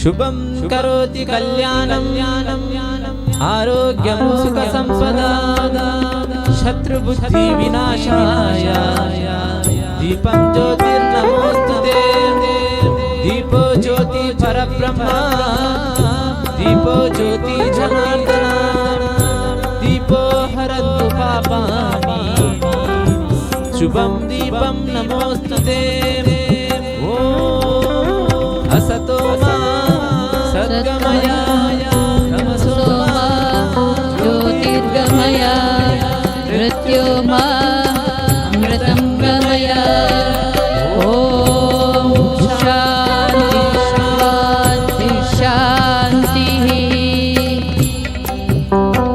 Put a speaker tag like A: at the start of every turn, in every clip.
A: शुभं करोति कल्याणं आरोग्यं सुख संपदा शत्रुबुद्धि विनाशाय दीपं ज्योतिर्नमोस्तुते दीपो ज्योति परब्रह्म दीपो ज्योति जनार्दन दीपो हरतु पापानि शुभं दीपं नमोस्तुते असतो मा सद्गमय तमसो मा
B: ज्योतिर्गमय मृत्योर्मा अमृतं गमय ॐ शान्ति शान्तिः।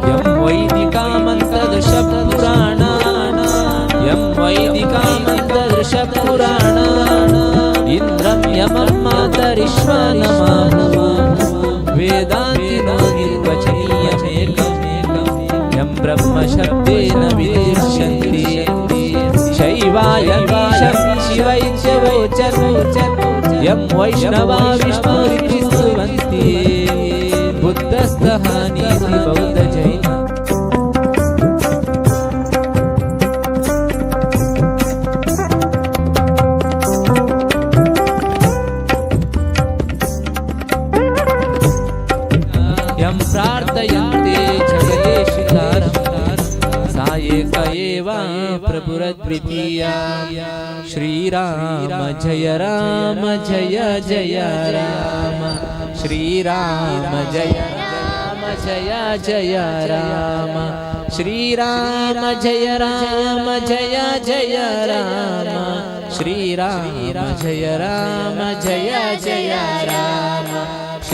A: यं वैदिकामन्तदृशपुराणान् इन्द्रं यमं मातरिश्वनमामः वेदान्तिनो निर्वचनीयमेकं यं ब्रह्मशब्देन विदिश्यन्ति शैवायमीशं शिवैत्यवोचन् यं वैष्णवा विष्णुरिति स्तुवन्ति बुद्धस्तः नीति बौद्धजैन प्रार्थयन्ते जगदेशितारं सायेक एव प्रभुरद्वितीया श्रीराम जय राम जय जय राम श्रीराम जय राम जय जय राम श्रीराम जय राम जय जय राम श्रीराम जय राम जय जय राम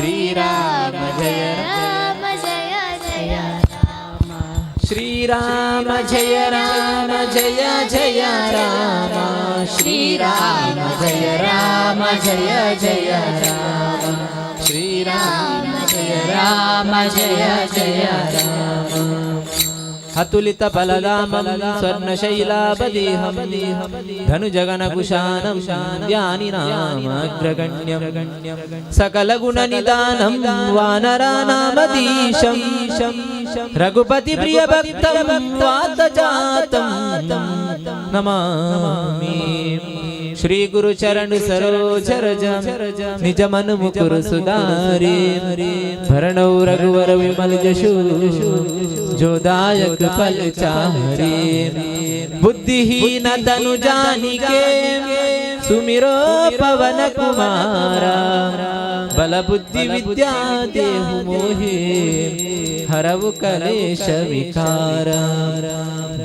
A: श्रीराम जय राम जय जय राम श्रीराम जय राम जय जय राम श्रीराम जय राम जय जय राम श्रीराम जय राम जय जय राम अतुलित बलदामं स्वर्णशैलापदेहं धनुजगनकुशानं ध्यानिनामग्रगण्यं सकलगुणनिदानं वानरानामधीशं रघुपतिप्रियभक्तं वातजातं नमामि श्री गुरु चरण सरोज रज निज मन मुकुर सुधारे भरणौ रघुवर विमल जशु जोदायक फल चारे बुद्धिहीन तनु जानिके सुमिरो पवन कुमारा बल बुद्धि विद्या देहु मोहे हरवु कलेश विकारा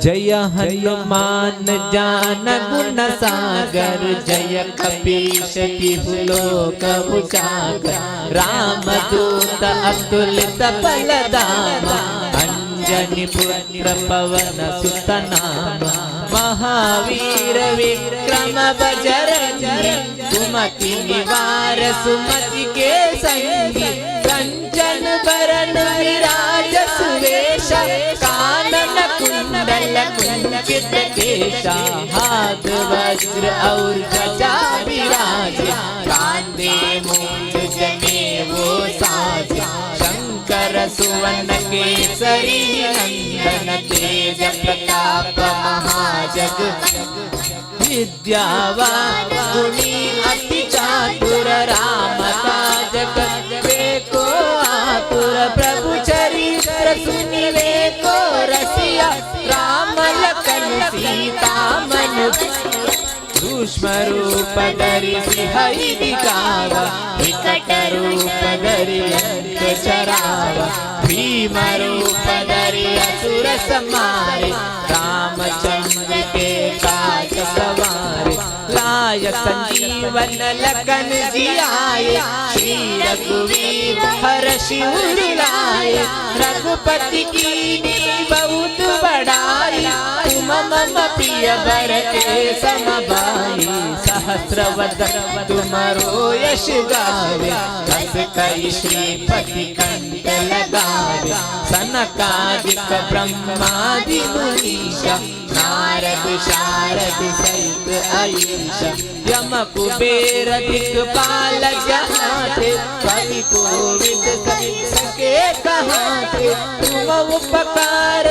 A: जय हनुमान ज्ञान गुण सागर जय कपीश लोक उजागर रामदूत अतुलित बलधामा अंजनी पुत्र पवन सुत नाम महावीर विक्रम बजरंगी सुमति निवार सुमति के संगी कंचन बरन विराज सुवेश कानन कुंडल कुंचित केशा हाथ वज्र और ध्वजा विराज कांधे मूंज जनेऊ साज शंकर सुवन केसरी नंदन तेज प्रताप महाजग विद्यावान गुणी अति चातुर राम काज करवे को आतुर प्रभु चरित्र सुनिवे को रसिया राम लखन सीता मन सूक्ष्म रूप धरि सिंहई दिखावा विकट रूप धरि लंक चरावा भीम रूप धरि असुर संहारे रामचंद्र के काज सवारे लाय संजीवन लखन जियाए श्री रघुवीर हर्षि उर लाए रघुपति कीन्ही बहुत बड़ाई तुम मम प्रिय भरते सम भाई सहस्रवदन तुम्हारो यश गावे हंस कई श्रीपति कंठ लगावे सनकादिक ब्रह्मादि मुनीषा नारद शारद सहित आयुष यम कुबेर दिक्पाल जहाते कवि कोविद सके कहाते तुम उपकार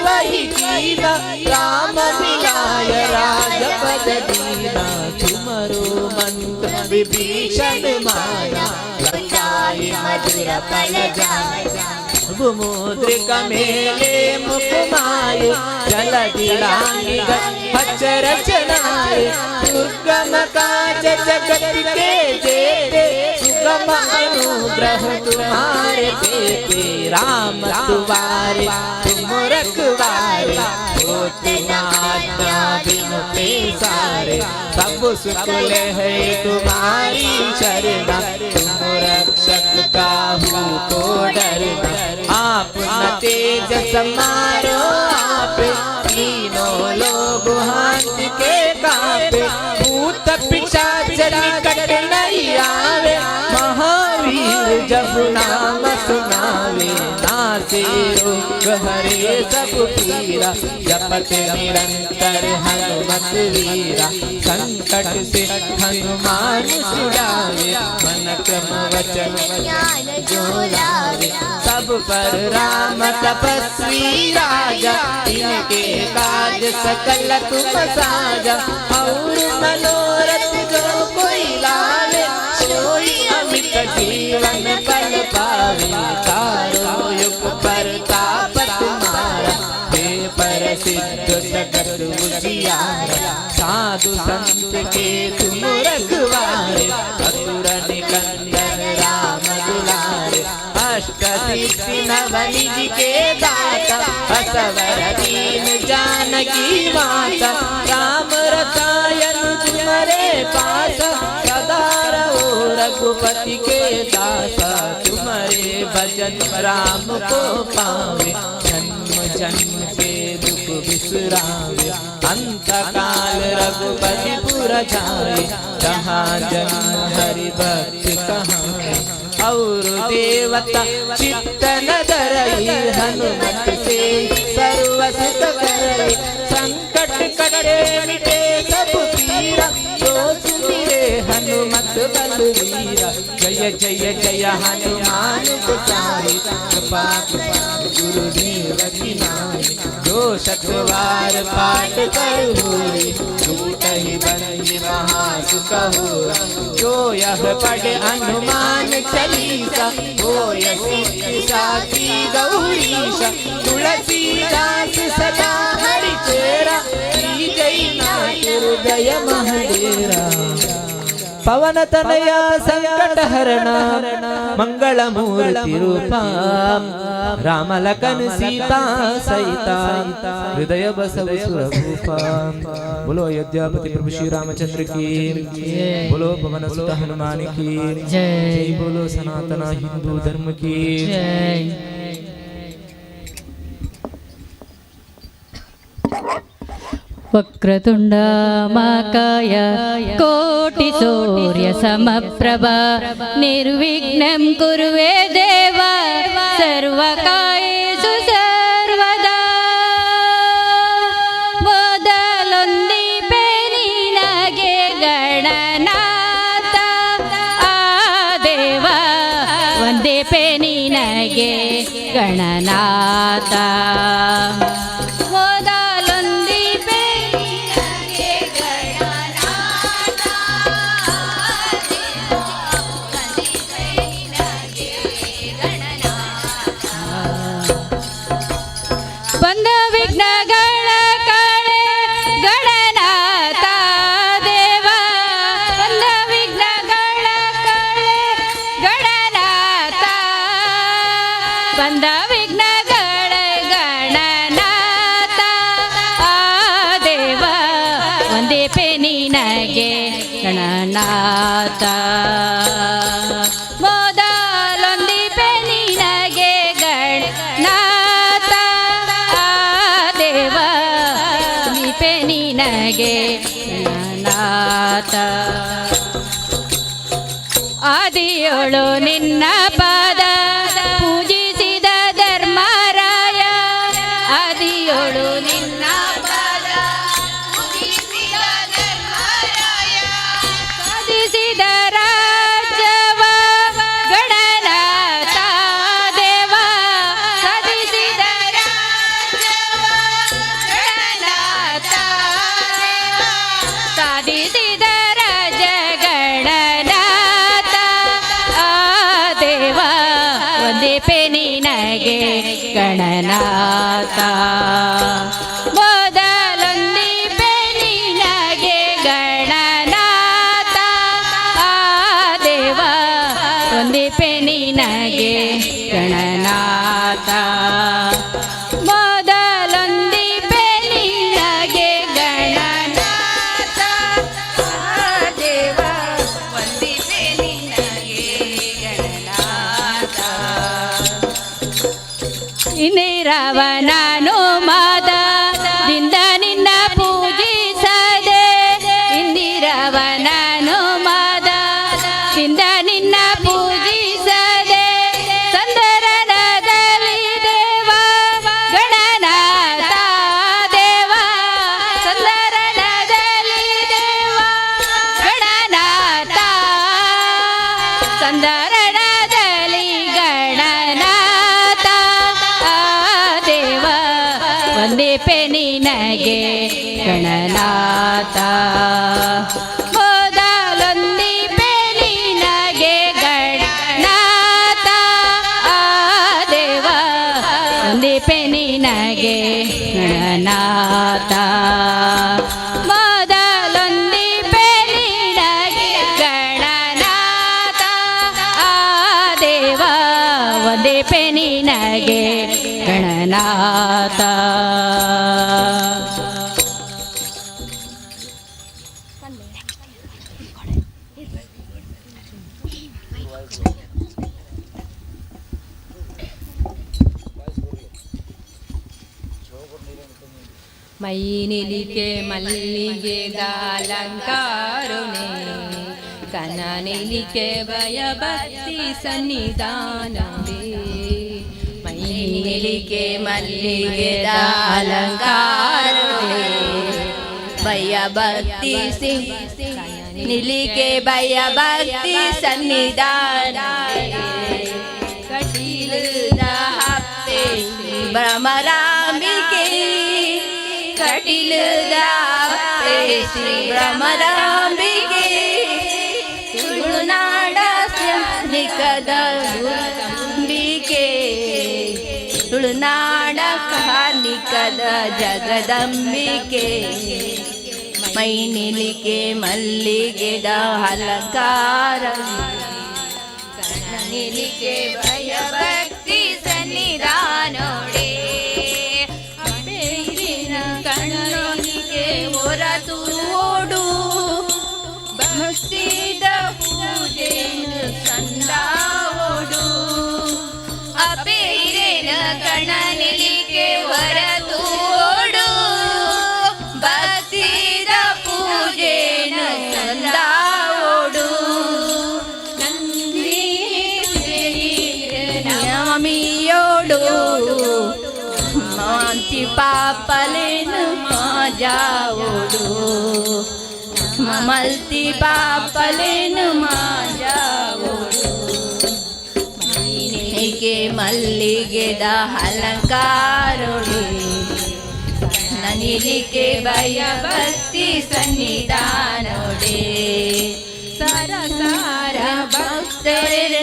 A: वही कीना राम मिलाय राजपद दीना तुमरो मंत्र विभीषण माया लंकाई मधुर फल जाय मुद्रिका मेले मुख माय जल दिलांगी हचर चनाय दुर्गम काज जगत के देते सुगम अनुग्रह तुम्हारे देते राम तुम्हारे तुम रखवारे होते नाना बिन सारे सब सुख ले है तुम्हारी शरणा तुम रक्षक काहू को डरना आप न तेज समारो आप तीनों लोग हाथ के कापे भूत पिशाच निकट नहीं आवे महावीर जब नाम सुनावे नासे रोग हरे सब पीरा जपत निरंतर हनुमत वीरा संकट से हनुमान छुड़ावे मन क्रम वचन ज्ञान जो लावे सब पर राम तपस्वी राजा इनके काज सकल तुम साजा और मनोरथ जो कोई लावे सोई अमित जीवन पल पावे तारो युग प्रताप तुम्हारा हे प्रसिद्ध जगत उजियारा साधु संत के तुम रखवारे असुर निकंदन राम दुलारे अष्ट सिद्धि नवनिध के दाता असवर दीन जानकी माता राम रसायन तुम्हारे पास सदा रहो रघुपति के दासा तुम्हारे भजन राम को पावे जन्म जन्म के दुख बिसरावे अंत काल रघुपति पुर जाए जहाँ जन्म हरि भक्ति कहाए और देवता चित्त न धरई हनुमत से सर्व सुख करई संकट कटे मिटे सब पीरा जो सुमिरे हनुमत बलवीरा जय जय जय हनुमान गोसाई कृपा गुरुदेव की नाई जो शतवार पाठ कर होई टूटहि बंद महासुख हो जो यह पढ़े हनुमान चालीसा हो यही साथी गौरीशा तुलसीदास सदा हरि चेरा जय नाथ हृदय महडेरा पवन तनया संकट हरणा मंगल मूर्ति रूपा राम लखन सीता सहिता हृदय बसव सुरभूपा बोलो अयोध्यापति प्रभु श्री रामचंद्र की बोलो पवन सुत हनुमान की जय बोलो सनातन हिंदू धर्म की जय।
B: वक्रतुंड महाकाय कोटि सूर्य समप्रभा निर्विघ्नं कुरुवे देवा सर्वकार्येषु सर्वदा ಮೊದಲೊಂದಿಪೆ ನಿನಗೆ ಗಣನಾಥ ಆ ದೇವ ಒಂದಿಪೆ ನಿನಗೆ ಗಣನಾಥ ಬಂದ ವಿಘ್ನಗಳ ಕಳೆ ಗಣನಾಥ ದೇವ ಬಂದ ವಿಘ್ನಗಳ ಕಳೆ ಗಣನಾಥ ಬಂದ ವಿಘ್ನಗಳ ಗಣನಾಥ ಆ ದೇವ ಒಂದೇ ಪೆ ನಿನಗೆ ಗಣನಾಥ ಮೊದಲೊಂದಿಪೆ ನಿನಗೆ ಗಣನಾಥ ದೇವ ನಿಪೆ ನಿನ ನಿನಗೆ ಗಣನಾಥ ಆದಿಯೋಳು ನಿನ್ನ ಪಾದ ಪೂಜಿಸಿದ ಧರ್ಮರಾಯ ಆದಿಯೋಳು ನಿನ್ನ ಪಾದ ಪೂಜಿಸಿದ ಧರ್ಮರಾಯ ಸಾಧಿಸಿದ ರಾಜ್ಯವ ಗಣನಾಥ ದೇವ ಸಾಧಿಸಿದ ರಾಜ್ಯವ ಗಣನಾಥ ದೇವ ಸಾಧಿಸಿದ ರಾಜ ಗಣನಾಥ ಆ ದೇವ ವಂದಿಪೆ ನಿನಗೆ ಗಣನಾಥ ಮೊದಲೊಂದಿಪೆ ನಿನಗೆ ಗಣನಾಥ ಆ ದೇವ ವಂದಿಪೆ ನಿನಗೆ ಗಣನಾಥ ಮೊದಲೊಂದಿಪೆ ನಿನಗೆ ಗಣನಾಥ ಆ ದೇವ ವಂದಿಪೆ ನಿನಗೆ ಗಣನಾಥ ಇಂದಿರವ ನಾನು ಮಾದದಿಂದ ನಿನ್ನ ಪೂಜಿಸದೆ ಇಂದಿರವ ನಾನು ಮಾದದಿಂದ ನಿನ್ನ ಪೂಜಿಸದೆ ಸಂದರಣದಲ್ಲಿ ದೇವ ಗಣನಾಥ ದೇವ ಸಂದರಣದಲ್ಲಿ ದೇವ ಗಣನಾಥ ಸಂದರಣದಲ್ಲಿ ಗಣನಾಥ ಆ ದೇವ ವಂದಿಪೆ ನಿನಗೆ ಗಣನಾಥ ಮೊದಲೊಂದಿಪೆ ನಿನಗೆ ಗಣನಾಥ ಆ ದೇವ ವಂದಿಪೆ ನಿನಗೆ ಗಣನಾಥ ಮೊದಲೊಂದಿಪೆ ನಿನಗೆ ಗಣನಾಥ ಆ ದೇವ ವಂದಿಪೆ ನಿನಗೆ ಗಣನಾಥ
C: ಮೈ ನಿಲಿಕೆ ಮಲ್ಲಿಗೆದ ಅಲಂಕಾರುಣೆ ಕನ ನಿಲಿಕೆ ಭಯ ಭಕ್ತಿ ಸನ್ನಿಧಾನವೇ ಮೈ ನಿಲಿಕೆ ಮಲ್ಲಿಗೆದ ಅಲಂಕಾರುಣೆ ಭಯ ಭಕ್ತಿ ನಿಲಿಕೆ ಭಯ ಭಕ್ತಿ ಸನ್ನಿಧಾನ ಕಟೀಲದ ಹಪ್ಪೆ ಭ್ರಮರಾಂಬಿಕೆ ಕಟೀಲದ ಹಪ್ಪೆ ಶ್ರೀ ಭ್ರಮರಾಂಬಿಕೆ ತುಳುನಾಡ ನಿಕದ ದುರ್ಗಂಬಿಕೆ ತುಳುನಾಡ ಕಾನಿಕದ ಜಗದಂಬಿಕೆ ಮೈ ನಿಲಿಕೆ ಮಲ್ಲಿಗೆದ ಅಲಂಕಾರ ನಿಲಿಕೆ ಭಯ ಭಕ್ತಿ ಸನ್ನಿಧಾನೋಡೆ ಬೇರಿನ ಕಣ್ಣನಿಗೆ ಹೊರತು ಓಡು ಭಕ್ತಿದ ಪೂಜೆ ಸಂದ ಓಡು ಅಬೇರಿನ ಕಣ್ಣನಿಗೆ ಹೊರತು ಓಡು ಭಕ್ತಿದ ಪೂಜೆ ಸಂದ ಓಡು ನಮಿಯೋಡು ಮಾಂತಿ ಪಾಪಲೇನು ಮಾಜಾವೋಡು ಮಲ್ತಿ ಪಾಪಲೇನು ಮಾಜಾವೋಡು ಮೈನಿಗೆ ಮಲ್ಲಿಗೆದ ಅಲಂಕಾರೋಡಿ ನನಿಲಿಕೆ ಭಯ ಭಕ್ತಿ ಸನ್ನಿಧಾನೋಡೆ ಸರ ಸಾರ ಭಕ್ತರ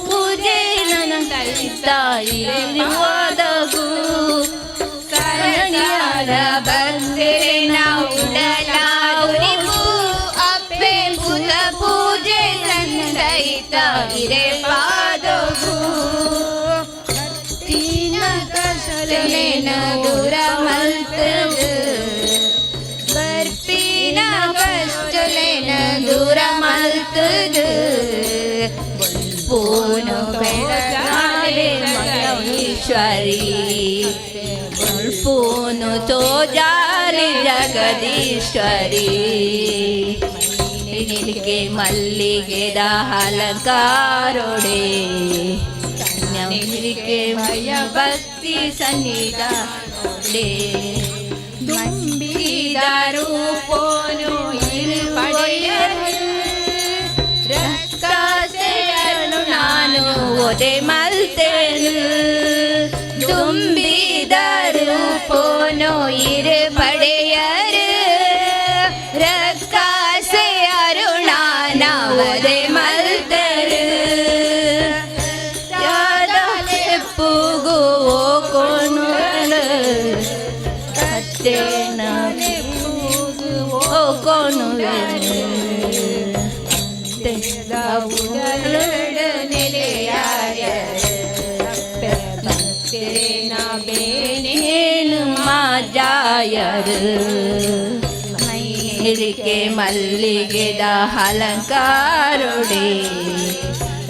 C: ಪೂಜೆ ತಾಯಿ ಓದಗು ಕರಣಿಯಾರ ಭಕ್ತರಿನ ಉಡಲಾವುರಿಗೂ ಅಪ್ಪೆ ಭೂತ ಪೂಜೆ ಸಂದೈತ ಹಿರೆ ಪಾದಗು ತೀನ ಕಸಲೇನ ದೂರ ಮಲ್ತದು ಬರ್ಪಿನ ಕಷ್ಟಲೇನ ದೂರ ಮಲ್ತದು ಪೂನು ಬೆಳಗಾರೆ ಮಗೇಶ್ವರಿ ಪೂನು ತೋಜಾರಿ ಜಗದೀಶ್ವರಿ ನಿಲಿಕೆ ಮಲ್ಲಿಗೆದ ಅಲಂಕಾರೋಡೆ ನಿಲಿಕೆ ಭಯ ಭಕ್ತಿ ಸನ್ನಿಧಾನೋಡೆ ತುಂಬಿದರು ಪೋನು ಇರುಪಡೆಯರು ರಕ್ಕಾಸೆಯರು ನಾನು ಒದೆ ಮಲ್ತೆನು ತುಂಬಿದರು ಪೋನು ಇರುಪಡೆಯರು ರಕ್ಕಾಸೆಯರು ನಾನು ಒದೆ ಮಲ್ತೆರು ಪೂಗು ಕೊನು ಕತ್ತೇನ ಕೊನು ಬೇನೇನು ಮಾಜಾಯರು ಮೈಲಿಕೆ ಮಲ್ಲಿಗೆದ ಅಲಂಕಾರೊಡೆ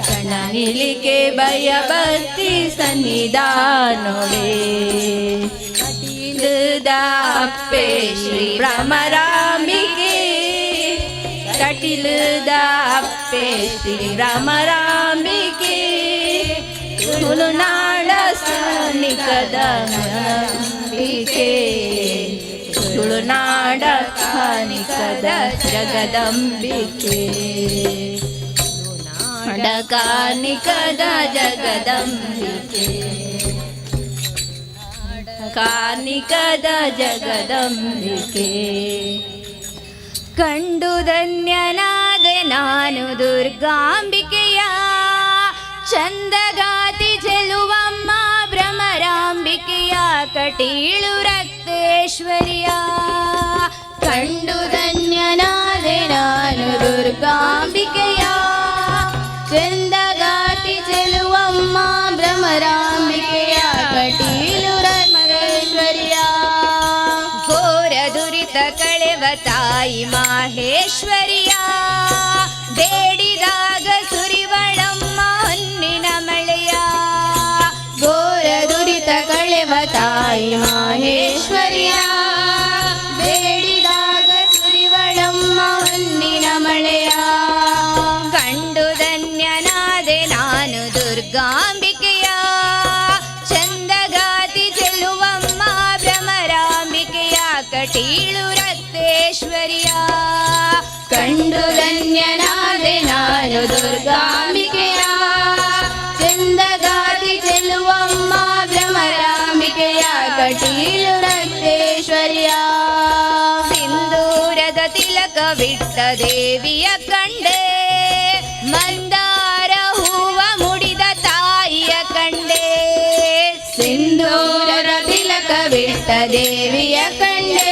C: ಕಣನಿಲಿಕೆ ಭಯ ಭಕ್ತಿ ಸನ್ನಿಧಾನೊಡೆ ಕಟಿಲದ ಅಪ್ಪೆ ಶ್ರೀ ಭ್ರಮರಾಂಬಿಕೆ ಕಟಿಲದ ಅಪ್ಪೆ ಶ್ರೀ ಭ್ರಮರಾಂಬಿಕೆ ತುಳುನಾಡ ಸೈನಿಕದ ಅಂಬಿಕೆ ತುಳುನಾಡ ಕಾನಿಕದ ಜಗದಂಬಿಕೆ ಕಾನಿಕದ ಜಗದಂಬಿಕೆ ಕಾನಿಕದ ಜಗದಂಬಿಕೆ ಕಂಡು ಧನ್ಯನಾದೆ ನಾನು ದುರ್ಗಾಂಬಿಕೆಯ ಚಂದಗಾತಿ ಚೆಲುವಮ್ಮ ಭ್ರಮರಾಂಬಿಕೆಯ ಕಟೀಳು ರಕ್ತೇಶ್ವರಿಯ ಕಂಡು ಧನ್ಯನಾದೆ ನಾನು ದುರ್ಗಾಂಬಿಕೆಯ ಚಂದಗಾತಿ ಚೆಲುವಮ್ಮ ಭ್ರಮರಾಂಬಿಕೆಯ ಕಟೀಲು ರಕ್ತೇಶ್ವರಿಯ ಘೋರ ದುರಿತ ಕಳೆವ ತಾಯಿ ಮಾಹೇಶ್ವರಿಯ ಬೇಡಿದಾಗ ಸುರಿವಳಮ್ಮ ಹೊನ್ನಿನ ಮಳೆಯ ಘೋರ ದುರಿತ ಕಳೆವ ತಾಯಿ ಮಾಹೇಶ್ವರಿಯ ಬೇಡಿದಾಗ ಸುರಿವಳಮ್ಮ ಹೊನ್ನಿನ ಮಳೆಯ ಕಂಡು ಧನ್ಯನಾದೆ ನಾನು ದುರ್ಗಾಂಬಿಕೆಯ ಚಂದಗಾತಿ ಚೆಲುವಮ್ಮ ಭ್ರಮರಾಂಬಿಕೆಯ ಕಟೀಳು ರಕ್ತೇಶ್ವರಿಯ ಕಂಡು ಧನ್ಯನಾದೆ ನಾನು ದುರ್ಗಾಂಬಿಕೆಯ ಚಂದಗಾತಿ ಚೆಲುವಮ್ಮ ಭ್ರಮರಾಂಬಿಕೆಯ ಕಟೀಲು ರಕ್ತೇಶ್ವರಿಯ ಸಿಂಧೂರದ ತಿಲಕವಿಟ್ಟ ದೇವಿಯ ಕಂಡೆ ಮಂದಾರ ಹೂವ ಮುಡಿದ ತಾಯಿಯ ಕಂಡೆ ಸಿಂಧೂರದ ತಿಲಕವಿಟ್ಟ ದೇವಿಯ ಕಂಡೆ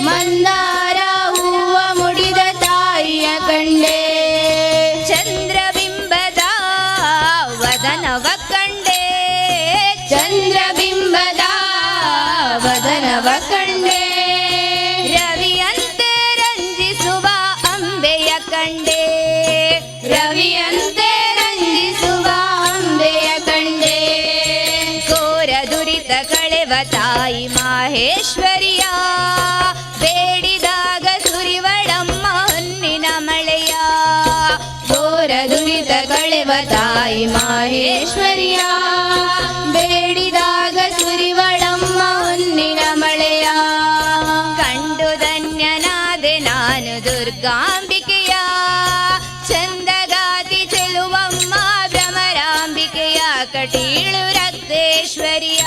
C: ಮಂದಾರ ಹೂವ ಮುಡಿದ ತಾಯಿಯ ಕಂಡೆ ಚಂದ್ರಬಿಂಬದ ವದನವ ಕಂಡೆ ಚಂದ್ರಬಿಂಬದ ವದನವ ಕಂಡೆ ರವಿಯಂತೆ ರಂಜಿಸುವ ಅಂಬೆಯ ಕಂಡೆ ರವಿಯಂತೆ ರಂಜಿಸುವ ಅಂಬೆಯ ಕಂಡೆ ಘೋರ ದುರಿತ ಕಳೆವ ತಾಯಿ ಮಾಹೇಶ್ವರಿಯ ಬೇಡಿದಾಗ ಸುರಿವಳಮ್ಮ ಹೊನ್ನಿನ ಮಳೆಯ ಘೋರ ದುರಿತ ಕಳೆವ ತಾಯಿ ಮಾಹೇಶ್ವರಿಯ ಬೇಡಿದಾಗ ಸುರಿವಳಮ್ಮ ಹೊನ್ನಿನ ಮಳೆಯ ಕಂಡು ಧನ್ಯನಾದೆ ನಾನು ದುರ್ಗಾಂಬಿಕೆಯ ಚಂದಗಾತಿ ಚೆಲುವಮ್ಮ ಭ್ರಮರಾಂಬಿಕೆಯ ಕಟೀಳು ರಕ್ತೇಶ್ವರಿಯ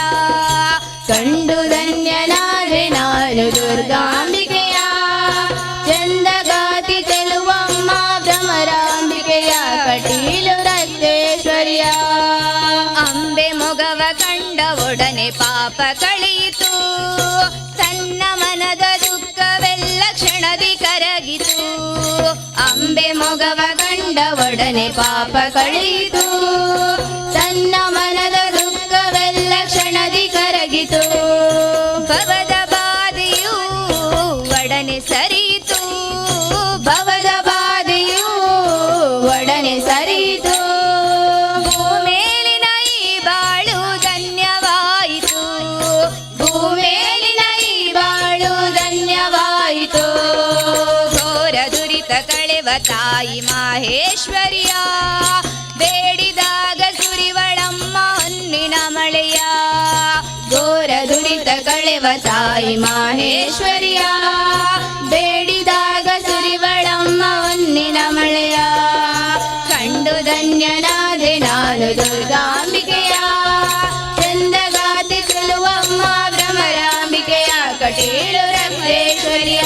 C: ಕಂಡು ಧನ್ಯನಾದೆ ನಾನು ದುರ್ಗಾಂಬಿಕೆಯ ಚಂದಗಾತಿ ಚೆಲುವಮ್ಮ ಭ್ರಮರಾಂಬಿಕೆಯ ಕಟೀಲು ರಕ್ತೇಶ್ವರಿಯ ಅಂಬೆ ಮೊಗವ ಕಂಡ ಒಡನೆ ಪಾಪ ಕಳೆಯಿತು ತನ್ನ ಮನದ ದುಃಖವೆಲ್ಲ ಕ್ಷಣದಿ ಕರಗಿತು ಅಂಬೆ ಮೊಗವ ಕಂಡ ಒಡನೆ ಪಾಪ ಕಳೆಯಿತು ತನ್ನ ಮನದ ದುಃಖವೆಲ್ಲ ಕ್ಷಣದಿ ಕರಗಿತು ಭವದ ಬಾಧೆಯು ಒಡನೆ ಸರಿಯಿತು ಭವದ ಬಾಧೆಯು ಒಡನೆ ಸರಿಯಿತು ಭೂಮೇಲಿನ ಈ ಬಾಳು ಧನ್ಯವಾಯಿತು ಭೂ ತಾಯಿ ಮಾಹೇಶ್ವರಿಯ, ಬೇಡಿದಾಗ ಸುರಿವಳಮ್ಮ ಹೊನ್ನಿನ ಮಳೆಯ. ಘೋರ ದುರಿತ ಕಳೆವ ತಾಯಿ ಮಾಹೇಶ್ವರಿಯ, ಬೇಡಿದಾಗ ಸುರಿವಳಮ್ಮ ಹೊನ್ನಿನ ಮಳೆಯ. ಕಂಡು ಧನ್ಯನಾದೆ ನಾನು ದುರ್ಗಾಂಬಿಕೆಯ, ಚಂದಗಾತಿ ಚೆಲುವಮ್ಮ ಭ್ರಮರಾಂಬಿಕೆಯ, ಕಟೀಲು ರಂಗೇಶ್ವರಿಯ.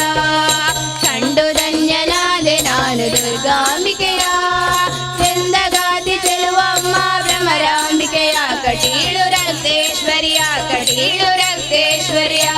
C: ಕಂಡು ಧನ್ಯನಾದೆ ನಾನು ದುರ್ಗಾಂಬಿಕೆಯ, ಚಂದಗಾತಿ ಚೆಲುವಮ್ಮ ಭ್ರಮರಾಂಬಿಕೆಯ, ಕಟೀಲು ರಂಗೇಶ್ವರಿಯ, ಕಟೀಲು ರಂಗೇಶ್ವರಿಯ.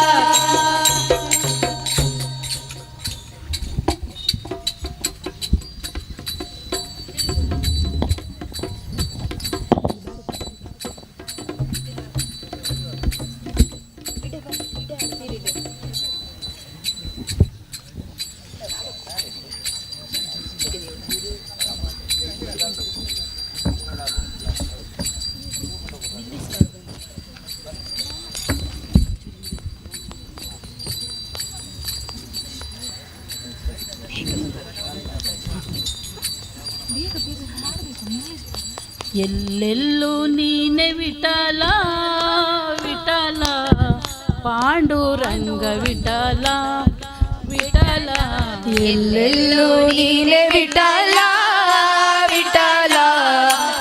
D: ಎಲ್ಲೆಲ್ಲೂ ನೀನೆ ವಿಠಲ ವಿಠಲ, ಪಾಂಡುರಂಗ ವಿಠಲ ವಿಠಲ.
C: ಎಲ್ಲೆಲ್ಲೂ ನೀನೆ ವಿಠಲ ವಿಠಲ,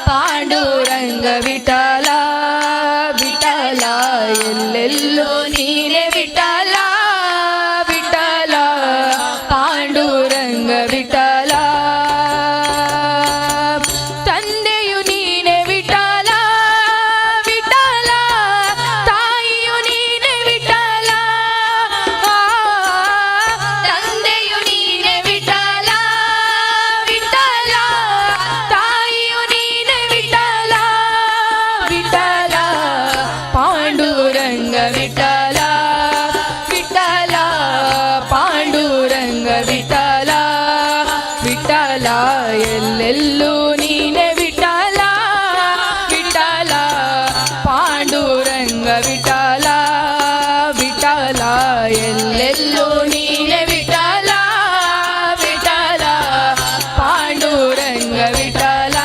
C: ಪಾಂಡುರಂಗ ವಿಠಲ ವಿಠಲ. ಎಲ್ಲೆಲ್ಲೂ ನೀನೆ ವಿಠಲ ವಿಠಲ, ಪಾಂಡುರಂಗ ವಿಠಲ. ತಂದೆಯು ನೀನೆ ವಿಠಲ ವಿಠಲ, ತಾಯಿಯು ನೀನೆ ವಿಠಲ. ತಂದೆಯು ನೀನೆ ವಿಠಲ ವಿಠಲ, ತಾಯಿಯು ನೀನೆ ವಿಠಲ ವಿಠಲ. ಪಾಂಡುರಂಗ ವಿಠಲ ವಿಠಲ, ಪಾಂಡುರಂಗ ವಿಠಲ ವಿಠಲ. ಎಲ್ಲೆಲ್ಲೂ ನೀನೆ ವಿಠಲ ವಿಠಲ, ಪಾಂಡುರಂಗ ವಿಠಲ ವಿಠಲ. ಎಲ್ಲೆಲ್ಲೂ ನೀನೆ ವಿಠಲ ವಿಠಲ, ಪಾಂಡುರಂಗ ವಿಠಲ.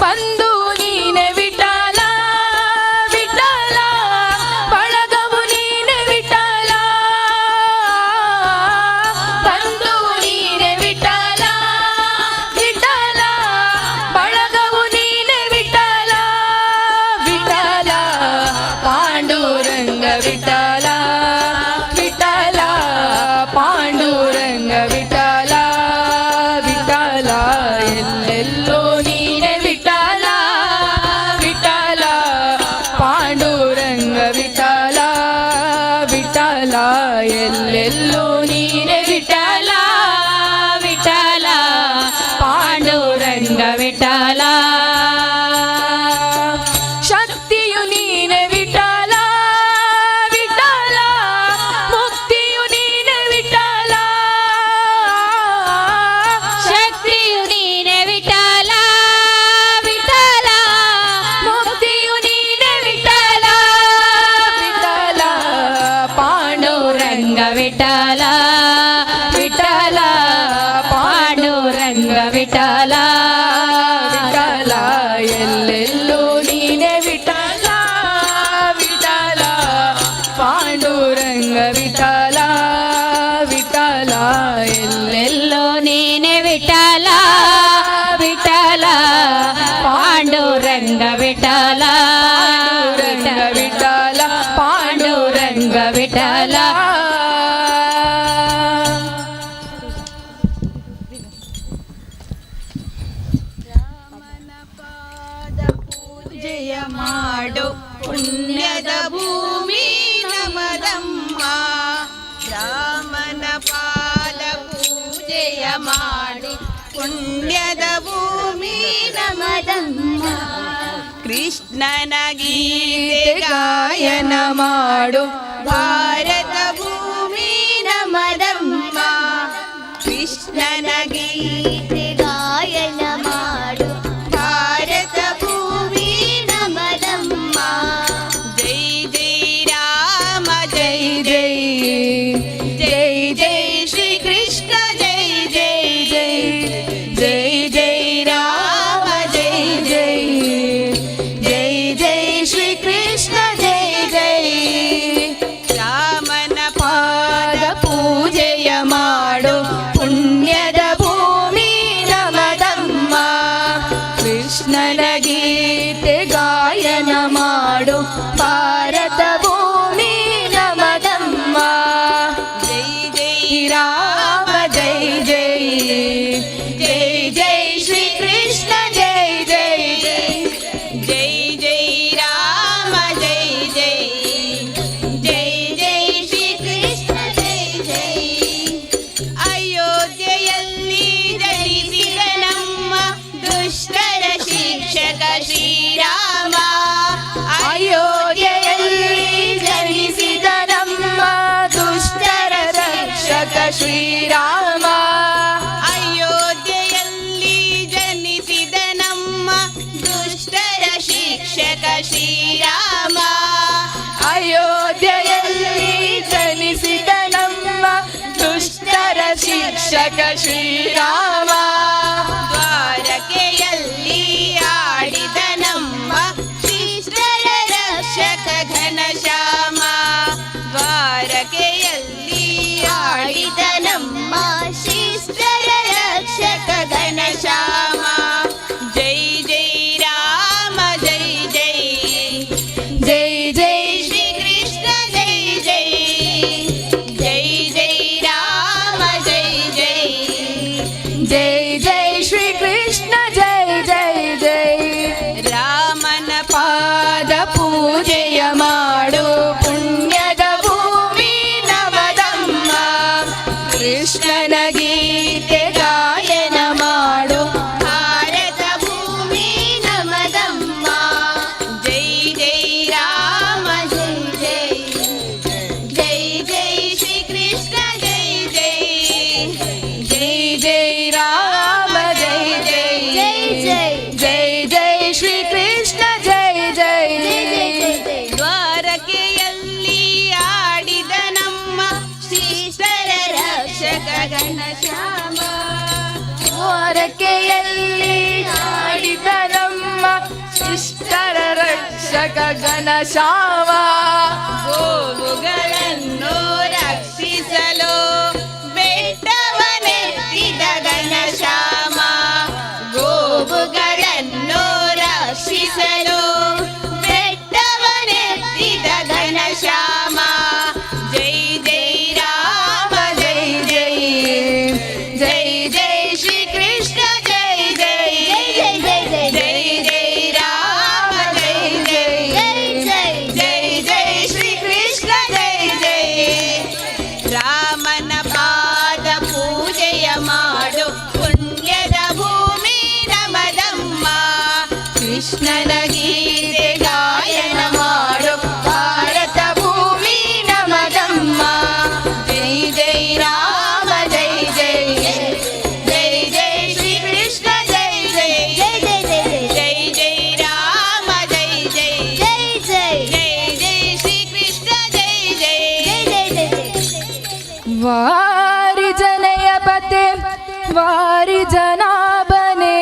C: ಬಂಧು ನೀನೆ ವಿಠಲ ವಿಠಲ, ಬಳಗವು ನೀನೆ ವಿಠಲ. ಬಂಧು ನೀನೆ ವಿಠಲ ವಿಠಲ, ಬಳಗವು ನೀನೆ ವಿಠಲ ವಿಠಲ. ಪಾಂಡುರಂಗ ವಿಠಲ ವಿಠಲ, ಪಾಂಡುರಂಗ ವಿಠಲ ವಿಠಲ. ಎಲ್ಲೆಲ್ಲೂ ನೀನೆ ವಿಠಲ ವಿಠಲ, ಪಾಂಡುರಂಗ ವಿಠಲ ವಿಠಲ. ಎಲ್ಲೆಲ್ಲೂ ನೀನೆ ವಿಠಲ ವಿಠಲ, ಪಾಂಡುರಂಗ ವಿಠಲ. ಶಕ್ತಿಯು ನೀನೆ ವಿಠಲ ವಿಠಲ, ಮುಕ್ತಿಯು ನೀನೆ ವಿಠಲ.
B: ಶಕ್ತಿಯು ನೀನೆ ವಿಠಲ ವಿಠಲ,
C: ಮುಕ್ತಿಯು ನೀನೆ ವಿಠಲ ವಿಠಲ. ಪಾಂಡುರಂಗ
B: ವಿಠಲ ವಿಠಲ, ಪಾಂಡುರಂಗ ವಿಠಲ
C: ವಿಠಲ. ಎಲ್ಲೆಲ್ಲೂ ನೀನೆ ವಿಠಲ ವಿಠಲ, ಪಾಂಡುರಂಗ ವಿಠಲ ವಿಠಲ. ಎಲ್ಲೆಲ್ಲೂ
B: ನೀನೆ ವಿಠಲ ವಿಠಲ, ಪಾಂಡುರಂಗ ವಿಠಲ
C: ಪಾಂಡುರಂಗ ವಿಠಲ, ಪಾಂಡುರಂಗ ವಿಠಲ. ರಾಮನ ಪಾದ ಪೂಜೆಯ ಮಾಡು ಪುಣ್ಯದ ಭೂಮಿ ನಮದಮ್ಮ. ರಾಮನ ಪಾದ ಪೂಜೆಯ ಮಾಡು ಪುಣ್ಯದ ಭೂಮಿ ನಮದಮ್ಮ. ಕೃಷ್ಣನ ಗೀತೆ ಗಾಯನ ಮಾಡು ಭಾರತ ಭೂಮಿ ನಮದಮ್ಮ. ಕೃಷ್ಣನ ಗೀತೆ ಗಾಯನ ಮಾಡು ಭಾರತ ಭೂಮಿ ನಮದಮ್ಮ. ಜೈ ಜೈ ರಾಮ ಜೈ ಜೈ, ಜೈ ಜೈ ಶ್ರೀ ಕೃಷ್ಣ ಜೈ जय जय जय श्री कृष्ण जय जय ಅಯೋಧ್ಯೆಯಲ್ಲಿ ಜನಿಸಿದ ನಮ್ಮ ದುಷ್ಟರ ಶಿಕ್ಷಕ ಶ್ರೀರಾಮ
B: ಅಯೋಧ್ಯೆಯಲ್ಲಿ ಜನಿಸಿದ ನಮ್ಮ ದುಷ್ಟರ ರಕ್ಷಕ ಶ್ರೀರಾಮ
C: ಅಯೋಧ್ಯೆಯಲ್ಲಿ ಜನಿಸಿದ ನಮ್ಮ ದುಷ್ಟರ ಶಿಕ್ಷಕ ಶ್ರೀರಾಮ
B: ಅಯೋಧ್ಯೆಯಲ್ಲಿ ಜನಿಸಿದ ನಮ್ಮ ದುಷ್ಟರ ಶಿಕ್ಷಕ ಶ್ರೀರಾಮ
C: ದ್ವಾರಕೆಯಲ್ಲಿ ಆಡಿದ ನಮ್ಮ ಶಿಷ್ಟರ ರಕ್ಷಕ ಘನಶ್ಯಾಮ ದ್ವಾರಕೆಯಲ್ಲಿ ಆಡಿದ ನಮ್ಮ ಶಿಷ್ಟರ ರಕ್ಷಕ ಘನಶ್ಯಾಮ ಜೈ ಜೈ ರಾಮ ಜೈ ಜೈ
B: ಜೈ ಜೈ
C: ಶ್ರೀ ಕೃಷ್ಣ ಜೈ ಜೈ ಜೈ ಜೈ ರಾಮ ಜೈ ಜೈ
B: ಜೈ ಜೈ ಶ್ರೀ ಕೃಷ್ಣ ಜೈ ಜೈ ಜೈ
C: ರಾಮನ
B: ಪಾದ ಪೂಜೆಯ ಮಾಡು ಪುಣ್ಯದ ಭೂಮಿ ನವದಮ್ಮ ಕೃಷ್ಣನ ಗೀತೆ ಗಾಯನ ಮಾಡು
C: ಭಾರತ ಭೂಮಿ ನಮದಮ್ಮ ಜೈ ಜೈ ರಾಮ ಜೈ ಜೈ ಜೈ ಜೈ ಶ್ರೀ ಕೃಷ್ಣ ಜೈ ಜೈ
B: ಜೈ ಜೈ ರಾಮ ಜೈ ಜೈ
C: ಜೈ ಜೈ
B: ಜೈ ಜೈ ಶ್ರೀ ಕೃಷ್ಣ ಜೈ ಜೈ
C: ದ್ವಾರಕೆಯಲ್ಲಿ ಆಡಿದ ನಮ್ಮ ಶಿಷ್ಟರ ರಕ್ಷಕ ಘನಶ್ಯಾಮ
B: ದ್ವಾರಕೆಯಲ್ಲಿ ಆಡಿದ ನಮ್ಮ ಶಿಷ್ಟರ ರಕ್ಷಕ ಘನಶ್ಯಾಮ
C: ಗೋವುಗಳನ್ನು ರಕ್ಷಿಸಲು ಬೆಟ್ಟವನೆತ್ತಿದ ಘನಶ್ಯಾಮ ಗೋವುಗಳನ್ನು ರಕ್ಷಿಸಲು ಬೆಟ್ಟವನೆತ್ತಿದ ಘನಶ್ಯಾಮ ಜೈ ಜೈ ರಾಮ
B: ಜೈ ಜೈ ಜೈ ಜೈ ಶ್ರೀ ಕೃಷ್ಣ ಜೈ ಜೈ
C: ಜೈ ಜೈ
B: ಜೈ ಜೈ ರಾಮ ಜೈ ಜೈ
C: ಜೈ
B: ಜೈ ಜೈ ಶ್ರೀ ಕೃಷ್ಣ ಜೈ ಜೈ
C: ರಾಮನ ಪಾದ ಪೂಜೆಯ ಮಾಡು ಪುಣ್ಯದ ಭೂಮಿ ನಮದಮ್ಮ
B: ಕೃಷ್ಣನ ಗೀತೆ ಗಾಯನ ಮಾಡು ಭಾರತ ಭೂಮಿ ನಮದಮ್ಮ ಜೈ ಜೈ ರಾಮ ಜೈ ಜೈ ಜೈ ಜೈ ಶ್ರೀ ಕೃಷ್ಣ ಜೈ ಜೈ
C: ಜೈ ಜೈ ರಾಮ ಜೈ ಜೈ
B: ಜೈ
C: ಜೈ ಜೈ ಶ್ರೀ ಕೃಷ್ಣ ಜೈ ಜೈ
B: ವಾರಿ ಜನಯ ಪತೆ ವಾರಿ ಜನಾಬನೆ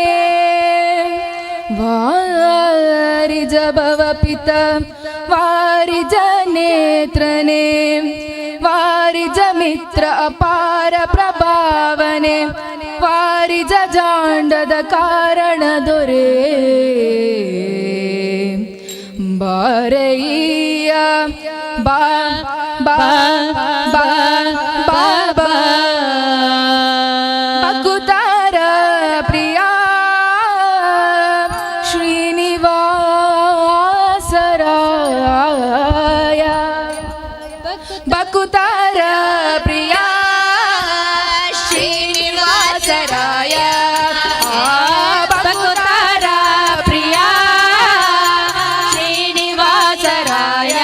B: ವಾರಿ ಜಭವ ಪಿತ ವಾರಿ ಜನೇತ್ರನೆ ವಾರಿ ಜಮಿತ್ರ ಅಪಾರ ಪ್ರಭಾವನೆ ವಾರಿ ಜಾಂಡದ ಕಾರಣ ದೊರೆ ಬಾರಯ್ಯ ಬಾ ಬಾ ಬಾ ಬಾ ಬಾ ಬಕುತಾರ ಪ್ರಿಯ ಶ್ರೀನಿವಾಸರಾಯ ಬಕುತಾರ ಪ್ರಿಯ ಶ್ರೀನಿವಾಸರಾಯ ಬಕುತಾರ ಪ್ರಿಯ ಶ್ರೀನಿವಾಸರಾಯ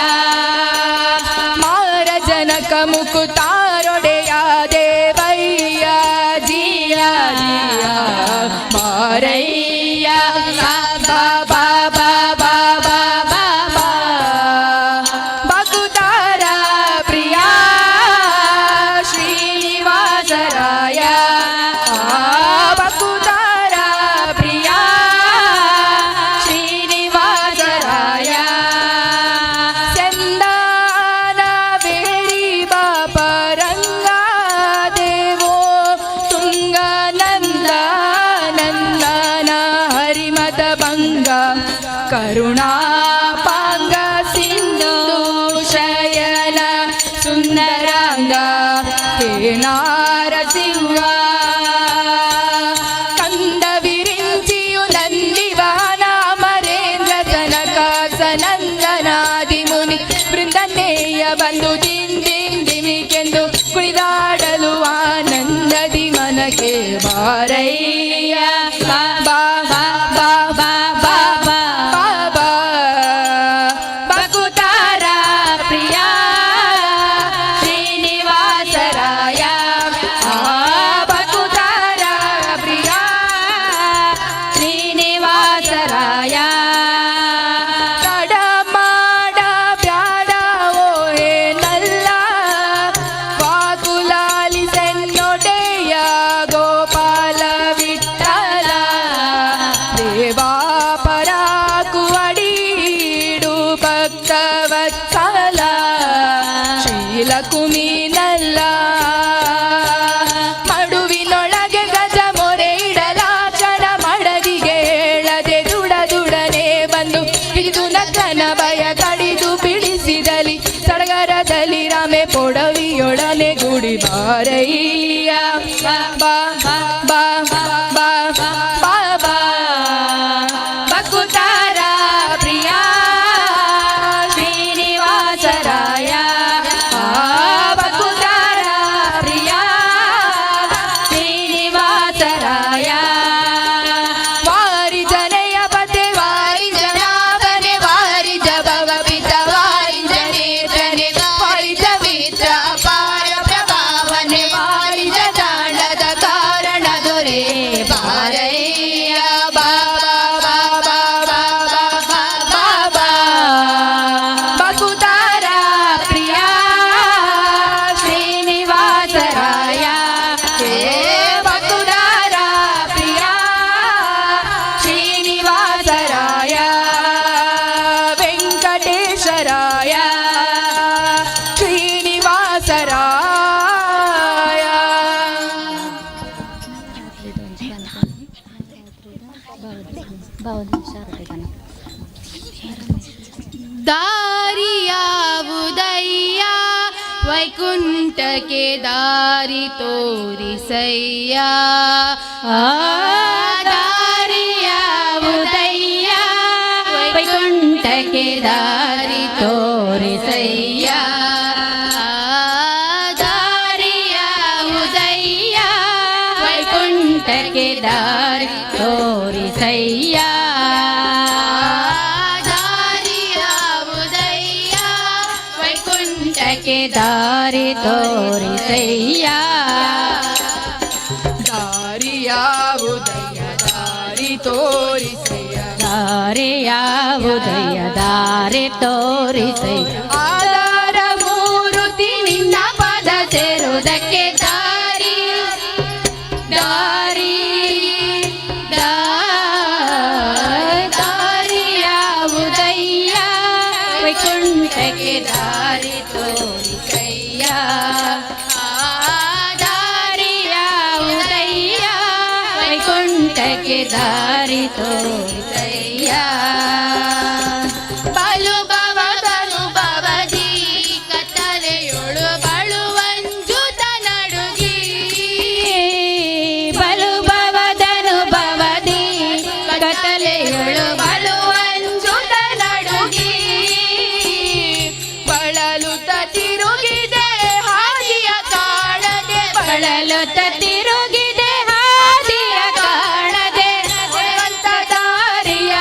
B: ಮಾರ ಜನಕ ಮುಕುತಾರೊಡೆಯ ದೇವಯ್ಯ ಜಿಯ ಜಿಯ ಮಾರಯ್ಯ ಬಾ ಬಾ ಬಾ ಬಾ ಬಾ ಬಾ ಬಾ ಬಕುತಾರ ಪ್ರಿಯ ಶ್ರೀನಿವಾಸರಾಯ ಬಕುತಾರ ಪ್ರಿಯ ಶ್ರೀನಿವಾಸರಾಯ ಚಂದಾನ ಬೇಡಿ ಬಾಪರಂಗ ದೇವೋ ತುಂಗ ನಂದ ನಂದನ ಹರಿಮತ ಭಂಗ ಕರುಣಾಪಾಂಗ ಸಿಂಧು ಶಯನ ಸುಂದರಾಂಗ ಹೇ ನಾರಸಿಂಹ ಕಂದ ವಿರಿಂಚಿಯು ನಂದಿವಾನ ಮರೇಂದ್ರ ಜನಕ ಸನಂದನಾದಿ ಮುನಿ ಜನನಿ ಬೃಂದನೇಯ ಬಂದು ದಿಂದಿಂದಿಮಿಕೆಂದು ಕುಣಿದಾಡಲು ಆನಂದದಿ ಮನಕ್ಕೆ ಬಾರಯ್ಯ ಬಾ ಬಾ ಬಾ ಬಾ ಬಾ ಬಾ ಬಾ ಬಾ ಬಕುತಾರ ಪ್ರಿಯ ಶ್ರೀನಿವಾಸರಾಯ ಬಕುತಾರ ಪ್ರಿಯ ಶ್ರೀನಿವಾಸರಾಯ ತಡ ಮಾಡ ಬ್ಯಾಡವೋ ಏನಲ್ಲ ವಾಕುಲಾಲಿಸೆನ್ನೊಡೆಯ ಗೋಪಾಲ ವಿಠಲ ದೇವಾ ಪರಾಕು ಅಡೀಡು ಭಕ್ತವತ್ಸಲ ಶ್ರೀಲಕುಮಿನಲ್ಲ ಮಡುವಿನೊಳಗೆ ಗಜ ಮೊರೆ ಇಡಲಾಚನ ಮಡದಿಗೆ ಹೇಳದೆ ದುಡನೆ ಬಂದು ಹಿಡಿದು ನಕ್ಕನ ಭಯ ಕಡಿದು ಬಿಡಿಸಿದಲಿ ಸಡಗರದಲ್ಲಿ ರಾಮೆ ಪೊಡವಿಯೊಡನೆ ಗುಡಿ ಬಾರಯ್ಯ ಬಾ ಬಾ ಬಾ ಬಾ ಬಾ ಬಾ ಬಾ ಬಕುತಾರ ಪ್ರಿಯ ಶ್ರೀನಿವಾಸರಾಯ ಬಕುತಾರ ಪ್ರಿಯ ಶ್ರೀನಿವಾಸರಾಯ ವಾರಿ ಜನೆಯ ಪತೆ ವಾರಿ ಜನಾವನೆ ವಾರಿ ಜಭವ ಪಿತ ವಾರಿ ಜನೇತ್ರನೆ ವಾರಿ ಜವಿತ್ರ ಅಪಾರ ಪ್ರಭಾವನೆ ವಾರಿ ಜಾಣದ ಕಾರಣ ದೊರೆ ಬಾರಯ್ಯ ಬಾ ಬಾ ಬಾ ಬಾ ಬಾ ಬಾ ಬಾ ಬಾ ಬಕುತಾರ ಪ್ರಿಯ ಶ್ರೀನಿವಾಸರಾಯ ಹೇ ಬಕುತಾರ ಪ್ರಿಯ ಶ್ರೀನಿವಾಸರಾಯ ವೆಂಕಟೇಶ್ವರಾಯ ಶ್ರೀನಿವಾಸರಾಯ ದಾರಿಯಾವುದಯ್ಯ ವೈಕುಂಠಕ್ಕೆ ದಾರಿ ತೋರಿಸಯ್ಯ ದಾರಿಯಾವುದಯ್ಯ ವೈಕುಂಠಕ್ಕೆ ದಾರಿ ತೋರಿಸಯ್ಯ ದಾರಿಯಾವುದಯ್ಯ ವೈಕುಂಠಕ್ಕೆ ದಾರಿ ತೋರಿಸಯ್ಯ ದಾರಿಯಾವುದಯ್ಯ ವೈಕುಂಠಕ್ಕೆ ದಾರಿ ತೋರಿಸಯ್ಯ ದಾರಿಯಾವುದಯ್ಯ ದಾರಿ ತೋರಿಸಯ್ಯ
D: ದಾರಿಯಾವುದಯ್ಯ ದಾರಿ ತೋರಿಸಯ್ಯ
B: ಆಧಾರ ಮೂರುತಿ ನಿನ್ನ ಪದ ಸೇರುವುದಕ್ಕೆ ದಾರಿ ದಾರಿ
D: ದಾರಿಯಾವುದಯ್ಯ ವೈಕುಂಠಕ್ಕೆ ದಾರಿ ತೋರಿಸಯ್ಯ ದಾರಿಯಾವುದಯ್ಯ ವೈಕುಂಠಕ್ಕೆ ದಾರಿ ತೋರಿಸಯ್ಯ
B: ಬಲು ಭವದನು ಭವದಿ ಕತ್ತಲೆಯೊಳು ಬಳುವಂಜುತ ನಡುಗಿ
D: ಬಲು ಭವದನು ಭವದಿ
B: ಕತ್ತಲೆಯೊಳು ಬಳುವಂಜುತ ನಡುಗಿ ಬಳಲುತ ತಿರುಗಿದೆ ಹಾದಿಯ ಕಾಣದೆ
D: ಬಳಲುತ್ತ ತಿರುಗಿದೆ ಹಾದಿಯ ಕಾಣದೆ
B: ಹೊಳೆವಂತ ದಾರಿಯ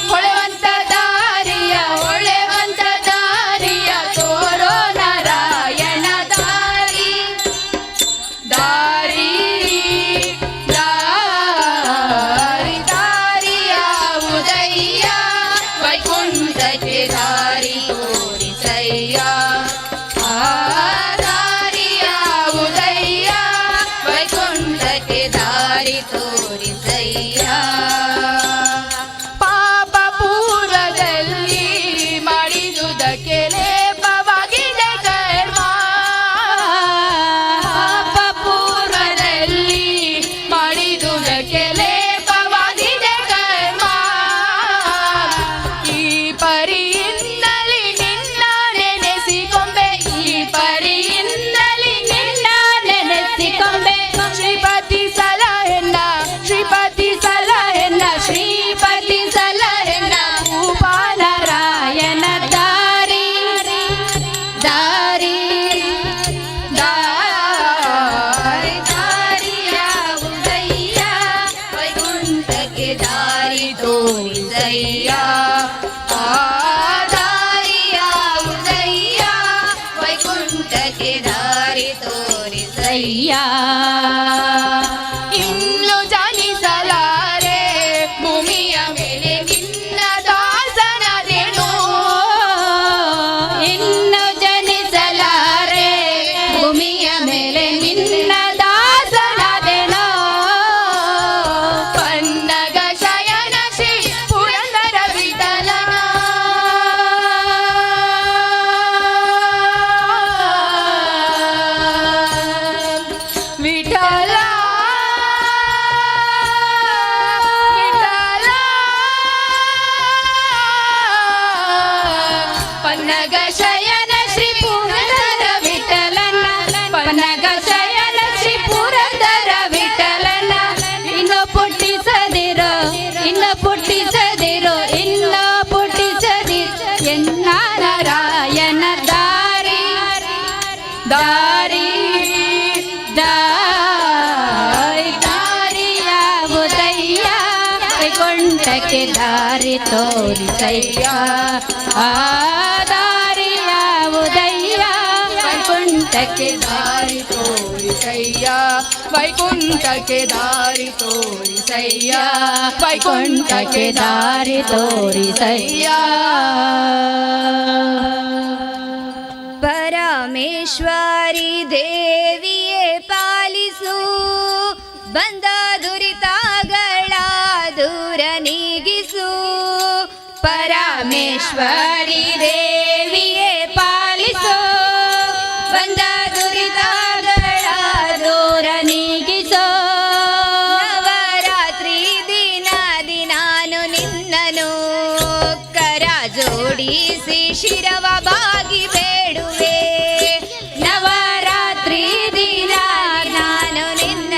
B: ಹೊಳೆವಂತ ದಾರಿಯ ಹೊಳೆವಂತ ದಾರಿಯ ತೋರೋ ನಾರಾಯಣ ದಾರಿ ದಾರಿ ದಾರಿ ದಾರಿಯಾವುದಯ್ಯ ವೈಕುಂಠಕ್ಕೆ ದಾರಿ ತೋರಿಸಯ್ಯ ಆ
D: ದಾರಿ ದಾರಿಯಾವುದಯ್ಯ ವೈಕುಂಠಕ್ಕೆ ದಾರಿ ತೋರಿಸಯ್ಯ ಆ ದಾರಿಯಾವುದಯ್ಯ ವೈಕುಂಠಕ್ಕೆ ದಾರಿ ತೋರಿಸಯ್ಯ
B: ಇನ್ನು ಜನಿಸಲಾರೆ ಭೂಮಿಯ ಮೇಲೆ ನಿನ್ನ ದಾಸನದೆನು
D: ಇನ್ನು ಜನಿಸಲಾರೆ ಭೂಮಿಯ ಮೇಲೆ ನಿನ್ನ ದಾಸನಾದೆನೋ
B: ಪನ್ನಗ ಶಯನ ಶ್ರೀ ಪುರಂದರ ವಿಠಲನ ವಿಠಲ ವಿಠಲ ಪನ್ನಗ
D: ಶಯನ ಶ್ರೀ ಪುರಂದರ ವಿಠಲನ ಪನ್ನಗ ಶಯನ ಶ್ರೀ ಪುರಂದರ ವಿಠಲನ ಇನ್ನು ಪುಟ್ಟಿಸದಿರೋ ಇನ್ನು ಪುಟ್ಟಿಸದಿರೋ ಇನ್ನು ಪುಟ್ಟಿಸದಿರೋ ಎನ್ನ ನಾರಾಯಣ ದಾರಿ ದಾರಿ ದಾರಿಯಾವುದಯ್ಯ ವೈಕುಂಠಕ್ಕೆ ದಾರಿ ತೋರಿಸಯ್ಯ ಆ ದಾರಿಯಾವುದಯ್ಯ ವೈಕುಂಠಕ್ಕೆ ದಾರಿ
B: ತೋರಿಸಯ್ಯ ವೈಕುಂಠಕ್ಕೆ ದಾರಿ ತೋರಿಸಯ್ಯ
D: ವೈಕುಂಠಕ್ಕೆ ದಾರಿ ತೋರಿಸಯ್ಯ
C: ಪರಮೇಶ್ವರಿ ದೇವಿಯೇ ಪಾಲಿಸು ಬಂದ ದುರಿತಗಳ ದೂರ ನೀಗಿಸು
D: ಪರಮೇಶ್ವರಿ ದೇವಿಯೇ ಪಾಲಿಸೋ ಬಂದ ದುರಿತಗಳ ದೂರ ನೀಗಿಸೋ
C: ನವರಾತ್ರಿ ದಿನಾನು ನಿನ್ನನು ಕರ ಜೋಡಿಸಿ ಶಿರವ ಬಾಗಿ ಬೇಡುವೆ
D: ನವರಾತ್ರಿ ದಿನ
C: ನಾನು ನಿನ್ನ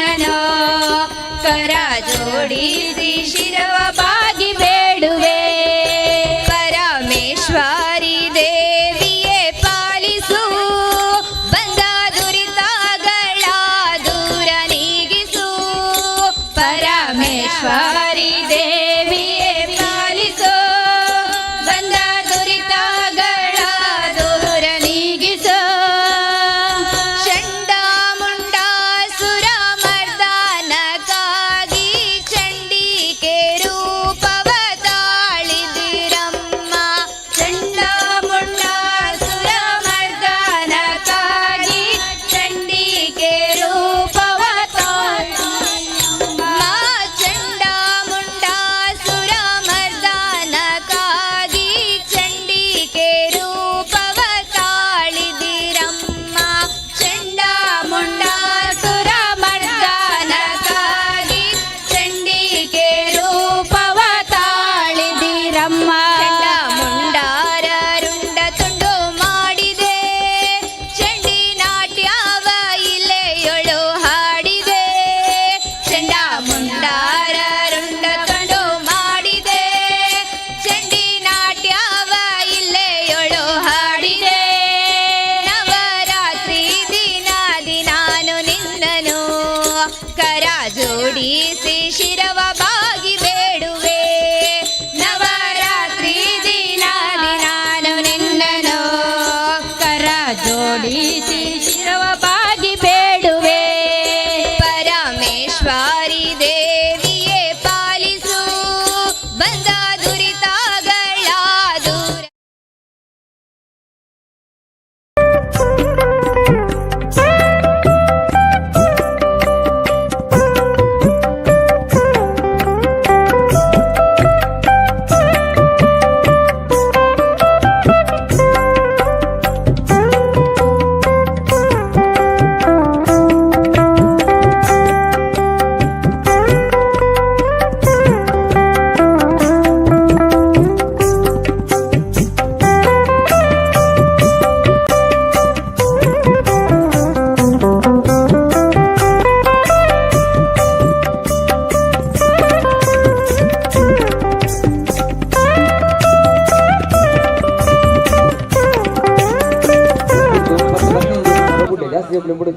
E: ಜೋಕ್ಲಿ ಬಿಡು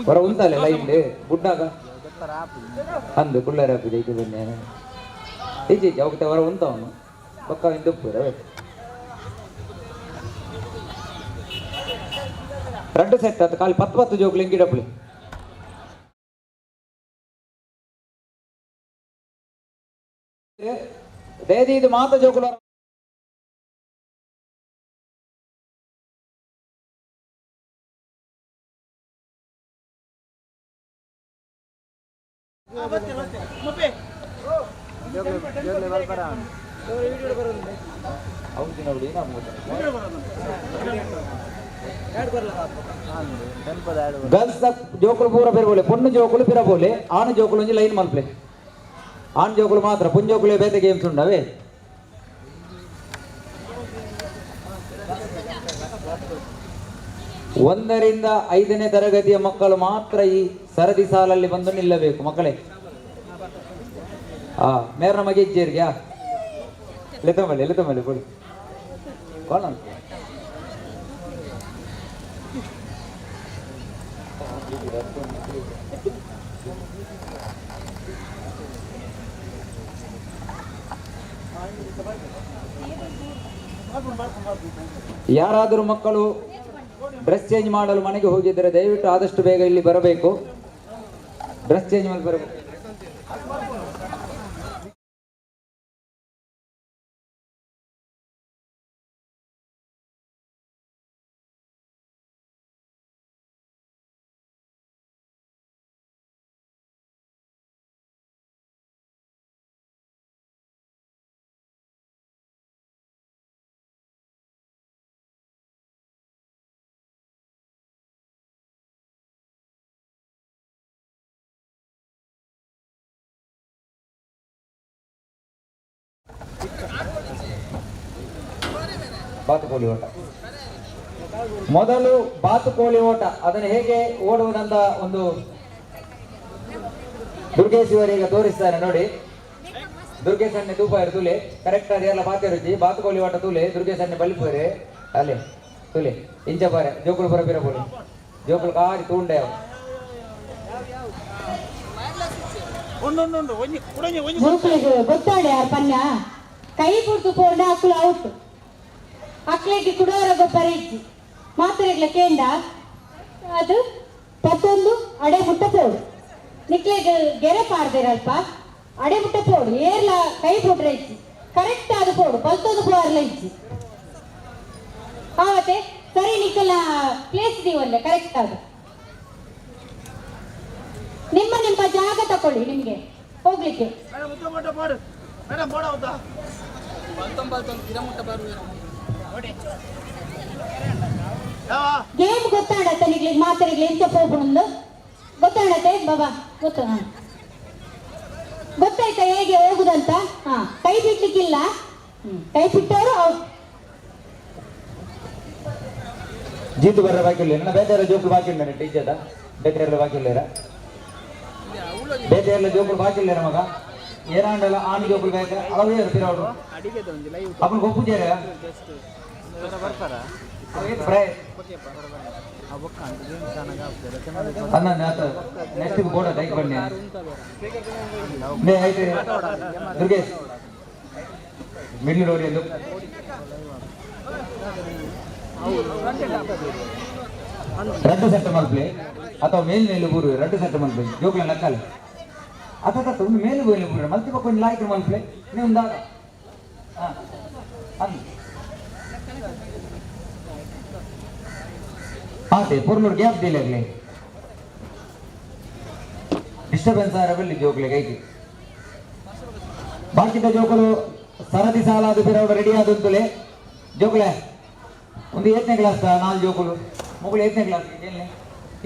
E: ಹೊರ ಉಂಟಲ್ಲ ಲೈನ್ ಬುಡ್ಡಾಗ ಅಂದು ಕುಳ್ಳರ ಹಾಕಿದೆ ಬನ್ನಿ ಈಜಿ ಅವಕ್ಕೆ ಹೊರ ಉಂಟ ಅವನು ಪಕ್ಕ ಇಂದುಪ್ಪು రెండు సెట్ అది కాలి 10 జోకులు ఇంకిడప్పుడు దేది ఇది మాత జోకులు गर्ल्स जोकुल पूरा फिर बोले पुण्य जोकुल फिर बोले आन जोकुल लाइन मल्पले आन जोकुल मात्र पुण्य जोकुले बेते गेम्स उंडवे ಒಂದರಿಂದ 5ನೇ ತರಗತಿಯ ಮಕ್ಕಳು ಮಾತ್ರ ಈ ಸರದಿ ಸಾಲಲ್ಲಿ ಬಂದು ನಿಲ್ಲಬೇಕು ಮಕ್ಕಳೇ ಮೇರ ನಮಗೆ ಇಜ್ಜೇರ್ಗ್ಯಾ ಲೆತಮಲೆ ಬೋಳಿ ಕೋಣ ಯಾರಾದರೂ ಮಕ್ಕಳು ಡ್ರೆಸ್ ಚೇಂಜ್ ಮಾಡಲು ಮನೆಗೆ ಹೋಗಿದ್ದರೆ ದಯವಿಟ್ಟು ಆದಷ್ಟು ಬೇಗ ಇಲ್ಲಿ ಬರಬೇಕು ಡ್ರೆಸ್ ಚೇಂಜ್ ಮಾಡಿ ಬರಬೇಕು ಬಾತುಕೋಳಿ ಓಟ ಮೊದಲು ಬಾತುಕೋಳಿ ಓಟ ಅದನ್ನು ಹೇಗೆ ಓಡುವುದಂತ ಒಂದು ದುರ್ಗೇಶ್ ಇವರೀಗ ತೋರಿಸ್ತಾರೆ ನೋಡಿ ದುರ್ಗೇಶ್ ಅಣ್ಣೆ ತೂಪಾಯರು ತುಲೆ ಕರೆಕ್ಟ್ ಅದೆಲ್ಲ ಬಾತಿರುಚಿ ಬಾತುಕೋಳಿ ಓಟ ತುಲೆ ದುರ್ಗೇಶ್ ಅಣ್ಣೆ ಬಲಿಪೋರೆ ಅಲ್ಲೇ ತುಲೆ ಇಂಚ ಬಾರೆ ಜೋಕುಲು ಬರಬಿರ ಬೋಲಿ ಜೋಕುಲು ಕಾಡಿ ತೂಂಡೆ
F: ಗೊತ್ತಾಳೆ ಯಾರು ಪನ್ಯ ಕೈ ಪುಡ್ತು ಪೋಂಡ ಅಕ್ಕಳು ಔಟ್ ಅಕ್ಲೆಗೆ ಕುಡೋರ ಗೊಬ್ಬರ ಇಚ್ಚಿ ಮಾತ್ರೆಗ್ಲ ಕೇಂಡ ಅದು ಪತ್ತೊಂದು ಅಡೆ ಮುಟ್ಟ ಪೋಡು ನಿಕ್ಲೆಗೆ ಗೆರೆ ಪಾಡ್ದಿರಲ್ಪ ಅಡೆ ಮುಟ್ಟ ಪೋಡು ಏರ್ಲ ಕೈ ಪುಟ್ರೆ ಇಚ್ಚಿ ಕರೆಕ್ಟ್ ಆದ ಪೋಡು ಪಲ್ತೊಂದು ಪೋರ್ಲ ಇಚ್ಚಿ ಆವತ್ತೆ ಸರಿ ನಿಕ್ಕಲ್ಲ ಪ್ಲೇಸ್ ಇದೀವಲ್ಲ ಕರೆಕ್ಟ್ ಆದ ನಿಮ್ಮ ಜಾಗ ತಕೊಳ್ಳಿ ನಿಮ್ಗೆ ಹೋಗ್ಲಿಕ್ಕೆ ಗೇಮ್ ಗೊತ್ತಾಡತ್ತೆ ನಿಗ್ಲಿಗೆ ಮಾತಾಡಿಗ್ಲಿ ಎಂತ ಹೋಗ್ಬಿಡು ಗೊತ್ತಾಡತ್ತೆ ಬಾಬಾ ಗೊತ್ತಾಯ್ತಾ ಹೇಗೆ ಹೋಗುದಂತ ಕೈ ಬಿಡ್ಲಿಕ್ಕಿಲ್ಲ ಕೈ ಬಿಟ್ಟವರು
E: ಜೀತು ಬರ್ರ ಬಾಕಿಲ್ಲ ನನ್ನ ಬೇರೆ ಜೋಕುಲು ಬಾಕಿಲ್ಲ ಟೀಚರ್ ಬೇರೆ ಬಾಕಿಲ್ಲ ಬೇರೆ ಜೋಕುಲು ಬಾಕಿಲ್ಲ ಮಗ ಏನಾಂಡಲ್ಲ ಆಣಿ ಜೋಕುಲು ಬೇಕ ಅವೇ ಇರ್ತೀರ ಅವರು ಅಪ್ಪನ ಗೊಪ್ಪು ಜೇರ ಅನ್ನ ನೆಕ್ಸ್ಟ್ ಬೋರ್ಡ್ ಟೈಕ್ ಬನ್ನಿ ಐತೆ ದುರ್ಗೇಶ್ ಮಿಡ್ಲ್ ರೋಡ್ ಎಂದು రెండు సెంటమల్ ప్లే ಅಥವಾ ಮೇಲ್ಮೇಲೆ ಬೂರು రెండు సెంటమల్ ಪ್ಲೇ ಜೋಕ್ಲ ನಕ್ಕಲ್ಲ ಅಥವಾ ಒಂದು ಮೇಲೆ ಬೋಯ್ಲಿ ಬೂರ ಮಲ್ತಿ ಪಕ್ಕೊಂಡು ಲಾಯ್ತು ಮಲ್ ಪ್ಲೇ ನೀವು ಒಂದಾಗ ಆತೆ ಪೂರ್ಣೂರು ಗ್ಯಾಪ್ ದಿಲಾಗ್ಲಿ ಡಿಸ್ಟರ್ಬೆನ್ಸ್ ಆರಬಲ್ಲಿ ಜೋಕ್ಲೆ ಕೈಗೆ ಬಾಕಿದ ಜೋಕಲು ಸರದಿ ಸಾಲಾದ ಬಿರವಡು ರೆಡಿ ಆದಂತಲೇ ಜೋಕ್ಲೆ ಒಂದು 8ನೇ ಕ್ಲಾಸ್ 4 ಜೋಕುಲು ಮಗಳು 8ನೇ ಕ್ಲಾಸ್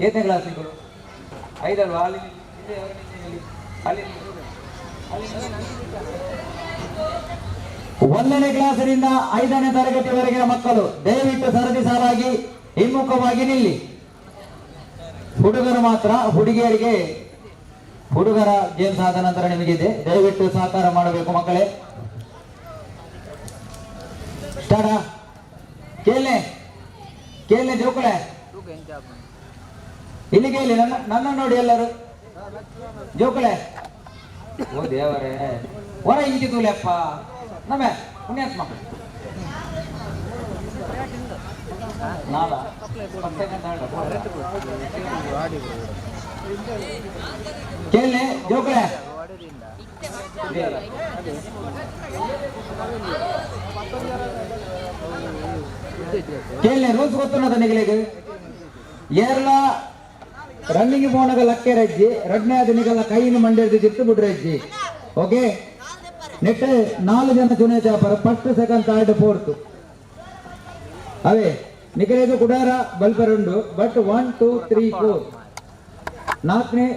E: 8ನೇ ಕ್ಲಾಸ್ ಸಿಕ್ಕಲು 5 ಅಲ್ವಾ ಅಲ್ಲಿ 1ನೇ ಕ್ಲಾಸಿನಿಂದ 5ನೇ ತರಗತಿವರೆಗಿನ ಮಕ್ಕಳು ದಯವಿಟ್ಟು ಸರದಿ ಸಾಲಾಗಿ ಹಿಮ್ಮುಖವಾಗಿ ನಿಲ್ಲಿ ಹುಡುಗರು ಮಾತ್ರ ಹುಡುಗರ ಗೇಮ್ಸ್ ಆದ ನಂತರ ನಿಮಗಿದೆ ದಯವಿಟ್ಟು ಸಹಕಾರ ಮಾಡಬೇಕು ಮಕ್ಕಳೇ ಸ್ಟಾರ್ಟ್ ಕೇಳನೆ ಜೋಕುಳೆ ಇಲ್ಲಿಗೆ ಇಲ್ಲಿ ನನ್ನ ನೋಡಿ ಎಲ್ಲರೂ ಜೋಕುಳೆ ಓ ದೇವರೇ ಹೊರ ಇಂಚಿ ತೂಲೆಪ್ಪ ನಮ್ಮೆ ಪುಣ್ಯಾತ್ಮ ನಾದ ಕೇಳಿ ಜೋಕುಳೆ ಕೇಳಿ ರೂಲ್ಸ್ ಗೊತ್ತುನ್ನದ ನಿಗಳಿಗೆ ಏರ್ಲ ರನ್ನಿಂಗ್ போனக ಲಕ್ಕೆ ರಜ್ಜಿ ರಡ್ನೆ ಆದ ನಿಗಲ ಕೈನ ಮಂಡ್ಯದ ಜಿತ್ತು ಬಿಡ್ರೆ ಅಜ್ಜಿ ಓಕೆ ನೆಟ್ 4 ಜನ ಚುನೆ ಚಾಪರ ಫಸ್ಟ್ ಸೆಕೆಂಡ್ ಥರ್ಡ್ ಫೋರ್ತ್ ಅವೇ ನಿಗಲೇದು ಕುಡಾರ ಬಲ್ಪರುಂಡು ಬಟ್ 1 2 3 4 ನಾಲ್ಕನೇ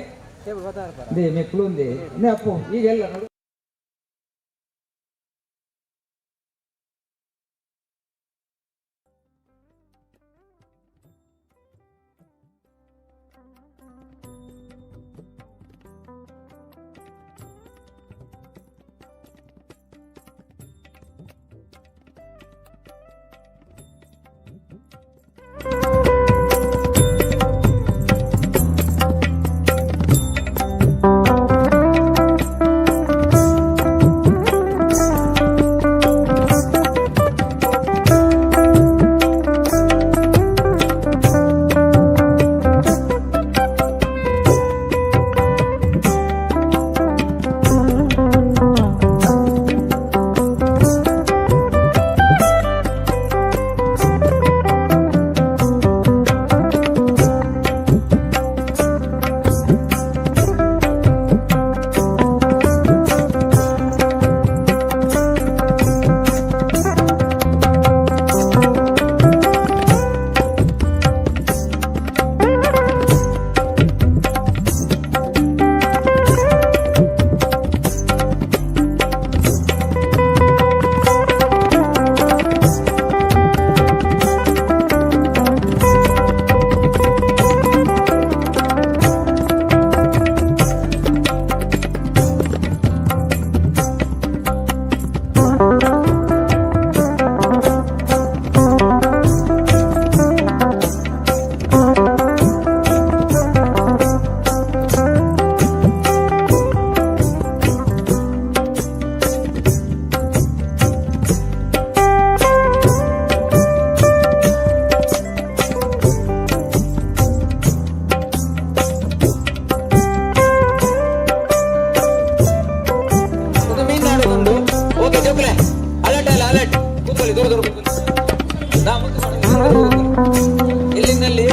E: ದೇ ಮೆಕ್ಲುಂದೆ ನೇ ಅಪ್ಪು ಈಗೆಲ್ಲ ನೋಡು ಇಲ್ಲಿನಲ್ಲಿ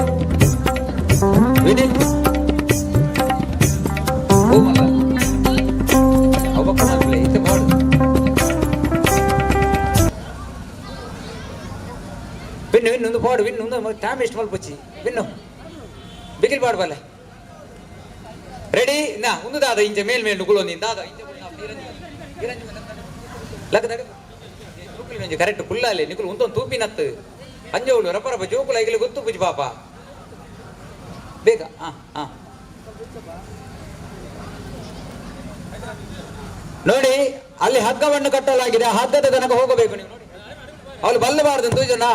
E: ವಿನ್ನು ವಿನ್ನೊಂದು ಪಾಡು ವಿನ್ನೊಂದು ಟೈಮ್ ಎಷ್ಟು ಮಲ್ಪಚ್ಚಿ ವಿನ್ನು ಬಿಗಿಲ್ ಪಾಡು ಬಲ್ಲೆ ರೆಡಿ ನಾ ಒಂದು ದಾದ ಇಂಚೆ ಮೇಲ್ ನುಗುಳೊಂದಿನ ದಾದ ಕರೆಕ್ಟ್ ಕುಲ್ಲಾಲೆ ನಿಕುಲು ಉಂತೊಂದು ತೂಪಿನತ್ತು ಅಂಜೋಳು ರಪರಪ ಜೋಕುಲ ಈಗಲೇ ಗೊತ್ತು ಬುಜಿ ಪಾಪ ಬೇಗ ನೋಡಿ ಅಲ್ಲಿ ಹಗ್ಗವನ್ನು ಕಟ್ಟಲಾಗಿದೆ ಆ ಹಗ್ಗದ ತನಕ ಹೋಗಬೇಕು ನೀವು ನೋಡಿ ಅವಳು ಬಲ್ಲಬಾರ್ದು ತೂ ಜನ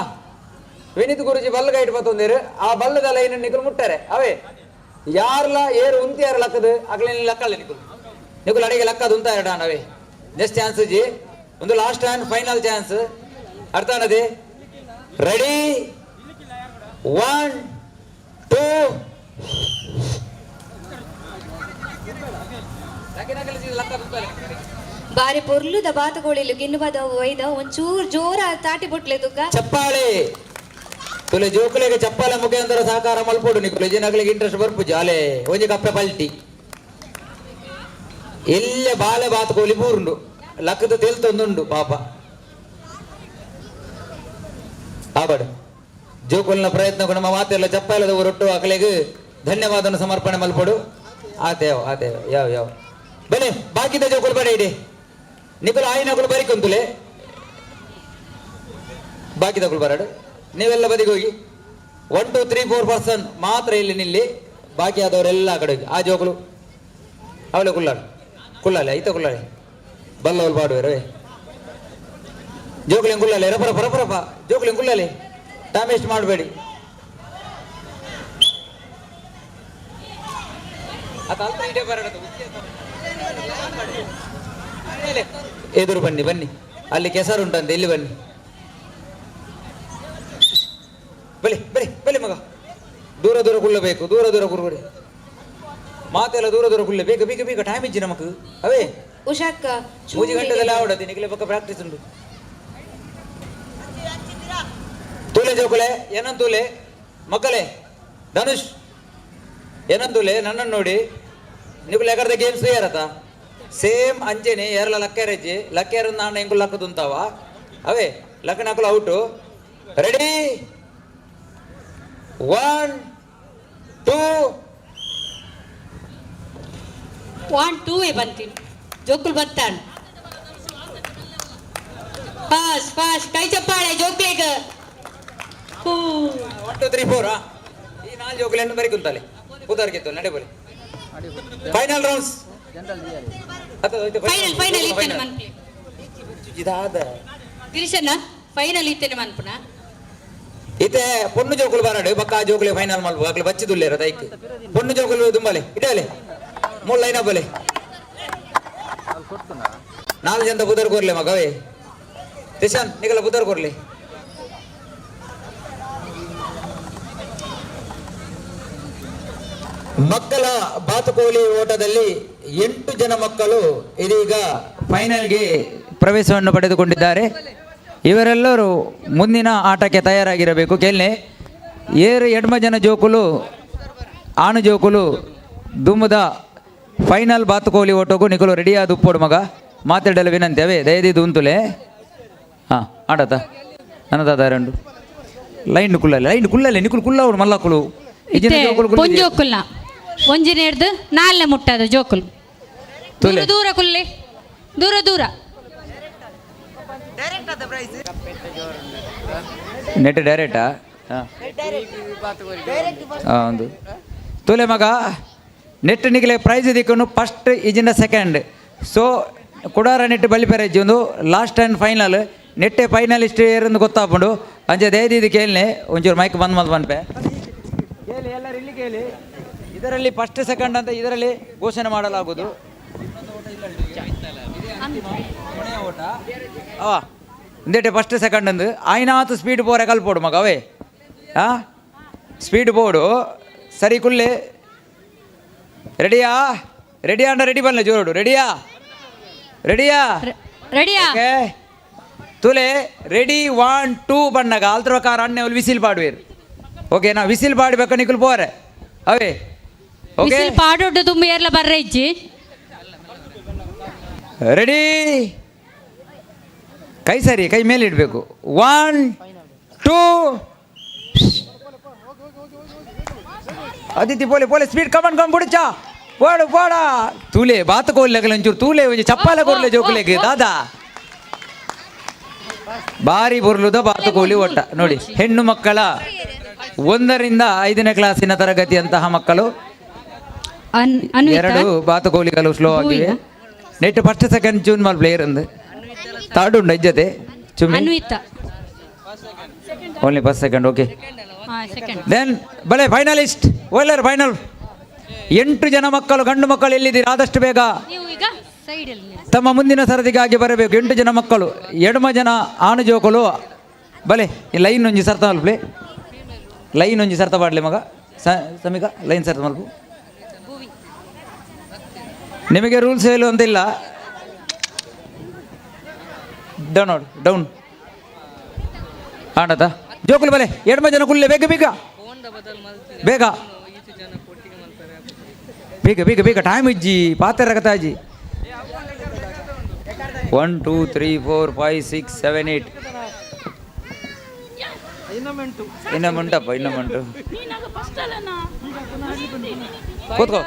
E: ವಿನೀತ್ ಗುರುಜಿ ಬಲ್ಲಗ ಇಟ್ಟು ಬತ್ತೊಂದಿರು ಆ ಬಲ್ಲದ ಲೈನ್ ನಿಕುಲು ಮುಟ್ಟಾರೆ ಅವೇ ಯಾರ್ಲ ಏರು ಉಂತಿ ಯಾರು ಲಕ್ಕದು ಅಗ್ಲಿ ಲಕ್ಕಲ್ಲ ನಿಕುಲು ಅಡಿಗೆ ಲಕ್ಕದು ಉಂತ ಎರಡಾನ್ ಅವೇ ನೆಕ್ಸ್ಟ್ ಚಾನ್ಸ್ ಜಿ ಒಂದು ಲಾಸ್ಟ್ ಅಂಡ್ ಫೈನಲ್ ಚಾನ್ಸ್ ಅರ್ಥ ಅನ್ನದೆ ರೆಡಿ 1 2
D: ಬಾರಿ ಪೊರ್ಲುದ ಬಾತುಗೋಳಿಲು ಗಿನ್ನುಬದ ಒಯ್ದ ಒಂಚೂರು ಜೋರ ತಾಟಿ ಬುಟ್ಲೆ ತುಕ್ಕ
E: ಚಪ್ಪಾಳೆ ತುಲೆ ಜೋಕುಲೆಗೆ ಚಪ್ಪಾಳೆ ಮುಖೇಂದ್ರ ಸಹಕಾರ ಮಲ್ಪೋಡು ನಿಕ್ಲು ಜನಗಳಿಗೆ ಇಂಟ್ರೆಸ್ಟ್ ಬರ್ಪು ಜಾಲೆ ಒಂಜಿ ಕಪ್ಪೆ ಪಲ್ಟಿ ಎಲ್ಲೆ ಬಾಲೆ ಬಾತುಗೋಳಿ ಪೂರ್ಂಡು ಲಕ್ಕದ ತೇಲ್ತೊಂದುಂಡು ಪಾಪ ಆಬಡು ಜೋಕುಲ್ನ ಪ್ರಯತ್ನ ನಮ್ಮ ಮಾತೆಲ್ಲ ಚಪ್ಪಾಲದ ಹೊರಟು ಅಕಲೆಗೆ ಧನ್ಯವಾದನ ಸಮರ್ಪಣೆ ಮಲ್ಪಡು ಆತೇವ ಯಾವ ಬನ್ನಿ ಬಾಕಿದ ಜೋಕುಲ್ ಬೇಡ ಇಡಿ ನಿಕಲು ಆಯ್ನಗಳು ಬರಿಕೊಂತುಲೆ ಬಾಕಿ ತಗೊಳ್ ಬರಡು ನೀವೆಲ್ಲ ಬದಿಗೆ ಹೋಗಿ 1 2 3 4 ಪರ್ಸನ್ ಮಾತ್ರ ಇಲ್ಲಿ ನಿಲ್ಲಿ ಬಾಕಿ ಆದವರೆಲ್ಲ ಆ ಕಡೆ ಹೋಗಿ ಆ ಜೋಕುಲು ಅವಳೆ ಕುಲ್ಲಾಳೆ ಐತ ಕುಲ್ಲಾಳೆ ಬಲ್ಲವಲ್ ಪಾಡುವೆ ಜೋಕುಲಿಂಗ್ ಕುಲ್ಲಾಲೆ ರಪರಪ ಜೋಕುಲಿಂಗ್ ಕುಲ್ಲಾಲೆ ಟೈಮ್ ವೇಸ್ಟ್ ಮಾಡಬೇಡಿ ಎದುರು ಬನ್ನಿ ಬನ್ನಿ, ಅಲ್ಲಿ ಕೆಸರು ಉಂಟಂತೆ, ಇಲ್ಲಿ ಬನ್ನಿ. ಬಲಿ ಬಲಿ ಬಲಿ ಮಗ, ದೂರ ದೂರ ಕುಳ್ಳಬೇಕು, ದೂರ ದೂರ ಕುರುಗಡೆ ಮಾತೆಲ್ಲ ದೂರ ದೂರ ಕುಳ್ಳೆ, ಬೇಗ ಬೇಗ ಬೇಗ ಟೈಮ್ ಇಜ್ಜಿ ನಮಕ್ ಅವೇ
D: ಉಷಾಕ್ಕ
E: ಮೂಜಿ ಗಂಟೆದೆಲ್ಲ ಆವಡತಿ ನಿಖಿಲೆ ಪಕ್ಕ ಪ್ರಾಕ್ಟೀಸ್ ಉಂಟು. ತೂಲೆ ಜೋಕುಲೆ ಏನಂತ ತೂಲೆ ಮಕ್ಕಳೇ, ಧನುಷ್ ಏನಂತ ತೂಲೆ ನನ್ನನ್ನು ನೋಡಿ ನಿಖಿಲ್ ಎಕರ್ದ ಗೇಮ್ಸ್ ಯಾರತ ಸೇಮ್ ಅಂಚೆನೆ ಎರಲ ಲಕ್ಕೆರಜ್ಜಿ ಲಕ್ಕೆರ ನಾನು ಹೆಂಗು ಲಕ್ಕ ತುಂತಾವ ಅವೇ ಲಕ್ಕ ನಕಲು ಔಟು. ರೆಡಿ 1 2
F: 1 2 ಬಂತೀನಿ ಜೋಕುಲ್ ಬತ್ತಾನ್ ಪಾಸ್ ಪಾಸ್ ಕೈ ಚಪ್ಪಾಳೆ ಜೋಕ್ಲೇಗ
E: 1 2 3 4 ಈ 4 ಜೋಕುಲೆಯನ್ನು ಬರಿ ಕುಂತಾಲೆ ಕೂದರ್ಗೆತ್ತು ನಡೆ ಬರಿ ಫೈನಲ್ ರೌಂಡ್ಸ್
F: ಫೈನಲ್ ಫೈನಲ್ ಇತ್ತೇನೆ ಮನ್ಪಿ
E: ಇದಾದ
F: ಗಿರಿಶನ್ನ ಫೈನಲ್ ಇತ್ತೇನೆ ಮನ್ಪುನ
E: ಇತ್ತೆ ಪೊಣ್ಣು ಜೋಕುಲು ಬಾರಾಡು ಬಕ್ಕ ಆ ಜೋಕುಲೆ ಫೈನಲ್ ಮಲ್ಪು ಅಕ್ಲೆ ಬಚ್ಚಿ ತುಲ್ಲೇರ ದೈಕ್ ಪೊಣ್ಣು ಜೋಕುಲು ದುಂಬಲೆ ಇಡಲೆ 3 ಲೈನ್ ಅಬ್ಬಲೆ 4 ಜನ ಬುದರ್ ಕೊರ್ಲೆ ಮಗವೇ ತಿಶಾನ್ ನಿಗಲ ಬುದರ್ ಕೊರ್ಲೆ. ಮಕ್ಕಳ ಬಾತುಕೋಳಿ ಓಟದಲ್ಲಿ 8 ಜನ ಮಕ್ಕಳು ಇದೀಗ ಫೈನಲ್ಗೆ ಪ್ರವೇಶವನ್ನು ಪಡೆದುಕೊಂಡಿದ್ದಾರೆ. ಇವರೆಲ್ಲರೂ ಮುಂದಿನ ಆಟಕ್ಕೆ ತಯಾರಾಗಿರಬೇಕು. ಕೆಲ್ನೆ ಏರು ಎಡ್ಮ ಜನ ಜೋಕುಲು ಆಣು ಜೋಕುಲು ದುಮ್ಮದ ಫೈನಲ್ ಬಾತುಕೋಳಿ ಓಟೋಗು ನಿಕಲು ರೆಡಿಯಾದ ಉಪ್ಪೋಡು ಮಗ ಮಾತಾಡಲು ವಿನಂತಿ ಅವೇ ದಯದಿ ದುಂತುಲೆ ಹಾಂ ಆಡತ ನನ್ನದಾದ 2 ಲೈನ್ ಕುಲ್ಲಲೆ ನಿಕುಲು ಕುಲ್ಲವಡು ಮಲ್ಲಕ್ಕುಲು
F: ಪೊಂಜೋಕುಲ್ನ ಒಂಜಿನ ಹಿಡ್ದು 4 ಮುಟ್ಟದು ಜೋಕುಲ್ ದೂರ ದೂರ ಕುಲ್ಲೆ ದೂರ ದೂರ
E: ನೆಟ್ ಡೈರೆಕ್ಟಾ ಒಂದು ತುಲೆ ಮಗ ನೆಟ್ ನಿಗಲೆ ಪ್ರೈಸ್ ದಿಕ್ಕನು ಫಸ್ಟ್ ಇಜಿನ ಸೆಕೆಂಡ್ ಸೊ ಕುಡಾರ ನೆಟ್ ಬಲಿಪೆರಜ್ಜಿ ಒಂದು ಲಾಸ್ಟ್ ಆ್ಯಂಡ್ ಫೈನಲ್ ನೆಟ್ಟೆ ಫೈನಲಿಸ್ಟ್ ಏರಂದು ಗೊತ್ತಾಪುಂಡು ಅಂಚೆ ದಯದಿದ್ದು ಕೇಳಿನೆ ಒಂಚೂರು ಮೈಕ್ ಬಂದ್ ಮನ್ಪೆ ಕೇಳಿ ಎಲ್ಲರೂ ಇಲ್ಲಿ ಕೇಳಿ. ಇದರಲ್ಲಿ ಫಸ್ಟ್ ಸೆಕೆಂಡ್ ಅಂತ ಇದರಲ್ಲಿ ಘೋಷಣೆ ಮಾಡಲಾಗುವುದು. ಓಟ ಅವ ಇಂದೇಟೆ ಫಸ್ಟ್ ಸೆಕೆಂಡ್ ಅಂದು ಆಯ್ನಾತು ಸ್ಪೀಡ್ ಪೋರೆ ಕಲ್ಪೋಡು ಮಗ ಅವೇ ಸ್ಪೀಡ್ ಬೋರ್ಡು ಸರಿ ಕುಲ್ಲೆ ರೆಡಿಯಾ ರೆಡಿಯಾ ಅಂಡ ರೆಡಿ ಬನ್ಲೆ ಜೋರು ರೆಡಿಯಾ ರೆಡಿಯಾ
F: ರೆಡಿಯಾ
E: ತುಲೆ ರೆಡಿ 1 2 ಬಣ್ಣಗ ಆಲ್ತ್ರ ಪ್ರಕಾರ ಅಣ್ಣೆ ವಿಸಿಲ್ ಪಾಡುವೇರು ಓಕೆನಾ ವಿಸಿಲ್ ಪಾಡ್ಬೇಕು ನಿಕುಲ್ ಪೋರೆ ಅವೇ ಓಕೆ
F: ವಿಸಿಲ್ ಪಾಡೋಡು ತುಂಬ ಏರ್ಲ ಬರ್ರೆ ಇಜ್ಜಿ
E: ರೆಡಿ ಕೈ ಸರಿ ಕೈ ಮೇಲೆ ಇಡಬೇಕು 1 2 ಅದಿತಿ ಪೋಲೆ ಪೋಲೆ ಸ್ಪೀಡ್ ಕಮನ್ ಕಮ್ ಬಿಡುಚ ಪೋಡು ಪೋಡ ತೂಲೆ ಬಾತುಕೋಲ್ಲೆಗಲ ಒಂಚೂರು ತೂಲೆ ಒಂಚೂರು ಚಪ್ಪಾಲೆ ಕೊರ್ಲೆ ಜೋಕುಲೆಗೆ ದಾದಾ ಬಾರಿ ಬೊರ್ಲುದ ಬಾತುಕೋಲಿ ಒಟ್ಟ ನೋಡಿ. ಹೆಣ್ಣು ಮಕ್ಕಳ 1 ರಿಂದ 5ನೇ ಕ್ಲಾಸಿನ ತರಗತಿಯಂತಹ ಮಕ್ಕಳು 2 ಬಾತುಕೋಲಿಗಳು ಸ್ಲೋ ಆಗಿವೆ. ನೆಟ್ ಫಸ್ಟ್ ಸೆಕೆಂಡ್ ಚೂನ್ ಮಾಲ್ ಪ್ಲೇಯರ್ ಅಂದು ಥರ್ಡ್ ಉಂಡು ಇಜ್ಜತೆ
F: Anvita
E: only first second okay then ಬಲೆ ಫೈನಲಿಸ್ಟ್ ಓಲರ್ ಫೈನಲ್ 8 ಜನ ಮಕ್ಕಳು ಗಂಡು ಮಕ್ಕಳು ಎಲ್ಲಿದ್ದೀರಿ ಆದಷ್ಟು ಬೇಗ
F: ನೀವು ಈಗ ಸೈಡಲ್ಲಿ
E: ತಮ್ಮ ಮುಂದಿನ ಸರದಿಗಾಗಿ ಬರಬೇಕು. 8 ಜನ ಮಕ್ಕಳು ಎಡಮ ಜನ ಆಣು ಜೋಕಲು ಬಲೆ ಈ ಲೈನ್ ಒಂಜಿ ಸರ್ತ ಮಲ್ಪಲೆ ಲೈನ್ ಒಂಜಿ ಸರ್ತ ಪಾಡ್ಲೆ ಮಗ ಸಮೀಗ ಲೈನ್ ಸರ್ತ ಮಲ್ಪು ನಿಮಗೆ ರೂಲ್ಸ್ ಹೇಳು ಅಂತಿಲ್ಲ ಡೌನ್ ಡೌನ್ ಆಡತ ಜೋಕುಲು ಬಲೆ ಎಡಮ ಜನ ಕುಲ್ಲೆ ಬೇಗ ಬೇಗ ಬೇಗ ಬೇಗ ಬೇಗ ಬೇಗ ಟೈಮ್ ಇಜ್ಜಿ ಪಾತ್ರ ರಗತಾಜಿ 1 2 3 4 5 6 7 8 ಇನ್ನೊಂಟಪ್ಪ ಇನ್ನೊಂಟು ಕೂತ್ಕೋ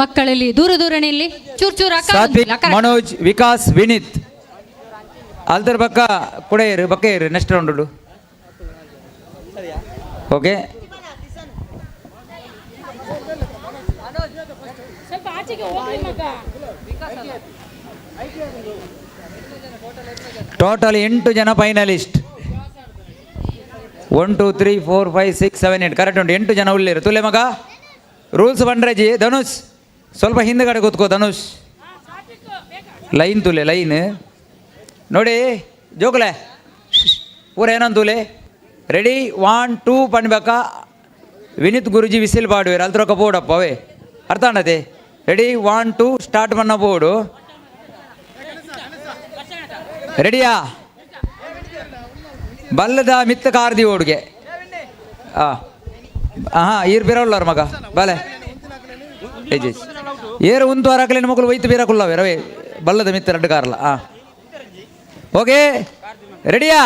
F: ಮಕ್ಕಳಲ್ಲಿ ದೂರ ದೂರನೆಯಲ್ಲಿ ಚೂರ್ ಚೂರ್
E: ಸಾತ್ವಿಕ್ ಮನೋಜ್ ವಿಕಾಸ್ ವಿನೀತ್ ಅಲ್ದರ್ ಬಕ್ಕ ಕೂಡ ಇರು ಬಕ್ಕ ಇರು ನೆಕ್ಸ್ಟ್ ರೌಂಡ್ ಓಕೆ ಟೋಟಲ್ 8 ಜನ ಫೈನಲಿಸ್ಟ್ 1 2 3 4 5 6 7 8 ಕರೆಕ್ಟ್ ಉಂಟು 8 ಜನ ಉಳ್ಳಿರು ತುಲೆ ಮಗ ರೂಲ್ಸ್ ಬಂಡ್ರಜಿ ಧನುಷ್ ಸ್ವಲ್ಪ ಹಿಂದ್ಗಡೆ ಕೂತ್ಕೋ ಧನುಷ್ ಲೈನ್ ತುಲೆ ಲೈನ್ ನೋಡಿ ಜೋಕುಲೆ ಪೂರ ಏನಂತ ತುಲೆ ರೆಡಿ 1 2 ಪಣ್ಬೇಕಾ ವಿನೀತ್ ಗುರುಜಿ ವಿಸಿಲ್ ಪಾಡುವೇರು ಅಲ್ತ್ರೊಕ್ಕ ಬೋಡಪ್ಪ ಅವೇ ಅರ್ಥ ಅನ್ನತೆ ರೆಡಿ 1 2 ಸ್ಟಾರ್ಟ್ ಪಣ್ಣ ಬೋಡು ರೆಡಿಯಾ ಬಲ್ಲದ ಮಿತ್ತ ಕಾರ್ದಿ ಓಡ್ಗೆ ಈರ್ ಬಿರವಲ್ಲಾರ ಮಗ ಬಾಲೆ ಏರು ಉಂತು ಅರಕಲಿನ ಮಕ್ಕಳು ಒಯ್ತು ಬೀರಕುಲ್ಲವೆ ರವೆ ಬಲ್ಲದ ಮಿತ್ತ ರಡ್ಡು ಕಾರ್ಲ ಓಕೆ ರೆಡಿಯಾ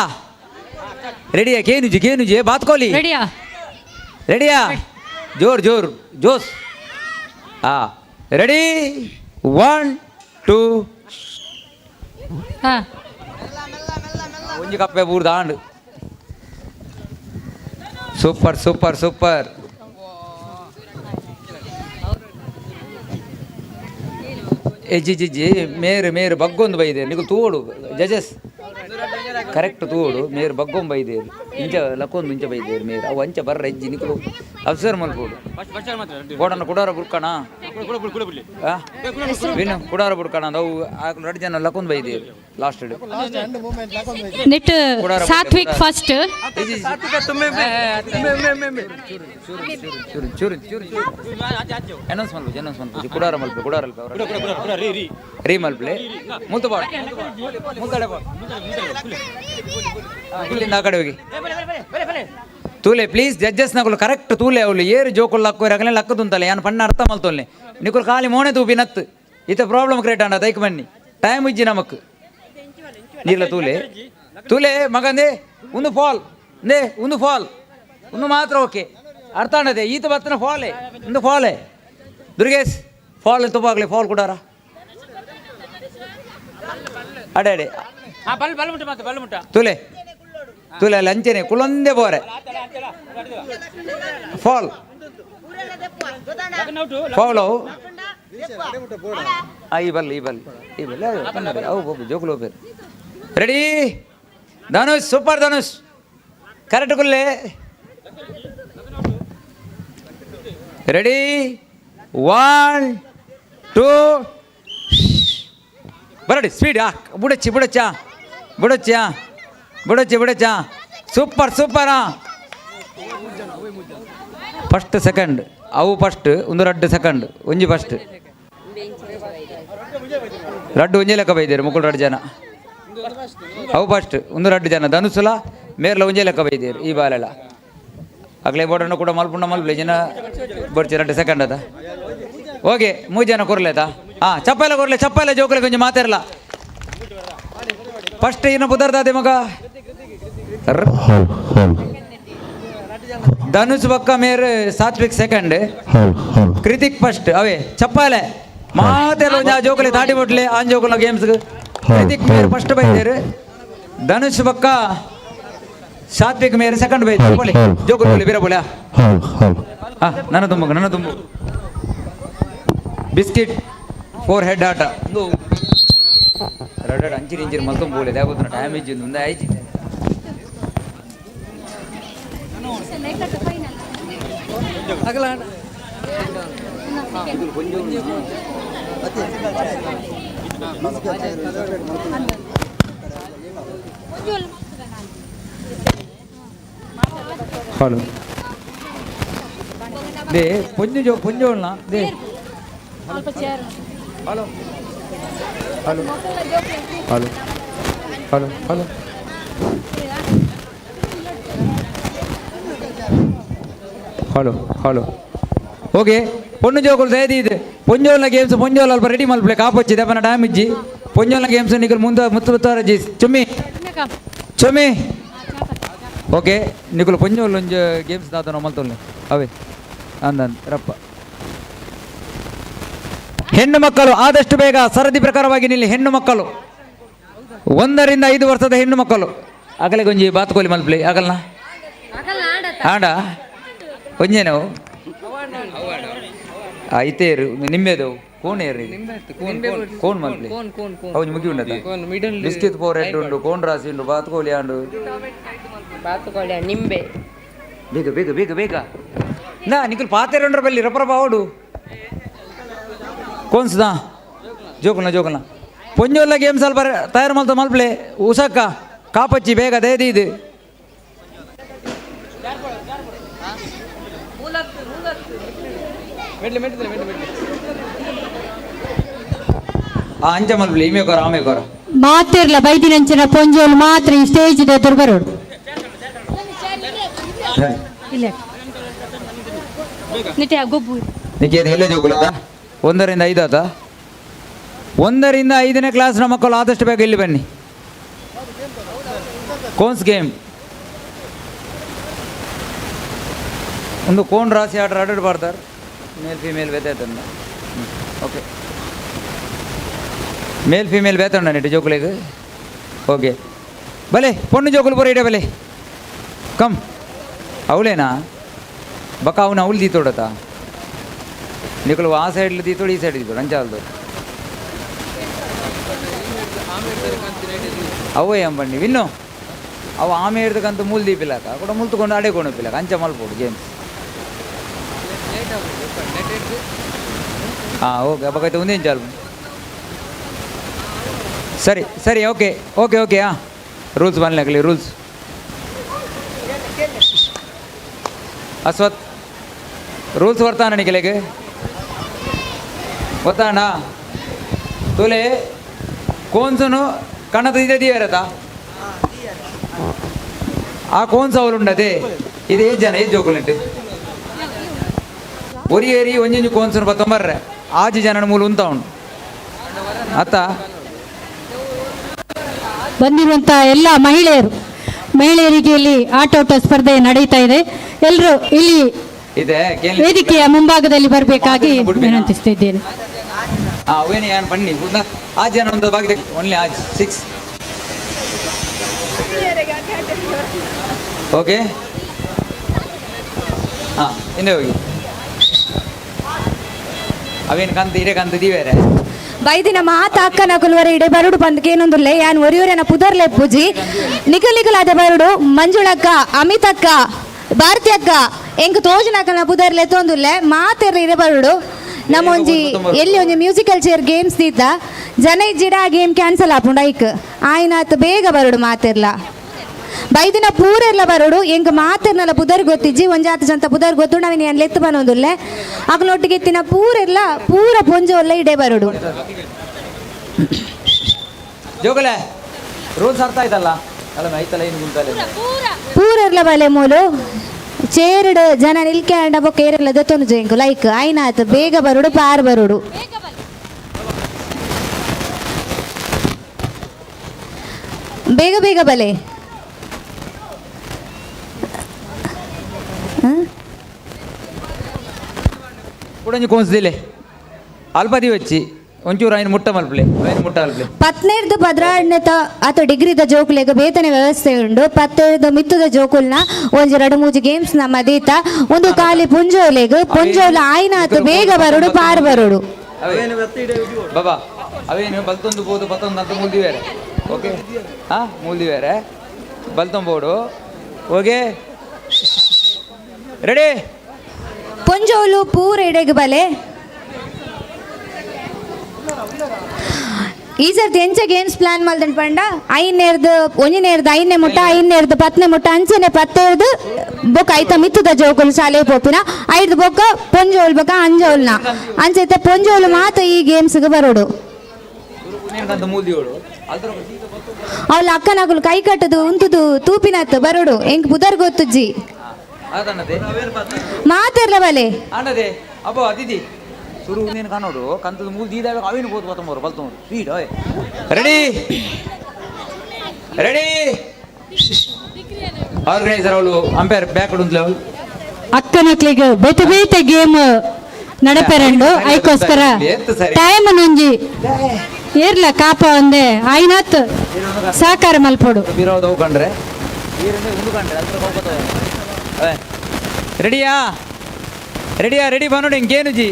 E: ರೆಡಿಯಾ ಕೇನುಜಿ ಬಾತ್ಕೋಲಿ ರೆಡಿಯಾ ಜೋರ್ ಜೋಸ್ ರೆಡಿ 1 2 ಒಂಜಿ ಕಪ್ಪೆ ಬೂರ್ದ ಆಂಡ್ ಸೂಪರ್ ಎಜ್ಜಿ ಮೇರು ಬಗ್ಗೊಂದು ಬೈದೆ ನೀವು ತೂಡು ಜಜಸ್ ಕರೆಕ್ಟ್ ತೂಡು ಮೇರು ಬಗ್ಗೊಂದು ಬೈದೇರು ಇಂಚ ಲಕ್ಕೊಂದು ಇಂಚ ಬೈದೇರು ಮೇರು ಅವು ಅಂಚ ಬರ್ರ ಎಜ್ಜಿ ನಿಕ್ಕಲು ಅಬ್ಸರ್ವ್ ಮಲ್ಪೋಡು ಗೋಡನ ಕುಡಾರ ಬುಡ್ಕಣ ವಿನು ಕುಡಾರ ಬುಡ್ಕಣ ಅವು ಆಕಲು 2 ಜನ ಲಕ್ಕೊಂದು ಬೈದೇರು ಲಾಸ್ಟ್
F: ನೆಟ್ ಸಾತ್ವಿಕ್ ಫಸ್ಟ್
E: ಚೂರು ಅನೌನ್ಸ್ ಮಲ್ಪು ಕುಡಾರ ರೀ ಮಲ್ಪ್ಲೆ ಮುಲ್ತು ಬಾಡ ಇಲ್ಲಿಂದ ಆ ಕಡೆ ಹೋಗಿ ತೂಲೆ ಪ್ಲೀಸ್ ಜಡ್ಜಸ್ ನಕಲು ಕರೆಕ್ಟ್ ತೂಲೆ ಅವಳು ಏರು ಜೋಕುಲ್ ಲಕ್ಕೋರು ಆಗಲೇ ಲಕ್ಕದುಂತಲ್ಲ ಏನು ಪಣ್ಣ ಅರ್ಥ ಮಲ್ತೋಲ್ನೆ ನಿಕುಲು ಖಾಲಿ ಮೋನೆ ತೂಪಿ ನತ್ತು ಇತ ಪ್ರಾಬ್ಲಮ್ ಕ್ರಿಯೇಟ್ ಆಂಡ ತೈಕ್ ಬನ್ನಿ ಟೈಮ್ ಇಜ್ಜಿ ನಮಕ್ ನೀರ್ಲ ತೂಲೆ ಮಗಂದೇ ಒಂದು ಫಾಲ್ ಒಂದು ಮಾತ್ರ ಓಕೆ ಅರ್ಥ ಆಂಡದೆ ಈತ ಬತ್ತನ ಫಾಲೇ ಒಂದು ಫಾಲೇ ದುರ್ಗೇಶ್ ಫಾಲ್ ತುಪ್ಪಾಗ್ಲಿ ಫಾಲ್ ಕೊಡಾರ ಅಡೆ ತುಲೆ ಅಲ್ಲಿ ಅಂಚೆನೆ ಕುಳೊಂದೇ ಬೋರೆ ಫಾಲ್ ಈ ಬಲ್ಲಿ ಅವು ಜೋಕುಲು ಹೋಗ್ಬೇಕು ready Dhanush super Dhanush correct ಕುಲ್ಲೆ ರೆಡಿ 1 2 ಬರಡಿ ಸ್ಪೀಡ್ ಬುಡಚ್ಚಿ ಸೂಪರ್ ಫಸ್ಟ್ ಸೆಕೆಂಡ್ ಅವು ಫಸ್ಟ್ ಒಂದು 2 ಸೆಕೆಂಡ್ ಒಂಜಿ ಫಸ್ಟ್ ರಡ್ಡು ಒಂಜಿ ಲೆಕ್ಕ ಬೈದೇರು ಮುಕ್ಕಳು 2 ಜನ ಅವು ಫಸ್ಟ್ ಒಂದು 2 ಜನ ಧನುಸುಲ ಮೇರ್ಲ ಒಂಜಿ ಲೆಕ್ಕ ಬೈದೇರು ಈ ಬಾಲೆಲ್ಲ ಅಗ್ಲೇ ಬೋಡನ್ನು ಕೂಡ ಮಲ್ಪುಂಡ ಜನ ಬರ್ಚಿ 2 ಸೆಕೆಂಡ್ ಅದ ಓಕೆ 3 ಜನ ಕೊರ್ಲೇತಾ ಚಪ್ಪಲ ಜೋಕಲೆ ಕೊಂಚ ಮಾತಾರಲ್ಲ ಫಸ್ಟ್ ಇನ್ನು ಬುದರ್ದಾದೆ ಮಗ ಧನುಷ್ ಬಕ್ಕ ಮೇರ್ ಸಾತ್ವಿಕ್ ಸೆಕೆಂಡ್ ಕೃತಿಕ್ ಫಸ್ಟ್ ಅವೇ ಚಪ್ಪಾಲೆ ಮಾತೆಲ್ಲ ಒಂಜಾ ಜೋಕಲೆ ತಾಟಿ ಬಿಟ್ಲೆ ಆನ್ ಜೋಕಲ ಗೇಮ್ಸ್ ಕೃತಿಕ್ ಮೇರ್ ಫಸ್ಟ್ ಬೈದೇರು ಧನುಷ್ ಬಕ್ಕ ಸಾತ್ವಿಕ್ ಮೇರ್ ಸೆಕೆಂಡ್ ಬೈದೇರು ಜೋಕಲ್ ಬೋಲಿ ಬೇರೆ ಬೋಲ್ಯಾ ನನ್ನ ತುಂಬು ಬಿಸ್ಕಿಟ್ 4 ಹೆಡ್ ಆಟ ರಡ್ಡ ಅಂಚಿನ ಮಲ್ತೊಂದು ಬೋಲಿದೆ ಯಾವತ್ತು ಡ್ಯಾಮೇಜ್ ಮುಂದೆ ಆಯ್ತು ಹಲೋ ದೇ ಪುಂಜೋಳ್ನ ದೇ ಹಲೋ ಓಕೆ ಪೊಣ್ಣು ಜೋಕುಲು ದಯದಿ ಇದೆ ಪೊಂಜೋಲ್ನ ಗೇಮ್ಸ್ ಪೊಂಜೋಲ್ ಅಲ್ಪ ರೆಡಿ ಮಲ್ಪಲೆ ಕಾಪೊಚ್ಚಿದೆ ಅಪ್ಪನ ಡ್ಯಾಮೇಜ್ ಪೊಂಜೋಲ್ನ ಗೇಮ್ಸ್ ನಿಕಲ್ ಮುತ್ತಾರಜಿ ಚುಮ್ಮಿ ಓಕೆ ನಿಕಲು ಪೊಂಜೋಲ್ ಒಂಜ ಗೇಮ್ಸ್ ದಾತನ ಮಲ್ತೊಲ್ಲೆ ಅವೇ ಅಂದನ್ ರಪ್ಪ ಹೆಣ್ಣು ಮಕ್ಕಳು ಆದಷ್ಟು ಬೇಗ ಸರದಿ ಪ್ರಕಾರವಾಗಿ ನಿಲ್ಲಿ ಹೆಣ್ಣು ಮಕ್ಕಳು 1 ರಿಂದ 5 ವರ್ಷದ ಹೆಣ್ಣು ಮಕ್ಕಳು ಆಗಲೇ ಗೊಂಜಿ ಬಾತ್ಕೋಲಿ ಮಲ್ಪ್ಲಿ ಆಗಲ್ನ ಆಂಡ ಒಂಜೇನವು ಐತೇರು ನಿಮ್ಮೆದು ಕೋಣೇರು ಕೋನ್ ಮಲ್ಪ್ಲಿ ಅವು ಮುಗಿ ಉಂಡದ ಬಿಸ್ಕಿತ್ 4 ಹೆಡ್ ಉಂಡು ಕೋನ್ ರಾಸಿ ಉಂಡು ಬಾತ್ಕೋಲಿ ಆಂಡು
C: ನಿಂಬೆ
E: ಬೇಗ ನಾ ನಿಖಲ್ ಪಾತೆರ ಬಲ್ಲಿ ರಪರ ಬಾವಡು ಕೋನ್ಸ್ದಾ ಜೋಕುಲ್ನ ಪೊಂಜೋಲ್ಲ ಗೇಮ್ ಸ್ವಲ್ಪ ತಯಾರು ಮಾಡ್ತಾ ಮಲ್ಪಲೆ ಉಸಕ್ಕ ಕಾಪಚ್ಚಿ ಬೇಗ ದೇದಿ ಇದು ಅಂಚ ಮಲ್ಪಲೆ ಇಮೇಕೋರ ಆಮೇಕೋರ
F: ಮಾತಿರ್ಲ ಬೈದಿನಂಚಿನ ಪೊಂಜೋಲು ಮಾತ್ರ ಈ ಸ್ಟೇಜ್ ಎದುರು ಬರೋಡು ಇಲ್ಲ ನಿಟ್ಟೆ ಗೊಬ್ಬು
E: ನಿಖೇದ್ ಎಲ್ಲೇ ಜೋಗುಲದ 1 ರಿಂದ 5 ಆತ 1 ರಿಂದ 5ನೇ ಕ್ಲಾಸ್ನ ಮಕ್ಕಳು ಆದಷ್ಟು ಬೇಗ ಇಲ್ಲಿ ಬನ್ನಿ ಕೋನ್ಸ್ ಗೇಮ್ ಒಂದು ಕೋನ್ ರಾಸಿ ಆರ್ಡರ್ ಮಾಡ್ತಾರೆ ಮೇಲ್ ಫೀಮೇಲ್ ಬೇತಾಯ್ತಂದ ಓಕೆ ಮೇಲ್ ಫೀಮೇಲ್ ಬೇತಂಡ ನಿಟ್ಟು ಜೋಕುಲಿಗೆ ಓಕೆ ಭಲೆ ಪೊಣ್ಣು ಜೋಕುಲು ಪೂರ ಇಡೆ ಭಲೆ ಕಮ್ ಅವಳೇನಾ ಬಕ್ಕ ಅವನು ಅವಳು ದೀತೋಡತ ನಿಕಲು ಆ ಸೈಡ್ಲಿ ದೀತೋಡು ಈ ಸೈಡ್ ದೀತೋಡು ಅಂಚಾಲ್ದು ಅವೇ ಅಂಬಣ್ಣಿ ವಿನ್ನು ಅವು ಆಮೆ ಹಿಡ್ದಕ್ಕಂತ ಮೂಲ್ ದೀಪಿಲ್ಲಕ ಕೂಡ ಮುಲ್ತುಕೊಂಡು ಅಡೆ ಕೊಣಪಿಲ್ಲಕ ಅಂಚ ಮಲ್ಪೋಡು ಗೇಮ್ಸ್ ಹಾಂ ಓಕೆ ಬಕ್ಕೈತೆ ಒಂದೇನು ಚಾಲು ಸರಿ ಸರಿ ಓಕೆ ಓಕೆ ಓಕೆ ಹಾಂ ರೂಲ್ಸ್ ಬನ್ಲಾಗಲಿ ರೂಲ್ಸ್ ಅಸ್ವತ್ ರೂಲ್ಸ್ ಬರ್ತಾನ ನಿಖಿಲೆಗೆ ಗೊತ್ತಾಣ ತೋಲೆ ಕೋನ್ಸನು ಕಣ್ಣದ ಇದೆ ದಿಯರತ ಆ ಕೋನ್ಸ್ ಅವಳು ಉಂಡದೆ ಇದು ಏಜ್ ಜನ ಏಜ್ ಜೋಕುಲುಂಟು ಒರಿ ಏರಿ ಒಂಜೊಂಜು ಕೋನ್ಸನು ಬತ್ತೊಂಬರ್ರೆ ಆಜು ಜನನ ಮೂಲ ಉಂತ ಉಂಟು ಅತ್ತ
F: ಬಂದಿರುವಂತ ಎಲ್ಲ ಮಹಿಳೆಯರಿಗೆ ಇಲ್ಲಿ ಆಟೋಟ ಸ್ಪರ್ಧೆ ನಡೀತಾ ಇದೆ. ಎಲ್ಲರೂ ಇಲ್ಲಿ
E: ಇದೆ
F: ವೇದಿಕೆಯ ಮುಂಭಾಗದಲ್ಲಿ ಬರಬೇಕಾಗಿ ವಿನಂತಿಸ್ತಿದ್ದೇನೆ.
E: ಅವೇನು ಏನು ಬನ್ನಿ ಆ ಜನ ಒಂದು ಭಾಗದ ಓನ್ಲಿ ಆಜ್ 6 ಓಕೆ ಹಾಂ ಹಿಂದೆ ಹೋಗಿ ಅವೇನು ಕಂತು ಇರೇ ಕಂತು ದಿವೇರೆ
D: ಬೈದಿನ ಮಾತ ಅಕ್ಕನ ಕುಲ್ವರ ಇಡೆ ಬರುಡು ಬಂದಕ್ಕೆ ಏನೊಂದುಲ್ಲೆ ಯಾನ್ ಒರಿಯೂರಿನ ಪುದರ್ಲೆ ಪೂಜಿ ನಿಖಲ್ ಬರುಡು ಮಂಜುಳಕ್ಕ ಅಮಿತಕ್ಕ ಭಾರತಿ ಅಕ್ಕ ಎಂಕ್ ತೋಜನಕ್ಕನ ಪುದರ್ಲೆ ತೊಂದುಲ್ಲೆ ಮಾತೆರ್ಲ ಇಡೆ ಬರುಡು ನಮ್ಮ ಒಂಜಿ ಎಲ್ಲಿ ಒಂಜಿ ಮ್ಯೂಸಿಕಲ್ ಚೇರ್ ಗೇಮ್ಸ್ ದೀತ ಜನ ಇಜ್ಜಿಡ ಆ ಗೇಮ್ ಕ್ಯಾನ್ಸಲ್ ಆಪುಂಡು ಐಕ್ ಆಯ್ನಾತ್ ಬೇಗ ಬರುಡು ಮಾತೆರ್ಲ ಬೈದಿನ ಪೂರೆಲ್ಲ ಬರೋಡು ಎಂಕ್ ಮಾತೆರ್ನಲ್ಲ ಪುದರ್ ಗೊತ್ತಿಜ್ಜಿ ಒಂಜಾತ ಜಂತ ಪುದರ್ ಗೊತ್ತು ನಾವಿನ ಏನು ಲೆತ್ತು ಬನ್ನೋದುಲ್ಲೆ ಅಗ್ನೊಟ್ಟಿಗೆ ಎತ್ತಿನ ಪೂರೆಲ್ಲ ಪೂರ ಪೊಂಜೊಲ್ಲ ಇಡೆ ಬರೋಡು
E: ಜೋಗಲೆ ರೂಲ್ಸ್ ಅರ್ಥ ಆಯ್ತಲ್ಲ ಅಲ್ಲ ಆಯ್ತಲ್ಲ ಏನು ಗುಂತಲ್ಲ
D: ಪೂರೆರ್ಲ ಬಲೆ ಮೂಲು ಚೇರ್ಡ್ ಜನ ನಿಲ್ಕ್ಯಾಂಡ ಬೊಕ್ಕ ಏರೆಲ್ಲ ದತ್ತೊಂದು ಜೇಂಕು ಲೈಕ್ ಆಯ್ನಾತ್ ಬೇಗ ಬರೋಡು ಪಾರ್ ಬರೋಡು ಬೇಗ ಬೇಗ ಬಲೆ
E: ಕೂಡ ಕೋನ್ಸ್ದಿಲೆ ಅಲ್ಪದಿ వచ్చి ಒಂಚೂರು ఆయన ಮುಟ್ಟ ಮಲ್ಪಲೆ ఆయన ಮುಟ್ಟ ಮಲ್ಪಲೆ
D: 17 18 ಅಥವಾ ಡಿಗ್ರಿದ ಜೋಕುಲೆಗ ಬೇತನೆ ವ್ಯವಸ್ಥೆ ಉಂಡು 17 ಮಿತ್ತದ ಜೋಕುಲ್ನ ಒಂಜಿ 2-3 ಗೇಮ್ಸ್ ನ ಮದೀತ ಒಂದು ಖಾಲಿ ಪುಂಜೋಲೆಗ್ ಪುಂಜೋಲ ಆಯ್ನಾತ್ ಬೇಗ ಬರೋಡು ಪಾರ್ ಬರೋಡು
E: ಬಾಬಾ ಅವೇನು ಬಲ್ತೊಂದು ಬೋದು ಪತ್ತೊಂದು ಅಂತ ಮೂಲ್ದಿವೇರೆ ಓಕೆ ಹಾಂ ಮೂಲ್ದಿವೇರೆ ಬಲ್ತೊಂಬೋಡು ಓಕೆ ರೆಡಿ
D: ಪುಂಜೋಲು ಪೂರ ಎಡೆಗ್ ಬಲೆ ಈ ಸರ್ತಿ ಎಂಚ ಗೇಮ್ಸ್ ಪ್ಲಾನ್ ಮಾಡ್ದಂಡ್ ಪಂಡ ಐನೇರ್ದು ಒಂಜಿನೇರ್ದು ಐನೇ ಮುಟ್ಟ ಐನೇರ್ದು 10ನೇ ಮುಟ್ಟ ಅಂಚನೆ 17 ಬೊಕ್ಕ ಐತ ಮಿತ್ತದ ಜೋಕುಲು ಶಾಲೆ ಪೋಪಿನ 5 ಬೊಕ್ಕ ಪೊಂಜೋಲ್ ಬೊಕ್ಕ ಅಂಜೋಲ್ನ ಅಂಚೈತೆ ಪೊಂಜೋಲು ಮಾತ ಈ ಗೇಮ್ಸ್ಗೆ ಬರೋಡು ಅವಳ ಅಕ್ಕನಾಗಲು ಕೈ ಕಟ್ಟದು ಉಂತುದು ತೂಪಿನತ್ತು ಬರೋಡು ಎಂಕ್ ಬುದರ್ ಗೊತ್ತುಜ್ಜಿ ಮಾತೆರ್ಲ ಬಲೆ
E: ಅನ್ನದೆ ಅಬ್ಬೋ ಅದಿದಿ ಶುರು ನೀನು ಕಾಣೋಡು ಕಂತದ ಮೂಲ ದೀದಾವೆ ಅವೇನು ಬೋದು ಬತ್ತಂಬರು ಬಲ್ತಂಬರು ಸ್ಪೀಡ್ ಓಯ್ ರೆಡಿ ರೆಡಿ ಆರ್ಗನೈಸರ್ ಅವಳು ಅಂಪೈರ್ ಬ್ಯಾಕ್ ಉಂಟ್ಲೆ ಅವಳು
F: ಅಕ್ಕನಕ್ಲಿಗೆ ಬೇತೆ ಬೇತೆ ಗೇಮ್ ನಡಪೆರಂಡು ಐಕೋಸ್ಕರ ಟೈಮ್ ನಂಜಿ ಏರ್ಲ ಕಾಪ ಒಂದೇ ಆಯ್ನಾತ್ ಸಾಕಾರ ಮಲ್ಪೋಡು
E: ಬಿರೋದು ಹೋಗ್ಕೊಂಡ್ರೆ ನೀರಿಂದ ಉಂಡ್ಕೊಂಡ್ರೆ ಅದ್ರ ಹೋಗ್ತದೆ ರೆಡಿಯಾ ರೆಡಿಯಾ ರೆಡಿ ಬಂದೋಡಿ ಹಿಂಗೇನು ಜಿ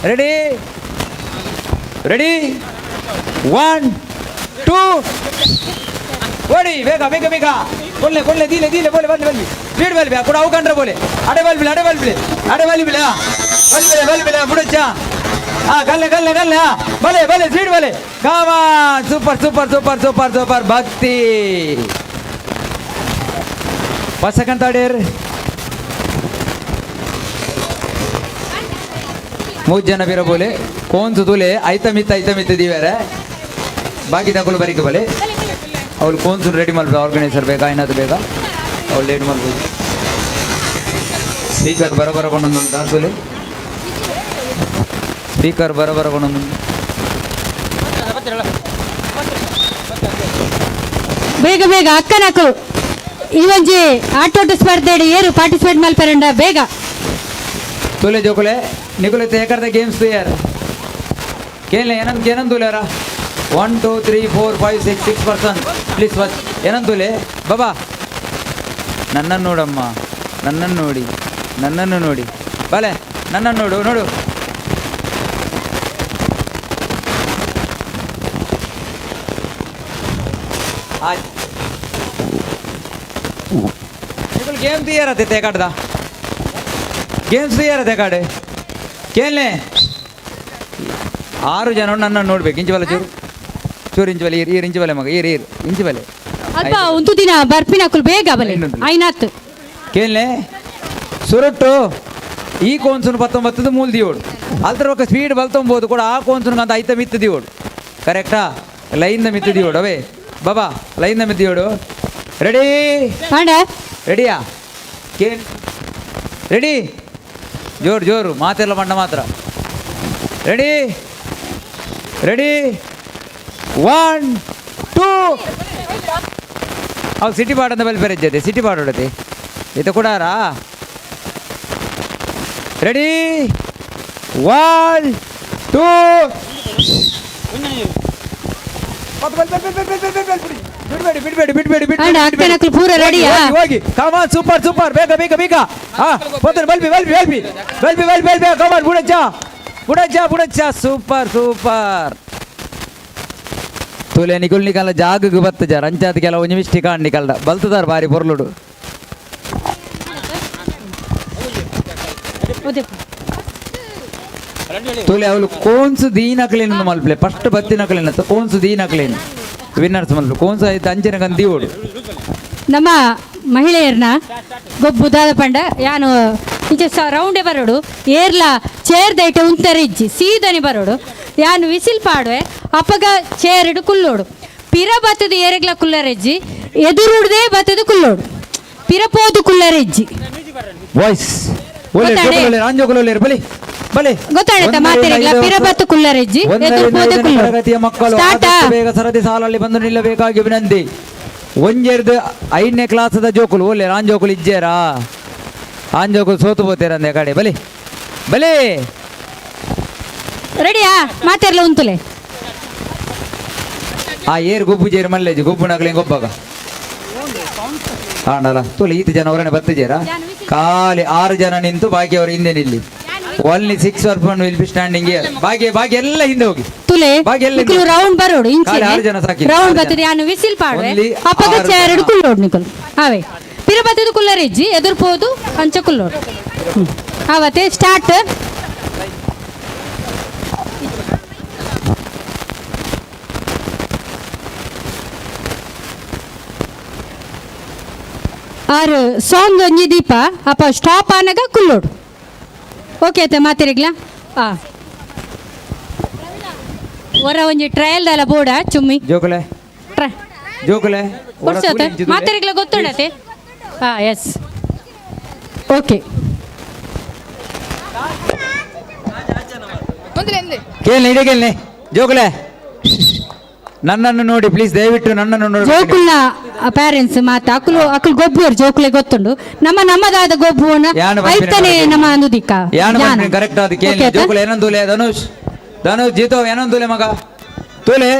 E: ರೆಡಿ ರೆಡಿ 1 2 ಓಡಿ ಬೇಗ ಬೇಗ ಬೇಗ ಕೊಲ್ಲೆ ಕೊಲ್ಲೆ ದೀಲೆ ದೀಲೆ ಬೋಲೆ ಬಲ್ಲಿ ಬಲ್ಲಿ ಸ್ಪೀಡ್ ಬಲ್ಲಿ ಕೂಡ ಅವು ಕಂಡ್ರೆ ಬೋಲೆ ಅಡೆ ಬಲ್ ಬಿಳೆ ಬಲ್ಲಿ ಬಿಳೆ ಬುಡಚ್ಚ ಕಲ್ಲೆ ಕಲ್ಲೆ ಕಲ್ಲೆ ಬಲೆ ಬಲೆ ಸ್ಪೀಡ್ ಬಲೆ ಕಾಮ super super super super super ಭಕ್ತಿ ಪಸಕಂತ ಆಡ್ಯಾರ 3 ಜನ ಬೇರೆ ಬೋಲೆ ಕೋನ್ಸು ತುಲೆ ಐತ ದಿವ್ಯಾರೆ ಬಾಕಿ ತಗೊಳ್ಳು ಬರೀಕ ಬಲೆ ಅವಳು ಕೋನ್ಸು ರೆಡಿ ಮಾಡ್ಬೋದು ಆರ್ಗನೈಸರ್ ಬೇಕಾ ಏನಾದ್ರು ಬೇಕಾ ಅವಳು ಲೇಟ್ ಮಾಡ್ಬೋದು ಸ್ಪೀಕರ್ ಬರೋಬರ ಕೊಂಡೊಂದು ತುಲೆ ಸ್ಪೀಕರ್ ಬರೋಬರ ಕೊಂಡೊಂದು
F: ಬೇಗ ಬೇಗ ಅಕ್ಕನಕ್ಕು ಈ ಒಂಜಿ ಆಟೋಟ ಸ್ಪರ್ಧೆ ಏರು ಪಾರ್ಟಿಸಿಪೇಟ್ ಮಲ್ಪರಂಡ ಬೇಗ
E: ತುಲೆ ಜೋಕುಲೆ ನಿಗುಲೆ ತೇಕರ್ದ ಗೇಮ್ಸ್ ಯಾರು ಕೇಳ ಏನಂದು ತುಲೆರ 1 2 3 4 5 6 ಪರ್ಸನ್ ಪ್ಲೀಸ್ ಏನಂದು ತುಲೆ ಬಾಬಾ ನನ್ನನ್ನು ನೋಡಮ್ಮ ನನ್ನನ್ನು ನೋಡಿ ಬಲೆ ನನ್ನನ್ನು ನೋಡು ಆಯ್ತು ಗೇಮ್ తీయరతే తేకాడదా ಗೇಮ್ಸ್ తీయరతే ಕಾಡೆ ಕೇಳನೆ 6 ಜನ ನನ್ನನ್ನು ನೋಡ್ಬೇಕು ಇಂಚು ಬಲೆ ಚೂರು ಇಂಚು ಬಲೆ ಇಂಚು ಬಲೆ ಮಗ ಇಂಚು ಬಲೆ
F: ಅಲ್ಪ ಒಂದು ದಿನ ಬರ್ಪಿನಕುಲ್ ಬೇಗ ಬಲೆ ಐನಾತ್
E: ಕೇಳನೆ ಸುರಟ್ಟು ಈ ಕೋನ್ಸುನು 19 ಮೂಲ ದಿಯೋಡು ಅಲ್ತರ ఒక ಸ್ಪೀಡ್ ಬಲ್ತೊಂಬೋದು ಕೂಡ ಆ ಕೋನ್ಸುನು ಅಂತ ಐತ ಮಿತ್ತು ದಿಯೋಡು ಕರೆಕ್ಟಾ ಲೈನ್ ದ ಮಿತ್ತು ದಿಯೋಡು ಅವೇ ಬಾಬಾ ಲೈನ್ ದ ಮಿತ್ತು ದಿಯೋಡು ರೆಡಿ ರೆಡಿಯಾ ಕೇಳಿ ರೆಡಿ ಜೋರು ಮಾತೆಲ್ಲ ಮಂಡ ಮಾತ್ರ ರೆಡಿ 1 2 ಅವು ಸಿಟಿ ಪಾಡಂದ ಬಲ್ಲಿ ಬೆರೆಜ್ಜದೆ ಸಿಟಿ ಪಾಡೋಡತೆ ಇದು ಕೂಡಾರಾ ರೆಡಿ 1 2
F: ಬಿಡ್ಬೇಡಿ ಪೂರ ರೆಡಿಯಾ
E: ಹೋಗಿ ಕಮಾನ್ ಸೂಪರ್ ಬೇಗ ಪೊತ್ತನ ಬಲ್ಬಿ ಕಮಾನ್ ಬುಡಚ್ಚ ಸೂಪರ್ ತುಲೆ ನಿಕಲ್ ಜಾಗಕ್ಕೆ ಬತ್ತ ಜರ ಅಂಚಾದ ಕೆಲ ಒಂಜಿ ಮಿಸ್ಟಿ ಕಾಣ್ನಿಕಲ್ದ ಬಲ್ತದಾರ ಬಾರಿ ಪೊರ್ಲುಡು ತುಲೆ ಅವಳು ಕೋನ್ಸು ದೀನಕ್ಲೇನು ಮಲ್ಪಲೆ ಫಸ್ಟ್ ಬತ್ತಿನಕ್ಲೇನ ಕೋನ್ಸು ದೀನಕ್ಲೇನು ವಿನ್ನರ್ಸ್ ಮಲ್ಪಲೆ ಕೋನ್ಸು ಆಯ್ತು ಅಂಚಿನ ಕಂದಿ ಓಡು
F: ನಮ್ಮ ಮಹಿಳೆಯರನ್ನ ಗೊಬ್ಬುದಾದ ಪಂಡ ಯಾನು ಇಂಚ ರೌಂಡೇ ಬರೋಡು ಏರ್ಲ ಚೇರ್ ದೈಟೆ ಉಂತರಿಜ್ಜಿ ಸೀದನಿ ಬರೋಡು ಯಾನು ವಿಸಿಲ್ ಪಾಡುವೆ ಅಪ್ಪಗ ಚೇರ್ ಇಡು ಕುಲ್ಲೋಡು ಪಿರ ಬತ್ತದ ಏರೆಗ್ಲ ಕುಲ್ಲರೆಜ್ಜಿ ಎದುರುಡ್ದೆ ಬತ್ತದ ಕುಲ್ಲೋಡು ಪಿರ ಪೋದು ಕುಲ್ಲರೆಜ್ಜಿ
E: ವಾಯ್ಸ್
F: ಗೊತ್ತಾಡತ್ತ ಮಾತಿರಗ್ಲ ಪಿರ ಬತ್ತು ಕುಲ್ಲರೆಜ್ಜಿ ಎದುರು ಪೋದು
E: ತರಗತಿಯ ಮಕ್ಕಳು ಬೇಗ ಸರದಿ ಸಾಲಲ್ಲಿ ಬಂದು ನಿಲ್ಲಬೇಕಾಗಿ ವಿನಂತಿ ಒಂಜೆರ್ದು 5ನೇ ಕ್ಲಾಸದ ಜೋಕುಲು ಒಳ್ಳೆ ರಾಂಜೋಕುಲು ಇಜ್ಜೇರಾ ಆಂಜೋಕುಲು ಸೋತು ಪೋತೇರಂದೆ ಕಡೆ ಬಲೆ
F: ರೆಡಿಯಾ ಮಾತೆರ್ಲ ಉಂತುಲೆ
E: ಆ ಏರ್ ಗೊಬ್ಬು ಜೇರು ಮಲ್ಲೇಜಿ ಗೊಬ್ಬು ನಗಲಿ ಗೊಬ್ಬಾಗ ಆಣಲ್ಲ ತುಲೆ ಈತ ಜನ ಅವರನ್ನೇ ಬರ್ತಿದ್ದೀರಾ ಖಾಲಿ 6 ಜನ ನಿಂತು ಬಾಕಿ ಅವರು ಹಿಂದೆ ನಿಲ್ಲಿ only 6 person will be standing here ಬಾಕಿ ಎಲ್ಲ ಹಿಂದೆ ಹೋಗಿ
F: ತುಲೆ
E: ಬಾಕಿ ಎಲ್ಲ
F: ರೌಂಡ್ ಬರೋಡು ಇಂಚೆ
E: 6 ಜನ ಸಾಕಿ
F: ರೌಂಡ್ ಬತ್ತದ ಯಾನು ವಿಸಿಲ್ ಪಾಡ್ವೆ ಅಪ್ಪಗ ಚೇರ್ ಇಡು ಕುಲ್ಲೋಡು ನಿಕಲ್ ಅವೇ ಪಿರ ಬತ್ತದ ಕುಲ್ಲರೆಜ್ಜಿ ಎದುರು ಪೋದು ಅಂಚ ಕುಲ್ಲೋಡು ಅವತ್ತೆ ಸ್ಟಾರ್ಟ್ ಆರು ಸಾಂಗ್ ಒಂಜಿ ದೀಪ ಅಪ್ಪ ಸ್ಟಾಪ್ ಆನಾಗ ಕುಲ್ಲೋಡು ಓಕೆ ಆಯ್ತಾ ಮಾತಿರಿಗ್ಲಾ ಹೊರ ಒಂಜಿ ಟ್ರಯಲ್ ದಲ ಬೋಡ ಚುಮ್ಮಿ
E: ಜೋಕಲೆ
F: ಕೊಡ್ಸೋತೆ ಮಾತಿರಿಗ್ಲಾ ಗೊತ್ತುಂಡತೆ ಎಸ್ ಓಕೆ
E: ಕೇಳಿ ಜೋಕಲೆ ನನ್ನನ್ನು ನೋಡಿ ಪ್ಲೀಸ್ ದಯವಿಟ್ಟು ನನ್ನನ್ನು ನೋಡಿ
F: ಜೋಕುಲ್ನ ಪೇರೆಂಟ್ಸ್ ಮಾತ ಅಕುಲು ಗೊಬ್ಬು ಜೋಕುಲೆ ಗೊತ್ತುಂಡು ನಮ್ಮದಾದ ಗೊಬ್ಬುನ ಐತನೆ ನಮ್ಮ ಅಂದುದಿಕ್ಕ
E: ಕರೆಕ್ಟ್ ಆದ ಕೇಳಿ ಜೋಕುಲೆ ಏನಂದುಲೆ ಧನುಷ್ ಜೀತೋ ಏನಂದುಲೆ ಮಗ ತೋಲೆ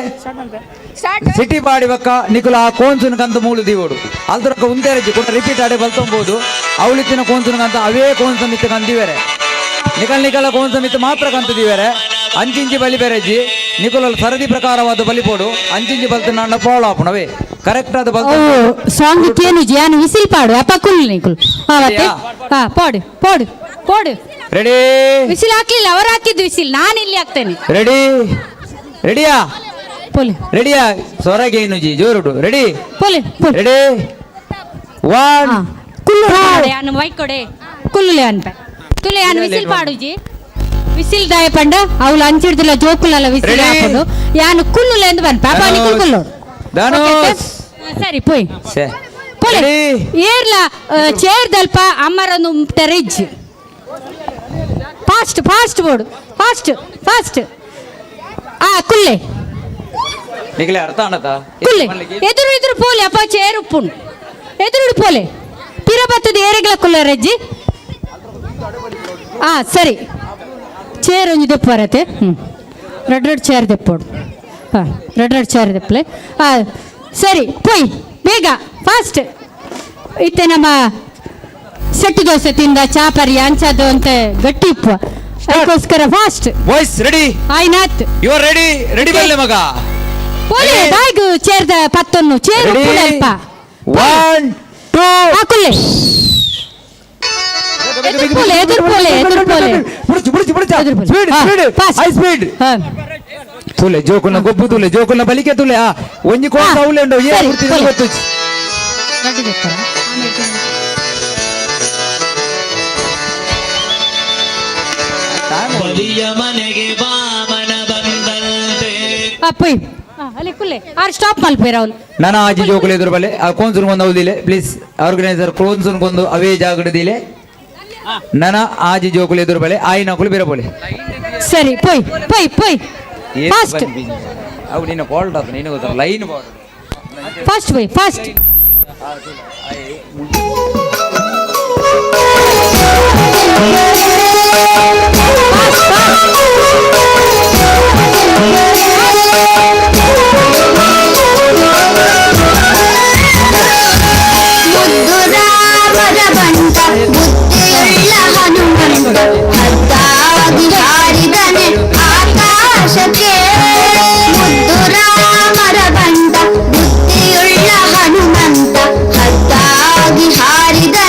E: ಸಿಟಿ ಬಾಡಿ ಬಕ್ಕ ನಿಕುಲ ಆ ಕೋನ್ಸುನ ಕಂತ ಮೂಲು ದೀವೋಡು ಅಲ್ದರಕ ಉಂತೆರಜಿ ಕೂಡ ರಿಪೀಟ್ ಆಡೆ ಬಲ್ತೊಂಬೋದು ಅವಳಿತ್ತಿನ ಕೋನ್ಸುನ ಕಂತ ಅವೇ ಕೋನ್ಸ ಮಿತ್ತು ಕಂದಿವೇರೆ ನಿಕಲ ಕೋನ್ಸ ಮಿತ್ತು ಮಾತ್ರ ಕಂತಿದಿವೇರೆ ಅಂಚಿಂಚಿ ಬಲಿ ಬೇರೆಜ್ಜಿ ನಿಕುಲ ಸರದಿ ಪ್ರಕಾರವಾದ ಬಲಿಪೋಡು ಅಂಚಿಂಚಿ ಬಲ್ತು ನನ್ನ ಫಾಲೋ ಆಪುಣವೇ ಕರೆಕ್ಟ್ ಆದ
F: ಓ ಸಾಂಗ್ ಕೇನು ಜಾನು ವಿಸಿಲ್ ಪಾಡು ಅಪ್ಪ ಕುಲ್ ನಿಕುಲ್ ಅವತ್ತೆ ಹಾ ಪಾಡು ಪಾಡು ಪಾಡು
E: ರೆಡಿ
F: ವಿಸಿಲ್ ಹಾಕ್ಲಿಲ್ಲ ಅವರು ಹಾಕಿದ್ದು ವಿಸಿಲ್ ನಾನು ಇಲ್ಲಿ ಹಾಕ್ತೇನೆ
E: ರೆಡಿ ರೆಡಿಯಾ
F: ಪೋಲೆ
E: ರೆಡಿಯಾ ಸ್ವರಗೆ ಏನು G ಜೋರುಡು ready
F: ಪೋಲೆ ಪೋಲೆ
E: ready one
F: Kullu ಯಾನು ವೈಕೊಡೆ ಕುಲ್ಲುಲೆ ಅನ್ಪೆ ತುಲೆ ಯಾನು ವಿಸಿಲ್ ಪಾಡು ಜಿ ವಿಸಿಲ್ ದಾಯ ಪಂಡ ಅವಳು ಅಂಚಿಡ್ದಿಲ್ಲ ಜೋಕುಲಲ್ಲ ವಿಸಿಲ್
E: Ready?
F: ಹಾಕೋದು ಯಾನು ಕುಲ್ಲುಲೆ ಎಂದು ಬನ್ ಪಾಪ ನಿಕುಲ್ ಕುಲ್ಲು
E: ಧನುಷ್
F: ಸರಿ ಪೋಯ್
E: ಸೆ
F: ಪೋಲೆ
E: Ready?
F: ಏರ್ಲ ಚೇರ್ ದಲ್ಪ ಅಮ್ಮರನ್ನು ತೆರೆಜ್ fast fast board fast fast ಆ ಕುಲ್ಲೆ
E: ನಿಗಲೆ ಅರ್ಥ ಅನ್ನತ
F: ಕುಲ್ಲೆ ಎದುರು ಎದುರು ಪೋಲೆ ಅಪ್ಪ ಚೇರ್ ಉಪ್ಪುಂಡು ಎದುರು ಪೋಲೆ ಪಿರ ಬತ್ತದ ಏರೆಗ್ಲ ಕುಲ್ಲ ರಜ್ಜಿ ಆ ಸರಿ ಚೇರ್ ಒಂಜಿ ದೆಪ್ಪು ಬರತ್ತೆ ರೆಡ್ ರೆಡ್ ಚೇರ್ ದೆಪ್ಪೋಡು ಹಾಂ ರೆಡ್ ರೆಡ್ ಚೇರ್ ದೆಪ್ಪಲೆ ಸರಿ ಪೋಯ್ ಬೇಗ ಫಾಸ್ಟ್ ಇತ್ತೆ ನಮ್ಮ ಸೆಟ್ಟು ದೋಸೆ ತಿಂದ ಚಾಪರಿ ಅಂಚದು ಅಂತ ಗಟ್ಟಿ ಉಪ್ಪು ಅದಕ್ಕೋಸ್ಕರ ಫಾಸ್ಟ್
E: ಬಾಯ್ಸ್ ರೆಡಿ
F: ಆಯ್ನಾತ್
E: ಯು ಆರ್ ರೆಡಿ ರೆಡಿ ಬರಲೆ ಮಗ
F: ಪೋಲೆ
E: Ready?
F: ಬಾಯ್ಗು ಚೇರ್ದ ಪತ್ತೊನ್ನು ಚೇರ್
E: ರೆಡಿ
F: ಉಪ್ಪು ಅಲ್ಪ
E: 1 2
F: ಹಾಕುಲ್ಲೆ ಎದುರು ಪೋಲೆ ಎದುರು ಪೋಲೆ ಎದುರು ಪೋಲೆ
E: ಬುಡ್ಚು ಬುಡ್ಚು ಬುಡ್ಚು
F: ಎದುರು ಪೋಲೆ.
E: ಸ್ಪೀಡ್
F: ಹಾ,
E: ಸ್ಪೀಡ್
F: fast.
E: ಹೈ ಸ್ಪೀಡ್
F: ಹಾ
E: ತುಲೆ ಜೋಕುಲ್ನ ಗೊಬ್ಬು ತುಲೆ ಜೋಕುಲ್ನ ಬಲಿಕೆ ತುಲೆ ಒಂಜಿ ಕೋಸ
F: ಹಾ,
E: ಅವಲೆ ಉಂಡು ಏ
F: ಸರಿ,
E: ಗುರ್ತಿನ
F: ತುಲೆ.
E: ಗೊತ್ತು
F: ಗಡ್ಡಿ ತೆಕ್ತರ
A: ಬಲಿಯ ಮನೆಗೆ ಬಾಮನ ಬಂದಂತೆ
F: ಅಪ್ಪಯ್ ಅಲ್ಲಿ ಕುಲ್ಲೆ ಆರು ಸ್ಟಾಪ್ ಮಲ್ಪೇರ ಅವ್ಲು
E: ನನ್ನ ಆಜಿ ಜೋಕುಲು ಎದುರು ಬಲೆ ಆ ಕೋನ್ಸುನ್ ಕೊಂದು ಅವದಿಲೆ ಪ್ಲೀಸ್ ಆರ್ಗನೈಸರ್ ಕೋನ್ಸುನ್ ಕೊಂದು ಅವೇ ಜಾಗಡದಿಲೆ ನನ್ನ ಆಜಿ ಜೋಕುಲು ಎದುರು ಬಲೆ ಆಯ್ನ ಕುಲು ಬೇರೆ ಬೋಲೆ
F: ಸರಿ ಪೊಯ್ ಪೊಯ್ ಪೊಯ್ ಫಾಸ್ಟ್
E: ಅವು ನಿನ್ನ ಫಾಲ್ಟ್ ಆತ ನೀನು ಗೊತ್ತ ಲೈನ್ ಬಾರ್ಡ್
F: ಫಾಸ್ಟ್ ಪೊಯ್ ಫಾಸ್ಟ್
C: ಮುದ್ದು ರಾಮರ ಬಂಟ ಬುದ್ಧಿಯುಳ್ಳ ಹನುಮಂತ ಹದ್ದಾಗಿ ಹಾರಿದನೆ ಆಕಾಶಕ್ಕೆ ಮುದ್ದು ರಾಮರ ಬಂಟ ಬುದ್ಧಿಯುಳ್ಳ ಹನುಮಂತ ಹದ್ದಾಗಿ ಹಾರಿದನೆ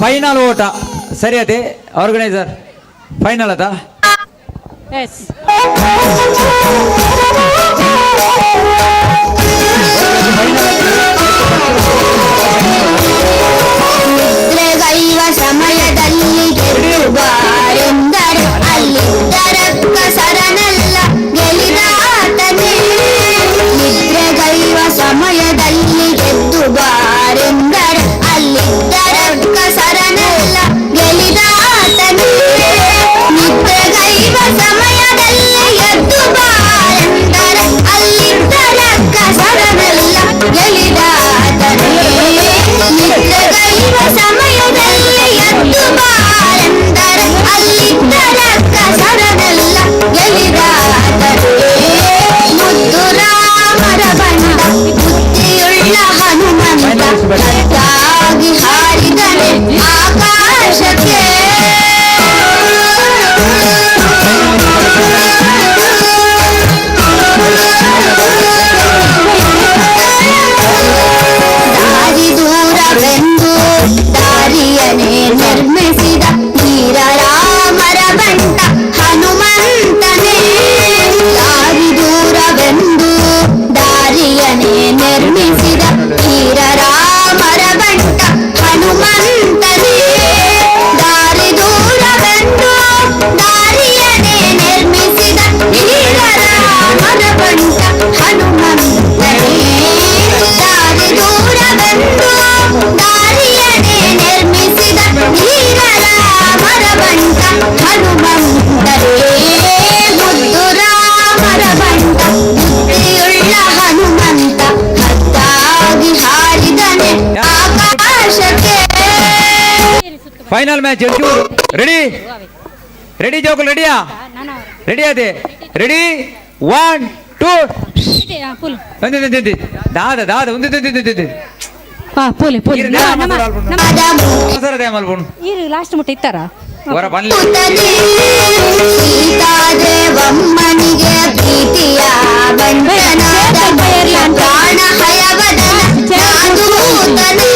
E: ಫೈನಲ್ ಓಟ ಸರಿ ಅದೇ ಆರ್ಗನೈಸರ್ ಫೈನಲ್ ಅದ
C: ನಿದ್ರೆಗೈವ ಸಮಯದಲ್ಲಿ ಗೆಲ್ಲುವಾರೆಂದರೆ ಅಲ್ಲಿದ್ದರಕ್ಕ ಸರನಲ್ಲ ಗೆಲಿದಾತನೇ ನಿದ್ರೆಗೈವ ಸಮಯದಲ್ಲಿ ಗೆದ್ದುಬಾರೆಂದರೆ ಅಲ್ಲಿದ್ದರಕ್ಕ ಸರನಲ್ಲ ಗೆಲಿದಾತನೇ ನಿದ್ರೆಗೈವ ಸಮಯದಲ್ಲಿ ಎದ್ದು ಬಾರೆಂದರೆ ಅಲ್ಲಿದ್ದರಕ್ಕ ಸರನಲ್ಲ ಗೆಲಿದಾತನೇ ನಿದ್ರೆಗೈವ ಸಮಯದಲ್ಲಿ ಎದ್ದು ಬಾರೆಂದರೆ ಅಲ್ಲಿದ್ದರಕ್ಕ ಸರನಲ್ಲ ಗೆಲಿದಾತನೇ ಮುದ್ದು ರಾಮರ ಬಂದ ಬುದ್ಧಿಯುಳ್ಳ ಹನುಮಂತ ಕಟ್ಟಾಗಿ ಹಾರಿದನೆ ಆಕಾಶಕ್ಕೆ ದಾರಿ ದೂರವೆಂದು ದಾರಿಯನೇ ನಿರ್ಮಿಸಿದ ವೀರ ರಾಮರ ಬಂಟ ಹನುಮಂತನೇ ದಾರಿ ದೂರವೆಂದು ದಾರಿಯನೇ ನಿರ್ಮಿಸಿದ ವೀರ ರಾಮರ ಬಂಟ ಹನುಮಂತನೇ ದಾರಿ ದೂರವೆಂದು ದಾರಿಯನೇ ನಿರ್ಮಿಸಿದ ವೀರ ರಾಮರ ಬಂಟ ಹನುಮಂತನೇ ದಾರಿ ದೂರವೆಂದು ದಾರಿಯನೇ ನಿರ್ಮಿಸಿದ ವೀರ ರಾಮರ ಬಂಟ ಹನುಮಂತನೇ ಮುದ್ದು ರಾಮರ ಬಂಟ ಬುದ್ಧಿಯುಳ್ಳ ಹನುಮಂತ ಹತ್ತಾಗಿ ಹಾರಿದನೆ ಆಕಾಶಕ್ಕೆ
E: ಫೈನಲ್ ಮ್ಯಾಚ್ ರೆಡಿ ರೆಡಿ ಜೋಕುಲ್ ರೆಡಿಯಾ ರೆಡಿ ಅದೇ ರೆಡಿ 1 2 ದಾದ ದಾದ ಒಂದು
D: ಲಾಸ್ಟ್ ಮುಟ್ಟ ಇತ್ತಾರ
E: ಹೊರ ಬನ್ನಿ
C: ಸೀತಾದೇವಮ್ಮನಿಗೆ ಪ್ರೀತಿಯ ಬಂಧನಾದ ಪ್ರಾಣ ಹಯವದನ ನಾದೂತನೇ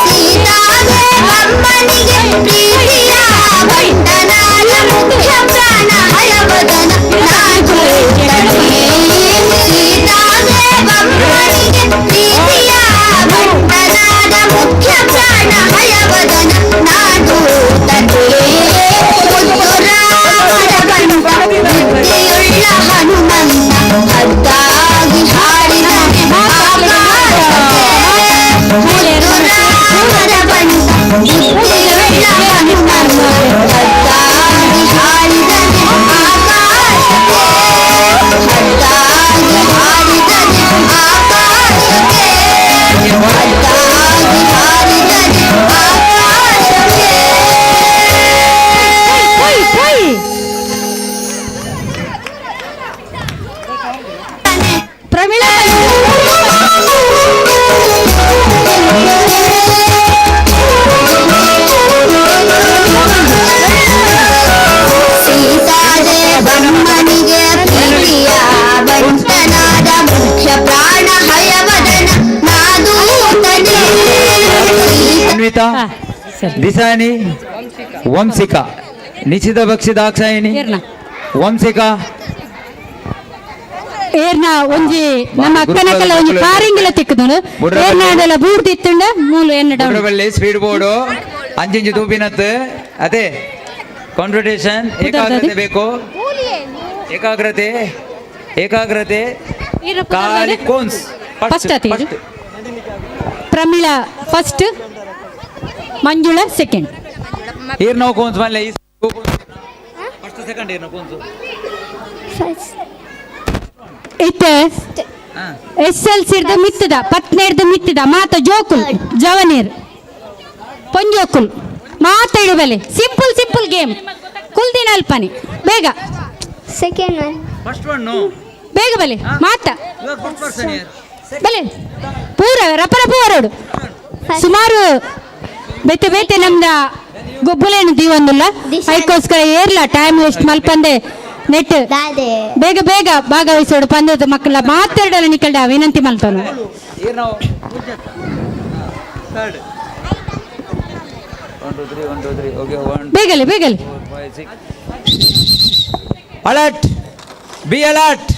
C: ಸೀತಾದೇವಮ್ಮನಿಗೆ ಪ್ರೀತಿಯ ಬಂಧನಾದ ಮುಖ್ಯ ಪ್ರಾಣ ಹಯವದನ ನಾದೂತನೇ ಸೀತಾದೇವಮ್ಮನಿಗೆ ಪ್ರೀತಿಯ ಬಂಧನಾದ ಮುಖ್ಯ ಪ್ರಾಣ ಹಯವದನ ನಾದೂತನೇ ಮುದ್ದು ರಾಮರ ಬಂಟ ಬುದ್ಧಿಯುಳ್ಳ ಹನುಮಂತ ಹದ್ದಾಗಿ ಹಾರಿದನೆ ಆಕಾಶಕ್ಕೆ ಮುದ್ದು ರಾಮರ ಬಂಟ ಬುದ್ಧಿಯುಳ್ಳ ಹನುಮಂತ ಹದ್ದಾಗಿ ಹಾರಿದನೆ ಆಕಾಶಕ್ಕೆ ಹದ್ದಾಗಿ ಹಾರಿದನೆ ಆಕಾಶಕ್ಕೆ ಹದ್ದಾಗಿ ಹಾರಿದನೆ ಆಕಾಶಕ್ಕೆ
D: ಪ್ರಮೀಳಾ
C: ಸೀತಾದೇವಮ್ಮನಿಗೆ ಪ್ರೀತಿಯ ಬಂಟನಾದ ಮುಖ್ಯ ಪ್ರಾಣ ಹಯವದನ ನಾದೂತನೇ
E: ಅನ್ವಿತಾ ದಿಸಾನಿ ವಂಶಿಕಾ ನಿಶ್ಚಿತ ಭಕ್ಷಿ ದಾಕ್ಷಾಯಿನಿ ವಂಶಿಕಾ
D: ಏರ್ನ ಒಂಜಿ ನಮ್ಮ ಅಕ್ಕನಕಲ್ಲ ಒಂಜಿ ಕಾರಿಂಗಿಲ ತಿಕ್ಕದನು ಏರ್ನಾಡೆಲ್ಲ ಬೂರ್ದು ಇತ್ತುಂಡ ಮೂಲು ಎನ್ನ ಡೌನ್
E: ಬಳ್ಳಿ ಸ್ಪೀಡ್ ಬೋರ್ಡು ಅಂಚಿಂಚು ತೂಪಿನತ್ ಅದೇ ಕಾನ್ಸಂಟ್ರೇಷನ್ ಏಕಾಗ್ರತೆ ಬೇಕು ಏಕಾಗ್ರತೆ ಏಕಾಗ್ರತೆ ಕಾಲಿ ಕೋನ್ಸ್
D: ಫಸ್ಟ್ ಆತಿ ಪ್ರಮೀಳಾ ಫಸ್ಟ್ ಮಂಜುಳಾ ಸೆಕೆಂಡ್
E: ಏರ್ ನಾವು ಕೋನ್ಸ್ ಮಲ್ಲ ಫಸ್ಟ್ ಸೆಕೆಂಡ್ ಏರ್ ನಾವು ಕೋನ್ಸ್
D: ಇತ್ತೆ SLC ಮಿತ್ತದ 17 ಮಿತ್ತದ ಮಾತ ಜೋಕುಲ್ ಜವನೀರ್ ಪಂಜೋಕುಲ್ ಮಾತಾಡಿ ಬಲೆ ಸಿಂಪಲ್ ಸಿಂಪಲ್ ಗೇಮ್ ಕುಲ್ದಿನ ಅಲ್ಪನಿ ಬೇಗ
C: ಸೆಕೆಂಡ್ ಒನ್
E: ಫಸ್ಟ್ ಒನ್
D: ಬೇಗ ಬಲೆ ಮಾತ
E: you are good person here
D: ಬಲೆ ಪೂರ ರಪರಪ ಹೊರಡು ಸುಮಾರು ಬೇತೆ ಬೇತೆ ನಮ್ದ ಗೊಬ್ಬಲೇನು ದೀವೊಂದಿಲ್ಲ ಅದಕ್ಕೋಸ್ಕರ ಏರ್ಲ ಟೈಮ್ ವೇಸ್ಟ್ ಮಲ್ಪಂದೆ ನೆಟ್ ಬೇಗ ಬೇಗ ಭಾಗವಹಿಸೋಡು ಪಂದ್ಯದ ಮಕ್ಕಳ ಮಾತಾಡಲ್ಲ ನಿಕಲ್ಡ ವಿನಂತಿ ಮಲ್ತಾನು
E: 1 2 3 1 2 3 ಓಕೆ 1
D: ಬೇಗಲೆ ಬೇಗಲೆ
E: 5 6 ಅಲರ್ಟ್ ಬಿ ಅಲರ್ಟ್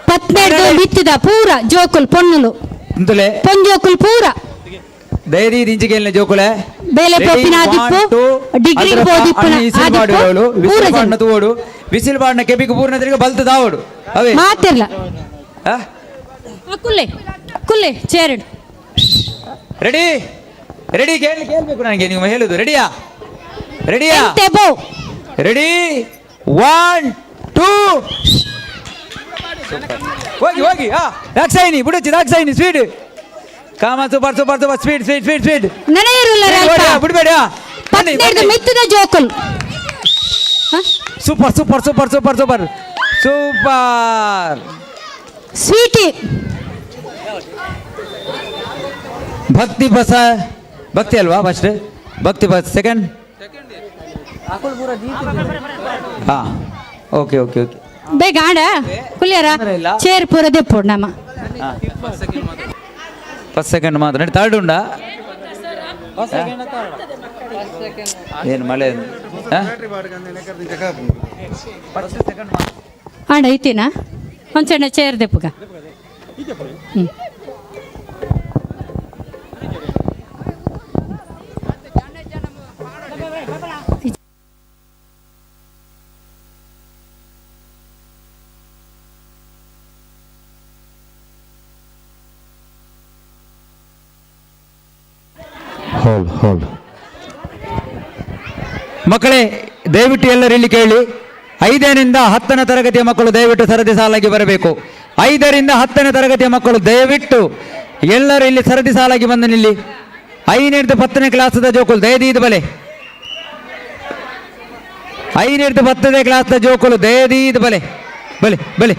D: 12 ಬಿತ್ತಿದ ಪೂರ ಜೋಕುಲ್ ಪೊನ್ನುಲು
E: ಅಂತಲೇ
D: ಪೊಂಜೋಕುಲ್ ಪೂರ
E: ಧೈರ್ಯ ದಿಂಚಿಗೆಲ್ಲ ಜೋಕುಲೆ
D: ಬೇಲೆ ಪೊಪ್ಪಿನ ಆದಿಪ್ಪು ಡಿಗ್ರಿ ಬೋದಿಪ್ಪುನ ಆದಿಪ್ಪು ಪೂರ ಜನ
E: ತೋಡು ವಿಸಿಲ್ ಬಾಡ್ನ ಕೆಬಿಗೆ ಪೂರ್ಣದ್ರಿಗೆ ಬಲ್ತ ದಾವಡು ಅವೇ
D: ಮಾತಿರ್ಲ
E: ಆ
D: ಕುಲ್ಲೆ ಕುಲ್ಲೆ ಚೇರಡು
E: ರೆಡಿ ರೆಡಿ ಕೇಳಬೇಕು ನನಗೆ ನೀವು ಹೇಳುದು ರೆಡಿಯಾ ರೆಡಿಯಾ
D: ತೆಬೋ
E: ರೆಡಿ 1 2 ಹೋಗಿ ಹೋಗಿ ದಾಕ್ಷಾಯಿನಿ ಬುಡಚ್ಚಿ ದಾಕ್ಷಾಯಿನಿ ಸ್ಪೀಡ್ ಕಾಮ super super super speed speed speed speed
D: ನನಗಿರುಲ್ಲ
E: ಬಿಡಬೇಡ
D: ಪತ್ನೇರ್ದು ಮಿತ್ತದ ಜೋಕುಲ್
E: super super super super super super
D: sweetie
E: Bhakti ಬಸ ಭಕ್ತಿ ಅಲ್ವಾ ಫಸ್ಟ್ ಭಕ್ತಿ ಬಸ್ ಸೆಕೆಂಡ್ ಹಾ ಓಕೆ ಓಕೆ ಓಕೆ
D: ಬೇಗ ಆಡ ಕುಲಿಯರ
E: ಇಲ್ಲ.
D: ಚೇರ್ ಪೂರ ದೆಪ್ಪೋಡು ನಮ್ಮ
E: ಫಸ್ಟ್ ಸೆಕೆಂಡ್ ಮಾತ್ರ ನೋಡಿ ಥರ್ಡ್ ಉಂಡಾ ಏನು ಮಳೆ
D: ಆಡ ಐತಿನಾ ಒಂಚಣ್ಣ ಚೇರ್ ದೆಪ್ಪುಗ
E: ಮಕ್ಕಳೇ ದಯವಿಟ್ಟು ಎಲ್ಲರೂ ಇಲ್ಲಿ ಕೇಳಿ 5ರಿಂದ 10ನೇ ತರಗತಿಯ ಮಕ್ಕಳು ದಯವಿಟ್ಟು ಸರದಿ ಸಾಲಾಗಿ ಬರಬೇಕು 5ರಿಂದ 10ನೇ ತರಗತಿಯ ಮಕ್ಕಳು ದಯವಿಟ್ಟು ಎಲ್ಲರೂ ಇಲ್ಲಿ ಸರದಿ ಸಾಲಾಗಿ ಬಂದು ನಿಲ್ಲಿ 5ನೇದು 10ನೇ ಕ್ಲಾಸದ ಜೋಕುಲು ದಯದೀದ್ ಬಲೆ 5ನೇದು 10ನೇ ಕ್ಲಾಸ್ದ ಜೋಕುಲು ದಯದೀದ್ ಬಲೆ ಬಲೆ ಬಲೆ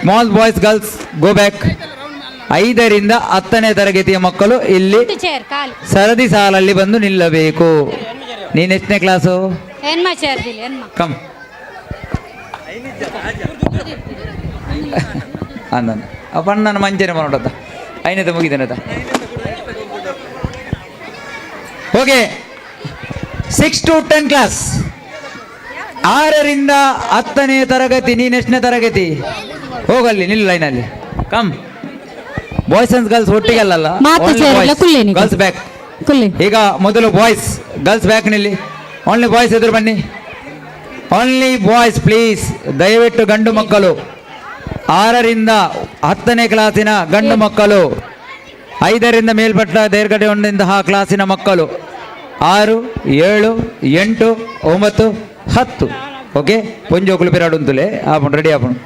E: small boys girls go back 5ರಿಂದ 10ನೇ ತರಗತಿಯ ಮಕ್ಕಳು ಇಲ್ಲಿ
D: ಚೇರ್ ಕಾಲು
E: ಸರದಿ ಸಾಲಲ್ಲಿ ಬಂದು ನಿಲ್ಲಬೇಕು ನೀನು ಎಷ್ಟನೇ ಕ್ಲಾಸು
D: ಎನ್ಮ ಚೇರ್ ದಿಲಿ ಎನ್ಮ
E: ಕಮ್ ಅಂದ ಪಣ್ಣನ ಮಂಚನೆ ಮಾಡೋದ ಐನದ ಮುಗಿದನದ ಓಕೆ 6 to 10 ಕ್ಲಾಸ್ 6ರಿಂದ 10ನೇ ತರಗತಿ ನೀನು ಎಷ್ಟನೇ ತರಗತಿ ಹೋಗಲ್ಲಿ ನಿಲ್ಲ ಲೈನಲ್ಲಿ ಕಮ್ ಬಾಯ್ಸ್ ಅಂಡ್ ಗರ್ಲ್ಸ್ ಒಟ್ಟಿಗೆ ಅಲ್ಲಲ್ಲ
D: ಮಾತು ಸೇರಿಲ್ಲ, ಕುಲ್ಲೆ ನೀವು.
E: ಗರ್ಲ್ಸ್ ಬ್ಯಾಕ್
D: ಕುಲ್ಲಿ
E: ಈಗ ಮೊದಲು ಬಾಯ್ಸ್ ಗರ್ಲ್ಸ್ ಬ್ಯಾಕ್ ನಿಲ್ಲಿ ಓನ್ಲಿ ಬಾಯ್ಸ್ ಎದುರು ಬನ್ನಿ ಓನ್ಲಿ ಬಾಯ್ಸ್ ಪ್ಲೀಸ್ ದಯವಿಟ್ಟು ಗಂಡು ಮಕ್ಕಳು 6ರಿಂದ 10ನೇ ಕ್ಲಾಸಿನ ಗಂಡು ಮಕ್ಕಳು 5ರಿಂದ ಮೇಲ್ಪಟ್ಟ ದೇರ್ಗಡೆ ಒಂದಿಂತಹ ಕ್ಲಾಸಿನ ಮಕ್ಕಳು 6 7 8 9 10 ಓಕೆ ಪೊಂಜೋಕುಲು ಪಿರಾಡು ಅಂತಲೇ ಆಪುಂಡು ರೆಡಿ ಆಪುಂಡು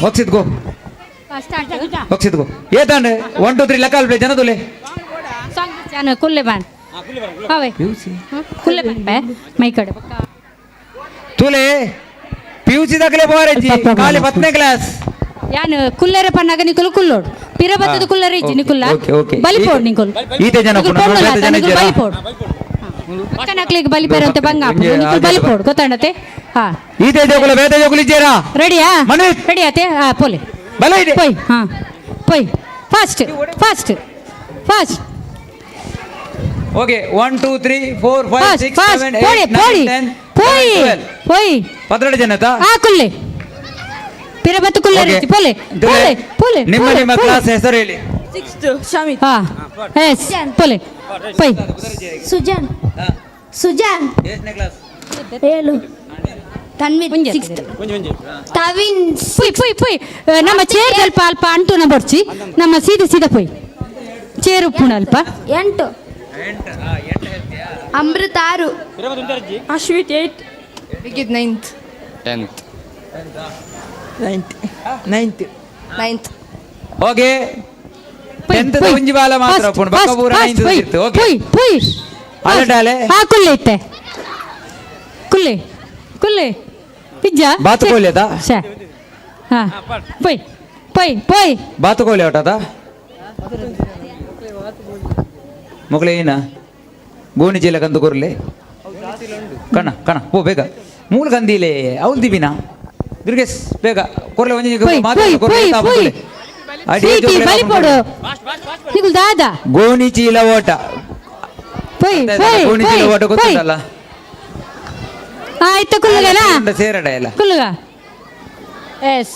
E: ಹೋಗ್ಸಿದ್ಗೋ ಹೋಗ್ಸಿದ್ಗೋ ಏತಾಂಡೆ 1 2 3 ಲೆಕ್ಕ ಅಲ್ಬೇ ಜನ ತುಲೆ
D: ಜಾನ ಕುಲ್ಲೆ ಬಾನ್ ಅವೇ ಕುಲ್ಲೆ ಬಾನ್ ಮೈ ಕಡೆ
E: ತುಲೆ ಪಿಯುಸಿ ದಾಖಲೆ ಬೋರೆಜ್ಜಿ ಖಾಲಿ 10ನೇ ಕ್ಲಾಸ್
D: ಯಾನು ಕುಲ್ಲೆರ ಪನ್ನಾಗ ನಿಕುಲು ಕುಲ್ಲೋಡು ಪಿರ ಬತ್ತದ ಕುಲ್ಲರ ಇಜ್ಜಿ ನಿಕುಲ್ಲ
E: ಓಕೆ, ಓಕೆ.
D: ಬಲಿಪೋಡು ನಿಕುಲ್
E: ಈತೆ ಜನ
D: ನಿಕುಲ್
E: ಪುನಃ
D: ಪೊಣ್ಣುಲ
E: ಬೇತೆ ಜನ
D: ನಿಕುಲ್
E: ಇದ್ದೀರಾ?
D: ಬಲಿಪೋಡು ಅಕ್ಕನಕ್ಲಿಗೆ ಬಲಿಪೇರಂತೆ ಬಂಗ
E: ಇಂಜೆ
D: ನಿಕುಲ್
E: ಆಚೆ
D: ಬಲಿಪೋಡು ಗೊತ್ತಾಂಡತೆ ಹಾ
E: ಈತೆ ಜೋಕುಲ ಬೇತೆ ಜೋಕುಲು ಇದ್ದೀರಾ
D: ರೆಡಿಯಾ
E: ಮನೆ
D: ರೆಡಿ ಆತೆ ಹಾ ಪೋಲೆ
E: ಬಲ ಇದೆ
D: ಪೊಯ್ ಹಾ ಪೊಯ್ fast fast fast
E: okay 1 2 3 4 5
D: fast
E: 6
D: fast
E: 7
D: ಪೋಡಿ
E: 8
D: ಪೋಡಿ
E: 9 10
D: ಪೊಯ್
E: 12
D: ಪೊಯ್
E: 12 ಜನತಾ
D: ಆ ಕುಲ್ಲೆ ಪಿರ ಬತ್ತು ಕುಲ್ಲೆ
E: ಓಕೆ.
D: ರೀತಿ ಪೋಲೆ
E: ತುಲೆ,
D: ಪೋಲೆ ಪೋಲೆ
E: ನಿಮ್ಮ
D: ಪೋಲೆ,
E: ನಿಮ್ಮ
D: ಪೋಲೆ.
E: ಕ್ಲಾಸ್ ಹೆಸರು ಹೇಳಿ
D: ಹಾ ಎಸ್ ಪೋಲೆ ಪೊಯ್
C: ಸುಜಾನ್ ಸುಜಾನ್
E: ಎಷ್ಟನೇ ಕ್ಲಾಸ್
C: ಏಳು ತನ್ವಿ
D: ಮುಂಜೆ
C: ಸಿಕ್ಸ್ತ್ ತವಿನ್
D: ಪೊಯ್ ಪೊಯ್ ಪೊಯ್ ನಮ್ಮ ಚೇರ್ ಸ್ವಲ್ಪ ಅಲ್ಪ ಅಂಟುನ ಬರ್ಚಿ ನಮ್ಮ ಸೀದ ಪೊಯ್ ಚೇರ್ ಉಪ್ಪುಣ ಅಲ್ಪ
C: 8 ಅಮೃತ 6 Ashwith 8 Vikit 9th 9th
E: okay 10th ಒಂಜಿ ಬಾಲ ಮಾತ್ರ ಪುಣ ಬಕ್ಕ ಪೂರ 9th ಇತ್ತು ಓಕೆ
D: ಪೊಯ್ ಪೊಯ್
E: ಅಲಟಾಲೆ
D: ಹಾ ಕುಲ್ಲೆ ಇತ್ತೆ ಕುಲ್ಲೆ ಪಿಜ್ಜಾ
E: ಬಾತು ಕೋಲಿಯದ
D: ಶಾ ಹಾ ಪೊಯ್ ಪೊಯ್ ಪೊಯ್
E: ಬಾತು ಕೋಲಿ ಹೊಟ್ಟದ ಮಕ್ಕಳು ಏನ ಗೋಣಿ ಚೀಲ ಕಂದು ಕೊರ್ಲೆ ಕಣ ಪೋ ಬೇಗ ಮೂಲ ಕಂದಿಲೆ ಅವಲ್ ದಿಬಿನ ದುರ್ಗೇಶ್ ಬೇಗ ಕೊರ್ಲೆ ಒಂಜಿ
D: ಪೊಯ್
E: ಮಾತಾಡ
D: ಪೊಯ್
E: ಕೊರ್ಲೆ
D: ಪೊಯ್
E: ತಾಪ
D: ಪೊಯ್
E: ಕೊರ್ಲೆ
D: ಸ್ವೀಟಿ ಬಲಿಪೊಡು ನಿಗುಲ್ ದಾದ
E: ಗೋಣಿ ಚೀಲ ಓಟ
D: ಪೊಯ್
E: ಗೋಣಿ ಚೀಲ ಓಟ ಗೊತ್ತಲ್ಲ
D: ಆಯ್ತು ಕುಲ್ಲುಗನಾ
E: ಸೇರಡ ಎಲ್ಲ
D: ಕುಲ್ಲುಗ ಎಸ್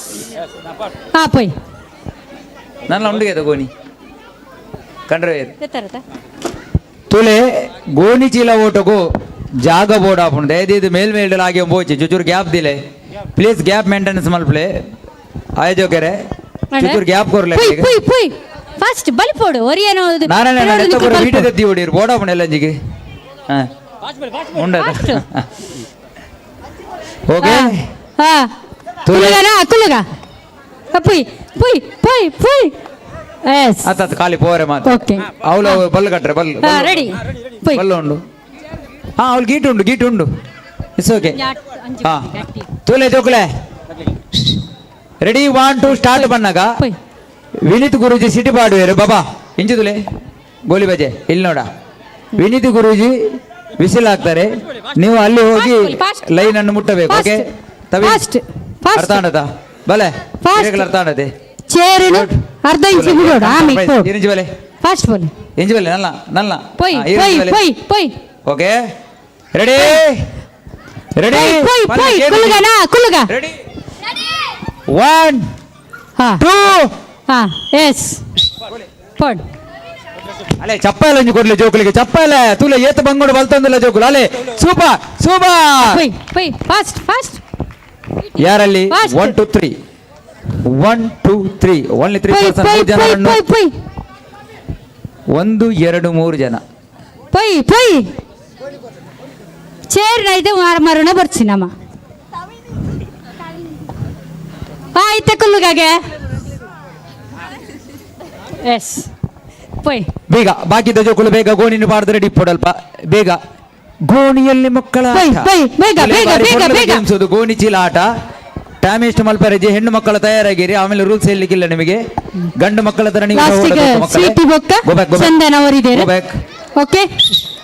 D: ಹಾ ಪೊಯ್
E: ನನ್ನ ಉಂಡಿಗೆ ಗೋಣಿ ಕಂಡ್ರೆ
D: ತೆತ್ತರತ
E: ತುಲೆ ಗೋಣಿ ಚೀಲ ಓಟಗು ಜಾಗ ಬೋರ್ಡ್ ಆಪುಂಡು ದಯದಿದ್ದು ಮೇಲ್ಮೇಲ್ಡಲ್ ಆಗಿ ಬೋಚಿ ಚುಚೂರು ಗ್ಯಾಪ್ ದಿಲೆ ಪ್ಲೀಸ್ ಗ್ಯಾಪ್ ಮೇಂಟೆನೆನ್ಸ್ ಮಲ್ಪ್ಲೆ ಆಯೋಜಕರೆ ಚುಚೂರು ಗ್ಯಾಪ್ ಕೊರ್ಲೆ
D: ಪೊಯ್ ಪೊಯ್ ಪೊಯ್ ಫಾಸ್ಟ್ ಬಲಿಪೊಡು ಒರಿಯೇನೋ
E: ನಾರಾಯಣ ವೀಡಿಯೋ ತೆತ್ತಿ ಹೊಡೀರು ಬೋರ್ಡ್ ಆಪುಂಡು ಎಲ್ಲಂಜಿಗೆ ಹಾಂ ಉಂಡ ಓಕೆ
D: ಹಾ ಕುಲ್ಲುಗನಾ ಕುಲ್ಲುಗ ಪೊಯ್ ಪೊಯ್ ಪೊಯ್ ಪೊಯ್ ಎಸ್
E: ಅತ್ತ ಖಾಲಿ ಪೋರೆ ಮಾತು
D: ಓಕೆ
E: ಅವಳು ಬಲ್ಲು ಕಟ್ರೆ ಬಲ್ಲು
D: ರೆಡಿ ಪೊಯ್
E: ಬಲ್ಲು ಉಂಡು ಹಾಂ ಅವಳು ಗೀಟ್ ಉಂಡು ಇಟ್ಸ್ ಓಕೆ ಹಾಂ ತೂಲೆ ಜೋಕುಲೆ ರೆಡಿ 1 2 ಸ್ಟಾರ್ಟ್ ಬಣ್ಣಗ
D: ಪೊಯ್
E: ವಿನೀತ್ ಗುರೂಜಿ ಸಿಟಿ ಪಾಡುವೇರು ಬಾಬಾ ಇಂಚಿದುಲೆ ಗೋಲಿ ಬಜೆ ಇಲ್ಲಿ ನೋಡ ವಿನೀತ್ ಗುರೂಜಿ ವಿಸಿಲ್ ಹಾಕ್ತಾರೆ ನೀವು ಅಲ್ಲಿ ಹೋಗಿ
D: Fast.
E: ಲೈನ್ ಅನ್ನು ಮುಟ್ಟಬೇಕು ಓಕೆ
D: ಫಾಸ್ಟ್ ಫಾಸ್ಟ್
E: ಅರ್ಥ ಆಡತಾ ಬಲೆ
D: Fast.
E: ಅರ್ಥ ಆಡತೆ
D: ಚೇರಿನ ಅರ್ಧ ಇಂಚು ಬಿಡೋಡ ಆಮೇಲೆ ಪೋ
E: ಇಂಚು ಬಲೆ
D: ಫಾಸ್ಟ್ ಬೋಲ್
E: ಇಂಚು ಬಲೆ ನಲ್ಲ ನಲ್ಲ
D: ಪೊಯ್ ಪೊಯ್ ಪೊಯ್ ಪೊಯ್
E: ಓಕೆ ರೆಡಿ ರೆಡಿ
D: ಪೊಯ್ ಪೊಯ್ ಕುಲ್ಲುಗನಾ ಕುಲ್ಲುಗ
E: ರೆಡಿ 1
D: ಹಾ
E: 2
D: ಹಾ ಎಸ್ ಪೊಡ್
E: ಅಲೆ ಚಪ್ಪಾಲೆ ಒಂಜಿ ಕೊಡ್ಲಿ ಜೋಕುಲಿಗೆ ಚಪ್ಪಾಲೆ ತೂಲೆ ಏತ ಬಂಗೋಡು ಬಲ್ತಂದಿಲ್ಲ ಜೋಕುಲು ಅಲೆ ಸೂಪರ್ ಸೂಪರ್
D: ಪೊಯ್ ಪೊಯ್ ಫಾಸ್ಟ್ ಫಾಸ್ಟ್
E: ಯಾರಲ್ಲಿ
D: Fast.
E: 1 2 3 1 2 3 ಓನ್ಲಿ 3
D: ಪೊಯ್
E: ಪರ್ಸನ್
D: ಪೊಯ್
E: 3 ಜನರನ್ನು
D: ಪೊಯ್ ಪೊಯ್
E: 1 2 3 ಜನ
D: ಪೊಯ್ ಪೊಯ್ ಚೇರ್ನ ಇದೆ ಮರುಣ ಬರ್ಚಿ ನಮ್ಮ ಆಯ್ತ ಕುಲ್ಲುಗಾಗೆ ಎಸ್ ಪೊಯ್
E: ಬೇಗ ಬಾಕಿದ ಜೋಕುಲು ಬೇಗ ಗೋಣಿನ ಪಾಡ್ದು ರೆಡಿ ಪೊಡಲ್ಪ ಬೇಗ ಗೋಣಿಯಲ್ಲಿ ಮಕ್ಕಳ
D: ಪೊಯ್,
E: ಆಟ.
D: ಪೊಯ್, ಬೇಗ,
E: ಇಲ್ಲೇ
D: ಬೇಗ,
E: ಬಾರಿ
D: ಬೇಗ,
E: ಕೊಡ್ಲಿಕ್ಕೆ
D: ಬೇಗ.
E: games ಅದು ಗೋಣಿ ಚೀಲ ಆಟ ಟೈಮ್ ಎಷ್ಟು ಮಲ್ಪರಜಿ ಹೆಣ್ಣು ಮಕ್ಕಳ ತಯಾರಾಗಿರಿ ಆಮೇಲೆ ರೂಲ್ಸ್ ಹೇಳಲಿಕ್ಕಿಲ್ಲ ನಿಮಗೆ ಗಂಡು ಮಕ್ಕಳ ತರ ನೀವು
D: ಲಾಸ್ಟಿಗೆ ಸ್ವೀಟಿ ಬೊಕ್ಕ ಚಂದನ ಅವರಿದ್ದೇನೆ ಓಕೆ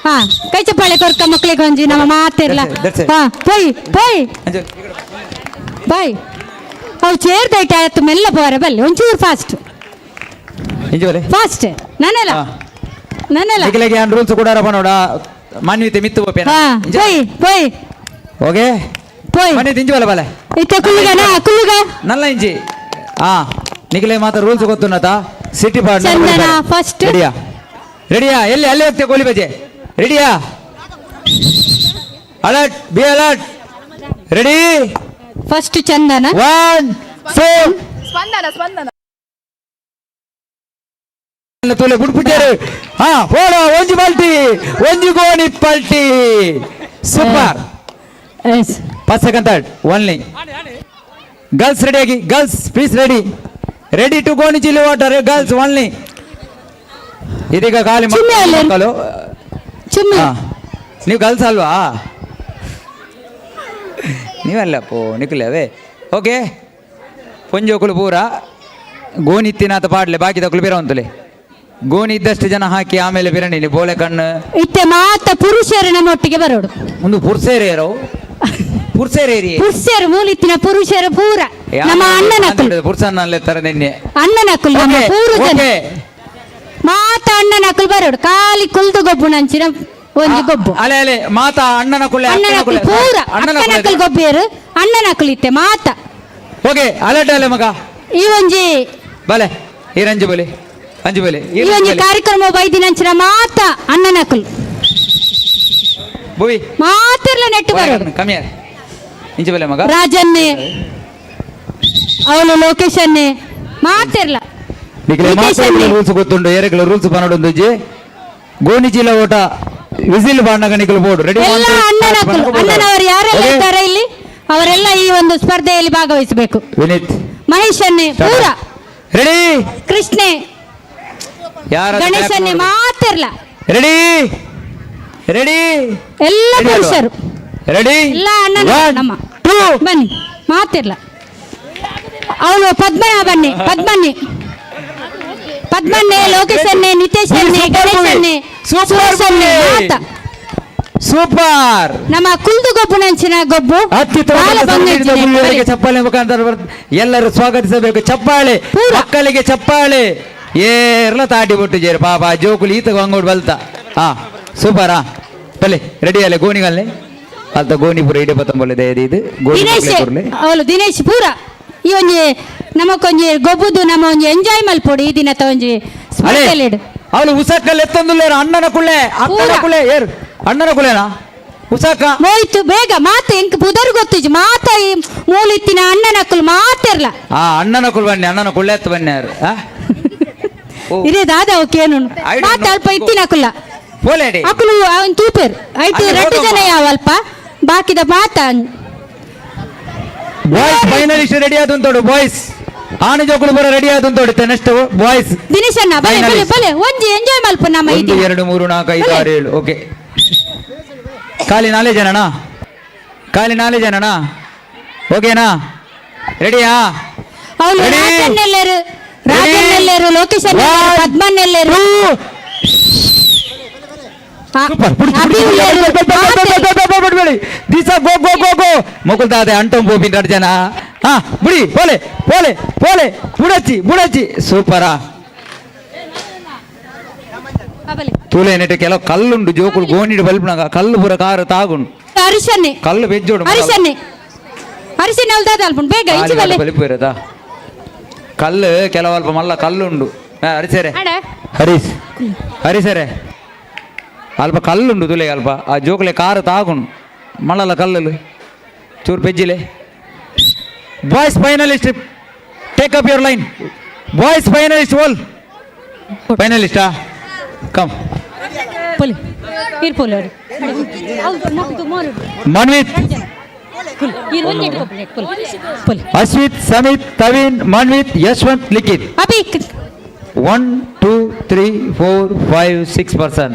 D: ಹಾ ಕೈ ಚಪ್ಪಾಳೆ ಕೊರ್ಕ ಮಕ್ಕಳಿಗೆ ಒಂಜಿ ನಮ್ಮ ಮಾತಿರ್ಲ
E: That's it.
D: ಹಾ ಪೊಯ್ ಪೊಯ್ ಬಾಯ್ ಅವು ಚೇರ್ ದೈಟ ಆಯ್ತು ಮೆಲ್ಲ ಪೋರೆ ಬಲ್ಲಿ ಒಂಚೂರು ಫಾಸ್ಟ್ ಫಾಸ್ಟ್ ನನ್ನಲ್ಲ ನನ್ನಲ್ಲ
E: ನಿಖಿಲೆಗೆ ರೂಲ್ಸ್ ಕೊಡಾರಪ್ಪ ನೋಡ ಮಾನ್ಯತೆ ಮಿತ್ತು ಬೋಪೇನ
D: ಹಾ ಪೊಯ್ ಪೊಯ್
E: ಓಕೆ
D: ಪೊಯ್
E: ಮನೆ ತಿಂಜುವಲ್ಲ ಬಲೆ
D: ಇತ್ತ ಕುಲ್ಲುಗನ ಕುಲ್ಲುಗ
E: ನಲ್ಲ ಇಂಚಿ ಹಾ ನಿಖಿಲೆ ಮಾತ್ರ ರೂಲ್ಸ್ ಗೊತ್ತುನ್ನತ ಸಿಟಿ ಪಾಡ್
D: ಚಂದನ first.
E: ರೆಡಿಯಾ ರೆಡಿಯಾ ಎಲ್ಲಿ ಅಲ್ಲಿ ಹೋಗ್ತೇವೆ ಗೋಲಿ ಬಜೆ ರೆಡಿಯಾ alert be alert ready
D: first Chandana
E: 1 2 ತೋಲೆ ಬುಡ್ಪುಜಾರು ಹಾ ಹೋಡ ಒಂಜಿ ಪಲ್ಟಿ ಒಂಜಿ ಗೋಣಿ ಪಲ್ಟಿ super
D: yes
E: 5 second third only girls ready ಆಗಿ ಗರ್ಲ್ಸ್ ಪ್ಲೀಸ್ ರೆಡಿ ಟು ಗೋಣಿ ಚಿಲ್ಲಿ ವಾಟರ್ ಗರ್ಲ್ಸ್ ಓನ್ಲಿ ಇದೀಗ ಖಾಲಿ
D: ಚಿಮ್ಮಿ ಅಲ್ಲೇ.
E: ಮಕ್ಕಳು
D: ಚುಮ್ಮಿ
E: ಹಾ. ನೀವು ಗರ್ಲ್ಸ್ ಅಲ್ವಾ ನೀವಲ್ಲಪ್ಪೋ ನಿಖಿಲವೇ ಓಕೆ ಪೊಂಜೋಕುಲು ಪೂರ ಗೋಣಿ ಇತ್ತಿನಾತ ಪಾಡ್ಲೆ ಬಾಕಿ ತಕೊಳು ಬೇರೆ ಗೋಣಿ ಇದ್ದಷ್ಟು ಜನ ಹಾಕಿ ಆಮೇಲೆ ಬಿರಣಿ ಬೋಳೆ ಕಣ್ಣು
D: ಇತ್ತೆ ಮಾತ ಪುರುಷರು ನಮ್ಮೊಟ್ಟಿಗೆ ಬರೋಡು
E: ಒಂದು ಪುರ್ಸೇರಿಯರು ಪುರ್ಸೇರೇರಿ
D: ಪುರುಷರು ಮೂಲಿತ್ತಿನ ಪುರುಷರು ಪೂರ ನಮ್ಮ ಅಣ್ಣನ ಕುಲ್
E: ಪುರ್ಸನ್ನಲ್ಲೇ ತರ ನಿನ್ನೆ
D: ಅಣ್ಣನ ಕುಲ್ ನಮ್ಮ
E: Okay,
D: ಪೂರ ಜನ
E: okay.
D: ಮಾತ ಅಣ್ಣನ ಕುಲ್ ಬರೋಡು ಖಾಲಿ ಕುಲ್ದು ಗೊಬ್ಬು ನಂಚಿನ ಒಂಜಿ ಗೊಬ್ಬು
E: ಅಲೆ ಅಲೆ ಮಾತಾ ಅಣ್ಣನ ಕುಲೆ
D: ಅಣ್ಣನ ಕುಲ್ ಪೂರ ಅಕ್ಕನ ಕುಲ್ ಗೊಬ್ಬೇರು ಅಣ್ಣನ ಕುಲ್ ಇತ್ತೆ ಮಾತ
E: ಓಕೆ ಅಲರ್ಟ್ ಅಲೆ ಮಗ
D: ಈ ಒಂಜಿ
E: ಬಲೆ ಈ ರಂಜು ಬಲಿ ಅಂಜು ಬಲಿ
D: ಈ ಒಂಜಿ ಕಾರ್ಯಕ್ರಮ ಬೈದಿ ನಂಚಿನ ಮಾತ ಅಣ್ಣನ ಕುಲ್
E: ಭುವಿ
D: ಮಾತಿರ್ಲ ನೆಟ್ಟು ಬರೋಡು
E: ಕಮ್ಮಿ ಇಂಚು ಬಲೆ ಮಗ
D: ರಾಜನ್ನೇ ಅವಳು ಲೊಕೇಶನ್ನೇ ಮಾತಿರ್ಲ
E: ರೂಲ್ಸ್ ಗೊತ್ತುಂಡು ಏರೆಗಳ ರೂಲ್ಸ್ ಪನ್ನೊಂದು ಗೋಣಿ ಚೀಲ ಓಟ ವಿಸಿಲ್ ಬಾಂಡಗ ನಿಖಲು ಬೋರ್ಡ್ ರೆಡಿ
D: ಎಲ್ಲ ಅಣ್ಣನವರು ಯಾರೆಲ್ಲ ಇದ್ದಾರೆ ಇಲ್ಲಿ ಅವರೆಲ್ಲ ಈ ಒಂದು ಸ್ಪರ್ಧೆಯಲ್ಲಿ ಭಾಗವಹಿಸಬೇಕು
E: ವಿನೀತ್
D: ಮಹೇಶನ್ನೇ ಪೂರ
E: ರೆಡಿ
D: ಕೃಷ್ಣೆ
E: ಯಾರ
D: ಗಣೇಶನ್ನೇ ಮಾತಿರ್ಲ
E: ರೆಡಿ ರೆಡಿ
D: ಎಲ್ಲ ಪುರುಷರು
E: ರೆಡಿ
D: ಎಲ್ಲ ಅಣ್ಣನ ನಮ್ಮ ಬನ್ನಿ ಮಾತಿರ್ಲ ಅವನು ಪದ್ಮನಾಭನ್ನೇ ಪದ್ಮನ್ನೇ ಲೋಕೇಶನ್ನೇ ನಿತೇಶನ್ನೇ ಗಣೇಶನ್ನೇ ಸುರೇಶನ್ನೇ ಮಾತ
E: ಸೂಪರ್.
F: ನಮ್ಮ ಕುಲ್ದು ಗೊಬ್ಬು ನಂಚಿನ ಗೊಬ್ಬು ಬಾಲ ಬಂದಿಜ್ಜಿನ
E: ಅತ್ಯುತ್ತಮ ಚಪ್ಪಾಳೆ ಮುಖಾಂತರ ಎಲ್ಲರೂ ಸ್ವಾಗತಿಸಬೇಕು. ಚಪ್ಪಾಳೆ ಮಕ್ಕಳಿಗೆ ಚಪ್ಪಾಳೆ ಏರ್ಲ ತಾಟಿ ಬಿಟ್ಟು ಜೇರು ಪಾಪ ಜೋಕುಲಿ ಈತ ಅಂಗೋಡು ಬಲ್ತ. ಹಾ ಸೂಪರಾ ಬಲೆ ರೆಡಿ ಅಲ್ಲೇ ಗೋಣಿಗಲ್ಲೆ ಅಲ್ತ ಗೋಣಿಪುರ ಇಡೀ ಪತ್ತಂಬೊಲಿದೆ ಇದು
F: ದಿನೇಶ್ ಅವಳು ದಿನೇಶ್ ಪೂರ ಈ ಒಂಜಿ ನಮಕೊಂಜಿ ಗೊಬ್ಬುದು ನಮ್ಮ ಒಂಜಿ ಎಂಜಾಯ್ ಮಲ್ಪೊಡಿ ಈ ದಿನ ಒಂಜಿ
E: ಅವಳು ಉಸಕ್ಕಲ್ಲಿ ಎತ್ತೊಂದುಲ್ಲೇರು ಅಣ್ಣನ ಕುಳ್ಳೆ ಅಕ್ಕನ ಕುಳ್ಳೆ ಏರು ಅಣ್ಣನ ಕುಳ್ಳೆನಾ ಉಸಕ
F: ಹೋಯ್ತು ಬೇಗ ಮಾತ ಎಂಕ್ ಬುಧರ್ ಗೊತ್ತಿಜ್ ಮಾತ ಈ ಮೂಲಿತ್ತಿನ ಅಣ್ಣನ ಕುಲ್ ಮಾತಿರ್ಲ
E: ಆ ಅಣ್ಣನ ಕುಲ್ ಬನ್ನಿ ಅಣ್ಣನ ಕುಳ್ಳೆ ಎತ್ತು ಬನ್ನಿ ಯಾರು
F: ಇರೇ ದಾದ ಓಕೇನು ಮಾತ ಅಲ್ಪ ಇತ್ತಿನ ಕುಲ್ಲ
E: ಪೋಲೇಡಿ
F: ಅಕ್ಕಲು ಅವನ್ ತೂಪೇರು ಐಟು ರೆಡ್ಡು ಜನ ಯಾವಲ್ಪ ಬಾಕಿದ ಮಾತ
E: ಬಾಯ್ಸ್ ಫೈನಲಿಸ್ಟ್ ರೆಡಿ ಆದಂತೋಡು ಬಾಯ್ಸ್ ಆನೆ ಜೋಕುಲು ಬರ ರೆಡಿ ಆದಂತೋಡು ನೆಕ್ಸ್ಟ್ ಬಾಯ್ಸ್
F: ದಿನೇಶ್ ಅಣ್ಣ ಬಲೆ ಬಲೆ ಬಲೆ ಒಂಜಿ ಎಂಜಾಯ್ ಮಲ್ಪ ನಮ್ಮ
E: 1 2 3 4 5 6 7 ಓಕೆ ಖಾಲಿ 4 ಜನನಾ ಖಾಲಿ 4 ಜನನಾ ಓಕೆನಾ ರೆಡಿಯಾ
F: ಅವಳು ರಾಜನ್ನೆಲ್ಲರು ಲೋಕೇಶ್ ಪದ್ಮನ್ನೆಲ್ಲರು
E: ಮುಕುಲ್ ದಾದೆ ಅಂಟಂ ಬೋಬಿನ್ 2 ಜನ ಹಾ ಬುಡಿ ಪೋಲೆ ಪೋಲೆ ಪೋಲೆ ಬುಡಚ್ಚಿ ಬುಡಚ್ಚಿ ಸೂಪರಾ ತೂಲೆ ನೆಟ್ಟು ಕೆಲವು ಕಲ್ಲುಂಡು ಜೋಕುಲು ಗೋಣಿಡು ಬಲ್ಪನಾಗ ಕಲ್ಲು ಪುರ ಕಾರು ತಾಗುಂಡು
F: ಅರಿಶನ್ನೆ
E: ಕಲ್ಲು ಬೆಜ್ಜೋಡು
F: ಅರಿಶನ್ನೆ ಅರಿಶನ್ನೆ ಅಲ್ದಾದ ಅಲ್ಪುಂಡು ಬೇಗ ಇಂಚಿ ಬಲೆ
E: ಬಲಿಪುರದಾ ಕಲ್ಲು ಕೆಲವಲ್ಪ ಮಲ್ಲ ಕಲ್ಲುಂಡು ಹರಿಸರೆ ಹರಿಸರೆ ಅಲ್ಪ ಕಲ್ಲುಂಡು ತುಲೆ ಅಲ್ಪ ಆ ಜೋಕುಲೆ ಕಾರು ತಾಗುಂಡು ಮಳ್ಳಲ ಕಲ್ಲಲು ಚೂರು ಪೆಜ್ಜಿಲೆ boys finalist take up your line boys finalist ಓಲ್ ಫೈನಲಿಸ್ಟಾ ಕಮ್
F: ಪೊಲಿ ಇರ್ಪೊಲಿ
E: ಮನ್ವಿತ್ ಅಶ್ವಿತ್ ಸಮಿತ್ ತವೀನ್ ಮನ್ವಿತ್ ಯಶವಂತ್ ಲಿಖಿತ್ 1 2 3 4 5 6 ಪರ್ಸನ್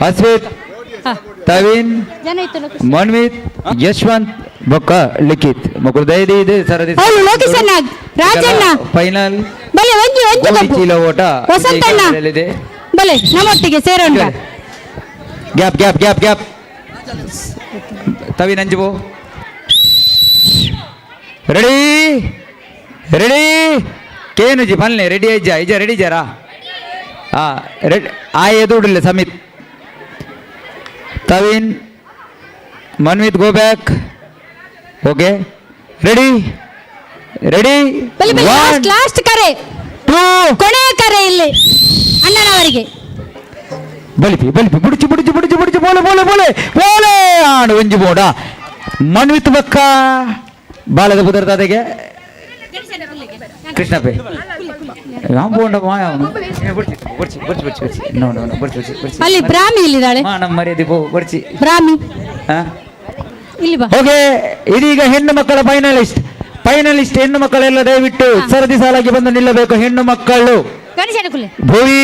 E: ಅಶ್ವಿತ್ ತವೀನ್ ಮನ್ವಿತ್ ಯಶವಂತ್ ಬೊಕ್ಕ ಲಿಖಿತ್ ಮಕ್ಕಳು ದಯದಿ ಇದೆ ಸರದಿ ಫೈನಲ್ ಚೀಲ ಓಟ
F: ಬಲೆ ನಮ್ಮೊಟ್ಟಿಗೆ ಸೇರೋಣ
E: gap gap gap gap Thaveen ಅಂಜುಬೋ ರೆಡಿ ರೆಡಿ ಕೇನುಜಿ ಬನ್ನಿ ರೆಡಿ ಐಜ ಐಜ ರೆಡಿ ಜರಾ ರೆಡಿ ಆ ಎದುಡಿಲ್ಲ Samith Thaveen Manvith go back okay ready ready
F: last ಕರೆ
E: 2
F: ಕೊನೆಯ ಕರೆ ಇಲ್ಲಿ ಅಣ್ಣನವರಿಗೆ
E: ಬಲಿಪಿ ಬಲಿಪಿ ಬುಡಿಚಿ ಬುಡಿಚಿ ಬುಡಿಚಿ ಬುಡಿಚಿ ಬೋಲೆ ಬೋಲೆ ಬೋಲೆ ಬೋಲೆ ಆಡು ಒಂಜಿ ಬೋಡ ಮನ್ವಿತ್ ಬಕ್ಕ ಬಾಲದ ಪುದರ್ತಾದೆಗೆ ಕೃಷ್ಣಪ್ಪೆ ಬೋಂಡ
F: ಅಲ್ಲಿ ಬ್ರಾಹ್ಮಿ ಇಲ್ಲಿದ್ದಾಳೆ
E: ನಮ್ಮ ಮರ್ಯಾದೆ ಬರ್ಚಿ
F: ಬ್ರಾಹ್ಮಿ ಇಲ್ಲಿ ಬಾ
E: ಓಕೆ ಇದೀಗ ಹೆಣ್ಣು ಮಕ್ಕಳ ಫೈನಲಿಸ್ಟ್ ಹೆಣ್ಣು ಮಕ್ಕಳೆಲ್ಲ ದಯವಿಟ್ಟು ಸರದಿ ಸಾಲಾಗಿ ಬಂದು ನಿಲ್ಲಬೇಕು. ಹೆಣ್ಣು ಮಕ್ಕಳು ಭುವಿ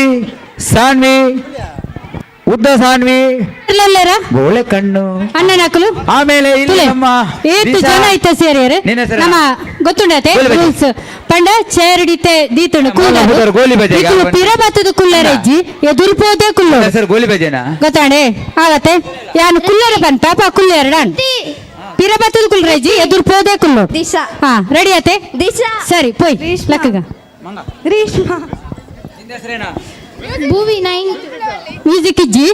E: ಸಾನ್ವಿ ಉದ್ದ ಸಾನ್ವಿ ಬೋಳೆ ಕಣ್ಣು
F: ಅಣ್ಣನಕಲು
E: ಆಮೇಲೆ ಇಲ್ಲಿ ನಮ್ಮ
F: ಏತು ಜನ ಐತೆ ಸೇರಿಯರೆ ನಮ್ಮ ಗೊತ್ತುಂಡತೆ ರೂಲ್ಸ್ ಪಂಡ ಚೇರಡಿತೆ ದೀತುಂಡು ಕೂಲರು
E: ಗೋಲಿ ಬಜೆ
F: ಪಿರಬತ್ತದ ಕುಲ್ಲರೆಜ್ಜಿ ಎದುರ್ಪೋದೆ ಕುಲ್ಲು
E: ಸರ್ ಗೋಲಿ ಬಜೆನಾ
F: ಗೊತ್ತಾಡೆ ಆಗತ್ತೆ ಯಾನು ಕುಲ್ಲರ ಬನ್ ಪಾಪ ಕುಲ್ಲೆರಡನ್ ಪಿರಬತ್ತದ ಕುಲ್ರೆಜ್ಜಿ ಎದುರ್ಪೋದೆ ಕುಲ್ಲು
D: ದಿಶಾ
F: ಹಾ ರೆಡಿ ಆತೆ
D: ದಿಶಾ
F: ಸರಿ ಪೋಯ್ ಲಕ್ಕಗ
D: ಗ್ರೀಷ್ಮಾ
C: ಭೂವಿ 9
F: ಮ್ಯೂಸಿಕ್ ಇಜ್ಜಿ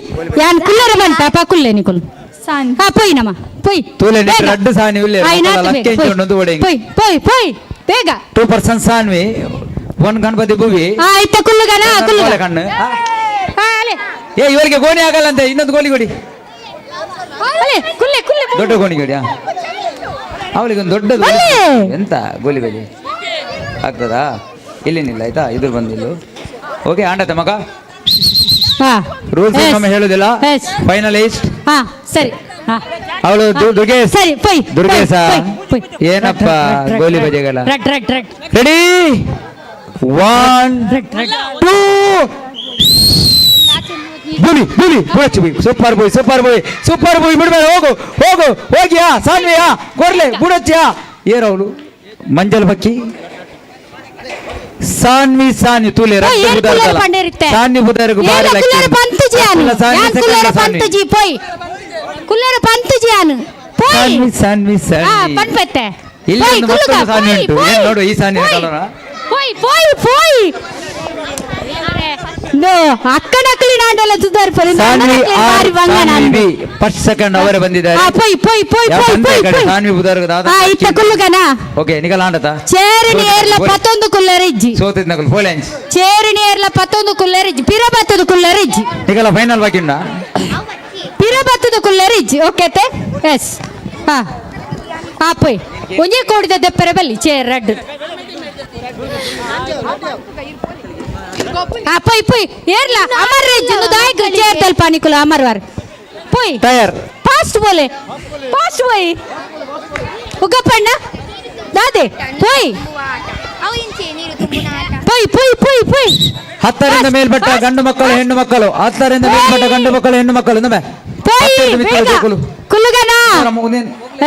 F: ಯಾನ್ ಕುಲ್ಲರ ಬನ್ ಪಾಪ ಕುಲ್ಲೆ ನಿಕುಲ್
D: ಸಾನ್
F: ಹಾ ಪೋಯ್ ನಮ ಪೋಯ್
E: ತೂಲೆ ರೆಡ್ ಸಾನಿ ಉಲ್ಲೆ ಲಕ್ಕೆ ಇಂಚೊಂದು ಓಡೆಂಗ್
F: ಪೋಯ್ ಪೋಯ್ ಪೋಯ್ ಬೇಗ
E: 2% ಸಾನ್ವಿ 1 ಗಣಪತಿ ಭುವಿ
F: ಹಾ ಇತ್ತ ಕುಲ್ಲುಗನ ಕುಲ್ಲುಗ
E: ಕಣ್ಣು
F: ಹಾ ಅಲೆ
E: ಏ ಇವರಿಗೆ ಗೋಣಿ ಆಗಲ್ಲ ಅಂತ ಇನ್ನೊಂದು ಗೋಲಿ ಕೊಡಿ
F: ಅಲೆ ಕುಲ್ಲೆ ಕುಲ್ಲೆ
E: ದೊಡ್ಡ ಗೋಣಿ ಕೊಡಿ ಅವಳಿಗೆ ಒಂದು ದೊಡ್ಡದು ಎಂತ ಗೋಲಿ ಬಜೆ ಆಗ್ತದಾ ಇಲ್ಲಿನಿಲ್ಲ ಆಯ್ತಾ ಇದ್ರ ಬಂದಿಲ್ಲ ಓಕೆ ಆಂಡತೆ ಮಗ
F: ಹಾ
E: ರೂಲ್ಸ್ ಒಮ್ಮೆ ಹೇಳುದಿಲ್ಲ ಫೈನಲಿಸ್ಟ್
F: ಹಾ ಸರಿ ಹಾ
E: ಅವಳು ದುರ್ಗೇಶ್
F: ಸರಿ ಪೋಯ್
E: ದುರ್ಗೇಶ ಏನಪ್ಪ ಗೋಲಿ ಬಜೆಗಲ್ಲ
F: ರೆಡ್ ರೆಡ್ ರೆಡ್
E: ರೆಡಿ 1 2 ಬುಲಿ ಬುಲಿ ಬುಡಚ್ಚಿ ಬುಯ್ super boy super boy super boy ಬಿಡಬೇಡ ಹೋಗು ಹೋಗು ಹೋಗಿಯಾ ಸಾನ್ವಿಯಾ ಕೊರ್ಲೆ ಬುಡಚ್ಚಿಯಾ ಏರವಳು ಮಂಜಲ್ ಬಕ್ಕಿ ಸಾನ್ವಿ ತೂಲೆ
D: ಪೋಯ್ ಏನ್ ಕುಲ್ಲರ್ ಪಂಡೇರಿತ್ತೆ
E: ಸಾನ್ವಿ ಬುದರ್ಗು ಬಾರಿ ಲಕ್ಕಿ
D: ಕುಲ್ಲರ್ ಪಂತಜಿ ಆನು ಯಾನ್ ಕುಲ್ಲರ್ ಪಂತಜಿ ಪೋಯ್ ಕುಲ್ಲರ್ ಪಂತಜಿ ಆನು ಪೋಯ್
E: ಸಾನ್ವಿ
D: ಆ ಪಂಪತ್ತೆ
E: ಇಲ್ಲಿ ಒಂದು ಮತ್ತೊಂದು ಸಾನ್ವಿ ಉಂಟು ಏನ್ ನೋಡು ಈ ಸಾನ್ವಿ ಕಲರ
D: ಪೋಯ್ no ಅಕ್ಕನಕ್ಕಲಿ ನಾಂಡಲ್ಲ Sudhar
E: Saanvi first second ಅವರೇ ಬಂದಿದ್ದಾರೆ ಸಾನ್ವಿ ಬುದರ್ಗು ದಾದಾ
D: ಇತ್ತ ಕುಲ್ಲುಗನ
E: ಓಕೆ ನಿಕಲ ಆಂಡತ
D: ചേരിനി ഏർല 11 കുല്ലറിജ്ജി
E: ಸೋತಿದ್ ನಕಲ್ ಫೋಲೆಂಚ್
D: ചേരിനി ഏർല 11 കുല്ലറിജ്ജി പിറബത്തದ ಕುಲ್ಲರಿಜ್ಜಿ
E: ನಿಕಲ ಫೈನಲ್ ಬಾಕಿಂಡ
D: പിറബത്തದ ಕುಲ್ಲರಿಜ್ಜಿ ಓಕೆ ತೆ ಎಸ್ ಹಾ ಹಾ ಪೋಯ್ ಒಂಜೆ ಕೋಡಿದ ದೆಪ್ಪರೆ ಬಲ್ಲಿ ಚೇರ್ ರೆಡ್ ಹಾ ಪೋಯ್ ಏರ್ಲ ಅಮರ್ ರೆಜ್ಜಿ ನು ದಾಯಕ ಚೇರ್ ತಲ್ ಪಾನಿಕುಲ ಅಮರ್ ವಾರ್ ಪೋಯ್
E: ಟೈರ್
D: ಫಾಸ್ಟ್ ಬೋಲೆ ಫಾಸ್ಟ್ ಪೋಯ್ ಉಗಪಣ್ಣ ದಾದೆ ಪೋಯ್
C: ಅವು ಇಂಚೆ ನೀರು ತುಂಬುನ ಆಟ
D: ಪೋಯ್
E: 10ರಿಂದ ಮೇಲ್ಪಟ್ಟ ಗಂಡು ಮಕ್ಕಳು ಹೆಣ್ಣು ಮಕ್ಕಳು 10ರಿಂದ ಮೇಲ್ಪಟ್ಟ ಗಂಡು ಮಕ್ಕಳು ಹೆಣ್ಣು ಮಕ್ಕಳು ನಮ್ಮೆ
D: ಕುಲ್ಲುಗನ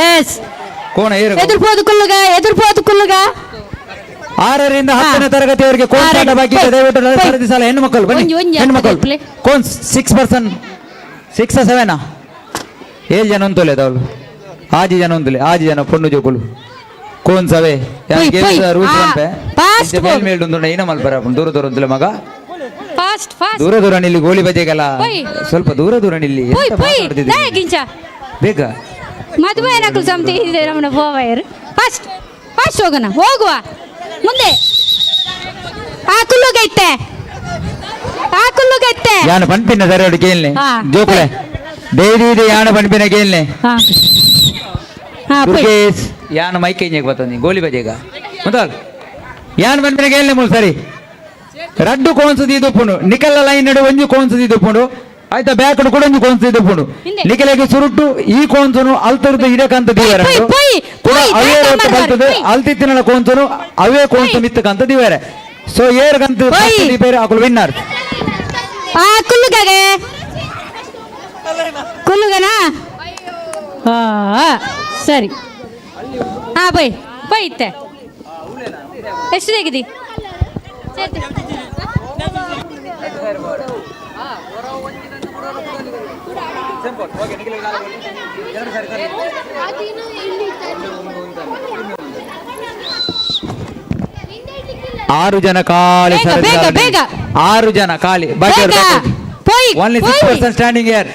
D: ಎಸ್
E: ಕೋಣ ಏರು
D: ಎದುರ್ಬೋದು ಕುಲ್ಲುಗ
E: 6ರಿಂದ 10ನೇ ತರಗತಿಯವರೆಗೆ ಕೋಣ ಬಾಕಿ ಇದೆ ದಯವಿಟ್ಟು ಸರದಿ ಸಾಲ ಹೆಣ್ಣು ಮಕ್ಕಳು ಬನ್ನಿ ಹೆಣ್ಣು ಮಕ್ಕಳು ಕೋನ್ 6% 6 7 ಏಳು ಜನ ಅಂತಲೇ ದವಳು ಆಜಿ ಜನ ಅಂತಲೇ ಆಜಿ ಜನ ಪೊಣ್ಣು ಜೋಕುಲು ಕೋನ್ ಸವೆ ರೂಲ್ಸ್ ಅಂತೆ ಮೇಲ್ ಒಂದು ಏನ ಮಲ್ಪರ ದೂರ ಅಂತಲೇ ಮಗ ದೂರ ನಿಲ್ಲಿ ಗೋಲಿ ಬಜೆಗೆಲ್ಲ ಸ್ವಲ್ಪ ದೂರ ನಿಲ್ಲಿ ಬೇಗ
D: ಮದುವೆ ಏನಕ್ಕೂ ಸಮತಿ ಇದೆ ನಮ್ಮನ್ನ ಹೋವಯರ್ ಫಾಸ್ಟ್ ಹೋಗುವ ಮುಂದೆ ಆ ಕುಲ್ಲುಗೈತೆ
E: ಯಾನ ಪಂಪಿನ ಸರಿಯೋಡು ಕೇಳ್ನೆ ಜೋಕುಳೆ ಡೈರಿ ಯಾನ ಪಂಪಿನ ಕೇಳ್ನೆ ದುರ್ಗೇಶ್ ಯಾನ ಮೈಕೈನ್ಯಾಗ ಬರ್ತದೆ ಗೋಲಿ ಬಜೆಗ ಮುಂದಲ್ ಯಾನ ಪಂಪಿನ ಕೇಳ್ನೆ ಮೂಲ ಸರಿ ರಡ್ಡು ಕೋನ್ಸದಿ ದುಪ್ಪುಂಡು ನಿಕಲ್ಲ ಲೈನ್ ನಡು ಒಂಜಿ ಕೋನ್ಸದಿ ದುಪ್ಪುಂಡು ಆಯ್ತಾ ಬ್ಯಾಕಡು ಕೂಡ ಒಂಜಿ ಕೋನ್ಸದಿ ದುಪ್ಪುಂಡು ನಿಕಲೆಗೆ ಸುರುಟ್ಟು ಈ ಕೋನ್ಸನು ಅಲ್ತರದು ಇಡಕಂತ ದಿವರೆ ಕೂಡ ಅವೇ ರೊಟ್ಟು ಬರ್ತದೆ ಅಲ್ತಿತ್ತಿನ ಕೋನ್ಸನು ಅವೇ ಕೋನ್ಸ ಮಿತ್ತಕಂತ ದಿವರೆ ಸೊ ಏರ್ಗಂತ ಬೇರೆ ಹಾಕಲು ವಿನ್ನರ್
D: ಆ ಕುಲ್ಲುಗನಾ ಸರಿ ಹಾ ಬೈ ಇತ್ತೆ ಎಷ್ಟು ತೆಗಿದಿ
E: ಆರು ಜನ ಖಾಲಿ
D: ಬೇಗ
E: 6 ಜನ ಖಾಲಿ ಓನ್ಲಿ 6% ಸ್ಟ್ಯಾಂಡಿಂಗ್ ಹಿಯರ್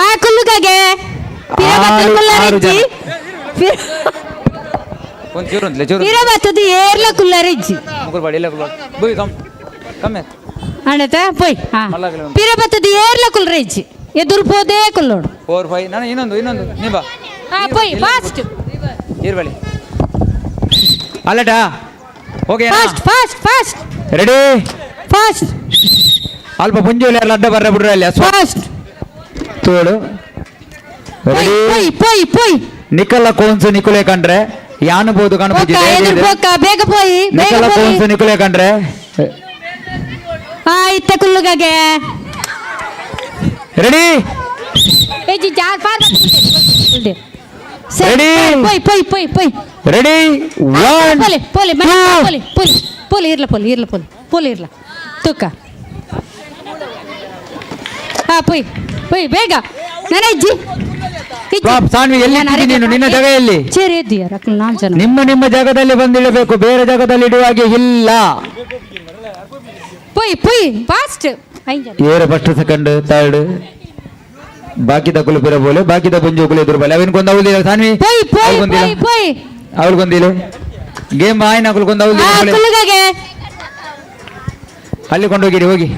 D: ಆ ಕುಲ್ಲುಗಗೆ ಪಿರಬತ್ತದು ಏರ್ಲ ಕುಲ್ಲರಿಜ್ಜಿ ಅಣ್ಣತ ಪೋಯ್ ಪಿರಬತ್ತದು ಏರ್ಲ ಕುಲ್ಲರಿಜ್ಜಿ ಎದುರ್ಬೋದೇ ಕುಲ್ಲೋಡು
E: 4 5 ನಾನು ಇನ್ನೊಂದು ನೀ ಬಾ
D: ಪೋಯ್ ಫಾಸ್ಟ್
E: ಇರ್ಬಳಿ ಅಲ್ಲಟ ಓಕೆ
D: ಫಾಸ್ಟ್
E: ರೆಡಿ
D: ಫಾಸ್ಟ್
E: ಅಲ್ಪ ಪುಂಜೋಲಿ ಎಲ್ಲ ಅಡ್ಡ ಬರ್ರೆ ಬಿಡ್ರೆ ಅಲ್ಲಿ
D: ಫಾಸ್ಟ್
E: ತೋಡು ರೆಡಿ
D: ಪೋಯ್
E: ನಿಕಲ್ಲ ಕೋನ್ಸು ನಿಕುಲೆ ಕಂಡ್ರೆ ಯಾನಬಹುದು ಕಾಣಬಹುದು
D: ಬೇಗ ಪೋಯ್
E: ನಿಕಲ್ಲ ಕೋನ್ಸು ನಿಕುಲೆ ಕಂಡ್ರೆ
D: ಇತ್ತೆ ಕುಲ್ಲುಗಗೆ
E: ರೆಡಿ
D: ರೆಡಿ ಪೋಯ್
E: ರೆಡಿ 1
D: ಪೋಲಿ ಇರ್ಲ ತುಕ್ಕ ಪೋಯ್ ಬೇಗ ನನ್ನ ಅಜ್ಜಿ
E: ಸಾನ್ವಿ ಎಲ್ಲಿ ನೀನು ನಿನ್ನ ಜಾಗ ಎಲ್ಲಿ
D: ಚೇರಿ ಎದ್ದೀಯ ರಕ್ಲ ನಾಲ್ಕು ಜನ
E: ನಿಮ್ಮ ಜಾಗದಲ್ಲಿ ಬಂದಿಡಬೇಕು ಬೇರೆ ಜಾಗದಲ್ಲಿ ಇಡುವಾಗೆ ಇಲ್ಲ
D: ಪೋಯ್ ಫಾಸ್ಟ್
E: ಏರ ಫಸ್ಟ್ ಸೆಕೆಂಡ್ ಥರ್ಡ್ ಬಾಕಿ ತಕ್ಕಲು ಪಿರಬೋಲೆ ಬಾಕಿ ತ ಪುಂಜೋಕುಲು ಎದುರು ಬಲೆ ಅವನ್ ಕೊಂದ ಅವಲ್ದಿಲ್ಲ ಸಾನ್ವಿ ಅವಳು ಕೊಂದಿಲ್ಲ ಗೇಮ್ ಆಯ್ನ ಅವಳು ಕೊಂದ ಅವಲ್ದಿಲ್ಲ ಅಲ್ಲಿ ಕೊಂಡೋಗಿರಿ ಹೋಗಿ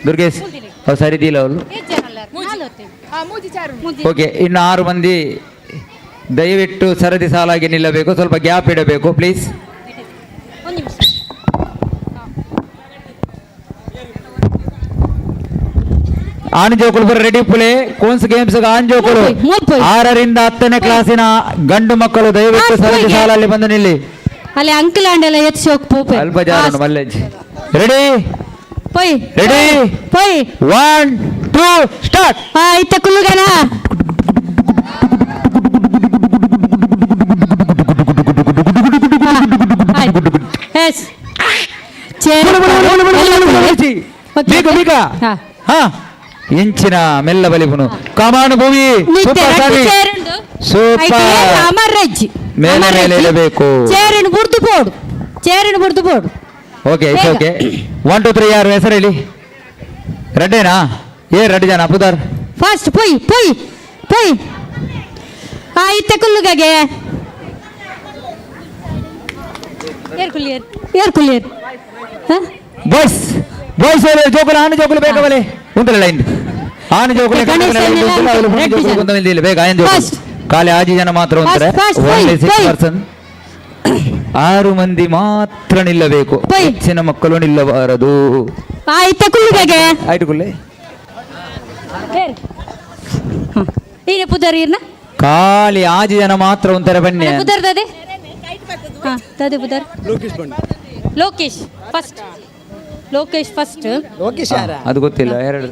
E: ದುರ್ಗೇಶ್ ಅವ್ರು ಸರಿ ಇದಿಲ್ಲ ಅವಳು ಓಕೆ ಇನ್ನು 6 ಮಂದಿ ದಯವಿಟ್ಟು ಸರದಿ ಸಾಲಾಗಿ ನಿಲ್ಲಬೇಕು ಸ್ವಲ್ಪ ಗ್ಯಾಪ್ ಇಡಬೇಕು ಪ್ಲೀಸ್ ಆಂಜೋಕುಳು ಬರ ರೆಡಿ ಪುಲೆ ಕೋನ್ಸ್ ಗೇಮ್ಸ್ ಆಂಜೋಕುಳು 6ರಿಂದ 10ನೇ ಕ್ಲಾಸಿನ ಗಂಡು ಮಕ್ಕಳು ದಯವಿಟ್ಟು ಸರದಿ ಸಾಲಲ್ಲಿ ಬಂದು ನಿಲ್ಲಿ
D: ಅಲ್ಲಿ ಅಂಕಲ್ ಆಂಡೆಲ್ಲ ಎತ್ತಿ ಹೋಗ್ಬೇಕು
E: ಅಲ್ಪ ಜಾರನು ಮಲ್ಲೇಜ್ ರೆಡಿ
D: ಪೋಯ್
E: 1 2 ಸ್ಟಾರ್ಟ್
D: ಇತ್ತ ಕುಲ್ಲುಗನ
F: ಎಸ್ ಚೇರ್
E: ಬೀಗ ಬೀಗ
F: ಹಾ.
E: ಹಾ ಇಂಚಿನ ಮೆಲ್ಲ ಬಲಿಪುನು ಕಮಾನು ಭೂಮಿ ಸೂಪರ್
F: ಅಮರ್ರಜ್ಜಿ
E: ಮೇಲೆ ಮೇಲೆ ಇರಬೇಕು
F: ಚೇರಿನ ಬುರ್ದು ಪೋಡು ಚೇರಿನ ಬುರ್ದು ಪೋಡು
E: ಓಕೆ ಇಟ್ಸ್ ಓಕೆ 1 2 3 ಯಾರು ಹೆಸರು ಹೇಳಿ ರೆಡ್ಡೇನಾ ರೆಡ್ ಜನ ಪುದಾರ್
F: ಫಾಸ್ಟ್ ಪೊಯ್ ಪೊಯ್ ಪೊಯ್ ಇತ್ತೆ ಕುಲ್ಲುಗಗೆ ಏರ್ ಕುಲಿಯರ್
E: ಬಾಯ್ಸ್ ಬಾಯ್ಸ್ ಜೋಕುಲು ಆನೆ ಜೋಕುಲು ಬೇಗ ಬಲೆ ಉಂಟಲ್ಲ ಲೈನ್ ಆನೆ ಜೋಕುಲು ಬೇಗ ಆಯನ್ ಜೋಕುಲು ಖಾಲಿ 6 ಜನ ಮಾತ್ರ ಉಂಟರೆ ಓನ್ಲಿ 6 ಪರ್ಸನ್ 6 ಮಂದಿ ಮಾತ್ರ ನಿಲ್ಲಬೇಕು ಹೆಚ್ಚಿನ ಮಕ್ಕಳು ನಿಲ್ಲಬಾರದು
F: ಇತ್ತೆ ಕುಲ್ಲುಗಗೆ
E: ಆಯ್ತು ಕುಲ್ಲೆ
F: ಈನೆ ಪುದರ್ ಇರ್ನ
E: ಖಾಲಿ 6 ಜನ ಮಾತ್ರ ಉಂಟರೆ ಬನ್ನಿ
F: ಪುದರ್ ದದೆ ಹಾ ದದೆ ಪುದರ್ ಲೋಕೇಶ್ ಫಸ್ಟ್ ಲೋಕೇಶ್ ಫಸ್ಟ್
E: ಅದು ಗೊತ್ತಿಲ್ಲ ಎರಡು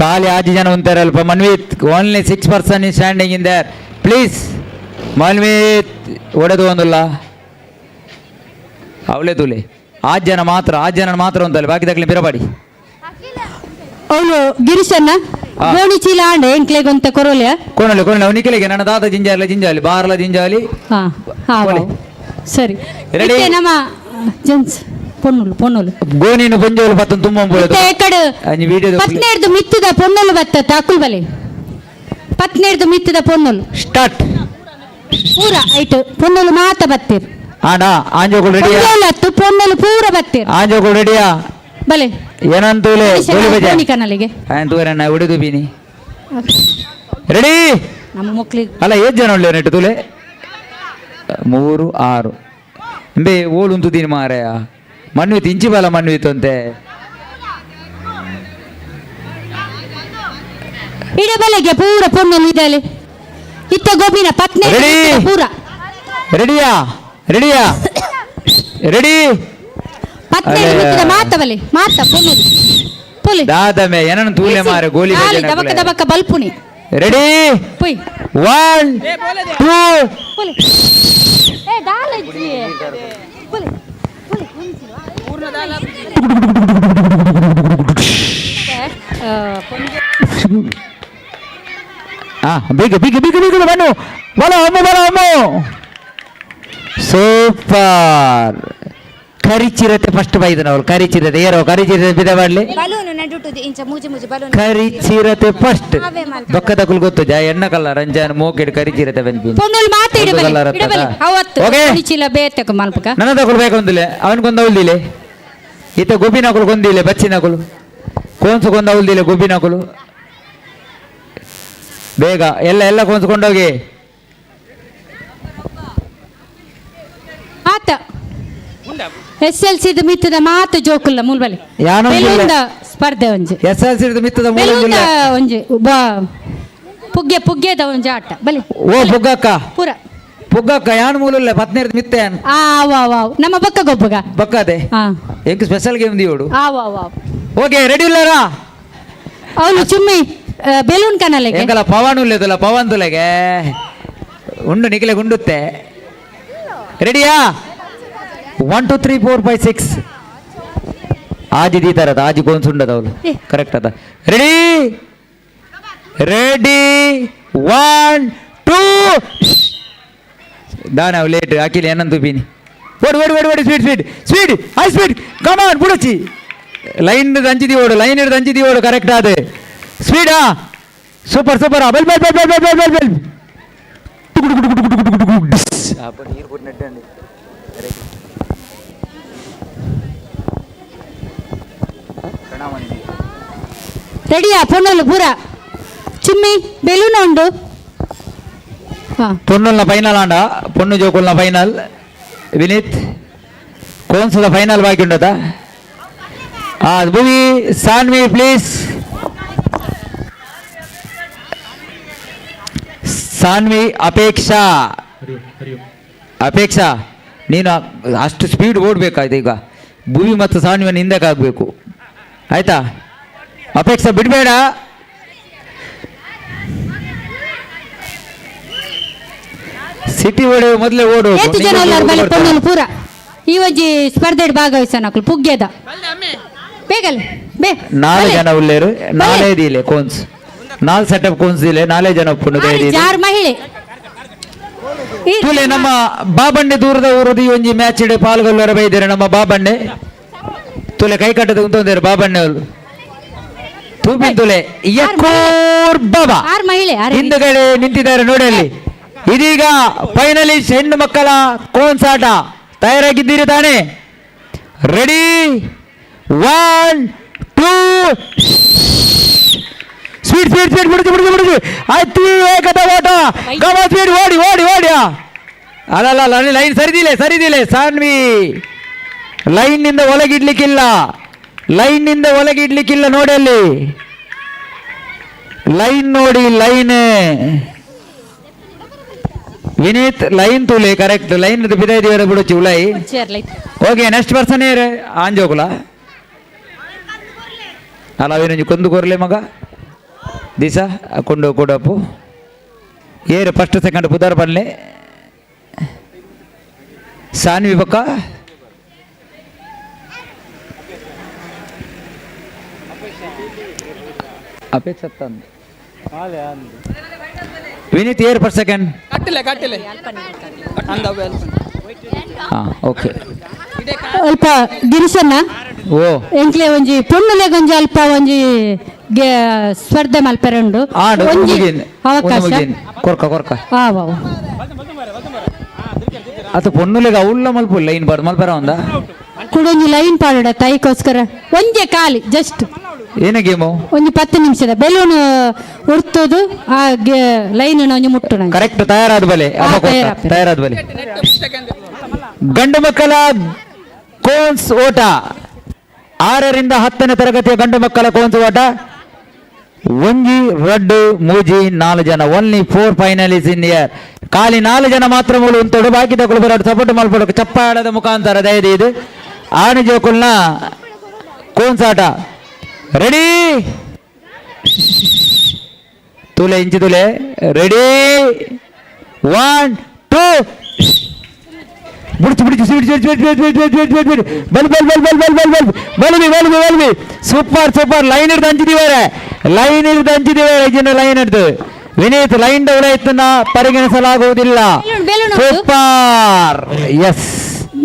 E: ಖಾಲಿ 6 ಜನ ಉಂಟಾರೆ ಅಲ್ಪ Manvith only 6 person is standing in their please Manvith ಒಡೆದು ಒಂದಿಲ್ಲ ಅವಳೆ ತುಲೆ 6 ಜನ ಮಾತ್ರ ಉಂಟಲ್ಲ ಬಾಕಿ ತಗ್ಲಿ ಬಿರಬಾಡಿ
F: ಅವನು ಗಿರೀಶನ್ನ ಗೋಣಿ ಚೀಲ ಆಂಡೆ ಎಂಕ್ಲೆಗೊಂತ ಕೊರೋಲೆ
E: ಕೊನಲೆ ಅವ್ ನಿಖಿಲಿಗೆ ನನ್ನ ತಾತ ಜಿಂಜಾಲಿ ಬಾರ್ಲ ಜಿಂಜಾಲಿ
F: ಹಾ ಹಾ ಸರಿ
E: Ready?
F: ಇತ್ತೆ ನಮ್ಮ ಜೆಂಟ್ಸ್ ಪೊನ್ನೊಲು
E: ಗೋನಿನ ಪಂಜೋಲು ಪತ್ತ ತುಂಬ
F: ಎಕ್ಕಡು ಪತ್ನೇರ್ದು ಮಿತ್ತಿದ ಪೊನ್ನೊಲು ಬತ್ತ ಅಕ್ಕುಲ್ ಬಲೆ ಪತ್ನೇರ್ದು ಮಿತ್ತಿದ ಪೊನ್ನೊಲು
E: ಸ್ಟಾರ್ಟ್
F: ಪೂರ ಐಟು ಪೊನ್ನೊಲು ಮಾತ ಬತ್ತೀರ್
E: ಆಡ ಆಂಜೋಗಳು ರೆಡಿಯಾ
F: ಪೊನ್ನೊಲು ಪೊನ್ನೊಲು ಪೂರ ಬತ್ತೀರ್
E: ಆಂಜೋಗಳು ರೆಡಿಯಾ
F: ಬಲೆ
E: ಏನಂತೂಲೆ
F: ಕನಲಿಗೆ
E: ಆಯ್ತು ಹೊಡೆದು ಬೀನಿ ರೆಡಿ
F: ನಮ್ಮ ಮಕ್ಳಿಗೆ
E: ಅಲ್ಲ 8 ಜನ ಒಳ್ಳೆ ನೆಟ್ಟು ತೂಲೆ 3 6 ಬೇ ಓಳು ಉಂಟು ದೀನಿ ಮಾರಾಯ ಮನ್ವಿತ್ ಇಂಚಿ ಬಾಲ ಮನ್ವಿತ್ ಅಂತೆ
F: ಇಡೀ ಬಲೆಗೆ ಪೂರ ಪೊನ್ನೊಲು ಇದೆಲೆ ಇತ್ತ ಗೋಬಿನ ಪತ್ನಿ
E: Ready?
F: ಪೂರ
E: ರೆಡಿಯಾ ರೆಡಿ
F: ಪತ್ನಿ ಮಾತ ಬಲೆ ಮಾತ ಪೊನ್ನೊಲು ಪೊಲಿ
E: ದಾದಮೆ ಏನನ್ನು ತೂಲೆ ಮಾರೆ ಗೋಲಿ
F: ದಬಕ ದಬಕ ಬಲ್ಪುನಿ
E: ರೆಡಿ
F: ಪೊಯ್
E: 1 2
F: ಪೊಲಿ ಏ ದಾಲಜ್ಜಿ ಪೊಲಿ
E: ಬೇಗ ಬನ್ನು ಬಲ ಒಮ್ಮೆ ಸೂಪರ್ ಕರಿಚಿರತೆ ಫಸ್ಟ್ ಬೈದನ ಅವಳು ಕರಿಚಿರತೆ ಕರಿಚಿರತೆ ಬಿದ ಮಾಡ್ಲಿ
D: ಬಲೂನು ನಡುಟುದು ಇಂಚ ಮೂಜಿ ಬಲೂನು
E: ಕರಿಚಿರತೆ ಫಸ್ಟ್ ಬೊಕ್ಕದ ಕುಲ್ ಗೊತ್ತು ಜಾ ಎಣ್ಣ ಕಲ್ಲ ರಂಜಾನ್ ಮೋಕೆಡ್ ಕರಿಚಿರತೆ ಬೆನ್ಪಿ
F: ಪೊನ್ನೊಲು ಮಾತ ಇಡಬಲೆ ಅವತ್ತು ನಿಚಿಲ ಬೇತಕ ಮಲ್ಪಕ
E: ನನ್ನ ತಗೊಳ್ ಬೇಕೊಂದಿಲ್ಲ ಅವನಿಗೊಂದು ಅವಲ್ದಿಲೆ ಈತ ಗೋಬಿನಕುಲು ಗೊಂದಿಲೆ ಬಚ್ಚಿನಕುಲು ಕೋನ್ಸುಗೊಂದು ಅವಲ್ದಿಲೆ ಗೋಬಿನಕುಲು ಬೇಗ ಎಲ್ಲ ಕೋನ್ಸ್ಕೊಂಡೋಗಿ
F: ಆತ SLC ಮಿತ್ತದ ಮಾತು ಜೋಕುಲ್ಲ ಮೂಲ್ಬಲೆ
E: ಯಾನೋ
F: ಬೆಲೂನ್ದ ಸ್ಪರ್ಧೆ ಒಂಜಿ
E: SLC ಮಿತ್ತದ
F: ಬೆಲೂನ್ದ ಒಂಜಿ ಪುಗ್ಗೆದ ಒಂಜಿ ಆಟ ಬಲೆ
E: ಓ
F: ಪೂರ
E: ಪುಗ್ಗಕ್ಕ ಯಾನ್ ಮೂಲಲ್ಲ 15 ಮಿತ್ತೆ ಯಾನ್
F: ವಾವ್ ನಮ್ಮ ಬಕ್ಕ ಗೊಬ್ಬಗ
E: ಬಕ್ಕದೆ ಎಂಕ್ ಸ್ಪೆಷಲ್ ಗೇಮ್ ದಿಯೋಡು
F: ವಾವ್
E: ಓಕೆ ರೆಡಿ ಇಲ್ಲರಾ
F: ಅವನು ಚುಮ್ಮಿ ಬೆಲೂನ್ ಕನಲೆಗೆ
E: ಎಂಕಲ ಪವನ್ ಉಲ್ಲೆದಲ್ಲ ಪವನ್ ತುಲೆಗೆ ಉಂಡು ನಿಖಿಲೆ ಗುಂಡುತ್ತೆ ರೆಡಿಯಾ 1 2 3 4 5 6 ಆಜಿ ದಿ ತರದ ಆಜಿ ಕೋನ್ಸ್ ಉಂಡದವಳು ಕರೆಕ್ಟ್ ಅದ ರೆಡಿ 1 2 ದಾನ ಲೇಟ್ ಅಖಿಲ್ ಏನಂತ ಬೀನಿ ಓಡಿ ಸ್ಪೀಡ್ ಹೈ ಸ್ಪೀಡ್ ಕಮಾನ್ ಬುಡಚಿ ಲೈನ್ ಅಂಚಿದಿ ಓಡು ಕರೆಕ್ಟ್ ಆದ ಸ್ಪೀಡಾ ಸೂಪರ್ ಬೆಲ್
F: ರೆಡಿಯಾ ಪೊನ್ನೊಲು ಪೂರ ಚಿಮ್ಮಿ ಬೆಲೂನ್ ಉಂಡು
E: పొన్నుల ఫైనల్ అండ పొన్ను జోకుల ఫైనల్ వినీత్ కోన్సుల ఫైనల్ బాకీ ఉండదా భూమి సాన్వి ప్లీజ్ ಸಾನ್ವಿ ಅಪೇಕ್ಷ ನೀನು ಅಷ್ಟು ಸ್ಪೀಡ್ ಓಡಬೇಕಾಯ್ತು ಈಗ ಭೂಮಿ ಮತ್ತು ಸಾನ್ವಿಯನ್ನು ಹಿಂದಕ್ಕೆ ಆಗಬೇಕು ಆಯ್ತಾ ಅಪೇಕ್ಷ ಬಿಡಬೇಡ ಸಿಟಿ ಓಡಿ ಮೊದಲೇ ಓಡು
F: ಏತು ಜನ ಎಲ್ಲರೂ ಬಲೆ ಪೊಣ್ಣಲು ಪೂರ ಈ ಒಂಜಿ ಸ್ಪರ್ಧೆಡ್ ಭಾಗವಹಿಸನಕಲು ಪುಗ್ಗೆದ ಬೇಗಲೆ ಬೇ
E: ನಾಳೆ ಜನ ಉಳ್ಳೇರು ನಾಳೆ ದಿಲೆ ಕೋನ್ಸ್ ನಾಲ್ ಸೆಟಪ್ ಕೋನ್ಸ್ ದಿಲೆ ನಾಳೆ ಜನ ಒಪ್ಪುಂಡು
F: ಯಾರು ಮಹಿಳೆ
E: ತುಲೆ ನಮ್ಮ ಬಾಬಣ್ಣೆ ದೂರದ ಊರದಿ ಒಂಜಿ ಮ್ಯಾಚ್ ಇಡೆ ಪಾಲ್ಗೊಳ್ಳೋರ ಬೈದೇರೆ ನಮ್ಮ ಬಾಬಣ್ಣೆ ತುಲೆ ಕೈ ಕಟ್ಟದ ಉಂತಂದೇರು ಬಾಬಣ್ಣೆ ಅವರು ತೂಪಿನ್ ತುಲೆ ಯಕೋರ್ ಬಾಬಾ
F: ಯಾರು ಮಹಿಳೆ
E: ಹಿಂದುಗಡೆ ನಿಂತಿದ್ದಾರೆ ನೋಡಿ ಅಲ್ಲಿ ಇದೀಗ ಫೈನಲಿಸ್ಟ್ ಹೆಣ್ಣು ಮಕ್ಕಳ ಕೋನ್ಸ್ ಆಟ ತಯಾರಾಗಿದ್ದೀರಿ ತಾನೆ ರೆಡಿ 1 2 ಸ್ಪೀಡ್ ಬಿಡುದು ಅತಿ ವೇಗದ ಓಟ ಗಮ ಸ್ಪೀಡ್ ಓಡಿ ಅಲ್ಲ ಲೈನ್ ಸರಿದಿಲ್ಲ ಸಾನ್ವಿ ಲೈನ್ ನಿಂದ ಒಳಗಿಡ್ಲಿಕ್ಕಿಲ್ಲ ನೋಡಿ ಅಲ್ಲಿ ಲೈನ್ ನೋಡಿ ಲೈನ್ ವಿನೀತ್ ಲೈನ್ ತುಲೆ ಕರೆಕ್ಟ್ ಲೈನ್ ಬಿದೈದಿವರ ಬಿಡುಚಿ ಉಲೈ ಓಕೆ ನೆಕ್ಸ್ಟ್ ಪರ್ಸನ್ ಏರ್ ಆಂಜೋಕುಲ ಅಲ್ಲ ಅವೇನು ಕೊಂದು ಕೊರ್ಲೆ ಮಗ ದಿಸ ಕೊಂಡು ಕೊಡಪ್ಪು ಏರು ಫಸ್ಟ್ ಸೆಕೆಂಡ್ ಪುದಾರ್ ಬನ್ಲೆ ಸಾನ್ವಿ ಪಕ್ಕ ಅಪೇಕ್ಷ ವಿನೀತ್ ಏರ್ ಫಸ್ಟ್ ಸೆಕೆಂಡ್
G: ಕಟ್ಟಿಲೆ
E: ಓಕೆ
F: ಅಲ್ಪ ಗಿರಿಶನ್ನ
E: ಓ
F: ಎಂಕ್ಲೆ ಒಂಜಿ ಪೊಣ್ಣುಲೆಗ್ ಒಂಜಿ ಅಲ್ಪ ಒಂಜಿ ಸ್ಪರ್ಧೆ ಮಲ್ಪೆರಂಡು
E: ಆಡು
F: ಒಂಜಿ
E: ಮುಗಿನ್
F: ಅವಕಾಶ
E: ಕೊರ್ಕ
F: ಆವಾ
E: ಅತ ಪೊನ್ನುಲೆಗ ಅವ್ಲ ಮಲ್ಪ ಲೈನ್ ಬಾರ್ದು ಮಲ್ಪರ ಒಂದ
F: ಕುಡೊಂಜಿ ಲೈನ್ ಪಾಡಡ ತೈಕೋಸ್ಕರ ಒಂಜೆ ಖಾಲಿ ಜಸ್ಟ್
E: ಏನ ಗೇಮು
F: ಒಂಜಿ 10 ನಿಮಿಷದ ಬೆಲೂನ್ ಉರ್ತುದು ಆ ಲೈನ್ ಒಂಜಿ ಮುಟ್ಟುನ
E: ಕರೆಕ್ಟ್ ತಯಾರಾದ ಬಲೆ ತಯಾರಾದ ಬಲೆ ಗಂಡು ಮಕ್ಕಳ ಕೋನ್ಸ್ ಓಟ 6ರಿಂದ 10ನೇ ತರಗತಿಯ ಗಂಡು ಮಕ್ಕಳ ಕೋನ್ಸ್ ಓಟ ಒಂಜಿ ರಡ್ಡು ಮೂಜಿ 4 ಜನ ಓನ್ಲಿ 4 ಫೈನಲಿಸ್ ಇನ್ ಇಯರ್ ಖಾಲಿ 4 ಜನ ಮಾತ್ರ ಮೂಲು ಉಂಟು ಬಾಕಿ ತಗೊಳ್ಳು ಬರೋದು ಸಪೋರ್ಟ್ ಮಾಡ್ಬಿಡೋಕೆ ಚಪ್ಪಾಳದ ಮುಖಾಂತರ ದಯದಿ ಇದು ಆನೆ ಜೋಕುಲ್ನ ಕೋನ್ಸ್ ಆಟ ರೆಡಿ ತುಲೆ ಇಂಚು ತುಲೆ ರೆಡಿ 1 2 ಬಲ್ಬಿ ಸೂಪರ್ ಲೈನ್ ಹಿಡ್ದು ಹಂಚಿದಿದ್ದಾರೆ ಲೈನ್ ಹಿಡ್ದು ವಿನೀತ್ ಲೈನ್ ಡೌಲೈತನ್ನ ಪರಿಗಣಿಸಲಾಗುವುದಿಲ್ಲ ಸೂಪರ್ ಎಸ್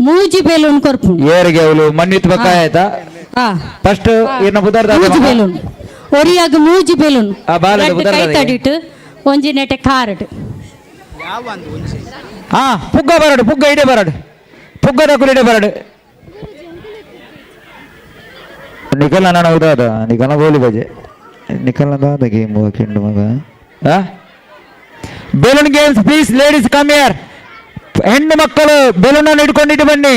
F: ಮೂಜಿ ಬೇಲೂನ್ ಕೊರ್ಪು
E: ಏರಿಗೆ ಅವಳು ಮಣ್ಣಿತ್ ಪಕ್ಕ ಆಯ್ತಾ ಫಸ್ಟ್ ಏನ ಬುದಾರ್ದ
F: ಮೂಜಿ ಬೇಲೂನ್ ಒರಿಯಾಗ ಮೂಜಿ ಬೇಲೂನ್
E: ಬಾಲದ
F: ಕೈ
E: ಬುದಾರ್ದ
F: ತಡಿಟ್ಟು ಒಂಜಿ ನೆಟೆ ಕಾರಡ್
E: ಪುಗ್ಗ ಬರಡು ಪುಗ್ಗ ಇಡೆ ಬರಡು ಪುಗ್ಗದ ಕುಲಿಡೆ ಬರಡು ನಿಖಲ್ ನಾನು ಹೌದಾದ ನಿಖಲ್ನ ಗೋಲಿ ಬಜೆ ನಿಖಲ್ನದಾದ ಗೇಮ್ ಕಿಂಡು ಮಗ balloon games please ladies come here ಹೆಣ್ಣು ಮಕ್ಕಳು ಬೆಲೂನ್ ಅನ್ನು ಹಿಡ್ಕೊಂಡಿಟ್ಟು ಬನ್ನಿ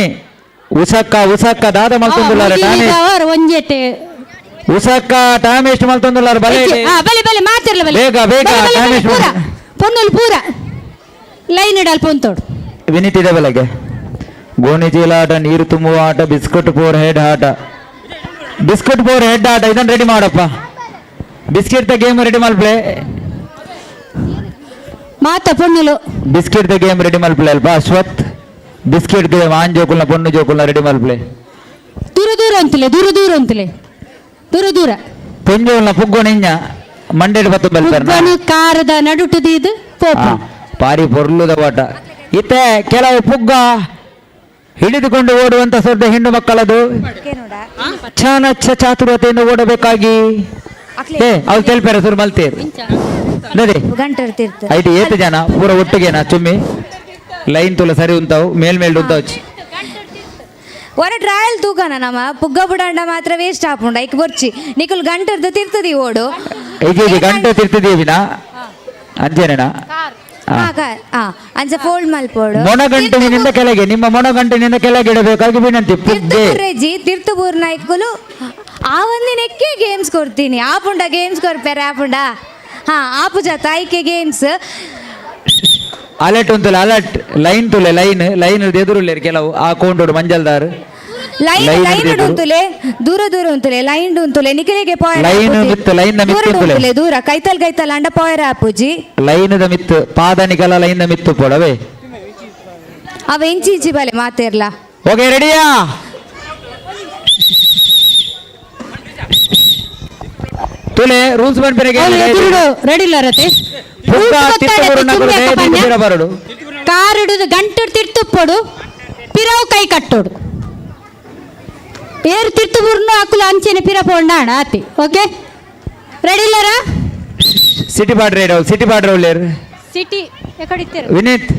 E: ಉಸಕ್ಕ ದಾದ ಮಲ್ತೊಂದುಲ್ಲಾರ
F: ಒಂಜೆಟೆ
E: ಉಸಕ್ಕ ಟೈಮ್ ಎಷ್ಟು ಮಲ್ತೊಂದುಲ್ಲಾರ ಬಲೆ
F: ಬಲೆ ಮಾತಿರ್ಲ
E: ಬೇಗ ಟೈಮ್ ಎಷ್ಟು
F: ಪೊನ್ನಲ್ ಪೂರ ಲೈನ್ ಇಡಲ್ ಪೊಂತೋಡು
E: ವಿನೀತ್ ಇದೆ ಬೆಳಗ್ಗೆ ಗೋಣಿ ಚೀಲ ಆಟ ನೀರು ತುಂಬುವ ಆಟ ಬಿಸ್ಕಟ್ ಫೋರ್ ಹೆಡ್ ಆಟ ಇದನ್ನು ರೆಡಿ ಮಾಡಪ್ಪ ಬಿಸ್ಕೆಟ್ ದ ಗೇಮ್ ರೆಡಿ ಮಲ್ಪ್ಲೆ
F: ಮಾತ ಪೊಣ್ಣಲು
E: ಬಿಸ್ಕೆಟ್ ದ ಗೇಮ್ ರೆಡಿ ಮಲ್ಪ್ಲೆ ಅಲ್ಪ ಅಶ್ವತ್ ಬಿಸ್ಕೆಟ್ ಗೇಮ್ ಆನ್ ಜೋಕುಲ್ನ ಪೊಣ್ಣು ಜೋಕುಲ್ನ ರೆಡಿ ಮಲ್ಪ್ಲೆ
F: ದೂರ ದೂರ
E: ಪೊಂಜೋಲ್ನ ಪುಗ್ಗು ನಿಂಜ ಮಂಡೇಡ್ ಬತ್ತು ಬೆಲ್ತಾರೆ
F: ಕಾರದ ನಡುಟುದು ಇದು
E: ಪಾರಿ ಪೊರ್ಲುದ ಓಟ ಇತ್ತೆ ಕೆಲವು ಪುಗ್ಗ ಹಿಡಿದುಕೊಂಡು ಓಡುವಂತ ಸೊಡ್ಡ ಹೆಣ್ಣು ಮಕ್ಕಳದು ಚಾತುರತೆಯನ್ನು ಓಡಬೇಕಾಗಿ ಅವ್ರು ತೆಲ್ಪೇರ ಸುರು ಮಲ್ತೇರು ನೋಡಿ ಐದು ಏತು ಜನ ಪೂರ ಒಟ್ಟಿಗೆನಾ ಚುಮ್ಮಿ ಲೈನ್ ತುಲ ಸರಿ ಉಂತಾವು ಮೇಲ್ಮೇಲ್ ಉಂತಾವು
D: ಒರ ಟ್ರಯಲ್ ತೂಕನ ನಮ್ಮ ಪುಗ್ಗ ಬುಡಂಡ ಮಾತ್ರ ವೇಸ್ಟ್ ಆಪುಂಡ ಐಕ್ ಬರ್ಚಿ ನಿಕುಲ್ ಗಂಟರ್ದ ತಿರ್ತದಿ ಓಡು
E: ಈಗ ಗಂಟೆ ತಿರ್ತಿದೀವಿನ ಅಂಜೇನ
D: ಅಂಚ ಫೋಲ್ಡ್ ಮಲ್ಪೋಡು
E: ಮೊಣಗಂಟಿನಿಂದ ಕೆಳಗೆ ನಿಮ್ಮ ಮೊಣಗಂಟಿನಿಂದ ಕೆಳಗೆ ಇಡಬೇಕಾಗಿ ವಿನಂತಿ
D: ರೆಜ್ಜಿ ತಿರ್ತಪೂರ್ನ ಇಕ್ಕುಲು ಆ ಒಂದಿನಕ್ಕೆ ಗೇಮ್ಸ್ ಕೊಡ್ತೀನಿ ಆಪುಂಡ ಗೇಮ್ಸ್ ಕೊಡ್ಪೇರೆ ಆಪುಂಡ ಆಪು ಜತ ಐಕೆ ಗೇಮ್ಸ್
E: ಅಲರ್ಟ್ ಉಂತಲ್ಲ ಅಲರ್ಟ್ ಲೈನ್ ತುಲೆ ಲೈನ್ ಎದುರುಲ್ಲೇರು ಕೆಲವು ಆ ಕೊಂಡೋಡು ಮಂಜಲ್ದಾರ್
D: ಲೈನ್ ಉಂತುಲೆ ದೂರ ಉಂತುಲೆ ಲೈನ್ ಉಂತುಲೆ ನಿಖಿಲಿಗೆ
E: ಲೈನ್
D: ದೂರ ಕೈತಲ್ ಅಂಡ ಪಾಯರ್ ಆಪುಜಿ
E: ಲೈನ್ ದ ಮಿತ್ತು ಪಾದ ನಿಕಲ ಲೈನ್ ದ ಮಿತ್ತು ಪೋಡವೇ
D: ಅವ ಇಂಚಿ ಇಂಚಿ ಬಲೆ ಮಾತೇರ್ಲ.
E: ಓಕೆ ರೆಡಿಯಾ? ತುಲೆ ರೂಲ್ಸ್ ಬಂದ್ಪೆರೆಗೆ
F: ರೆಡಿ ಇಲ್ಲ ರತೆ
E: ಬರಡು
F: ಕಾರಿಡುದು ಗಂಟು ತಿರ್ತುಪ್ಪೋಡು ಪಿರವು ಕೈ ಕಟ್ಟೋಡು ಏರು ತಿರ್ತು ಬುರ್ನು ಅಕ್ಕುಲು ಅಂಚೆನೆ ಪಿರ ಪೋಂಡ ಆತಿ. ಓಕೆ ರೆಡಿ ಇಲ್ಲರ?
E: ಸಿಟಿ ಬಾಡ್ರೆ ಸಿಟಿ ಬಾಡ್ರೆ ಒಳ್ಳೆಯರು
F: ಸಿಟಿ ಎಕಡಿತ್ತೇರು
E: ವಿನೀತ್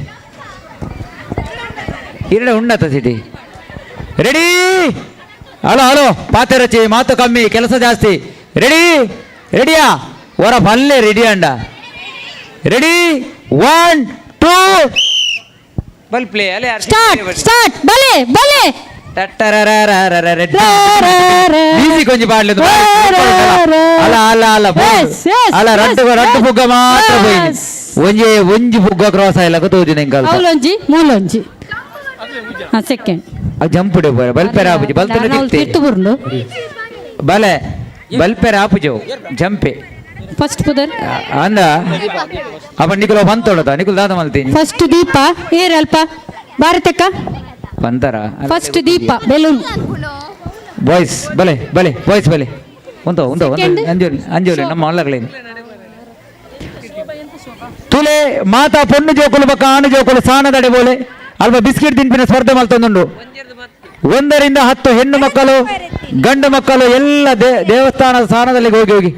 E: ಇರಡೆ ಉಂಡತ ಸಿಟಿ ರೆಡಿ? ಹಲೋ ಹಲೋ ಪಾತೆ ರಚಿ ಮಾತು ಕಮ್ಮಿ ಕೆಲಸ ಜಾಸ್ತಿ. ರೆಡಿ? ರೆಡಿಯಾ? ಹೊರ ಬಲ್ಲೆ ರೆಡಿ ಅಂಡ. ರೆಡಿ 1 2 ಬಲ್ ಪ್ಲೇ ಅಲೆ
F: ಸ್ಟಾರ್ಟ್ ಸ್ಟಾರ್ಟ್ ಬಲೆ ಬಲೆ
E: ಈಸಿ ಕೊಂಚ ಪಾಡ್ಲಿದ್ದು ಅಲ್ಲ ಅಲ್ಲ ಅಲ್ಲ ಅಲ್ಲ ರಡ್ಡು ಪುಗ್ಗ ಮಾತ್ರ ಒಂಜಿ ಒಂಜಿ ಪುಗ್ಗ ಕ್ರಾಸ್ ಆಯ್ಲ ತೋಜಿ ನಿಂಗೆ
F: ಅವಲೊಂಜಿ ಮೂಲೊಂಜಿ ಸೆಕೆಂಡ್
E: ಜಂಪುಡೆ ಬೋರೆ ಬಲ್ಪೆರ ಆಪುಜಿ
F: ತಿರ್ತು ಬುರ್ನು
E: ಬಲೆ ಬಲ್ಪೆರ ಆಪುಜೋ ಜಂಪೆ
F: ಫಸ್ಟ್ ಪುದರ್
E: ಅಂದ ಅಪ್ಪ ನಿಕುಲ ಬಂತೋಡತ ನಿಕುಲ್ ದಾದ ಮಲ್ತೀನಿ
F: ಫಸ್ಟ್ ದೀಪ ಏರಲ್ಪ ಭಾರತಕ್ಕ
E: ಬಂತಾರ
F: ಫಸ್ಟ್ ದೀಪ ಬೆಲೂನ್
E: ಬಾಯ್ಸ್ ಬಲೆ ಬಲೆ ಬಾಯ್ಸ್ ಬಲೆ ಉಂಟು ಉಂಟು ಅಂಜೋಲಿ ಅಂಜೋಲಿ ನಮ್ಮ ಅಲ್ಲಗಳೇನು ತುಲೆ ಮಾತಾ ಪೊಣ್ಣು ಜೋಕುಲು ಬಕ್ಕ ಆಣು ಜೋಕುಲು ಸಾಣದಡೆ ಬೋಲೆ ಅಲ್ಪ ಬಿಸ್ಕೆಟ್ ತಿನ್ಪಿನ ಸ್ಪರ್ಧೆ ಮಲ್ತೊಂದುಂಡು 1 ರಿಂದ 10 ಹೆಣ್ಣು ಮಕ್ಕಳು ಗಂಡು ಮಕ್ಕಳು ಎಲ್ಲ ದೇವಸ್ಥಾನದ ಸ್ಥಾನದಲ್ಲಿ ಹೋಗಿ ಹೋಗಿ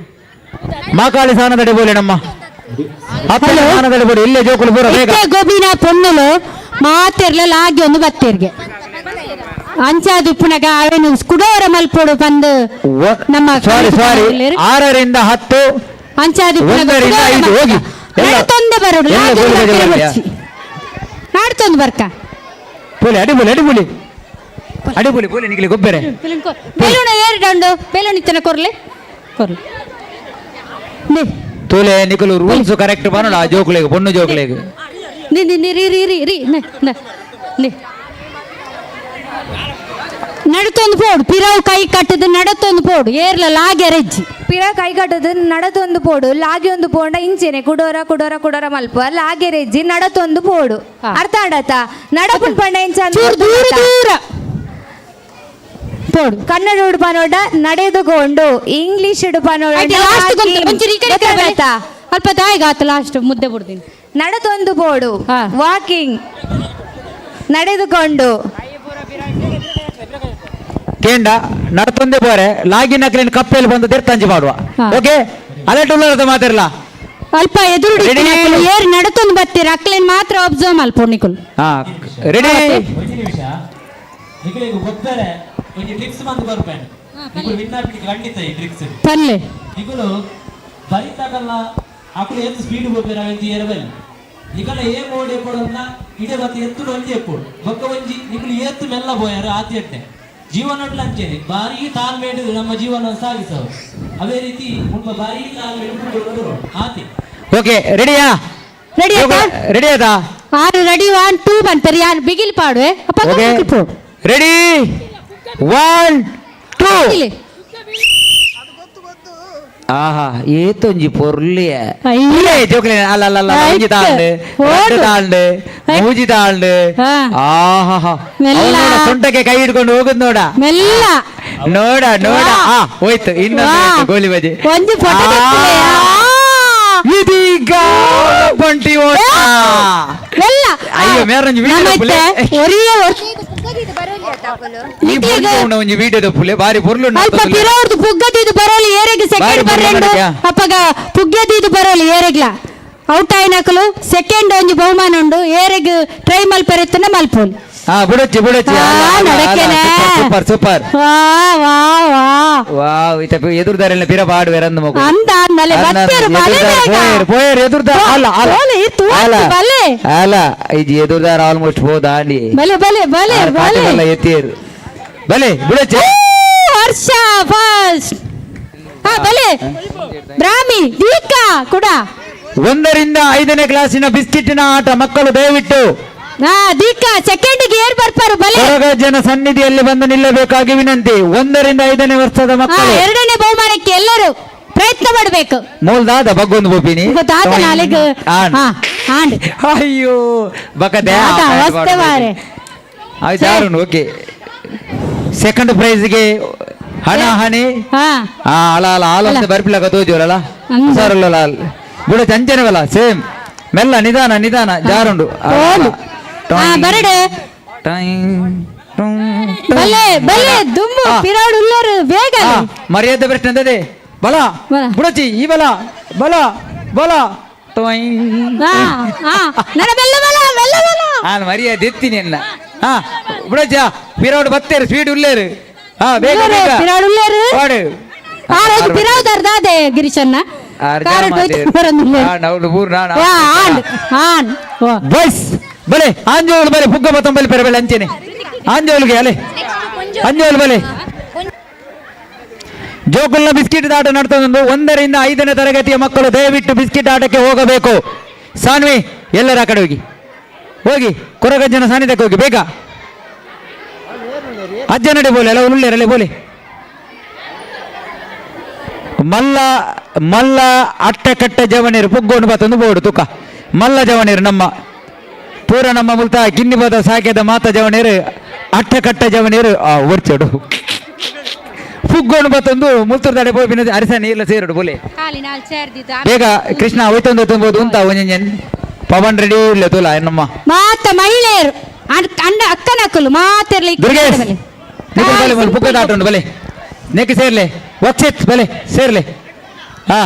E: ಮಾಕಾಳಿ ಸ್ಥಾನದಡೆ ಬೋಲೆ ನಮ್ಮ 10 ಸ್ಥಾನದಡೆ ಬೋಲೆ ಇಲ್ಲೇ ಜೋಕುಲು ಪೂರ ಬೇಗ
F: ಗೋಬಿನ ಪೊಣ್ಣುಲು ಮಾತಿರ್ಲೆಲ್ಲ ಆಗಿ ಒಂದು ಬತ್ತಿರ್ಗೆ ಅಂಚಾದುಪ್ಪುನಗ ಅವೇನು ಕುಡೋರ ಮಲ್ಪೋಡು ಬಂದು ನಮ್ಮ
E: ಸಾರಿ 6 ರಿಂದ 10
F: ಅಂಚಾದುಪ್ಪುನಗ
E: 1 ರಿಂದ 5 ಹೋಗಿ
F: ನಡತೊಂದೆ ಬರೋಡು ನಾಡ್ತೊಂದು ಬರ್ಕ
E: ಪೋಲೆ ಅಡಿಬೋಲಿ ಅಡಿಬೋಲಿ ಅಡಿಬೋಲಿ ಪೋಲೆ ನಿಕ್ಲಿ ಗೊಬ್ಬರ
F: ಬೆಲೂಣ ಏರಿಡಂಡು ಬೆಲೂಣ ಇತ್ತನ ಕೊರ್ಲೆ ಕೊರ್ಲೆ
E: ತೋಲೆ ನಿಕಲು ರೂಲ್ಸ್ ಕರೆಕ್ಟ್ ಬರೋಣ ಜೋಕ್ಲೆಗೆ ಪೊಣ್ಣು ಜೋಕ್ಲೆಗೆ
F: ನಡತೊಂದು ಪೋಡು ಪಿರವು ಕೈ ಕಟ್ಟದು ನಡತೊಂದು ಪೋಡು ಏರ್ಲ ಲಾಗೆ ರೆಜ್ಜಿ
D: ಪಿರ ಕೈ ಕಟ್ಟದು ನಡತೊಂದು ಪೋಡು ಲಾಗಿ ಒಂದು ಪೋಂಡ ಇಂಚೆನೆ ಕುಡೋರ ಕುಡೋರ ಕುಡೋರ ಮಲ್ಪ ಲಾಗೆ ರೆಜ್ಜಿ ನಡತೊಂದು ಪೋಡು ಅರ್ಥ ಆಡತ ನಡಪುನ್ ಪಂಡ ಇಂಚ
F: ದೂರ ದೂರ ಪೋಡು
D: ಕನ್ನಡ ಉಡುಪನೋಡ ನಡೆದುಕೊಂಡು ಇಂಗ್ಲಿಷ್ ಉಡುಪನೋಡ
F: ಅಲ್ಪ ತಾಯಿಗಾತ ಲಾಸ್ಟ್ ಮುದ್ದೆ ಬಿಡ್ತೀನಿ
D: ನಡತೊಂದು ಪೋಡು ವಾಕಿಂಗ್ ನಡೆದುಕೊಂಡು
E: ಕೇಂಡ ನಡ್ತೊಂದೆ ಬೋರೆ ಲಾಗಿನ ಕ್ಲೇನ್ ಕಪ್ಪೆಯಲ್ಲಿ ಬಂದು ತೆರ್ತಂಜಿ ಮಾಡುವ ಓಕೆ ಅಲರ್ಟ್ ಉಳ್ಳರದ ಮಾತಿರಲ್ಲ
F: ಅಲ್ಪ ಎದುರು ಏರ್ ನಡತೊಂದು ಬರ್ತೀರ ಅಕ್ಲೇನ್ ಮಾತ್ರ ಅಬ್ಸರ್ವ್ ಮಲ್ಪೊಣ್ಣಿಕುಲ್
E: ಹಾ ರೆಡಿ
A: ಗೊತ್ತರೆ ಒಂದು ಟ್ರಿಕ್ಸ್ ಬಂದು ಬರ್ಪೇನೆ ನಿಕುಲು ವಿನ್ನಾಪಿಗೆ ಖಂಡಿತ ಈ ಟ್ರಿಕ್ಸ್
F: ಪಲ್ಲೆ
A: ನಿಕುಲು ಬರಿತಾಗಲ್ಲ ಅಕುಲು ಎಷ್ಟು ಸ್ಪೀಡ್ ಹೋಗ್ಬೇರ ಅಂತ ಏರಬಲ್ಲಿ ನಿಕಲ ಏ ಮೋಡಿ ಎಪ್ಪಡನ್ನ ಇಡೆ ಬತ್ತ ಎತ್ತು ಒಂಜಿ ಎಪ್ಪಡು ಬೊಕ್ಕ ಒಂಜಿ ನಿಕುಲು ಏತ್ತು ಮೆಲ್ಲ ಬೋಯಾರು ಆತಿ ಅಟ್ಟೆ ಜೀವನೊಡ್ಲ ಅಂಚೇನೆ ಬಾರಿ ತಾಳ್ಮೇಡು ನಮ್ಮ ಜೀವನ ಸಾಗಿಸವು ಅದೇ ರೀತಿ ಮುಲ್ಪ ಬಾರಿ ತಾಳ್ಮೇಡು ಆತಿ
E: ಓಕೆ ರೆಡಿಯಾ
F: ರೆಡಿ
E: ರೆಡಿ ಅದಾ
F: ಆರು ರೆಡಿ 1 2 ಬಂತಾರೆ ಯಾರು ಬಿಗಿಲ್ ಪಾಡುವೆ ಅಪ್ಪ
E: ರೆಡಿ 1 2 ಆಹಾ ಏತೊಂಜಿ ಪೊರ್ಲಿಯ ಜೋಕ್ಲೆ ಅಲ್ಲ ಅಲ್ಲ ಅಲ್ಲ ಒಂಜಿ ತಾಂಡೆ ಎರಡು ತಾಂಡೆ ಮೂಜಿ ತಾಂಡೆ ಆಹಾ ಸೊಂಟಕ್ಕೆ ಕೈ ಹಿಡ್ಕೊಂಡು ಹೋಗುದು ನೋಡ
F: ಮೆಲ್ಲ
E: ನೋಡ ನೋಡ ಹೋಯ್ತು ಇನ್ನೊಂದು ಗೋಲಿ ಬಜೆ
F: ಒಂದು ಫೋಟೋ
E: ಇದೀಗ ಬಂಟಿ ಓಟ
F: ಎಲ್ಲ
E: ಅಯ್ಯೋ ಮೇರಂಜಿ
F: ಒರಿಯ
E: ಒಂಜಿ ವಿಡಿಯೋದ ಪುಲೆ ಬಾರಿ ಪೊರ್ಲು
F: ಅಲ್ಪ ಪಿರವ್ರದು ಪುಗ್ಗದಿದು Baroli ಏರೆಗೆ second ಬರ್ರೆಂಡು ಅಪ್ಪಗ ಪುಗ್ಗದಿದು Baroli ಏರೆಗ್ಲ out ಆಯ್ನಕಲು second ಒಂಜಿ ಬಹುಮಾನ ಉಂಡು ಏರೆಗೆ ಟ್ರೈ ಮಲ್ಪೆರೆತ್ತನ ಮಲ್ಪೋಲ್
E: ಬುಡಚ್ಚಿ ಬುಡಚ್ಚಿ ಸೂಪರ್ ಸೂಪರ್ ವಾವ್ ಇತ ಎದುರುದಾರೆಲ್ಲ ಪಿರ ಪಾಡುವೆರಂದು ಮಗು
F: ಅಂದ ಅನ್ನಲೆ ಬತ್ತೇರು
E: ಪೋಯರ್ ಎದುರುದಾರ ಅಲ್ಲ ಅಲ್ಲ ಅಲ್ಲ ಇದು ಎದುರುದಾರ ಆಲ್ಮೋಸ್ಟ್ ಹೋದ ಆಂಡಿ
F: ಬಲೆ ಬಲೆ ಬಲೆ ಬಲೆ
E: ಎತ್ತೀರು ಬಲೆ ಬುಡಚ್ಚಿ
F: ಹರ್ಷ ಫಸ್ಟ್ ಬಲೆ ಬ್ರಾಹ್ಮಿ ದೀಕಾ ಕೂಡ
E: 1 ರಿಂದ 5ನೇ ಕ್ಲಾಸಿನ ಬಿಸ್ಕಿಟಿನ ಆಟ ಮಕ್ಕಳು ದಯವಿಟ್ಟು
F: ದೀಕಾ ಸೆಕೆಂಡಿಗೆ ಏರ್ ಬರ್ಪಾರು ಬಲೆ
E: ಜನ ಸನ್ನಿಧಿಯಲ್ಲಿ ಬಂದು ನಿಲ್ಲಬೇಕಾಗಿ ವಿನಂತಿ 1 ರಿಂದ 5ನೇ ವರ್ಷದ ಮಕ್ಕಳು
F: 2ನೇ ಬಹುಮಾನಕ್ಕೆ ಎಲ್ಲರೂ ಪ್ರಯತ್ನ ಪಡ್ಬೇಕು
E: ಮೂಲ್ದಾದ ಬಗ್ಗೊಂದು ಬೋಪಿನಿ
F: ಈಗ ತಾತ ನಾಳೆಗೆ ಆಂಡ್
E: ಅಯ್ಯೋ ಬಕದೆ
F: ತಾತ ಅವಸ್ಥೆ ಮಾರೆ
E: ಆಯ್ತು ಯಾರು ಓಕೆ ಸೆಕೆಂಡ್ ಪ್ರೈಸ್ಗೆ ಹಣ ಹಣಿ
F: ಹಾ
E: ಅಲ್ಲ ಅಲ್ಲ ಹಾಲಂತ ಬರ್ಪಿಲ್ಲಕ ತೋಜೋರಲ್ಲ
F: ಹಂಗ.
E: ಸರಲ್ಲ ಲಾಲ್ ಬುಡ ಚಂಚನವಲ್ಲ ಸೇಮ್ ಮೆಲ್ಲ ನಿಧಾನ ನಿಧಾನ ಜಾರುಂಡು
F: ಓಲು. ಬರಡೆ ಬಲೆ ಬಲೆ ದುಮ್ಮು ಪಿರಾಡು ಉಳ್ಳರು ಬೇಗ
E: ಮರ್ಯಾದೆ ಪ್ರಶ್ನೆ ಅಂತದೆ ಬಲ
F: ಬಲ.
E: ಬುಡಚಿ ಈ ಬಲ ಬಲ ಬಲ
F: ನನ್ನ ಬೆಲ್ಲ ಬಲ ಬೆಲ್ಲ ಬಲ
E: ನಾನು ಮರ್ಯಾದೆ ಎತ್ತೀನಿ ಅನ್ನ ಹಾ ಬುಡಚ ಪಿರಾಡು ಬತ್ತೇರು ಸ್ವೀಟ್ ಉಳ್ಳೇರು ಹಾ ಬೇಗ ಬೇಗ
F: ಪಿರಾಡು ಉಳ್ಳರು
E: ಓಡು
F: ಆರೋಜು ಪಿರಾವು ದರ್ದಾದೆ ಗಿರೀಶನ್ನ
E: ಬಸ್ ಬಲೆ ಆಂಜೋಳು ಬಲೆ ಪುಗ್ಗ ಮತ್ತೊಂಬಲ್ಲಿ ಪೆರಬೆಲೆ ಅಂಚೆನೆ ಆಂಜೋಳಿಗೆ ಅಲೆ ಅಂಜೋಳು ಬಲೆ ಜೋಕುಲ್ನ ಬಿಸ್ಕಿಟ್ ಆಟ ನಡ್ತದೊಂದು 1 ರಿಂದ 5ನೇ ತರಗತಿಯ ಮಕ್ಕಳು ದಯವಿಟ್ಟು ಬಿಸ್ಕಿಟ್ ಆಟಕ್ಕೆ ಹೋಗಬೇಕು. ಸಾನ್ವಿ ಎಲ್ಲರ ಆ ಕಡೆ ಹೋಗಿ ಹೋಗಿ ಕೊರಗಜ್ಜನ ಸಾನ್ನಿಧ್ಯಕ್ಕೆ ಹೋಗಿ ಬೇಗ ಅಜ್ಜ ನಡೆ ಬೋಲೆ ಎಲ್ಲ ಉಳ್ಳೆರಲೆ ಬೋಲೆ ಮಲ್ಲ ಮಲ್ಲ ಅಟ್ಟಕಟ್ಟ ಜವನೀರು ಪುಗ್ಗೋಣು ಬತ್ತೊಂದು ಬೋಡು ತುಕ ಮಲ್ಲ ಜವನೀರು ನಮ್ಮ ಪೂರ ನಮ್ಮ ಮುಲ್ತ ಗಿನ್ನಿ ಬದ ಸಾಕ್ಯದ ಮಾತ ಜವನೀರು ಅಟ್ಟಕಟ್ಟ ಜವನೀರು ಒರ್ಚೋಡು ಪುಗ್ಗೋಣು ಬತ್ತೊಂದು ಮುಲ್ತುರ್ ತಡೆ ಬೋಬಿನ ಅರಿಸನಿ ಇಲ್ಲ ಸೇರೋಡು ಬೋಲೆ ಬೇಗ ಕೃಷ್ಣ ಹೋಯ್ತೊಂದು ತುಂಬೋದು ಅಂತ ಒಂಜನ್ ಪವನ್ ರೆಡಿ ಇಲ್ಲ ತುಲ ನಮ್ಮ
F: ಮಾತ ಮಹಿಳೆಯರು ಅಕ್ಕನಕ್ಕಲು ಮಾತಿರ್ಲಿ
E: ದುರ್ಗೇಶ್ ಬಲೆ ಪುಗ್ಗ ದಾಟುಂಡು ಬಲೆ ನೆಕ್ಕೆ ಸೇರ್ಲೆ ವಕ್ಷಿತ್ ಬಲೆ ಸೇರ್ಲೆ ಹಾ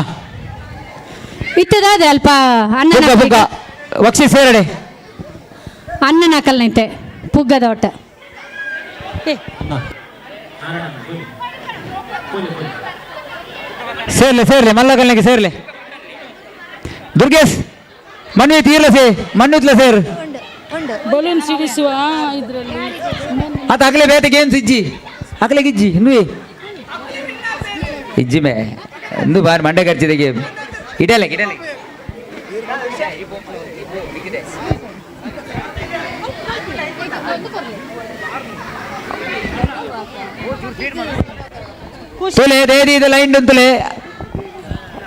F: ಇತ್ತದಾದ ಅಲ್ಪ
E: ಪುಗ್ಗ ಪುಗ್ಗ ವಕ್ಷಿತ್ ಸೇರಡೆ
F: ಅಣ್ಣನ ಹಾಕಲ್ನೈತೆ ಪುಗ್ಗದ ಒಟ್ಟ
E: ಸೇರ್ಲೆ ಸೇರ್ಲೆ ಮಲ್ಲಗಲ್ನಿಗೆ ಸೇರ್ಲೆ ದುರ್ಗೇಶ್ ಮಣ್ಣು ತೀರ್ಲ ಸೇ ಮಣ್ಣುತ್ಲ ಸೇರ್
B: ಬಲೂನ್ ಸಿಡಿಸುವ ಇದ್ರಲ್ಲಿ
E: ಅದು ಅಗಲೇ ಬೇತೆ ಗೇಮ್ಸ್ ಇಜ್ಜಿ ಅಗಲೇ ಗಿಜ್ಜಿ ಇನ್ನೂ ಇಜ್ಜಿ ಮೇ ಇಂದು ಬಾರಿ ಮಂಡೆ ಖರ್ಚಿದೆ ಗೇಮ್ ಇಡಲೆ ಇಡಲೆ ತುಲೆ ದೇದಿ ಇದು ಲೈನ್ ಉಂತುಲೆ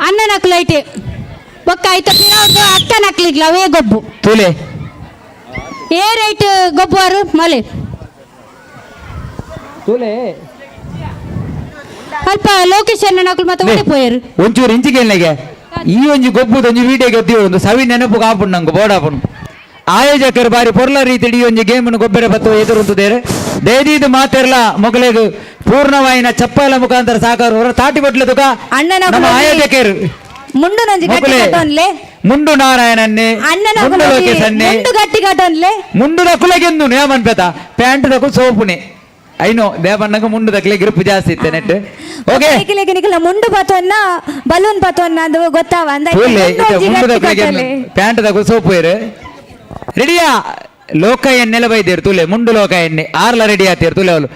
F: ಅಣ್ಣನ ಹಾಕಲೈತೆ ಒಕ್ಕ ಆಯ್ತ ಪಿರಾವ್ದು ಅಕ್ಕನ ಹಾಕ್ಲಿಕ್ಲ ಅವೇ ಗೊಬ್ಬು
E: ತುಲೆ
F: ಏ ರೈಟ್ ಗೊಬ್ಬರು ಮಲೆ
E: ತುಲೆ
F: ಅಲ್ಪ ಲೋಕೇಶ್ ಅಣ್ಣನ ಹಾಕಲು ಮತ್ತೆ ಒಳ್ಳೆ ಪೋಯರು
E: ಒಂಚೂರು ಇಂಚಿಗೆ ಈ ಒಂಜಿ ಗೊಬ್ಬುದು ಒಂಜಿ ವಿಡಿಯೋ ಗೆದ್ದಿವು ಒಂದು ಸವಿ ನೆನಪು ಕಾಪುಂಡು ನಂಗೆ ಬೋಡಾಪುಂಡು ಆಯೋಜಕರು ಬಾರಿ ಪೊರ್ಲ ರೀತಿ ಈ ಒಂಜಿ ಗೇಮನ್ನು ಗೊಬ್ಬರ ಬತ್ತು ಎದುರುಂತದೇರು ದೇದಿದು ಮಾತೆರ್ಲ ಮೊಗಲೇದು ಪೂರ್ಣವಾಯಿನ ಚಪ್ಪಲ ಮುಖಾಂತರ ಸಾಕಾರ ಹೊರ ತಾಟಿ ಬಟ್ಲೆ ತುಕ
D: ಅಣ್ಣನ
E: ನಮ್ಮ ಆಯೋಜಕರು
D: ಮುಂಡು ನಂಜಿ ಗಟ್ಟಿ
E: ಮೊಗಲೇ
D: ಕಟ್ಟೋನ್ಲೆ
E: ಮುಂಡು ನಾರಾಯಣನ್ನೇ
D: ಅಣ್ಣನ
E: ಮುಂಡು ಲೋಕೇಶನ್ನೇ
D: ಮುಂಡು ಗಟ್ಟಿ ಕಟ್ಟೋನ್ಲೆ
E: ಮುಂಡು ದಕ್ಕುಲೆಗೆಂದು ನೇಮನ್ ಪೆತ ಪ್ಯಾಂಟ್ ದಕ್ಕು ಸೋಪುನೆ ಐನೋ ದೇವಣ್ಣಗ ಮುಂಡು ದಕ್ಕಲೆ ಗ್ರಿಪ್ ಜಾಸ್ತಿ ಇತ್ತೆ ನೆಟ್ ಓಕೆ
D: ನಿಖಿಲ ಮುಂಡು ಬತ್ತವನ್ನ ಬಲೂನ್ ಬತ್ತವನ್ನ ಅದು ಗೊತ್ತಾವ ಅಂದ
E: ಮುಂಡು ದಕ್ಕಲೆಗೆ ಪ್ಯಾಂಟ್ ದಕ್ಕು ಸೋಪು ಇರು ರೆಡಿಯಾ ಲೋಕ ಎಣ್ಣೆಲ್ಲ ಬೈದೇರು ತುಲೆ ಮುಂಡು ಲೋಕ ಎಣ್ಣೆ ಆರ್ಲ ರೆಡಿ ಆತೀರು ತುಲೆ ಅವಳು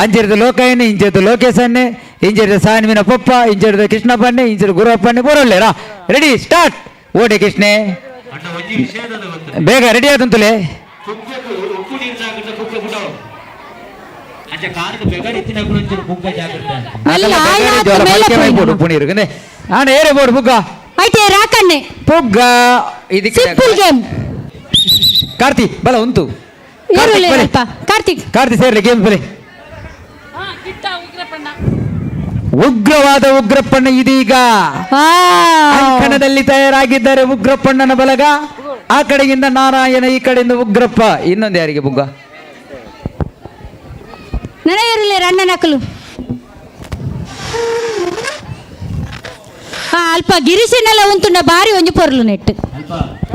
E: ಅಂಚಿರ್ದು ಲೋಕ ಎಣ್ಣೆ ಇಂಚಿರ್ದು ಲೋಕೇಶನ್ನೆ ಇಂಚಿರ್ದು ಸಾನ್ವಿನ ಪಪ್ಪ ಇಂಚಿರ್ದು ಕೃಷ್ಣಪ್ಪಣ್ಣೆ ಇಂಚಿರ್ದು ಗುರುವಪ್ಪಣ್ಣೆ ಬರೋಲ್ಲೇರಾ ರೆಡಿ ಸ್ಟಾರ್ಟ್ ಓಡೆ ಕೃಷ್ಣೆ ಬೇಗ ರೆಡಿ ಆತಂತುಲೆ ಪುಣೀರು ಆನ ಏರೆ ಬೋಡು ಪುಗ್ಗ
F: ಆಯ್ತೆ ರಾಕಣ್ಣೆ
E: ಪುಗ್ಗ ಇದಕ್ಕೆ
F: ಸಿಂಪಲ್ ಗೇಮ್
E: ಕಾರ್ತಿ ಬಲ ಉಂಟು
F: ಕಾರ್ತಿಕ್
E: ಕಾರ್ತಿ ಸೇರ್ಲಿ ಗೇಮ್ ಬಲೆ ಉಗ್ರವಾದ ಉಗ್ರಪ್ಪಣ್ಣ ಇದೀಗ ಅಂಕಣದಲ್ಲಿ ತಯಾರಾಗಿದ್ದಾರೆ ಉಗ್ರಪ್ಪಣ್ಣನ ಬಲಗ ಆ ಕಡೆಗಿಂದ ನಾರಾಯಣ ಈ ಕಡೆಯಿಂದ ಉಗ್ರಪ್ಪ ಇನ್ನೊಂದು ಯಾರಿಗೆ ಬುಗ್ಗ
F: ನನಗಿರಲಿ ಅಣ್ಣನ ಹಾಕಲು ಅಲ್ಪ ಗಿರೀಶನೆಲ್ಲ ಉಂಟುಂಡ ಬಾರಿ ಒಂಜಿ ಪೊರ್ಲು ನೆಟ್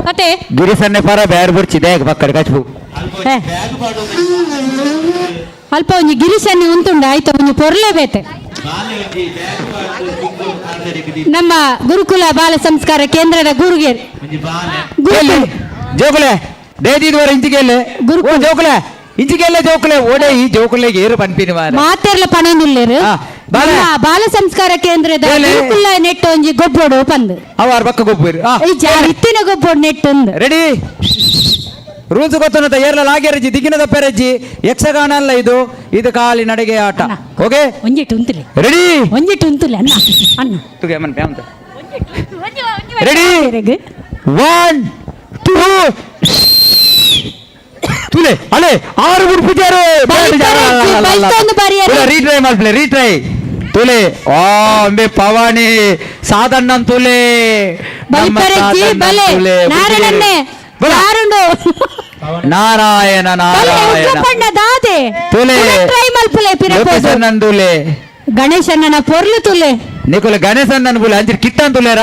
F: ಮತ್ತೆ
E: ಗಿರಿಸನ್ನೆ ಪರ ಬ್ಯಾರ್ ಬುರ್ಚಿದೆ ಪಕ್ಕಡ ಕಚ್ಬು
F: ಅಲ್ಪ ಒಂಜಿ ಗಿರೀಶನ್ನೆ ಉಂಟುಂಡ ಆಯ್ತು ಒಂಜಿ ಪೊರ್ಲೆ ಬೇತೆ ನಮ್ಮ ಗುರುಕುಲ ಬಾಲ ಸಂಸ್ಕಾರ ಕೇಂದ್ರದ ಗುರುಗೇರ್
E: ಜೋಕುಲೆ ದೇದಿದ್ವರ ಇಂಚಿಗೆಲ್ಲೆ
F: ಗುರುಕುಲ.
E: ಜೋಕುಲೆ ಇಂಚಿಗೆಲ್ಲೆ ಜೋಕುಲೆ ಓಡೆ ಈ ಜೋಕುಲೆಗೆ ಏರು ಪನ್ಪಿನ ಮಾರ
F: ಮಾತೆರ್ಲ ಪಣಂದುಲ್ಲೇರು
E: ಬಾಲೆ.
F: ಬಾಲ ಸಂಸ್ಕಾರ ಕೇಂದ್ರದ
E: ಬೇಲೆ.
F: ಗುರುಕುಲ ನೆಟ್ ಒಂಜಿ ಗೊಬ್ಬೊಡು ಪಂದು
E: ಅವಾರ ಪಕ್ಕ ಗೊಬ್ಬರು
F: ಇತ್ತಿನ ಗೊಬ್ಬೊಡು ನೆಟ್ ಒಂದು
E: ರೆಡಿ ರೂಲ್ಸ್ ಗೊತ್ತುಂಟ ಏರ್ಲ ಲಾಗ್ಯರಜ್ಜಿ ದಿಗಿನ ದಪ್ಪೆರಜ್ಜಿ ಯಕ್ಷಗಾನ ಅಲ್ಲ ಇದು ಕಾಲಿ ನಡಿಗೆ ಆಟ ಓಕೆ
F: ಒಂಜಿಟ್ಟು ಉಂತುಲೆ
E: ರೆಡಿ
F: ಒಂಜಿಟ್ಟು ಉಂತುಲೆ ಅಣ್ಣ ಅಣ್ಣ
E: ರೆಡಿ 1 2 ತುಲೆ ಅಲೆ 6 ಗುಡ್ ಪೂಜಾರು ರೀಟ್ರೈ ಮಾಡ್ಲೆ ರೀಟ್ರೈ ತುಲೆ ಆ ಅಂಬೆ ಪವಾನಿ ಸಾಧಣ್ಣ ತುಲೆ ನಾರಾಯಣ ತುಲೆ
F: ಗಣೇಶನ ಪೊರ್ಲು ತುಲೆ
E: ನಿಕುಲ ಗಣೇಶನ ಬುಲೆ ಅಂಜಿ ಕಿಟ್ಟನ್ ತುಲೆರ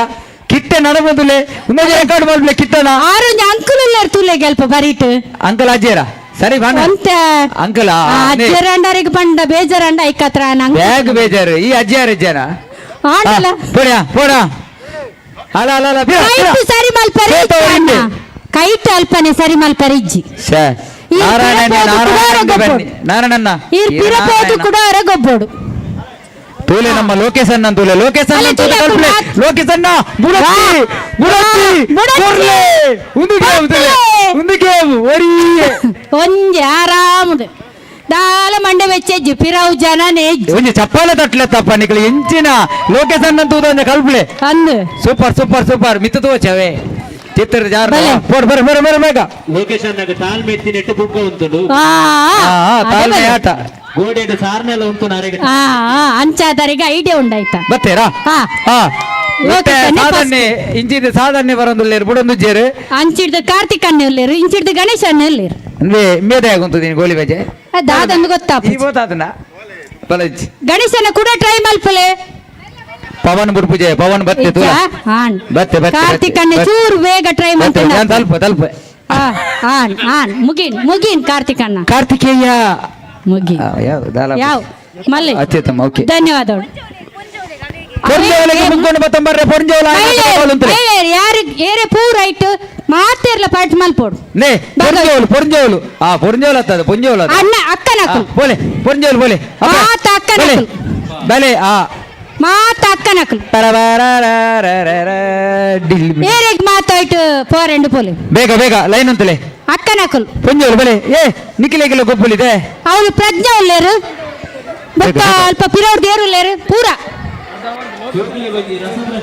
E: ಕಿಟ್ಟೆ ನಡಬಂದುಲೆ ಉಮೇಜ್ ರೆಕಾರ್ಡ್ ಮಾಡ್ಲೆ ಕಿಟ್ಟನ
F: ಆರು ಅಂಕಲ್ ಇಲ್ಲರ್ ತುಲೆ ಗೆಲ್ಪ ಬರೀಟ್
E: ಅಂಕಲ್ ಅಜ್ಜೇರ ಸರಿ ಬಣ್ಣ
F: ಅಂತ
E: ಅಂಕಲ್
F: ಅಜ್ಜರಂಡರಿಗೆ ಬಂಡ ಬೇಜಾರಂಡ ಐಕತ್ರ
E: ಬ್ಯಾಗ್ ಬೇಜಾರು ಈ ಅಜ್ಜಾರ ಅಜ್ಜಾರ
F: ಆಡಲ್ಲ
E: ಪೋಡ್ಯಾ ಪೋಡ ಅಲ್ಲ ಅಲ್ಲ ಅಲ್ಲ
F: ಕೈಟ್ ಸರಿ ಮಲ್ಪರಿ ಕೈಟ್ ಅಲ್ಪನೆ ಸರಿ ಮಲ್ಪರಿಜ್ಜಿ
E: ನಾರಾಯಣಣ್ಣ
F: ಈ ಪಿರಪೋದು ಕೂಡ ಗೊಬ್ಬೋಡು
E: ತೂಲೆ ನಮ್ಮ ಲೋಕೇಶನ್ ಅಂತೂಲೆ ಲೋಕೇಶನ್ ಲೋಕೇಶನ್ನ
F: ಒಂಜಿ ಆರಾಮದು ದಾಲ ಮಂಡೆ ವೆಚ್ಚಜ್ಜಿ ಪಿರವು ಜನ
E: ಒಂಜಿ ಚಪ್ಪಾಲೆ ತಟ್ಲೆತ್ತಪ್ಪ ನಿಕಲು ಎಂಚಿನ ಲೋಕೇಶನ್ ಅಂತೂ ಕಲ್ಪಲೆ
F: ಅಂದು
E: ಸೂಪರ್ ಸೂಪರ್ ಸೂಪರ್ ಮಿತ್ತ ತೋಚವೆ ಚಿತ್ರ ಜಾರ ಬರ ಬರ ಬರ ಬೇಗ
A: ಲೊಕೇಶನ್ ತಾಳ್ಮೆ ಎತ್ತಿನೆಟ್ಟು ಬುಕ್ಕ ಉಂಟು
E: ತಾಳ್ಮೆ ಆಟ
A: ಗೋಡೆಡು ಸಾರ್ನೆಲ್ಲ ಉಂಟು ನಾರಿಗೆ
F: ಅಂಚಾದರಿಗೆ ಐಡಿಯಾ ಉಂಡಾಯ್ತಾ
E: ಬತ್ತೇರಾ ಸಾಧನೆ ಇಂಚಿದ ಸಾಧನೆ ಬರೋದಿಲ್ಲ ಬುಡೊಂದು ಜೇರು
F: ಅಂಚಿಡ್ದು ಕಾರ್ತಿಕ್ ಅಣ್ಣ ಇಲ್ಲೇರು ಇಂಚಿಡ್ದು ಗಣೇಶ ಅಣ್ಣ ಇಲ್ಲೇರು
E: ಮೇದೆ ಆಗುಂಟು ನೀನು ಗೋಲಿ ಬಜೆ
F: ದಾದಂದು ಗೊತ್ತಾಪುಜಿ ಗಣೇಶನ ಕೂಡ ಟ್ರೈ ಮಲ್ಪಲೆ
E: ಪವನ್ ಬುಡ್ಪುಜೆ ಪವನ್ ಬತ್ತೆ ಬತ್ತೆ ಬತ್ತೆ
F: ಕಾರ್ತಿಕ್ ಅಣ್ಣ ಚೂರು ಬೇಗ ಟ್ರೈ ಮಾಡ್ತಾನೆ
E: ತಲ್ಪ ತಲ್ಪ
F: ಮುಗಿನ್ ಮುಗಿನ್ ಕಾರ್ತಿಕ್ ಅಣ್ಣ
E: ಕಾರ್ತಿಕೇಯ
F: ಮುಗಿ ಯಾವ ಮಲ್ಲಿ
E: ಅತ್ಯುತ್ತಮ ಓಕೆ
F: ಧನ್ಯವಾದಗಳು
E: ಮುಗ್ಕೊಂಡು ಬತ್ತಂಬರ್ರೆ ಪೊಂಜೋಲ
F: ಯಾರು ಏರೆ ಪೂರ ಇಟ್ಟು ಮಾತೇರ್ಲ ಪಾಟ್ ಮಲ್ಪೋಡು
E: ನೇ ಪೊಂಜೋಲು ಪೊಂಜೋಲು ಪೊಂಜೋಲು ಅತ್ತದ ಪೊಂಜೋಲು
F: ಅಣ್ಣ ಅಕ್ಕನಕು
E: ಬೋಲೆ ಪೊಂಜೋಲು ಬೋಲೆ
F: ಮಾತ ಅಕ್ಕನಕು
E: ಬಲೆ
F: ಮಾತ ಅಕ್ಕನಕು ಏರೆಗ್ ಮಾತಾಯ್ತು ಪೋರೆಂಡು ಪೋಲೆ
E: ಬೇಗ ಬೇಗ ಲೈನ್ ಅಂತಲೇ
F: ಅಕ್ಕನಕಲ್
E: ಪೊಂಜೋಲು ಬಲೆ ನಿಖಿಲೆಗಿಲ್ಲ ಗೊಬ್ಬಲಿದೆ
F: ಅವಳು ಪ್ರಜ್ಞೆ ಉಳ್ಳೇರು ಅಲ್ಪ ಪಿರೋಡ್ ದೇರು ಉಳ್ಳೇರು ಪೂರ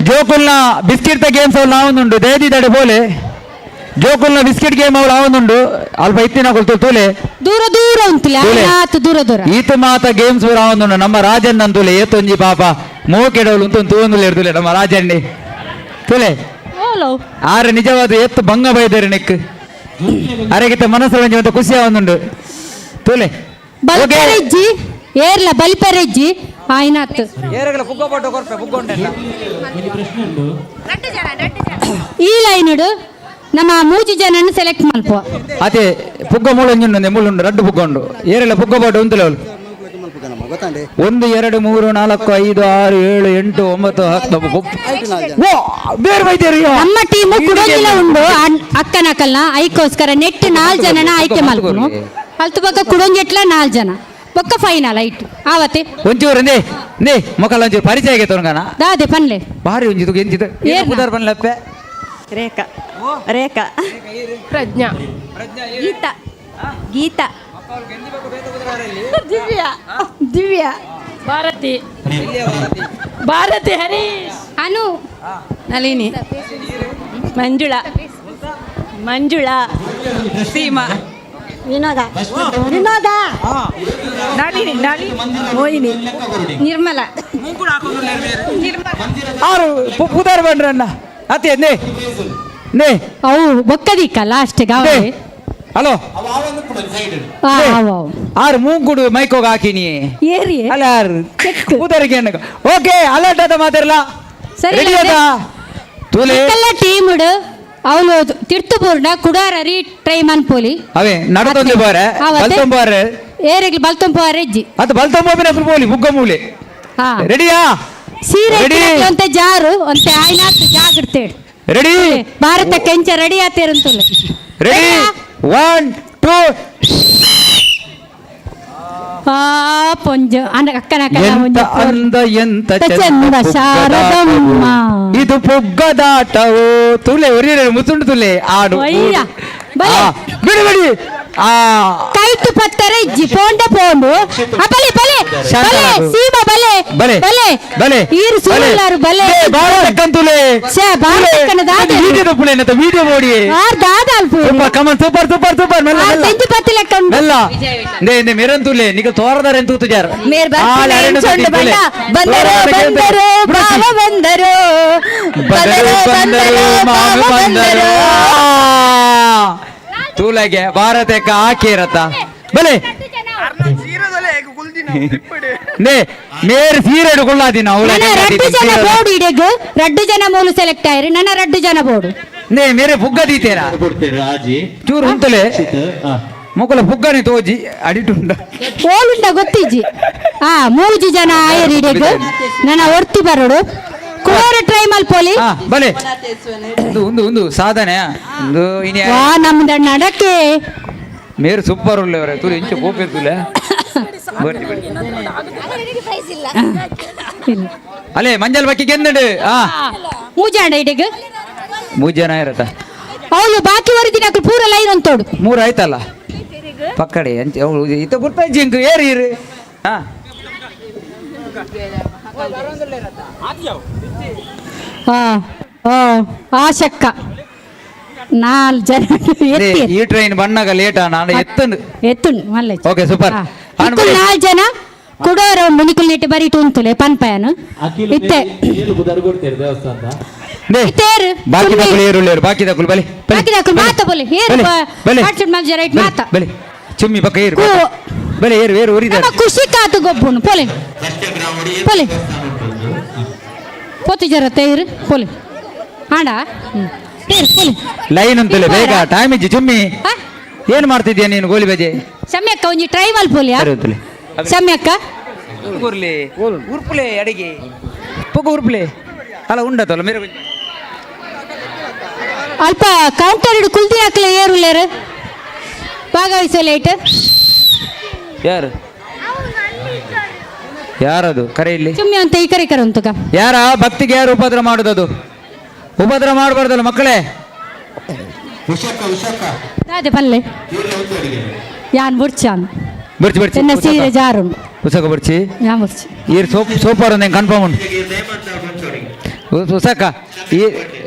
E: ಜೋಕುಲ್ನ ಬಿಸ್ಕಿಟ್ ಗೇಮ್ಸ್ ಅವ್ರು ನಾವೊಂದುಂಡು ದಯದಿದ್ದಾಡೆ ಬೋಲೆ ಜೋಕುಲ್ನ ಬಿಸ್ಕಿಟ್ ಗೇಮ್ ಅವ್ರು ನಾವೊಂದುಂಡು ಅಲ್ಪ ಇತ್ತಿನ ಕೊಲ್ತು ತೋಲೆ
F: ದೂರ ದೂರ ಉಂತಿಲ್ಲ ದೂರ ದೂರ
E: ಈತ ಮಾತ ಗೇಮ್ಸ್ ರಾವೊಂದುಂಡು ನಮ್ಮ ರಾಜಣ್ಣ ಅಂತೂಲೆ ಏತೊಂಜಿ ಪಾಪ ಮೋಕೆಡವಳು ಅಂತ ತೂಂದುಲೆ ಇರ್ದುಲೆ ನಮ್ಮ ರಾಜಣ್ಣಿ ತೋಲೆ ಆರೆ ನಿಜವಾದ ಎತ್ತು ಭಂಗ ಬೈದರೆ ನೆಕ್ ಅರೆಗಿತ್ತ ಮನಸ್ಸು ಅಂತ ಖುಷಿ ಆವೊಂದುಂಡು ತೋಲೆ
F: ಬಲ್ಪರೆಜ್ಜಿ ಏರ್ಲ ಬಲ್ಪರೆಜ್ಜಿ ಆಯ್ನಾತ್ ಈ ಲೈನುಡು ನಮ್ಮ ಮೂಜಿ ಜನನ್ನು ಸೆಲೆಕ್ಟ್ ಮಲ್ಪುವ
E: ಅದೇ ಪುಗ್ಗ ಮೂಳೊಂಜುಂಡು ಮುಳ್ಳುಂಡು ರಡ್ಡು ಪುಗ್ಗ ಉಂಡು ಏರೆಲ್ಲ ಪುಗ್ಗ ಬಾಟು ಉಂತಲೆ ಅವಳು 1 2 3 4 5 6 7 8 9 ಬೇರೆ ವೈದ್ಯರು
F: ನಮ್ಮ ಟೀಮು ಕುಡೋದಿಲ್ಲ ಉಂಡು ಅಕ್ಕನಕಲ್ನ ಐಕೋಸ್ಕರ ನೆಟ್ 4 ಜನನ ಆಯ್ಕೆ ಮಲ್ಪುನು ಅಲ್ತು ಬಕ್ಕ ಕುಡೊಂಜೆಟ್ಲ 4 ಜನ ಬೊಕ್ಕ ಫೈನಲ್ ಐಟು ಆವತ್ತೆ
E: ಒಂಚೂರು ನೇ ಮೊಕಲ ಒಂಚೂರು ಪರಿಚಯ ಆಗೈತೆ ಅವನಿಗನ
F: ದಾದೆ ಪನ್ಲೆ
E: ಭಾರಿ ಒಂಜಿದು ಎಂಚಿದು ಉದಾರ ಪನ್ಲಪ್ಪೆ
B: ರೇಖಾ ರೇಖಾ ಪ್ರಜ್ಞಾ ಗೀತಾ ಗೀತಾ ದಿವ್ಯಾ ದಿವ್ಯಾ ಭಾರತಿ ಭಾರತಿ ಹರೀಶ್
F: ಅನು
B: ನಳಿನಿ ಮಂಜುಳಾ ಮಂಜುಳಾ ಸೀಮಾ
F: ವಿನೋದ ವಿನೋದ
B: ನಳಿನಿ ನಳಿನಿ ಮೋಹಿನಿ
F: ನಿರ್ಮಲಾ
E: ಆರು ಉದಾರ ಬಂದ್ರಣ್ಣ ಅತ್ತೆ ನೇ
F: ಅವು ಬೊಕ್ಕದಿಕ್ಕ ಲಾಸ್ಟ್ ಗಾವೆ
E: ಹಲೋ ಆರು ಮೂಗುಡು ಮೈಕೋಗ ಹಾಕಿನಿ
F: ಏರಿ
E: ಅಲ್ಲ ಉದಾರಿಗೆ ಓಕೆ ಅಲರ್ಟ್ ಅದ ಮಾತಾರಲ್ಲ
F: ಸರಿ
E: ತೂಲೆ
F: ಎಲ್ಲ ಟೀಮ್ ಅವಳು ತಿರ್ತುಪೂರ್ಣ ಕುಡಾರ ರೀ ಟ್ರೈ ಮನ್ಪೋಲಿ
E: ಅವೇ ನಡತೊಂದು ಬಾರೆ ಬಲ್ತೊಂಬಾರೆ
F: ಏರೆಗ್ಲಿ ಬಲ್ತೊಂಬಾರೆ ಅಜ್ಜಿ
E: ಅದು ಬಲ್ತೊಂಬೋಬಿನ ಪೋಲಿ ಬುಗ್ಗ ಮೂಲೆ ರೆಡಿಯಾ
F: ಸೀರೆ ಅಂತ ಜಾರು ಅಂತ ಆಯ್ನಾತ್ ಜಾಗಿಡ್ತೇಳಿ
E: ರೆಡಿ
F: ಭಾರತ ಕೆಂಚ ರೆಡಿ ಆತೇರಂತಲ್ಲ
E: ರೆಡಿ 1 2
F: ಪೊಂಜ ಅಕ್ಕನ
E: ಅಂದ ಎಂತ
F: ಚಂದ ಶಾರದಮ್ಮ
E: ಇದು ಪುಗ್ಗದಾಟವು ತುಲೆ ಒರಿರೆ ಮುಸುಂಡು ತುಲೆ ಆಡು ಬಿಡಿ
F: ಕೈಟ್ ಪತ್ತರ ಇಜ್ಜಿ ಪೋಂಡ ಪೋಂಡು ಬಲೆ ಬಲೆ ಬಲೆ ಸೀಮ ಬಲೆ
E: ಬಲೆ
F: ಬಲೆ
E: ಬಲೆ
F: ಈರು ಸುಳ್ಳಾರು ಬಲೆ
E: ಬಾರಕ್ಕಂತುಲೆ
F: ಛೇ ಬಾರಕ್ಕನ ದಾದ
E: ವಿಡಿಯೋ ಪುಳೆನತ ವಿಡಿಯೋ ನೋಡಿ
F: ಆರ್ ದಾದ ಅಲ್ಪ
E: ಸೂಪರ್ ಕಮನ್ ಸೂಪರ್ ಸೂಪರ್ ಸೂಪರ್ ಮೆಲ್ಲ ಮೆಲ್ಲ
F: ತೆಂಜಿ ಪತ್ತಿ ಲೆಕ್ಕ
E: ಮೆಲ್ಲ ನೇ ಮೆರಂತುಲೆ ನಿಗ ತೋರದಾರೆ ಅಂತ ತೂತುಜಾರ
F: ಮೇರ್ ಬರ್ತೀನಿ ಬಂದ ಬಂದರು ಬಂದರು ಭಾವ ಬಂದರು ಬಂದರು ಬಂದರು ಭಾವ ಬಂದರು
E: ತೂಲಗೆ ಭಾರತಕ್ಕ ಹಾಕಿರತ್ತ ಬಲೆ ನೇ ಮೇರ್ ಸೀರೆಡು ಕೊಳ್ಳಾದಿನ
F: ನನ್ನ ರಡ್ಡು ಜನ ಬೋರ್ಡು ಇಡೆಗು ರಡ್ಡು ಜನ ಮೂಲು ಸೆಲೆಕ್ಟ್ ಆಯ್ರಿ ನನ್ನ ರಡ್ಡು ಜನ ಬೋರ್ಡು
E: ನೇ ಮೇರೆ ಪುಗ್ಗ ದೀತೇರಾ ಚೂರು ಉಂತಲೆ ಮೊಕಲ ಪುಗ್ಗನೆ ತೋಜಿ ಅಡಿಟುಂಡ
F: ಓಲುಂಡ ಗೊತ್ತಿಜ್ಜಿ ಮೂಜಿ ಜನ ಆಯರ್ ಇಡೆಗು ನನ್ನ ಒರ್ತಿ ಬರೋಡು ಕುಳೋರ ಟ್ರೈ ಮಲ್ಪೋಲಿ
E: ಬಲೆ ಒಂದು ಸಾಧನೆ ಒಂದು
F: ವಾ ನಮ್ದ ನಡಕ್ಕೆ
E: ಮೇರು ಸೂಪರ್ ಉಳ್ಳವರೆ ತುಳು ಇಂಚೆ ಹೋಗ್ಬೇಕಿಲ್ಲ ಅಲ್ಲೇ ಮಂಜಲ್ ಬಕ್ಕಿ ಗೆಂದಡು
F: ಮೂಜಾಂಡ ಇಡೆಗು
E: ಮೂರು ಜನ ಇರತ್ತ
F: ಅವಳು ಬಾಕಿ ವರದಿನ ಪೂರ ಲೈನ್ ಅಂತೋಡು
E: 3 ಆಯ್ತಲ್ಲ ಪಕ್ಕಡೆ ಅಂಚೆ ಅವಳು ಇತ ಬರ್ತಾ ಜಿಂಕ್ ಏರಿ ಇರು
F: ಆಶಕ್ಕ 4 ಜನ
E: ಈ ಟ್ರೈನ್ ಬಣ್ಣಗ ಲೇಟ್ ನಾನು
F: ಎತ್ತು ಮಲ್ಲ
E: ಓಕೆ ಸೂಪರ್
F: 4 ಜನ ಕುಡೋರ ಮುನಿಕಲ್ ನೆಟ್ಟಿ ಬರೀಟು ಅಂತಲೆ ಪನ್ಪಯನು ಇತ್ತೆ ಇತ್ತೇರು
E: ಬಾಕಿ ದಕ್ಕಲು ಏರುಳ್ಳೇರು ಬಾಕಿ ದಕ್ಕಲು ಬಲೆ
F: ಬಾಕಿ ದಕ್ಕಲು ಮಾತ ಬೋಲೆ ಏರು ಪಾಟ್ಸೆಟ್ ಮಲ್ಜ ರೈಟ್ ಮಾತ
E: ಬಲೆ ಚುಮ್ಮಿ ಪಕ್ಕ ಏರು ಬಲೆ ಏರು ಏರು ಉರಿದಾರೆ
F: ಖುಷಿ ಕಾತು ಗೊಬ್ಬುನು ಪೋಲೆ ಪೋಲೆ ಪೋತಿ ಜರತ್ತೆ ಏರು ಪೋಲೆ ಆಂಡ ಏರು ಪೋಲೆ
E: ಲೈನ್ ಅಂತಲೇ ಬೇಗ ಟೈಮ್ ಇಜ್ಜಿ ಚುಮ್ಮಿ ಏನು ಮಾಡ್ತಿದ್ಯಾ ನೀನು ಗೋಲಿ ಬಜೆ
F: ಶಮ್ಯಕ್ಕ ಒಂಜಿ ಟ್ರೈ ಮಲ್ಪೋಲಿಯಾ ಶಮ್ಯಕ್ಕ
E: ಉರ್ಲಿ ಉರ್ಪುಲೆ ಅಡಿಗೆ ಪೊಗ ಉರ್ಪುಲೆ ಅಲ್ಲ ಉಂಡತಲ್ಲ ಮೇರೆ
F: ಅಲ್ಪ ಕೌಂಟರ್ ಇಡು ಕುಲ್ದಿ ಹಾಕಲೆ ಏರುಲ್ಲೇರು ಭಾಗವಹಿಸಲೇಟ್
E: ಯಾರು ಯಾರದು ಕರೆ ಇಲ್ಲಿ
F: ಚುಮ್ಮಿ ಅಂತ ಈ ಕರೆ ಅಂತಕ
E: ಯಾರ ಭಕ್ತಿಗೆ ಯಾರು ಉಪದ್ರ ಮಾಡುದದು ಉಪದ್ರ ಮಾಡಬಾರ್ದಲ್ಲ ಮಕ್ಕಳೇ
F: ಅದೇ ಪಲ್ಲೆ ಯಾನ್ ಬುಡ್ಚಾನ್
E: ಬರ್ಚಿ ಬರ್ಚಿ
F: ಎನ್ನ ಸೀರೆ ಜಾರು
E: ಉಸಕ ಬರ್ಚಿ
F: ಯಾ ಬುಡ್ಚಿ
E: ಈರ್ ಸೋಪಾರು ನಂಗೆ ಕನ್ಫರ್ಮ್ ಉಂಟು ಉಸಕ ಈ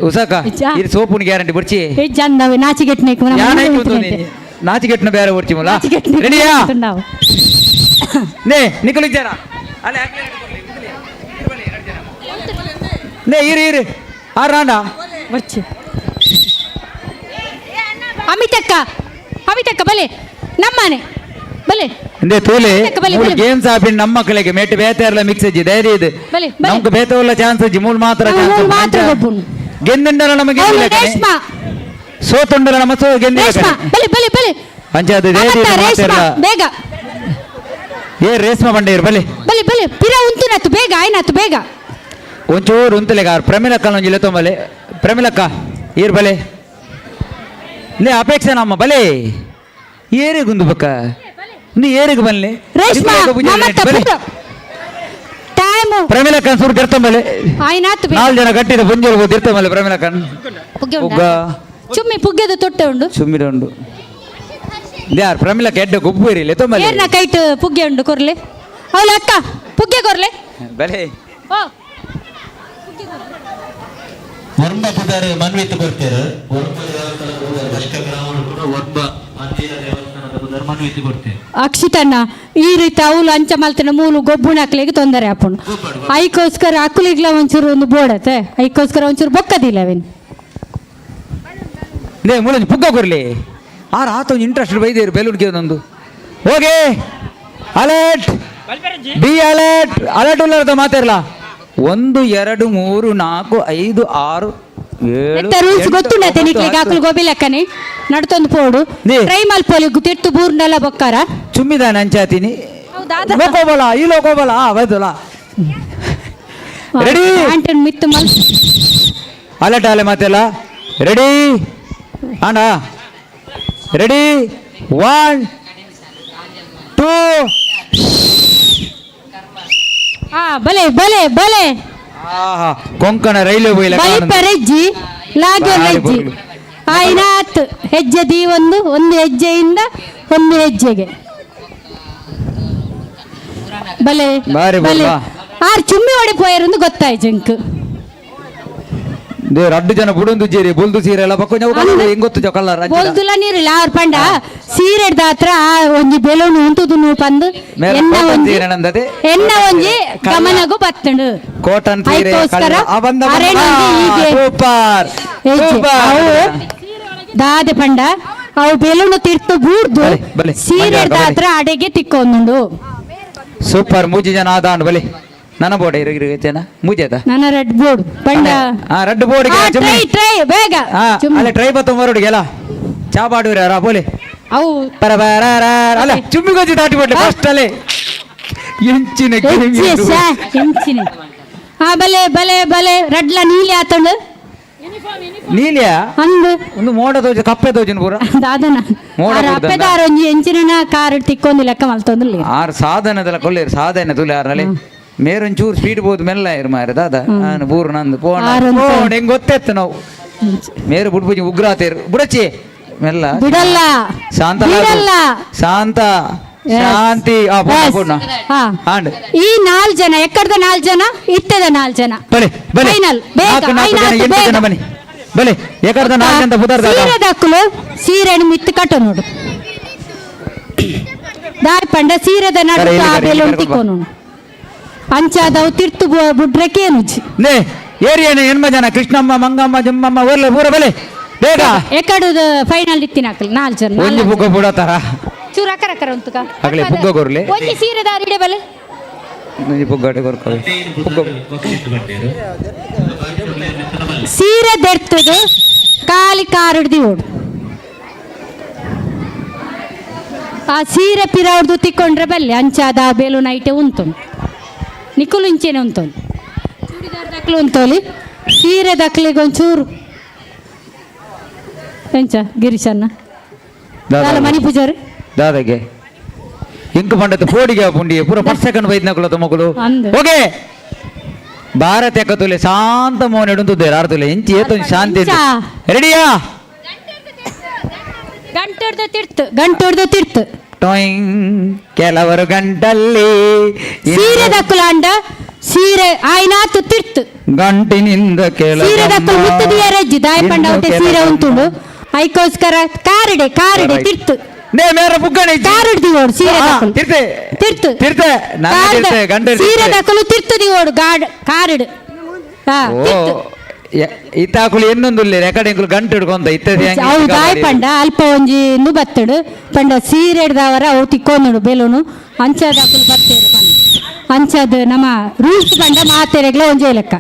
E: ಉಸಕ ಈರ್ ಸೋಪುನ್ ಗ್ಯಾರಂಟಿ ಬರ್ಚಿ
F: ಜಂದವೆ ನಾಚಿಗೆಟ್ನೇಕು
E: ನಾಚಿಗೆಟ್ನ ಬೇರೆ ಬರ್ಚಿ ಮುಲ ರೆಡಿಯಾ ನೇ ನಿಕಲು ಜನ ನೇ ಇರು ಆರಾಂಡ
F: ಬರ್ಚಿ ಅಮಿತಕ್ಕ ಬಲೆ ನಮ್ಮನೆ ಬಲೆ
E: ಇಂದೇ ತೂಲೆ ಗೇಮ್ಸ್ ಆಪಿನ ನಮ್ಮ ಮಕ್ಕಳಿಗೆ ಮೆಟ್ಟು ಬೇತಾರಲ್ಲ ಮಿಕ್ಸ್ ಅಜ್ಜಿ ಧೈರ್ಯ ಇದು ನಮ್ಗೆ ಬೇತವಲ್ಲ ಚಾನ್ಸ್ ಅಜ್ಜಿ ಮೂಲ ಮಾತ್ರ ಗೆಂದಿಂಡಲ್ಲ ನಮಗೆ ಸೋತುಂಡಲ್ಲ ನಮ್ಮ ಸೋ ಗೆಂದಿಲ್ಲ ಪಂಚಾಯತ್
F: ಬೇಗ
E: ಏ ರೇಷ್ಮೆ ಬಂಡೆ ಇರು ಬಲೆ
F: ಬಲೆ ಬಲೆ ಪಿರ ಉಂತುನತ್ತು ಬೇಗ ಆಯ್ನತ್ತು ಬೇಗ
E: ಒಂಚೂರು ಉಂತಲೆಗಾರ ಪ್ರಮಿಲಕ್ಕ ಒಂಜಿಲ್ಲ ತೊಂಬಲೆ ಪ್ರಮಿಲಕ್ಕ ಈರ್ ಬಲೆ ಲೇ ಅಪೇಕ್ಷೆ ನಮ್ಮ ಬಲೆ ಏರಿಗೆ ಗುಂದು ಬಕ್ಕ ನೀ ಏರಿಗೆ ಬನ್ನಿ ಪ್ರಮಿಲಕ್ಕ ಸೂರು ತಿರ್ತಂಬಲೆ
F: ಆಯ್ನಾತ್ತು
E: 4 ಜನ ಕಟ್ಟಿದ ಪುಂಜಲು ತಿರ್ತಂಬಲೆ ಪ್ರಮಿಲಕ್ಕನ್
F: ಚುಮ್ಮಿ ಪುಗ್ಗೆದ ತೊಟ್ಟೆ ಉಂಡು
E: ಚುಮ್ಮಿದ ಉಂಡು ಯಾರು ಪ್ರಮಿಲಕ್ಕ ಎಡ್ಡ ಗುಬ್ಬು ಇರಲಿ ತೊಂಬಲೆ
F: ಏರ್ನ ಕೈಟ್ ಪುಗ್ಗೆ ಉಂಡು ಕೊರ್ಲೆ ಅವಳ ಅಕ್ಕ ಪುಗ್ಗೆ ಕೊರ್ಲೆ
E: ಬಲೆ
F: ಓ
A: ವರ್ಮ ಪುದಾರೆ ಮನ್ವಿತ್ತು ಕೊಡ್ತೇರು ಮನ್ವಿತ್ತು ಕೊಡ್ತೇವೆ
F: ಅಕ್ಷಿತನ್ನ ಈ ರೀತಿ ಅವಳು ಅಂಚ ಮಲ್ತನ ಮೂಲು ಗೊಬ್ಬುಣ ಹಾಕ್ಲಿಕ್ಕೆ ತೊಂದರೆ ಹಾಪುಂಡು ಐಕೋಸ್ಕರ ಅಕ್ಕಲಿಗ್ಲ ಒಂಚೂರು ಒಂದು ಬೋಡತ್ತೆ ಐಕೋಸ್ಕರ ಒಂಚೂರು ಬೊಕ್ಕದಿಲ್ಲ ಅವೇನು
E: ಲೇ ಮುಳಂಜಿ ಪುಗ್ಗ ಕೊರ್ಲಿ ಆರ ಆತ ಇಂಟ್ರೆಸ್ಟ್ ಬೈದೇರು ಬೆಲೂಡ್ಗೆ ಒಂದು ಹೋಗಿ ಅಲರ್ಟ್ ಬಿ ಅಲರ್ಟ್ ಅಲರ್ಟ್ ಉಳ್ಳಾರದ ಮಾತಾರಲ್ಲ 1 2 3 4 5 6 7
F: ರೂಲ್ಸ್ ಗೊತ್ತುಂಡತೆ ನಿಕ್ಲಿಗೆ ಆಕಲು ಗೋಬಿ ಲೆಕ್ಕನೆ ನಡ್ತೊಂದು ಪೋಡು ಟ್ರೈ ಮಲ್ಪೋಲಿ ತಿಟ್ಟು ಬೂರ್ನೆಲ್ಲ ಬೊಕ್ಕಾರ
E: ಚುಮ್ಮಿದಾನೆ ಅಂಚಾತೀನಿ ಲೋಕೋಬಲ ಈ ಲೋಕೋಬಲ ಬೈದಲ್ಲ ರೆಡಿ
F: ಆಂಟನ್ ಮಿತ್ತು ಮಲ್
E: ಅಲರ್ಟ್ ಆಲೆ ಮಾತೆಲ್ಲ ರೆಡಿ ಅಣ್ಣ ರೆಡಿ 1 2
F: ಬಲೆ ಬಲೆ ಬಲೆ
E: ಕೊಂಕಣ ರೈಲ್ವೆ
F: ಬಲಿಪರೆಜ್ಜಿ ಲಾಗ್ಯ ಆಯ್ನಾತ್ ಹೆಜ್ಜೆ ದಿ ಒಂದು ಹೆಜ್ಜೆಯಿಂದ ಒಂದು ಹೆಜ್ಜೆಗೆ ಬಲೆ
E: ಬಾರಿ
F: ಬಲೆ
E: ಬಾ.
F: ಆರು ಚುಮ್ಮಿ ಓಡಿಪೋಯರು ಗೊತ್ತಾಯ್ತು ಜಂಕ್
E: ದೇವ್ರ 2 ಜನ ಬುಡೊಂದು ಜೇರಿ ಬುಲ್ದು ಸೀರೆ ಎಲ್ಲ ಪಕ್ಕ ಹೆಂಗೊತ್ತು ಕಲರ್
F: ಬೋಲ್ದುಲ ನೀರಿಲ್ಲ ಅವ್ರ ಪಂಡ ಸೀರೆ ದಾತ್ರ ಒಂಜಿ ಬೆಲೂನು ಉಂಟುದು ಪಂದು ಎನ್ನ ಒಂಜಿ ಗಮನಗೂ ಬತ್ತಂಡು
E: ಕಾಟನ್ ಸೀರೆ
F: ಅದಕ್ಕೋಸ್ಕರ
E: ಸೂಪರ್
F: ದಾದೆ ಪಂಡ ಅವು ಬೆಲೂನು ತಿರ್ತು ಬೂಡ್ದು
E: ಬಲೆ, ಬಲೆ.
F: ಸೀರೆ ದಾತ್ರ ಅಡೆಗೆ ತಿಕ್ಕೊಂದು
E: ಸೂಪರ್ 3 ಜನ ಆದಾಂಡ್ ಬಲಿ ನನ್ನ ಬೋರ್ಡ್ ಇರುತ್ತೇನ ಮುಜೇತ
F: ನನ್ನ ರೆಡ್ ಬೋರ್ಡ್ ಪಂಡ
E: ರೆಡ್ ಬೋರ್ಡ್
F: ಟ್ರೈ ಟ್ರೈ ಬೇಗ
E: ಅಲ್ಲ ಟ್ರೈ ಬತ್ತ ಮರೋಡಿಗೆಲ್ಲ ಚಾ ಬಾಡುವ್ರ ಯಾರ ಬೋಲೆ
F: ಅವು
E: ಅಲ್ಲ ಚುಮ್ಮಿ ಗೊಜ್ಜಿ ದಾಟಿ ಬಿಡ್ಲಿ ಫಸ್ಟ್ ಅಲ್ಲೇ ಎಂಚಿನ
F: ಹೆಂಚಿನ ಬಲೆ ಬಲೆ ಬಲೆ ರೆಡ್ಲ ನೀಲಿ ಆತಂಡು
E: ನೀಲಿಯ
F: ಅಂದು
E: ಒಂದು ಮೋಡ ತೋಜ ಕಪ್ಪೆ ತೋಜನ್ ಪೂರ
F: ದಾದನ
E: ಮೋಡ
F: ಅಪ್ಪೆದಾರ ಒಂಜಿ ಎಂಚಿನ ಕಾರ್ ತಿಕ್ಕೊಂದು ಲೆಕ್ಕ ಮಲ್ತೊಂದು
E: ಆರು ಸಾಧನದಲ್ಲ ಕೊಲ್ಲೇರು ಸಾಧನೆ ತುಲೆ ಆರ್ನಲ್ಲಿ ಮೇರೊಂಚೂರು ಸ್ಪೀಡ್ ಬೋದು ಮೆಲ್ಲ ಇರು ಮಾರ ದಾದ ನಾನು ಬೂರು ನಂದು ಪೋಣ ಹೆಂಗ್ ಗೊತ್ತೆತ್ತು ನಾವು ಮೇರು ಬುಡ್ಬುಜಿ ಉಗ್ರಾತೇರು ಬುಡಚ್ಚಿ ಮೆಲ್ಲ
F: ಬಿಡಲ್ಲ
E: ಶಾಂತ
F: ಬಿಡಲ್ಲ
E: ಶಾಂತ ಶಾಂತಿ ಪೂರ್ಣ ಹಾಂಡ್
F: ಈ 4 ಜನ ಎಕ್ಕಡ್ದ 4 ಜನ ಇತ್ತದ 4 ಜನ
E: ಬಲೆ ಬಲೆ
F: ಫೈನಲ್ ಬೇಗ
E: 8 ಜನ ಬನ್ನಿ ಬಲೆ ಏಕರ್ದ 4 ಜನ ಪುದರ್ದ
F: ಸೀರೆ ದಕ್ಕಲು ಸೀರೆ ಮಿತ್ತು ಕಟ್ಟ ನೋಡು ದಾರಿ ಪಂಡ ಸೀರೆದ ನಡು ಬೆಲೆ ತಿಕ್ಕೋನು ಅಂಚಾದವು ತಿರ್ತು ಬುಡ್ರಕ್ಕೇನುಜಿ
E: ನೇ ಏರಿಯೇನೆ ಹೆಣ್ಮ ಜನ ಕೃಷ್ಣಮ್ಮ ಮಂಗಮ್ಮ ಜಮ್ಮಮ್ಮ ಊರ್ಲೆ ಪೂರ ಬಲೆ ಬೇಗ
F: ಎಕ್ಕಡುದು ಫೈನಲ್ ಇತ್ತಿನ ಹಾಕಲಿ 4 ಜನ
E: ಒಂಜಿ ಬುಗ್ಗ ಬುಡತಾರ
F: ಚೂರು ಅಕರ ಉಂಟುಕ
E: ಆಗ್ಲೇ ಬುಗ್ಗ ಕೊರ್ಲೆ
F: ಒಂಜಿ ಸೀರೆ ದಾರಿ ಇಡೆ ಬಲೆ
E: ಒಂಜಿ ಬುಗ್ಗಡೆ ಕೊರ್ಕೊಳ್ಳಿ
F: ಸೀರೆ ದೆರ್ತದು ಕಾಲಿ ಕಾರಿಡ್ದಿ ಓಡು ಆ ಸೀರೆ ಪಿರವ್ರದು ತಿಕ್ಕೊಂಡ್ರೆ ಬಲ್ಲೆ ಅಂಚಾದ ಬೇಲು ನೈಟೆ ಉಂಟು ನಿಕ್ಕುಲು ಇಂಚೇನೆ ಉಂಟೋಲಿ ಚೂಡಿದಾರ್ ದಕ್ಲು ಉಂಟೋಲಿ ಸೀರೆ ದಕ್ಲಿಗೆ ಒಂಚೂರು ಎಂಚ ಗಿರೀಶನ್ನ ಮಣಿ ಪೂಜಾರಿ
E: ದಾದಾಗೆ ಇಂಕ ಪಂಡತ ಪೋಡಿಗೆ ಪುಂಡಿ ಪೂರ ಪರ್ಸೆಕಂಡ್ ಬೈದ್ನಕುಲ ತುಮಕುಲು
F: ಅಂದೆ.
E: ಓಕೆ ಭಾರತ ಎಕ್ಕತುಲೆ ಶಾಂತ ಮೋಹನ್ ಇಡುಂತುದ್ದೆ ಆಡ್ತುಲೆ ಇಂಚಿ ಏತು ಶಾಂತಿ ರೆಡಿಯಾ
F: ಗಂಟೊಡ್ದು ತಿರ್ತು
E: ಟೊಯಿಂಗ್ ಕೆಲವರು ಗಂಟಲ್ಲಿ
F: ಸೀರೆ ದಕ್ಕುಲಾಂಡ ಸೀರೆ ಆಯ್ನಾತು ತಿರ್ತು
E: ಗಂಟಿನಿಂದ
F: ಸೀರೆ ದಕ್ಕಲು ಮುತ್ತದಿಯ ರಜ್ಜಿ ದಾಯ ಪಂಡ ಹೊಟ್ಟೆ ಸೀರೆ ಉಂಟುಂಡು ಐಕೋಸ್ಕರ ಕಾರಿಡೆ ತಿರ್ತು
E: ನೇ ಮೇರ ಬುಗ್ಗಣಿ
F: ಕಾರಿಡ್ದಿ ಓಡು ಸೀರೆ ದಕ್ಕಲು
E: ತಿರ್ತೆ
F: ತಿರ್ತು
E: ತಿರ್ತೆ ನಾನು ತಿರ್ತೆ ಗಂಡ
F: ಸೀರೆ ದಕ್ಕಲು ತಿರ್ತದಿ ಓಡು ಕಾರಿಡು
E: ಓ ಇತ್ತಾಕುಲು ಇನ್ನೊಂದು ರೆಕಾರ್ಡಿಂಗ್ ಗಂಟು ಹಿಡ್ಕೊಂತ ಇತ್ತದ
F: ಅವು ದಾಯ ಪಂಡ ಅಲ್ಪ ಒಂಜಿ ಬತ್ತಡು ಪಂಡ ಸೀರೆ ಹಿಡ್ದವರ ಅವು ತಿಕ್ಕೊಂದು ಬೇಲೂನು ಅಂಚದಾಕುಲು ಬತ್ತೇರು ಪಂಡ ಅಂಚದ ನಮ್ಮ ರೂಲ್ಸ್ ಪಂಡ ಮಾತೆರೆಗ್ಲ ಒಂಜೇ ಲೆಕ್ಕ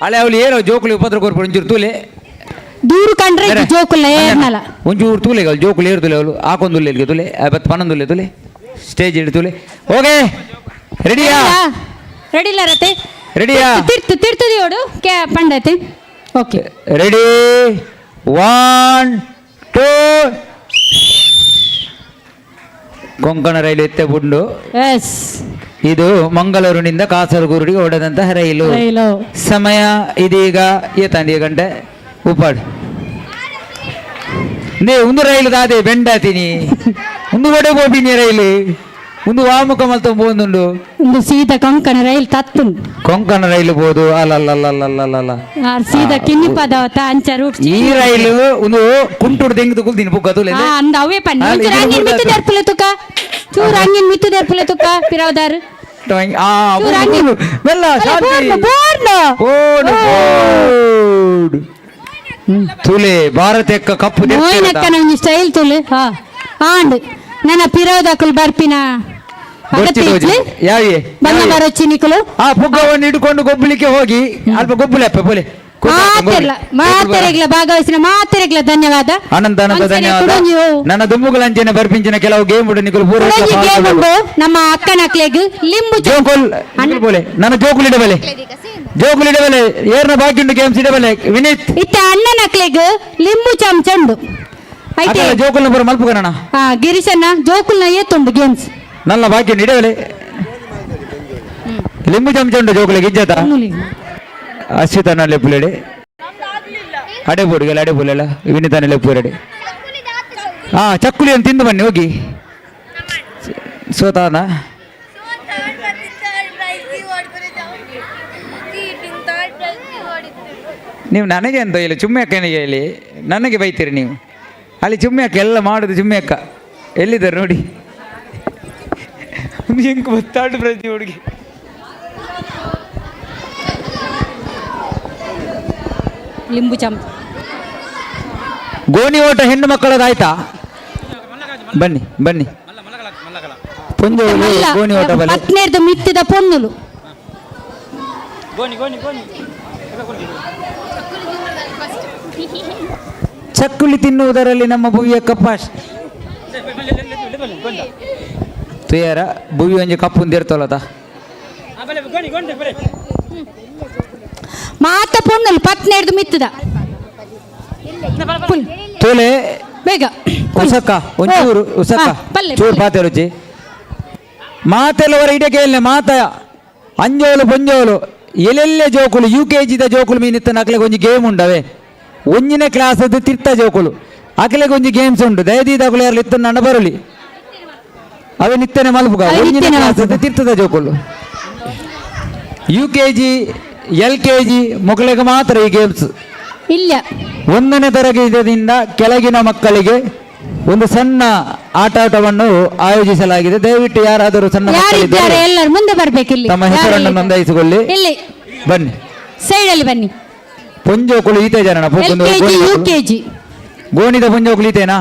E: ಹಳೆ ಅವಳು ಏನೋ ಜೋಕುಲಿ ಉಪದ್ರ ಕೊರ್ಪು ಒಂಚೂರು ತೂಲೆ
F: ದೂರು ಕಂಡ್ರೆ ಜೋಕುಲ್ಲ ಏರ್ನಲ್ಲ
E: ಒಂಚೂರು ತೂಲೆ ಜೋಕುಲಿ ಏರು ತುಲೆ ಅವಳು ಹಾಕೊಂದುಲ್ಲೆ ತುಲೆ ಬತ್ ಪನ್ನೊಂದುಲ್ಲೆ ತುಲೆ ಸ್ಟೇಜ್ ಹಿಡಿ ತುಲೆ ಓಕೆ ರೆಡಿಯಾ
F: ರೆಡಿಲ್ಲ ರತೆ
E: ರೆಡಿಯಾ
F: ತಿರ್ತದಿ ಓಡು ಪಂಡತಿ ಓಕೆ
E: ರೆಡಿ 1 2 ಕೊಂಕಣ ರೈಲು ಎತ್ತೆ ಬುಂಡು
F: ಎಸ್
E: ಇದು ಮಂಗಳೂರಿನಿಂದ ಕಾಸರಗೋಡಿಗೆ ಹೊಡೆದಂತಹ ರೈಲು ಸಮಯ ಇದೀಗ ಏತಾಂಡಿ ಗಂಟೆ ಉಪ್ಪಾಡು ನೇ ಒಂದು ರೈಲು ದಾದೆ ಬೆಂಡಾತೀನಿ ಒಂದು ಒಡೆ ಹೋಗ್ತೀನಿ ರೈಲು ಒಂದು ವಾಮುಖ ಮಲ್ತ ಬೋಂದುಂಡು
F: ಒಂದು ಸೀದಾ ಕೊಂಕಣ ರೈಲು ತತ್ತುಂಡು
E: ಕೊಂಕಣ ರೈಲು ಬೋದು ಅಲ್ಲ
F: ಸೀದಾ ಕಿನ್ನಿ ಪದವತ ಅಂಚ ರೂಟ್
E: ಈ ರೈಲು ಒಂದು ಕುಂಟುಡು ತೆಂಗಿದು ಕುಲ್ದಿನ ಪುಕ್ಕ ತುಲೆ
F: ಅಂದ ಅವೇ ಪಂಡ ಅಂಗಿನ ಮಿತ್ತು ದರ್ಪುಲೆ ತುಕ ಚೂರು ಅಂಗಿನ ಮಿತ್ತು ದರ್ಪುಲೆ ತುಕ ಪಿರವದಾರು
E: ಮೆಲ್ಲ ಶಾಂತಿ ತುಲೆ ಭಾರತ ಕಪ್ಪು
F: ಸ್ಟೈಲ್ ತುಲೆ ಆಂಡ್ ನನ್ನ ಪಿರೋದಕುಲ್ ಬರ್ಪಿನ ಬಂಗ ಬರೊಚ್ಚಿ ನಿಕುಲು
E: ಆ ಪುಗ್ಗವನ್ನು ಹಿಡ್ಕೊಂಡು ಗೊಬ್ಬಲಿಕ್ಕೆ ಹೋಗಿ ಅಲ್ಪ ಗೊಬ್ಬಲೆಪ್ಪ ಬೋಲೆ
F: ಮಾತೆರೆಗ್ಲ ಭಾಗವಹಿಸಿನ ಮಾತೆರೆಗ್ಲ ಧನ್ಯವಾದ
E: ಅನಂತ ಧನ್ಯವಾದ ನನ್ನ ದುಮ್ಮುಗಳಂಚನೆ ಬರ್ಪಿಂಚಿನ ಕೆಲವು ಗೇಮ್ ನಿಕುಲು
F: ನಮ್ಮ ಅಕ್ಕನಕ್ಲೆಗ್ ಲಿಂಬು
E: ಜೋಕುಲ್ ಬೋಲೆ ನನ್ನ ಜೋಕುಲ್ ಇಡಬಲೆ ಏರ್ನ ಬಾಕಿ ಉಂಟು ಗೇಮ್ಸ್ ಇಡಬಲೆ ವಿನೀತ್
F: ಇತ್ತ ಅಣ್ಣನಕ್ಲೆಗ್ ಲಿಂಬು ಚಮಚಂಡು
E: ಐತೆ ಜೋಕುಲ್ನ ಬರ ಮಲ್ಪುಗಣ
F: ಗಿರೀಶನ್ನ ಜೋಕುಲ್ನ ಏತುಂಡು ಗೇಮ್ಸ್
E: ನನ್ನ ಬಾಕಿ ಉಂಟು ಇಡಬಲೆ ಲಿಂಬು ಚಮಚ ಉಂಟು ಜೋಕುಲಿಗೆ ಇಜ್ಜತ ಅಶ್ವಿತನಲ್ಲಿ ಪುಲೆಡೆ ಅಡೆಬೋಡಿಗೆಲ್ಲ ಅಡೆಬೋಲೆಲ್ಲ ವಿನಿತಾನೆಲ್ಲ ಪೂರಡೆ ಚಕ್ಕುಲಿ ಅಂತ ತಿಂದು ಬನ್ನಿ ಹೋಗಿ ಸೋತಾನ ನೀವು ನನಗೆ ಅಂತ ಹೇಳಿ ಚುಮ್ಮೆ ಅಕ್ಕನಿಗೆ ಹೇಳಿ ನನಗೆ ಬೈತೀರಿ ನೀವು ಅಲ್ಲಿ ಚುಮ್ಮೆ ಅಕ್ಕ ಎಲ್ಲ ಮಾಡೋದು ಚುಮ್ಮೆ ಅಕ್ಕ ಎಲ್ಲಿದ್ದಾರೆ ನೋಡಿ ಹೆಂಗೆ ಗೊತ್ತಾಡು ಪ್ರತಿ ಹುಡುಗಿ
D: ಲಿಂಬು ಚಮಚ
E: ಗೋಣಿ ಓಟ ಹೆಣ್ಣು ಮಕ್ಕಳದಾಯ್ತಾ ಬನ್ನಿ ಬನ್ನಿ ಪುಂಜ ಗೋಣಿ ಓಟ ಬಲೆ
D: 17 ಮಿತ್ತಿದ ಪೊನ್ನುಲು
E: ಚಕ್ಕುಲಿ ತಿನ್ನುವುದರಲ್ಲಿ ನಮ್ಮ ಭುವಿಯ ಕಪ್ಪಾಶ್ ತುಯಾರ ಭುವಿ ಒಂಜಿ ಕಪ್ಪು ಒಂದಿರ್ತಲ್ಲದ
D: ಮಾತ ಪೊನ್ನುಲು 17 ಮಿತ್ತದ
E: ತೋಲೆ
D: ಬೇಗ
E: ಉಸಕ್ಕ ಒಂಚೂರು ಉಸಕ್ಕ
D: ಪಲ್ಲೆ,
E: ಚೂರು
D: ಪಲ್ಲೆ.
E: ಪಾತೆ ರುಚಿ ಮಾತೆಲ್ಲವರ ಇಡೆ ಕೇಳನೆ ಮಾತ ಅಂಜೋಲು ಪೊಂಜೋಲು ಎಲ್ಲೆಲ್ಲೆ ಜೋಕುಲು UKGದ ಜೋಕುಲು ಮೀನಿತ್ತ ಅಕ್ಲೆಗೆ ಒಂಜಿ ಗೇಮ್ ಉಂಡವೆ ಒಂಜಿನ ಕ್ಲಾಸ್ ಅದು ತಿರ್ತ ಜೋಕುಲು ಅಕ್ಲೆಗೆ ಒಂಜಿ ಗೇಮ್ಸ್ ಉಂಟು ದಯದೀದಾಗುಲು ಯಾರು ಇತ್ತ ನನ್ನ ಬರಲಿ ಅವೇ ನಿತ್ಯನೆ ಮಲ್ಪುಗ ಒಂಜಿನ ಕ್ಲಾಸ್ ಅದು ತಿರ್ತದ ಜೋಕುಲು UKG LKG ಮಕ್ಕಳಿಗೆ ಮಾತ್ರ ಈ ಗೇಮ್ಸ್
D: ಇಲ್ಲ
E: 1ನೇ ತರಗತಿಯಿಂದ ಕೆಳಗಿನ ಮಕ್ಕಳಿಗೆ ಒಂದು ಸಣ್ಣ ಆಟವನ್ನು ಆಯೋಜಿಸಲಾಗಿದೆ ದಯವಿಟ್ಟು ಯಾರಾದರೂ ಸಣ್ಣ
D: ಯಾರಿದ್ದಾರೆ
E: ಮಕ್ಕಳಿದ್ದರೆ
D: ಎಲ್ಲರೂ ಮುಂದೆ ಬರ್ಬೇಕು ಇಲ್ಲಿ
E: ತಮ್ಮ ಹೆಸರನ್ನು ನೋಂದಾಯಿಸಿಕೊಳ್ಳಿ
D: ಇಲ್ಲಿ
E: ಬನ್ನಿ
D: ಸೈಡ್ ಅಲ್ಲಿ ಬನ್ನಿ
E: ಪುಂಜೋಕುಳು ಈತೆ ಜನ
D: LKG UKG
E: ಗೋಣಿದ ಪುಂಜೋಕುಳು ಈತೇನಾ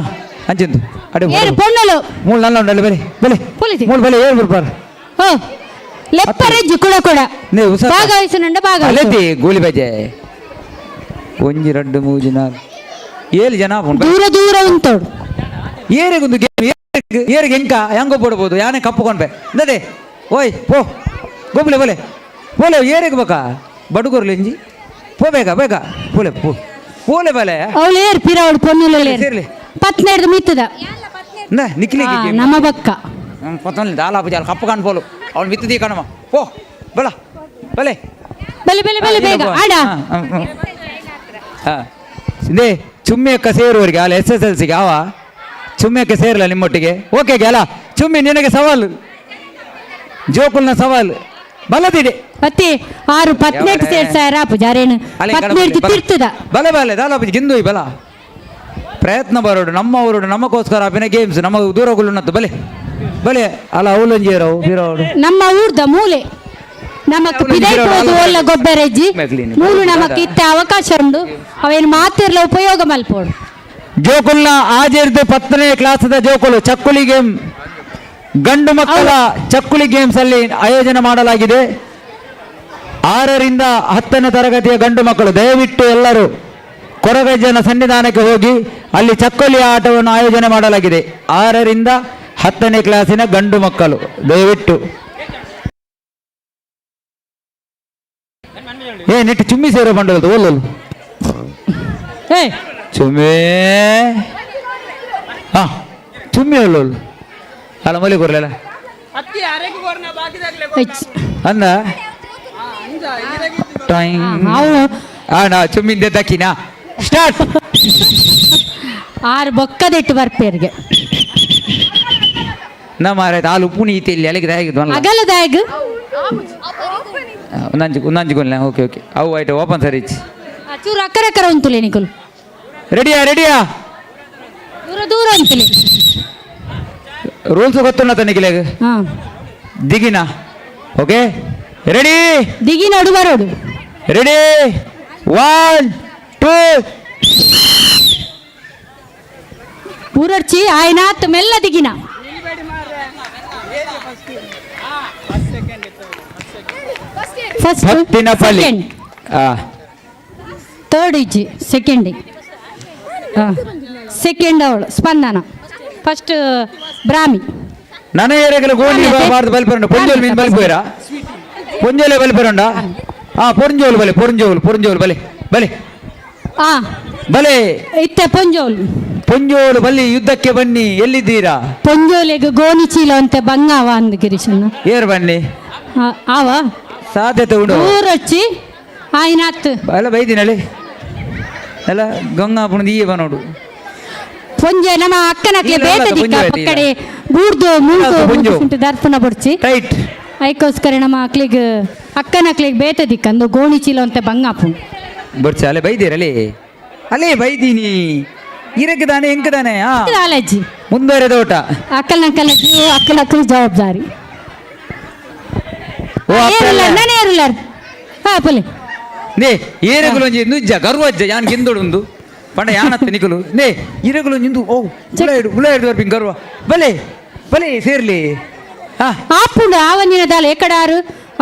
E: ಅಂಚಿಂದು ಅಡೆ
D: ಏರು ಪೊನ್ನಲು
E: ಮೂಳು ನಲ್ಲ ಉಂಡಲ್ಲಿ ಬೆಲೆ ಬೆಲೆ
D: ಪೊಲಿತಿ.
E: ಮೂಳು ಬೆಲೆ ಏಳು ಬರ್ಬಾರ
D: ಓ ಲೆಪ್ಪರೆಜ್ಜು ಕೂಡ
E: ನೀವು ಉಸ
D: ಭಾಗವಹಿಸನುಂಡ ಭಾಗವಹಿಸು
E: ಅಲೆತಿ ಗೋಲಿ ಬಜೆ ಒಂಜಿ 2 3 4 7 ಜನ
D: ದೂರ ದೂರ ಉಂಟೋಡು
E: ಏರಿಗೊಂದು ಗೇಮ್ ಏರಿಗೆ ಹೆಂಕ ಹೆಂಗೋ ಬಿಡ್ಬೋದು ಯಾನೇ ಕಪ್ಪುಕೊಂಡ್ಬೆ ನಡೆ ಓಯ್ ಪೋ ಗೋಬಲೆ ಬೋಲೆ ಬೋಲೆ ಏರಿಗೆ ಬೇಕಾ ಬಡುಗರ್ಲಿ ಎಂಜಿ ಪೋ ಬೇಗ ಬೇಗ ಪೋಲೆ ಪೋ ಪೋಲೆ ಬಲೆ
D: ಅವಳು ಏರ್ ಪಿರವಳು ಪೊನ್ನಲು
E: ಸೇರ್ಲಿ
D: 17 ಮಿತ್ತದ
E: ನಿಕ್ಲಿಗೆ
D: ನಮ್ಮ ಬಕ್ಕ
E: ಪತ್ತೊಂದು ದಾಲಾಪು ಜಾಲ ಕಪ್ಪು ಕಾಣ್ಬೋಲು ಅವ್ನು ಮಿತ್ತದಿ ಕಣಮ್ಮ ಪೋ ಬೇಡ ಬಲೆ
D: ಬಲೆ ಬಲೆ ಬಲೆ ಬೇಗ ಆಡ
E: ಹಾಂ ಇದೇ ಚುಮ್ಮಿ ಅಕ್ಕ ಸೇರುವವರಿಗೆ ಅಲ್ಲ SSLCಗೆ ಅವ ಚುಮ್ಮಿ ಅಕ್ಕ ಸೇರಲ್ಲ ನಿಮ್ಮೊಟ್ಟಿಗೆ ಓಕೆಗೆ ಅಲ್ಲ ಚುಮ್ಮಿ ನಿನಗೆ ಸವಾಲು ಜೋಕುಲ್ನ ಸವಾಲು ಬಲದಿಡೆ
D: ಅತ್ತಿ 6 17 ಸೇರ್ಸಾರ ಪೂಜಾರೇನು 17 ತಿರ್ತದ
E: ಬಲೆ ಬಲೆ ದಾಲಾಪುಜಿ ಗಿಂದು ಬಲ ಪ್ರಯತ್ನ ಬರೋಡು ನಮ್ಮವರೋಡು ನಮಗೋಸ್ಕರ ಅಭಿನ ಗೇಮ್ಸ್ ನಮ್ಮ ದೂರಗುಳ್ಳನದ್ದು ಬಲೆ ಬಲೆ ಅಲ್ಲ ಅವಲಂಜಿಯರವು ಬಿರೋಡು
D: ನಮ್ಮ ಊರ್ದ ಮೂಲೆ ನಮಕ್ ಪಿದೈಪೋದು ಒಲ್ಲ ಗೊಬ್ಬರಜ್ಜಿ ಮೂರು ನಮಕ್ ಇತ್ತ ಅವಕಾಶ ಉಂಡು ಅವೇನು ಮಾತಿರ್ಲ ಉಪಯೋಗ ಮಲ್ಪೋಡು
E: ಜೋಕುಲ್ನ ಆಜೇರ್ದು 10ನೇ ಕ್ಲಾಸದ ಜೋಕುಲು ಚಕ್ಕುಲಿ ಗೇಮ್ ಗಂಡು ಮಕ್ಕಳ ಚಕ್ಕುಲಿ ಗೇಮ್ಸ್ ಅಲ್ಲಿ ಆಯೋಜನೆ ಮಾಡಲಾಗಿದೆ 6ರಿಂದ 10ನೇ ತರಗತಿಯ ಗಂಡು ಮಕ್ಕಳು ದಯವಿಟ್ಟು ಎಲ್ಲರೂ ಕೊರಗಜ್ಜನ ಸನ್ನಿಧಾನಕ್ಕೆ ಹೋಗಿ ಅಲ್ಲಿ ಚಕ್ಕುಲಿ ಆಟವನ್ನು ಆಯೋಜನೆ ಮಾಡಲಾಗಿದೆ 6ರಿಂದ 10ನೇ ಕ್ಲಾಸಿನ ಗಂಡು ಮಕ್ಕಳು ದಯವಿಟ್ಟು ನೆಟ್ಟು ಚುಮ್ಮಿ ಸೇರೋ ಬಂಡಲದು ಓಲೋಲು
D: ಏ
E: ಚುಮ್ಮಿ ಹಾ ಚುಮ್ಮಿ ಓಲೋಲು ಅಲ್ಲ ಮೊಲಿ ಕೊರ್ಲಲ್ಲ ಅಂದ ನಾ ಚುಮ್ಮಿಂದೆ ತಕ್ಕಿನಾ ಸ್ಟಾರ್ಟ್
D: 6 ಬೊಕ್ಕದಿಟ್ಟು ಬರ್ಪೇರ್ಗೆ
E: ಮಾರಾಯ್ತು ಹಾಲು ಉಪ್ಪು ನೀತಿ ಇಲ್ಲಿ ಅಲ್ಲಿಗೆ ಆಗಿದ್ವಲ್ಲ
D: ಅಗಲದಾಗ್
E: ಒಂದಂಜಿಕೊಲ್ಲ ಓಕೆ ಓಕೆ ಅವು ಆಯ್ತು ಓಪನ್ ಸರ್ ಇಚ್ಚಿ
D: ಚೂರು ಅಕ್ಕರಕ್ಕರ ಉಂತುಲೆ ನಿಕುಲು
E: ರೆಡಿಯಾ ರೆಡಿಯಾ
D: ದೂರ ದೂರ ಉಂತುಲೆ
E: ರೂಲ್ಸ್ ಗೊತ್ತುಣ್ಣ ತನಿಖಿಲೆಗೆ
D: ಹಾ
E: ದಿಗಿನ ಓಕೆ ರೆಡಿ
D: ದಿಗಿ ನೋಡು ಬರೋಡು
E: ರೆಡಿ 1 2
D: ಪೂರರ್ಚಿ ಆಯ್ನಾತ್ ಮೆಲ್ಲ ದಿಗಿನ ಫಸ್ಟ್
E: ಭಕ್ತಿನಪಲ್ಲಿ
D: ಥರ್ಡ್ ಇಜ್ಜಿ ಸೆಕೆಂಡ್ ಸೆಕೆಂಡ್ ಅವಳು ಸ್ಪಂದನ ಫಸ್ಟ್ ಬ್ರಾಹ್ಮಿ
E: ನನ್ನ ಏರಿಯಾಗೆಲ್ಲ ಗೋಣಿ ಬಾರ್ದು ಬಲ್ಪರಂಡ ಪೊಂಜೋಲ್ ಮೀನು ಬಲ್ಪೋಯ್ರಾ ಪೊಂಜೋಲೆ ಬಲ್ಪರಂಡ ಪೊಂಜೋಲು ಬಲೆ ಪೊಂಜೋಲು ಬಲೆ ಬಲೆ
D: ಆ
E: ಬಲೆ
D: ಇತ್ತೆ ಪೊಂಜೋಲ್
E: ಪೊಂಜೋಲು ಬಲ್ಲಿ ಯುದ್ಧಕ್ಕೆ ಬನ್ನಿ ಎಲ್ಲಿದ್ದೀರಾ
D: ಪೊಂಜೋಲೆಗೆ ಗೋಣಿ ಚೀಲ ಅಂತ ಬಂಗಾವ ಅಂದ ಗಿರೀಶನ್ನ
E: ಏರ್ ಬನ್ನಿ
D: ಆವ
E: ಸಾಧ್ಯತೆ ಉಂಟು
D: ಊರೊಚ್ಚಿ ಆಯ್ನಾತ್
E: ಅಲ್ಲ ಬೈದಿನಲ್ಲಿ ಎಲ್ಲ ಗಂಗಾಪುಣದ ಈ ನೋಡು
F: ಪೊಂಜೆ ನಮ್ಮ ಅಕ್ಕನಕ್ಲೆ
E: ಇಲ್ಲ,
F: ಬೇತ
E: ಇಲ್ಲ,
F: ದಿಕ್ಕ
E: ಪೊಂಜೆ
F: ಪಕ್ಕಡೆ ಬೂರ್ದು ಮೂರ್ದು
E: ಪೊಂಜು.
F: ಉಂಟು ದರ್ಪಣ ಬಡ್ಚಿ
E: ರೈಟ್
F: ಅದಕ್ಕೋಸ್ಕರ ನಮ್ಮ ಅಕ್ಲಿಗೆ ಅಕ್ಕನಕ್ಲಿಗೆ ಬೇತ ದಿಕ್ಕ ಅಂದು ಗೋಣಿ ಚೀಲ ಅಂತ ಬಂಗಾಪು
E: ಬರ್ಚ ಅಲ್ಲೇ ಬೈದೀರಲ್ಲೇ ಅಲ್ಲೇ ಬೈದೀನಿ ಇರಕ್ಕದಾನೆ ಎಂಕದಾನೆ
F: ಅಲಜ್ಜಿ
E: ಮುಂದುವರೆದ ಓಟ
F: ಅಕ್ಕಲನಕ್ಕಲ ಜೀವ ಅಕ್ಕಲಕ್ಕಲ ಜವಾಬ್ದಾರಿ
E: ಓ
F: ಏರಿಲ್ಲ ನಾನೇ ಏರಿಲ್ಲ ಹಾ ಪೊಲೆ
E: ನೇ ಏರಗುಲು ಒಂಜಿ ನುಜ್ಜ ಗರ್ವಜ್ಜ ಯಾನ್ ಗಿಂದೊಡುಂದು ಪಂಡ ಯಾನತ್ತ ನಿಕುಲು ನೇ ಇರಗುಲು ನಿಂದು ಓ ಉಳ ಹಿಡ್ದು ಬರ್ಪಿಂಗ್ ಗರ್ವ ಬಲೆ ಬಲೆ ಸೇರ್ಲಿ ಹಾ
F: ಆಪುಂಡು ಆವಂದಿನ ದಾಲ ಎಕಡಾರು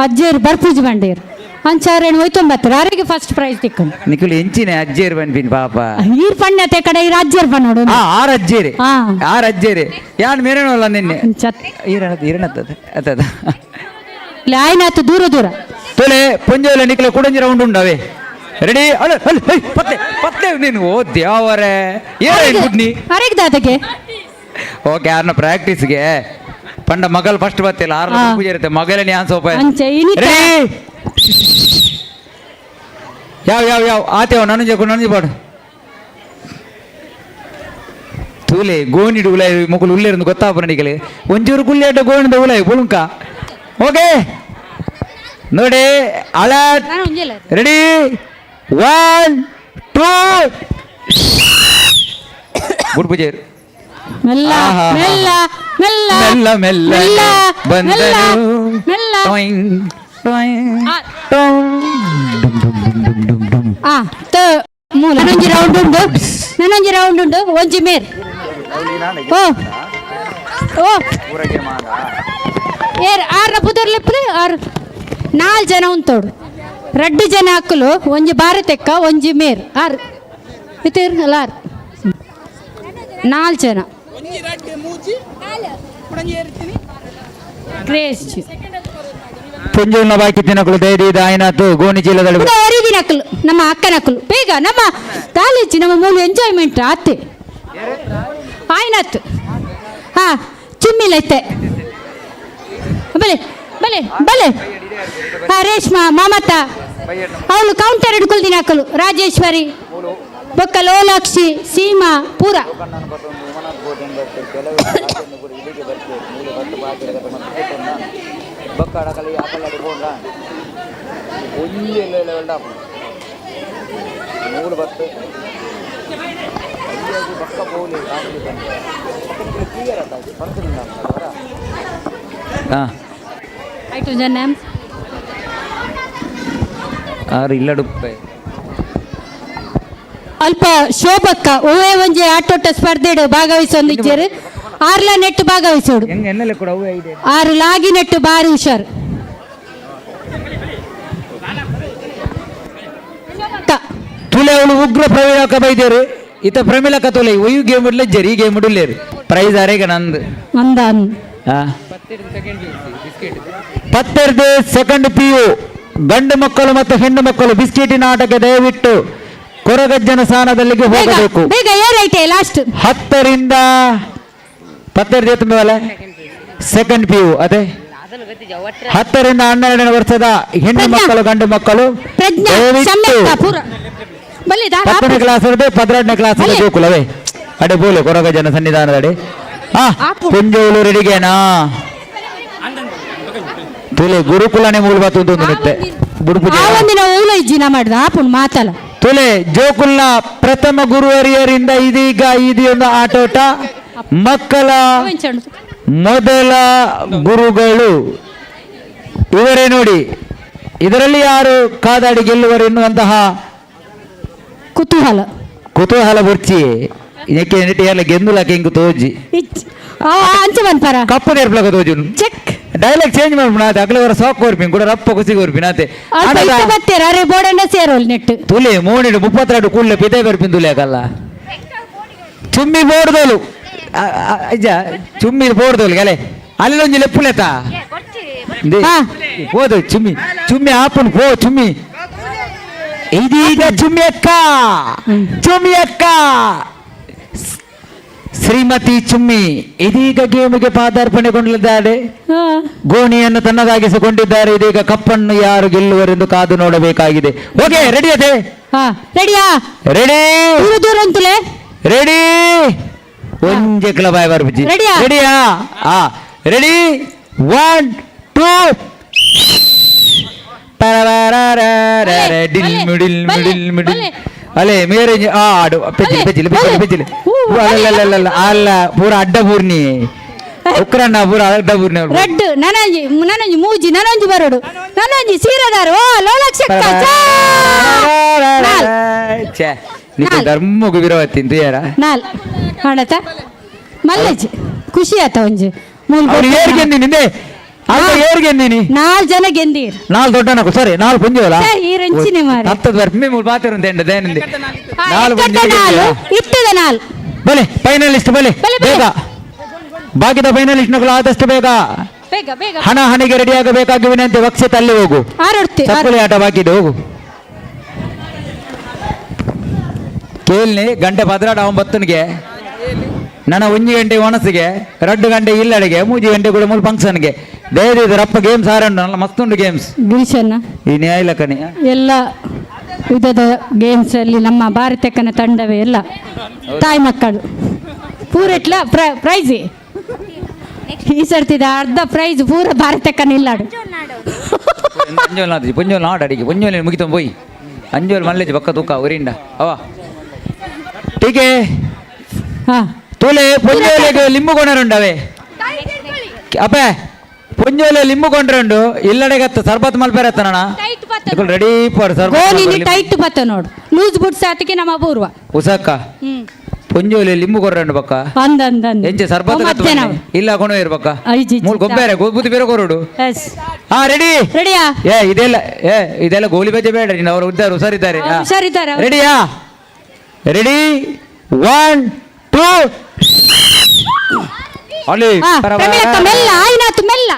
F: ಅಜ್ಜೇರು ಬರ್ಪೂಜಿ ಬಂಡೇರು ಅಂಚಾರೇನು ಹೋಯ್ತೊಂಬತ್ತರ ಅವರಿಗೆ ಫಸ್ಟ್ ಪ್ರೈಸ್ ತಿಕ್ಕಂಡು
E: ನಿಕುಲು ಎಂಚಿನ ಅಜ್ಜೇರು ಬನ್ಪಿನ್ ಪಾಪ
F: ಈರ್ ಪಂಡತೆ ಕಡೆ ಈ ರಾಜ್ಯರ್ ಪನ್ನೋಡು
E: ಆರ್ ಅಜ್ಜೇರೆ
F: ಹಾ.
E: ಆರ್ ಅಜ್ಜೇರೆ ಯಾನ್ ಮೇರೇನಲ್ಲ ನಿನ್ನೆ
F: ಚತ್
E: ಈರಣತ್ತದ ಅತ್ತದ
F: ಆಯ್ನಾತು ದೂರ ದೂರ
E: ತೊಲೆ ಪೊಂಜೋಲ ನಿಕಲ ಕುಡಂಜಿ ರೌಂಡ್ ಉಂಡವೆ ರೆಡಿ ಅಲ್ಲ ಅಲ್ಲ ಹೇ, ಪತ್ತೆ ಪತ್ತೆ ನೀನು ಓ ದ್ಯಾವರೇ ಏನ್ ಗುಡ್ನಿ
F: ಅರೆಗ್ ದಾದಗೆ
E: ಓಕೆ ಯಾರನ್ನ ಪ್ರಾಕ್ಟೀಸ್ಗೆ ಪಂಡ ಮಗಲ್ ಫಸ್ಟ್ ಬತ್ತಿಲ್ಲ ಆರ್
F: ಹಾ.
E: ಪೂಜೆ ಇರುತ್ತೆ ಮಗಲೇ ನ್ಯಾನ್ ಸೋಪ
F: ಅಂಚೆ ಇನಿತ
E: ರೆಡಿ ಯಾವ ಯಾವ ಯಾವ ಆತೇವ ನನಂಜ ಪಾಡು ತೂಲೆ ಗೋಣಿಡು ಉಲಾಯ್ ಮುಗುಲು ಉಲ್ಲೇருந்து ಗೊತ್ತಾಪನ ನಿಕಲೆ ಒಂಚೂರು ಕುಲ್ಲೇಟ ಗೋಣಿದ ಉಲಾಯ್ ಪುಳುಂಕ ಓಕೆ ನೋಡಿ ಅಲರ್ಟ್
F: ನಾನು ಉಂಜೆಲ್ಲ
E: ರೆಡಿ 1 2 ಗುಡ್ ಪೂಜೆ
F: ಮೆಲ್ಲ
E: ಆಹಾ.
F: ಮೆಲ್ಲ ಮೆಲ್ಲ
E: ಮೆಲ್ಲ ಮೆಲ್ಲ
F: ಮೆಲ್ಲ
E: ಬಂದನು
F: ಮೆಲ್ಲ
E: ಟೊಯಿಂಗ್ ಟೊಯಿಂಗ್
F: ಆ.
E: ಟೊಂಗ್. ಡುಮ್ ಡುಮ್ ಡುಮ್ ಡುಮ್ ಡುಮ್ ಡುಮ್.
F: ಆ ತ ಮೂಲ ನನಂಜಿ ರೌಂಡ್ ಉಂಡು ನನಂಜಿ ರೌಂಡ್ ಉಂಡು ಒಂಜಿ ಮೇರ್ ಓ ಓ ಏರ್ ಆರ್ನ ಪುದರ್ಲಿಪ್ಪಲೆ ಆರು 4 ಜನ ಉಂತೋಡು 2 ಜನ ಹಾಕಲು ಒಂಜಿ ಭಾರತಕ್ಕ ಒಂಜಿ ಮೇರ್ ಆರು ಇತ್ತೇರ್ ಅಲ್ಲ ಆರು 4 ಜನ ಗ್ರೇಸ್
E: ಪುಂಜುಲ್ನ ಬಾಕಿ ತಿನ್ನಕಲು ಧೈರ್ಯ ಆಯ್ನಾತು ಗೋಣಿ ಚೀಲದಲ್ಲಿ
F: ಒರಿದಿನ ನಕಲು ನಮ್ಮ ಅಕ್ಕನ ನಕಲು ಬೇಗ ನಮ್ಮ ಕಾಲೇಜಿ ನಮ್ಮ ಮೂಲ ಎಂಜಾಯ್ಮೆಂಟ್ ಆತೆ ಆಯ್ನಾತು ಹಾ ಚುಮ್ಮಿಲೈತೆ ಬಲೆ ಬಲೆ ಬಲೆ ಹಾ ರೇಷ್ಮಾ ಮಮತಾ ಅವಳು ಕೌಂಟರ್ ಹಿಡ್ಕೊಳ್ತೀನಿ ಹಾಕಲು ರಾಜೇಶ್ವರಿ ಬೊಕ್ಕ ಲೋಲಾಕ್ಷಿ ಸೀಮಾ ಪೂರ ಆಯ್ತು ಜನ
E: ಆರು ಇಲ್ಲಡುಪ್ಪೆ
F: ಅಲ್ಪ ಶೋಭಕ್ಕ ಒವ್ವೇ ಒಂಜಿ ಆಟೋಟ ಸ್ಪರ್ಧೆಡು ಭಾಗವಹಿಸೊಂದಿಜ್ಜರು 6 ನೆಟ್ಟು ಭಾಗವಹಿಸೋಡು
E: ಹೆಂಗೆ ಎನ್ನಲೆ ಕೂಡ ಅವೇ ಇದೆ
F: 6 ಲಾಗಿ ನೆಟ್ಟು ಬಾರಿ ಹುಷಾರು
E: ತುಲೆ ಅವಳು ಉಗ್ರ ಪ್ರವೀಣಕ ಬೈದೇರು ಇತ ಪ್ರಮಿಳಕ ತುಲೆ ಒಯ್ಯು ಗೇಮ್ ಇಡ್ಲೇರು ಈ ಗೇಮ್ ಇಡಲೇರು ಪ್ರೈಸ್ ಅರೇಗ ನಂದು
F: ಅಂದಾನು
E: ಪತ್ತೆರಡು ಸೆಕೆಂಡ್ PU ಗಂಡು ಮಕ್ಕಳು ಮತ್ತು ಹೆಣ್ಣು ಮಕ್ಕಳು ಬಿಸ್ಕೆಟಿನ ಆಟಕ್ಕೆ ದಯವಿಟ್ಟು ಕೊರಗಜ್ಜನ ಸ್ಥಾನದಲ್ಲಿಗೆ
F: ಬೇಗ
E: ಹೋಗಬೇಕು
F: ಬೇಗ ಏರೈತೆ ಲಾಸ್ಟ್
E: 10 ರಿಂದ 12 ತುಂಬಲ್ಲ ಸೆಕೆಂಡ್ PU ಅದೇ 10 ರಿಂದ 12 ವರ್ಷದ ಹೆಣ್ಣು
F: ಪ್ರಜ್ಞಾ.
E: ಮಕ್ಕಳು ಗಂಡು ಮಕ್ಕಳು
F: ಪ್ರಜ್ಞಾ
E: ದಯವಿಟ್ಟು
F: ಸಮ್ಯಕ್ಕ ಪೂರ ಬಲ್ಲಿ ದಾರ
E: 10ನೇ ಕ್ಲಾಸ್ 12ನೇ ಕ್ಲಾಸ್
F: ಅಲ್ಲೇ.
E: ಗೋಕುಲವೇ ಅಡೆ ಬೋಲೆ ಕೊರಗಜ್ಜನ ಸನ್ನಿಧಾನದಡಿ
F: ಆಪು.
E: ಪುಂಜೋಲು ರೆಡಿಗೇನಾ ತುಲೆ ಗುರುಕುಲನೇ ಮೂಲ ಬತ್ತು ನಿತ್ತೆ ಬುಡುಪುಜೆ
F: ಆವಂದಿನ ಊಲ ಇಜ್ಜಿನ ಮಾಡಿದ ಆಪುನ್ ಮಾತಲ್ಲ
E: ತುಲೆ ಜೋಕುಲ್ನ ಪ್ರಥಮ ಗುರುವರಿಯರಿಂದ ಇದೀಗ ಇದೊಂದು ಆಟೋಟ ಮಕ್ಕಳ ಮೊದಲ ಗುರುಗಳು ಇವರೇ ನೋಡಿ ಇದರಲ್ಲಿ ಯಾರು ಕಾದಾಡಿ ಗೆಲ್ಲುವರು ಎನ್ನುವಂತಹ ಕುತೂಹಲ ಬುರ್ಚಿ ಇದಕ್ಕೆ ಎಲ್ಲ ಗೆಂದುಲಕ್ಕೆ ಹಿಂಗೆ ತೋಜಿ
F: ಅಂಚ ಬಂದ್ಪಾರ
E: ಕಪ್ಪು ನೆರ್ಪಲಕ ತೋಜು
F: ಚೆಕ್
E: ಡೈಲಾಗ್ ಚೇಂಜ್ ಮಾಡ್ಬಿಡ ಅಕ್ಲವರ ಸಾಕ್ ಕೋರ್ಪಿನ್ ಕೂಡ ರಪ್ಪ ಕುಸಿ ಕೋರ್ಪಿನ ಆತೆ
F: ಅಲ್ಪ ಇತ್ತ ಬತ್ತೀರ ಅರೆ ಬೋಡಂಡ ಸೇರೋಲ್ ನೆಟ್ಟು
E: ತುಲೆ 32 ಕೂಡಲೇ ಪಿತೆ ಬರ್ಪಿನ್ ತುಲೆಕಲ್ಲ ಚುಮ್ಮಿ ಬೋಡ್ದೋಲು ಅಜ್ಜ ಚುಮ್ಮಿ ಬೋಡ್ದೋಲು ಗಲೆ ಅಲ್ಲೊಂಜಿ ಲೆಪ್ಪುಲೆತ
F: ಹಾ.
E: ಹೋದು ಚುಮ್ಮಿ ಆಪನ್ ಪೋ ಚುಮ್ಮಿ ಇದೀಗ ಚುಮ್ಮಿ ಅಕ್ಕ ಶ್ರೀಮತಿ ಚುಮ್ಮಿ ಇದೀಗ ಗೇಮಿಗೆ ಪಾದಾರ್ಪಣೆಗೊಂಡಿದ್ದಾರೆ.
F: ಹಾ.
E: ಗೋಣಿಯನ್ನು ತನ್ನದಾಗಿಸಿಕೊಂಡಿದ್ದಾರೆ. ಇದೀಗ ಕಪ್ಪನ್ನು ಯಾರು ಗೆಲ್ಲುವರೆಂದು ಕಾದು ನೋಡಬೇಕಾಗಿದೆ. ಓಕೆ, ರೆಡಿ ಅದೇ?
F: ಹಾ, ರೆಡಿಯಾ?
E: ರೆಡಿ
F: ದೂರ ದೂರ ಅಂತಲೇ
E: ರೆಡಿ ಒಂಜೆ ಕ್ಲಬಾಯ್ ಬರ್ಬಿಜಿ.
F: ರೆಡಿಯಾ?
E: ರೆಡಿಯಾ? ಹಾ, ರೆಡಿ 1 2 ಅಲೆ ಮೇರೆ ಆಡು ಪೆಜಿಲ್ ಪೆಜಿಲ್ ಪೆಜಿಲ್ ಪೆಜಿಲ್ ಅಲ್ಲ ಪೂರ ಅಡ್ಡ ಪೂರ್ಣಿ ಉಕ್ರಣ್ಣ ಪೂರ ಅಡ್ಡ ಪೂರ್ಣಿ
F: ರೆಡ್ ನನಂಜಿ ನನಂಜಿ ಮೂಜಿ ನನಂಜಿ ಬರೋಡು ನನಂಜಿ ಸೀರೆದಾರು ಓ ಲೋಲಕ್ಷ
E: ನಿಖಿಲ್ ಧರ್ಮಗು ವಿರೋಧಿ ಯಾರ
F: ನಾಲ್ ಮಾಡತ ಮಲ್ಲಜಿ ಖುಷಿ ಆತ ಒಂಜಿ ಮೂಲ್
E: ಏರ್ ಗೆಂದಿ ನಿಂದೆ ಏರ್ ಗೆಂದಿನಿ
F: 4 ಜನ ಗೆಂದೀರ್
E: 4 ದೊಡ್ಡನಕು ಸರಿ 4 ಪುಂಜೋಲ
F: ಈ ರಂಚಿನಿ ಮಾರೆ
E: ಹತ್ತದ ಬರ್ಮಿ ಮೂಲ ಪಾತ್ರ ಅಂತ ದೇನಿಂದೆ 4
F: ಇಟ್ಟದ 4
E: ಬಲೆ ಫೈನಲಿಸ್ಟ್ ಬಲೆ ಬೇಗ ಬಾಕಿದ ಫೈನಲಿಸ್ಟ್ ನಗಳು ಆದಷ್ಟು ಬೇಗ
F: ಬೇಗ ಬೇಗ
E: ಹಣ ಹಣಿಗೆ ರೆಡಿ ಆಗಬೇಕಾಗಿ ವಿನಂತಿ. ವಕ್ಷಿತ ಅಲ್ಲಿ ಹೋಗು, ಚಪ್ಪಲಿ ಆಟ ಬಾಕಿದೆ ಹೋಗು. ಕೇಳ್ನಿ ಗಂಟೆ ಭದ್ರಾಟ 9ಗೆ ನನ್ನ 1 ಗಂಟೆ ಒಣಸಿಗೆ 2 ಗಂಟೆ ಇಲ್ಲಡೆಗೆ 3 ಗಂಟೆ ಕೂಡ ಮೂಲ ಫಂಕ್ಷನ್ಗೆ ದಯವಿಟ್ಟು ರಪ್ಪ ಗೇಮ್ಸ್ ಆರಂಡು ನಲ್ಲ ಮಸ್ತುಂಡು ಗೇಮ್ಸ್
F: ಗಿರೀಶನ್ನ
E: ಈ ನ್ಯಾಯ ಕಣಿ
F: ಎಲ್ಲ ವಿಧದ ಗೇಮ್ಸ್ ಅಲ್ಲಿ ನಮ್ಮ ಭಾರತಕ್ಕನ ತಂಡವೇ ಎಲ್ಲ ತಾಯಿ ಮಕ್ಕಳು ಪೂರೆಟ್ಲ ಪ್ರೈಸ್ ಈ ಸರ್ತಿದ ಅರ್ಧ ಪ್ರೈಸ್ ಪೂರ ಭಾರತಕ್ಕನ ಇಲ್ಲಾಡು
E: ಪುಂಜೋಲ್ ನಾಡು ಅಡಿಗೆ ಪುಂಜೋಲಿ ಮುಗಿತ ಪೋಯಿ ಅಂಜೋಲ್ ಮಲ್ಲೇಜ್ ಪಕ್ಕ ತೂಕ ಉರಿಂಡ ಅವ ಟೀಕೆ
F: ಹಾ
E: ತೂಲೆ ಪುಂಜೋಲಿಗೆ ಲಿಂಬು ಕೊಂಡರುಂಡವೆ ಅಪ್ಪೆ ಪುಂಜೋಲೆ ಲಿಂಬು ಕೊಂಡ್ರಂಡು ಇಲ್ಲಡೆಗತ್ತ ಸರ್ಬತ್ ಮಲ್ಪೆರತ್ತನಣ ರೆಡಿ ಫಾರ್
F: ಗೋಲಿನಿ ಟೈಟ್ ಬತ್ತ ನೋಡು ಲೂಸ್ ಬುಟ್ ಸಾತಿಗೆ ನಮ್ಮ ಅಪೂರ್ವ
E: ಉಸಕ್ಕ ಪುಂಜೋಲಿ ಲಿಂಬು ಕೊಂಡ್ರಂಡು ಪಕ್ಕ
F: ಅಂದ
E: ಎಂಚೆ ಸರ್ಬತ್ ಇಲ್ಲ ಕೊಣು ಇರ್ಬಕ್ಕ
F: ಐಜಿ
E: ಮೂಲ್ ಗೊಬ್ಬರ ಬುದ್ಧಿ ಬೇರೆ ಕೊರಡು
F: ಎಸ್
E: ಹಾ ರೆಡಿ
F: ರೆಡಿಯಾ
E: ಇದೆಲ್ಲ ಗೋಲಿ ಬಜ್ಜೆ ಬೇಡ ನೀನು ಅವರು ಇದ್ದಾರೆ ಹುಷಾರಿದ್ದಾರೆ
F: ಹುಷಾರಿದ್ದಾರೆ
E: ರೆಡಿಯಾ ರೆಡಿ 1 2 ಅಲ್ಲಿ
F: ಮೆಲ್ಲ ಆಯ್ನಾತು ಮೆಲ್ಲ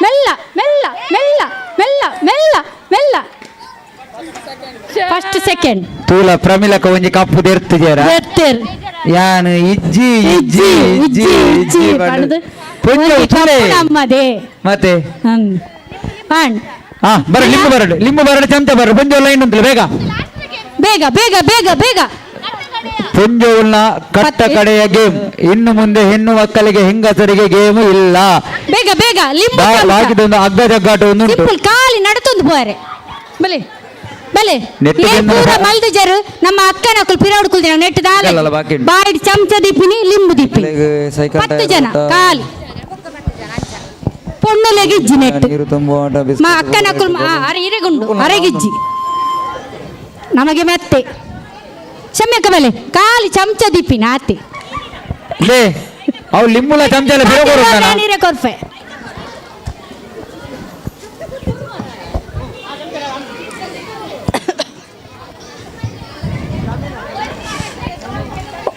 F: ಮೆಲ್ಲ ಮೆಲ್ಲ ಮೆಲ್ಲ ಮೆಲ್ಲ ಮೆಲ್ಲ ಮೆಲ್ಲ ಫಸ್ಟ್ ಸೆಕೆಂಡ್
E: ತೂಲ ಪ್ರಮಿಲಕ ಒಂಜಿ ಕಪ್ಪು ದೇರ್ತಿಜೇರ
F: ಎತ್ತೇರ್
E: ಯಾನ್ ಇಜ್ಜಿ ಇಜ್ಜಿ ಇಜ್ಜಿ ಇಜ್ಜಿ
F: ನಮ್ಮದೇ
E: ಮತ್ತೆ
F: ಅಣ್ಣ
E: ಬರ ಲಿಂಬು ಬರಡು ಚಂತ ಬರ ಪುಂಜೋ ಲೈನ್ ಉಂಟಲ್ಲ ಬೇಗ
F: ಬೇಗ ಬೇಗ ಬೇಗ ಬೇಗ
E: ಪುಂಜೋಲ್ನ ಕಟ್ಟ ಕಡೆಯ ಗೇಮ್. ಇನ್ನು ಮುಂದೆ ಹೆಣ್ಣು ಮಕ್ಕಳಿಗೆ ಹೆಂಗಸರಿಗೆ ಗೇಮ್ ಇಲ್ಲ.
F: ಬೇಗ ಬೇಗ ಲಿಂಬು
E: ಬಾಕಿದೊಂದು ಹಗ್ಗ ಜಗ್ಗಾಟ ಒಂದು
F: ಸಿಂಪಲ್ ಕಾಲಿ ನಡತೊಂದು ಬೋರೆ ಬಲೆ ಬಲೆ ಪೂರ ಮಲ್ದಿಜರು ನಮ್ಮ ಅಕ್ಕನ ಕುಲ್ ಪಿರೌಡ್ ಕುಲ್ದಿನ ನೆಟ್ ದಾಲ ಬಾಯಿಡ್ ಚಮಚ ದಿಪ್ಪಿನಿ ಲಿಂಬು ದಿಪ್ಪಿನಿ 10 ಜನ ಕಾಲಿ ಪೊಣ್ಣಲೆಗಿಜ್ಜಿ ನೆಟ್ ಮಾ ಅಕ್ಕನ ಕುಲ್ ಅರೆಗುಂಡು ಅರೆಗಿಜ್ಜಿ ನಮಗೆ ಮೆತ್ತೆ ಚಮ್ಯಕ ಬಲೆ ಕಾಲಿ ಚಮಚ ದಿಪ್ಪಿನ ಆತಿ
E: ಲೇ ಅವು ಲಿಂಬುಲ ಚಮಚಲ ಬಿರೋಗೋರುಂಡನ
F: ನೀರೆ ಕೊರ್ಫೆ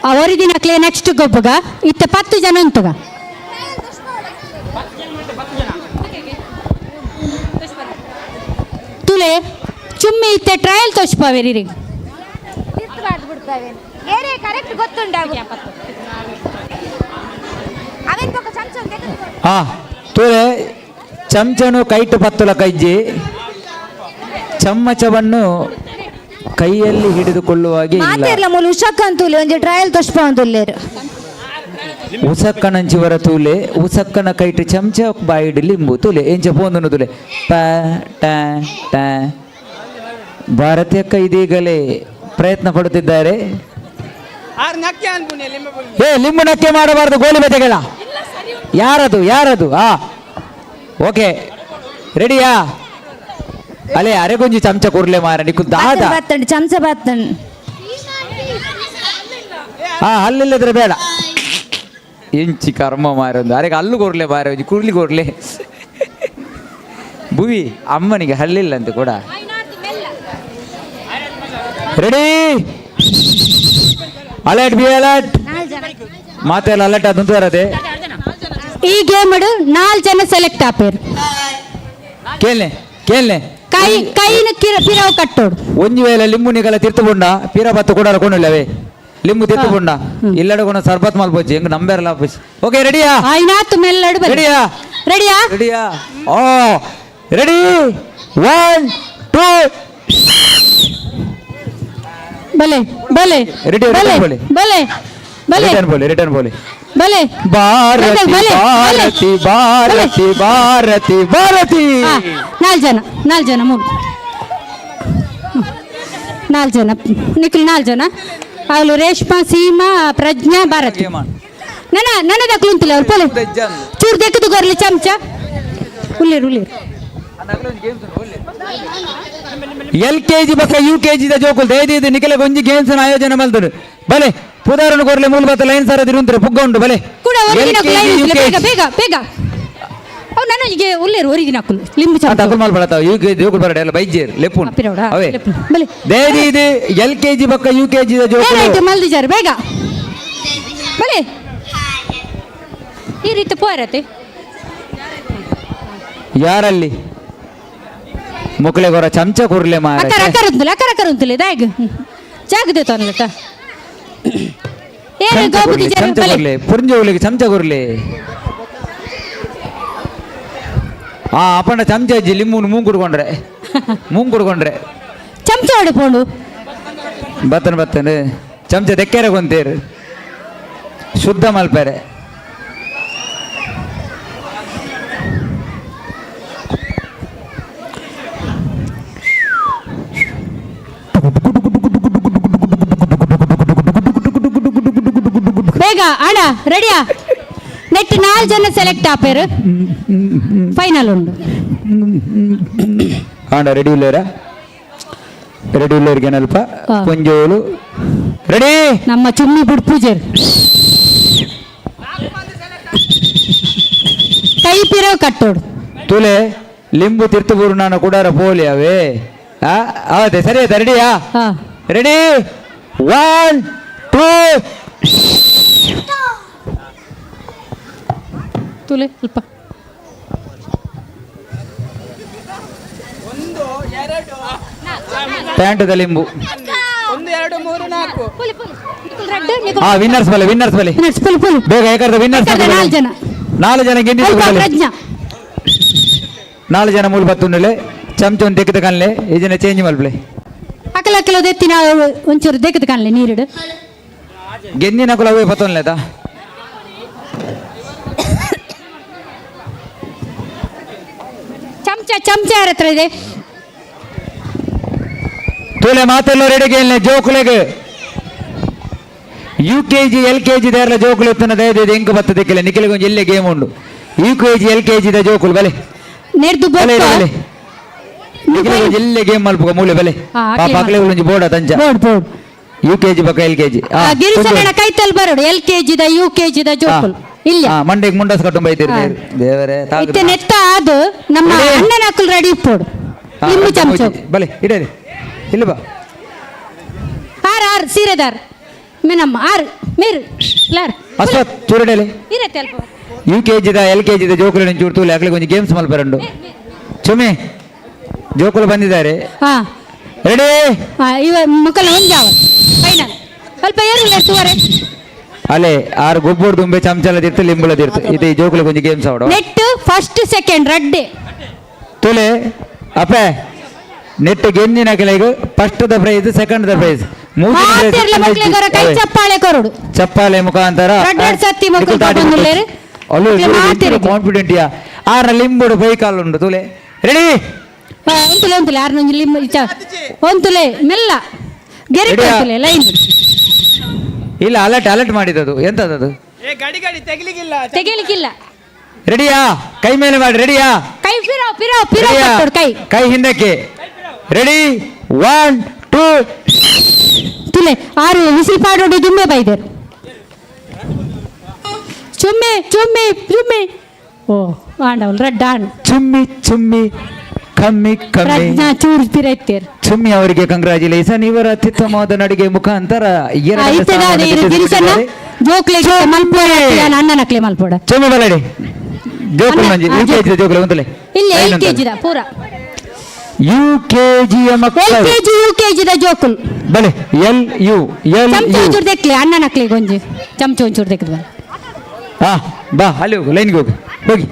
F: ಅವರಿದಿನಕ್ಲೆ ನೆಕ್ಸ್ಟ್ ಗೊಬ್ಬಗ ಇತ್ತ 10 ಜನ ಉಂಟುಗ ತುಲೆ ಚುಮ್ಮಿ ಇತ್ತೆ ಟ್ರಯಲ್ ತೋಚ್ಪಾವೇರಿ
B: ಕರೆಕ್ಟ್ ಗೊತ್ತುಂಡ
E: ತೂಲೆ ಚಮಚನು ಕೈಟು ಪತ್ತುಲ ಕೈಜಿ ಚಮ್ಮಚವನ್ನು ಕೈಯಲ್ಲಿ ಹಿಡಿದುಕೊಳ್ಳುವಾಗೆ
D: ಉಷಕ್ಕಂತೂಲೆ ಒಂಜಿ ಟ್ರಯಲ್ ತೋಚ್ಪಾಂತುಲ್ಲೇರು
E: ಉಸಕ್ಕನಂಚಿವರ ತೂಲೆ ಉಸಕ್ಕನ ಕೈಟು ಚಮಚ ಬಾಯಿಡು ಲಿಂಬು ತೂಲೆ ಎಂಚ ಪೋಂದುನು ತೂಲೆ ಪ ಟ ಟ ಭಾರತೀಯಕ್ಕ ಇದೀಗಲೇ ಪ್ರಯತ್ನ ಪಡುತ್ತಿದ್ದಾರೆ. ಲಿಂಬು ನಕ್ಕೆ ಮಾಡಬಾರದು ಗೋಲಿ ಬಜೆಗಳ ಯಾರದು ಓಕೆ ರೆಡಿಯಾ ಅಲೆ ಅರೆಗೊಂಜಿ ಚಮಚ ಕೊರ್ಲೆ ಮಾರ ನಿಕ್ಕು ದಾದ
D: ಚಮಚ ಬತ್ತನ್
E: ಅಲ್ಲಿಲ್ಲದ್ರೆ ಬೇಡ ಎಂಚಿ ಕರ್ಮ ಮಾರೊಂದು ಅರೆಗೆ ಅಲ್ಲು ಕೊರ್ಲೆ ಮಾರ ಕುರ್ಲಿ ಕೊರ್ಲೆ ಭುವಿ ಅಮ್ಮನಿಗೆ ಹಲ್ಲಿಲ್ಲ ಅಂತ ಕೂಡ ರೆಡಿ ಅಲರ್ಟ್ ಬಿ ಅಲರ್ಟ್ ಮಾತೆಲ್ಲ ಅಲರ್ಟ್ ಅದಂತ ಬರದೆ
F: ಈ ಗೇಮ್ 4 ಜನ ಸೆಲೆಕ್ಟ್ ಆಪೇರು
E: ಕೇಳ್ನೆ
F: ಕೈನ ಪಿರವು ಕಟ್ಟೋಡು
E: ಒಂಜಿ ವೇಳೆ ಲಿಂಬುನಿಗಳ ತಿರ್ತುಕೊಂಡ ಪಿರ ಬತ್ತು ಕೂಡ ಕೊಂಡಲ್ಲವೇ ಲಿಂಬು ತಿತ್ತುಕೊಂಡ ಇಲ್ಲಡಗೊಂಡ ಸರ್ಬತ್ ಮಲ್ಪೋಚಿ ಹೆಂಗ್ ನಂಬೇರಲ್ಲ ಓಕೆ ರೆಡಿಯಾ
D: ಆಯ್ನಾತು ಮೆಲ್ಲಡು ಬನ್ನಿ
E: ರೆಡಿಯಾ
D: ರೆಡಿಯಾ
E: ರೆಡಿಯಾ ಓ ರೆಡಿ 1 2
D: ಬಲೆ ಬಲೆ
E: Ready,
D: ಬಲೆ
E: return बोले.
D: ಬಲೆ ಬಲೆ
E: ರಿಟರ್ನ್ ಬೋಲಿ
D: ಬಲೆ
E: ಭಾರತಿ
D: ಬಲೆ,
E: ಭಾರತಿ ಭಾರತಿ ಭಾರತಿ ಭಾರತಿ
D: ಹಾ, ನಾಲ್ಕು ಜನ ಮೂರು 4 ಜನ ನಿಖಿಲ್ 4 ಜನ ಅವಳು ರೇಷ್ಮಾ ಸೀಮಾ ಪ್ರಜ್ಞಾ ಭಾರತಿ ನನ್ನ ದಕ್ಕಲು ಅಂತಿಲ್ಲ ಅವ್ರು ಪೊಲೆ ಚೂರು ದೆಕ್ಕದು ಗೊರ್ಲಿ ಚಮಚ ಉಳ್ಳೀರು
E: LKG ಬಕ್ಕ UKG ದ ಜೋಕುಲ್ ದಯದಿ ನಿಖಿಲ ಗೊಂಜಿ ಗೇಮ್ಸ್ ಆಯೋಜನೆ ಮಲ್ತರು ಬಲೆ ಪುದಾರನು ಕೊರ್ಲೆ ಮೂಲಭೂತ ಲೈನ್ ಸಾರ ತಿರುಂತ್ರೆ ಪುಗ್ಗ ಉಂಟು ಬಲೆ
D: ಕೂಡ ಹೊರಗಿನ ಬೇಗ ಬೇಗ ಬೇಗ ಅವು ನನಗೆ ಉಳ್ಳೇರು ಹೊರಗಿನ ಹಾಕಲು ಲಿಂಬು ಚಮಚ
E: ತಕುಲ್ ಮಾಲ್ ಬಡತಾವ UKG ಜೋಕುಲ್ ಬರಡೆ ಎಲ್ಲ ಬೈಜೇರ್ ಲೆಪ್ಪುನ್
D: ಅಪ್ಪಿರೋಡ
E: ಅವೇ
D: ಬಲೆ
E: ದಯದಿ ಇದು LKG ಬಕ್ಕ UKG ದ ಜೋಕುಲ್
D: ಏನಾಯ್ತು ಮಲ್ದಿಜಾರು ಬೇಗ ಬಲೆ ಈ ರೀತಿ ಪೋರತೆ
E: ಯಾರಲ್ಲಿ ಮುಕ್ಳೆ ಗೊರ ಚಮಚ ಕೊರ್ಲೆ ಮಾರ
D: ಅಕ್ಕರ ಉಂತಲೆ ದಾಯಗ ಜಾಗದೆ ತೊನ್ನಲಟ ಏನ ಗೋಬುದಿ ಜರ
E: ಚಮಚ
D: ಬಲೆ
E: ಕೊರ್ಲೆ ಪುಂಜ ಹೋಗ್ಲಿಕ್ಕೆ ಚಮಚ ಕೊರ್ಲೆ ಆ ಅಪ್ಪಣ್ಣ ಚಮಚ ಅಜ್ಜಿ ಲಿಂಬು ಮೂಂಗ್ ಕುಡ್ಕೊಂಡ್ರೆ
D: ಚಮಚ ಹೊಡೆಪೋಂಡು
E: ಬತ್ತನ ಚಮಚ ತೆಕ್ಕೆರೆ ಕೊಂತೀರು ಶುದ್ಧ ಮಲ್ಪೆರೆ
D: ಬೇಗ ಅಣ್ಣ ರೆಡಿಯಾ ನೆಟ್ 4 ಜನ ಸೆಲೆಕ್ಟ್ ಆಪೇರು ಫೈನಲ್ ಉಂಡು
E: ಆಂಡ ರೆಡಿ ಇಲ್ಲವ್ರಿಗೆ ಏನಲ್ಪ
D: ಹಾ.
E: ಪುಂಜೋಳು ರೆಡಿ
D: ನಮ್ಮ ಚುಮ್ಮಿ ಬಿಡ್ ಪೂಜೆರ್ ಕೈ ಪಿರವ್ ಕಟ್ಟೋಡು
E: ತುಲೆ ಲಿಂಬು ತಿರ್ತುಬೂರು ನಾನು ಕೂಡಾರ ಪೋಲಿ ಅವೇ ಅವತ್ತೆ ಸರಿ ಆಯ್ತಾ ರೆಡಿಯಾ
D: ಹಾ
E: ರೆಡಿ 1 2
D: ತುಲೆ ಸ್ವಲ್ಪ
E: ಪ್ಯಾಂಟದ ಲಿಂಬು
C: 1 2 3 4
E: ಹಾ ವಿನ್ನರ್ಸ್ ಬಲೆ ಬೇಗ ಯಾಕಂದ್ರೆ ವಿನ್ನರ್ಸ್
D: 4 ಜನ
E: 4 ಜನ ಗೆದ್ದಿದ್ದು
D: ಅಲ್ಪ
E: ಬಲೆ.
D: ಪ್ರಜ್ಞಾ
E: 4 ಜನ ಮೂಲ ಬತ್ತುಂಡಲೆ ಚಮಚ ಒಂದು ತೆಗೆದು ಕನ್ಲೆ ಇದನ್ನ ಚೇಂಜ್ ಮಲ್ಪಲೆ
D: ಅಕಲ ದೆತ್ತಿನ ಒಂಚೂರು ದೆಕ್ಕದ ಕಾಣಲೆ ನೀರಿಡು
E: ಗೆಂದಿನ ಕುಲ ಅವೇ ಪತ್ತೊನ್ಲೇತಾ
D: ಚಮಚ ಯಾರ ಹತ್ರ ಇದೆ
E: ತುಲೆ ಮಾತೆಲ್ಲ ರೆಡಿ ಗೆಲ್ನೆ ಜೋಕುಲೆಗೆ UKG LKG ದೇರ್ಲ ಜೋಕುಲು ಎತ್ತನ ದಯದ ಎಂಕ ಬತ್ತದ ಕೆಲ ನಿಖಿಲಿಗೆ ಒಂದು ಎಲ್ಲೇ ಗೇಮ್ ಉಂಡು UKG LKG ದ ಜೋಕುಲು ಬಲೆ
D: ನೆರ್ದು
E: ಬಲೆ
D: ಬೊಕ್ಕ
E: ಬಲೆ ನಿಖಿಲಿಗೆ ಒಂದು ಎಲ್ಲೇ ಗೇಮ್ ಮಲ್ಪುಗ ಮೂಲೆ ಬಲೆ
D: ಹಾ,
E: ಪಾಪ ಅಕ್ಲೆ ಒಂಜಿ ಬೋಡ ತಂಜ
D: ಬೋರ್ಡ್
E: UKG ಬಕ LKG
D: ಗಿರಿಸಣ್ಣ ಕೈತಲ್ ಬರೋಡು LKG ದ UKG ದ ಜೋಕುಲ್ ಇಲ್ಲ
E: ಮಂಡೆಗೆ ಮುಂಡಸ್ ಕಟ್ಟು ಬೈತೀರಿ ದೇವರೇ
D: ಇತ್ತೆ ನೆತ್ತ ಅದು ನಮ್ಮ ಅಣ್ಣನ ಹಾಕಲ್ ರೆಡಿ ಇಪ್ಪೋಡು ಲಿಂಬು ಚಮಚ
E: ಬಲೆ ಇಡರಿ ಇಲ್ಲ ಬಾ
D: ಆರ್ ಸೀರೆದಾರ್ ಮೇನಮ್ಮ ಆರ್ ಮೇರು ಲಾರ್
E: ಅಶ್ವತ್ ಚೂರಡೆಲೆ
D: ಇರತ್ತೆ ಅಲ್ಪ
E: UKG ದ LKG ದ ಜೋಕುಲು ಚೂರು ತೂಲೆ ಅಕ್ಲೆ ಒಂದು ಗೇಮ್ಸ್ ಮಲ್ಪರಂಡು ಚುಮೆ ಜೋಕುಲು ಬಂದಿದ್ದಾರೆ
D: ಹಾ
E: ರೆಡಿ
D: ಇವ ಮಕ್ಕಳು ಒಂಜಾವ ಫೈನಲ್ ಸ್ವಲ್ಪ ಏರಿಲ್ಲ ತೂವರೆ
E: ಅಲೆ ಆರು ಗೊಬ್ಬರ ತುಂಬೆ ಚಮಚಲ ತಿರ್ತು ಲಿಂಬುಲ ತಿರ್ತು ಇದು ಈ ಜೋಕುಲು ಒಂದು ಗೇಮ್ಸ್ ಆವಡ
D: ನೆಟ್ ಫಸ್ಟ್ ಸೆಕೆಂಡ್ ರಡ್ಡೆ
E: ತುಲೆ ಅಪ್ಪೆ ನೆಟ್ ಗೆಂದಿನ ಕೆಳಗೆ first the prize second the prize
D: ಮಾತಿರ್ಲ ಮಕ್ಳಿಗೆ ಕೈ ಚಪ್ಪಾಳೆ ಕೊರಡು
E: ಚಪ್ಪಾಳೆ ಮುಖಾಂತರ
D: ರಡ್ಡಡ್ ಸತ್ತಿ ಮಕ್ಕಳು ಬಂದುಲ್ಲೇರು
E: ಕಾನ್ಫಿಡೆಂಟ್ ಯಾ ಆರ ಲಿಂಬುಡು ಬೈಕಾಲ್ ಉಂಡು ತುಲೆ ರೆಡಿ
D: ಒಂತುಲೆ ಆರ್ನೊಂದು ಲಿಂಬು ಒಂತುಲೆ ಮೆಲ್ಲ ಗೆರೆ
E: Ready-ಯಾ?
D: ಒಂತುಲೆ ಲೈನ್
E: ಇಲ್ಲ ಅಲರ್ಟ್ ಮಾಡಿದದು ಎಂತದದು
D: ತೆಗಿಲಿಕ್ಕಿಲ್ಲ
E: ರೆಡಿಯಾ ಕೈ ಮೇಲೆ ಮಾಡಿ ರೆಡಿಯಾ
D: ಕೈ ಪಿರೋ ಪಿರೋ ಪಿರೋ
E: ರೆಡಿಯಾ
D: ಕಟ್ಟೋಡು ಕೈ
E: ಕೈ ಹಿಂದಕ್ಕೆ ರೆಡಿ 1 2
D: ತುಲೆ ಆರು ವಿಸಿಲ್ ಪಾಡೋಡು ದುಂಬೆ ಬೈದರು ಚುಮ್ಮಿ ಓ ಆಂಡವಲ್ ರಡ್ಡ ಆಂಡ್
E: ಚುಮ್ಮಿ ಕಮ್ಮಿ
D: ಪ್ರಜ್ಞಾ ಚೂರು ಪಿರೈತೇರ್
E: ಚುಮ್ಮಿ ಅವರಿಗೆ ಕಂಗ್ರಾಚುಲೇಷನ್ ಇವರ ಅತ್ಯುತ್ತಮವಾದ ನಡಿಗೆ ಮುಖಾಂತರ ಎರಡನೇ ಸ್ಥಾನವನ್ನು
D: ಗಿರಿಸಣ್ಣ
E: ಗೆದ್ದಿದ್ದಾರೆ.
D: ಜೋಕ್ಲೆಗೆ ಮಲ್ಪೋಡ ಅಣ್ಣನಕ್ಲೆ ಮಲ್ಪೋಡ
E: ಚುಮ್ಮಿ ಬಲಡಿ ಜೋಕುಲ್ ಮಂಜಿ
D: ಅಣ್ಣ,
E: UKG ಜೋಕುಲ್ ಒಂದಲೆ
D: ಇಲ್ಲ LKG ದ ಪೂರ
E: UKG ಯ ಮಕ್ಕಳು
D: LKG UKG ದ ಜೋಕುಲ್
E: ಬಲೆ LU
D: ಚಮಚ ಒಂಚೂರು ತೆಕ್ಲಿ ಅಣ್ಣನ ಹಾಕ್ಲಿ ಗೊಂಜಿ ಚಮಚ ಒಂಚೂರು ತೆಗೆದು
E: ಹಾ ಬಾ ಅಲ್ಲಿ ಹೋಗು ಲೈನ್ಗೆ ಹೋಗು ಹೋಗಿ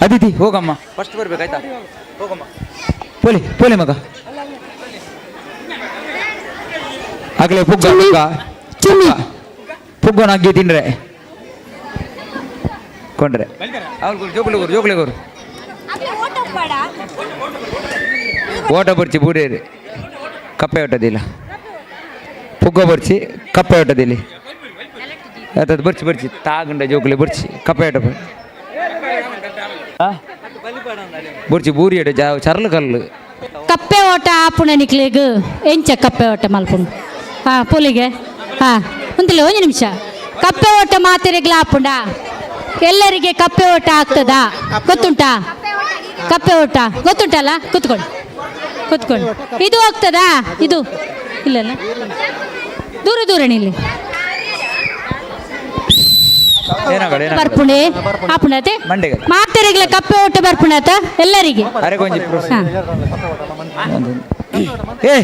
E: ಅದಿತಿ ಹೋಗಮ್ಮ ಫಸ್ಟ್ ಬರ್ಬೇಕಾಯ್ತಾ ಹೋಗಮ್ಮ ಪೋಲಿ ಪೋಲಿ ಮಗ ಆಗಲೇ ಪುಗ್ಗ ಪುಗ್ಗ
D: ಚುಮ್ಮಿ
E: ಪುಗ್ಗೋನ ಅಗ್ಗಿ ತಿನ್ರೆ ಕೊಂಡ್ರೆ ಅವ್ರು ಜೋಗುಲಿಗೋರು ಓಟ ಬರ್ಚಿ ಬೂಡೇರಿ ಕಪ್ಪೆ ಹೊಟ್ಟದಿಲ್ಲ ಪುಗ್ಗ ಬರ್ಚಿ ಕಪ್ಪೆ ಹೊಟ್ಟದಿಲ್ಲಿ ಅದು ಬರ್ಚಿ ತಾಗಂಡ ಜೋಗುಲಿ ಬರ್ಚಿ ಕಪ್ಪೆ ಹೊಟ್ಟ ಬರ್ಚಿ ಬೂರಿ ಎಡೆ ಚರ್ಲ ಕಲ್ಲು
D: ಕಪ್ಪೆ ಓಟ ಆಪುಣ ನಿಕ್ಲಿಗ್ ಎಂಚ ಕಪ್ಪೆ ಓಟ ಮಲ್ಪುಂಡು ಹಾ ಪುಲಿಗೆ ಹಾ ಒಂದಿಲ್ಲ ಒಂದು ನಿಮಿಷ ಕಪ್ಪೆ ಓಟ ಮಾತೆರೆಗ್ಲ ಆಪುಂಡ ಎಲ್ಲರಿಗೆ ಕಪ್ಪೆ ಓಟ ಆಗ್ತದಾ ಗೊತ್ತುಂಟಾ ಕಪ್ಪೆ ಓಟ ಗೊತ್ತುಂಟಲ್ಲ ಕೂತ್ಕೊಳ್ಳಿ ಇದು ಹೋಗ್ತದಾ ಇದು ಇಲ್ಲಲ್ಲ ದೂರ ನಿಲ್ಲಿ ಬರ್ಪುಣೆ ಆಪುಣತೆ
E: ಮಂಡೆಗೆ
D: ಮಾತೆರೆಗ್ಲ ಕಪ್ಪೆ ಓಟ ಬರ್ಪುಣತ ಎಲ್ಲರಿಗೆ
E: ಅರೆ ಕೊಂಚ
D: ಹಾ
E: ಏ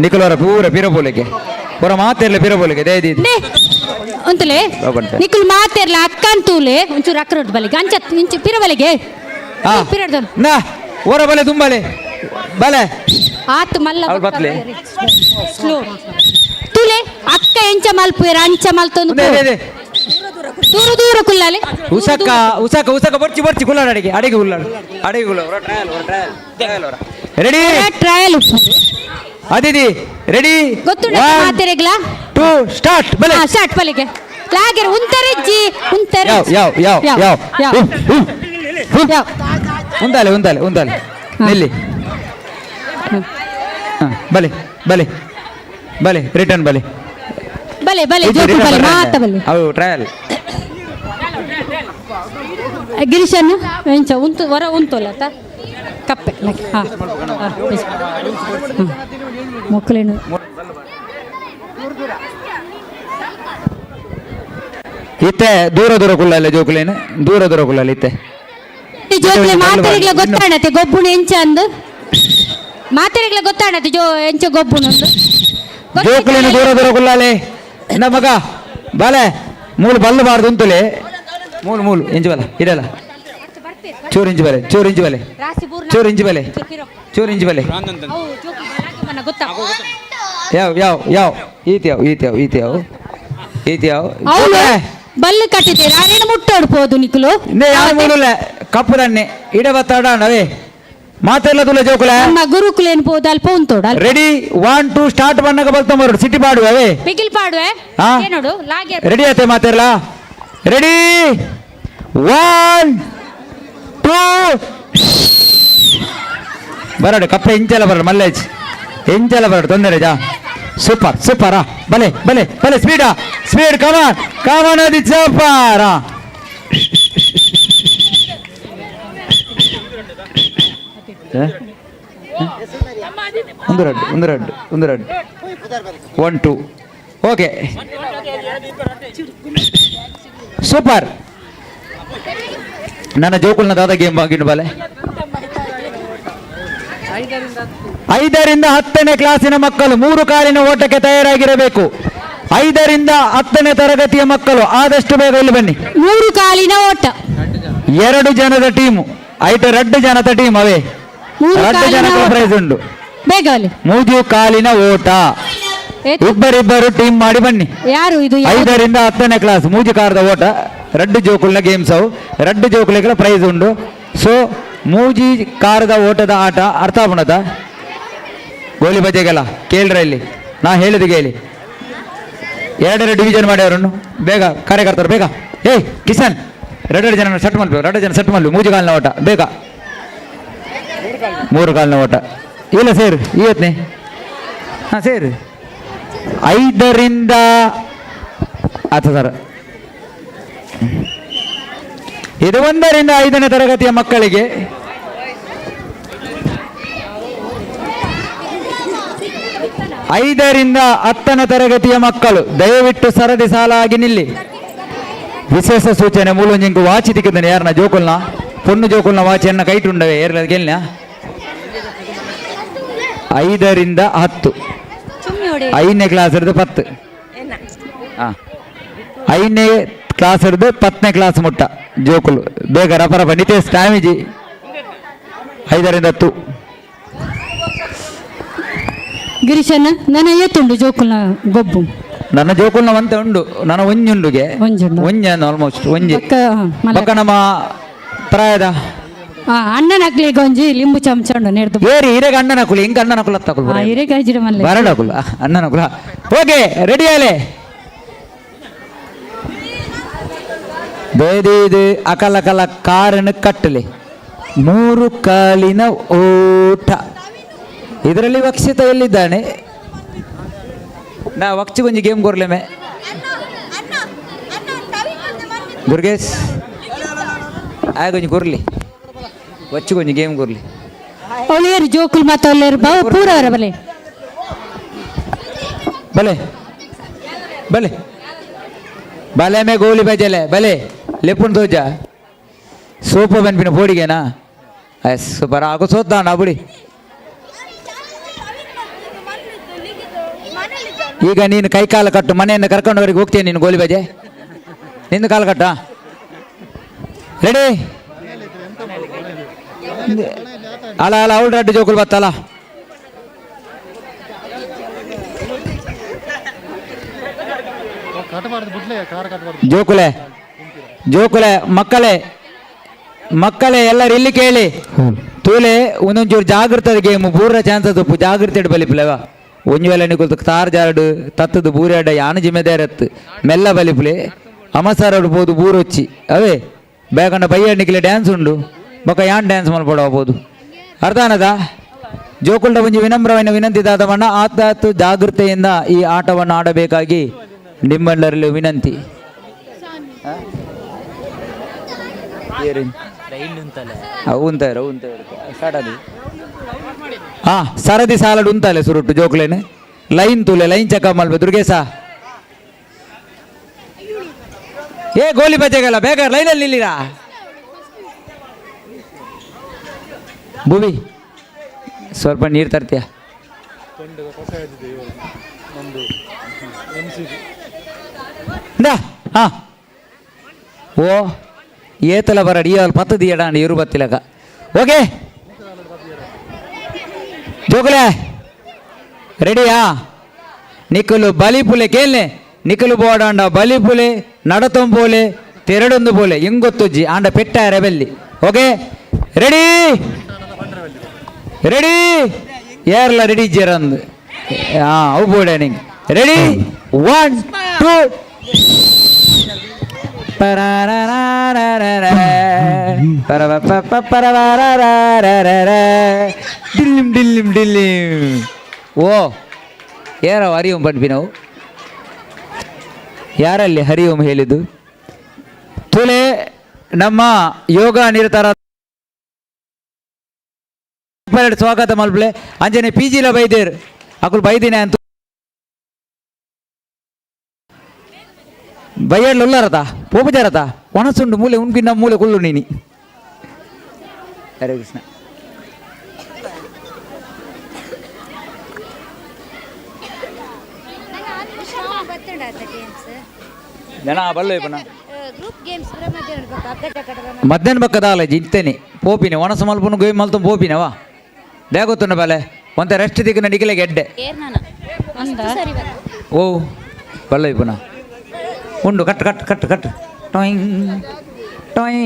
E: ನಿಖಲವರ ಪೂರ ಪಿರಬೋಲಿಗೆ ಪೂರ ಮಾತೆರ್ಲೆ ಪಿರಬೋಲಿಗೆ ದಯದಿ
D: ಅಂತಲೇ ನಿಖಲ್ ಮಾತೆರ್ಲ ಅಕ್ಕನ್ ತೂಲೆ ಒಂಚೂರು ಅಕ್ಕರೋಡ್ ಬಲಿಗೆ ಅಂಚ ಇಂಚು ಪಿರಬಲಿಗೆ ಪಿರಡ್ದು
E: ನಾ ಓರ ಬಲೆ ತುಂಬಲೆ ಬಲೆ
D: ಆತ್ ಮಲ್ಲ
E: ಅವ್ಳು ಬತ್ಲೆ
D: ಸ್ಲೋ ತೂಲೆ ಅಕ್ಕ ಎಂಚ ಮಲ್ಪುಯರ ಅಂಚ ಮಲ್ತೊಂದು ದೂರ ಕುಲ್ಲಾಲೆ
E: ಉಸಕ ಬರ್ಚಿ ಕುಲ್ಲಾಡ ಅಡಿಗೆ ಕುಲ್ಲಾಡ ರೆಡಿ
D: ಟ್ರಯಲ್
E: ಅದಿದಿ ರೆಡಿ
D: ಗೊತ್ತುಂಟ ಮಾತೆರೆಗ್ಲ
E: 2 ಸ್ಟಾರ್ಟ್ ಬಲೆ
D: ಸ್ಟಾರ್ಟ್ ಬಲಿಗೆ ಲಾಗೆರ್ ಉಂತರೆಜ್ಜಿ
E: ಉಂದಾಲೆ ನಿಲ್ಲಿ ಬಲೆ ರಿಟರ್ನ್ ಬಲೆ
D: ಜೋಕು ಬಲೆ ಮಾತ ಬಲೆ
E: ಅವು ಟ್ರಯಲ್
D: ಗಿರೀಶನ್ ಎಂಚ ಉಂತು ವರ ಉಂತೋಲ್ಲ ಕಪ್ಪೆ ಹಾ ಮಕ್ಕಳೇನು
E: ಇತ್ತೆ ದೂರ ಕುಲ್ಲಲ್ಲ ಜೋಕುಲೇನು ದೂರ ಕುಲ್ಲಲ್ಲ ಇತ್ತೆ
D: ಜೋಕುಲೆ ಮಾತೆರೆಗ್ಲ ಗೊತ್ತಾಣತೆ ಗೊಬ್ಬುಣು ಎಂಚ ಅಂದು ಮಾತೆರೆಗ್ಲ ಗೊತ್ತಾಣತೆ ಎಂಚ ಗೊಬ್ಬುಣು
E: ಜೋಕುಲೇನು ದೂರ ಕುಲ್ಲಾಲೆ ನಮ್ಮ ಮಗ ಬಾಲೆ ಮೂಲು ಬಲ್ಲಬಾರ್ದು ಅಂತಲೇ ಮೂಲು ಇಂಚು ಬಲ ಇಡಲ್ಲ ಚೂರು ಇಂಚು ಬಲೆ ಯಾವ ಈತ್ಯಾವ
D: ಬಲ್ಲು ಕಟ್ಟಿದ್ದೀರ ಅರೇನು ಮುಟ್ಟೋಡ್ಬೋದು ನಿಖಲು
E: ಯಾವ ಮೂಲ ಕಪ್ಪು ದನ್ನೆ ಇಡ ಬತ್ತಾಡವೇ ಮಾತೆಲ್ಲ ತುಲೆ ಜೋಕುಲ
D: ನಮ್ಮ ಗುರುಕುಲ ಏನ್ಬೋದು ಅಲ್ಪ ಉಂತೋಡ
E: ರೆಡಿ 1 2 ಸ್ಟಾರ್ಟ್ ಬಣ್ಣಗ ಬರ್ತಂಬರು ಸಿಟಿ ಪಾಡುವೆ
D: ಬಿಗಿಲ್ ಪಾಡುವೆ ನೋಡು ಲಾಗೆ
E: ರೆಡಿ ಆಯ್ತೆ ಮಾತೆಲ್ಲ ರೆಡಿ 1 2 ಬರಡು ಕಪ್ಪೆ ಇಂಚಲ ಬರಡು ಮಲ್ಲೇಜ್ ಇಂಚಲ ಬರಡು ತೊಂದರೆ ಜಾ ಸೂಪರ್ ಬಲೆ ಸ್ಪೀಡ್ ಕಮಾನ್ ಅದು ಸೂಪರ್ ಒಂದು ರಡ್ 1 2 ಓಕೆ ಸೂಪರ್ ನನ್ನ ಜೋಕುಲ್ನ ದಾದ ಗೇಮ್ ಬಾಗಿನ ಬಲೆ 5 ರಿಂದ 10ನೇ ಕ್ಲಾಸಿನ ಮಕ್ಕಳು 3 ಕಾಲಿನ ಓಟಕ್ಕೆ ತಯಾರಾಗಿರಬೇಕು 5 ರಿಂದ 10ನೇ ತರಗತಿಯ ಮಕ್ಕಳು ಆದಷ್ಟು ಬೇಗ ಇಲ್ಲಿ ಬನ್ನಿ
D: 3 ಕಾಲಿನ ಓಟ
E: 2 ಜನದ ಟೀಮು ಐಟು 2 ಜನದ ಟೀಮ್ ಅವೇ 2 ಜನಕ್ಕೆ ಪ್ರೈಸ್ ಉಂಟು
D: ಬೇಗ ಅಲ್ಲಿ
E: 3 ಕಾಲಿನ ಓಟ ಇಬ್ಬರಿಬ್ಬರು ಟೀಮ್ ಮಾಡಿ ಬನ್ನಿ
D: ಯಾರು ಇದು
E: 5 ರಿಂದ 10ನೇ ಕ್ಲಾಸ್ 3 ಕಾರದ ಓಟ 2 ಜೋಕುಲ್ನ ಗೇಮ್ಸ್ ಅವು 2 ಜೋಕುಲಿಗಳ ಪ್ರೈಸ್ ಉಂಟು ಸೊ 3 ಕಾರದ ಓಟದ ಆಟ ಅರ್ಥ ಆಗ್ಬಿಡದ ಗೋಲಿ ಬಜೆಗೆಲ್ಲ ಕೇಳ್ರ ಇಲ್ಲಿ ನಾ ಹೇಳಿದ ಕೇಳಿ 2 ಡಿವಿಷನ್ ಮಾಡ್ಯವ್ರನ್ನು ಬೇಗ ಕಾರ್ಯಕರ್ತರು ಬೇಗ ಕಿಶನ್ 2 ಜನ ಸೆಟ್ ಮಾಡ್ಬೇಕು 2 ಜನ ಸೆಟ್ ಮಾಡ್ಬೇಕು 3 ಕಾಲಿನ ಓಟ ಬೇಗ 3 ಕಾಲಿನ ಓಟ ಇಲ್ಲ ಸೇರು ಇವತ್ತನೇ ಹಾಂ ಸೇರು 5 ರಿಂದ ಸರ್ ಇದು 1 ರಿಂದ 5ನೇ ತರಗತಿಯ ಮಕ್ಕಳಿಗೆ 5 ರಿಂದ 10ನೇ ತರಗತಿಯ ಮಕ್ಕಳು ದಯವಿಟ್ಟು ಸರದಿ ಸಾಲಾಗಿ ನಿಲ್ಲಿ ವಿಶೇಷ ಸೂಚನೆ ಮೂಲೊಂಜಿಂಕು ವಾಚಿ ತಿಕ್ಕಿದ್ದಾನೆ ಯಾರನ್ನ ಜೋಕುಲ್ನ ಪೊಣ್ಣು ಜೋಕುಲ್ನ ವಾಚಿ ಎನ್ನ ಕೈಟ್ ಉಂಡವೆ ಏರ್ಲ ಕೇಳಿನ 5 ರಿಂದ 10 5ನೇ ಕ್ಲಾಸ್ ಹಿಡಿದು 10 ಹಾಂ 5ನೇ ಕ್ಲಾಸ್ ಹಿಡಿದು 10ನೇ ಕ್ಲಾಸ್ ಮುಟ್ಟ ಜೋಕುಲು ಬೇಗ ರಪರಪ ನಿತೇಶ್ ಸ್ವಾಮೀಜಿ 5 ರಿಂದ 10
F: ಗಿರೀಶಣ್ಣ ನನ್ನ ಎತ್ತುಂಡು ಜೋಕುಲ್ನ ಗೊಬ್ಬು
E: ನನ್ನ ಜೋಕುಲ್ನ ಒಂತೆ ಉಂಡು ನನ್ನ ಒಂಜುಂಡುಗೆ ಒಂಜ ಆಲ್ಮೋಸ್ಟ್ ಒಂಜಿ ಪಕ್ಕ ನಮ್ಮ ಪ್ರಾಯದ
F: ಅಣ್ಣನ ಅಕ್ಲಿಗೆ ಒಂಜಿ ಲಿಂಬು ಚಮಚ ಉಂಡು ನೆಡ್ದು
E: ಏರಿ ಹಿರೇಗ ಅಣ್ಣನ ಕುಲು ಹಿಂಗ ಅಣ್ಣನ ಕುಲ ತಗೊಳ್ಬ
F: ಹಿರೇಗ ಹಜಿರ ಮಲ್ಲ
E: ಬರಡ ಕುಲ ಅಣ್ಣನ ಕುಲ ಓಕೆ ರೆಡಿ ಆಲೆ ಬೇದಿದು ಅಕಲಕಲ ಕಾರನ್ನು ಕಟ್ಟಲಿ 3 ಕಾಲಿನ ಓಟ ಇದರಲ್ಲಿ ವಕ್ಷಿತ ಎಲ್ಲಿದ್ದಾನೆ ನಾ ವಕ್ಷಿಗೊಂಜಿ ಗೇಮ್ ಕೊರ್ಲೆಮೆ ದುರ್ಗೇಶ್ ಆಗೊಂಜಿ ಕೊರ್ಲಿ ವಚ್ಚಿಗೊಂಜಿ ಗೇಮ್ ಕೊರ್ಲಿ
F: ಒಳ್ಳೆಯರು ಜೋಕುಲ್ ಮತ್ತು ಒಳ್ಳೆಯರು ಬಾವು ಪೂರ ಅವರ ಬಲೆ
E: ಬಲೆ ಬಲೆ ಬಲೆ ಮೇ ಗೋಲಿ ಬಜಲೆ ಬಲೆ ಲೆಪ್ಪುನ್ ತೋಜ ಸೋಪ ಬನ್ಪಿನ ಪೋಡಿಗೆನಾ ಎಸ್ ಸೂಪರ್ ಆಗೋ ಸೋತಾಣ ಬುಡಿ ಈಗ ನೀನು ಕೈ ಕಾಲು ಕಟ್ಟು ಮನೆಯಿಂದ ಕರ್ಕೊಂಡವರಿಗೆ ಹೋಗ್ತೀನಿ ನೀನು ಗೋಲಿ ಬಜೆ ನಿಂದು ಕಾಲು ಕಟ್ಟ ರೆಡಿ ಅಲ್ಲ ಅಲ್ಲ ಅವಳು ರೆಡ್ಡಿ ಜೋಕುಲ್ ಬತ್ತಲ್ಲ ಜೋಕುಲೆ ಜೋಕುಲೆ ಮಕ್ಕಳೇ ಎಲ್ಲರೂ ಇಲ್ಲಿ ಕೇಳಿ ತೂಲೆ ಒಂದೊಂಚೂರು ಜಾಗೃತದ ಗೇಮ್ ಬೂರ ಚಾನ್ಸಸ್ ಉಪ್ಪು ಜಾಗೃತಿ ಬಲಿಪ್ಲೇವ ಒಂಜು ವೇಳೆ ನಿಗುಲ್ತು ತಾರ್ ಜಾರ್ಡು ತತ್ತದು ಬೂರಾಡ ಯಾನು ಜಿಮ್ಮೆದಾರತ್ತು ಮೆಲ್ಲ ಬಲಿಪ್ಲೆ ಅಮಸಾರೋಡು ಬೋದು ಬೂರೊಚ್ಚಿ ಅವೇ ಬೇಕಂಡ ಬಯ್ಯ ನಿಕ್ಲೆ ಡ್ಯಾನ್ಸ್ ಉಂಡು ಬೊಕ್ಕ ಯಾನ್ ಡ್ಯಾನ್ಸ್ ಮಲ್ಪಡಬಹುದು ಅರ್ಥ ಅನ್ನದ ಜೋಕುಲ್ಡ ಒಂಜಿ ವಿನಮ್ರమైన ವಿನಂತಿ ದಾದವಣ್ಣ ಆತಾತು ಜಾಗೃತೆಯಿಂದ ಈ ಆಟವನ್ನು ಆಡಬೇಕಾಗಿ ನಿಮ್ಮೆಲ್ಲರಲ್ಲಿ ವಿನಂತಿ ಸರದಿ ಸಾಲಡ್ ಉಂತಲೆ ಸುರುಟ್ಟು ಜೋಕ್ಲೇನೆ ಲೈನ್ ತೂಲೆ ಲೈನ್ ಚೆಕ್ ಮಲ್ಬೆ ದುರ್ಗೇಶ ಏ ಗೋಲಿ ಬಜೆಗಲ್ಲ ಬೇಗ ಲೈನಲ್ಲಿ ನಿಲ್ಲಿರಾ ಭೂಮಿ ಸ್ವಲ್ಪ ನೀರು ತರ್ತೀಯ ಹಾ ಓ ಏತಲ ಬರಡಿ ಇವಾಗ 10 ದಿಯಡಾಂಡಿ ಇರು ಬತ್ತಿಲಕ ಓಕೆ ಜೋಕುಲೆ ರೆಡಿಯಾ ನಿಕ್ಕಲು ಬಲಿಪುಲೆ ಕೇಳ್ನೆ ನಿಕ್ಕಲು ಬೋಡಾಂಡ ಬಲಿಪುಲೆ ನಡತೊಂಬೋಲೆ ತೆರಡೊಂದು ಬೋಲೆ ಇಂಗೊತ್ತುಜ್ಜಿ ಆಂಡ ಪೆಟ್ಟ ರೆಬೆಲ್ಲಿ ಓಕೆ ರೆಡಿ ರೆಡಿ ಯಾರಲ್ಲ ರೆಡಿ ಜೇರಂದು ಅವು ಬೋಡೆ ನಿಂಗೆ ರೆಡಿ 1 2 ಡಿಲ್ಲಿಂ ಓ ಯಾರ ಹರಿಓಂ ಪಂಪಿ ನಾವು ಯಾರಲ್ಲಿ ಹರಿಓಂ ಹೇಳಿದ್ದು ತುಲೆ ನಮ್ಮ ಯೋಗ ನಿರತರ ಸ್ವಾಗತ ಮಲ್ಪಲೆ ಅಂಜನೆ ಪಿಜಿಲ ಬೈದೇರ್ ಅಕುಲ್ ಬೈದಿನ ಅಂತ ಬಯ್ಯಡ್ಲು ಉಲ್ಲರತ ಪೋಪಜಾರತ ಒಣಸುಂಡು ಮೂಲೆ ಉನ್ಪಿನ ಮೂಲೆ ಕುಳ್ಳು ನೀನಿ ಹರೇ ಕೃಷ್ಣ ಜನ ಬಲ್ಲ ಮಧ್ಯಾಹ್ನ ಪಕ್ಕದ ಅಲ್ಲ ಇತ್ತೇನೆ ಪೋಪಿನಿ ಒಣಸು ಮಲ್ಪನು ಗೋಯ್ ಮಲ್ತು ಪೋಪಿನವಾ ದೇಗೊತ್ತುಂಡ ಬಲೆ ಒಂತ ರೆಸ್ಟ್ ದಿಕ್ಕಿನ ಡಿಗಿಲೆ ಗೆಡ್ಡೆ ಓ ಬಲ್ಲ ಪುನಃ ಉಂಡು ಕಟ್ ಕಟ್ ಕಟ್ ಕಟ್ ಟೊಯ್ ಟೊಯ್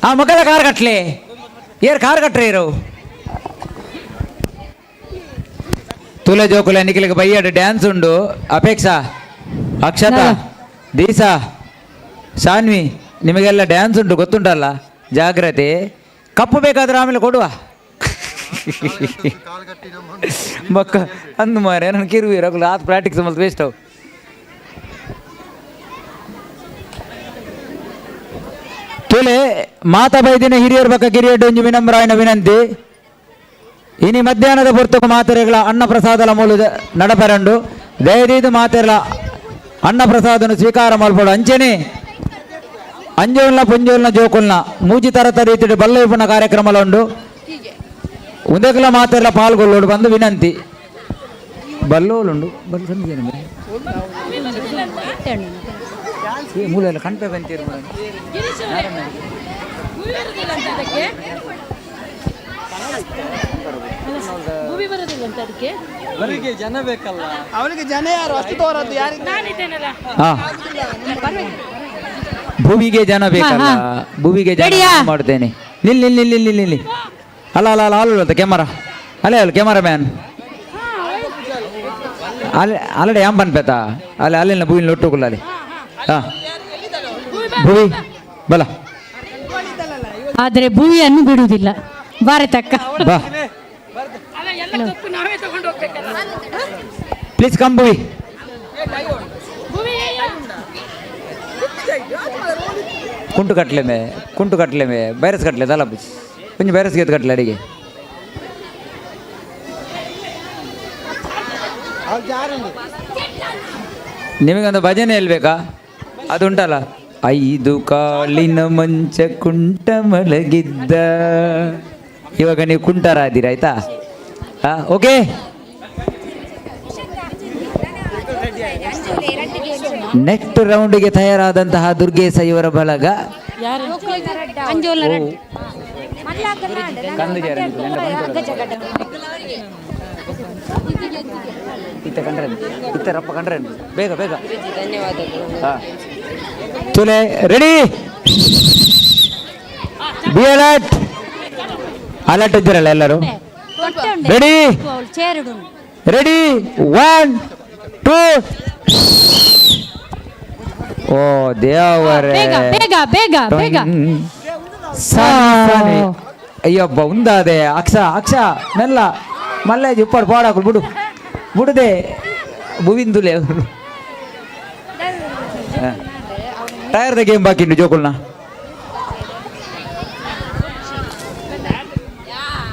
E: ಆ ಮಕ್ಕಳ ಕಾರ್ ಕಟ್ಲೆ ಏರ್ ಕಾರ್ ಕಟ್ರೆ ಇರೋ ತುಲೆ ಜೋಕುಲೆ ನಿಖಿಲಿಗೆ ಬೈಯಾಡ ಡ್ಯಾನ್ಸ್ ಉಂಡು ಅಪೇಕ್ಷಾ ಅಕ್ಷತಾ ದೀಸಾ ಶಾನ್ವಿ ನಿಮಗೆಲ್ಲ ಡ್ಯಾನ್ಸ್ ಉಂಟು ಗೊತ್ತುಂಟಲ್ಲ ಜಾಗ್ರತೆ ಕಪ್ಪು ಬೇಕಾದ್ರೆ ಆಮೇಲೆ ಕೊಡುವ ಮಕ್ಕ ಅಂದು ಮಾರೆ ನನ್ನ ಕಿರುವಿ ರಗುಲು ಆತ್ ಪ್ರಾಕ್ಟಿಕ್ಸ್ ಮಲ್ತು ವೇಸ್ಟ್ ಅವು ತುಲೆ ಮಾತಾ ಬೈದಿನ ಹಿರಿಯರ ಪಕ್ಕ ಕಿರಿಯಡ್ಡು ಒಂಜಿ ವಿನಮ್ರಾಯನ ವಿನಂತಿ ಇನಿ ಮಧ್ಯಾಹ್ನದ ಪುರ್ತಕ ಮಾತೆರೆಗಳ ಅನ್ನ ಪ್ರಸಾದಲ ಮೂಲದ ನಡಪರಂಡು ದಯದೀದು ಮಾತೆರಲ ಅನ್ನ ಪ್ರಸಾದನ ಸ್ವೀಕಾರ ಮಾಡ್ಬೋದು ಅಂಚೆನೆ ಅಂಜೋಲ್ನ ಪುಂಜೋಲ್ನ ಜೋಕುಲ್ನ ಮೂಜಿ ತರತ ರೀತಿಯ ಬಲ್ಲವಿಪುನ ಕಾರ್ಯಕ್ರಮ ಉಂಡು ಉದಕಲ ಮಾತೆಲ್ಲ ಪಾಲ್ಗೊಳ್ಳೋಡು ಬಂದು ವಿನಂತಿ ಬಲ್ಲೋಲುಂಡು ಮೂಲೆಲ್ಲ ಕಣ್ಪೆ ಬಂತೀರಿ
G: ಅವರಿಗೆ ಜನ ಬೇಕಲ್ಲ, ಅವರಿಗೆ ಜನ ಯಾರು ಅಷ್ಟು ತೋರದ್ದು ಯಾರು?
E: ಭೂಮಿಗೆ ಜನ ಬೇಕಲ್ಲ, ಭೂಮಿಗೆ ಜನ ಮಾಡ್ತೇನೆ. ನಿಲ್ಲಿ ನಿಲ್ಲಿ ನಿಲ್ಲಿ ನಿಲ್ಲಿ ಅಲ್ಲ ಅಲ್ಲ ಅಲ್ಲ ಅಲ್ಲ ಕ್ಯಾಮರಾ ಅಲ್ಲೇ ಅಲ್ಲ ಕ್ಯಾಮರಾ ಮ್ಯಾನ್ ಅಲ್ಲೇ ಅಲ್ಲಡೆ ಯಾಮ್ ಬನ್ಪೇತ ಅಲ್ಲೇ ಅಲ್ಲಿನ ಭೂಮಿನ ಒಟ್ಟುಕೊಳ್ಳ ಅಲ್ಲಿ ಹಾ ಭೂಮಿ ಬಲ
F: ಆದರೆ ಭೂಮಿಯನ್ನು ಬಿಡುವುದಿಲ್ಲ ಭಾರತಕ್ಕ.
E: ಬಾ ಪ್ಲೀಸ್ ಕಮ್ ಭೂಮಿ. ಕುಂಟು ಕಟ್ಲೆ ಮೇ ಬೈರಸ್ ಕಟ್ಲೆ ತಲ ಕುಂಜು ಬೈರಸ್ ಗೇತ್ ಕಟ್ಲೆ ಅಡಿಗೆ ನಿಮಗೊಂದು ಭಜನೆ ಹೇಳ್ಬೇಕಾ? ಅದು ಉಂಟಲ್ಲ, 5 ಕಾಲಿನ ಮಂಚ ಕುಂಟ ಮಲಗಿದ್ದ. ಇವಾಗ ನೀವು ಕುಂಟರಾದಿರ ಆಯ್ತಾ? ಓಕೆ. ನೆಕ್ಸ್ಟ್ ರೌಂಡ್ಗೆ ತಯಾರಾದಂತಹ ದುರ್ಗೇಶ ಇವರ ಬಳಗ ಇತ್ತರಪ್ಪ ಕಂಡ್ರೆ ಬೇಗ ಬೇಗ ತುಲೆ ರೆಡಿ ಬಿ ಅಲರ್ಟ್. ಅಲರ್ಟ್ ಇದ್ದೀರಲ್ಲ ಎಲ್ಲರೂ? Ready ready 1 2. ಓ ದೇವರೇ, ಅಯ್ಯಬ್ಬ ಉಂದಾದೆ ಅಕ್ಷ ಅಕ್ಷ ಮೆಲ್ಲ ಮಲ್ಲೇಜ್ ಉಪ್ಪಾಡು ಪಾಡಾಕಲು ಬಿಡು ಬಿಡುದೆ ಭುವಿಂದುಲೆ ಅವರು. ಟೈರ್ದ ಗೇಮ್ ಬಾಕಿ ಉಂಟು ಜೋಕುಲ್ನ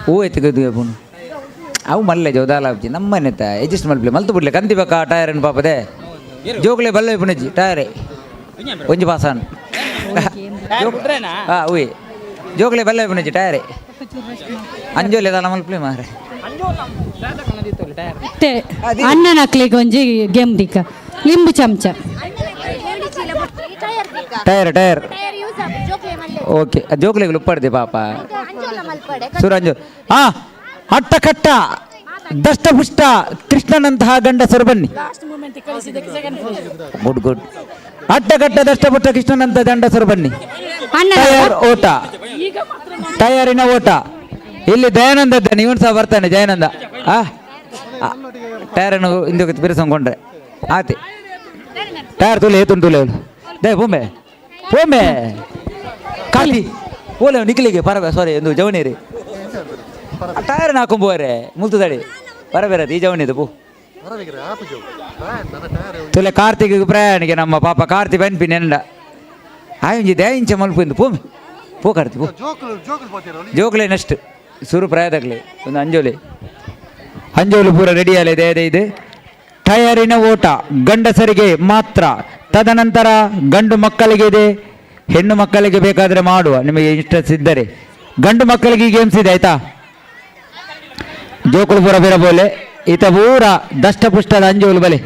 E: ಹೂ ಎತ್ತಿ ಅವು ಮಲ್ಲೇಜ್ ಹೌದಾಲಾಬ್ಜಿ ನಮ್ಮನೆತ್ತ ಅಡ್ಜಸ್ಟ್ ಮಲ್ಪ್ಲೆ ಮಲ್ತು ಬಿಡ್ಲೆ ಕಂತಿ ಬೇಕಾ ಟೈರ್ ಏನು ಪಾಪದೆ ಜೋಕ್ಲೆ ಬಲ್ಲೆ ಪುಣಜಿ ಟೈರೇ ಒಂಜಿ ಪಾಸಾನ್ ಉಯ್ ಜೋಕ್ಲೆ ಬಲ್ಲೆ ಪುಣಜಿ ಟೈರೇ ಅಂಜೋಲೆ ಅದಲ್ಲ ಮಲ್ಪ್ಲೆ ಮಾರೆ
F: ಅಣ್ಣನ ಹಾಕ್ಲಿಕ್ಕೆ ಒಂಜಿ ಗೇಮ್ ದಿಕ್ಕ ಲಿಂಬು ಚಮಚ
E: ಟೈರ್ ಓಕೆ ಜೋಕ್ಲೆಗಳು ಉಪ್ಪಾಡ್ದೆ ಪಾಪ ಸುರಂಜು. ಹಾ ಅಟ್ಟಕಟ್ಟ ದಷ್ಟಪುಷ್ಟ ಕೃಷ್ಣನಂತಹ ಗಂಡಸರು ಬನ್ನಿ. Good good. ಅಟ್ಟಕಟ್ಟ ದಷ್ಟಪುಷ್ಟ ಕೃಷ್ಣನಂತ ಗಂಡಸರು ಬನ್ನಿ. ಟೈರ್ ಓಟ, ಟೈರಿನ ಓಟ. ಇಲ್ಲಿ ದಯಾನಂದ ಇದ್ದಾನೆ, ಇವನು ಸಹ ಬರ್ತಾನೆ ಜಯಾನಂದ. ಟೈರನ್ನು ಹಿಂದೆ ಬಿರಿಸ್ಕೊಂಡ್ರೆ ಆತಿ ಟೈರ್ ತುಲೆ ಏತುಂಟು ತುಲೆ ದೇ ಬೊಂಬೆ ಬೊಂಬೆ ಕಾಲಿ ಓಲೆ ನಿಕ್ಲಿಗೆ ಪರಬ ಸಾರಿ ಒಂದು ಜವನೀರಿ ಟೈರ್ ಹಾಕೊಂಬೋರೆ ಮುಲ್ತದಡಿ ಬರಬೇರದು ಈ ಜವನಿದು ಪೂ ತುಲೆ ಕಾರ್ತಿಕ್ ಪ್ರಯಾಣಿಗೆ ನಮ್ಮ ಪಾಪ ಕಾರ್ತಿ ಬನ್ಪಿ ನೆಂಡ ಆಯಂಜಿ ದಯಿಂಚ ಮಲ್ಪಿಂದು ಪೂ ಪೂ ಕಾರ್ತಿ ಪೂ ಜೋಕ್ಲೆ ನೆಕ್ಸ್ಟ್ ಸುರು ಪ್ರಾಯದಾಗಲಿ ಒಂದು ಅಂಜೋಲಿ ಪೂರ ರೆಡಿಯಲ್ಲ ಇದೆ ಇದೆ. ಟಯರಿನ ಓಟ ಗಂಡಸರಿಗೆ ಮಾತ್ರ, ತದನಂತರ ಗಂಡು ಮಕ್ಕಳಿಗೆ ಇದೆ, ಹೆಣ್ಣು ಮಕ್ಕಳಿಗೆ ಬೇಕಾದರೆ ಮಾಡುವ ನಿಮಗೆ ಇಂಟ್ರೆಸ್ಟ್ ಇದ್ದರೆ. ಗಂಡು ಮಕ್ಕಳಿಗೆ ಈ ಗೇಮ್ಸ್ ಇದೆ ಆಯ್ತಾ? ಜೋಕುಳು ಪೂರ ಬಿರಬೋಲೆ ಈತ ಪೂರ ದಷ್ಟಪುಷ್ಟದ ಅಂಜೋಲು ಬಲೆ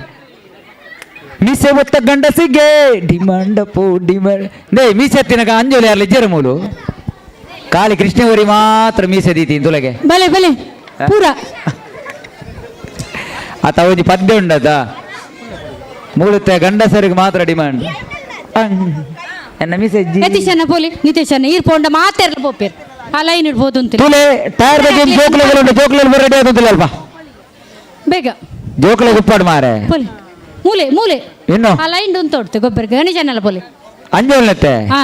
E: ಮೀಸೆ ಒತ್ತ ಗಂಡಸಿಗೆ ಡಿಮಾಂಡ್ ಪೋ ಡಿಮಾಂಡ್ ನೇ ಮೀಸೆ ಎತ್ತಿನ ಅಂಜೋಲಿ ಯಾರಲ್ಲ ಇಜ್ಜರ ಮೂಲು ಖಾಲಿ ಕೃಷ್ಣವರಿ ಮಾತ್ರ ಮೀಸೆ ದೀತಿ ತುಲೆಗೆ
F: ಬಲೆ ಬಲೆ ಪೂರ
E: ಆತ ಒಂಜಿ ಪದ್ಯ ಉಂಡದ ಮೂಳುತ್ತೆ ಗಂಡಸರಿಗೆ ಮಾತ್ರ ಡಿಮಾಂಡ್ ಎನ್ನ ಮೆಸೇಜ್
F: ಯತೀಶನ ಪೋಲಿ ನಿತೇಶನ ಈರ್ಪೊಂಡ ಮಾತೆರ್ಲ ಪೋಪೇರ್ ಆ ಲೈನ್ ಇಡ್ಬೋದು ಅಂತ
E: ತುಲೆ ಟೈರ್ ದ ಗೇಮ್ ಜೋಕ್ಲೆಗಳು ಉಂಟು ಜೋಕ್ಲೆಗಳು ರೆಡಿ ಆಗುದಿಲ್ಲ ಅಲ್ವಾ
F: ಬೇಗ
E: ಜೋಕ್ಲೆ ಉಪ್ಪಾಡು ಮಾರೆ
F: ಪೋಲಿ ಮೂಲೆ ಮೂಲೆ
E: ಇನ್ನು
F: ಆ ಲೈನ್ ಉಂಟು ತೊಡ್ತೆ ಗೊಬ್ಬರ ಗಣೇಶನಲ್ಲ ಪೋಲಿ
E: ಅಂಜೋಲ್ನತ್ತೆ
F: ಹಾ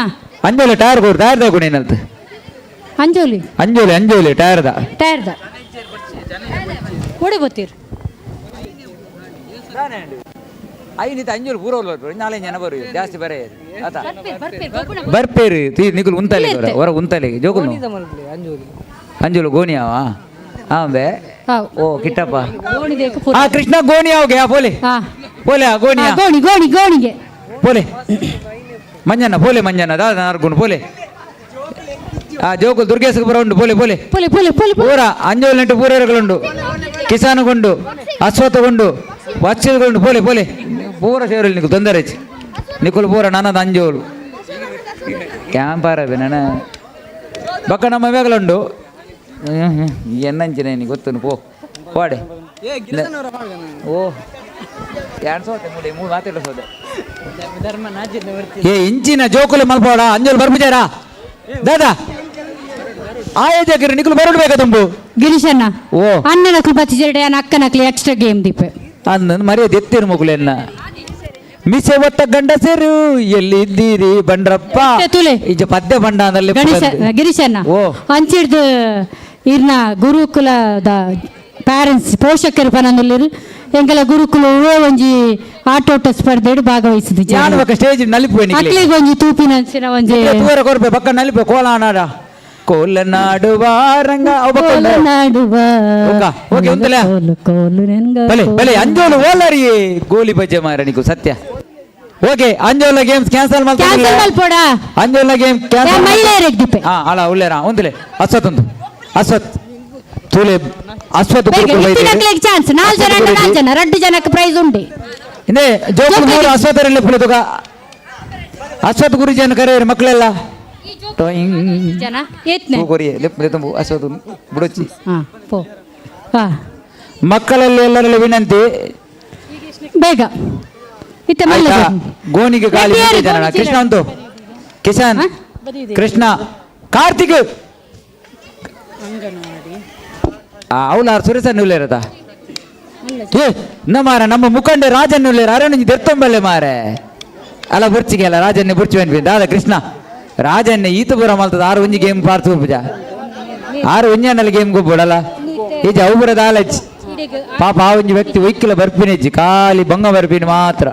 E: ಅಂಜೋಲಿ ಟೈರ್ ಕೊಡು ಟೈರ್ ದ ಕೊಡಿ ಏನಂತ
F: ಅಂಜೋಲಿ
E: ಅಂಜೋಲಿ ಅಂಜೋಲಿ ಟೈರ್
F: ದ ಕೊಡಿ ಗೊತ್ತೀರಿ
E: ಐನಿತ ಅಂಜೂರು ಪೂರ ಬರ್ಬೇಕು ನಾಳೆ ಜನ ಬರು ಜಾಸ್ತಿ ಬರೇ ಆತ ಬರ್ಪೇರು ನಿಗುಲು ಉಂತಲೆ ಹೊರ ಉಂತಲೆ ಜೋಗುಲು ಅಂಜೂಲು ಗೋಣಿಯಾವ ಆಂಬೆ ಓ ಕಿಟ್ಟಪ್ಪ ಕೃಷ್ಣ ಗೋಣಿಯಾವ್ಗೆ ಆ ಪೋಲಿ ಪೋಲೆ ಗೋಣಿ
F: ಗೋಣಿ ಗೋಣಿ ಗೋಣಿಗೆ
E: ಪೋಲೆ ಮಂಜಣ್ಣ ಪೋಲೆ ಮಂಜಣ್ಣ ದಾದ ನಾರ್ಗುಂಡು ಪೋಲೆ ಜೋಕು ದುರ್ಗೇಶಪುರ ಉಂಡು ಪೋಲೆ ಪೋಲೆ
F: ಪುಲಿ ಪುಲಿ ಪುಲಿ
E: ಪೂರ ಅಂಜೋಲೆಂಟು ಪೂರೈರೆಗಳುಂಡು ಕಿಸಾನುಗೊಂಡು ಅಶ್ವತ್ಥಗೊಂಡು ವಚ್ಚದಗೊಂಡು ಪೋಲೆ ಪೋಲೆ ಪೂರ ಸೇರಲಿ ನಿಕ್ಕು ತೊಂದರೆ ನಿಕ್ಕಲು ಪೂರ ನನ್ನದು ಅಂಜೋಲು ಕ್ಯಾಂಪಾರ ನನ್ನ ಬಕ್ಕ ನಮ್ಮ ಬೇಗಲುಂಡು ಎನ್ನಂಚಿನ ನೀ ಗೊತ್ತು ಪೋ ಪಾಡೆ ಓ 200 ಮೂರು ಮಾತಾಡ ಸೋದೆ ಏ ಇಂಚಿನ ಜೋಕುಲೆ ಮಲ್ಪೋಡ ಅಂಜೋಲು ಬರ್ಬಿಚಾರ ದಾದಾ ಆಯೋಜಕರು ನಿಕ್ಕಲು ಬರಡ್ಬೇಕ ತುಂಬು
F: ಗಿರೀಶಣ್ಣ
E: ಓ
F: ಅಣ್ಣನಕ್ಲು ಬತ್ತಿಜೆರಡೆ ಅಕ್ಕನಕ್ಲಿ ಎಕ್ಸ್ಟ್ರಾ ಗೇಮ್ ದೀಪೆ
E: ಅಂದ ಮರ್ಯಾದೆ ಎತ್ತಿರು ಮಗುಲೆನ್ನ ಮಿಸೆ ಒತ್ತ ಗಂಡಸರು ಎಲ್ಲಿದ್ದೀರಿ ಬಂಡ್ರಪ್ಪ
F: ತುಲೆ
E: ಈಜ ಪದ್ಯ ಬಂಡ ಅಂದಲ್ಲಿ
F: ಗಿರೀಶಣ್ಣ
E: ಓ
F: ಅಂಚಿಡ್ದು ಇರ್ನ ಗುರುಕುಲದ ಪ್ಯಾರೆಂಟ್ಸ್ ಪೋಷಕರು ಪನಂದಲ್ಲಿರು ಎಂಕಲ ಗುರುಕುಲ ಒಂಜಿ ಆಟೋಟ ಸ್ಪರ್ಧೆಡು ಭಾಗವಹಿಸಿದ್ದು
E: ಜಾಣವಕ ಸ್ಟೇಜ್ ನಲಿಪೋಯಿ
F: ಅಕ್ಲಿಗೆ ಒಂಜಿ ತೂಪಿನಂಚಿನ ಒಂಜಿ
E: ತೂರ ಕೊರ್ಪೆ ಪಕ್ಕ ನಲಿಪೆ ಕೋಲಾನಾಡ ಕೋಲನಾಡುವ ರಂಗ
F: ನಾಡುವ
E: ಓಕೆ ಉಂತಲ
F: ಕೋಲು
E: ಬಲೆ ಬಲೆ ಅಂಜೋಲು ಓಲರಿ ಗೋಲಿ ಬಜ್ಜೆ ಮಾರಣಿಕು ಸತ್ಯ ಓಕೆ ಅಂಜೋಲ ಗೇಮ್ಸ್ ಕ್ಯಾನ್ಸಲ್
F: ಕ್ಯಾನ್ಸಲ್ ಮಲ್ಪೋಡ
E: ಅಂಜೋಲ ಗೇಮ್ ಕ್ಯಾನ್ಸಲ್
F: ಮಹಿಳೆಯರಿಗೆ ದಿಪ್ಪೆ
E: ಅಲ್ಲ ಉಳ್ಳೇರಾ ಒಂದಿಲೆ ಅಶ್ವತ್ ಒಂದು ಅಶ್ವತ್ ತೂಲೆ ಅಶ್ವತ್
F: ಚಾನ್ಸ್ 4 ಜನ 2 ಜನಕ್ಕೆ ಪ್ರೈಸ್ ಉಂಟು
E: ಇನ್ನೇ ಜೋಕು ಮೂರು ಅಶ್ವತರಲ್ಲಿ ಪುಳಿತುಗ ಅಶ್ವತ್ ಗುರುಜಿಯನ್ನು ಕರೆಯರು ಮಕ್ಕಳೆಲ್ಲ
F: ಜನ ಏತ್ನೆ
E: ಕೊರಿಯೆ ಲೆಪ್ಪೆ ತುಂಬು ಅಶ್ವತ್ ಬುಡಚ್ಚಿ
F: ಪೋ
E: ಮಕ್ಕಳಲ್ಲಿ ಎಲ್ಲರಲ್ಲಿ ವಿನಂತಿ
F: ಬೇಗ ಇತ್ತ
E: ಆಯ್ತಾ ಗೋಣಿಗೆ ಗಾಳಿ ಜನ ಕೃಷ್ಣ ಅಂತು ಕಿಶನ್ ಕೃಷ್ಣ ಕಾರ್ತಿಕ್ ಅವಲಾರು ಸುರೇಶನ್ ಉಳ್ಳೇರದ ಏ ಮಾರ ನಮ್ಮ ಮುಖಂಡ ರಾಜನ್ ಉಳ್ಳೇರ ಅರಣಿ ದೆರ್ತೊಂಬಲ್ಲೆ ಮಾರೆ ಅಲ್ಲ ಬುರ್ಚಿಗೆ ಅಲ್ಲ ರಾಜನ್ನೇ ಬುರ್ಚಿ ದಾದ ಕೃಷ್ಣ ರಾಜನ್ನೇ ಈತಪುರ ಮಲ್ತದ 6 ಒಂಜಿ ಗೇಮ್ ಪಾರ್ತು ಪೂಜ 6 ಒಂಜನಲ್ಲಿ ಗೇಮ್ ಗೊಬ್ಬಡಲ್ಲ ಈಜ ಅವಬುರದ ಆಲಚ್ ಪಾಪ ಆ ಒಂಜಿ ವ್ಯಕ್ತಿ ಒಯ್ಕಿಲ ಬರ್ಪಿನೆಜ್ಜಿ ಖಾಲಿ ಬಂಗ ಬರ್ಪಿನ ಮಾತ್ರ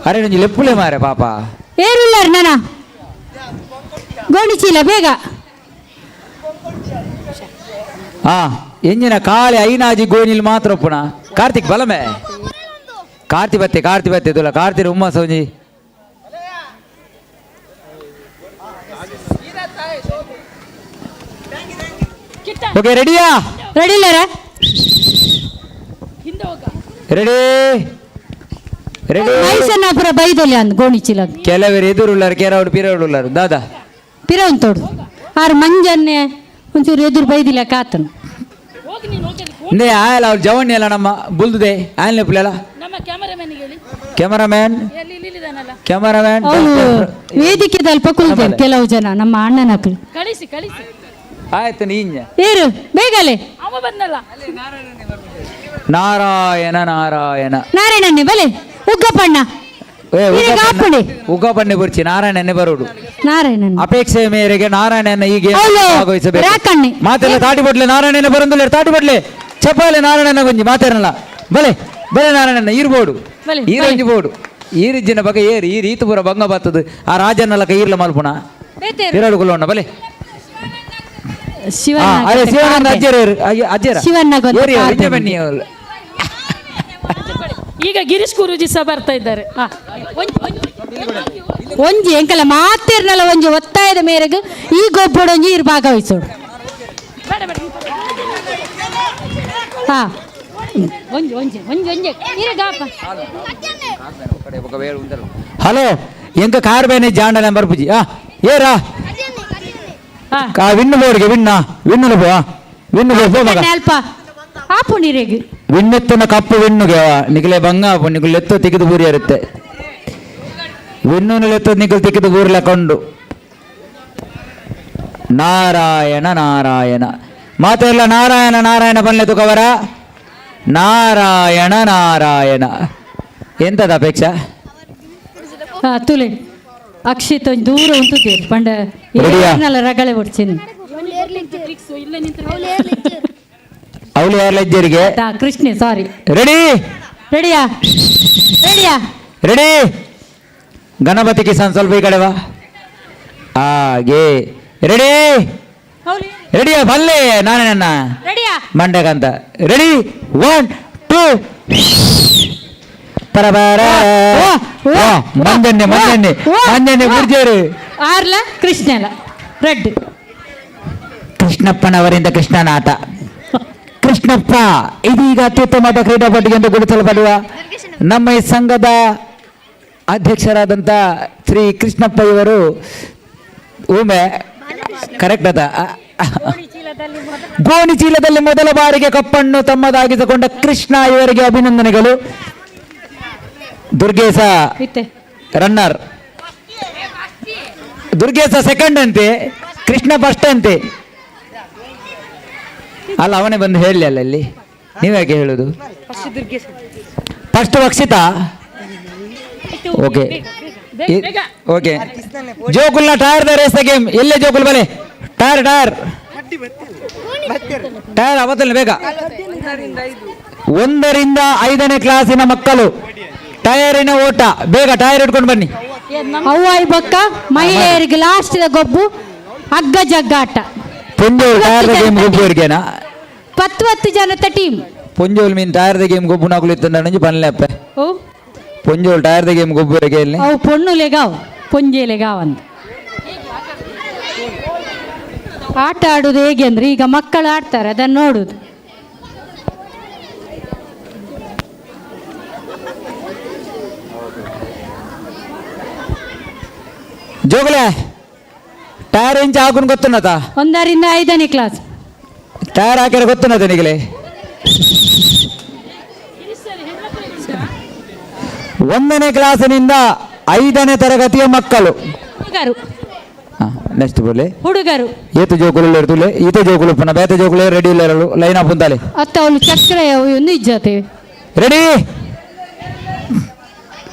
E: ಅರೆ ಒಂಜಿ ಲೆಪ್ಪುಲೆ ಮಾರೆ ಪಾಪ
F: ಏರುಳ್ಳಾರ ನಾನ ಗೋಣಿಚೀಲ ಬೇಗ
E: ಎಂಜಿನ ಕಾಳಿ ಐನಾಜಿ ಗೋಣಿಲ್ ಮಾತ್ರ ಒಪ್ಪುಣ ಕಾರ್ತಿಕ್ ಬಲಮೆ ಕಾರ್ತಿ ಬತ್ತೆ ತುಲ ಕಾರ್ತಿರ ಉಮ್ಮಸ ಒಂಜಿ ಓಕೆ ರೆಡಿಯಾ
F: ರೆಡಿ ಇಲ್ಲಾರ
E: ರೆಡಿ ರೆಡಿ
F: ಮೈಸನ್ನಾಪುರ ಬೈದಲ್ಲಿ ಅಂದ್ ಗೋಣಿಚೀಲ
E: ಕೆಲವರು ಎದುರುಳ್ಳಾರ ಕೆರವಡು ಪಿರವಡುಳ್ಳಾರ ದಾದಾ
F: ಪಿರವಂತೋಡು ಆರು ಮಂಜನ್ನೆ ಒಂಚೂರು ಎದುರು ಬೈದಿಲ್ಲ ಕಾತನು
E: ನೇ ಆಯಲ್ಲ ಅವ್ರು ಜವಣ್ಣಿ ಅಲ್ಲ ನಮ್ಮ ಬುಲ್ದೆ ಆಯಲ್ ನೆಪ್ಪಲೆಲ್ಲ ಕ್ಯಾಮರಾಮ್ಯಾನ್
F: ವೇದಿಕೆ ಅಲ್ಪ ಕುಲ್ತಾರೆ ಕೆಲವು ಜನ ನಮ್ಮ ಅಣ್ಣನಕ್ಳು
E: ಆಯ್ತು ನೀಂಜ
F: ಏರು ಬೇಗಲೆ
E: ನಾರಾಯಣ ನಾರಾಯಣ
F: ನಾರಾಯಣನ್ನೇ ಬಲೆ ಉಗ್ಗಪ್ಪಣ್ಣ
E: ಉಗ್ಗಪಣ್ಣೆ ಬುರ್ಚಿ ನಾರಾಯಣನ್ನೇ ಬರೋಡು
F: ನಾರಾಯಣನ್
E: ಅಪೇಕ್ಷೆ ಮೇರೆಗೆ ನಾರಾಯಣನ ಹೀಗೆ ಭಾಗವಹಿಸಬೇಕು
F: ರಾಕಣ್ಣೆ
E: ಮಾತೆಲ್ಲ ತಾಟಿ ಬಡ್ಲೆ ನಾರಾಯಣನ ಬರಂದುಲ್ಲ ತಾಟಿ ಬಡ್ಲೆ ಚಪ್ಪಾಲೆ ನಾರಾಯಣನ ಗೊಂಜಿ ಮಾತಾಡಲ್ಲ ಬಲೆ ಬಲೆ ನಾರಾಯಣನ ಈರ್ಬೋಡು ಈರಂಜಿ ಬೋಡು ಈರಿಜ್ಜಿನ ಬಗ್ಗೆ ಏರಿ ಈ ರೀತುಪುರ ಭಂಗ ಬರ್ತದ ಆ ರಾಜನಲ್ಲ ಕೈರ್ಲ ಮಲ್ಪುಣ ಎರಡು ಕುಲೋಣ ಬಲೆ ಶಿವನಂದ ಅಜ್ಜರ
H: ಈಗ ಗಿರೀಶ್ ಗುರೂಜಿ ಸಹ ಬರ್ತಾ ಇದ್ದಾರೆ
F: ಒಂಜಿ ಎಂಕಲ ಮಾತಿರ್ನಲ್ಲ ಒಂಜಿ ಒತ್ತಾಯದ ಮೇರೆಗೆ ಈ ಗೊಬ್ಬಡೊಂಜಿ ಇರ್ ಭಾಗವಹಿಸೋಡು
E: ಹಲೋ ಎಂಕ ಕಾರ್ ಬೇನೆ ಜಾಂಡ ನಂಬರ್ ಪೂಜಿ ಏರಾ ವಿಣ್ಣು ಬೋರ್ಗೆ ವಿಣ್ಣು ಪೋ
F: ಅಲ್ಪ ಆಪುಣಿರೆಗೆ
E: ವಿಣ್ಣೆತ್ತನ ಕಪ್ಪು ವಿಣ್ಣುಗೆ ನಿಗಲೆ ಬಂಗ ಆಪು ನಿಗುಲ್ ಎತ್ತೋ ತಿಕ್ಕಿದು ಬೂರಿ ಇರುತ್ತೆ ವಿಣ್ಣು ಎತ್ತೋ ನಿಗುಲ್ ತಿಕ್ಕಿದು ಬೂರ್ಲ ಕೊಂಡು ನಾರಾಯಣ ನಾರಾಯಣ ಮಾತೆಲ್ಲ ನಾರಾಯಣ ನಾರಾಯಣ ಬನ್ಲೆ ತುಕವರ ನಾರಾಯಣ ನಾರಾಯಣ ಎಂತದ ಅಪೇಕ್ಷಾ
F: ತುಲೆ ಅಕ್ಷಿತ್ ಒಂದ್ ದೂರ ಉಂಟುತ್ತೀರಿ ಪಂಡ ರಗಳೆ ಹೊಡ್ಸಿನಿ
E: ಅವಳು ಯಾರಲ್ಲ ಇದ್ದೀರಿಗೆ
F: ಕೃಷ್ಣ ಸಾರಿ
E: ರೆಡಿ
F: ರೆಡಿಯಾ ರೆಡಿಯಾ
E: ರೆಡಿ ಗಣಪತಿ ಕಿಸಾನ್ ಸ್ವಲ್ಪ ಈ ಕಡೆ ಬಾ ಹಾಗೆ ರೆಡಿ ರೆಡಿಯಾ ಬಲ್ಲೆ ನಾನೇ ನನ್ನ
F: ರೆಡಿಯಾ
E: ಮಂಡ್ಯಕಂತ ರೆಡಿ 1 2 ಪರಬಾರ ಮಂಜನ್ನೆ ಮಂಜನ್ನೆ ಮಂಜನ್ನೆ ಗುರ್ಜೇರು
H: ಆರ್ಲ ಕೃಷ್ಣಲ ರೆಡ್
E: ಕೃಷ್ಣಪ್ಪನವರಿಂದ ಕೃಷ್ಣನಾಟ. ಕೃಷ್ಣಪ್ಪ ಇದೀಗ ಅತ್ಯುತ್ತಮವಾದ ಕ್ರೀಡಾಪಟುಗೆ ಎಂದು ಗುರುತಿಸಲ್ಪಡುವ ನಮ್ಮ ಈ ಸಂಘದ ಅಧ್ಯಕ್ಷರಾದಂಥ ಶ್ರೀ ಕೃಷ್ಣಪ್ಪ ಇವರು ಒಮ್ಮೆ ಕರೆಕ್ಟ್ ಅದ ಗೋಣಿ ಚೀಲದಲ್ಲಿ ಮೊದಲ ಬಾರಿಗೆ ಕಪ್ಪನ್ನು ತಮ್ಮದಾಗಿಸಿಕೊಂಡ ಕೃಷ್ಣ ಇವರಿಗೆ ಅಭಿನಂದನೆಗಳು. ದುರ್ಗೇಶ ರನ್ನರ್, ದುರ್ಗೇಶ ಸೆಕೆಂಡ್ ಅಂತೆ, ಕೃಷ್ಣ ಫಸ್ಟ್ ಅಂತೆ. ಅಲ್ಲ ಅವನೇ ಬಂದು ಹೇಳಲಿ ಅಲ್ಲ ಇಲ್ಲಿ, ನೀವ್ಯಾಕೆ ಹೇಳುದು? ಫಸ್ಟ್ ವಕ್ಷಿತಾ. Okay okay. ಜೋಕುಲ್ನ ಟೈರ್ ರೇಸ್ ಗೇಮ್ ಎಲ್ಲೇ ಜೋಕುಲ್ ಬಲೆ ಟೈರ್ ಟೈರ್ ಟೈರ್ ಅವತ್ತಲ್ಲ ಬೇಗ. 1 ರಿಂದ 5ನೇ ಕ್ಲಾಸಿನ ಮಕ್ಕಳು ಟೈರಿನ ಓಟ, ಬೇಗ ಟೈರ್ ಇಟ್ಕೊಂಡು ಬನ್ನಿ.
F: ಅವ್ವಾಯಿ ಬೊಕ್ಕ ಮಹಿಳೆಯರಿಗೆ ಲಾಸ್ಟ್ ಗೊಬ್ಬು ಹಗ್ಗ ಜಗ್ಗಾಟ.
E: ಪುಂಜೋಲ್ ಟೈರ್ ಗೇಮ್ ಗೊಬ್ಬುವರಿಗೆನಾ
F: 10 ಜನದ ಟೀಮ್.
E: ಪುಂಜೋಲ್ ಮೀನ್ ಟೈರ್ ಗೇಮ್ ಗೊಬ್ಬು ನಾకులు ಇತ್ತಂದ್ರೆ ಪನ್ಲೆಪ್ಪೆ
H: ಓ
E: ಪುಂಜೋಲ್ ಟೈರ್ ಗೇಮ್ ಗೊಬ್ಬುವರಿಗೆ ಇಲ್ಲಿ
H: ಅವು ಪೊಣ್ಣುಲೆಗಾವ್ ಪೊಂಜೆಲೆಗಾವ್ ಅಂತ. ಆಟ ಆಡುದು ಹೇಗೆ ಅಂದ್ರೆ ಈಗ ಮಕ್ಕಳು ಆಡ್ತಾರೆ ಅದನ್ನು ನೋಡುದು.
E: ಜೋಗಲೆ ಟೈರ್ ಇಂಚ ಹಾಕೊಂಡು ಗೊತ್ತುನ್ನತ
H: 1 ರಿಂದ 5ನೇ ಕ್ಲಾಸ್
E: ಟೈರ್ ಹಾಕಿರ ಗೊತ್ತುನ್ನತ ನಿಗಲೆ 1ನೇ ಕ್ಲಾಸಿನಿಂದ 5ನೇ ತರಗತಿಯ ಮಕ್ಕಳು.
H: ಹುಡುಗರು
E: ನೆಕ್ಸ್ಟ್ ಬೋಲೆ
H: ಹುಡುಗರು
E: ಏತು ಜೋಕುಲು ಇರ್ತುಲೆ ಈತ ಜೋಕುಲು ಪುನಃ ಬೇತ ಜೋಕುಲು ರೆಡಿ ಇಲ್ಲ ಲೈನ್ ಅಪ್ ಉಂತಾಲೆ
H: ಅತ್ತ ಅವಳು ಚಕ್ರ ಒಂದು ಇಜ್ಜತೆ
E: ರೆಡಿ.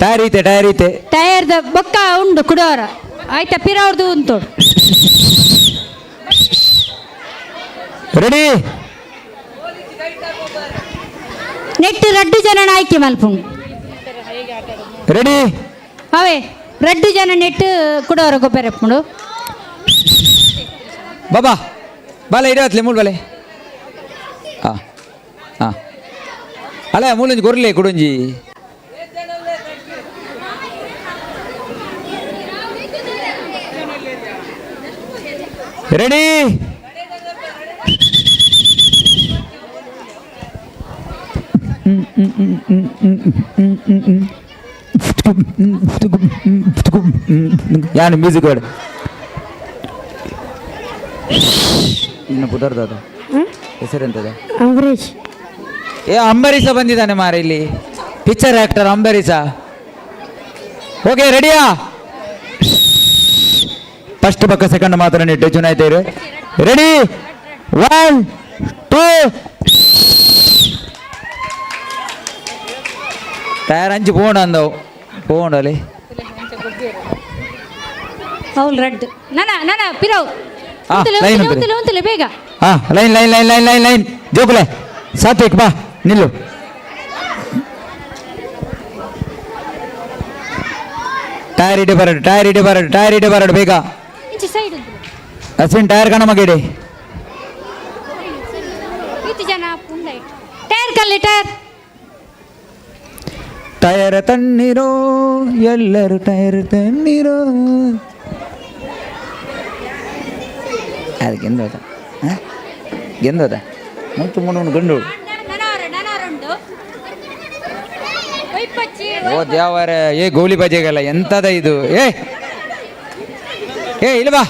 E: ಟೈರ್ ಈತೆ
H: ಟಯರ್ದ ಬೊಕ್ಕ ಉಂಡು ಕುಡೋರ ಆಯ್ತಾ ಪಿರವ್ರದು ಉಂಟೋಡು.
E: ರೆಡಿ
F: ನೆಟ್ 2 ಜನ ಆಯ್ಕೆ ಮಲ್ಪುಂಡು.
E: ರೆಡಿ
F: ಅವೇ 2 ಜನ ನೆಟ್ ಕುಡೋರ ಗೊಬ್ಬರಪ್ಪುಂಡು.
E: ಬಾಬಾ ಬಾಲ ಇಡವತ್ಲೆ ಮೂಳು ಬಾಲೆ ಹಾಂ ಹಾಂ ಅಲ್ಲ ಮೂಲಂಜಿ ಕೊರ್ಲೆ ಕೊಡೊಂಜಿ. ರೆಡಿ ಯಾನು ಮ್ಯೂಸಿಕ್ ಬೇಡ ಇನ್ನು ಪುದರ್ದ ಹೆಸರೆಂತದ
F: ಅಂಬರೀಶ್.
E: ಅಂಬರೀಷ ಬಂದಿದ್ದಾನೆ ಮಾರ ಇಲ್ಲಿ, ಪಿಕ್ಚರ್ ಆಕ್ಟರ್ ಅಂಬರೀಷ. ಓಕೆ ರೆಡಿಯಾ? ಫಸ್ಟ್ ಪಕ್ಕ ಸೆಕೆಂಡ್ ಮಾತ್ರ ನಿಟ್ಟು ಚುನಾಯ್ತೇರು. ರೆಡಿ 1 2 ಟೈರ್ ಅಂಚು ಪೋಂಡ ಅಂದವು ಪೋಂಡಲ್ಲಿ
F: ಅವ್ಳು ರೆಡ್ ನನ್ನ ಪಿರವ್
E: ಲೈನ್
F: ಉಂತಲೆ ಬೇಗ.
E: Line line line line line line ಜೋಕುಲೆ ಸಾತ್ವಿಕ್ ಬಾ ನಿಲ್ಲು. ಟೈರ್ ಇಡೆ ಬರಡು ಬೇಗ. ಅಶ್ವಿನ್ ಟೈರ್ ಕಣ ಮಗೇಡಿ
F: ಟೈರ್ ಕಲ್ಲಿ
E: ಟೈರ್ ತಣ್ಣೀರೋ ಎಲ್ಲರೂ ಟೈರ್ ತಣ್ಣೀರೋ. ಅದು ಗೆಂದೋದ ಗೆಂದೋದ ಮುತ್ತು ಮುನ್ನು ಗಂಡು. ಓ ದೇವರ ಏ ಗೋಲಿ ಬಜೆಗಲ್ಲ ಎಂತದ ಇದು. ಏ ಇಲ್ವಾ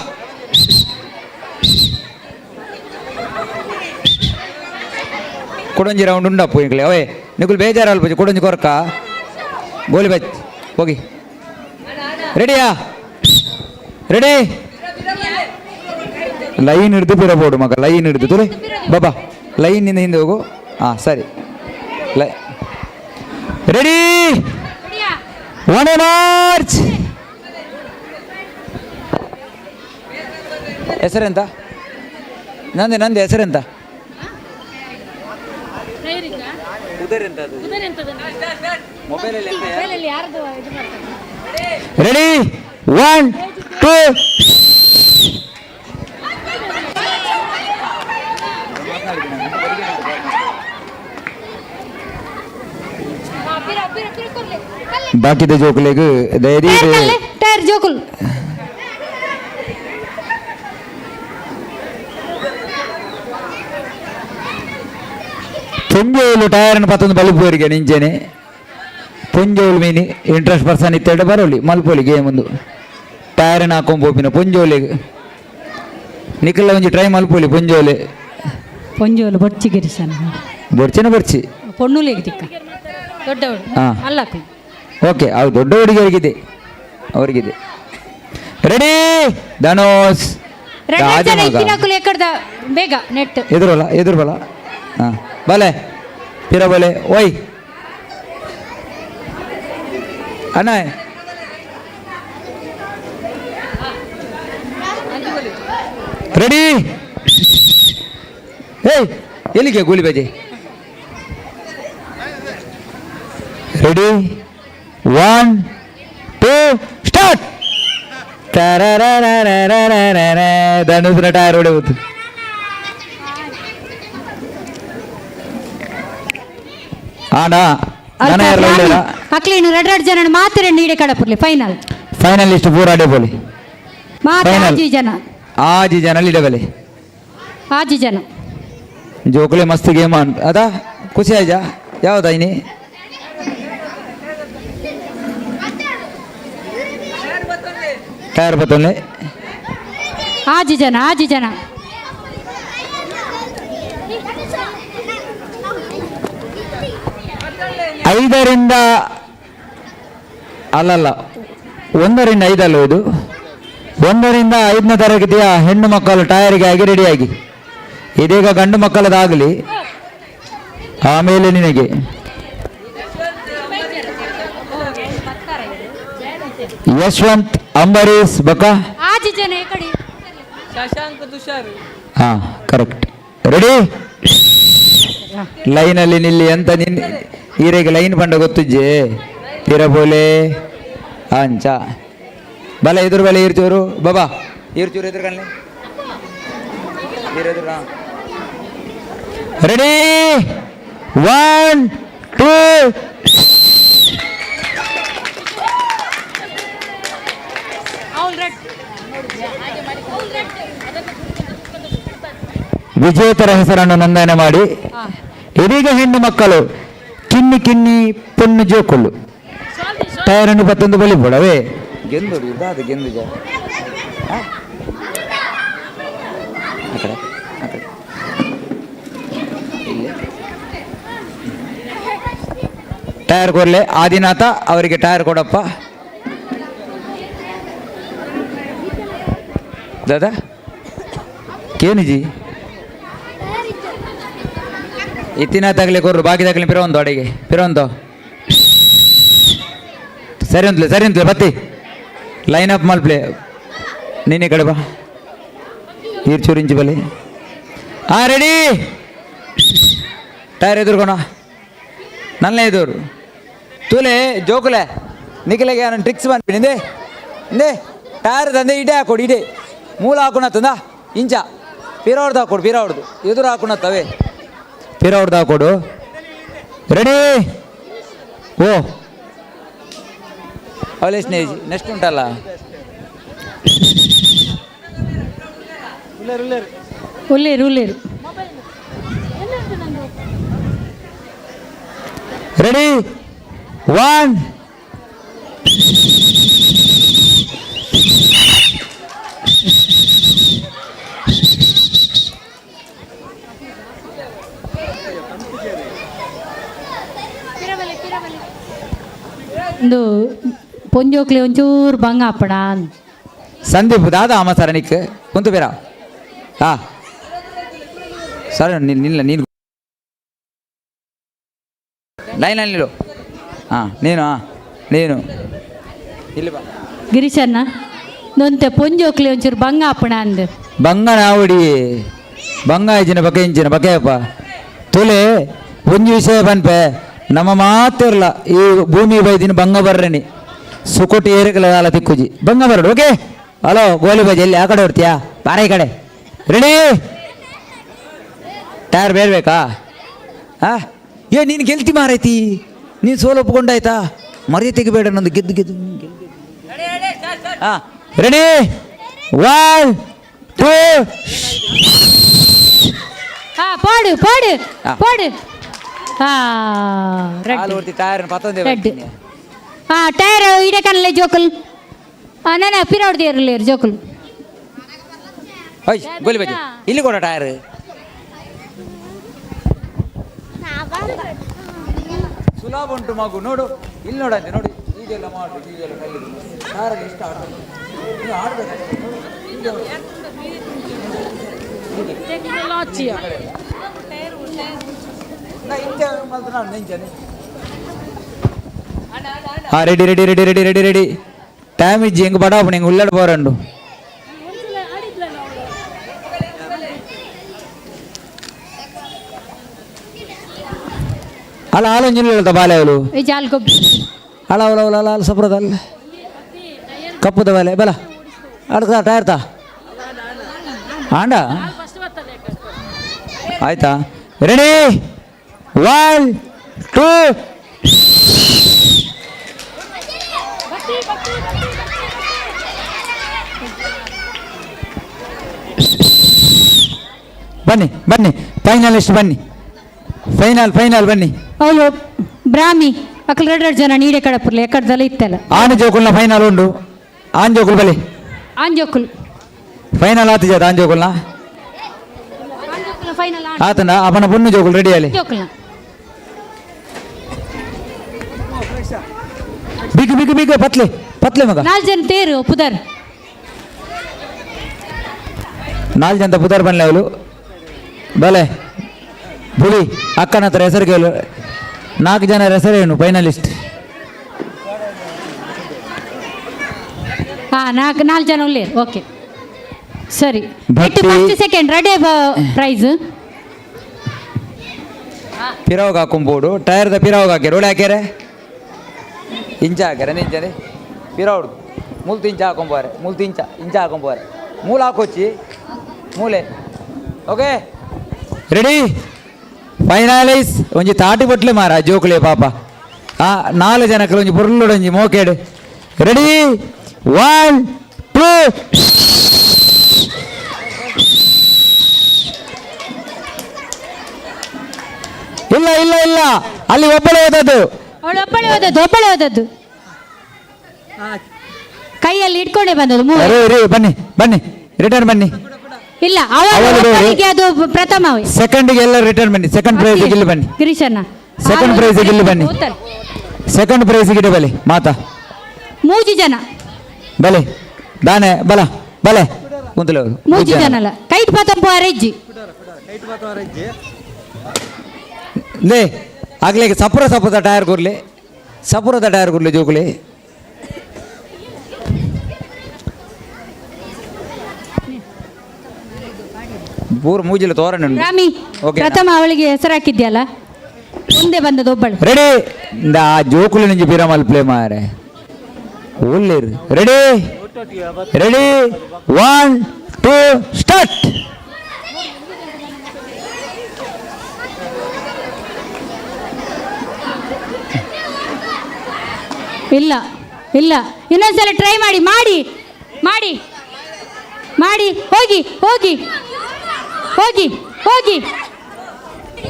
E: ಕೊಡೊಂಜಿ ರೌಂಡ್ ಉಂಡಪ್ಪು ಈಗಲೇ ಅವೇ ನಿಗುಲ್ ಬೇಜಾರಲ್ಲ ಬಜಿ ಕೊಡೊಂಜಿ ಕೊರಕ ಗೋಲಿ ಬಜ್ ಹೋಗಿ. ರೆಡಿಯಾ? ರೆಡಿ ಲೈನ್ ಹಿಡಿದು ಬಿರಬಹುದು ಮಗ, ಲೈನ್ ಹಿಡಿದು ತುಲೆ ಬಾಬಾ ಲೈನಿಂದ ಹಿಂದೆ ಹೋಗು. ಹಾಂ ಸರಿ ರೆಡಿ 1 ಮಾರ್ಚ್. ಹೆಸರೆಂತ? ನಂದೆ ಹೆಸರೆಂತ? ರೆಡಿ 1 2
F: ಪಿರ
E: ಬಾಕಿದ ಜೋಕುಲೆಗ್ ಧೈರ್ಯ
D: tyre ಜೋಕುಲ್
E: ಪುಂಜೋಲು ಟೈರನ್ನು ಪತ್ತೊಂದು ಬಲ್ಪೋರಿಗೆ ನಿಂಚೇನೆ ಪುಂಜೋಲು ಮೀನಿ interest person ಇತ್ತೇಳಿ Baroli ಮಲ್ಪೋಲಿ game ಒಂದು ಟೈರನ್ನು ಹಾಕೊಂಬೋಪಿನ ಪುಂಜೋಲಿಗೆ ನಿಖಿಲ ಒಂಜಿ ಟ್ರೈ ಮಲ್ಪೋಲಿ ಪುಂಜೋಲೆ
H: ಪೊಂಜೋಲು ಬೊಚ್ಚಿ ಗಿರಿಸನ
E: ಬರ್ಚಿನ ಬರ್ಚಿ
H: ಪೊಣ್ಣುಲೇಗೆ ತಿಕ್ಕ ದೊಡ್ಡವಳು
E: ಹಾಂ
H: ಅಲ್ಲಕ್ಕ
E: ಓಕೆ ಅವು ದೊಡ್ಡ ಹುಡುಗಿಯರಿಗಿದೆ ಅವರಿಗಿದೆ ರೆಡಿ ಧನೋಸ್
D: ಇಕ್ಕಿನಕುಲು ಎಕ್ಕಡ್ದ ಬೇಗ ನೆಟ್
E: ಎದುರು ಬಲ ಹಾಂ ಬಲೆ ಪಿರ ಬಲೆ ಓಯ್ ಅಣ್ಣ ರೆಡಿ ಏಯ್ ಎಲ್ಲಿಗೆ ಗೋಲಿ ಬಜೆ ರೆಡಿ 1 2 ಸ್ಟಾರ್ಟ್ ಧನುಸ್ನ ಟೈರ್ ಹೊಡೆಯುವುದು ಆಡ
D: ಅಕ್ಲೇನು ಎರಡು ಜನ ಮಾತ್ರ ನೀಡೆ ಕಡಪುರ್ಲಿ
E: ಫೈನಲಿಸ್ಟ್ ಪೂರಾಡೆ ಬೋಲಿ
D: ಆಜಿ ಜನ
E: ಆಜಿ ಜನ ಇಡಬಲೆ
D: ಆಜಿ ಜನ
E: ಜೋಕುಲೆ ಮಸ್ತ್ ಗೇಮ್ ಅದಾ ಖುಷಿ ಆಯ್ಜಾ ಯಾವ್ದಾ ಇನಿ ಟೈರ್ ಬತ್ತೊಂದೆ
D: ಆಜಿ ಜನ
E: 5ರಿಂದ ಅಲ್ಲಲ್ಲ 1ರಿಂದ 5 ಅಲ್ಲ ಇದು 1ರಿಂದ 5ನೇ ತರಗತಿಯ ಹೆಣ್ಣು ಮಕ್ಕಳು ಟೈರ್ಗೆ ಆಗಿ ರೆಡಿಯಾಗಿ ಇದೀಗ ಗಂಡು ಮಕ್ಕಳದಾಗಲಿ ಆಮೇಲೆ ನಿನಗೆ ಯಶವಂತ್ ಅಂಬರೀಶ್ ಬಕ
D: ಆಜಿ ಜನ ಈ ಕಡೆ
G: ಶಶಾಂಕ್ ತುಷಾರ್
E: ಹಾ ಕರೆಕ್ಟ್ ರೆಡಿ ಲೈನಲ್ಲಿ ನಿಲ್ಲಿ ಅಂತ ನಿನ್ನ ಈರೆಗೆ ಲೈನ್ ಪಂಡ ಗೊತ್ತುಜ್ಜೆ ಪಿರಬೋಲೆ ಅಂಚ ಬಲ ಎದುರು ಬಲೆ ಈರ್ಚೂರು ಬಾಬಾ ಈರ್ಚೂರು ಎದುರು ಕಣ್ಣೆ ರೆಡಿ 1 2 ವಿಜೇತರ ಹೆಸರನ್ನು ನೋಂದಣಿ ಮಾಡಿ ಇದೀಗ ಹೆಣ್ಣು ಮಕ್ಕಳು ಕಿನ್ನಿ ಪುಣ್ಣು ಜೋಕುಳ್ಳು ಟೈರನ್ನು 11 ಬಲಿ ಬಿಡವೇ ಗೆಂದು ಇದಾದ ಗೆಂದು ಜಾ ಟೈರ್ ಕೊಡ್ಲೆ ಆದಿನಾಥ ಅವರಿಗೆ ಟೈರ್ ಕೊಡಪ್ಪ ದಾದಾ ಕೇನುಜಿ ಇತ್ತಿನ ತಗಲಿ ಕೊರ್ರು ಬಾಕಿ ತಗಲಿ ಪಿರೊಂದು ಅಡಿಗೆ ಪಿರೊಂದು ಸರಿ ಅಂತಲೇ ಬತ್ತಿ ಲೈನ್ ಅಪ್ ಮಲ್ಪ್ಲೆ ನೀನೇ ಕಡೆ ಬಾ ಈರ್ಚೂರು ಇಂಚು ಬಲಿ ರೆಡಿ ಟೈರ್ ಎದುರ್ಕೋಣ ನನ್ನ ಎದುರು ತೂಲೆ ಜೋಕುಲೆ ನಿಖಿಲೆಗೆ ನಾನು ಟ್ರಿಕ್ಸ್ ಮಾಡ್ತೀನಿ ಇಂದೇ ಟೈರ್ ತಂದೆ ಇಡೆ ಹಾಕೊಡು ಇಡೆ ಮೂಲ ಹಾಕೋಣ ತಂದ ಇಂಚ ಪಿರವ್ರದ್ದು ಹಾಕೊಡು ಪಿರವ್ರದ್ದು ಎದುರು ಹಾಕೋಣತ್ತವೆ ಪಿರವ್ರದ್ದು ಹಾಕೊಡು ರೆಡಿ ಓ ಅವಳೆ ನೆಕ್ಸ್ಟ್ ಉಂಟಲ್ಲ
H: ಉಲ್ಲೇರು
E: ರೆಡಿ 1
H: ಒಂದು ಪೊಂಜೋಕ್ಲೆ ಒಂಚೂರು ಬಂಗ ಅಪ್ಪಡ
E: ಸಂದೀಪ್ ದಾದಾ ಅಮ್ಮ ಸರ ನಿಕ್ ಕುಂತು ಬೇರ ಸರ್ ನಿಲ್ಲ ನೀನು ಲೈನಲ್ಲಿ ನಿಲ್ಲು ನೀನು ಇಲ್ಲಿ ಬಾ
H: ಗಿರೀಶನ್ನ ನೊಂತೆ ಪೊಂಜೋಕ್ಲೆ ಒಂಚೂರು ಬಂಗ ಅಪ್ಪಣ ಅಂದು
E: ಬಂಗ ನಾವುಡಿ ಬಂಗ ಇಜ್ಜಿನ ಬಗೆ ಇಂಚಿನ ಬಗೆಯಪ್ಪ ತುಲೆ ಒಂದು ವಿಷಯ ಬನ್ಪೆ ನಮ್ಮ ಮಾತಿರಲ್ಲ ಈ ಭೂಮಿ ಬೈದಿನ ಬಂಗ ಬರ್ರೇನಿ ಸುಕೋಟಿ ಏರಿಕಲ ತಿಕ್ಕುಜಿ ಬಂಗ ಬರಡು ಓಕೆ ಹಲೋ ಗೋಲಿ ಬಜಿ ಎಲ್ಲಿ ಆ ಕಡೆ ಹೊರ್ತೀಯಾ ಬಾರ ಈ ಕಡೆ ರೆಡಿ ಟೈರ್ ಬೇಡಬೇಕಾ ನೀನು ಗೆಲ್ತಿ ಮಾರೈತಿ ನೀನು ಸೋಲು ಒಪ್ಕೊಂಡಾಯ್ತಾ ಮರಿ ತೆಗಿಬೇಡ ನಂದು ಗೆದ್ದು ಗೆದ್ದು ಹಾಂ ರೆಡಿ 1 2
D: ಹಾ ಪಾಡು ಪಾಡು
E: ಹಾ.
D: ಪಾಡು ಹಾ ರೆಡ್
E: ಹಾಲು ಹೊರ್ತಿ ಟೈರ್ ಪತ್ತೊಂದೇ
D: ರೆಡ್ ಹಾ ಟೈರ್ ಇಡೆ ಕನಲೆ ಜೋಕುಲ್ ನಾನು ಪಿರಾಡ್ದು ಇರಲಿ ಜೋಕುಲ್
E: ಹೊಯ್ ಗೋಲಿ ಬಜ್ಜಿ ಇಲ್ಲಿ ಕೊಡ ಟೈರ್ ಸುಲಭ ಉಂಟು ಮಗು ನೋಡು ಇಲ್ಲಿ ನೋಡಂತೆ ನೋಡಿ ಈಗೆಲ್ಲ ಮಾಡು ಈಗೆಲ್ಲ ಕಲಿಯುದು ಟೈರಲ್ಲಿ ಎಷ್ಟು ಆಟ ನೀವು ಆಡ್ಬೇಕು ready ready ready ready ready ready time ఇచ్చి ఇంక పడాపు ఇంక ఉల్లడి పోరండు అలా ఆలోచనలు బాలేవులు
D: ಜಾಲ್ಕೊ
E: అలా అలా అలా అలా సప్రదాలు కప్పుద బాలే బల అడుగుతా టైర్తా ఆండా ಆಯ್ತಾ ರೆಡಿ 1 2 ಬನ್ನಿ ಬನ್ನಿ ಫೈನಲಿಸ್ಟ್ ಬನ್ನಿ ಫೈನಲ್ ಬನ್ನಿ
D: ಅವಳು ಬ್ರಾಹ್ಮಿ ಅಕ್ಕಲ್ ರೆಡ್ ಜನ ನೀಡೆ ಕಡಪುರ್ಲಿ ಎಕ್ಕಡ್ದಲ್ಲ ಇತ್ತಲ್ಲ
E: ಆನ್ ಜೋಕುಲ್ನ ಫೈನಲ್ ಉಂಡು ಆನ್ ಜೋಕುಲ್ ಬಲಿ
D: ಆಂಜೋಕುಲ್
E: ಫೈನಲ್ ಆತು ಜಾತ ಆನ್ ಜೋಕುಲ್ನ
D: ಫೈನಲ್
E: ಆತಂಡ ಅವನ ಬೊನ್ನು ಜೋಕುಲ್ ರೆಡಿ ಅಲ್ಲಿ
D: ಆಂಜೋಕುಲ್ನ
E: ಬಿಗ್ ಬಿಗ್ ಬಿಗ್ ಪತ್ಲೆ ಮಗ
D: 4 ಜನ ತೇರು ಪುದರ್
E: 4 ಜನ ಪುದರ್ ಬನ್ನಿ ಅವಳು ಬಲೆ ಬುಳಿ ಅಕ್ಕನ ಹತ್ರ ಹೆಸರು ಕೇಳು 4 ಜನ ಹೆಸರೇನು ಫೈನಲಿಸ್ಟ್
D: ಹಾ 4 ಜನ ಉಳ್ಳೇರು ಓಕೆ ಸರಿ
E: ಭಕ್ತಿ.
D: 30 ಸೆಕೆಂಡ್ ರೆಡಿ ಪ್ರೈಸ್
E: ಪಿರಾವಾಗ ಹಾಕೊಂಬೋಡು ಟೈರ್ದ ಪಿರಾವಾಗ ಹಾಕ್ಯಾರ ಒಳ್ಳೆ ಹಾಕ್ಯಾರೆ ಇಂಚ ಹಾಕ್ಯಾರ ನಿಂಚನೆ ಪಿರಾವ್ದು ಮುಲ್ತು ಇಂಚ ಹಾಕೊಂಬೋರೆ ಮುಲ್ತು ಇಂಚ ಹಾಕೊಂಬೋರೆ ಮೂಲ ಹಾಕೊಚ್ಚಿ ಮೂಲೆ ಓಕೆ ರೆಡಿ ಫೈನಲೈಸ್ ಒಂಜಿ ತಾಟಿ ಬಟ್ಲೆ ಮಾರ ಜೋಕುಲೆ ಪಾಪ 4 ಜನಕ್ಕೆ ಒಂಜಿ ಬುರ್ಲುಡು ಒಂಜಿ ಮೋಕೆಡು ರೆಡಿ 1 2 ಇಲ್ಲ ಇಲ್ಲ ಇಲ್ಲ ಅಲ್ಲಿ ಒಬ್ಬಳೇ ಹೋದದ್ದು
D: ಅವಳು ಒಬ್ಬಳೆ ಹೋದದ್ದು ಕೈಯಲ್ಲಿ ಇಟ್ಕೊಂಡೇ ಬಂದದ್ದು ಮೂರು
E: ರೀ ಬನ್ನಿ ರಿಟರ್ನ್ ಬನ್ನಿ
D: ಇಲ್ಲ
E: ಅವಳು ಬೇರೆ.
D: ಅವಳಿಗೆ ಅದು ಪ್ರಥಮವೇ
E: ಸೆಕೆಂಡ್ಗೆ ಎಲ್ಲ ರಿಟರ್ನ್ ಬನ್ನಿ ಸೆಕೆಂಡ್ ಪ್ರೈಸ್ ಇಲ್ಲಿ ಬನ್ನಿ
D: ಗಿರೀಶಣ್ಣ
E: ಸೆಕೆಂಡ್ ಪ್ರೈಸ್ ಇಲ್ಲಿ ಬನ್ನಿ ಸೆಕೆಂಡ್ ಪ್ರೈಸ್ ಗಿಡ ಬಲಿ ಮಾತಾ
D: 3 ಜನ
E: ಬಲೆ ದಾನೆ ಬಲೆ ಕುಂತಲೆ
D: 3 ಜನ ಅಲ್ಲ ಕೈಟ್ ಪತಂಪು ಅರೆಜ್ಜಿ
E: ಲೇ ಆಗ್ಲೇ ಸಪುರದ ಟೈರ್ ಕೊರ್ಲಿ ಜೋಕುಲಿ ಪೂರ ಮೂಜಿಲ ತೋರಣ
D: ರಾಮಿ
E: ಓಕೆ
D: ಪ್ರಥಮ ಅವಳಿಗೆ ಹೆಸರು ಹಾಕಿದ್ಯಲ್ಲ ಮುಂದೆ ಬಂದದ್ದು ಒಬ್ಬಳು
E: ರೆಡಿ ಆ ಜೋಕುಲಿ ನಿಂಜಿ ಪಿರಮಲ್ ಪ್ಲೇ ಮಾರೆ ಒಳ್ಳೆರು ರೆಡಿ 1 2 ಸ್ಟಾರ್ಟ್
D: ಇಲ್ಲ ಇನ್ನೊಂದ್ಸಲ ಟ್ರೈ ಮಾಡಿ ಹೋಗಿ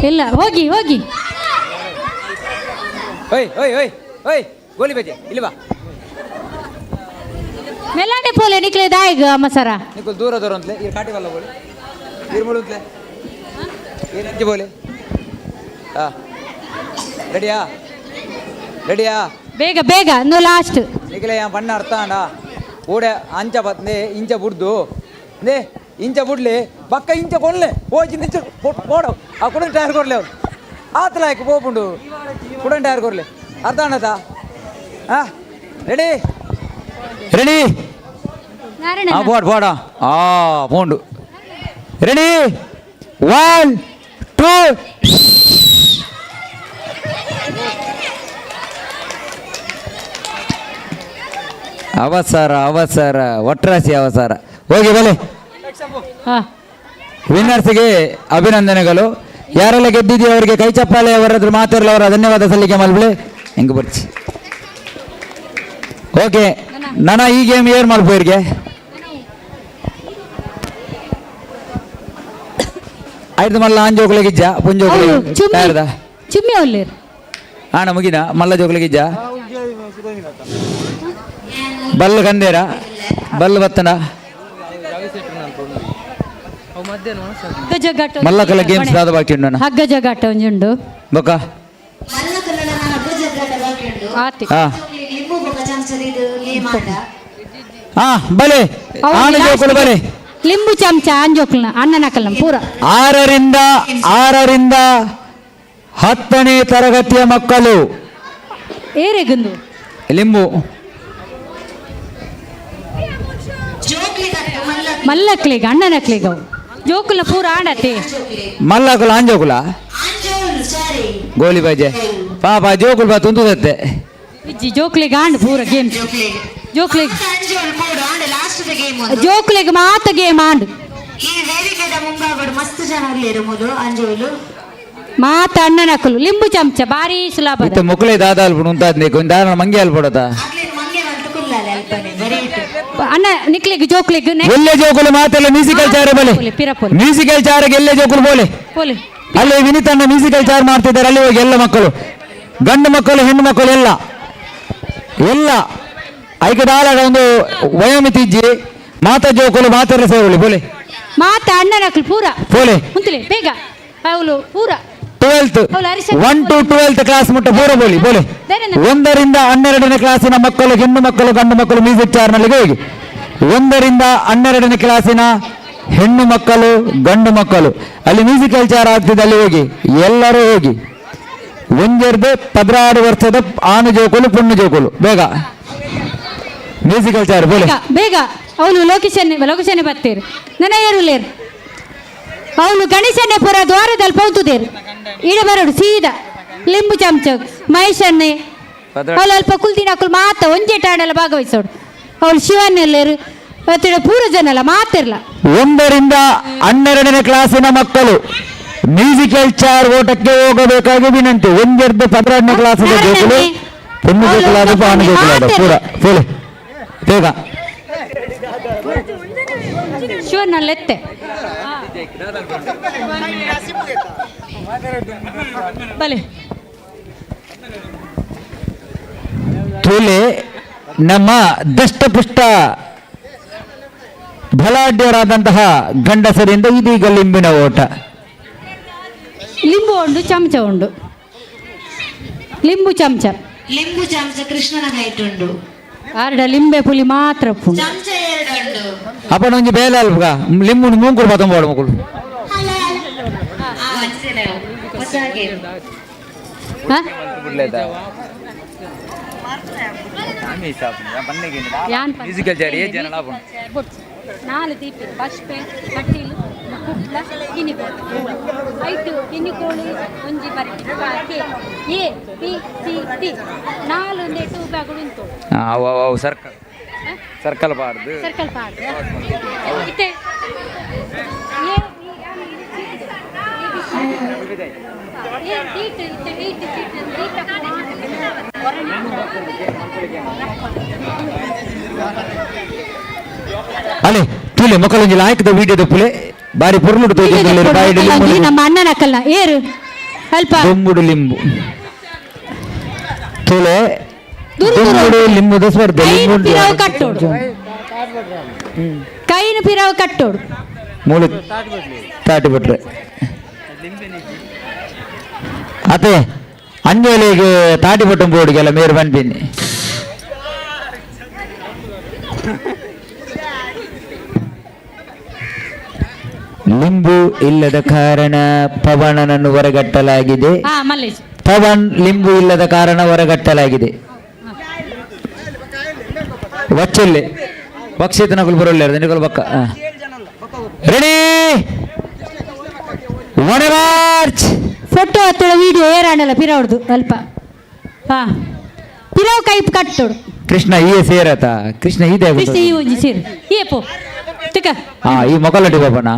D: ಇಲ್ಲ ಹೋಗಿ
E: ಓಯ್ ಗೋಲಿ ಬಜೆ ಇಲ್ಲಿ ಬಾ
D: ಮೆಲ್ಲಾಂಡೆ ಪೋಲೆ ನಿಕ್ಲೆ ದಾಯಿಗ ಮಸರ
E: ನಿಕುಲ್ ದೂರ ಅಂತಲೇ ಈ ಕಾಟಿ ವಲ್ಲ ಬೋಲೆ ಇರ್ಮಳು ಅಂತಲೇ ಏನಂಜಿ ಬೋಲೆ ರೆಡಿಯಾ
D: ಬೇಗ ಇನ್ನು ಲಾಸ್ಟ್
E: ನಿಖಿಲೆ ಬಣ್ಣ ಅರ್ಥ ಅಂಡ ಊಡೆ ಅಂಚ ಬತ್ನೆ ಇಂಚ ಬುಡ್ದು ನೇ ಇಂಚ ಬುಡ್ಲಿ ಪಕ್ಕ ಇಂಚ ಕೊಡ್ಲೆ ಹೋಗಿ ನಿಂಚ ಬೋಡ ಆ ಕುಡನ್ ಟೈರ್ ಕೊಡ್ಲೆ ಅವ್ರು ಆತಲ ಯಾಕೆ ಹೋಗ್ಬುಂಡು ಕುಡನ್ ಟೈರ್ ಕೊಡ್ಲೆ ಅರ್ಥ ಅಣ್ಣತ ರೆಡಿ ಬೋಡ ಪೋಂಡು ರೆಡಿ 1 2 ಅವಸರ ಒಟ್ರಾಸಿ ಅವಸರ ಹೋಗಿ ಬಲೆ ವಿನ್ನರ್ಸ್ಗೆ ಅಭಿನಂದನೆಗಳು ಯಾರೆಲ್ಲ ಗೆದ್ದಿದೆಯೋ ಅವರಿಗೆ ಕೈ ಚಪ್ಪಾಳೆ ಅವರದ್ರ ಮಾತಾಡಲು ಅವರ ಧನ್ಯವಾದ ಸಲ್ಲಿಕೆ ಮಲ್ಬಳೆ ಹೆಂಗೆ ಬರ್ಚಿ ಓಕೆ ನನ್ನ ಈ ಗೇಮ್ ಏನ್ ಮಾಡ್ಬೋರ್ಗೆ ಆಯ್ತು ಮಲ್ಲ ಆನ್ ಜೋಕ್ಲಗಿಜ್ಜ ಪುಂಜೋಕ್ಲಿಗೆ ಯಾರ್ದ
D: ಚುಮ್ಮಿ ಒಳ್ಳೆರು
E: ಆಣ ಮುಗಿನ ಮಲ್ಲ ಜೋಕ್ಲಗಿಜ್ಜ ಬಲ್ಲು ಕಂದೇರ ಬಲ್ಲು ಬತ್ತನ
H: ಹಗ್ಗ ಜಗ್ಗಾಟ
E: ಮಲ್ಲಕಲ್ಲ ಗೇಮ್ಸ್ ದಾದ ಬಾಕಿ ಉಂಡು
H: ಹಗ್ಗ ಜಗ್ಗಾಟ ಒಂಜುಂಡು
E: ಬೊಕ್ಕ
H: ಆತಿ
E: ಹಾ ಹಾ ಬಲೆ ಆಣ ಜೋಕುಲು ಬಲೆ
H: ಲಿಂಬು ಚಮಚ ಅಂಜೋಕ್ಲನ ಅಣ್ಣನಕಲ್ನ ಪೂರ
E: 6ರಿಂದ 10ನೇ ತರಗತಿಯ ಮಕ್ಕಳು
H: ಏರೆಗುಂದು
E: ಲಿಂಬು
H: ಮಲ್ಲಕ್ಲಿಗೆ ಅಣ್ಣನಕ್ಲಿಗೆ ಅವು ಜೋಕುಲ್ನ ಪೂರ ಆಡತ್ತೆ
E: ಮಲ್ಲಕುಲ ಅಂಜೋಕುಲ ಗೋಲಿ ಬಜೆ ಪಾಪ ಜೋಕುಲು ಬಾ ತುಂತುದತ್ತೆ
H: ಇಜ್ಜಿ ಜೋಕ್ಲಿಗೆ ಆಂಡ್ ಪೂರ ಗೇಮ್ ಜೋಕ್ಲಿಗೆ ಜೋಕ್ಲಿಗೆ ಮಾತ ಗೇಮ್ ಆಂಡ್
F: ಮಸ್ತ್ ಜನ ಇರಬಹುದು ಅಂಜೋಲು
H: ಮಾತ ಅಣ್ಣನಕಲು ಲಿಂಬು ಚಮಚ ಬಾರಿ ಸುಲಭ
E: ಇತ್ತ ಮುಕ್ಳೆ ದಾದ ಅಲ್ಪಡು ಉಂತಾದ್ನೆ ದಾರ ಮಂಗೆ ಅಲ್ಪಡತ
H: ಅಣ್ಣ ನಿಕ್ಲಿಗೆ ಜೋಕ್ಲಿಗೆ
E: ಎಲ್ಲೆ ಜೋಕುಲು ಮಾತೆಲ್ಲ ಮ್ಯೂಸಿಕಲ್ ಚಾರ ಬಲೆ
H: ಪಿರಪೋಲಿ
E: ಮ್ಯೂಸಿಕಲ್ ಚಾರಗೆ ಎಲ್ಲೆ ಜೋಕುಲು ಬೋಲೆ
H: ಪೋಲಿ
E: ಅಲ್ಲಿ ವಿನಿತಣ್ಣ ಮ್ಯೂಸಿಕಲ್ ಚಾರ್ ಮಾಡ್ತಿದ್ದಾರೆ ಅಲ್ಲಿ ಹೋಗಿ ಎಲ್ಲ ಮಕ್ಕಳು ಗಂಡು ಮಕ್ಕಳು ಹೆಣ್ಣು ಮಕ್ಕಳು ಎಲ್ಲ ಐಕೆ ದಾಳದ ಒಂದು ವಯೋಮಿತಿ ಇಜ್ಜಿ ಮಾತ ಜೋಕುಲು ಮಾತೆಲ್ಲ ಸೇವಳಿ ಬೋಲೆ
H: ಮಾತ ಅಣ್ಣನಕಲು ಪೂರ
E: ಬೋಲೆ
H: ಮುಂತಲೆ ಬೇಗ ಅವಳು ಪೂರ
E: 12th 1 to 12th ಕ್ಲಾಸ್ ಮುಟ್ಟ ಪೂರ ಬೋಲಿ ಬೋಲೆ 1ರಿಂದ 12ನೇ ಕ್ಲಾಸಿನ ಮಕ್ಕಳು ಹೆಣ್ಣು ಮಕ್ಕಳು ಗಂಡು ಮಕ್ಕಳು ಮ್ಯೂಸಿಕ್ ಚಾರ್ನಲ್ಲಿಗೆ ಹೋಗಿ 1ರಿಂದ 12ನೇ ಕ್ಲಾಸಿನ ಹೆಣ್ಣು ಮಕ್ಕಳು ಗಂಡು ಮಕ್ಕಳು ಅಲ್ಲಿ ಮ್ಯೂಸಿಕಲ್ ಚಾರ್ ಆಗ್ತಿದೆ ಅಲ್ಲಿ ಹೋಗಿ ಎಲ್ಲರೂ ಹೋಗಿ ಒಂಜರ್ದು 16 ವರ್ಷದ ಆನು ಜೋಕುಲು ಪುಣ್ಣು ಜೋಕುಲು ಬೇಗ ಮ್ಯೂಸಿಕಲ್ ಚಾರ್ ಬೋಲೆ
H: ಬೇಗ ಅವಳು ಲೊಕೇಶನ್ ಬರ್ತೀರಿ ನನ್ನ ಏರುಲೇರು ಅವಳು ಗಣೇಶನ್ನೇ ಪುರ ದ್ವಾರದಲ್ಲಿ ಪೌತುದೇರು ಇಡ ಬರೋಡು ಸೀದಾ ಲಿಂಬು ಚಮಚ ಮಹೇಶನ್ನೇ ಅವಳು ಅಲ್ಪ ಕುಲ್ತಿನ ಹಾಕಲು ಮಾತ ಒಂಜೆ ಟಾಣೆಲ್ಲ ಭಾಗವಹಿಸೋಡು ಅವಳು ಶಿವನ್ನೆಲ್ಲೇರು ಮತ್ತೆ ಪೂರ ಜನ ಎಲ್ಲ ಮಾತಿರ್ಲ
E: 1ರಿಂದ 12ನೇ ಕ್ಲಾಸಿನ ಮಕ್ಕಳು ಮ್ಯೂಸಿಕಲ್ ಚಾರ್ ಓಟಕ್ಕೆ ಹೋಗಬೇಕಾಗಿ ವಿನಂತಿ ಒಂದೆರಡು 12ನೇ ಕ್ಲಾಸಿನ ಜೋಕುಲು ಪುಣ್ಣು ಜೋಕುಲಾದ ಪಾನು ಜೋಕುಲಾದ ಪೂರ ಬೋಲೆ ಬೇಗ
H: ಶಿವನಲ್ಲೆತ್ತೆ ಬಲೆ
E: ತುಲೆ ನಮ್ಮ ದಷ್ಟಪುಷ್ಟ ಬಲಾಢ್ಯರಾದಂತಹ ಗಂಡಸರಿಂದ ಇದೀಗ ಲಿಂಬಿನ ಓಟ
H: ಲಿಂಬು ಉಂಡು ಚಮಚ ಉಂಡು ಲಿಂಬು ಚಮಚ
F: ಕೃಷ್ಣನ ಹೈಟ್ ಉಂಡು
H: ಆರ್ಡ ಲಿಂಬೆ ಪುಲಿ ಮಾತ್ರ ಉಪ್ಪು
F: ಚಮಚ ಎರಡುಂಡು
E: ಅಪ್ಪ ಒಂಜಿ ಬೇಲೆ ಅಲ್ಪಗ ಲಿಂಬು ಮೂಂಕುಲು ಪತ್ತಂಬೋಡು ಮಕ್ಕಳು
H: ಹಾ?
E: ಮ್ಯೂಸಿಕಲ್ ಚಾರ್ ಏ ಜನ
H: ನಾಲು ದೀಪಿ ಬಸ್ಪೆ ಕಟ್ಟೀಲು ಕುಟ್ಲ ಕಿನಿಕೋಳು ಐಟು ಕಿನಿಕೋಳು ಒಂಜಿ ಬರಟಿ ಎ ಬಿ ಸಿ ಡಿ ನಾಲು ಒಂದೇ ಟೂ ಬ್ಯಾಗುಳು ಉಂಟು
E: ಅವು ಸರ್ಕಲ್ ಬಾರ್ದು
H: ಸರ್ಕಲ್ ಪಾಡ್ದು ಇತ್ತೆ
E: ಅಲೆ ತುಲೆ ಮಕ್ಕಳು ಆಯ್ಕದ ವಿಡಿಯೋದ ಪುಲೆ ಬಾರಿ ಪುರ್ಲುಡು
H: ನಮ್ಮ ಅಣ್ಣನ ಅಕ್ಕಲ್ನ ಏರು ಅಲ್ಪ
E: ದೊಂಬುಡು ಲಿಂಬು ತುಲೆ ದೊಂಬುಡು ಲಿಂಬುದ ಸ್ಪರ್ಧೆ
H: ಪಿರಾವು ಕಟ್ಟೋಡು ಕೈನು ಪಿರಾವು ಕಟ್ಟೋಡು
E: ಮೂಳು ತಾಟಿ ಬಿಟ್ರೆ ಅತೆ ಅಂಜಲಿಗೆ ತಾಟಿ ಪಟ್ಟು ಬೋರ್ಡ್ಗೆಲ್ಲ ಮೇರು ಬಂದಿನಿ ಲಿಂಬು ಇಲ್ಲದ ಕಾರಣ ಪವನನನ್ನು ಹೊರಗಟ್ಟಲಾಗಿದೆ
H: ಹಾ ಮಲ್ಲೇಶ್
E: ಪವನ್ ಲಿಂಬು ಇಲ್ಲದ ಕಾರಣ ಹೊರಗಟ್ಟಲಾಗಿದೆ ವಚ್ಚಲ್ಲೆ ಪಕ್ಷಿತ ನಕಲು ಬರೋಲ್ಲ ನಿಕಲ್ ಬಕ್ಕ ರೆಡಿ ಒಣಗಾರ್ಚ್
H: ಫೋಟೋ ಹತ್ತೋಳ ವಿಡಿಯೋ ಏರಾಣಲ್ಲ ಪಿರಾವ್ದು ಅಲ್ಪ ಹಾ ಪಿರಾವ್ ಕೈ ಕಟ್ಟೋಡು
E: ಕೃಷ್ಣ ಈ ಸೇರತ ಕೃಷ್ಣ ಇದೆ
H: ಕೃಷ್ಣ ಈ ಒಂಜಿ ಸೇರು ಏ ಪೋ ತಿಕ್ಕ
E: ಹಾ ಈ ಮೊಕಲಟಿ ಬಾಬನ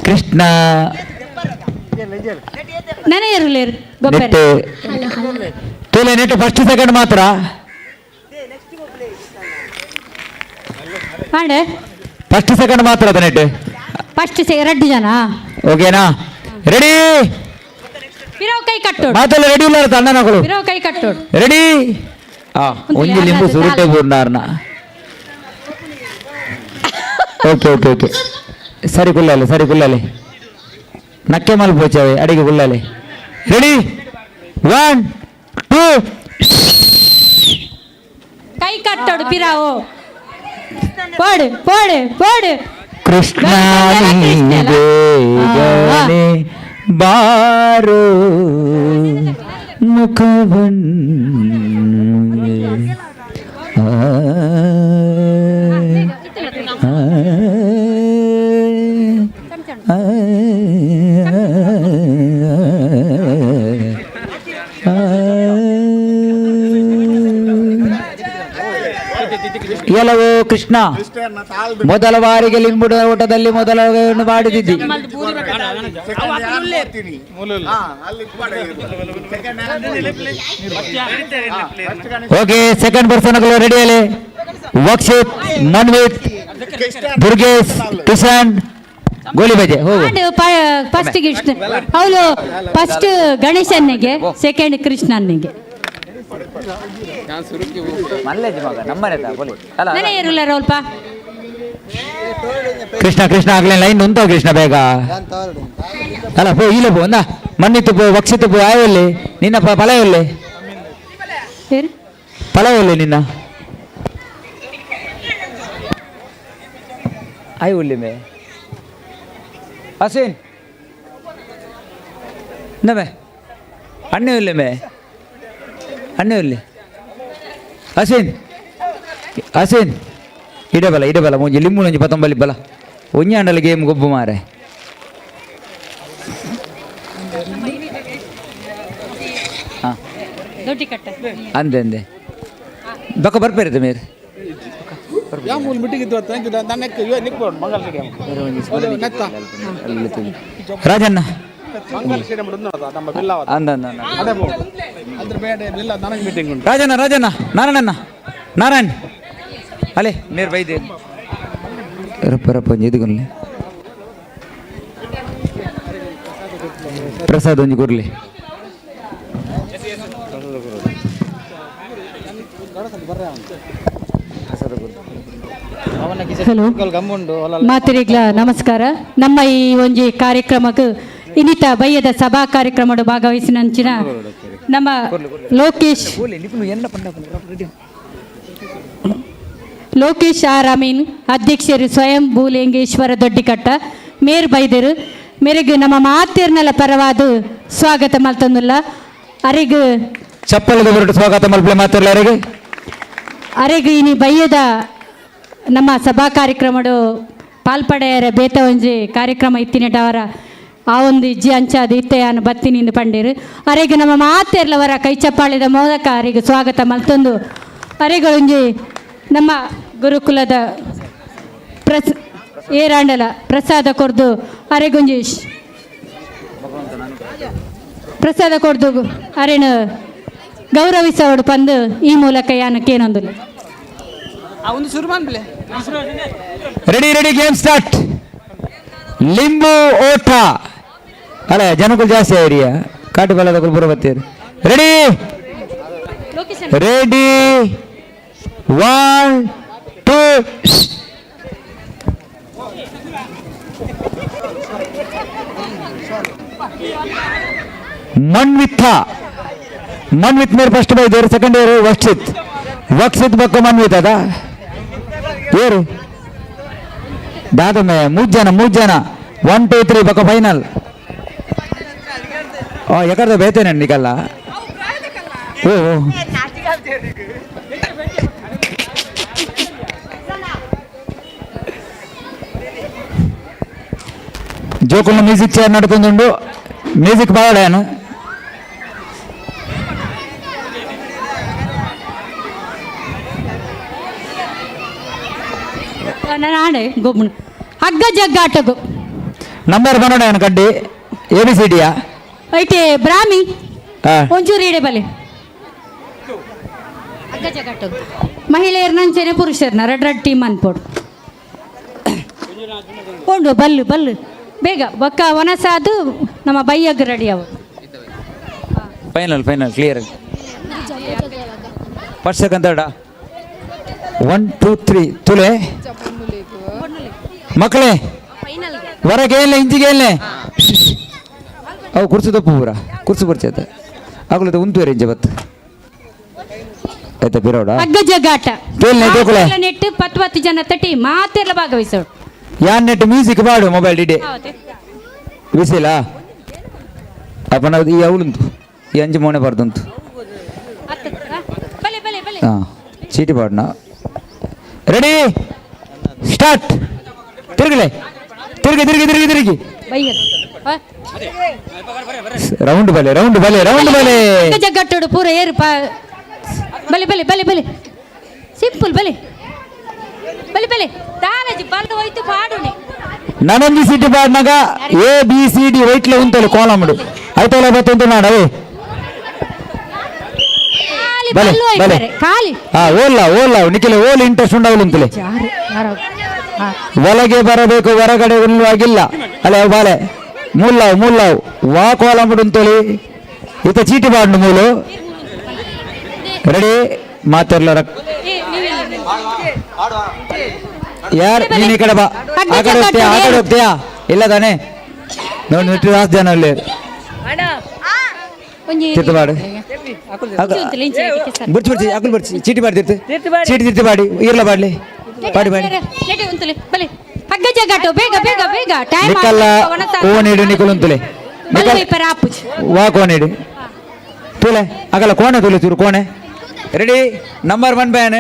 E: ಕೃಷ್ಣ
H: ನನ್ನ ಇರಲೇರು ಗೊಬ್ಬರ
E: ನೆಟ್ ತೂಲೆ ನೆಟ್ ಫಸ್ಟ್ ಸೆಕೆಂಡ್ ಮಾತ್ರ
H: ಹಾಡೆ
E: ಫಸ್ಟ್ ಸೆಕೆಂಡ್ ಮಾತ್ರ ಅದ ನೆಟ್
H: ಫಸ್ಟ್ 2 ಜನ
E: ಓಕೆನಾ ರೆಡಿ
H: ಪಿರವ್ ಕೈ ಕಟ್ಟೋಡು
E: ಮಾತೆಲ್ಲ ರೆಡಿ ಇಲ್ಲ ಅಣ್ಣನಗಳು
H: ಪಿರವ್ ಕೈ ಕಟ್ಟೋಡು
E: ರೆಡಿ ಒಂಜಿ ಲಿಂಬು ಸುರುಟೆ ಬೂರ್ನಾರ್ನ ಓಕೆ ಓಕೆ ಓಕೆ ಸರಿ ಕುಲ್ಲಲೆ ನಕ್ಕೆ ಮಲ್ಪೋಚವೆ ಅಡಿಗೆ ಕುಲ್ಲಲೆ ರೆಡಿ 1 2
H: ಕೈ ಕಟ್ಟೋಡು ಪಿರಾವು ಪೋಡು
E: ಕೃಷ್ಣ ಬೇಗನೆ ಬಾರೋ ಎಲ್ಲವೋ ಕೃಷ್ಣ ಮೊದಲ ಬಾರಿಗೆ ಲಿಂಬುಡ ಓಟದಲ್ಲಿ ಮೊದಲನ್ನು ಮಾಡಿದ್ದಿ ಓಕೆ ಸೆಕೆಂಡ್ ಪರ್ಸನ್ ರೆಡಿಯಲ್ಲಿ ವಕ್ಷಿತ್ ಮನ್ವಿತ್ ದುರ್ಗೇಶ್ ಕಿಶನ್ ಗೋಲಿ ಬಜೆ ಹೋಗು
H: ಫಸ್ಟ್ ಕೃಷ್ಣ ಅವಳು ಫಸ್ಟ್ ಗಣೇಶನಿಗೆ ಸೆಕೆಂಡ್ ಕೃಷ್ಣನಿಗೆ ನನಗೆ ಇರಲ್ಲ ಸ್ವಲ್ಪ
E: ಕೃಷ್ಣ ಆಗ್ಲೇ ಲೈನ್ ಉಂಟು ಕೃಷ್ಣ ಬೇಗ ಅಲ್ಲ ಪೋ ಇಲ್ಲ ಪೋ ಒಂದ ಮಣ್ಣಿತ್ತು ಪೋ ವಕ್ಷಿತ್ತು ಪೋ ಆಯಲ್ಲಿ ನಿನ್ನ ಫಲವಲ್ಲೇ ಫಲವಲ್ಲೇ ನಿನ್ನ ಆಯ್ ಉಳ್ಳಿ ಮೇ ಹಸೀನ್ ನಮೇ ಅಣ್ಣೆ ಉಳ್ಳಿ ಮೇ ಅಣ್ಣೆ ಉಳ್ಳಿ ಹಸೀನ್ ಇಡಬಲ ಮುಂಜಿ ಲಿಂಬು ಒಂಜಿ 19 ಬಲ ಒಂಜಿ ಅಂಡಲ ಗೇಮ್ ಗೊಬ್ಬು ಮಾರೆ ಅಂದೆ ಬಕ್ಕ ಬರ್ಪೇರಿದೆ ಮೇರೆ ರಾಜಣ್ಣ ರಾಜಣ್ಣ ನಾರಾಯಣ್ ಅಲೆ ಮೇರ್ ಬೈದೆ ರಪ್ಪ ಇದುಗೊಳ್ಳಿ ಪ್ರಸಾದ್ ಒಂಜಿ ಕೊರ್ಲಿ
H: ಹಲೋ ಮಾತಿರಿಗ್ಲ ನಮಸ್ಕಾರ ನಮ್ಮ ಈ ಒಂಜಿ ಕಾರ್ಯಕ್ರಮಕ್ಕೆ ಇನ್ನಿತ ಬಯ್ಯದ ಸಭಾ ಕಾರ್ಯಕ್ರಮದ ಭಾಗವಹಿಸಿನಂಚಿನ ನಮ್ಮ ಲೋಕೇಶ್ ಆರ್ ಅಮೀನ್ ಅಧ್ಯಕ್ಷರು ಸ್ವಯಂ ಭೂಲಿಂಗೇಶ್ವರ ದೊಡ್ಡಿಕಟ್ಟ ಮೇರ್ ಬೈದರು ಮೇರೆಗೆ ನಮ್ಮ ಮಾತಿರ್ನಲ ಪರವಾದ ಸ್ವಾಗತ ಮಲ್ತಂದುಲ್ಲ ಅರೆಗೆ
E: ಚಪ್ಪಲದ ಹೊರಟು ಸ್ವಾಗತ ಮಲ್ಪಲೆ ಮಾತಿರ್ಲಾರಿಗೆ
H: ಅರೆಗೆ ಇನಿ ಬಯ್ಯದ ನಮ್ಮ ಸಭಾ ಕಾರ್ಯಕ್ರಮಡು ಪಾಲ್ಪಡೆಯರ ಬೇತ ಒಂಜಿ ಕಾರ್ಯಕ್ರಮ ಇತ್ತಿನಟವರ ಆ ಒಂದು ಇಜ್ಜಿ ಅಂಚಾದ ಇತ್ತೆಯನ್ನು ಬತ್ತಿನಿಂದ ಪಂಡೇರು ಅರೆಗೆ ನಮ್ಮ ಮಾತೆರ್ಲವರ ಕೈ ಚಪ್ಪಾಳಿದ ಮೂಲಕ ಅರಿಗೆ ಸ್ವಾಗತ ಮಲ್ತೊಂದು ಅರೆಗಳೊಂಜಿ ನಮ್ಮ ಗುರುಕುಲದ ಏರಾಂಡಲ ಪ್ರಸಾದ ಕೊರ್ದು ಅರೆಗೊಂಜಿ ಪ್ರಸಾದ ಕೊರ್ದು ಅರೆನು ಗೌರವಿಸೋಡು ಪಂದು ಈ ಮೂಲಕ ಯಾನಕ್ಕೇನೊಂದು
E: ರೆಡಿ ಗೇಮ್ ಸ್ಟಾರ್ಟ್ ಲಿಂಬು ಓಟ ಅಲ್ಲ ಜನಗಳು ಜಾಸ್ತಿ ಏರಿಯಾ ಕಾಟು ಬಲದ ಬರೋ ಬರ್ತೀರಿ ರೆಡಿ 1 2 ಮನ್ವಿತ್ ಮೇರೆ ಫಸ್ಟ್ ಬೈದೇರು ಸೆಕೆಂಡ್ ಇಯರ್ ವಕ್ಷಿತ್ ಬಕ್ಕ ಮನ್ವಿತ್ ಅದ ಏರು ದಾದ ಮೇ ಮೂರು ಜನ 1 2 3 ಬಕ್ಕ ಫೈನಲ್ ಎಕರ್ದ ಬೇತೇನೆ ನಿಕಲ್ಲ ಓ ಜೋಕುಲ್ನ ಮ್ಯೂಸಿಕ್ ಚೇರ್ ನಡ್ಕೊಂಡುಂಡು ಮ್ಯೂಸಿಕ್ ಬಾಳೇನು
H: ನಾನು ಆಡೆ ಗೊಬ್ಬನು ಹಗ್ಗ ಜಗ್ಗಾಟಗು
E: ನಂಬರ್ ಬನ್ನೋಣ ಕಡ್ಡಿ ABCD
H: ಐತೆ ಬ್ರಾಹ್ಮಿ
E: ಹಾ
H: ಒಂಚೂರು ಇಡೆ ಬಲೆ ಮಹಿಳೆಯರ ನಂಚನೆ ಪುರುಷರನ್ನ ರಡ್ ಟೀಮ್ ಅನ್ಪೋಡು ಉಂಡು ಬಲ್ಲು ಬಲ್ಲು ಬೇಗ ಬೊಕ್ಕ ಒನಸಾದು ನಮ್ಮ ಬೈಯಗ್ ರೆಡಿ ಅವು
E: final clear first second third 1 2 3 ತುಲೆ ಮಕ್ಕಳೇ ಹೊರಗೆ ಇಲ್ಲ ಇಂಚಿಗೆ ಇಲ್ಲ ಅವು ಕುರ್ಸು ತಪ್ಪು ಪೂರ ಕುರ್ಸು ಬರ್ಚದ ಆಗ್ಲದ ಉಂಟು ರೇಂಜ್ ಬತ್ತು ಆಯ್ತಾ ಪಿರೋಡ
H: ಹಗ್ಗ ಜಗ್ಗಾಟ
E: ಕೇಳ್ನೆ ತಗೊಳ್ಳೆ
H: ನೆಟ್ಟು 10 ಜನ ತಟಿ ಮಾತೆಲ್ಲ ಭಾಗವಹಿಸೋಡು
E: ಯಾನ್ ನೆಟ್ ಮ್ಯೂಸಿಕ್ ಬಾಡು ಮೊಬೈಲ್ ಡಿಡೆ ವಿಸಿಲ ಅಪ್ಪನ ಈ ಅವಳುಂಟು ಈ ಅಂಜು ಮೋನೆ ಬಾರ್ದುಂಟು
H: ಬಲೆ ಬಲೆ ಬಲೆ
E: ಹಾಂ ಚೀಟಿ ಬಾಡ್ನ ರೆಡಿ ಸ್ಟಾರ್ಟ್ ತಿರುಗಲೆ ತಿರುಗಿ
H: ಬೈಯರ್
E: ರೌಂಡ್ ಬಲೆ
H: ಹಗ್ಗ ಜಗ್ಗಾಟೋಡು ಪೂರ ಏರು ಬಲೆ ಬಲೆ ಬಲೆ ಬಲೆ ಸಿಂಪಲ್ ಬಲೆ ಬಲೆ ಬಲೆ ದಾನಜಿ ಬಲ್ದು ಹೋಯ್ತು ಪಾಡುನೆ
E: ನನಂಜಿ ಸಿಟಿ ಬಾಡ್ನಾಗ ABCD ವೈಟ್ಲೆ ಉಂಟಲ್ಲ ಕೋಲಮ್ಮಡು ಆಯ್ತಲ್ಲ ಬತ್ತುಂಟು ನಾಡವೇ
H: ಖಾಲಿ
E: ಬಲೆ
H: ಬಲ್ಲು
E: ಬಲೆ
H: ಹೋಯ್ತಾರೆ ಖಾಲಿ
E: ಓಲ್ಲ ನಿಖಿಲೆ ಓಲ್ ಇಂಟ್ರೆಸ್ಟ್ ಉಂಡವಳು ಅಂತಲೇ ಒಳಗೆ ಬರಬೇಕು ಹೊರಗಡೆ ಉಳ್ಳುವಾಗಿಲ್ಲ ಅಲ್ಲ ಬಾಲೆ ಮುಲ್ಲಾವ್ ವಾ ಕೋಲಮ್ಮಡು ಅಂತೇಳಿ ಈತ ಚೀಟಿ ಬಾಡ್ನು ಮೂಲು ರೆಡಿ ಮಾತಾಡ್ಲಾರ ಯಾರ್ ನೀನ್ ಈ ಕಡೆ ಬಾ ಆ ಕಡೆ ಹೋಗ್ತೀಯಾ ಇಲ್ಲ ತಾನೆ ನೋಡಿ ನಿಟ್ಟು ಜಾಸ್ತಿ ಜನ ಅಲ್ಲಿ
H: ಒಂಜಿ
E: ತಿರ್ತು ಬಿಡ್ಸಿ ಅಕಲ್ ಬಿಡ್ಸಿ ಚೀಟಿ ಬಾಡ್ತಿರ್ತೆ ಚೀಟಿ ತಿರ್ತಿ ಬಾಡಿ ಇರ್ಲ ಬಾಡ್ಲಿ ಬಾಡಿ
H: ನೆಟ್ಟು ಉಂತಲೆ ಬಲೆ ಹಗ್ಗ ಜಗ್ಗಾಟು ಬೇಗ ಬೇಗ ಬೇಗ ಟೈಮ್
E: ನಿಕ್ಕಲ್ಲ ಕೋಣಿಡು ನಿಕಲ್ ಉಂತಲೆ
H: ಬಲೆ ವೈಪರ ಆಪುಜ್
E: ವಾ ಕೋಣಿಡು ತುಲೆ ಆಗಲ್ಲ ಕೋಣೆ ತುಲೆ ಚೂರು ಕೋಣೆ ರೆಡಿ ನಂಬರ್ 1 ಬ್ಯಾನ್ ए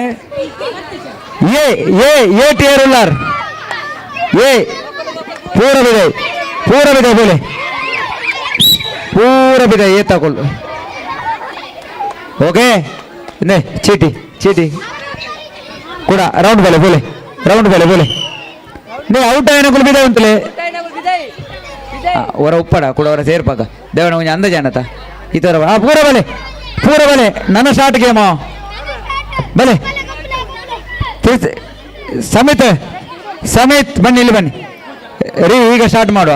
E: टीयर उल्लार ये पूरा विदय बोले पूरा विदय ये तक ओके ने चीटी कूड़ा राउंड बोले ने औट आयन कुल विदय उंतले वರ ಉಪ್ಪಡ ಕೂಡ ವರ ಸೇರ್ಪಾಗ ದೇವನ ಒಂದು ಅಂದ ಜಾನತ ಈ ತರ ಪೂರ ಬಲೆ ನನ್ನ ಸ್ಟಾರ್ಟ್ ಗೇಮ್ ಬಲೆ ಸಮೇತ್ ಬನ್ನಿ ಇಲ್ಲಿ ಬನ್ನಿ ರೀ ಈಗ ಸ್ಟಾರ್ಟ್ ಮಾಡುವ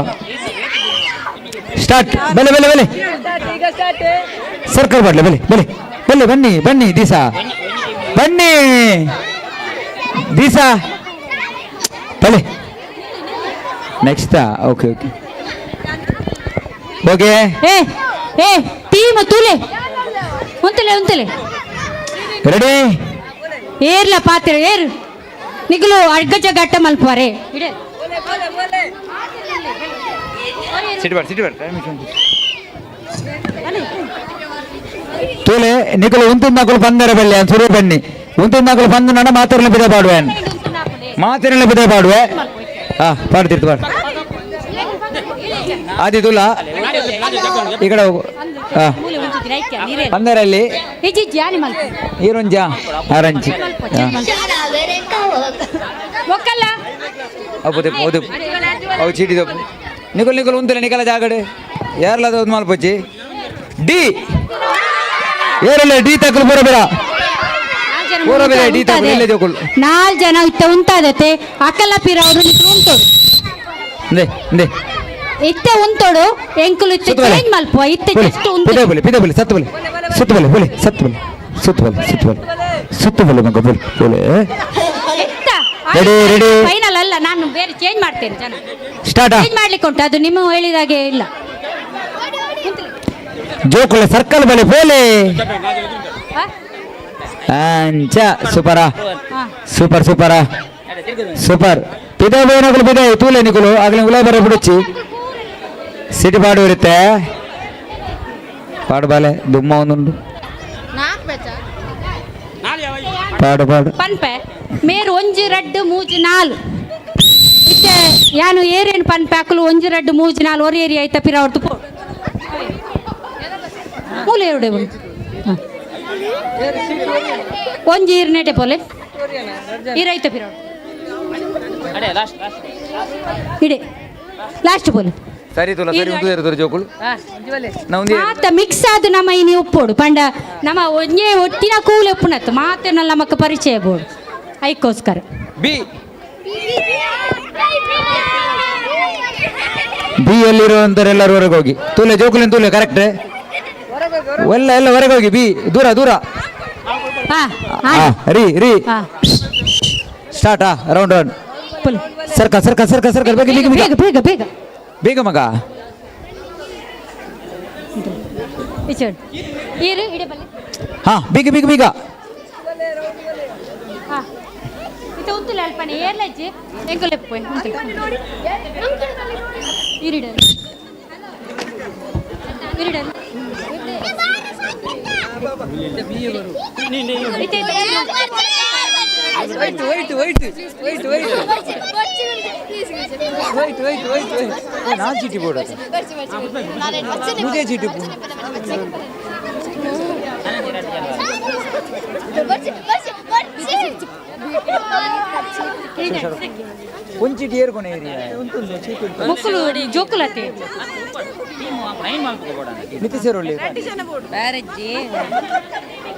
E: ಸ್ಟಾರ್ಟ್ ಬಲೆ ಸರ್ಕಲ್ ಬಡ್ಲೆ ಬಲೆ ಬನ್ನಿ ದಿಸಾ ಬಲೆ ನೆಕ್ಸ್ಟ್ ಓಕೆ
H: ಏ ಟೀಮ್ ತುಲೆ ಉಂತಲೆ
E: ರೆಡಿ
H: ಏರ್ಲ ಪಾತ್ರೆ ಏರು ನಿಗಲು ಅಡ್ಗ ಜಗ್ಗಾಟ ಮಲ್ಪಾರೆ ಇಡೆ
E: ತೂಲೆ ನಿಕಲು ಉಂತಿಂದಾಕಲು ಬಂದರೆ ಬಲ್ಲೆ ಸುರೇ ಬನ್ನಿ ಉಂತಿಂದಾಕಲು ಬಂದು ನಡ ಮಾತಿರಲಿ ಬಿದೆ ಪಾಡುವೆ ಪಾಡ್ತಿರ್ತು ಪಾಡು ಆದಿ ತುಲ ಈ ಕಡೆ ಹೋಗು ಬಂದರಲ್ಲಿ ಈರೊಂಜ ಆರಂಜಿ
H: ಒಕ್ಕಲ್ಲ
E: ಅವು ಚೀಟಿ ತಪ್ಪು ನಿಕಲ್ ಉಂತಲೆ ನಿಕಲ ಜಾಗಡೆ ಯಾರಲ್ಲ ಒಂದು ಮಾಲ್ಪಚ್ಚಿ ಡಿ ಏರಲ್ಲ ಡಿ ತಕ್ಕಲು ಪೂರ ಬೇಡ ಡಿ ತಕ್ಕಲು ಇಲ್ಲೇ ತಗೊಳ್ಳು
H: 4 ಜನ ಇತ್ತ ಉಂಟಾದತೆ ಅಕಲ ಪಿರ ಅವರು ನಿಕಲು ಉಂಟೋಡು ಇತ್ತ ಉಂಟೋಡು ಎಂಕುಲು ಇತ್ತ ಚೇಂಜ್ ಮಲ್ಪ ಇತ್ತ ಜಸ್ಟ್ ಉಂಟು
E: ಪಿದೆ ಸುತ್ತು ಬಲೆ ಮಗ ಬೋಲೆ ರೆಡಿ
H: ಫೈನಲ್ ಅಲ್ಲ ನಾನು ಬೇರೆ ಚೇಂಜ್ ಮಾಡ್ತೇನೆ ಜನ
E: ಸ್ಟಾರ್ಟ್
H: ಚೇಂಜ್ ಮಾಡ್ಲಿಕ್ಕೆ ಉಂಟು ಅದು ನಿಮ್ಮ ಹೇಳಿದಾಗೆ ಇಲ್ಲ
E: ಜೋಕುಲೆ ಸರ್ಕಲ್ ಬಲೆ ಬೋಲೆ ಅಂಚ ಸೂಪರ್ ಪಿದೆ ಬೋನಗಳು ಪಿದೆ ತೂಲೆ ನಿಕುಲು ಆಗ್ಲಿ ಉಲ ಬರ ಬಿಡುಚ್ಚಿ ಸಿಟಿ ಪಾಡು ಇರುತ್ತೆ ಪಾಡು ಬಾಲೆ ದುಮ್ಮ ಒಂದುಂಡು ಪಾಡು
H: ಪನ್ಪೆ ಮೇರು ಒಂಜಿ ರಡ್ಡು ಮೂಜಿ 4 ಇತ್ತೆ ಯಾನು ಏರೇನು ಪನ್ಪೆ ಅಕ್ಕಲು ಒಂಜಿ ರಡ್ಡು ಮೂಜಿ 4 ಒರಿ ಏರಿ ಆಯ್ತಾ ಪಿರ ಅವ್ರದ್ದು ಪೋ ಮೂಲೆ ಎರಡೆ ಬಂದು ಒಂಜಿ ಈರ್ನೆಟೆ ಪೋಲೆ ಈರೈತ ಪಿರ ಇಡೆ ಲಾಸ್ಟ್ ಪೋಲೆ
E: ಸರಿ ತುಲ ಸರಿ ಉಂಟು ಇರುತ್ತಾರೆ ಜೋಕುಲು ನಾವು
H: ಮಾತ ಮಿಕ್ಸ್ ಆದ ನಮ್ಮ ಇನಿ ಉಪ್ಪೋಡು ಪಂಡ ನಮ್ಮ ಒಂಜೇ ಒಟ್ಟಿನ ಕೂಲೆ ಉಪ್ಪುನತ್ತು ಮಾತೇನಲ್ಲ ನಮಕ್ ಪರಿಚಯ ಬೋಡು ಐಕೋಸ್ಕರ
E: ಬಿ ಬಿ ಯಲ್ಲಿರುವಂತರೆಲ್ಲರೂ ಹೊರಗೆ ಹೋಗಿ ತುಲೆ ಜೋಕುಲಿನ ತುಲೆ ಕರೆಕ್ಟ್ ಎಲ್ಲ ಹೊರಗೆ ಹೋಗಿ ಬಿ ದೂರ ದೂರ
H: ಹಾ
E: ರೀ ರೀ
H: ಹಾ
E: start round round circle circle circle circle ಬೇಗ ಬೇಗ ಬೇಗ
H: ಬೇಗ ಬೇಗ ಬೇಗ
E: ಬೇಗ ಮಗ
H: ಇಚಡ್ ಇರು ಇಡೆ ಬಲ್ಲಿ
E: ಹಾ ಬೇಗ ಬೇಗ ಬೇಗ
H: ಹಾ ಇತ ಉಂತುಲ ಅಲ್ಪನೆ ಏರ್ಲಜ್ಜಿ ಎಂಕಲೆಪ್ಪು ಉಂತುಲ ಇರಿಡಲ್ ಇರಿಡಲ್
E: ಚೀಟಿ ಬೋರ್ಡ್ ಚೀಟಿ ಒಂಚಿಟಿ ಏರ್ಕೊನೆ
H: ಮುಕ್ಕಳು ಜೋಕುಲತೆ
E: ಮಿತಿ ಸೇರೋಳಿ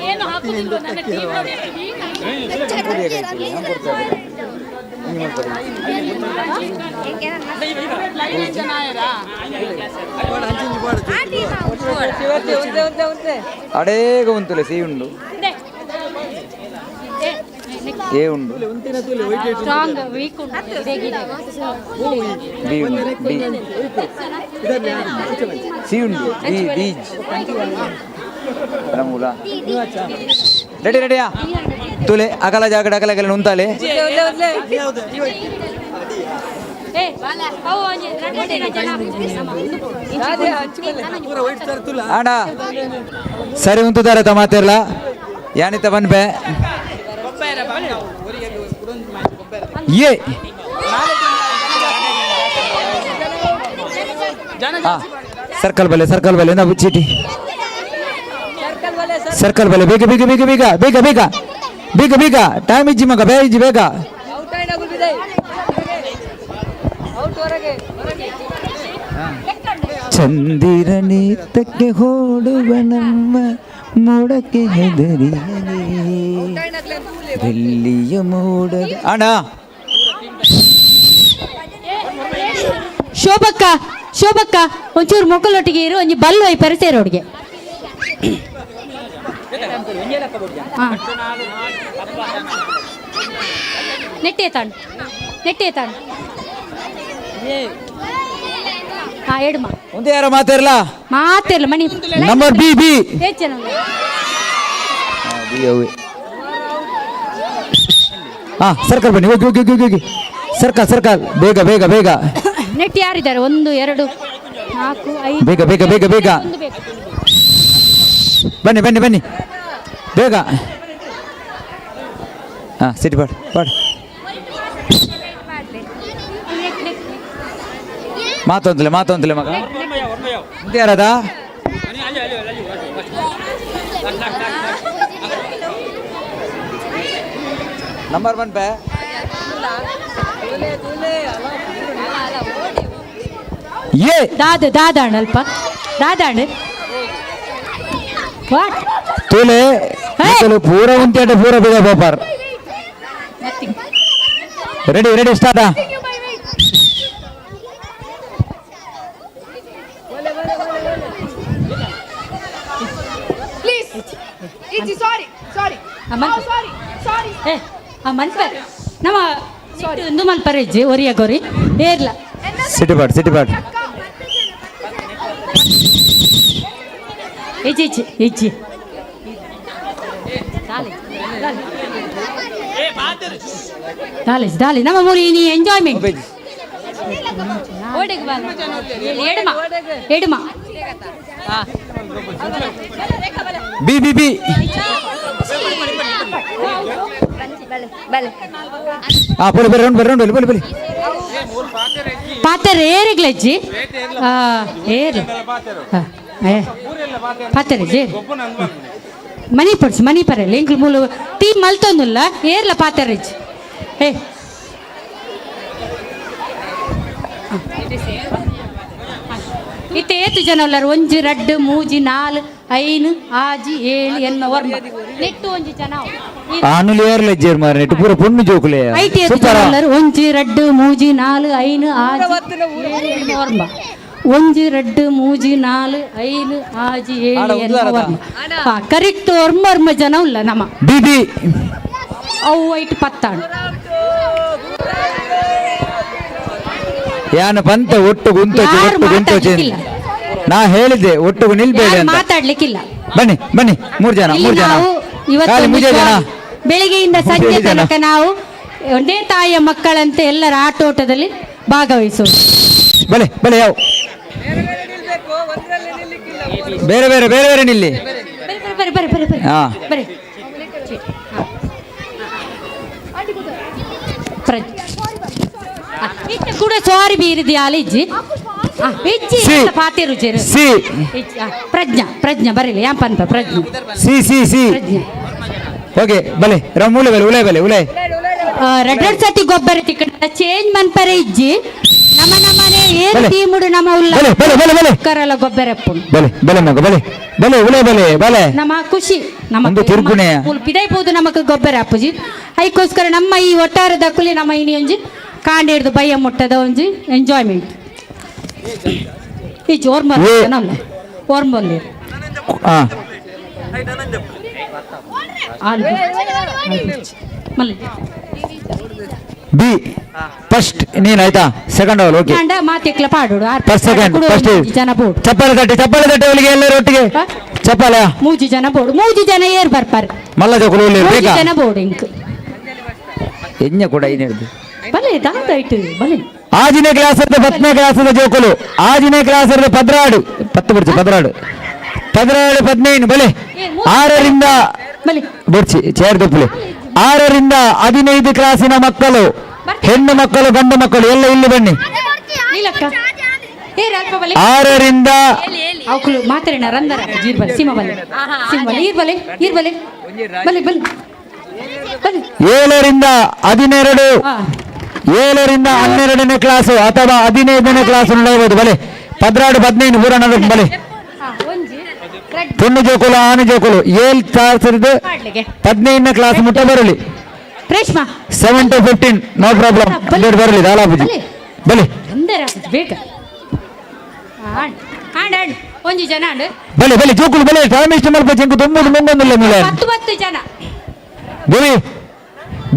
H: ಏನು ಹಾಕುದಿಲ್ಲ ನನ್ನ
E: ಅಡೇಗ ಉಂಟುಲೆ ಸಿ ಉಂಡು ఏ ఉండు
H: స్ట్రాంగ్ వీక్ ఉంటుంది
E: బి ఉండు బి సి ఉండు బి బి రములా రెడీ రెడీయా ತುಲೆ ಅಗಲ ಜಾಗಡ ಅಗಲ ಅಗಲ ಉಂತಾಲೆ ಆಡ ಸರಿ ಉಂತುತ್ತಾರೆ ತಮಾತಿರ್ಲ ಯಾನಿತ ಬನ್ಪೆ ये सर्कल बले ना चीटी सर्कल बले ಬೇಗ ಬೇಗ ಬೇಗ ಬೇಗ ಬೇಗ ಬೇಗ ಬೇಗ ಬೇಗ ಟೈಮ್ ಇಜ್ಜಿ ಮಗ ಬೇಗ ಬೇಗ ಚಂದಿರನೇತಕ್ಕೆ ಓಡುವ ನಮ್ಮ ಮೋಡಕ್ಕೆ ಹೆದರಿಯಲೇ ಬೆಳ್ಳಿಯ ಮೋಡ ಅಣ್ಣ
H: ಶೋಭಕ್ಕ ಒಂಚೂರು ಮೊಕ್ಕಲೊಟ್ಟಿಗೆ ಇರು ಒಂಜಿ ಬಲ್ಲು ಐ ಪರಿಸೇರೋಡಿಗೆ ನೆಟ್ಟೆ ತಾಂಡು ಹಾ ಎಡ್ಮ
E: ಒಂದೇ ಯಾರ ಮಾತಾರಲ್ಲ
H: ಮಣಿ
E: ನಂಬರ್ ಬಿ ಬಿ
H: ಹೆಚ್ಚನ
E: ಹಾ ಸರ್ಕಲ್ ಬನ್ನಿ ಹೋಗಿ ಹೋಗಿ ಹೋಗಿ ಹೋಗಿ ಸರ್ಕಲ್ ಬೇಗ ಬೇಗ ಬೇಗ
H: ನೆಟ್ ಯಾರಿದ್ದಾರೆ 1 2 4 5
E: ಬೇಗ ಬೇಗ ಬೇಗ ಬೇಗ ಬನ್ನಿ ಬನ್ನಿ ಬನ್ನಿ ಬೇಗ ಹಾ ಸಿಟಿ ಬಾಡ್ ಮಾತೊಂದಲೆ ಮಗ ಯಾರದ ನಂಬರ್ 1 ಪೇ ये
H: दादांड अल्प दादांड व्हाट
E: तोले निकलो पूरा उनते पूरा बेगा पापर ready start
B: please easy sorry
H: ए मन पर नम सॉरी इंदु मल्परेज्जी ओरिया गोरी ಏರ್ಲ
E: ಸಿಟಿ ಬಾಟ್
H: ಇಜ್ಜಿ ದಾಲೇಜ್ ನಮ್ಮ ಮೂರಿ ನೀ ಎಂಜಾಯ್ಮೆಂಟ್ ಓಡೆಗೆ ಬಾಲ ಎಡಮ
E: ಬಿ ಬಿ ಬಿ ಆ ಪೊಲೆ ರೌಂಡ್ ಬಲಿ
H: ಪಾತ್ರ ಏರಿಗ್ಲಜ್ಜಿ ಏರು ಪಾತ್ರೆಜ್ಜಿ ಮನಿ ಪರಲ್ಲ ಎಂಕ್ಲು ಮೂಲು ಟೀಮ್ ಮಲ್ತೊಂದುಲ್ಲ ಏರ್ಲ ಪಾತ್ರೆಜ್ಜಿ ಇತ್ತೆ ಏತು ಜನ ಉಳ್ಳಾರು ಒಂಜಿ ರಡ್ಡು ಮೂಜಿ ನಾಲ್ ಐನು ಆಜಿ ಏಳು ಎನ್ಮ ವರ್ಮ ನೆಟ್ಟು ಒಂಜಿ ಜನ
E: ಆನುಲಿ ಏರ್ಲೆಜ್ಜೇರ್ ಮಾರ ನೆಟ್ಟು ಪೂರ ಪೊಣ್ಣು ಜೋಕುಲೆ
H: ಐಟಿ ಏತು ಜನ ಉಳ್ಳಾರು ಒಂಜಿ ರಡ್ಡು ಮೂಜಿ ನಾಲ್ ಐನು ಆಜಿ ಏಳು ಎನ್ಮ ವರ್ಮ ಒಂಜಿ ರಡ್ಡು ಮೂಜಿ ನಾಲ್ ಐನು ಆಜಿ ಏಳು ಎನ್ಮ ವರ್ಮ ಕರೆಕ್ಟ್ ವರ್ಮ ಜನ ಉಲ್ಲ ನಮ್ಮ
E: ಬಿಬಿ
H: ಅವು ಐಟ್ ಪತ್ತಾಡು
E: ಯಾನ ಪಂತ ಒಟ್ಟು ಗುಂತೋಚಿ
H: ಯಾರು
E: ಒಟ್ಟು ಗುಂತೋಚಿ
H: ಮಾತಾಡ್ಲಿಕ್ಕಿಲ್ಲ.
E: ನಾ ಹೇಳಿದ್ದೆ ಒಟ್ಟು ನಿಲ್ಬೇಡಿ
H: ಯಾರು
E: ಅಂತ
H: ಮಾತಾಡ್ಲಿಕ್ಕಿಲ್ಲ
E: ಬನ್ನಿ ಬನ್ನಿ ಮೂರ್ ಜನ
H: ಇಲ್ಲಿ
E: ಮೂರ್ ಜನ
H: ನಾವು ಇವತ್ತು
E: ಖಾಲಿ ಮೂರೇ ಜನ
H: ಬೆಳಿಗ್ಗೆಯಿಂದ ಸಂಜೆ
E: ಮೂರೇ ಜನ.
H: ತನಕ ನಾವು ಒಂದೇ ತಾಯಿಯ ಮಕ್ಕಳಂತೆ ಎಲ್ಲರ ಆಟೋಟದಲ್ಲಿ ಭಾಗವಹಿಸೋದು.
E: ಬಲೆ ಬಲೆ ಯಾವ ಬೇರೆ ಬೇರೆ ಬೇರೆ ಬೇರೆ ನಿಲ್ಲಿ
H: ಬರ್ರಿ ಬರ್ರಿ ಬರ್ರಿ ಬರ್ರಿ
E: ಹಾ.
H: ಬರ್ರಿ ಇತ್ತ ಕೂಡ ಸಾರಿ ಬೀರಿದಿ ಆಲಿಜ್ಜಿ ಇಜ್ಜಿ
E: ಸಿ.
H: ಪಾತೆ ರುಚಿ
E: ಸಿ
H: ಪ್ರಜ್ಞಾ ಪ್ರಜ್ಞಾ ಬರೀಲಿ ಯಾಂಪನ್ಪ ಪ್ರಜ್ಞಾ
E: ಸಿ ಸಿ ಸಿ
H: ಪ್ರಜ್ಞಾ
E: ಓಕೆ ಬಲೆ ಮೂಲೆ ಬಲೆ ಉಲೆ ಬಲೆ ಉಲೆ
H: ರೆಡ್ ಸತಿ ಗೊಬ್ಬರ ತಿಕ್ಕಡ ಚೇಂಜ್ ಮನ್ಪರೆ ಇಜ್ಜಿ ನಮ್ಮ ನಮ್ಮನೆ ಏನ್
E: ಬಲೆ.
H: ಟೀಮುಡು ನಮ್ಮ ಉಲ್ಲ
E: ಬಲೆ ಬಲೆ ಬಲೆ ಬಲೆ
H: ಕರಲ ಗೊಬ್ಬರ ಎಪ್ಪುಂಡು
E: ಬಲೆ ಬಲೆ ಮಗ ಬಲೆ ಬಲೆ ಉಲೆ ಬಲೆ ಬಲೆ
H: ನಮ್ಮ ಖುಷಿ
E: ಒಂದು ತಿರುಪುಣೆಯ.
H: ಪಿದೈಪೋದು ನಮಕ್ ಗೊಬ್ಬರ ಅಪ್ಪುಜಿ ಅದಕ್ಕೋಸ್ಕರ ನಮ್ಮ ಈ ಒಟ್ಟಾರದ ಕುಲಿ ನಮ್ಮ ಇನಿ ಒಂಜಿ ಕಾಂಡೆ ಹಿಡ್ದು ಬಯ್ಯ ಮುಟ್ಟದ ಒಂಜಿ ಎಂಜಾಯ್ಮೆಂಟ್ ಈ ಜೋರ್ಮಲ್
E: ಏ.
H: ನಲ್ಲ ಓರ್ಮಲ್ಲಿ
E: ಹಾ
H: ಮಲ್ಲಿ
E: ಬಿ ಫಸ್ಟ್ ನೀನ್ ಆಯ್ತಾ ಸೆಕೆಂಡ್ ಅವಲ್ ಓಕೆ
H: ಕಾಂಡ ಮಾತೆಕ್ಲ ಪಾಡೋಡು
E: ಫಸ್ಟ್ ಸೆಕೆಂಡ್ ಫಸ್ಟ್
H: ಜನ ಬೋಡು
E: ಚಪ್ಪಾಳೆ ತಟ್ಟೆ ಅವಳಿಗೆ ಎಲ್ಲರೂ ಒಟ್ಟಿಗೆ ಚಪ್ಪಾಳೆ
H: ಮೂಜಿ ಜನ ಬೋಡು ಮೂಜಿ ಜನ ಏರ್ ಬರ್ಪಾರ
E: ಮಲ್ಲ ಜೋಕುಲು ಉಳ್ಳೆ
H: ಮೂಜಿ
E: ಬೇಕಾ
H: ಜನ ಬೋಡು ಇಂಕ್
E: ಎಣ್ಣೆ ಕೂಡ ಏನು ಹೇಳಿದ್ದು
H: ಬಲೆ ದಾದಾಯ್ತು ಬಲೆ
E: ಆಜಿನೇ ಕ್ಲಾಸ್ ಇರ್ತದೆ 10ನೇ ಕ್ಲಾಸ್ ಜೋಕುಲು ಆಜಿನೇ ಕ್ಲಾಸ್ ಇರ್ತದೆ ಪದ್ರಾಡು 10 ಬರ್ಚಿ ಪದ್ರಾಡು 15 ಬಲೆ 6ರಿಂದ
H: ಬಲೆ
E: ಬರ್ಚಿ ಚೇರ್ ದೊಪ್ಪಲೆ 6ರಿಂದ 15 ಕ್ಲಾಸಿನ ಮಕ್ಕಳು ಹೆಣ್ಣು ಮಕ್ಕಳು ಗಂಡು ಮಕ್ಕಳು ಎಲ್ಲ ಇಲ್ಲಿ ಬನ್ನಿ
H: ನೀಲಕ್ಕ ಏ ರಾಲ್ಪ ಬಲೆ
E: 6ರಿಂದ
H: ಅವಕುಲು ಮಾತಾಡಿನ ರಂದರ ಜೀರ್ಬಲೆ ಸೀಮ ಬಲೆ ಸೀಮ ಬಲೆ ಈರ್ಬಲೆ ಈರ್ಬಲೆ ಬಲೆ ಬಲೆ ಬಲೆ
E: 7ರಿಂದ 12
H: ಹಾ
E: 7ರಿಂದ 12ನೇ ಕ್ಲಾಸು ಅಥವಾ 15ನೇ ಕ್ಲಾಸ್ ನಡೆಯಬಹುದು ಬಲೆ ಪದ್ರಾಡು 15 ಪೂರಣ ಬಲೆ
H: ಒಂಜಿ ರೆಡ್
E: ಪುಣ್ಣು ಜೋಕುಲು ಆನೆ ಜೋಕುಲು 7 ಕ್ಲಾಸ್ ಇருந்து
H: ಮಾಡ್ಲಿಗೆ
E: 15ನೇ ಕ್ಲಾಸ್ ಮುಟ್ಟ ಬರಲಿ
H: ರೇಷ್ಮಾ
E: 7 to 15 ನೋ ಪ್ರಾಬ್ಲಮ್ ಬೇಡ ಬರಲಿ ದಾಲಾಬುಜಿ ಬಲೆ
H: ಅಂದರ ಬೇಗ ಆಂಡ್ ಆಂಡ್ ಆಂಡ್ ಒಂಜಿ ಜನ ಆಂಡ್
E: ಬಲೆ ಬಲೆ ಜೋಕುಲು ಬಲೆ ಟೈಮ್ ಇಷ್ಟ ಮಲ್ಪ ಚೆಂಕು ತೊಂಬುದು ಮುಂಗೊಂದಿಲ್ಲ ಮೇಲೆ
H: 10 ಜನ
E: ದೇವಿ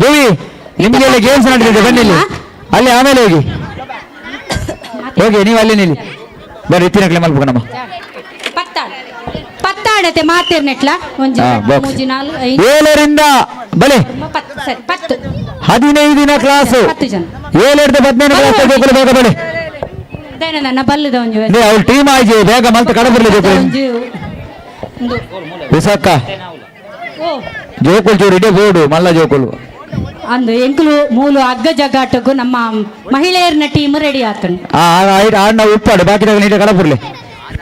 E: ದೇವಿ ನಿಮಗೆ ಅಲ್ಲಿ ಗೇಮ್ಸ್ ನಡೆದಿದೆ ಬನ್ನಿ ಇಲ್ಲಿ ಅಲ್ಲಿ ಆಮೇಲೆ ಹೋಗಿ ಹೋಗಿ ನೀವು ಅಲ್ಲಿ ನಿಲ್ಲಿ ಬರ್ರಿ ಇತ್ತಿನಕ್ಲೆ ಮಲ್ಪ ನಮ್ಮ
H: ಪತ್ತಾಡತೆ ಮಾತಿರ್ನೆಟ್ಲ ಒಂಜಿ
E: ಹಾ, box.
H: ಮೂಜಿ ನಾಲ್ ಐದು
E: 7ರಿಂದ ಬಲೆ
H: 10 ಸರಿ 10
E: 15ನೇ ಕ್ಲಾಸು
H: 10 ಜನ
E: 7ರಿಂದ 15ನೇ ಕ್ಲಾಸ್ ಜೋಕುಲು ಬೇಗ ಬಲೆ
H: ದೇನ ನನ್ನ ಬಲ್ಲದ ಒಂಜಿ
E: ಅವಳು ಟೀಮ್ ಆಯ್ತು ಬೇಗ ಮಲ್ತ ಕಡ ಬರಲಿ ಜೋಕುಲು
H: ಒಂಜಿ ಒಂದು
E: ವಿಸಕ್ಕ
H: ಓ
E: ಜೋಕುಲು ಚೂರು ಇಡೇ ಬೋರ್ಡು ಮಲ್ಲ ಜೋಕುಲು
H: ಅಂದು ಎಂಕುಲು ಮೂಲು ಅಗ್ಗ ಜಗ್ಗಾಟಗೂ ನಮ್ಮ ಮಹಿಳೆಯರ್ನ ಟೀಮ್ ರೆಡಿ ಆತನು
E: ಆಡ್ನ ಉಪ್ಪಾಡು ಬಾಕಿದಾಗ ನೀಟ ಕಡ ಬರಲಿ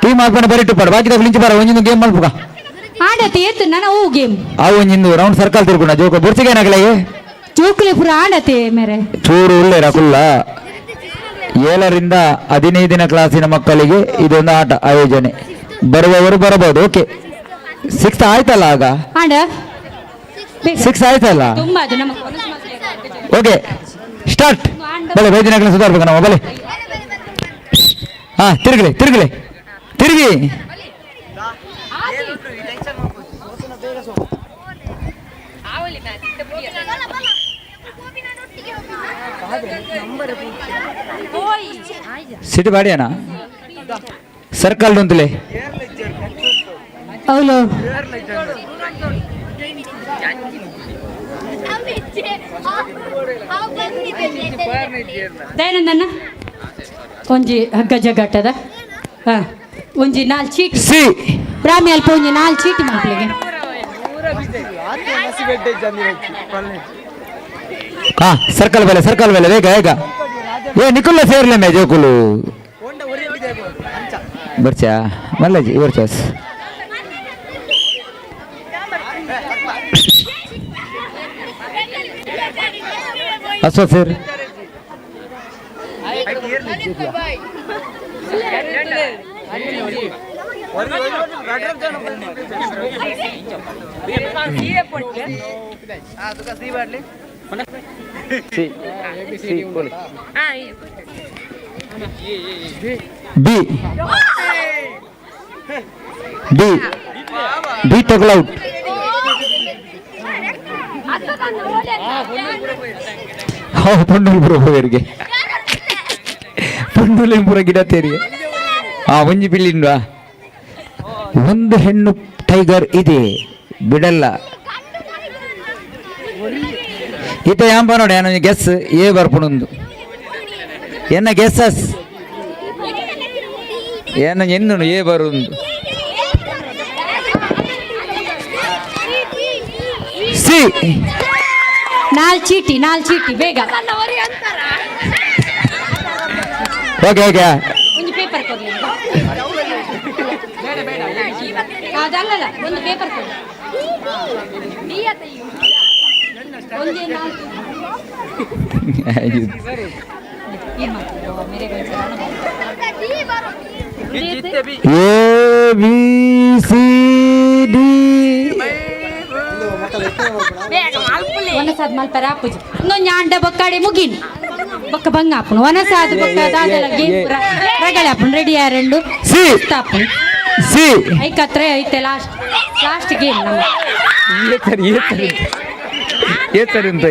E: ಟೀಮ್ ಹಾಕೊಂಡು ಬರಿಟ್ಟು ಉಪ್ಪಾಡು ಬಾಕಿದಾಗ ನಿಂಚು ಬರ ಒಂಜಿಂದು ಗೇಮ್ ಮಲ್ಪುಗ
H: ಆಡತೆ ಏತು ನನ್ನ ಓ ಗೇಮ್
E: ಆ ಒಂಜಿಂದು ರೌಂಡ್ ಸರ್ಕಲ್ ತಿರ್ಕೊಂಡ ಜೋಕು ಬುರ್ಚಿಗೇನಾಗಲೇ
H: ಜೋಕುಲೆ ಪುರ ಆಡತೆ ಮೇರೆ
E: ಚೂರು ಉಳ್ಳೆ ರಕುಲ್ಲ 7ರಿಂದ 15ನೇ ಕ್ಲಾಸಿನ ಮಕ್ಕಳಿಗೆ ಇದೊಂದು ಆಟ ಆಯೋಜನೆ ಬರುವವರು ಬರಬಹುದು ಓಕೆ 6 ಆಯ್ತಲ್ಲ ಆಗ
H: ಆಡ
E: 6 ಆಯ್ತಲ್ಲ
H: ತುಂಬಾ ಅದು ನಮ್ಮ
E: ಓಕೆ ಸ್ಟಾರ್ಟ್ ಬಲೆ ವೈದ್ಯನ ಕ್ಲಾಸ್ ಸುಧಾರ್ಬೇಕು ನಾವು ಬಲೆ ಹಾ ತಿರುಗಲಿ ತಿರುಗಲಿ ತಿರುಗಿ ಸಿಟಿ ಬಾಡಿಯಾನ ಸರ್ಕಲ್ ಉಂತಲೇ
H: ಅವಳು ದಯಾನಂದನ್ನ ಒಂಜಿ ಹಗ್ಗ ಜಗ್ಗಾಟದ ಹಾ ಒಂಜಿ 4 ಚೀಟಿ
E: ಸಿ
H: ಬ್ರಾಹ್ಮಿ ಅಲ್ಪ ಒಂಜಿ 4 ಚೀಟಿ ಮಕ್ಕಳಿಗೆ
E: ಹಾ ಸರ್ಕಲ್ ಬೇಲೆ ಬೇಗ ಬೇಗ ಏ ನಿಕುಲ್ಲ ಸೇರ್ಲೆ ಮೇ ಜೋಕುಲು ಬರ್ಚಾ ಮಲ್ಲಜಿ ಬರ್ಚಾಸ್ ಅಸೋ ಸೇರ್ ಬಿ ಬಿ ಬಿ ತಗೊಳೌಟ್ ಪೊನ್ನೂಲ್ಪುರ ಹೋಗರಿಗೆ ಪೊನ್ನೂಲೆಂಪುರ ಗಿಡ ತೇರಿಗೆ ಒಂಜಿ ಪಿಲ್ಲಿಂಡ್ವಾ ಒಂದು ಹೆಣ್ಣು ಟೈಗರ್ ಇದೆ ಬಿಡಲ್ಲ ಈತ ಯಾಂಪ ನೋಡಿ ನಾನು ಗೆಸ್ ಏ ಬರ್ಪುಣೊಂದು ಎನ್ನ ಗೆಸ್ಸಸ್ ಏನ ಎನ್ನು ಏ ಬರುಂದು ಸಿ
H: ನಾಲ್ ಚೀಟಿ ಬೇಗ
E: ಓಕೆ ಓಕೆ
H: ಒಂದು ಪೇಪರ್ ಕೊಡಿ ಅದಲ್ಲ ಒಂದು ಪೇಪರ್ ಕೊಡಿ ಒಂದೇ ನಾಲ್ಕು
E: ಎ ಬಿ ಸಿ ಡಿ
H: ಒನಸಾದ್ ಮಲ್ಪರ ಆಪುಜಿ ಇನ್ನೊಂದು ಆಂಡ ಬೊಕ್ಕಾಡೆ ಮುಗಿನ್ ಬೊಕ್ಕ ಬಂಗ ಆಪುನು ಒನಸಾದ್ ಬೊಕ್ಕ ದಾದಲ ಗೇಮ್ ರಗಳೆ ಆಪುನು ರೆಡಿ ಯಾರೆಂಡು
E: ಸಿ
H: ಆಪುನು
E: ಸಿ
H: ಐಕತ್ರೆ ಐತೆ ಲಾಸ್ಟ್ ಗೇಮ್ ನಮ್ಮ
E: ಏತರಿ ಅಂತ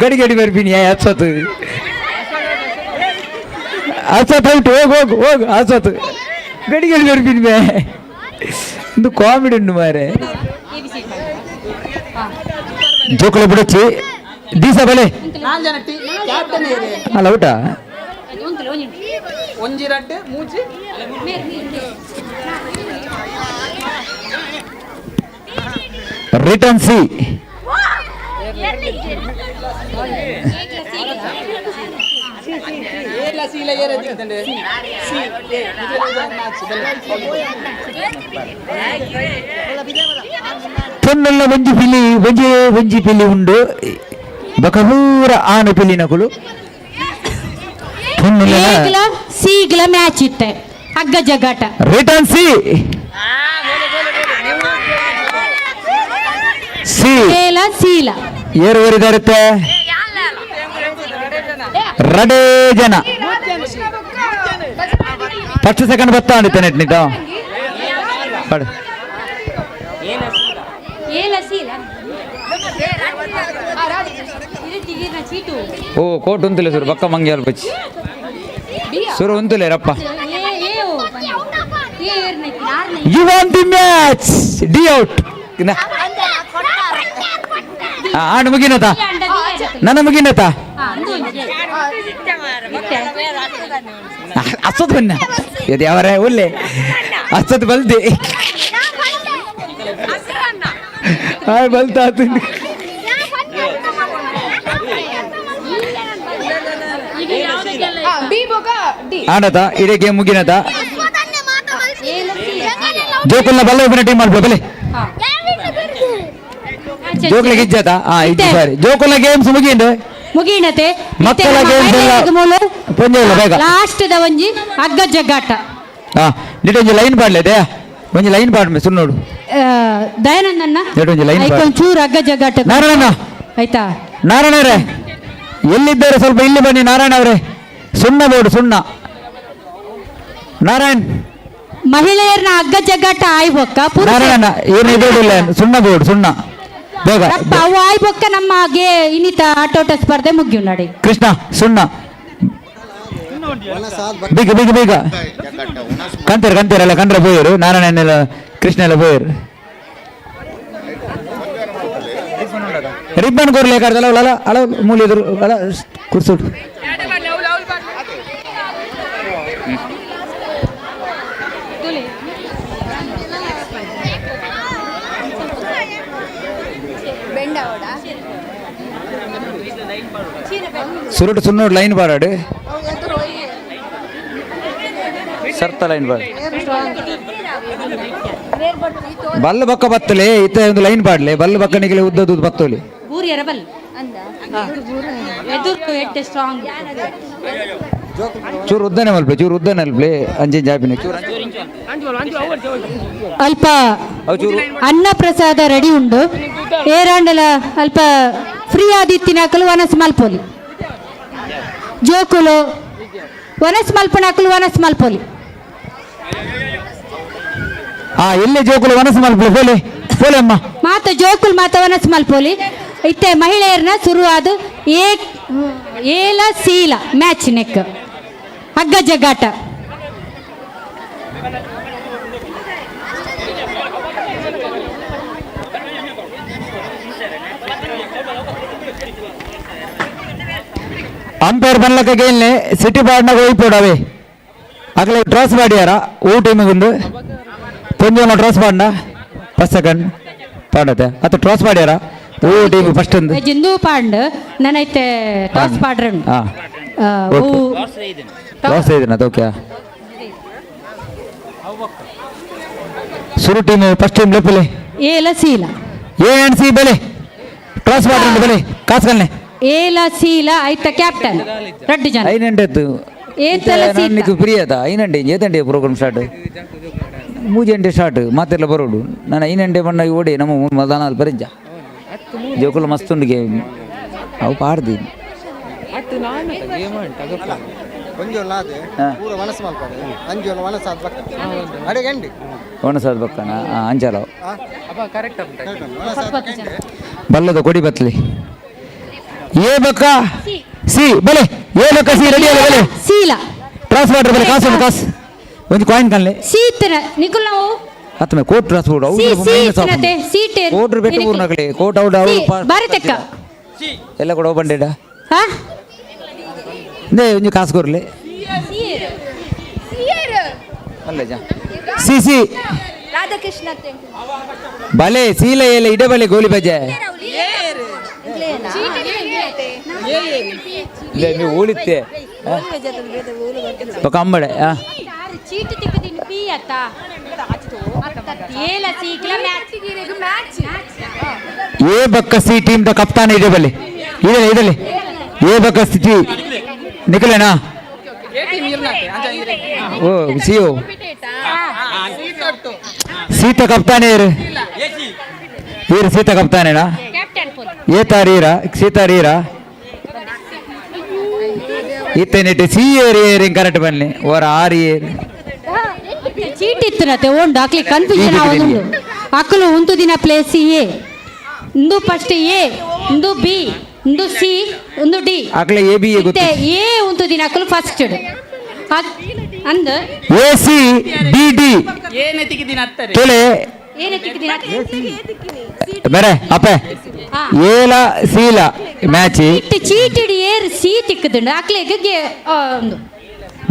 E: ಗಡಿ ಗಡಿ ಬರ್ತೀನಿ ಹಚ್ಚತ್ತು ಹಚ್ಚತ್ತು ಹೋಗು ಹೋಗು ಹಚ್ಚತ್ತು ಗಡಿ ಗಡಿ ಬರ್ತೀನಿ ಬೇ ಒಂದು ಕಾಮಿಡಿ ಉಂಟು ಮಾರೆ ಜೋಕುಳ ಬಿಡಚ್ಚಿ ದೀಸ ಬಲೆ ಅಲ್ಲ ಊಟ
G: ಒಂಜಿ ರಡ್ಡು ಮೂಜಿ
E: ರಿಟರ್ನ್ ಸಿ పొన్నుల వంజి పిల్లి ఉండు బకబూర ఆను పిల్లినకులు
H: ಸೀಗ್ಲ ಮ್ಯಾಚ್ ಇತ್ತೆ ಹಗ್ಗ ಜಗ್ಗಾಟ
E: ರಿಟರ್ನ್ ಸಿ ಸಿ
H: ಸೀಲ
E: ಏರುವರಿದಾರುತ್ತೆ ರಡೇ ಜನ ಫಸ್ಟ್ ಸೆಕೆಂಡ್ ಬರ್ತಾ ಉಂಡಿತ್ತೆ ನೆಟ್ ನಿಟ್ಟು ಓ ಕೋಟ್ ಉಂತುಲೆ ಸುರು ಬಕ್ಕ ಮಂಗ್ಯಾಲ್ ಬಚ್ಚಿ ಸುರು ಉಂತುಲೆ ರಪ್ಪ ಯು ವಾಂಟ್ ದಿ ಮ್ಯಾಚ್ ಡಿ ಔಟ್ ಆಡು ಮುಗಿನತ ನನ್ನ ಮುಗಿನತ ಅಸತ್ ಬನ್ನ ಇದು ಯಾವರೇ ಒಳ್ಳೆ ಅಸತ್ ಬಲ್ದಿ ಬಲ್ತಾ ಆಡತ ಇಡೀ ಗೇಮ್ ಮುಗಿನತ ಜೋಕುಲ್ನ ಬಲ್ಲ ಒಬ್ಬನ ಟೀಮ್ ಮಾಡ್ಬೋದು ಬಲೆ ಜೋಕುಲ ಗಿಜ್ಜಾತ ಸಾರಿ ಜೋಕುಲ ಗೇಮ್ಸ್
H: ಮುಗಿನತೆ
E: ಮಕ್ಕಳ ಗೇಮ್ಸ್ ಎಲ್ಲ ಪೊಂಜೆಲ್ಲ ಬೇಗ
H: ಲಾಸ್ಟ್ ದ ಒಂಜಿ ಹಗ್ಗ ಜಗ್ಗಾಟ
E: ನಿಟೊಂಜಿ ಲೈನ್ ಪಾಡ್ಲೆ ದೇ ಒಂಜಿ ಲೈನ್ ಪಾಡ್ಮೆ ಸುನ್ನೋಡು
H: ದಯಾನಂದನ್ನ
E: ನಿಟೊಂಜಿ ಲೈನ್
H: ಒಂಚೂರು ಹಗ್ಗ ಜಗ್ಗಾಟ
E: ನಾರಾಯಣ
H: ಆಯ್ತಾ
E: ನಾರಾಯಣ ಅವರೇ ಎಲ್ಲಿದ್ದಾರೆ ಸ್ವಲ್ಪ ಇಲ್ಲಿ ಬನ್ನಿ ನಾರಾಯಣ ಅವರೇ ಸುಣ್ಣ ಬೋರ್ಡು ಸುಣ್ಣ ನಾರಾಯಣ್
H: ಮಹಿಳೆಯರನ್ನ ಹಗ್ಗ ಜಗ್ಗಾಟ ಆಯ್ಬೊಕ್ಕ
E: ನಾರಾಯಣ ಏನು ಇದಿಲ್ಲ ಸುಣ್ಣ ಬೋರ್ಡು ಸುಣ್ಣ ಬೇಗ
H: ಅವು ಆಯ್ಬೊಕ್ಕ ನಮಗೆ ಇನ್ನಿತ ಆಟೋಟ ಸ್ಪರ್ಧೆ ಮುಗಿಯು ನಡಿ
E: ಕೃಷ್ಣ ಸುಣ್ಣ ಬೀಗ ಬೀಗ ಬೀಗ ಕಂತೀರಲ್ಲ ಕಂಡ್ರೆ ಬೋಯರು ನಾರಾಯಣನೆಲ್ಲ ಕೃಷ್ಣ ಎಲ್ಲ ಬೋಯರು ರಿಬ್ಬನ್ ಕೊರ್ಲೆ ಕಾಡ್ದಲ್ಲ ಅಲ್ಲ ಅಳ ಮೂಲಿದ್ರು ಅಲ್ಲ ಕುರ್ಸೋಡು ಸುರುಟು ಸುನ್ನೋಡು ಲೈನ್ ಬಾರಾಡು ಸರ್ತ ಲೈನ್ ಬಾಡು ಬಲ್ಲ ಬಕ್ಕ ಬತ್ತಲೆ ಇತ್ತ ಒಂದು ಲೈನ್ ಪಾಡ್ಲೆ ಬಲ್ಲ ಬಕ್ಕನಿಗೆ ಉದ್ದದ್ದು
H: ಊರಿಯರ ಬಲ್ ಎದುರು ಎಟ್ಟೆ ಸ್ಟ್ರಾಂಗ್
E: ಚೂರು ಉದ್ದನೆ ಮಲ್ಪೆ ಚೂರು ಉದ್ದನೆ ಅಲ್ಪ್ಲೆ ಅಂಚೆ ಜಾಪಿನ ಚೂರು
H: ಅಲ್ಪ
E: ಅವು ಚೂರು
H: ಅನ್ನ ಪ್ರಸಾದ ರೆಡಿ ಉಂಡು ಏರಾಂಡಲ ಅಲ್ಪ ಫ್ರೀ ಆದಿತ್ತಿನಾಕಲು ವನಸ್ ಮಲ್ಪೊಲಿ ಜೋಕುಲು ವನಸ್ ಮಲ್ಪನಾಕಲು ವನಸ್ ಮಲ್ಪೊಲಿ
E: ಎಲ್ಲಿ ಜೋಕುಲು ವನಸ್ ಮಲ್ಪೆ ಪೋಲೆ ಪೋಲೆ ಅಮ್ಮ
H: ಮಾತ ಜೋಕುಲ್ ಮಾತ ವನಸ್ ಮಲ್ಪೊಲಿ ಇತ್ತೆ ಮಹಿಳೆಯರನ್ನ ಶುರುವಾದ ಏಲ ಸೀಲ ಮ್ಯಾಚ್ ನೆಕ್ ಹಗ್ಗ ಜಗ್ಗಾಟ
E: ಅಂಪೈರ್ ಬನ್ಲಕ್ಕ ಗೇಲ್ನೆ ಸಿಟಿ ಪಾಡ್ನಾಗ ಹೋಯ್ಪೋಡವೆ ಅಗಲೇ ಡ್ರಾಸ್ ಮಾಡ್ಯಾರ ಊ ಟೀಮಿಗುಂಡು ಪೊಂಜೋನ ಡ್ರಾಸ್ ಪಾಡ್ನ ಫಸ್ಟ್ ಸೆಕೆಂಡ್ ಪಾಡತ್ತೆ ಅತ್ತ ಡ್ರಾಸ್ ಮಾಡ್ಯಾರ ಊ ಟೀಮ್ ಫಸ್ಟ್ ಒಂದು
H: ಜಿಂದು ಪಾಂಡ್ ನನೈತೆ ಟಾಸ್ ಪಾಡ್ರಂಡು
E: ಹಾಂ ಡ್ರಾಸ್ ಇದನ್ನ ಓಕೆ ಸುರು ಟೀಮ್ ಫಸ್ಟ್ ಟೀಮ್ ಲೆಪ್ಪಲೆ
H: ಏಲ ಸೀಲ
E: ಏನ್ ಸಿ ಬೆಲೆ ಡ್ರಾಸ್ ಮಾಡ್ರಂಡು ಬೆಲೆ ಕಾಸ್ಕಲ್ನೆ
H: ಏಲ ಸೀಲ ಐತ ಕ್ಯಾಪ್ಟನ್ ರೆಡ್ ಜನ
E: ಐನಂಟೆತ್ತು
H: ಏತಲ ಸೀತ
E: నీకు ఫ్రీ అదా అయినండి ఏదండి ప్రోగ్రామ్ స్టార్ట్ ಮೂಜಂಟೆ ಸ್ಟಾರ್ಟ್ ಮಾತೆಲ್ಲ ಬರೋಡು ನಾನು ಐನಂಟೆ ಬಣ್ಣ ಓಡಿ ನಮ್ಮ ಮದಾನಾಲ್ ಪರಿಜ್ಜ ಜೋಕುಲು ಮಸ್ತ್ ಉಂಡು ಗೇಮ್ ಅವು ಪಾಡ್ದು ಒಣಸಾದ ಬಕ್ಕನ ಅಂಚಾಲ ಬಲ್ಲದ ಕೊಡಿ ಬತ್ಲಿ ಏ ಬಕ್ಕ ಸಿ ಬಲೆ ಏ ಬಕ್ಕ ಸಿ ರೆಡಿ ಅಲ್ಲ ಬಲೆ
H: ಸೀಲ
E: ಟ್ರಾನ್ಸ್ ಮಾಡ್ರಿ ಬಲೆ ಕಾಸು ಕಾಸು ಒಂದು ಕಾಯಿನ್ ಕನ್ಲೆ
H: ಸೀತನ ನಿಕುಲ್ ನಾವು
E: ಆತ್ಮೆ ಕೋಟ್ ಟ್ರಾನ್ಸ್ ಬೋರ್ಡ್
H: ಸೀತನತೆ ಸೀಟೆ
E: ಕೋಟ್ ಬೆಟ್ಟು ಊರ್ನಕಲೆ ಕೋಟ್ ಔಟ್
H: ಭಾರತಕ್ಕ
E: ಎಲ್ಲ ಕೂಡ ಬಂಡೇಡ
H: ಹಾ
E: ನೇ ಒಂದು ಕಾಸು ಕೊರ್ಲೆ ಅಲ್ಲ ಜಾ ಸಿ ಸಿ
D: ರಾಧಾಕೃಷ್ಣ
E: ಬಲೆ ಸೀಲ ಎಲ್ಲ ಇಡೆ ಬಲೆ ಗೋಲಿ ಬಜೆ ಇಲ್ಲ ನೀವು ಉಳಿತೆ ಪಕ್ಕ ಅಂಬಡೆ
H: ಚೀಟಿ ತಿಕ್ಕದಿನ ಪಿ ಅತ್ತ ಏಲ ಸೀಕ್ಲ ಮ್ಯಾಚ್
E: ಏ ಬಕ್ಕ ಸಿ ಟೀಮ್ ದ ಕಪ್ತಾನ ಇಡೆ ಬಲೆ ಇದಲೆ ಇದಲೆ ಏ ಬಕ್ಕ ಸಿ ನಿಕಲೇನಾ ಓ ಸಿಯೋ ಸೀತ ಕಪ್ತಾನೆ ಇರು ಇರು ಸೀತ ಕಪ್ತಾನೇನಾ ಏ ತಾರೀರಾ ಸೀತಾರೀರಾ ಇತ್ತೇನಿಟ್ಟು ಸಿ ಏರಿ ಕರೆಕ್ಟ್ ಬನ್ನಿ ಓರ ಆರಿ ಏರಿ
H: ಚೀಟಿ ಇತ್ತನತೆ ಓಂಡು ಅಕ್ಲಿ ಕನ್ಫ್ಯೂಷನ್ ಆವೊಂದು ಅಕ್ಕಲು ಒಂದು ದಿನ ಪ್ಲೇಸ್ ಎ ಇಂದು ಫಸ್ಟ್ ಎ ಇಂದು ಬಿ ಇಂದು ಸಿ ಇಂದು ಡಿ
E: ಅಕ್ಲೆ ಎ ಬಿ ಎ ಗೊತ್ತು
H: ಎ ಒಂದು ದಿನ ಅಕ್ಕಲು ಫಸ್ಟ್ ಅಂದ
E: ಎ ಸಿ ಡಿ ಡಿ ತೊಲೆ
H: ಏನು ತಿಕ್ಕಿದಿನ
E: ಬೇರೆ ಅಪ್ಪೆ ಏಲ ಸೀಲ ಮ್ಯಾಚ್
H: ಇಟ್ಟು ಚೀಟಿಡಿ ಏರ್ ಸಿ ತಿಕ್ಕದುಂಡು ಅಕ್ಲೆಗೆ ಒಂದು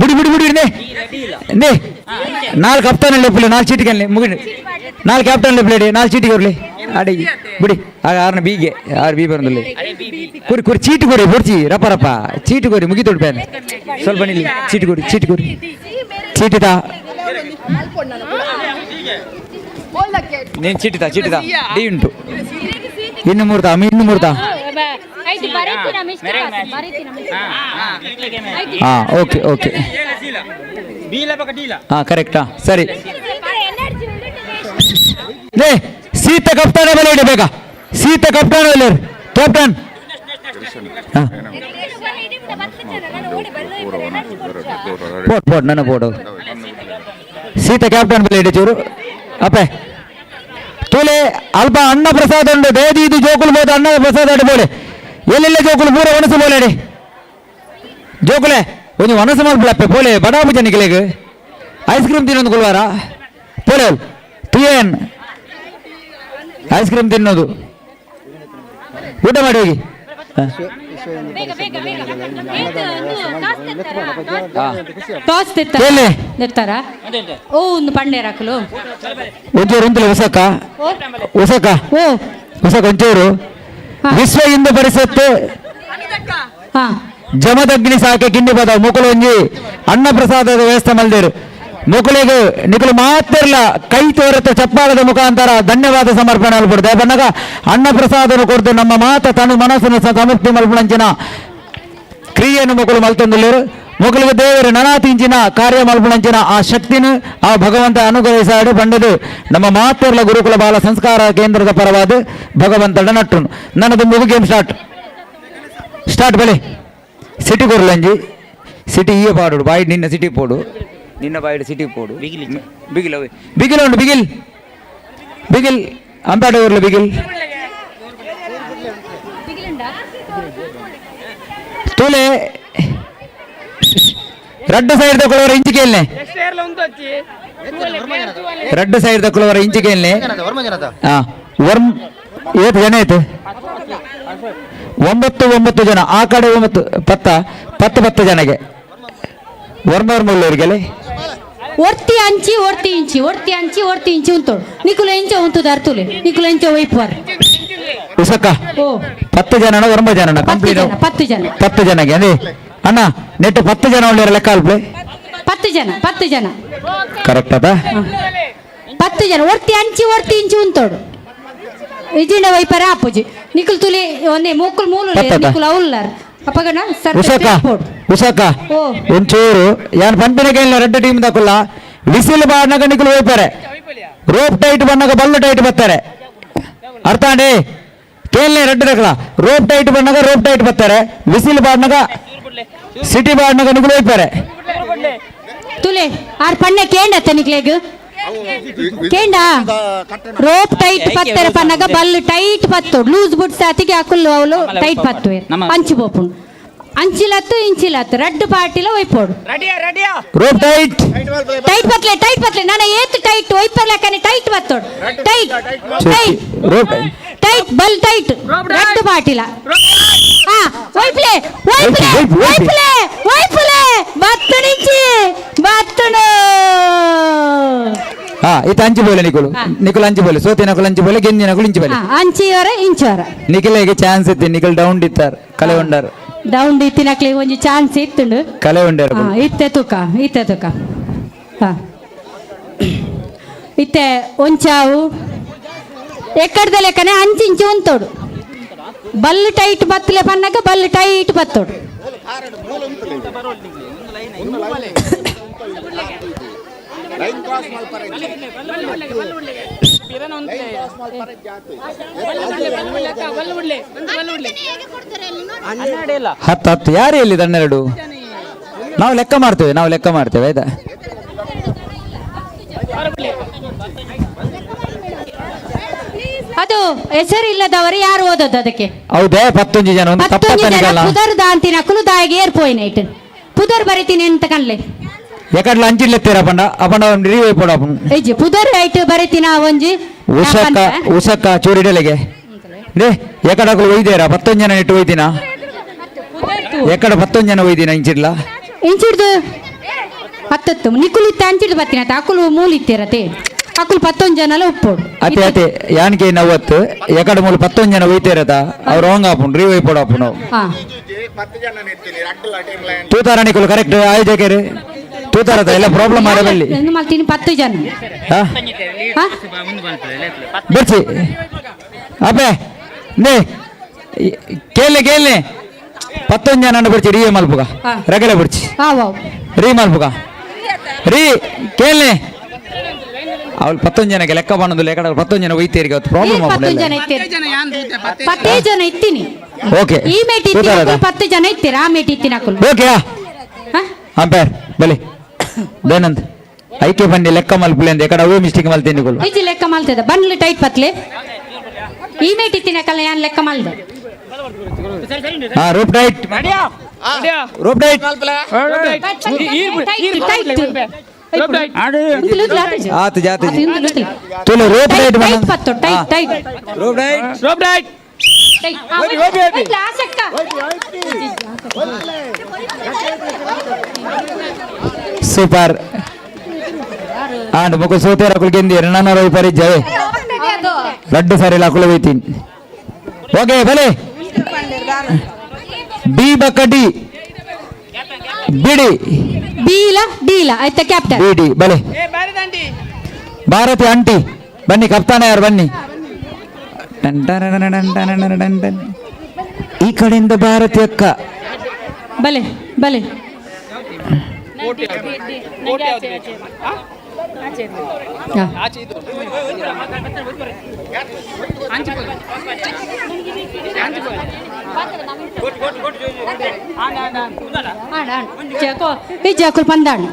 E: ಬುಡಿ ಬುಡಿ ಬುಡಿ ನೇ ನಾಲ್ಕು ಕಪ್ತಾನ ಲೆಪ್ಪಲೆ ನಾಲ್ಕು ಚೀಟಿಗೆ ಮುಗಿಡು ನಾಲ್ಕು ಕ್ಯಾಪ್ಟನ್ ಲೆಪ್ಪಲೆ ನಾಲ್ಕು ಚೀಟಿಗೆ ಬರಲಿ ಅಡಿಗೆ ಬಿಡಿ ಆಗ ಆರ್ನ ಬಿಗೆ ಆರು ಬಿ ಬಂದಲ್ಲಿ ಕುರಿ ಕುರಿ ಚೀಟಿ ಕೊಡಿ ಬುಡ್ಚಿ ರಪ್ಪ ರಪ್ಪ ಚೀಟಿ ಕೊಡಿ ಮುಗಿತೊಡು ಪ್ಯಾನ್ ಸ್ವಲ್ಪ ನಿಲ್ಲಿ ಚೀಟಿ ಕೊಡಿ ಚೀಟಿ ತಾ ನೀನು ಚೀಟಿ ತಾ ಡಿ ಉಂಟು ಇನ್ನು ಮೂರ್ತಾ ಹಾಂ ಓಕೆ ಹಾಂ ಕರೆಕ್ಟಾ ಸರಿ ಲೇ ಸೀತ ಕಪ್ತಾನ ಬಲೆ ಇಡಬೇಕಾ ಸೀತ ಕಪ್ತಾನ ಬಲೆ ಕ್ಯಾಪ್ಟನ್ ಪೋಟ್ ನನ್ನ ಬೋರ್ಡು ಸೀತ ಕ್ಯಾಪ್ಟನ್ ಬಲೆ ಇಡ ಚೂರು ಅಪ್ಪೆ ತುಲೆ ಅಲ್ಪ ಅನ್ನ ಪ್ರಸಾದ ಉಂಡು ದೇದಿ ಇದು ಜೋಕುಲು ಬೋದು ಅನ್ನ ಪ್ರಸಾದ ಅಡ್ಡು ಬೋಲೆ ಎಲ್ಲೆಲ್ಲ ಜೋಕುಲು ಪೂರ ಒಣಸು ಬೋಲೆ ಜೋಕುಲೆ ಒಂದು ಒಣಸು ಮಾಡ್ಬಿಡಪ್ಪೆ ಪೋಲೆ ಬಡಾಬುಜ ನಿಖಲೆಗೆ ಐಸ್ ಕ್ರೀಮ್ ತಿನ್ನೋದು ಕೊಲ್ವಾರ ಪೋಲೆ ತಿಯೇನ್ ಐಸ್ ಕ್ರೀಮ್ ತಿನ್ನೋದು ಊಟ ಮಾಡಿ ಹೋಗಿ
H: ಟಾಸ್ ತೆತ್ತಾರ ಓ ಒಂದು ಪಂಡೆ ರಾಕಲು
E: ಒಂಚೂರು ಉಂಟು ಹೊಸಕ ಒಂಚೂರು ವಿಶ್ವ ಹಿಂದೂ ಪರಿಷತ್
H: ಹಾ
E: ಜಮದಗ್ನಿ ಸಾಕೆ ಕಿಂಡಿ ಪದ ಮುಕುಲು ಒಂಜಿ ಅನ್ನ ಪ್ರಸಾದದ ವ್ಯವಸ್ಥೆ ಮಲ್ದೇರು ಮುಕುಲಿಗೆ ನಿಕಲು ಮಾತಿರ್ಲ ಕೈ ತೋರತ್ತ ಚಪ್ಪಾಳದ ಮುಖಾಂತರ ಧನ್ಯವಾದ ಸಮರ್ಪಣೆ ಅಲ್ಬಿಡ್ದೆ ಬನ್ನಾಗ ಅನ್ನ ಪ್ರಸಾದನು ಕೊಡ್ದು ನಮ್ಮ ಮಾತ ತನು ಮನಸ್ಸನ್ನು ಸಮೃದ್ಧಿ ಮಲ್ಪಣಂಚಿನ ಕ್ರಿಯೆಯನ್ನು ಮುಕುಲು ಮಲ್ತೊಂದುಲ್ಲೇರು ಮೊಗಲಿಗೆ ದೇವರು ನನಾತಿಂಚಿನ ಕಾರ್ಯ ಮಲ್ಪಣಂಚಿನ ಆ ಶಕ್ತಿನ ಆ ಭಗವಂತ ಅನುಗ್ರಹಿಸಾಡು ಬಂಡದು ನಮ್ಮ ಮಾತೇರ್ಲ ಗುರುಕುಲ ಬಾಲ ಸಂಸ್ಕಾರ ಕೇಂದ್ರದ ಪರವಾದ ಭಗವಂತಡ ನಟ್ಟು ನನ್ನದು ಮುಗು ಗೇಮ್ ಸ್ಟಾರ್ಟ್ ಬೆಳೆ ಸಿಟಿ ಕೊರ್ಲಂಜಿ ಸಿಟಿ ಈಯ ಪಾಡು ಬಾಯಿ ನಿನ್ನ ಸಿಟಿ ಪೋಡು ನಿನ್ನ ಬಾಯಿಡು ಸಿಟಿ ಪೋಡು ಬಿಗಿಲ್ ಬಿಗಿಲ್ ಉಂಟು ಬಿಗಿಲ್ ಬಿಗಿಲ್ ಅಂಪಾಡ ಊರ್ಲ ಬಿಗಿಲ್ ತೂಲೆ ರೆಡ್ ಸೈಡ್ ತಗೊಳ್ಳೋರ ಇಂಚಿ ಕೇಳನೆ ರೆಡ್ ಸೈಡ್ ತಗೊಳ್ಳೋರ ಇಂಚಿ ಕೇಳನೆ ವರ್ಮ್ ಏತು ಜನ ಐತೆ 9 ಜನ ಆ ಕಡೆ 10 ಜನಗೆ ವರ್ಮವರ್ಮಲ್ಲವರಿಗೆಲ್ಲ
H: ಒರ್ತಿ ಅಂಚಿ ಉಂಟೋಡು ನಿಕುಲು ಎಂಚ ಉಂಟುದು ಅರ್ತುಲೆ ನಿಕುಲು ಎಂಚ ವೈಪುವರ್
E: ಉಸಕ್ಕ
H: ಓ
E: 10 ಜನನ 9 ಜನನ ಕಂಪ್ಲೀಟ್ 10 ಜನಗೆ ಅಂದ್ರೆ ಅಣ್ಣ ನೆಟ್ಟು 10 ಜನ ಒಳ್ಳೆಯ ಲೆಕ್ಕ ಅಲ್ಪೆ
H: 10 ಜನ
E: ಕರೆಕ್ಟ್ ಅದ
H: 10 ಜನ ಒರ್ತಿ ಇಂಚಿ ಉಂಟೋಡು ಇಜಿಂಡ ವೈಪರ ಆಪುಜಿ ನಿಕುಲ್ ತುಲೆ ಒಂದೇ ಮೂಕುಲ್ ಮೂಲು ನಿಕುಲ್ ಅವಲ್ಲರ್ ಅಪಗಣ ಸರ್
E: ಉಸಕ್ಕ ಒಂಚೂರು ಯಾನ್ ಪಂಪಿನ ಕೇಳಿನ ರೆಡ್ ಟೀಮ್ ತಕೊಲ್ಲ ವಿಸಿಲ್ ಬಾಡ್ನಾಗ ನಿಕುಲ್ ವೈಪರೆ ರೋಪ್ ಟೈಟ್ ಬಣ್ಣಗ ಬಲ್ಲು ಟೈಟ್ ಬರ್ತಾರೆ ಅರ್ಥ ಅಂಡಿ ಕೇಳನೆ ರೆಡ್ ತಕೊಲ್ಲ ರೋಪ್ ಟೈಟ್ ಬಣ್ಣಗ ರೋಪ್ ಟೈಟ್ ಬರ್ತಾರೆ ವಿಸಿಲ್ ಬಾಡ್ನಾಗ ಸಿಟಿ ಬಾಡ್ನಾಗ ನಿಕುಲ್ ವೈಪರೆ
H: ತುಲೆ ಆರ್ ಪಣ್ಣೆ ಕೇಂಡತ್ತ ನಿಕ್ಲೆಗ್ ಕೇಂಡ ರೋಪ್ ಟೈಟ್ ಪತ್ತರ ಪನ್ನಗ ಬಲ್ಲು ಟೈಟ್ ಪತ್ತೋಡು ಲೂಸ್ ಬುಡ್ಸ್ ಅತಿಗೆ ಅಕುಲ್ಲು ಅವಳು ಟೈಟ್ ಪತ್ತುವೆ ಅಂಚಿ ಬೋಪುಂಡು ಅಂಚಿಲತ್ತು ಇಂಚಿಲತ್ತು ರೆಡ್ ಪಾರ್ಟಿಲ ಒಯ್ಪೋಡು
E: ರೋಪ್ ಟೈಟ್
H: ಪತ್ಲೆ ನನ್ನ ಏತ್ ಟೈಟ್ ಒಯ್ಪರ್ಲಕ್ಕನೆ ಟೈಟ್ ಪತ್ತೋಡು ಟೈಟ್ ಬಲ್ ಟೈಟ್ ರೆಡ್ ಪಾರ್ಟಿಲ ಹಾ ಒಯ್ಪ್ಲೆ ಬತ್ತಣಿಂಚಿ ಬತ್ತಣು
E: ಹಾ ಇದು ಅಂಚಿ ಬೋಲೆ ನಿಕುಲ್ ಅಂಚಿ ಬೋಲೆ ಸೋತಿ ನಕುಲ್ ಅಂಚಿ ಬೋಲೆ ಗೆಂಜಿ ನಕುಲ್ ಇಂಚಿ ಬೋಲೆ
H: ಅಂಚಿಯವರ ಇಂಚವರ
E: ನಿಖಿಲೆಗೆ ಚಾನ್ಸ್ ಇತ್ತು ನಿಖಿಲ್ ಡೌನ್ ಇತ್ತಾರ ಕಲೆ ಉಂಡಾರು
H: ಡೌನ್ ಇತ್ತಿನಕ್ಲೆ ಒಂಜಿ ಚಾನ್ಸ್ ಇತ್ತುಂಡು
E: ಕಲೆ ಉಂಡಾರು
H: ಇತ್ತೆ ತುಕ ಹಾ ಇತ್ತೆ ಒಂಚಾವು ಎಕ್ಕಡ್ದ ಲೆಕ್ಕನೆ ಅಂಚಿಂಚಿ ಉಂತೋಡು ಬಲ್ಲು ಟೈಟ್ ಬತ್ತಲೆ ಪನ್ನಗ ಬಲ್ಲು ಟೈಟ್ ಬತ್ತೋಡು
E: ಹತ್ತು ಯಾರು ಎಲ್ಲಿ 12 ನಾವು ಲೆಕ್ಕ ಮಾಡ್ತೇವೆ ಆಯ್ತಾ
H: ಅದು ಹೆಸರಿಲ್ಲದವರು ಯಾರು ಓದೋದು ಅದಕ್ಕೆ
E: ಹೌದೇ 11 ಜನ ಒಂದು ತಪ್ಪತ್ತನಿಗಲ್ಲ
H: ಪುದರ್ ದಾಂತಿನ ಕುಲುದಾಯಿಗೆ ಏರ್ಪೋಯಿನೈಟ್ ಪುದರ್ ಬರಿತೀನಿ ಅಂತ ಕಣ್ಲೆ
E: ಎಕಡ್ಲ ಅಂಚಿಲ್ಲೆತ್ತೀರ ಅಪಂಡ ರಿವೈ ಪೋಡ
H: ಏಜಿ ಪುದರ್ ಐಟ್ ಬರಿತಿನ ಒಂಜಿ
E: ಉಸಕ್ಕ ಚೂರಿಡಲೆಗೆ ದೇ ಎಕಡಗಳು ಒಯ್ದೇರ 11 ಜನ ನೆಟ್ಟು ಒಯ್ದಿನ ಎಕಡ 11 ಜನ ಒಯ್ದಿನ ಇಂಚಿಡ್ದು 10
H: ನಿಕುಲ್ ಇತ್ತ ಅಂಚಿಡ್ದು ಬತ್ತಿನ ಅಕುಲು ಮೂಲ ಇತ್ತಿರತೆ ಅಕುಲ್ 11 ಜನ ಉಪ್ಪೋಡು
E: ಅತೆ ಯಾನ್ಕೆ 90 ಎಕಡ ಮೂಲ 11 ಜನ ಒಯ್ತೇರದ ಅವ್ರು ಹೋಂಗ ಆಪುಂಡು ರಿವೈ ಪೋಡ ಆಪುಂಡು ತೂತಾರ ನಿಕುಲ್ ಕರೆಕ್ಟ್ ಆಯ್ದೇಕೆರೆ ತೂತಾರದ ಎಲ್ಲ ಪ್ರಾಬ್ಲಮ್ ಮಾಡಬಲ್ಲಿ
H: ಮಲ್ತೀನಿ 10 ಜನ
E: ಬರ್ಚಿ ಅಪ್ಪೆ ನೇ ಕೇಳನೆ 11 ಜನ ಬರ್ಚಿ ರೀ ಮಲ್ಪುಗ ರಗಳೆ ಬಿಡ್ಚಿ ರೀ ಮಲ್ಪುಗ ರೀ ಕೇಳನೆ ಅವಳು 11 ಜನಕ್ಕೆ ಲೆಕ್ಕ ಬಂದು ಲೆಕ್ಕ 11 ಜನ ಒಯ್ತೇರಿಗೆ ಅವತ್ತು ಪ್ರಾಬ್ಲಮ್
H: 10 ಜನ ಇತ್ತೀನಿ
E: ಓಕೆ
H: ಈ ಮೇಟಿ 10 ಜನ ಇತ್ತೀರಾ ಆ ಮೇಟಿ ಇತ್ತೀನಿ ಹಾಕಲು
E: ಓಕೆ ಅಂಪೇರ್ ಬಲಿ ದೇನಂದ್ ಐಕೆ ಬನ್ನಿ ಲೆಕ್ಕ ಮಲ್ಪುಲೆ ಅಂತ ಎಕಡ ಅವೇ ಮಿಸ್ಟೇಕ್ ಮಲ್ತೀನಿ
H: ಇಜಿ ಲೆಕ್ಕ ಮಲ್ತದ ಬನ್ಲಿ ಟೈಟ್ ಪತ್ಲೆ ಈ ಮೇಟಿ ಇತ್ತೀನಿ ಹಾಕಲ್ಲ ಯಾನ್ ಲೆಕ್ಕ ಮಲ್ದ
E: ಹಾ ರೋಪ್ ಟೈಟ್ ಆತು ಜಾತು ತುಲೆ ರೋಪ್ ಟೈಟ್
H: ಟೈಟ್ ಪತ್ತು tight
E: rope tight super and ಮುಖ ಸೋತೇರ ಕುಲ್ಗೆಂದಿ ನನ್ನ ರೋಯ್ ಪರಿ ಜಯ ಲಡ್ಡು ಸರಿ ಲಾಕುಳ ಹೋಯ್ತೀನಿ ಓಕೆ ಬಲೆ ಬಿ ಬಕಡಿ ಬಿಡಿ
H: ಡೀಲ ಆಯ್ತಾ ಕ್ಯಾಪ್ಟನ್
E: ಬಿಡಿ ಬಲೆ ಭಾರತಿ ಆಂಟಿ ಬನ್ನಿ ಕಪ್ತಾನ ಯಾರು ಬನ್ನಿ ಈ ಕಡೆಯಿಂದ ಭಾರತಿ ಅಕ್ಕ
H: ಬಲೆ
G: ಆಚೆ ಇದು
H: ఇజ్జాకులు పందాడు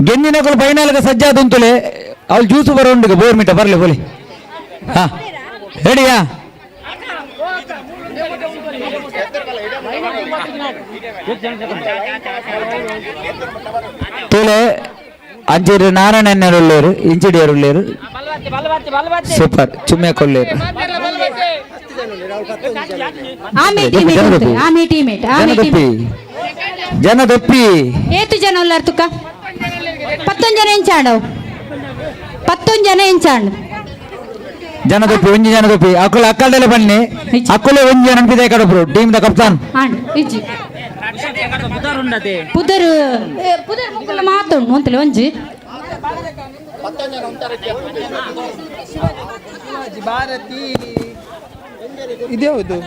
E: ಗೆಂದಿನಕಲು ಫೈನಲ್ಗೆ ಸಜ್ಜಾದಂತುಲೆ ಅವ್ಳು ಜ್ಯೂಸು ಬರೋಂಡಿಗೆ ಬೋರ್ಮಿಟ ಬರಲಿ ಬೋಲಿ ಹಾ ರೆಡಿಯಾ ತೋಲೆ ಅಂಚೂರು ನಾರಾಯಣರು ಇಂಚಿಡಿಯರು ಸೂಪರ್ ಚುಮ್ಮೆ ಕೊಲ್ಲೇರು ಜನ ದೊಪ್ಪಿ
H: ఏతు జనం ఉన్నారు తుక్క 19 జన ఎంచాడు 19 జన ఎంచాడు
E: ಜನ ದೊಪ್ಪಿ ಒಂಜಿ ಜನ ದೊಪ್ಪಿ ಅಕ್ಕಳು ಅಕ್ಕಳದಲ್ಲೇ ಬನ್ನಿ ಅಕ್ಕಳು ಒಂಜಿ ಜನ ಅನ್ಪಿದೆ ಕಡಬ್ರು ಟೀಮ್ ದ ಕಪ್ತಾನ್
H: ఇజ్జి పుదరు పుదరు ముక్కల మాత్రం ಒಂತಲೆ ಒಂಜಿ
G: ಭಾರತಿ ಇದ್ಯಾವುದು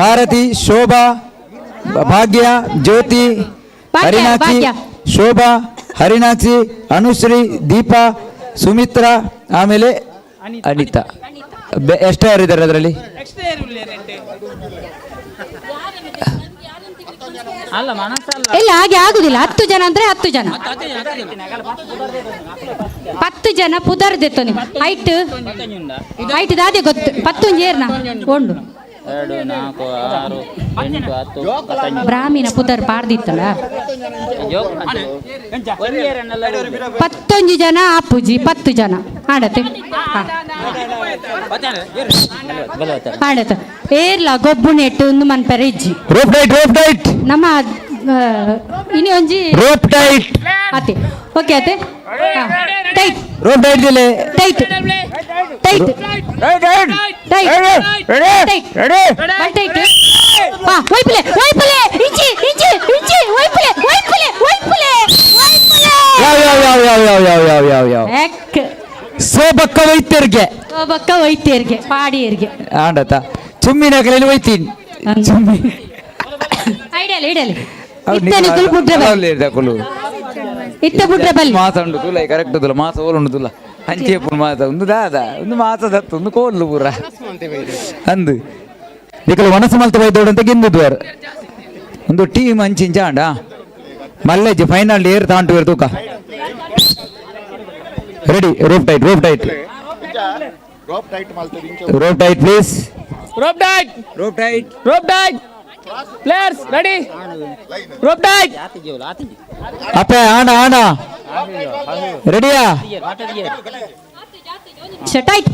E: ಭಾರತಿ ಶೋಭಾ ಭಾಗ್ಯ ಜ್ಯೋತಿ ಹರಿನಾಕ್ಷಿ ಶೋಭಾ ಹರಿನಾಕ್ಷಿ ಅನುಶ್ರೀ ದೀಪಾ ಸುಮಿತ್ರಾ ಆಮೇಲೆ ಅನಿತಾ ಎಷ್ಟು ಯಾರು ಇದ್ದಾರೆ ಅದರಲ್ಲಿ
H: ಇಲ್ಲ ಹಾಗೆ ಆಗುದಿಲ್ಲ 10 ಜನ ಅಂದ್ರೆ 10 ಜನ 10 ಜನ ಪುದರ್ದೆತ್ತು ನೀವು ಹೈಟ್ ದಾದೆ ಗೊತ್ತು 11 ಏರ್ನ ಕೊಂಡು
I: 2 4 6 8 10
H: ಬ್ರಾಹ್ಮಣ ಪುದರ್ ಪಾರ್ದಿತ್ತಲ್ಲ 11 ಜನ ಅಪ್ಪುಜಿ 10 ಜನ ಆಡತ್ತೆ ಆಡತ್ತೆ ಏರ್ಲ ಗೊಬ್ಬು ನೆಟ್ಟು ಒಂದು ಮನ್ಪೆರೆ ಇಜ್ಜಿ
E: ರೋಪ್ ಡೈಟ್
H: ನಮ್ಮ ಇನಿ ಒಂಜಿ
E: ರೋಪ್ ಡೈಟ್
H: ಅತ್ತೆ ಓಕೆ ಅತ್ತೆ ಟೈಟ್
E: ರೋಪ್ ಡೈಟ್ ದಿಲೆ
H: ಟೈಟ್ ಟೈಟ್ ಟೈಟ್ ಟೈಟ್ ಹಾ ವೈಪಲೆ ಇಂಚಿ ವೈಪಲೆ
E: ಯಾವ ಸೋಬಕ್ಕ
H: ವೈದ್ಯರಿಗೆ ಪಾಡಿಯರಿಗೆ
E: ಆಡತ ಚುಮ್ಮಿನ ಕಲೆಯಲ್ಲಿ ಒಯ್ತೀನಿ ಚುಮ್ಮಿ
H: ಐಡಿಯಲ್ ಇತ್ತನೆ ತುಳು ಬುಡ್ರೆ ಇತ್ತ ಬುಡ್ರೆ ಬಲ್ಲಿ
E: ಮಾಸ ಉಂಡು ತುಲ ಕರೆಕ್ಟ್ ತುಲ ಮಾಸ ಓಲುಂಡು ತುಲ ಅಂಚೆ ಪುಣ ಮಾಸ ಒಂದು ದಾದ ಒಂದು ಮಾಸ ದತ್ತು ಒಂದು ಕೋಲ್ಲು ಪೂರ ಅಂದು ನಿಕಲು ಮನಸ್ಸು ಮಲ್ತ ಬೈದೋಡು ಅಂತ ಗಿಂದುದ್ವಾರ ಒಂದು ಟೀಮ್ ಅಂಚಿಂಚ ಆಂಡ ಮಲ್ಲೆಜ್ಜಿ ಫೈನಲ್ ಏರ್ ತಾಂಟು ಏರ್ ತೂಕ ready rope tight please rope tight
G: players ready rope tight
E: ಅಪ್ಪ ಆಂಡ ರೆಡಿಯಾ
H: ಟೈಟ್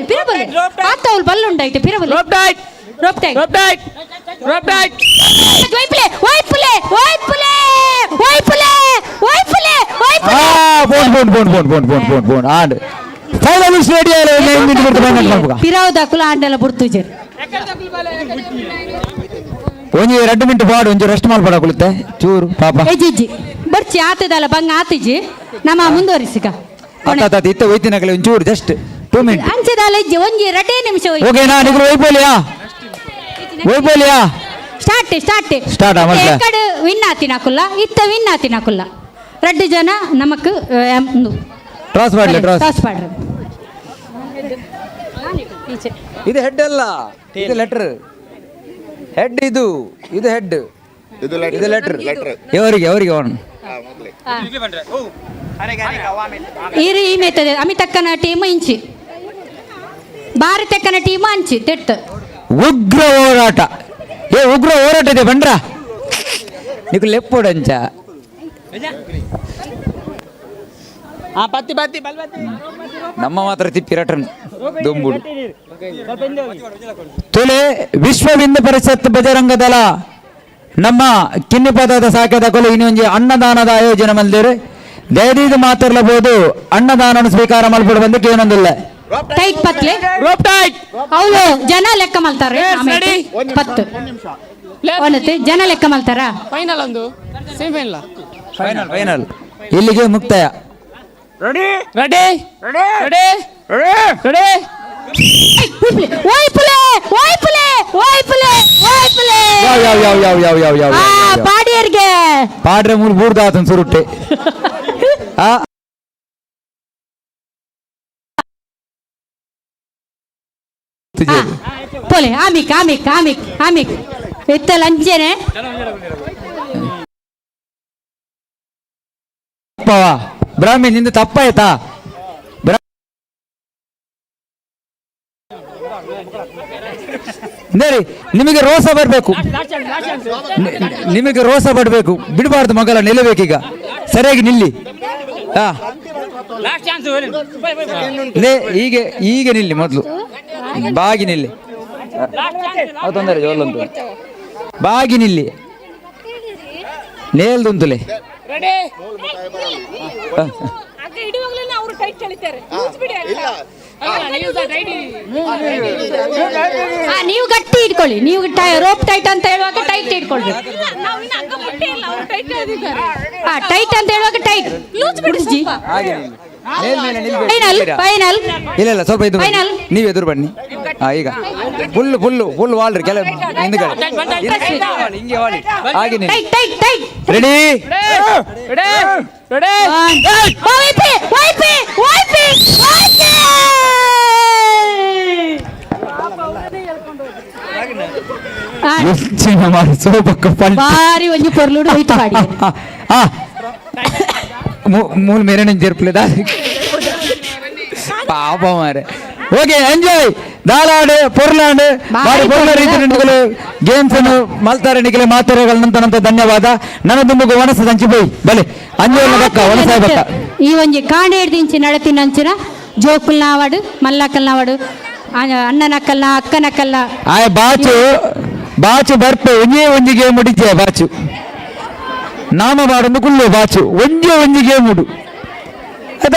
H: ಪಿರಬಲೆ ಆತವಲ್ ಬಲ್ಲುಂಡೈತೆ ಪಿರಬಲೆ ರೋಪ್ ಟೈಟ್
E: ಬೋನ್ ಆಂಡ್ ಫೈನಲ್ ಸ್ಟೇಡಿಯಂ
H: ಪಿರಾವುದಾಕುಲ ಆಂಡೆಲ್ಲ ಬುಡ್ತುಜೆರ್
E: ಒಂಜಿ 2 ಮಿನಿಟ್ ಪಾಡು ಒಂಜಿ ರೆಸ್ಟ್ ಮಾಡ್ಪಡಕುಳುತ್ತೆ ಚೂರು ಪಾಪ
H: ಎಜ್ಜಿ ಬರ್ಚಿ ಆತದಲ್ಲ ಬಂಗ ಆತಿಜಿ ನಮ್ಮ ಮುಂದುವರಿಸಿಕ
E: ಅತ್ತ ಇತ್ತ ಹೋಯ್ತಿನಕಲೆ ಒಂಚೂರು ಜಸ್ಟ್ 2 ಮಿನಿಟ್
H: ಅಂಚದಲ್ಲ ಇಜ್ಜಿ ಒಂಜಿ 2 ನಿಮಿಷ
E: ಓಕೆ ನಾ ನಿಗ್ರು ವೈಪೋಲಿಯಾ ಸ್ಟಾರ್ಟ್
H: ಎಕ್ಕಡ ವಿನ್ ಆತಿನಕುಲ್ಲ ಇತ್ತ ವಿನ್ ಆತಿನಕುಲ್ಲ 2 ಜನ ನಮಕ್
E: ಟ್ರಾಸ್ ಮಾಡ್ಲಿ
H: ಟಾಸ್ ಮಾಡ್ರಿ
E: ಇದು ಹೆಡ್ ಅಲ್ಲ ಇದು ಲೆಟರ್ ಹೆಡ್ ಇದು ಹೆಡ್ ಇದು ಲೆಟರ್ ఎవరికి ಅವನು
H: ಈ ಮೇತದೆ ಅಮಿತಕ್ಕನ ಟೀಮ್ ಇಂಚಿ ಭಾರತಕ್ಕನ ಟೀಮ್ ಅಂಚಿ ತೆಟ್ಟ
E: ಉಗ್ರ ಹೋರಾಟ ಇದೆ ಬಂಡ್ರ నీకు ಲೆಪ್ಪೋಡಂಚ ನಮ್ಮ ಮಾತ್ರ ತಿಪ್ಪಿ ರಟನ್ ದೊಂಬುಡು ತೊಲೆ ವಿಶ್ವ ಹಿಂದೂ ಪರಿಷತ್ ಬಜರಂಗ ದಳ ನಮ್ಮ ಕಿನ್ನಿ ಪದದ ಸಾಕ್ಯದ ಕೊಲೆ ಇನ್ನೊಂದು ಅನ್ನದಾನದ ಆಯೋಜನೆ ಮಲ್ದಿರು ದಯದೀದು ಮಾತಿರ್ಲಬಹುದು ಅನ್ನದಾನ ಸ್ವೀಕಾರ ಮಲ್ಪಡು ಬಂದಕ್ಕೆ ಏನೊಂದಿಲ್ಲ
H: ಟೈಟ್ ಪತ್ಲೆ ಅವಳು ಜನ ಲೆಕ್ಕ ಮಲ್ತಾರೆ 10 ಒಂದತ್ತೆ ಜನ ಲೆಕ್ಕ ಮಲ್ತಾರ
G: ಫೈನಲ್ ಒಂದು ಸೆಮಿಫೈನಲ್
E: ಫೈನಲ್ ಇಲ್ಲಿಗೆ ಮುಕ್ತಾಯ
I: ರೆಡಿ ರೆಡಿ ರೆಡಿ ರೆಡಿ
H: ಪಾಡಿಯರ್ಗೆ
E: ಪಾಡ್ರೆ ಮೂರು ಬೂರ್ದಾತನ್ ಸುರುಟ್ಟೆ
H: ಪೋಲೆ ಆಮಿಕ್ ಆಮಿಕ್ ಆಮಿಕ್ ಆಮಿಕ್ ಎತ್ತಲ್ಲ ಅಂಚೆನೆ
E: ಬ್ರಾಹ್ಮಿ ನಿಂದು ತಪ್ಪಾಯ್ತಾ ನಿಮಗೆ ರೋಸ ಬರಬೇಕು, ನಿಮಗೆ ರೋಸ ಬರಬೇಕು, ಬಿಡಬಾರ್ದು ಮಗಳ ನಿಲ್ಲಬೇಕೀಗ, ಸರಿಯಾಗಿ ನಿಲ್ಲಿ. ಹೀಗೆ ಈಗ ನಿಲ್ಲಿ, ಮೊದಲು ಬಾಗಿ ನಿಲ್ಲಿ, ತೊಂದರೆ ಜೋಲಂತು ಬಾಗಿ ನಿಲ್ಲಿ, ನೇಲ್ದುಂತುಲೆ
H: ನೀವು ಗಟ್ಟಿ ಇಟ್ಕೊಳ್ಳಿ, ನೀವು ರೋಪ್ ಟೈಟ್ ಅಂತ ಹೇಳುವಾಗ ಟೈಟ್ ಇಟ್ಕೊಳ್ಬೇಕು. ಟೈಟ್ ಅಂತ ಹೇಳುವಾಗ ಟೈಟ್ ಬಿಡಿಸಿ. ಫೈನಲ್ ಫೈನಲ್
E: ಇಲ್ಲ ಸ್ವಲ್ಪ ಇದು ನೀವು ಎದುರು ಬನ್ನಿ. ಈಗ ಫುಲ್ ಫುಲ್ ಫುಲ್ ವಾಲ್ರಿ ಕೆಲ ಹಿಂದ್ಗಡೆ ಹಿಂಗೆ ವಾಲಿ ಹಾಗೆ
H: tight tight tight
E: ready
H: YP ವೈಪಿ ವೈಪಿ ವೈಪಿ ಬಾರಿ ಒಂಜಿ ಪೊರ್ಲುಡು ಹೋಯ್ತು ಗಾಡಿ
E: ಮೂಲ್ ಮೇರೆ ಜರ್ಪಲೇದ ಪಾಪ ಮಾರೆ. ಓಕೆ ಎಂಜಾಯ್ ದಾಲಾಡು ಪೊರ್ಲಾಂಡು ಬಾರಿ ಪೊರ್ಲ ರೀತಿ ನಿಂಡುಗಳು ಗೇಮ್ಸ್ ಅನ್ನು ಮಲ್ತಾರೆ ನಿಖಿಲೆ ಮಾತಾಡಗಳ ನಂತರ ಧನ್ಯವಾದ. ನನ್ನ ದುಂಬುಗು ವನಸ ದಂಚಿ ಹೋಯ್ ಬಲೆ ಅಂಜೋಲ ಬಕ್ಕ ವನಸಾಯ ಬಕ್ಕ
H: ಈ ಒಂಜಿ ಕಾಂಡೆ ಹಿಡ್ದಿಂಚಿ ನಡತಿನಂಚಿನ ಜೋಕುಲ್ನಾವಾಡು ಮಲ್ಲಕಲ್ನಾವಾಡು ಅಣ್ಣನಕ್ಕಲ್ನ ಅಕ್ಕನಕ್ಕಲ್ಲ
E: ಆಯ್ ಬಾಚು ಬಾಚು ಬರ್ಪೆ ಒಂಜಿ ಗೇಮ್ ಮುಡಿಚೆ ಬಾಚು ನಾಮ ಬಾಡೊಂದು ಕುಳ್ಳು ಬಾಚು ಒಂಜಿ ಗೇಮ್ ಉಡು ಅದ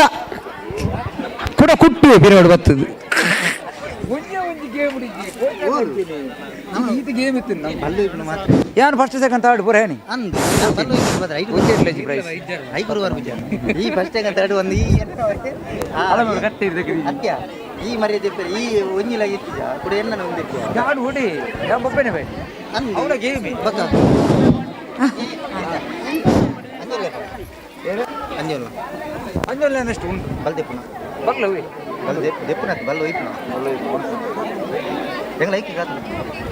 E: ಕೂಡ ಕುಟ್ಟು ಪಿರಿಯೋಡು ಬರ್ತದೆ ಯಾನು ಫಸ್ಟ್ ಸೆಕೆಂಡ್ ಥರ್ಡ್ ಪೂರ ಏನಿ
G: ಈ ಫಸ್ಟ್ ಸೆಕೆಂಡ್ ಥರ್ಡ್ ಒಂದು ಈ ಮರ್ಯಾದೆ ಈ ಒಂಜಿಲಾಗಿತ್ತು ಕೂಡ ಎಲ್ಲ
E: ಗಾಡು ಹೊಡಿ ಯಾವ ಬಪ್ಪೇನೆ ಬೈ ಅವಳ ಗೇಮ್ ಬಕ್ಕ
G: ಅಂಜೋಲ
E: ಅಂಜೋಲ ಎಷ್ಟು ಉಂಟು
G: ಬಲ್ದೆಪ್ಪನ
E: ಬಗ್ಲವಿ
G: ದೆಪ್ಪನತ್ ಬಲ್ ಒಯ್ಪನ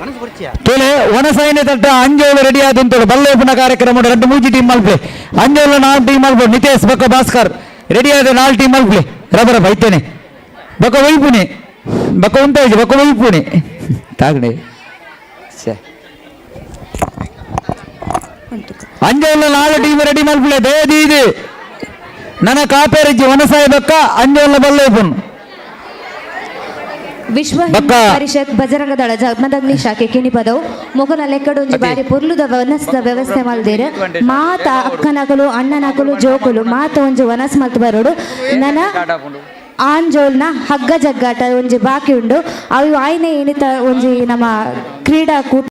G: ಮನಸ್ಸು ಪರಿಚಯ
E: ತೋಲೆ ವನಸೈನ್ಯ ತಟ್ಟ ಅಂಜೋಳು ರೆಡಿ ಆದಂತೋಳು ಬಲ್ಲೇಪನ ಕಾರ್ಯಕ್ರಮ ರೆಡ್ಡು ಮೂಜಿ ಟೀಮ್ ಮಲ್ಪೆ ಅಂಜೋಳು 4 ಟೀಮ್ ಮಲ್ಪೆ ನಿತೇಶ್ ಬಕ್ಕ ಭಾಸ್ಕರ್ ರೆಡಿ ಆದ 4 ಟೀಮ್ ಮಲ್ಪೆ ರಬರ ಬೈತೇನೆ ಬಕ್ಕ ಒಯ್ಪುಣೆ ಬಕ್ಕ ಉಂಟಾಯ್ತು ಬಕ್ಕ ಒಯ್ಪುಣೆ ತಾಗಣೆ ಅಂಜೋಳ 4 ಟೀಮ್ ರೆಡಿ ಮಲ್ಪೆ ದಯದಿ ಇದು ನನ್ನ ಕಾಪೇರಜ್ಜಿ ವನಸಾಯ ಬಕ್ಕ ಅಂಜೋಳ ಬಲ್ಲೇಪುನ್
D: ವಿಶ್ವ ಹಿಂದೂ ಪರಿಷತ್ ಬಜರಂಗ ದಳ ಜಮದಗ್ನಿ ಶಾಖೆ ಕಿಣಿಪದವು ಮೊಗಲ ಲೆಕ್ಕಡೊಂಜಿ ಬಾರಿ ಪೊರ್ಲುದ ವನಸ್ದ ವ್ಯವಸ್ಥೆ ಮಲ್ದೇರು ಮಾತ ಅಕ್ಕನಕಲು ಅಣ್ಣನಕಲು ಜೋಕುಲು ಮಾತ ಒಂಜಿ ವನಸ್ ಮಲ್ತು ಬರೋಡು ನನ್ನ ಆಂಜೋಲ್ನ ಹಗ್ಗ ಜಗ್ಗಾಟ ಒಂಜಿ ಬಾಕಿ ಉಂಡು ಅವು ಆಯ್ನೆ ಏನಿತ ಒಂಜಿ ನಮ್ಮ ಕ್ರೀಡಾಕೂಟ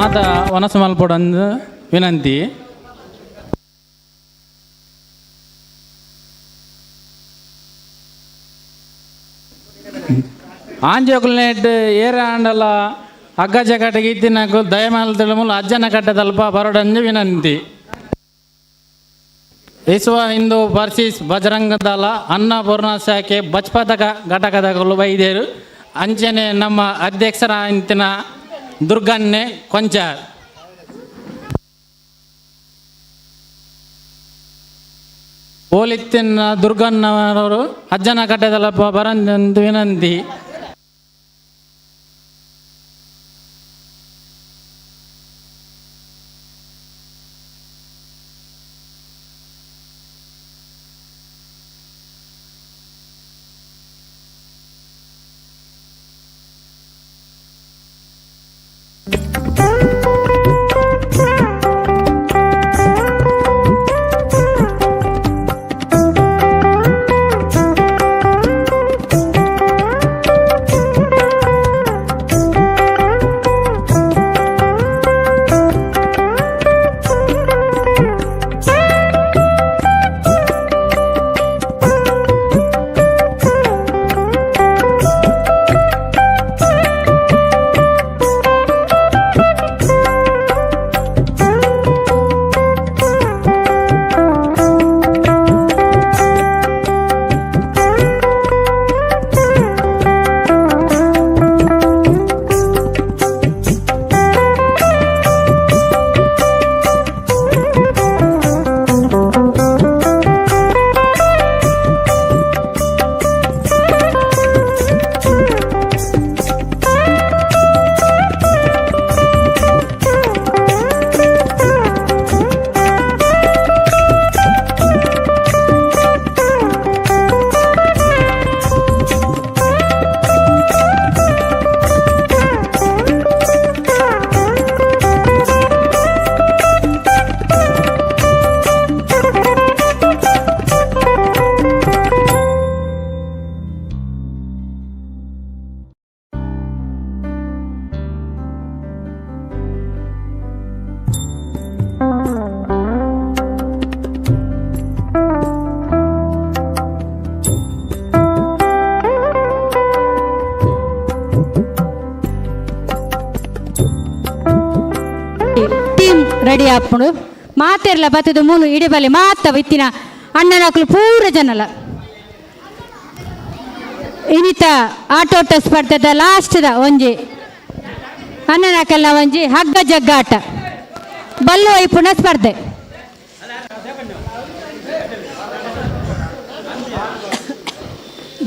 I: ಮಾತ ವನಸ ಮಲ್ಪಡೊಂದು ವಿನಂತಿ. ಆಂಜೋಕುಲ್ನೆಟ್ ಏರ ಆಂಡಲ ಅಗ್ಗಜ ಕಟ್ಟೆಗೆ ಇತ್ತಿನಕು ದಯಮಾಲ ಮೂಲ ಅಜ್ಜನ ಕಟ್ಟೆ ತಲ್ಪ ಬರಡಂಜು ವಿನಂತಿ. ವಿಶ್ವ ಹಿಂದೂ ವರ್ಸೀಸ್ ಬಜರಂಗ ದಳ ಅನ್ನಪೂರ್ಣ ಶಾಖೆ ಬಚ್ಪತಕ ಘಟಕದ ವೈದ್ಯರು ಅಂಚನೆ ನಮ್ಮ ಅಧ್ಯಕ್ಷರ ಇಂತಿನ ದುರ್ಗನ್ನೆ ಕೊಂಚ ಪೋಲಿತ್ತಿನ ದುರ್ಗನ್ನವರು ಅಜ್ಜನ ಕಟ್ಟೆದಲ್ಲ ಬರಂದು ವಿನಂತಿ.
H: ರೆಡಿ ಹಾಕೊಂಡು ಮಾತೆರ್ಲ ಬತ್ತದ ಮೂಲು ಇಡಬಲೆ ಮಾತವ ಇತ್ತಿನ ಅಣ್ಣನಕ್ಕಲು ಪೂರ ಜನಲ ಇನಿತ ಆಟೋಟ ಸ್ಪರ್ಧೆದ ಲಾಸ್ಟ್ದ ಒಂಜಿ ಅಣ್ಣನಕ್ಕೆಲ್ಲ ಒಂಜಿ ಹಗ್ಗ ಜಗ್ಗಾಟ ಬಲ್ಲು ಐಪುಣ ಸ್ಪರ್ಧೆ.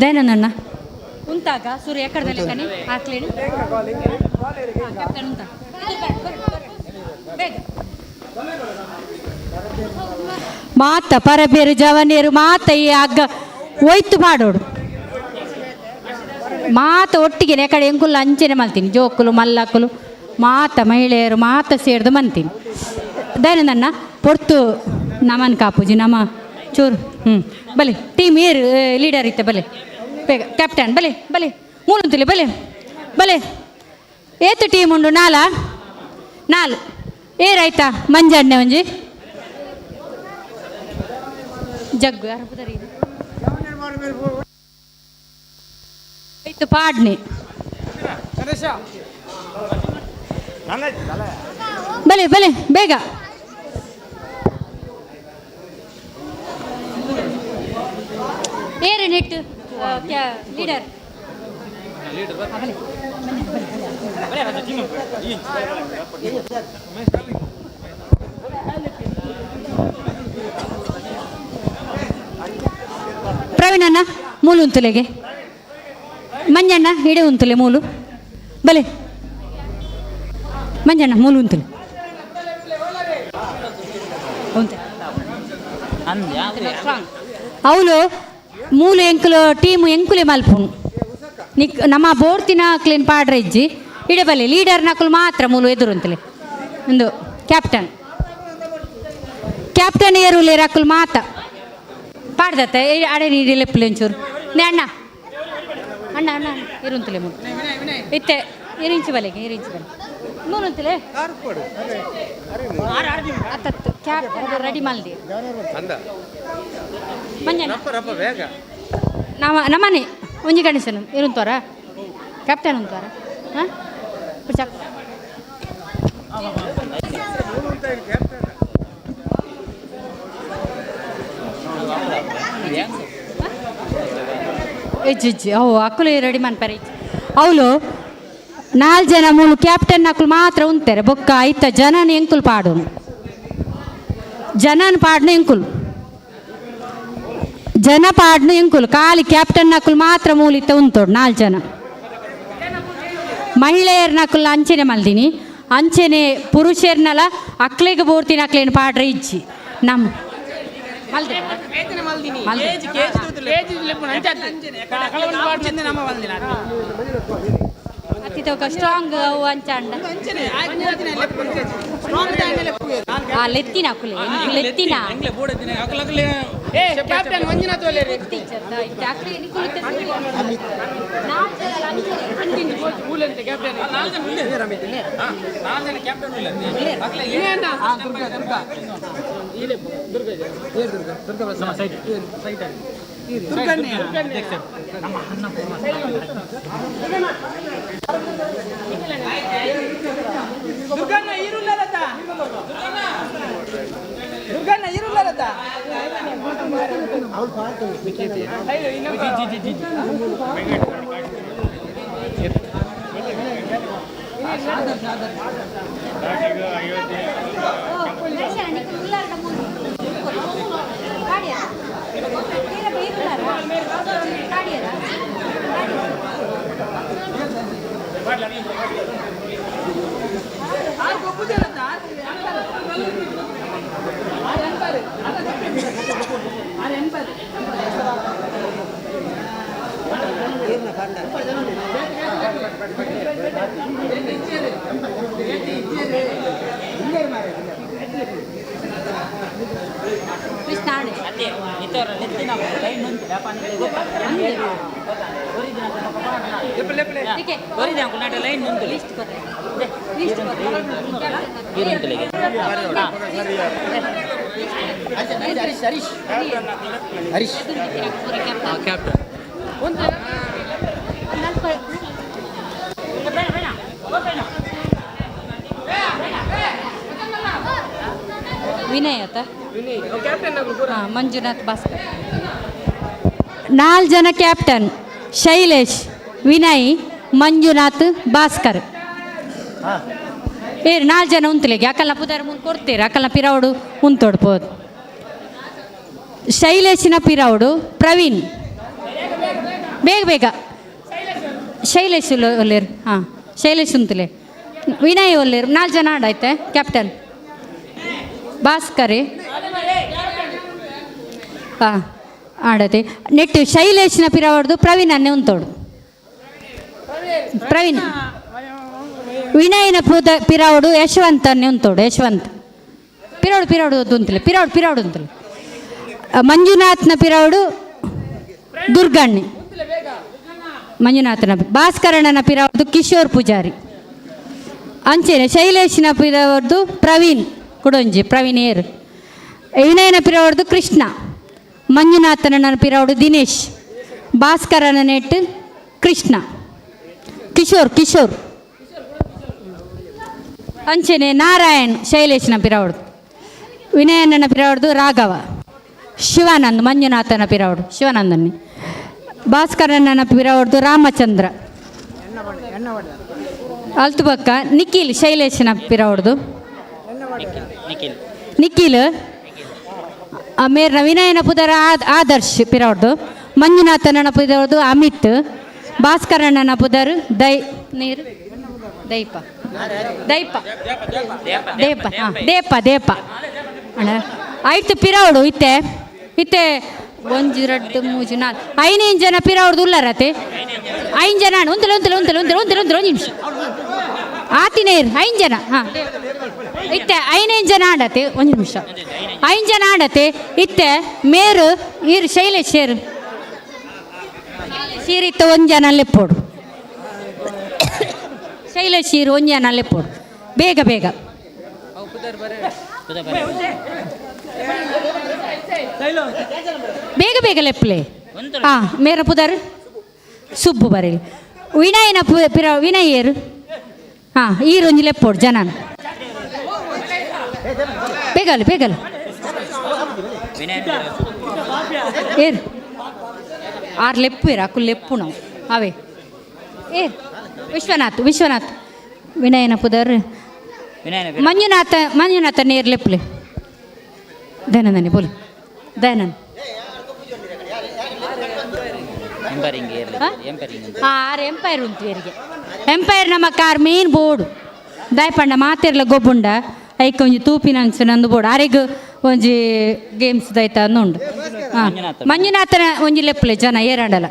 H: ದೇನಣ್ಣ ಉಂತಾಗ ಸೂರ್ಯ ಎಕ್ಕಡದಲ್ಲಿ ಕಣಿ ಹಾಕ್ಲೇನು ಮಾತ ಪರಬೇರು ಜವನಿಯರು ಮಾತ ಈ ಹಗ್ಗ ಒಯ್ತು ಮಾಡೋಡು ಮಾತ ಒಟ್ಟಿಗೆ ಕಡೆ ಎಂಕುಲ್ಲ ಅಂಚನೆ ಮಲ್ತೀನಿ ಜೋಕುಲು ಮಲ್ಲಕ್ಕುಲು ಮಾತ ಮಹಿಳೆಯರು ಮಾತ ಸೇರ್ದು ಮಂತೀನಿ ದಯನನ್ನ ಪೊರ್ತು ನಮನ್ ಕಾಪುಜಿ ನಮ್ಮ ಚೂರು ಬಲೆ ಟೀಮ್ ಏರು ಲೀಡರ್ ಇತ್ತೆ ಬಲೆ ಬೇಗ ಕ್ಯಾಪ್ಟನ್ ಬಲೆ ಬಲೆ ಮೂಲಂತಲಿ ಬಲೆ ಬಲೆ ಏತು ಟೀಮ್ ಉಂಡು ನಾಲ್ ಏರಾಯ್ತಾ ಮಂಜಣ್ಣೆ ಒಂಜಿ ಜಗ್ಗು ಯಾರು ಆಯ್ತು ಪಾಡ್ನೆ ಬಲೆ ಬಲೆ ಬೇಗ ಏರು ನೆಟ್ ಲೀಡರ್ ಪ್ರವೀಣಣ್ಣ ಮೂಲು ಉಂತುಲೆಗೆ ಮಂಜಣ್ಣ ಇಡೆ ಉಂತುಲೆ ಮೂಲು ಬಲೆ ಮಂಜಣ್ಣ ಮೂಲು ಉಂತುಲೆ ಅವಳು ಮೂಲು ಎಂಕುಲು ಟೀಮು ಎಂಕುಲೆ ಮಲ್ಪುನು ನಿಕ್ ನಮ್ಮ ಬೋರ್ತಿನ ಕ್ಲೀನ್ ಪಾಡ್ರೆ ಇಜ್ಜಿ ಇಡಬಲ್ಲೆ ಲೀಡರ್ ನಕಲು ಮಾತ್ರ ಮೂಲು ಎದುರು ಅಂತಲೇ ಒಂದು ಕ್ಯಾಪ್ಟನ್ ಏರುಲೆ ರಕುಲು ಮಾತ ಪಾಡ್ದತ್ತೆ ಅಡೆ ನೀಡಿ ಲೆಪ್ಪಲೆ ಒಂಚೂರು ನೇ ಅಣ್ಣ ಇರುಂತಲೇ ಮೂಲು ಇತ್ತೆ ಏರಿಂಚು ಬಲೆಗೆ ನೂರಂತಲೇ ಅತ್ತತ್ತು ಕ್ಯಾಪ್ ರೆಡಿ ಮಲ್ದಿ ಮಂಜನ ನಮ್ಮನೆ ಒಂಜಿ ಗಣೇಶನ್ ಇರುಂತೋರ ಕ್ಯಾಪ್ಟನ್ ಉಂತಾರ ಹಾಂ ಎಜ್ಜಿ ಅವು ಅಕ್ಕಲು ರೆಡಿ ಮನ್ಪರೆ ಅವಳು 4 ಜನ 3 ಕ್ಯಾಪ್ಟನ್ ಅಕ್ಕಲು ಮಾತ್ರ ಉಂತಾರೆ ಬೊಕ್ಕ ಐತ ಜನನ ಎಂಕುಲು ಪಾಡು ಜನನ ಪಾಡ್ನ ಎಂಕುಲು ಜನ ಪಾಡ್ನ ಎಂಕುಲು ಖಾಲಿ ಕ್ಯಾಪ್ಟನ್ ಅಕ್ಕಲು ಮಾತ್ರ ಮೂಲಿತ್ತ ಉಂತೋಡು 4 ಜನ ಮಹಿಳೆಯರ್ನ ಅಕ್ಕಲು ಅಂಚೆನೆ ಮಲ್ದಿನಿ ಅಂಚೆನೆ ಪುರುಷರ್ನಲ್ಲ ಅಕ್ಲೆಗೆ ಬೋರ್ತಿನ ಅಕ್ಲೇನು ಪಾಡ್ರೆ ಇಜ್ಜಿ ನಮ್ಮ ಸ್ಟ್ರಾಂಗ್ ಅವು ಅಂಚಾಂಡ ಲೆತ್ತಿನ ಅಕ್ಕುಲೆ ಲೆತ್ತಿನ ವಿನಯ್ ಆತ ಮಂಜುನಾಥ್ ಭಾಸ್ಕರ್ 4 ಜನ ಕ್ಯಾಪ್ಟನ್ ಶೈಲೇಶ್ ವಿನಯ್ ಮಂಜುನಾಥ್ ಭಾಸ್ಕರ್ 4 ಜನ ಉಂತಲೆಗೆ ಅಕ್ಕಲ್ನ ಪುದಾರ ಮುಂದೆ ಕೊಡ್ತೀರ ಅಕ್ಕಲ್ನ ಪಿರಾವಡು ಉಂತೊಡ್ಬೋದು ಶೈಲೇಶಿನ ಪಿರಾವಡು ಪ್ರವೀಣ್ ಬೇಗ ಬೇಗ ಶೈಲೇಶ್ ಒಲ್ಲೇರು ಹಾಂ ಶೈಲೇಶ್ ಉಂತಲೆ ವಿನಯ್ ಒಲ್ಲೇರು 4 ಜನ ಆಡಾಯ್ತೆ ಕ್ಯಾಪ್ಟನ್ ಭಾಸ್ಕರೇ ಹಾಂ ಆಡತೆ ನೆಟ್ಟು ಶೈಲೇಶ್ನ ಪಿರಾವಡ್ದು ಪ್ರವೀಣ್ ಅನ್ನೇ ಉಂತೋಡು ಪ್ರವೀಣ್ ವಿನಯನ ಪಿರಾವಡು ಯಶವಂತ್ ಅನ್ನೇ ಉಂತೋಡು ಯಶವಂತ್ ಪಿರಾವಡು ಉಂತಲೆ ಪಿರಾವಡು ಉಂತಲೆ ಮಂಜುನಾಥ್ನ ಪಿರಾವಡು ದುರ್ಗಣ್ಣೆ ಮಂಜುನಾಥನ ಭಾಸ್ಕರಣ್ಣನ ಪಿರಾವಡ್ದು ಕಿಶೋರ್ ಪೂಜಾರಿ ಅಂಚೆನೆ ಶೈಲೇಶ್ನ ಪಿರಾವಡ್ದು ಪ್ರವೀಣ್ ಕುಡೊಂಜಿ ಪ್ರವೀಣೇರ್ ವಿನಯನ ಪಿರಾವಡ್ದು ಕೃಷ್ಣ ಮಂಜುನಾಥನ ಪಿರಾವಡು ದಿನೇಶ್ ಭಾಸ್ಕರನ ನೆಟ್ಟು ಕೃಷ್ಣ ಕಿಶೋರ್ ಅಂಚೆನೆ ನಾರಾಯಣ್ ಶೈಲೇಶ್ನ ಪಿರಾವಡು ವಿನಯನ ಪಿರಾವಡ್ದು ರಾಘವ ಶಿವಾನಂದ್ ಮಂಜುನಾಥನ ಪಿರಾವಡು ಶಿವಾನಂದನ್ನೇ ಭಾಸ್ಕರನ ಪಿರಾವಡ್ದು ರಾಮಚಂದ್ರ ಅಲ್ತು ಪಕ್ಕ ನಿಖಿಲ್ ಶೈಲೇಶ್ನ ಪಿರಾವಡ್ದು ನಿಖಿಲ್ ಮೇರ್ನ ವಿನಯನ ಪುದರ ಆದರ್ಶ್ ಪಿರಾವಡ್ದು ಮಂಜುನಾಥನ ಪುದರ್ದು ಅಮಿತ್ ಭಾಸ್ಕರಣ್ಣನ ಪುದರ್ ದೇಪ ಅಣ್ಣ ಆಯ್ತು ಪಿರಾವಡು ಇತ್ತೆ 1 2 3 4 5 ಜನ ಪಿರಾವಡ್ದು ಉಲ್ಲರತೆ 5 ಜನ ಒಂದು ನಿಮಿಷ ಆತಿನೇರ್ 5 ಜನ ಹಾಂ ಇತ್ತೆ 5 ಜನ ಆಡತೆ 1 ನಿಮಿಷ 5 ಜನ ಆಡತೆ ಇತ್ತೆ ಮೇರು ಈರು ಶೈಲೇಶ್ ಸೀರಿತ್ತ 1 ಜನ ಲೆಪ್ಪೋಡು ಶೈಲೇಶ್ ಇರು ಒಂಜಾನ ಲೆಪ್ಪೋಡು ಬೇಗ ಬೇಗ ಬೇಗ ಬೇಗ ಲೆಪ್ಪಲೆ ಹಾಂ ಮೇರ ಪುದರ್ ಸುಬ್ಬು ಬರೀ ವಿನಯನ ಪಿರ ವಿನಯರು ಹಾಂ ಈರೊಂಜಿ ಲೆಪ್ಪೋಡು ಜನನ ಬೇಗಲ್ಲ ಬೇಗಲ್ಲ ಏರು ಆರು ಲೆಪ್ಪು ಇರ ಅಕ್ಕು ಲೆಪ್ಪು ನಾವು ಅವೇ ಏರ್ ವಿಶ್ವನಾಥ್ ವಿನಯನ ಪುದರ್ ಮಂಜುನಾಥ ನೇರ್ ಲೆಪ್ಪಲೆ ದಯಾನಂದನೆ ಬೋಲು ದಯಾನಂದ್ ಆರು ಎಂಪೈರ್ ಉಂಟು ಇವರಿಗೆ ಎಂಪೈರ್ ನಮ್ಮ ಕಾರ್ ಮೇನ್ ಬೋರ್ಡು ದಾಯಪಂಡ ಮಾತೆರ್ಲ ಗೊಬ್ಬುಂಡ ಐಕ್ ಒಂಜಿ ತೂಪಿನ ಅಂಚ ನಂದು ಬೋರ್ಡು ಆರೆಗ್ ಒಂಜಿ ಗೇಮ್ಸ್ ದೈತ ಉಂಡು ಹಾಂ ಮಂಜುನಾಥನ ಒಂಜಿ ಲೆಪ್ಪಲೆ ಜನ ಏರಾಂಡಲ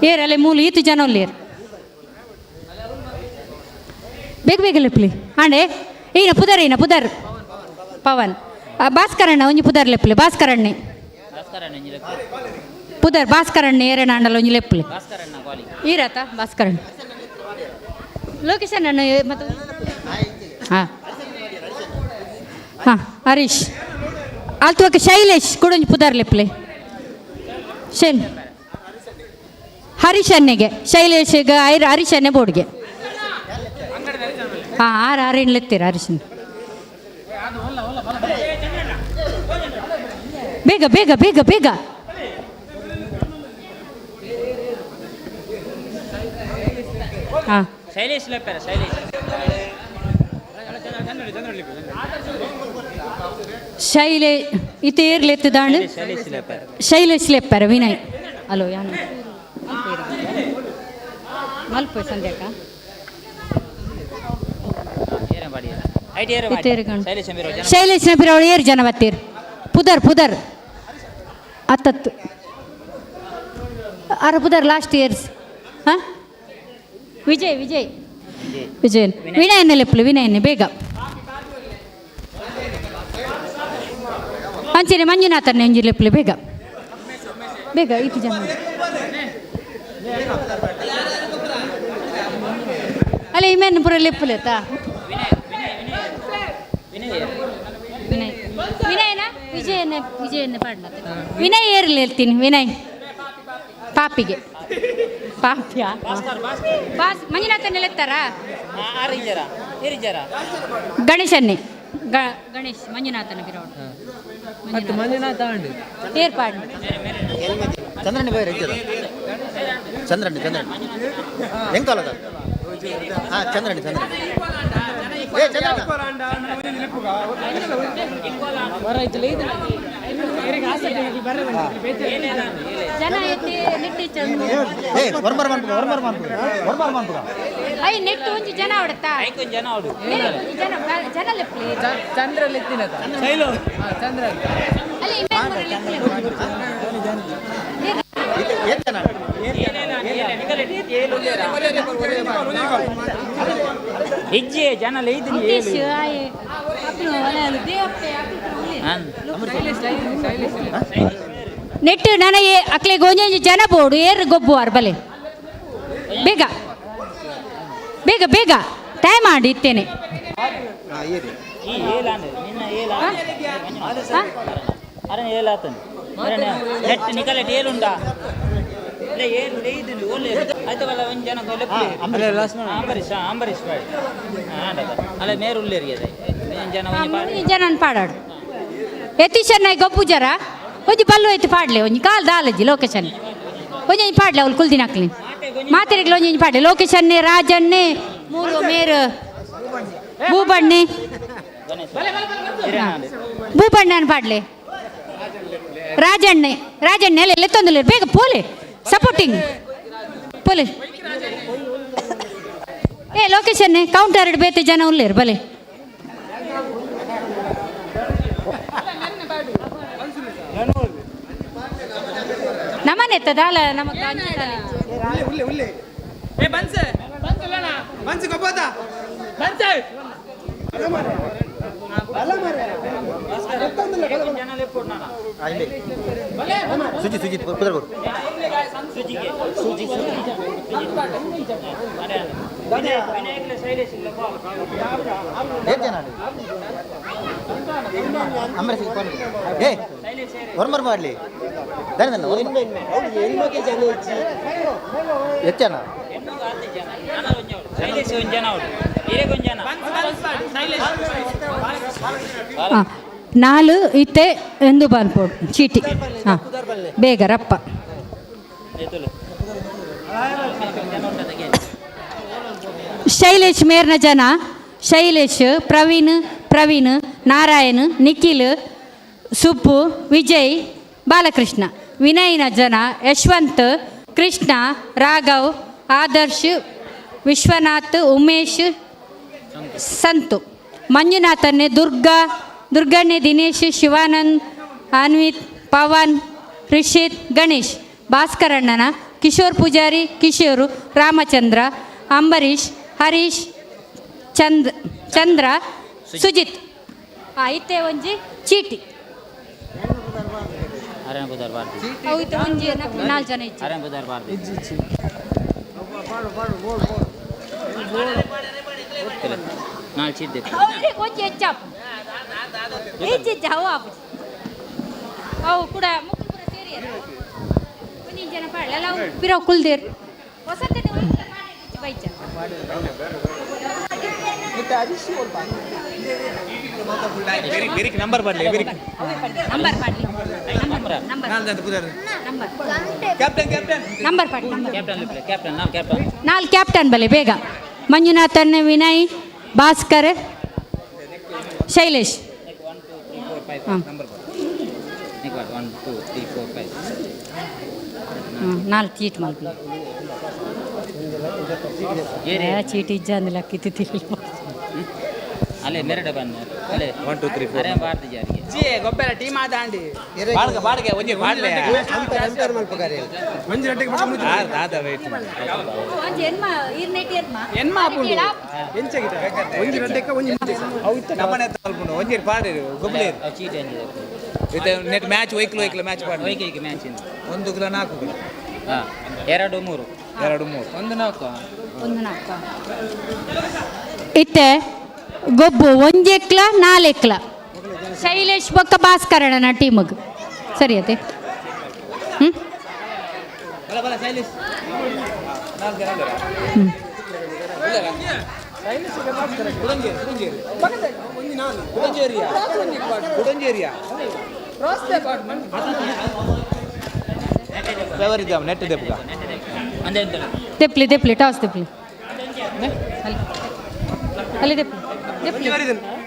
H: ಏರಲ್ಲೇ ಮೂಲು ಈತು ಜನ ಒಲ್ಲೇರು ಬೇಗ ಬೇಗ ಲೆಪ್ಪಲೆ ಆಂಡೆ ಈನ ಪುದರ್ ಪವನ್ ಭಾಸ್ಕರಣ್ಣ ಒಂಜಿ ಪುದರ್ ಲೆಪ್ಪಲೆ ಭಾಸ್ಕರಣ್ಣೆ ಪುದರ್ ಭಾಸ್ಕರಣ್ಣ ಏರೇನ ಅಂಡಲ ಒಂಜಿ ಲೆಪ್ಪಲೆ ಈರತ ಭಾಸ್ಕರಣ್ಣ ಲೊಕೇಶನ್ ಅಣ್ಣ ಮತ್ತು ಹಾಂ ಹಾಂ ಹರೀಶ್ ಅಲ್ತುವಕ್ಕೆ ಶೈಲೇಶ್ ಕೊಡೊಂಜಿ ಪುದರ್ ಲೆಪ್ಪಲೆ ಹರೀಶ್ ಅನ್ನೆಗೆ ಶೈಲೇಶ್ಗೆ ಹರೀಶ್ ಅನ್ನೆ ಬೋರ್ಡ್ಗೆ ಹಾಂ ಆರು ಲೆತ್ತೀರ ಹರೀಶನ್ ಬೇಗ ಬೇಗ ಬೇಗ ಬೇಗ ಹಾಂ ಇತ್ತೆ ಏರ್ಲೆತ್ತದಾಂಡು ಶೈಲೇಶ್ ಲೆಪ್ಪರ ವಿನಯ್ ಅಲೋ ಯಾನು ಮಲ್ಪ ಸಂಧ್ಯಾಕ ಶೈಲೇಶ್ ನಪಿರವಳು ಏರು ಜನ ಬತ್ತೀರು ಪುದರ್ ಹತ್ತತ್ತು ಪುದರ್ ಲಾಸ್ಟ್ ಇಯರ್ಸ್ ಹಾಂ ವಿಜಯ್ ವಿನಯನ್ನೇ ಲೆಪ್ಪಲು ವಿನಯನ್ನೇ ಬೇಗ ಅಂಚೆನೆ ಮಂಜುನಾಥನ್ನೇ ಒಂಜಿ ಲೆಪ್ಪಲು ಬೇಗ ಬೇಗ ಇತ್ತು ಜನ ಅಲ್ಲ ಇಮೇನು ಪುರ ಲೆಪ್ಪಲೇತಾ ವಿನಯನ ವಿಜಯನ್ನೇ ಪಾಡ್ಲ ವಿನಯ್ ಏರ್ಲಿ ಹೇಳ್ತೀನಿ ವಿನಯ್ ಪಾಪಿಗೆ ಪಾಪ್ಯಾ ಮಂಜುನಾಥನ್ನೆಲ್ಲ ಎತ್ತಾರಾ ಗಣೇಶನ್ನೇ ಗಣೇಶ್ ಮಂಜುನಾಥನ ಬಿರೋಡು
G: ಮಂಜುನಾಥ
H: ಏರ್ಪಾಡು
J: ಚಂದ್ರಣ್ಣ ಬೈ ಚಂದ್ರಣ್ಣ ಹೆಂಗ್ ಕಾಲದ ಹಾಂ ಚಂದ್ರಣ್ಣ
H: ಜನ ನೆಟ್ಟು ಒಂಜಿ ಜನ ಹೊಡತಾ ಜನ ಲೆಪ್ಪಲಿ
G: ಚಂದ್ರ ಲೆತ್ತಿನ ಚಂದ್ರ
J: ಹೆಜ್ಜೆ ಜನ
H: ನೆಟ್ಟು ನನಗೆ ಅಕ್ಲೆಗೆ ಒಂಜೊಂಜಿ ಜನ ಬೋಡು ಏರು ಗೊಬ್ಬುವಾರು ಬಲೆ ಬೇಗ ಬೇಗ ಬೇಗ ಟೈಮ್ ಮಾಡಿ ಇತ್ತೇನೆ ಜನ ಪಾಡಾಡು ಎತ್ತಿ ಚೆನ್ನಾಗಿ ಗಪ್ಪು ಜರ ಒಂಜಿ ಬಲ್ಲು ಎತ್ತಿ ಪಾಡ್ಲೆ ಒಂಜಿ ಕಾಲ್ ದಾಲಜ್ಜಿ ಲೊಕೇಶನ್ ಒಂಜಿ ಪಾಡ್ಲೆ ಅವ್ಳು ಕುಲ್ದಿನ ಹಾಕ್ಲಿ ಮಾತಿರಿಗ್ಲು ಒಂಜಿ ಪಾಡ್ಲೆ ಲೊಕೇಶನ್ನೇ ರಾಜಣ್ಣೆ ಮೂರು ಮೇರು ಭೂಬಣ್ಣೆ ಭೂಬಣ್ಣನ ಪಾಡ್ಲೆ ರಾಜಣ್ಣೆ ಎಲ್ಲ ಎತ್ತೊಂದಿಲ್ಲ ಬೇಗ ಪೋಲೆ ಸಪೋರ್ಟಿಂಗ್ ಪೋಲೆ ಲೊಕೇಶನ್ನೇ ಕೌಂಟರ್ ಬೇತೆ ಜನ ಉಳ್ಳೇರು ಬಲೆ ನಮ್ಮನೆ ಎತ್ತದಾಲ ನಮಗೆ
J: ಸುಜಿತ್ ಸುಜಿತ್ ಕುದುರೆ ಏ ಹೊರಮರ್ ಮಾಡಲಿ ಎಚ್ಚನ
H: ನಾಲು ಇತ್ತೆ ಎಂದು ಬಂದ್ಪೋಡು ಚೀಟಿ ಹಾಂ ಬೇಗ ರಪ್ಪ ಶೈಲೇಶ್ ಮೇರ್ನ ಜನ ಶೈಲೇಶ್ ಪ್ರವೀಣ್ ನಾರಾಯಣ್ ನಿಖಿಲ್ ಸುಬ್ಬು ವಿಜಯ್ ಬಾಲಕೃಷ್ಣ. ವಿನಯ್ನ ಜನ ಯಶವಂತ್ ಕೃಷ್ಣ ರಾಘವ್ ಆದರ್ಶ್ ವಿಶ್ವನಾಥ್ ಉಮೇಶ್ ಸಂತು. ಮಂಜುನಾಥನ್ನೇ ದುರ್ಗಣ್ಣೆ ದಿನೇಶ್ ಶಿವಾನಂದ್ ಅನ್ವಿತ್ ಪವನ್ ರಿಷಿತ್ ಗಣೇಶ್. ಭಾಸ್ಕರಣ್ಣನ ಕಿಶೋರ್ ಪೂಜಾರಿ ಕಿಶೋರು ರಾಮಚಂದ್ರ ಅಂಬರೀಶ್ ಹರೀಶ್ ಚಂದ್ರ ಸುಜಿತ್. ಇತ್ತೆ ಒಂಜಿ ಚೀಟಿ ಒಂಜಿ 4 ಜನ ಒಂಜಿ ಹೆಚ್ಚಾಪು ಅವು ಕೂಡ ಮುಕ್ಕಳು ಸೇರಿ ಒಂಜಿ ಜನ ಪಾಡ್ಲ ಎಲ್ಲ ಪಿರೋ ಕುಲ್ದೇರ್ ಹೊಸ ಬೈಚ
E: ನಂಬರ್ ಬರ್ಲಿ
H: ನಾಲ್ ಕ್ಯಾಪ್ಟನ್ ಬಲೆ ಬೇಗ. ಮಂಜುನಾಥನ್ ವಿನಯ್ ಭಾಸ್ಕರ್ ಶೈಲೇಶ್. ನಾಲ್ಕು ಚೀಟ್ ಮಾಡ್ತೀವಿ ಚೀಟಿ ಇಜ್ಜ ಅಂದಿಲ್ಲ ಕಿತ್ತಿಲ್ಲ
A: ಅಲ್ಲೇ ಮೆರಡ ಬನ್ನ ಅಲ್ಲೇ 1 2 3 4 ಅರೆ ಭಾರತ ಜಾರಿಗೆ
G: ಜಿ ಗೊಬ್ಬರ ಟೀಮ್ ಆದಾಂಡಿ
E: ಬಾಡ್ಗೆ ಒಂಜಿ ಬಾಡ್ಲೆ
J: ಅಂಪರ್ ಮಲ್ಪಗಾರೆ
G: ಒಂಜಿ ರಟ್ಟಿಗೆ ಬಿಟ್ಟು
E: ಆದ ವೇಟ್
H: ಒಂಜಿ ಎನ್ಮ ಈರ್ನೇಟಿ
G: ಎನ್ಮ ಆಪುಂಡು ಎಂಚಗಿಟ ಒಂಜಿ ರಟ್ಟಿಗೆ ಒಂಜಿ
E: ಅವು ನಮ್ಮನೆ ತಲ್ಪುಂಡು ಒಂಜಿ ಪಾಡೆ ಗೊಬ್ಬಲೆ
A: ಚೀಟಿ ಅಂಜಿದೆ
E: ಇದು ನೆಟ್ ಮ್ಯಾಚ್ ಒಯ್ಕ್ಲು ಮ್ಯಾಚ್ ಪಾಡೆ
A: ಒಯ್ಕೆ ಮ್ಯಾಚ್ ಇಂದ
E: 1 ಕಿಲೋ 4 ಕಿಲೋ
A: ಹಾ 2 3
E: 1
H: 4 ಇತ್ತೆ ಗೊಬ್ಬು ಒಂಜೆಕ್ಲ 4 ಎಕ್ಲ ಶೈಲೇಶ್ ಬೊಕ್ಕ ಭಾಸ್ಕರಣ್ಣನ ಟೀಮಗ್ ಸರಿ ಅತೆ
E: ಶೈಲೇಶ್ ನೆಟ್
H: ತೆಪ್ಲಿ ಟಾಸ್ ತೆಪ್ಲಿ ಅಲ್ಲಿ ತೆಪ್ಲಿ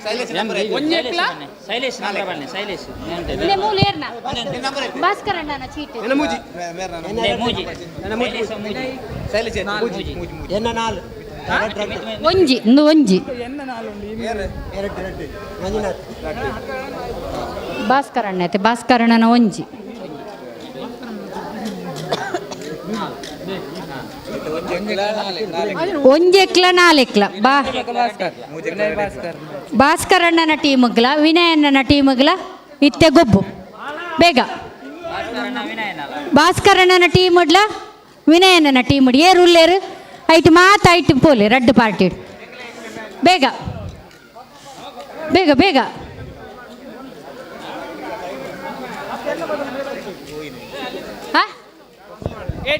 A: ಶೈಲೇಶ್ ಶೈಲೇಶ್
H: ಭಾಸ್ಕರಣ್ಣನ ಚೀಟಿ ಒಂಜಿ ಭಾಸ್ಕರಣ್ಣ ಐತೆ ಭಾಸ್ಕರಣ್ಣನ ಒಂಜಿ ಒಂಜೆಕ್ಲ 4 ಎಕ್ಲ ಭಾಸ್ಕರಣ್ಣನ ಟೀಮ್ಗ್ಲ ವಿನಯಣ್ಣನ ಟೀಮ್ಗ್ಲ ಇತ್ತೆ ಗೊಬ್ಬು ಬೇಗ. ಭಾಸ್ಕರಣ್ಣನ ಟೀಮ್ ಇಡ್ಲ ವಿನಯಣ್ಣನ ಟೀಮ್ ಇಡ್ ಏರು ಉಲ್ಲೇರು ಐಟ್ ಮಾತ ಐಟ್ ಪೋಲೆ ರಡ್ಡು ಪಾರ್ಟಿ ಬೇಗ ಬೇಗ ಬೇಗ.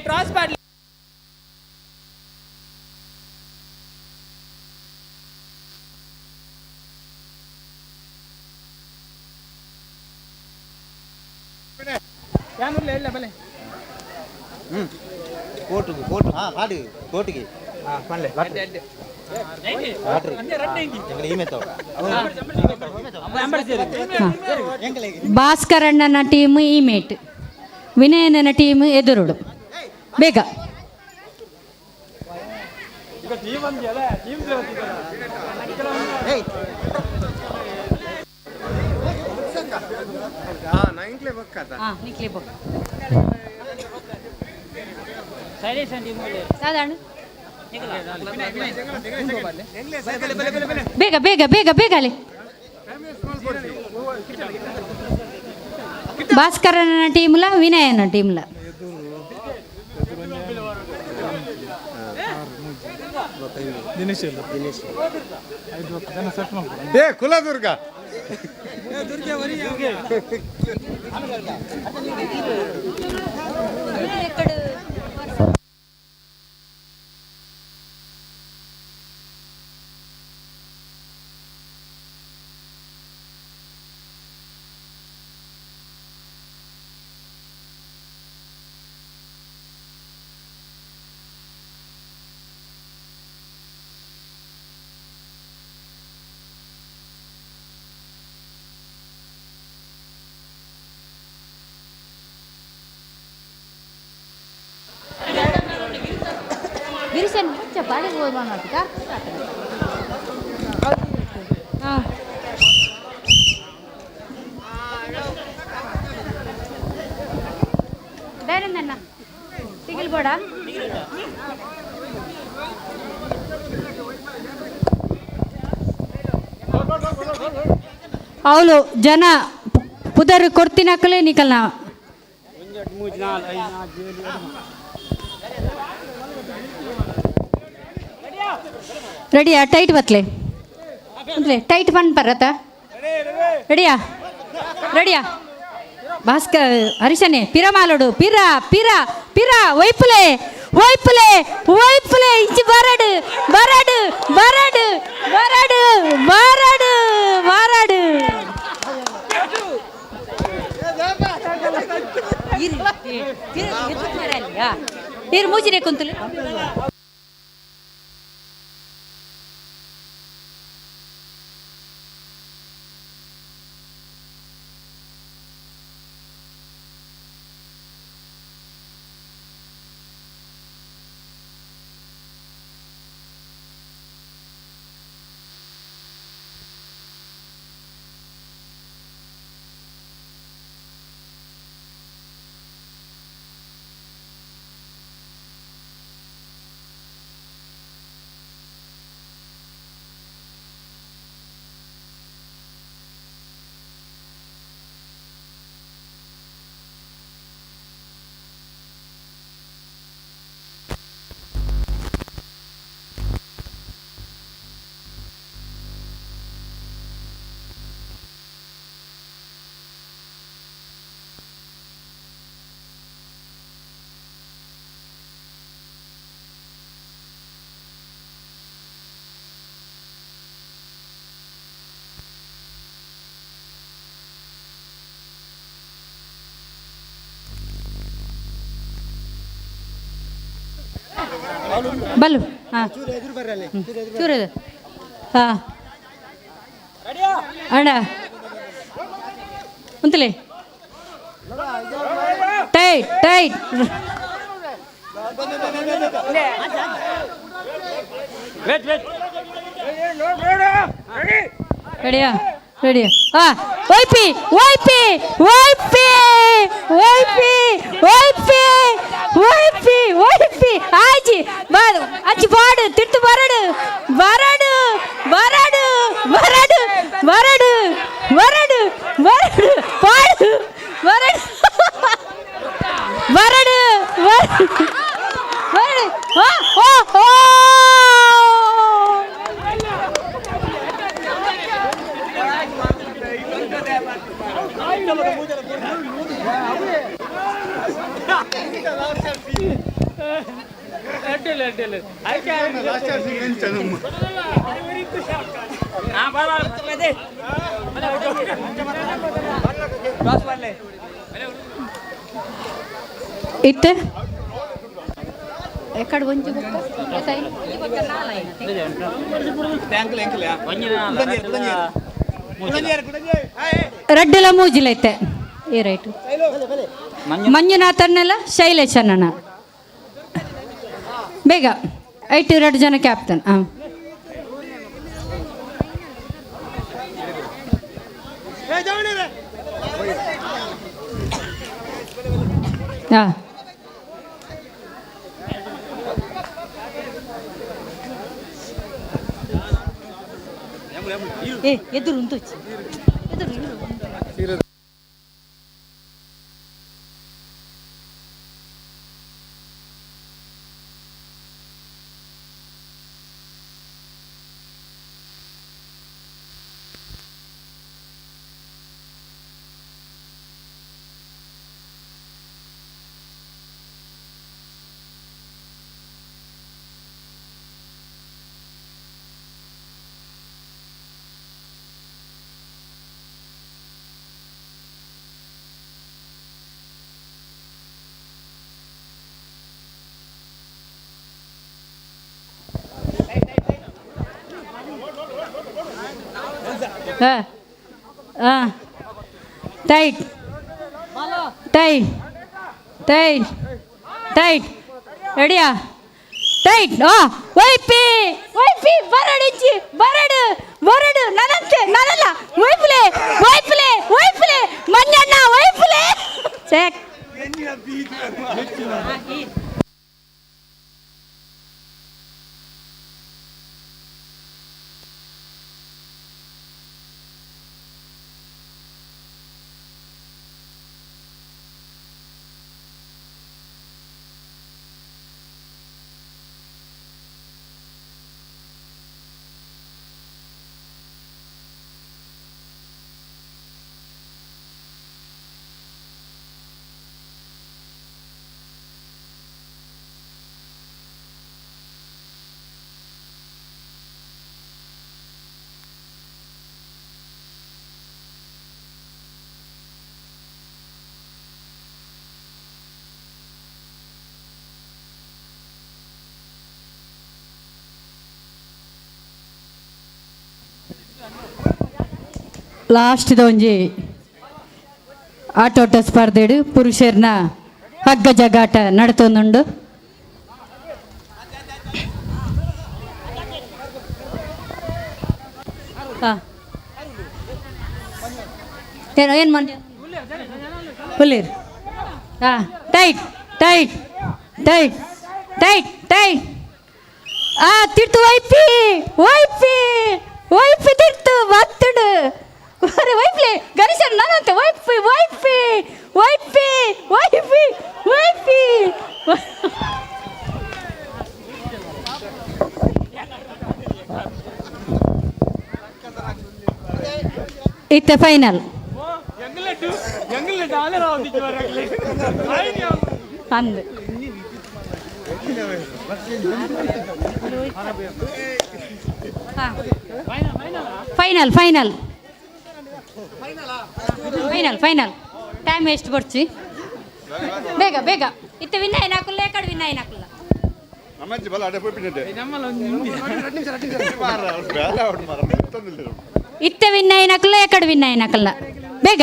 G: ಟ್ರಾಸ್ ಪಾಡ್ಲಿ ಇಲ್ಲ ಬಲೆ
J: ಕೋಟು ಹಾ ಪಾಡಿ ಕೋಟಿಗೆ ಹಾ ಪನ್ಲೆ
H: ಭಾಸ್ಕರಣ್ಣನ ಟೀಮ್ ಈಮೇಟ್ ವಿನಯನನ ಟೀಮ್ ಎದುರುಡು ಬೇಗ. ಬೇಗ ಬೇಗ ಬೇಗ ಬೇಗ ಅಲ್ಲಿ భాస్కరన్న టీంలో వినయ్ అన్న టీంలో
J: కులదుర్గ
H: ಗಿರೀಶನ್ ಬಾಡಿಗೆ ಹೋಗೋಣ ಹಾಂ ಬೇರೆಂದಣ್ಣ ಸಿಗಿಲ್ಬೋಡ ಅವಳು ಜನ ಪುದರ್ ಕೊಡ್ತೀನಕ್ಕಲೇ ನಿಕಲ್ನ ರೆಡಿಯಾ ಟೈಟ್ ಬತ್ಲೆ ಅಂದ್ರೆ ಟೈಟ್ ಬಂದ್ ಬರತ್ತ ರೆಡಿಯಾ ರೆಡಿಯಾ ಭಾಸ್ಕರ್ ಹರಿಶನೆ ಪಿರ ಮಾಲೋಡು ಪಿರ ಪಿರ ಪಿರ ವೈಪುಲೆ ವೈಪುಲೆ ವೈಪುಲೆ ಇಂಚಿ ಬರಡು ಬರಡು ಬರಡು ಬರಡು ಬರಡು ಬರಡು ಇರು ಮೂಚಿರೆ ಕುಂತಲು ಬಲ್ಲು ಹಾಂ ಚೂರು ಹಾಂ ಅಣ್ಣ ಉಂತಲೇ ಟೈಟ್ ಟೈಟ್ ರೆಡಿಯಾ ರೆಡಿಯಾ ಹಾಂ ವೈಪಿ ವೈಪಿ ವೈಪಿ ವೈಪಿ ವೈಪಿ ವೈಪಿ ವೈಪಿ ಆಜಿ ಬಾದು ಅಜ್ಜಿ ಬಾಡು ತಿಟ್ಟು ಬರಡು ಬರಡು ಬರಡು ಬರಡು ಬರಡು ಬರಡು ಬರಡು ಬಾಡು ಬರಡು ಬರಡು ಬರಡು ಓ ಓ ಇತ್ತೆ ఎక్కడ వంచి రెడ్డిల మూజిలైతే ఏ రైట్ ಮಂಜುನಾಥನ್ನೆಲ್ಲ ಶೈಲೇಶ್ ಅಣ್ಣ ಬೇಗ 2 ಜನ ಕ್ಯಾಪ್ಟನ್ ಹಾಂ ಹಾಂ ಏ ಎದುರು ಉಂಟು ಎದುರು ಟೈಟ್ ಟೈಟ್ ಟೈಟ್ ಟೈಟ್ ರೆಡಿಯಾ ಟೈಟ್ ವೈಪಿ ವೈಪಿ ಬರಡಿಚ್ಚಿ ಬರಡು ನನ್ನಂತೆ ನಾನಲ್ಲ ವೈಪ್ಲೆ ವೈಪ್ಲೆ ವೈಪ್ಲೆ ಮಂಜಣ್ಣ ವೈಪ್ಲೆ ಚೆಕ್ ಲಾಸ್ಟ್ದ ಒಂಜಿ ಆಟೋಟ ಸ್ಪರ್ಧೆಡು ಪುರುಷರ್ನ ಹಗ್ಗ ಜಗಾಟ ನಡತೊಂದುಂಡು ಏನು ಮಾಡಿ ಹುಲ್ಲಿರ್ tight tight tight tight tight ತಿರ್ತು ವೈಪಿ ವೈಪಿ ವೈಪಿ ತಿರ್ತು ಬತ್ತಡು ಅರೆ ವೈಪ್ಲೆ ಗಣೇಶ ನಾನಂತೆ ವೈಪಿ ವೈಪಿ ವೈಪಿ ವೈಪಿ ವೈಪಿ ಇತ್ತೆ ಫೈನಲ್ ಅಂದು final final final final time ಎಷ್ಟು ಬರ್ಚಿ ಬೇಗ ಬೇಗ ಇತ್ತೆ ವಿನ್ನಯ ನಾಕುಲ್ಲ ಕಡೆ ವಿನ್ನಯ ನಾಕುಲ್ಲ ಇತ್ತೆ ವಿನ್ನಯ ನಾಕುಲ್ಲ ಕಡೆ ವಿನ್ನಯ ನಾಕಲ್ಲ ಬೇಗ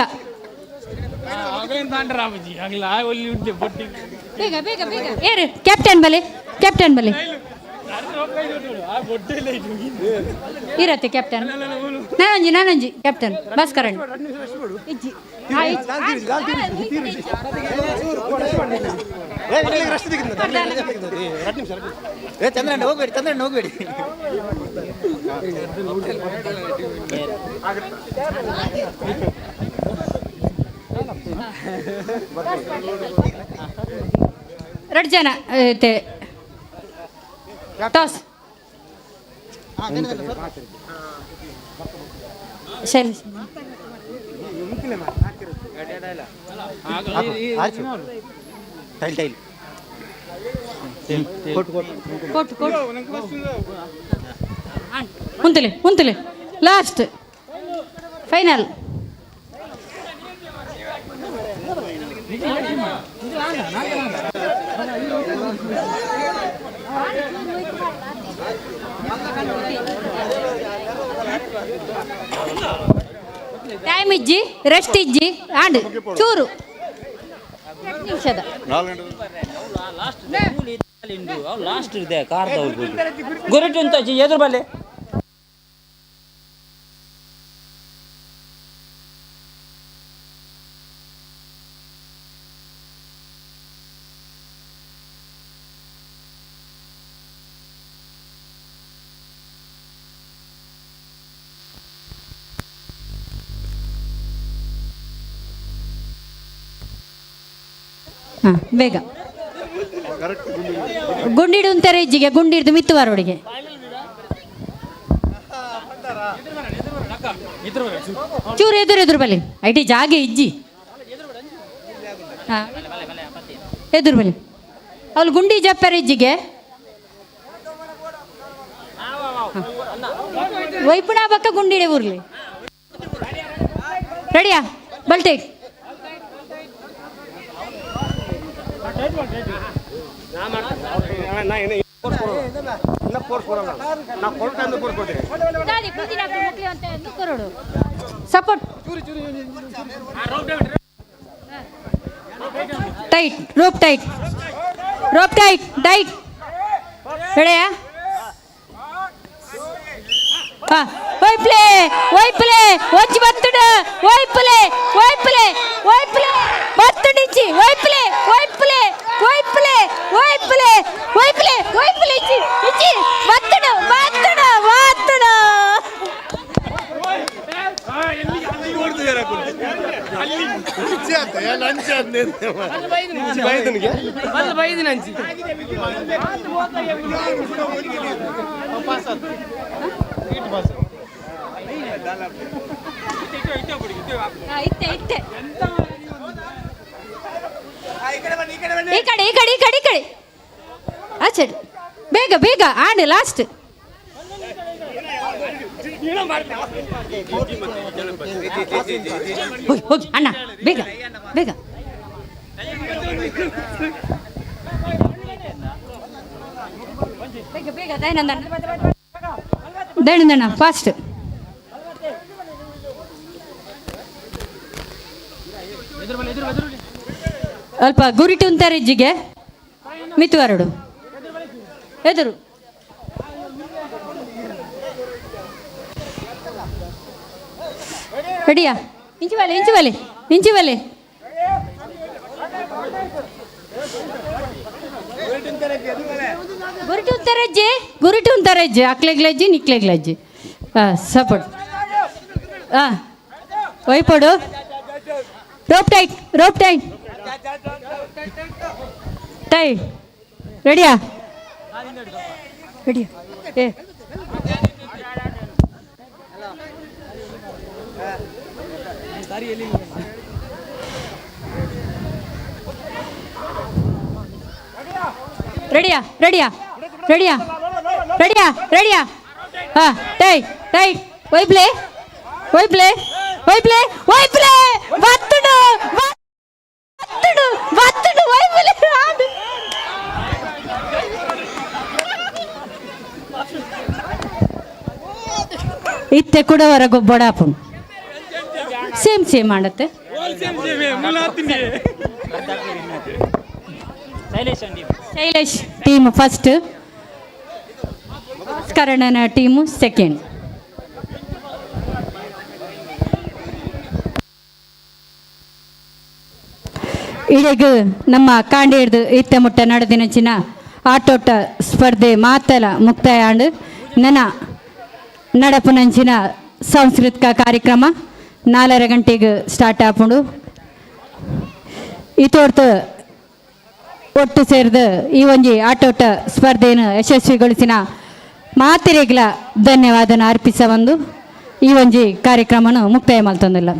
H: ಬೇಗ ಬೇಗ ಬೇಗ ಏರು ಕ್ಯಾಪ್ಟನ್ ಬಲೆ ಕ್ಯಾಪ್ಟನ್ ಬಲೆ ಇರತ್ತೆ ಕ್ಯಾಪ್ಟನ್ ನಾನಂಜಿ ಕ್ಯಾಪ್ಟನ್ ಭಾಸ್ಕರಣ್ಣ ಇಜ್ಜಿ
J: ಚಂದ್ರಣ್ಣ ಹೋಗ್ಬೇಡಿ ಚಂದ್ರಣ್ಣ ಹೋಗ್ಬೇಡಿ
H: ಎರಡು ಜನ ಟಾಸ್ ಶೈಲ್
J: ಟೈಲ್ ಟೈಲ್
H: ಕೊಟ್ಟು ಉಂತಲೆ ಲಾಸ್ಟ್ ಫೈನಲ್ ಟೈಮ್ ಇಜ್ಜಿ ರೆಸ್ಟ್ ಇಜ್ಜಿ ಆಂಡ್ ಚೂರು ನಿಮಿಷದ
K: ಲಾಸ್ಟ್ ಇದೆ ಕಾರ್ ಗೊರಟು ಅಂತ ಎದುರು ಬಲ್ಲೆ
H: ಹಾಂ ಬೇಗ ಗುಂಡಿಡು ಅಂತಾರೆ ಇಜ್ಜಿಗೆ ಗುಂಡಿಡ್ದು ಮಿತ್ತುವ ರೋಡಿಗೆ. ಚೂರು ಎದುರು ಬಲಿ ಐಟಿ ಜಾಗೆ ಇಜ್ಜಿ. ಹಾಂ ಎದುರು ಬಲಿ ಅವ್ಳು ಗುಂಡಿ ಜಪ್ಪರ ಇಜ್ಜಿಗೆ ವೈಪುಣ ಬಕ್ಕ ಗುಂಡಿಡೆ ಊರ್ಲಿ. ರೆಡಿಯಾ ಬಲ್ಟೆ support tight rope tight tight ರೆಡಿಯಾ ವೈಪ್ಲೆ వచ్చి బత్తుడు వైప్లే బత్తుడిచ్చి వైప్లే ఇచ్చి బత్తుడు ఇక్కడ అచ్చడు ಬೇಗ ಆಡು ಲಾಸ್ಟ್. ಹೋಗಿ ಅಣ್ಣ ಬೇಗ ದೈನಂದಣ್ಣ ಫಾಸ್ಟ್. ಅಲ್ಪ ಗುರಿಟು ಅಂತಾರೆ ಇಜ್ಜಿಗೆ ಮಿತ್ತುವರಡು ಎದುರು ರೆಡಿಯಾ ಇಂಚಿ ಬಲೆ ಗುರಿಟು ಅಂತಾರೆ ಅಜ್ಜಿ ಅಕ್ಲೆಗ್ಲಜ್ಜಿ ನಿಕ್ಲೆಗ್ಲಜ್ಜಿ. ಸಪೋರ್ಟ್ ವೈಪೋಡು ರೋಪ್ ಟೈಟ್ ರೆಡಿಯಾ ಏ ರೆಡಿಯಾ ಹಾಂ ಟೈಟ್ ವೈಪ್ಲೆ ಬತ್ತುಡು ವೈಪ್ಲೆ ಇತ್ತೆ ಕೂಡ ಹೊರಗೊಬ್ಬಡಾಪು ಸೇಮ್ ಮಾಡತ್ತೆ. ಶೈಲೇಶ್ ಟೀಮ್ ಫಸ್ಟ್, ಕರ್ಣನ ಟೀಮು ಸೆಕೆಂಡ್. ಇಡೀಗ ನಮ್ಮ ಕಾಂಡೇಡ್ದು ಇತ್ತ ಮುಟ್ಟ ನಡೆದಿನಚಿನ ಆಟೋಟ ಸ್ಪರ್ಧೆ ಮಾತಲ ಮುಕ್ತಾಯ ಆಂಡು ನನ್ನ ನಡಪುನಂಚಿನ ಸಾಂಸ್ಕೃತಿಕ ಕಾರ್ಯಕ್ರಮ 4 ಗಂಟೆಗೆ ಸ್ಟಾರ್ಟ್ ಆಪುಂಡು. ಇತೋರ್ತು ಒಟ್ಟು ಸೇರಿದ ಈ ಒಂಜಿ ಆಟೋಟ ಸ್ಪರ್ಧೆಯನ್ನು ಯಶಸ್ವಿಗೊಳಿಸಿನ ಮಾತಿರೆಗ್ಲ ಧನ್ಯವಾದನ ಅರ್ಪಿಸ ಬಂದು ಈ ಒಂಜಿ ಕಾರ್ಯಕ್ರಮನು ಮುಕ್ತಾಯ ಮಲ್ತೊಂದಿಲ್ಲ.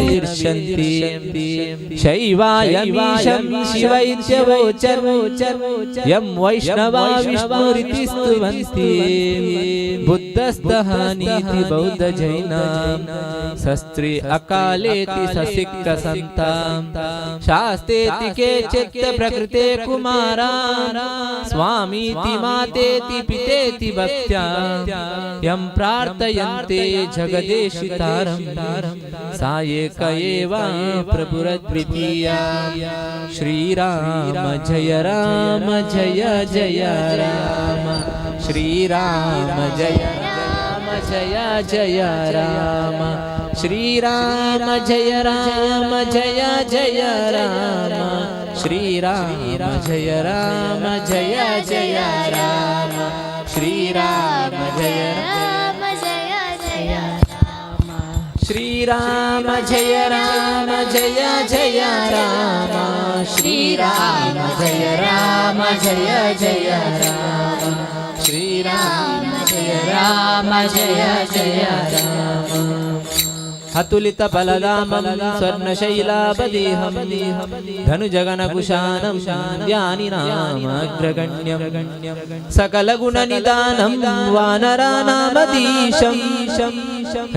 A: विर्षन्ति शैवायमीशं शिवैत्यवोचन् यं वैष्णवा विष्णुरिति स्तुवन्ति बुद्धस्तहानीति बौद्ध जैना शस्त्रे अकालेति ससिक्त संतां शास्तेति केचित् प्रकृते कुमारा स्वामीति मातेति पितेति भक्त्या यं प्रार्थयन्ते जगदेशितारं सा एक एव प्रभुरद्वितीया श्रीराम जय जय राम श्रीराम जय जय राम श्रीराम जय जय राम श्रीराम जय जय राम श्रीराम जय श्रीराम जय जय राम श्रीराम जय जय राम श्रीराम जय जय राम अतुलित बलदामं स्वर्णशैलापदेहं धनुजगनकुशानं ध्यानिनामग्रगण्यं सकलगुणनिदानं वानरानामधीशं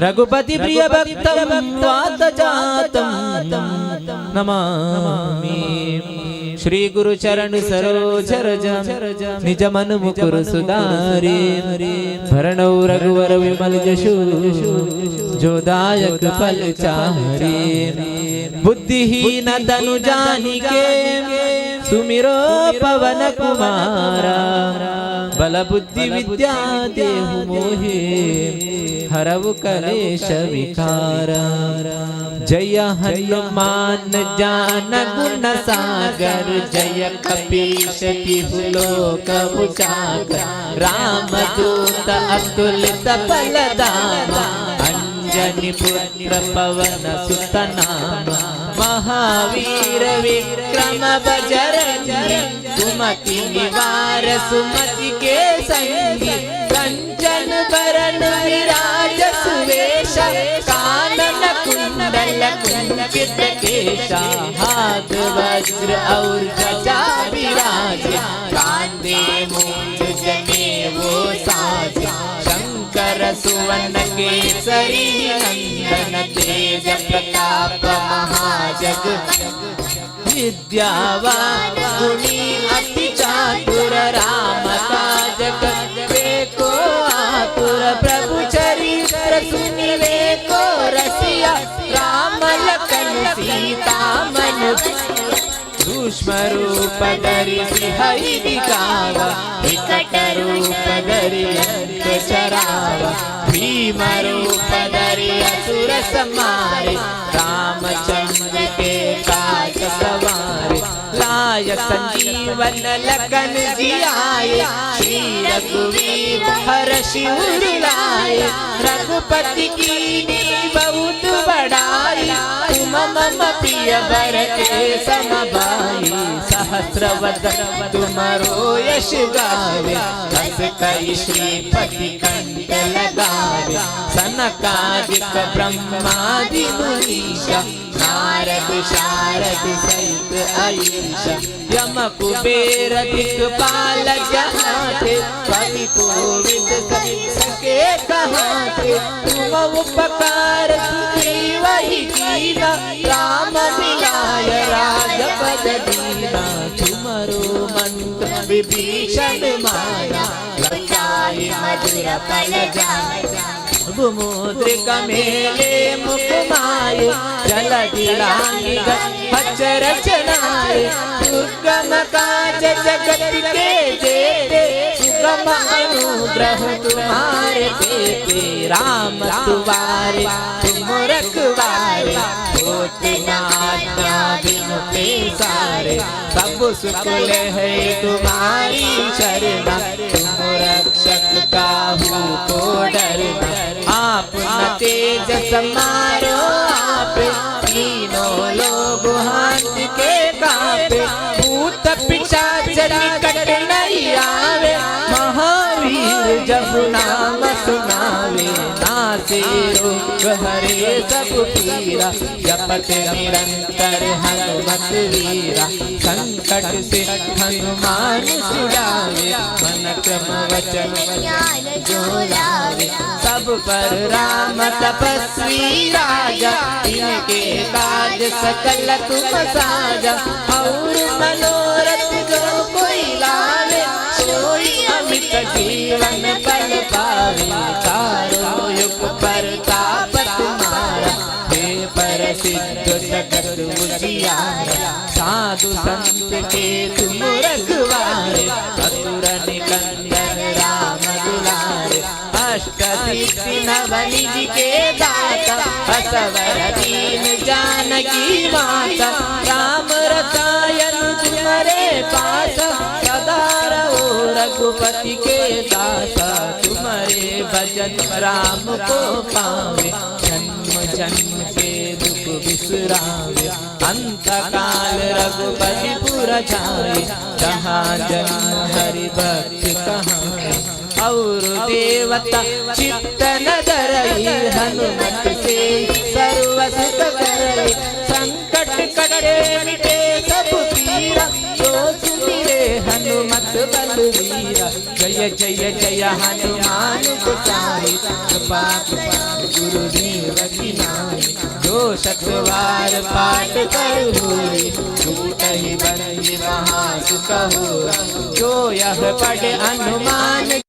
A: रघुपतिप्रियभक्तं वातजातं नमामि श्री गुरु चरण सरोज रज निज मन मुकुर सुधारे भरणौ रघुवर विमल जशु जोदायक फल चारे बुद्धिहीन तनु जानिके सुमिरो पवन कुमारा बल बुद्धि विद्या देहु मोहे हरवु कलेश विकारा जय हनुमान ज्ञान गुण सागर जय कपीश तिहु लोक उजागर रामदूत अतुलित बलधामा अंजनी पुत्र पवन सुत नाम महावीर विक्रम बजरंगी सुमति निवार सुमति के संगी कंचन बरन विराज सुवेश कानन कुंडल कुंचित केशा हाथ वज्र और ध्वजा विराज कांधे मूंज जनेऊ साज शंकर सुवन केसरी नंदन तेज प्रताप महाजग विद्यावान गुणी अति चातुर राम काज करवे को आतुर प्रभु चरित्र सुनिवे को रसिया राम लखन सीता मन सूक्ष्म रूप धरि सिंहई दिखावा विकट रूप धरि लंक चरावा भीम रूप धरि असुर संहारे रामचंद्र के काज सवारे लाय संजीवन लखन जियाए श्री रघुवीर हर्षि उर लाए रघुपति कीन्ही बहुत बड़ाई तुम मम प्रिय भरते सम भाई सहस्र वदन तुमरो यश गावे हस कई श्रीपति कंठ लगावे सनकादिक ब्रह्मादि मुनीषा नारद शारद सहित अहीश यम कुबेर दिक्पाल जहाते कवि कोविद सके कहाते तुम उपकार वही कीना राम मिलाय राजपद दीना तुमरो मंत्र विभीषण माया लंकाई मधुर फल जाया मुद्रिक मेले मुख माये जल दिलांगी अचर चनाये सुगम काज जगत के जेते सुगम अनुग्रह तुम्हारे देते राम तुम्हारे तुम रखवारे होते नाना दिन पे सारे सब सुख ले है तुम्हारी शरणा तुम रक्षक काहू को डरना आप न तेज समारो आप तीनों लोग हाथ के कांपे भूत पिशाच निकट नहीं आवे महावीर जब नाम सुनावे नासे रोग हरे सब पीरा, जपते निरंतर हनुमत वीरा। संकट से हनुमान छुड़ावे, मन क्रम वचन ज्ञान जो लावे। सब पर राम तपस्वी राजा, इनके काज सकल तुम साजा। और मनोरथ जो कोई लावे, सोई अमित जीवन पल पावे। चारों युग प्रताप तुम्हारा, हे प्रसिद्ध जगत उजियारा। साधु संत के तुम रखवारे, असुर निकंदन राम दुलारे। अष्ट सिद्धि नव निधि के दाता, असवर दीन जानकी माता। राम रसायन तुम्हारे पास, सदा रहो रघुपति के दासा। तुम्हारे भजन राम को पावे, जन्म जन्म के दुख बिसरावे। अंत काल रघुपति पुर जाए, जहाँ जन्म हरि भक्ति कहाए। और देवता चित्त न धरई, हनुमत से सर्व सुख करई। संकट कटे मिटे सब पीरा, जो सुमिरे हनुमत बलवीरा। जय जय जय हनुमान गोसाई, कृपा गुरुदेव की नाई। जो सतवार पाठ कर होई, छूटहि बंदी महासुख होई। जो यह पढ़े हनुमान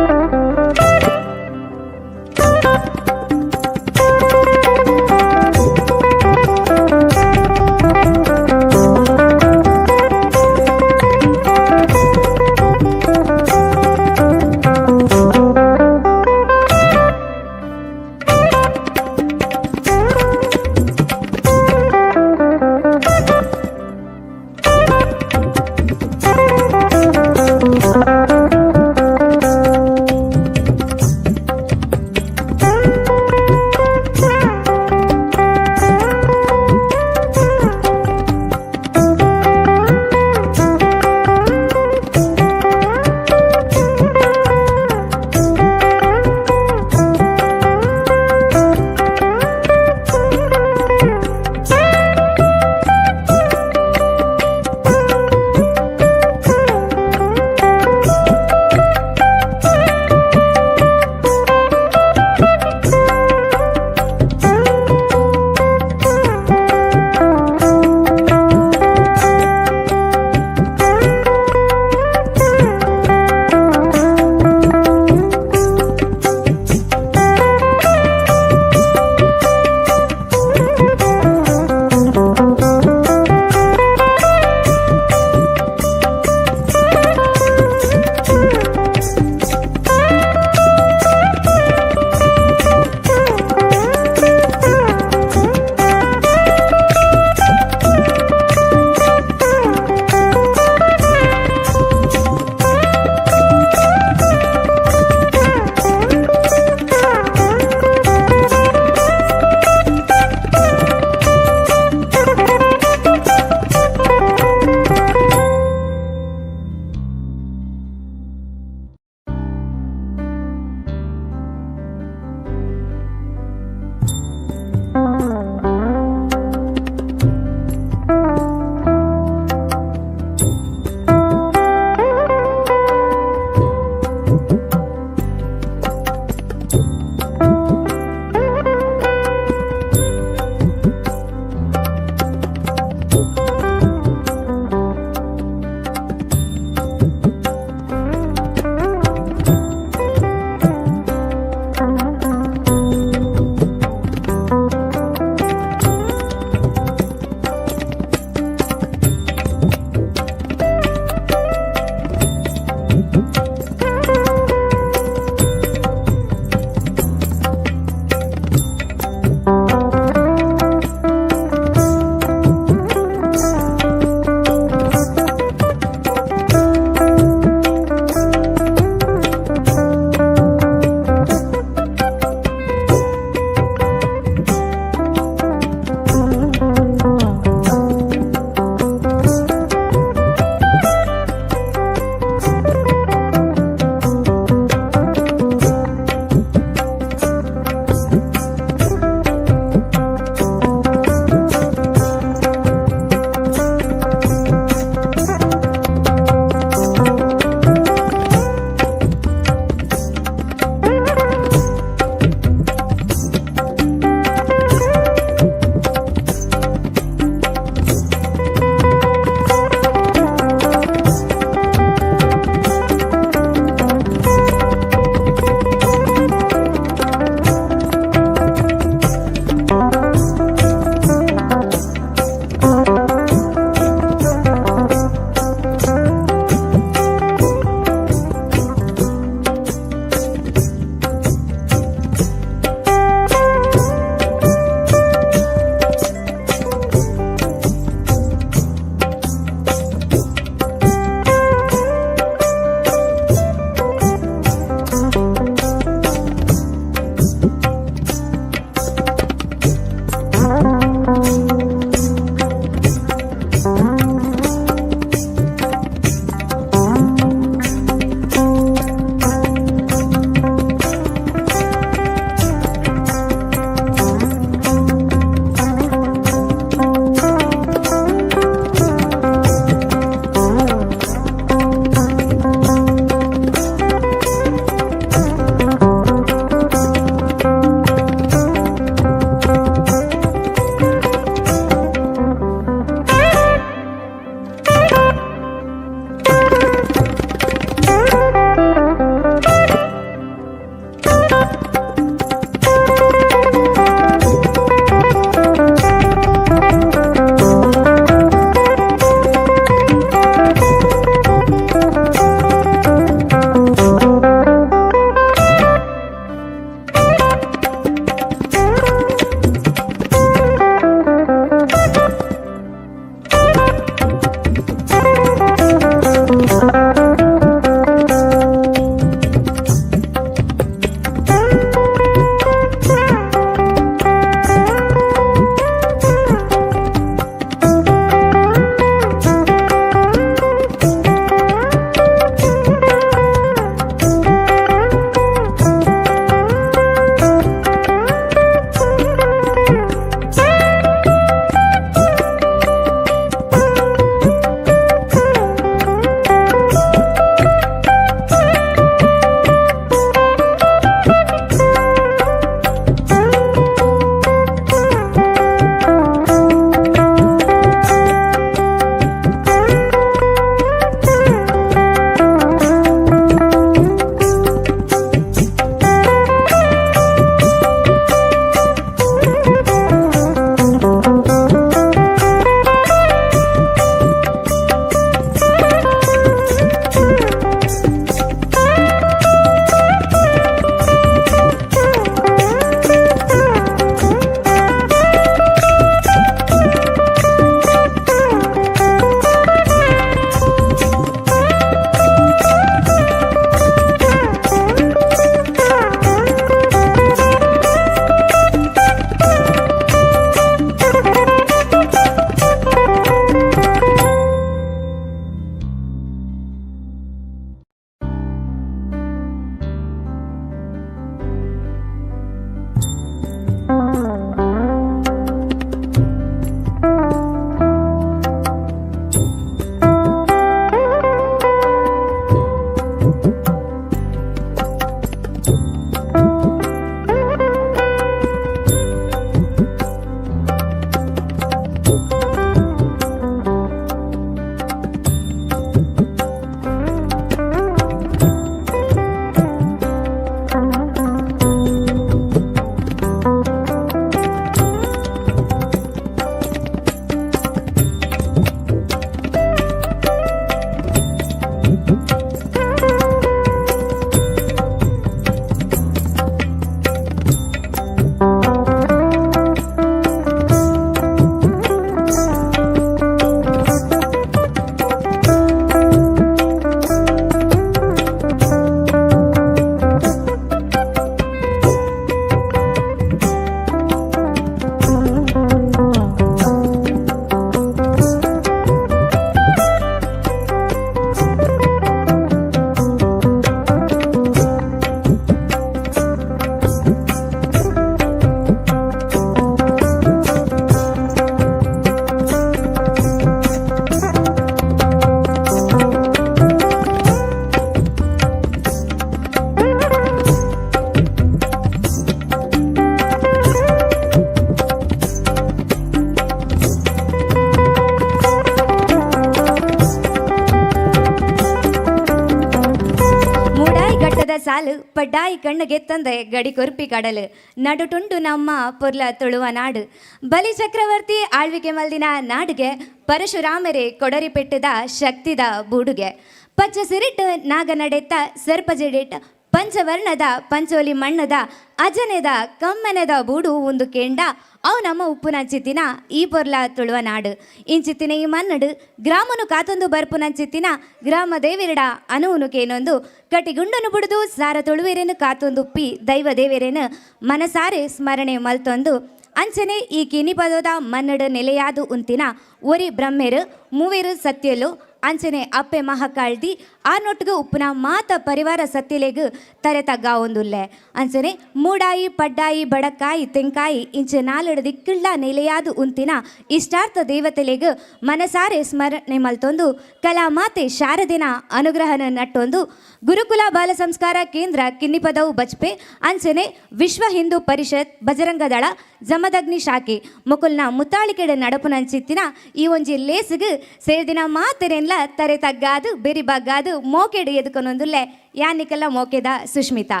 D: ಪಡ್ಡಾಯಿ ಕಣ್ಣಿಗೆ ತಂದೆ ಗಡಿ ಕೊರ್ಪಿ ಕಡಲು ನಡುಟುಂಟು ನಮ್ಮ ಪೊರ್ಲ ತುಳುವ ನಾಡು ಬಲಿ ಚಕ್ರವರ್ತಿ ಆಳ್ವಿಕೆ ಮಲ್ದಿನ ನಾಡಿಗೆ ಪರಶುರಾಮರೇ ಕೊಡರಿ ಪೆಟ್ಟದ ಶಕ್ತಿದ ಬೂಡುಗೆ ಪಚ್ಚ ಸಿರಿಟ್ಟು ನಾಗ ನಡೆತ್ತ ಸರ್ಪಜೆಡಿಟ್ಟ ಪಂಚವರ್ಣದ ಪಂಚೋಲಿ ಮಣ್ಣದ ಅಜನೆದ ಕಮ್ಮನೆದ ಬೂಡು ಒಂದು ಕೇಂಡ ಅವು ನಮ್ಮ ಉಪ್ಪುನಂಚಿತ್ತಿನ ಈ ಪೊರ್ಲ ತುಳುವ ನಾಡು ಇಂಚಿತ್ತಿನ ಈ ಮನ್ನಡು ಗ್ರಾಮನು ಕಾತೊಂದು ಬರ್ಪುನಂಚಿತ್ತಿನ ಗ್ರಾಮ ದೇವಿರಡ ಅನುವುನು ಕೇನೊಂದು ಕಟಿಗುಂಡನು ಬುಡುದು ಸಾರ ತುಳುವೆರೇನು ಕಾತೊಂದುಪ್ಪಿ ದೈವ ದೇವರೇನು ಮನಸಾರೆ ಸ್ಮರಣೆ ಮಲ್ತೊಂದು ಅಂಚನೆ ಈ ಕಿನಿ ಪದೋದ ಮನ್ನಡು ನೆಲೆಯಾದು ಉಂತಿನ ಒರಿ ಬ್ರಹ್ಮೆರು ಮೂವೇರು ಸತ್ಯಲು ಅಂಚನೆ ಅಪ್ಪೆ ಮಹಾಕಾಳ್ದಿ ಆರ್ನೊಟ್ಟಿಗೆ ಉಪ್ಪುನ ಮಾತ ಪರಿವಾರ ಸತ್ಯಲೆಗು ತರೆ ತಗ್ಗ ಒಂದುಲ್ಲೆ ಅಂಚನೆ ಮೂಡಾಯಿ ಪಡ್ಡಾಯಿ ಬಡಕಾಯಿ ತೆಂಕಾಯಿ ಇಂಚೆ ನಾಲೆಡು ದಿಕ್ಕುಳ್ಳ ನೆಲೆಯಾದು ಉಂತಿನ ಇಷ್ಟಾರ್ಥ ದೇವತೆಲೆಗು ಮನಸಾರೆ ಸ್ಮರಣೆ ಮಲ್ತೊಂದು ಕಲಾ ಮಾತೆ ಶಾರದಿನ ಅನುಗ್ರಹನ ನಟ್ಟೊಂದು ಗುರುಕುಲ ಬಾಲ ಸಂಸ್ಕಾರ ಕೇಂದ್ರ ಕಿನ್ನಿಪದವು ಬಜ್ಪೆ ಅಂಚನೆ ವಿಶ್ವ ಹಿಂದೂ ಪರಿಷತ್ ಬಜರಂಗ ದಳ ಜಮದಗ್ನಿ ಶಾಖೆ ಮುಕುಲ್ನ ಮುತ್ತಾಳಿಕೆಡೆ ನಡಪುನಂಚಿತ್ತಿನ ಈ ಒಂಜಿ ಲೇಸಿಗು ಸೇರಿದಿನ ಮಾತೆರೆನ್ಲ ತರೆ ತಗ್ಗಾದು ಬೆರಿ ಬಗ್ಗಾದು ಮೋಕೆಡು ಎದುಕೊನೊಂದುಲ್ಲೆ ಯಾನಿಕಲ್ಲ ಮೋಕೆದ ಸುಷ್ಮಿತಾ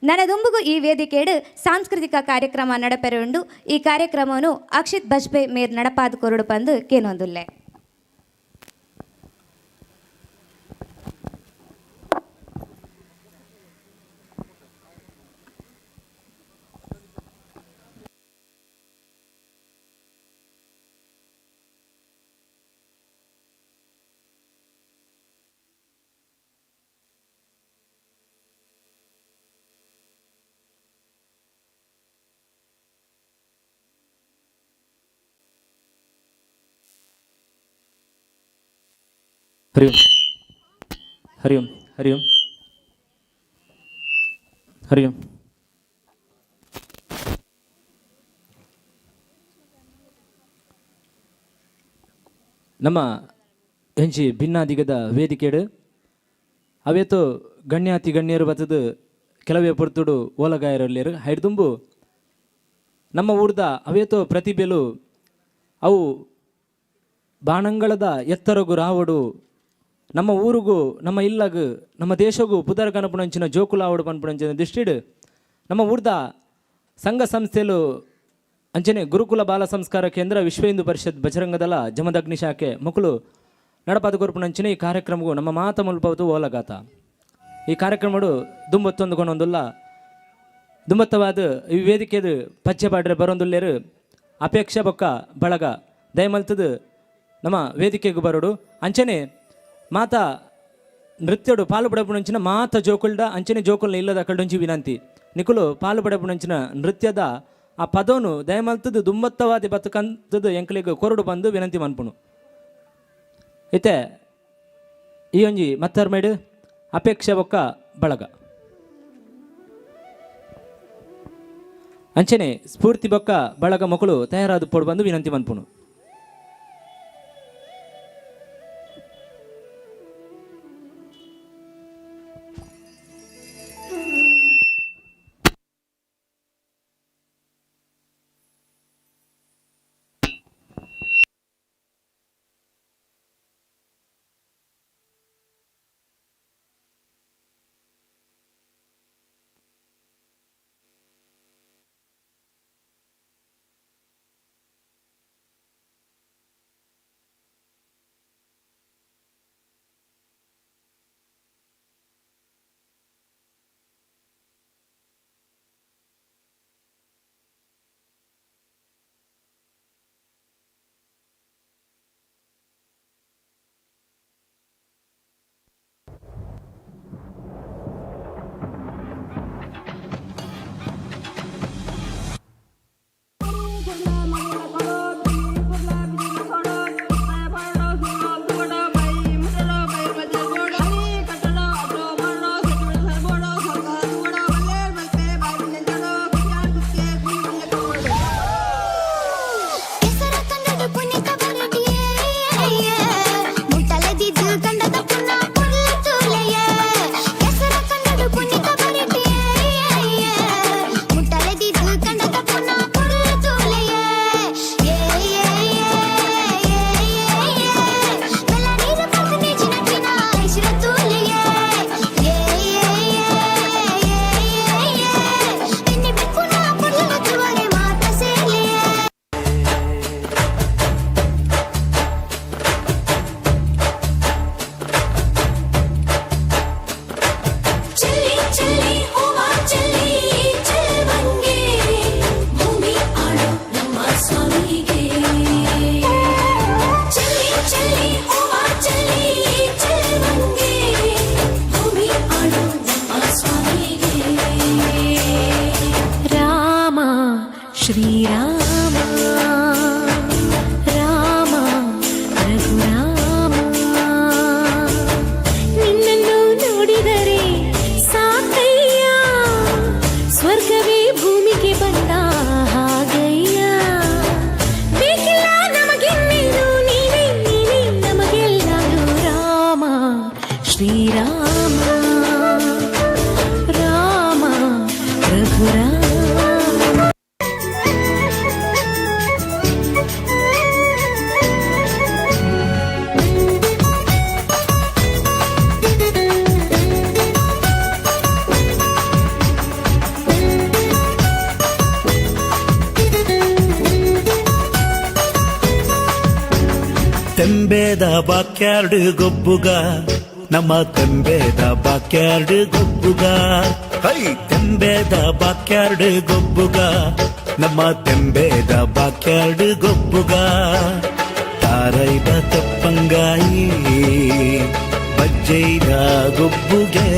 D: ನನ್ನ ದುಂಬುಗು ಈ ವೇದಿಕೆಡು ಸಾಂಸ್ಕೃತಿಕ ಕಾರ್ಯಕ್ರಮ ನಡಪೆರುಂಡು ಈ ಕಾರ್ಯಕ್ರಮವನ್ನು ಅಕ್ಷಿತ್ ಬಜ್ಪೆ ಮೇರ್ ನಡಪಾದ ಕೊರಡು ಬಂದು ಕೇನೊಂದುಲ್ಲೆ
A: ಹರಿ ಓಂ ಹರಿ ಓಂ ಹರಿ ಓಂ ಹರಿ ಓಂ ನಮ್ಮ ಹೆಂಚಿ ಭಿನ್ನಾದಿಗದ ವೇದಿಕೆಡು ಅವೇತೋ ಗಣ್ಯಾತಿ ಗಣ್ಯರು ಬತ್ತದು ಕೆಲವೇ ಪೊರ್ತುಡು ಓಲಗಾಯರಲ್ಲೇರು ಹೈಡ್ದುಂಬು ನಮ್ಮ ಊರ್ದ ಅವೇತೋ ಪ್ರತಿಭೆಲು ಅವು ಬಾಣಂಗಳದ ಎತ್ತರಗು ರಾವಡು ನಮ್ಮ ಊರಿಗೂ ನಮ್ಮ ಇಲ್ಲಗು ನಮ್ಮ ದೇಶಗೂ ಪುದರ್ ಕನಪುಣಂಚಿನ ಜೋಕುಲಾವಡು ಪನ್ಪುಣಂಚಿನ ದೃಷ್ಟಿಡು ನಮ್ಮ ಊರ್ದ ಸಂಘ ಸಂಸ್ಥೆಲು ಅಂಚನೆ ಗುರುಕುಲ ಬಾಲ ಸಂಸ್ಕಾರ ಕೇಂದ್ರ ವಿಶ್ವ ಹಿಂದೂ ಪರಿಷತ್ ಬಜರಂಗದಳ ಜಮದಗ್ನಿ ಶಾಖೆ ಮಕ್ಕಳು ನಡಪಾದ ಕೊರ್ಪುಣಂಚಿನ ಈ ಕಾರ್ಯಕ್ರಮಗೂ ನಮ್ಮ ಮಾತ ಮುಲ್ಪವತು ಓಲಗಾತ ಈ ಕಾರ್ಯಕ್ರಮಡು ದುಂಬತ್ತೊಂದುಕೊಂಡೊಂದುಲ್ಲ ದುಂಬತ್ತವಾದ ಈ ವೇದಿಕೆದು ಪಚ್ಚೆ ಪಾಡ್ರೆ ಬರೊಂದುಲ್ಲೇರು ಅಪೇಕ್ಷೆ ಬೊಕ್ಕ ಬಳಗ ದಯಮಲ್ತದು ನಮ್ಮ ವೇದಿಕೆಗೂ ಬರೋಡು ಅಂಚನೆ ಮಾತ ನೃತ್ಯಡು ಪಾಲು ಪಡಪುಣಂಚಿನ ಮಾತ ಜೋಕುಲ್ಡ ಅಂಚನೆ ಜೋಕುಲ್ನ ಇಲ್ಲದ ಕಲ್ಡೊಂಚಿ ವಿನಂತಿ ನಿಕುಲು ಪಾಲು ಪಡಪುಣಂಚಿನ ನೃತ್ಯದ ಆ ಪದೋನು ದಯಮಲ್ತದು ದುಂಬತ್ತವಾದಿ ಬತ್ತಕಂತದ್ದು ಎಂಕ್ಲಿಗೆ ಕೊರಡು ಬಂದು ವಿನಂತಿ ಮನ್ಪುಣು ಇತ್ತೆ ಈ ಒಂಜಿ ಮತ್ತರ್ ಮೇಡು ಅಪೇಕ್ಷೆ ಬೊಕ್ಕ ಬಳಗ ಅಂಚನೆ ಸ್ಫೂರ್ತಿ ಬೊಕ್ಕ ಬಳಗ ಮಕ್ಕಳು ತಯಾರಾದ ಪೋಡು ಬಂದು ವಿನಂತಿ ಮನ್ಪುಣು
L: ತೆಂಬೇದ ಬಾಕ್ಯಾರ್ಡ್ ಗೊಬ್ಬುಗ ನಮ್ಮ ತೆಂಬೇದ ಬಾಕ್ಯಾರ್ಡ್ ಗೊಬ್ಬುಗ ಹೈ ತೆಂಬೇದ ಬಾಕ್ಯಾರ್ಡ್ ಗೊಬ್ಬುಗ ನಮ್ಮ ತೆಂಬೇದ ಬಾಕ್ಯಾರ್ಡ್ ಗೊಬ್ಬುಗ ತಾರೈದ ತಪ್ಪಂಗಾಯಿ ಬಜ್ಜೈದ ಗೊಬ್ಬುಗೆ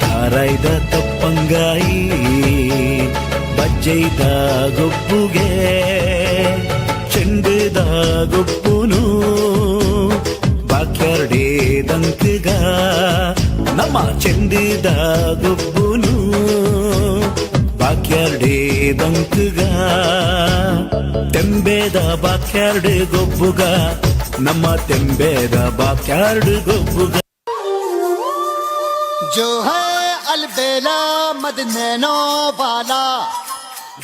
L: ತಾರೈದ ತಪ್ಪಂಗಾಯಿ ಬಜ್ಜೈದ ಗೊಬ್ಬುಗೆ ಚೆಂಡದ ಗೊಬ್ಬುನು ಬಾಕ್ಯಾರ್ಡೇ ದಂಕಗ ನಮ್ಮ ಚೆಂಡದ ಗೊಬ್ಬುನು ಬಾಕ್ಯಾರ್ಡೇ ದಂಕಗ ತೆಂಬೇದ ಬಾಕ್ಯಾರ್ಡ್ ಗೊಬ್ಬುಗ ನಮ್ಮ ತೆಂಬೇದ ಬಾಕ್ಯಾರ್ಡ್ ಗೊಬ್ಬುಗ
M: जो है अलबेला मद नैनो वाला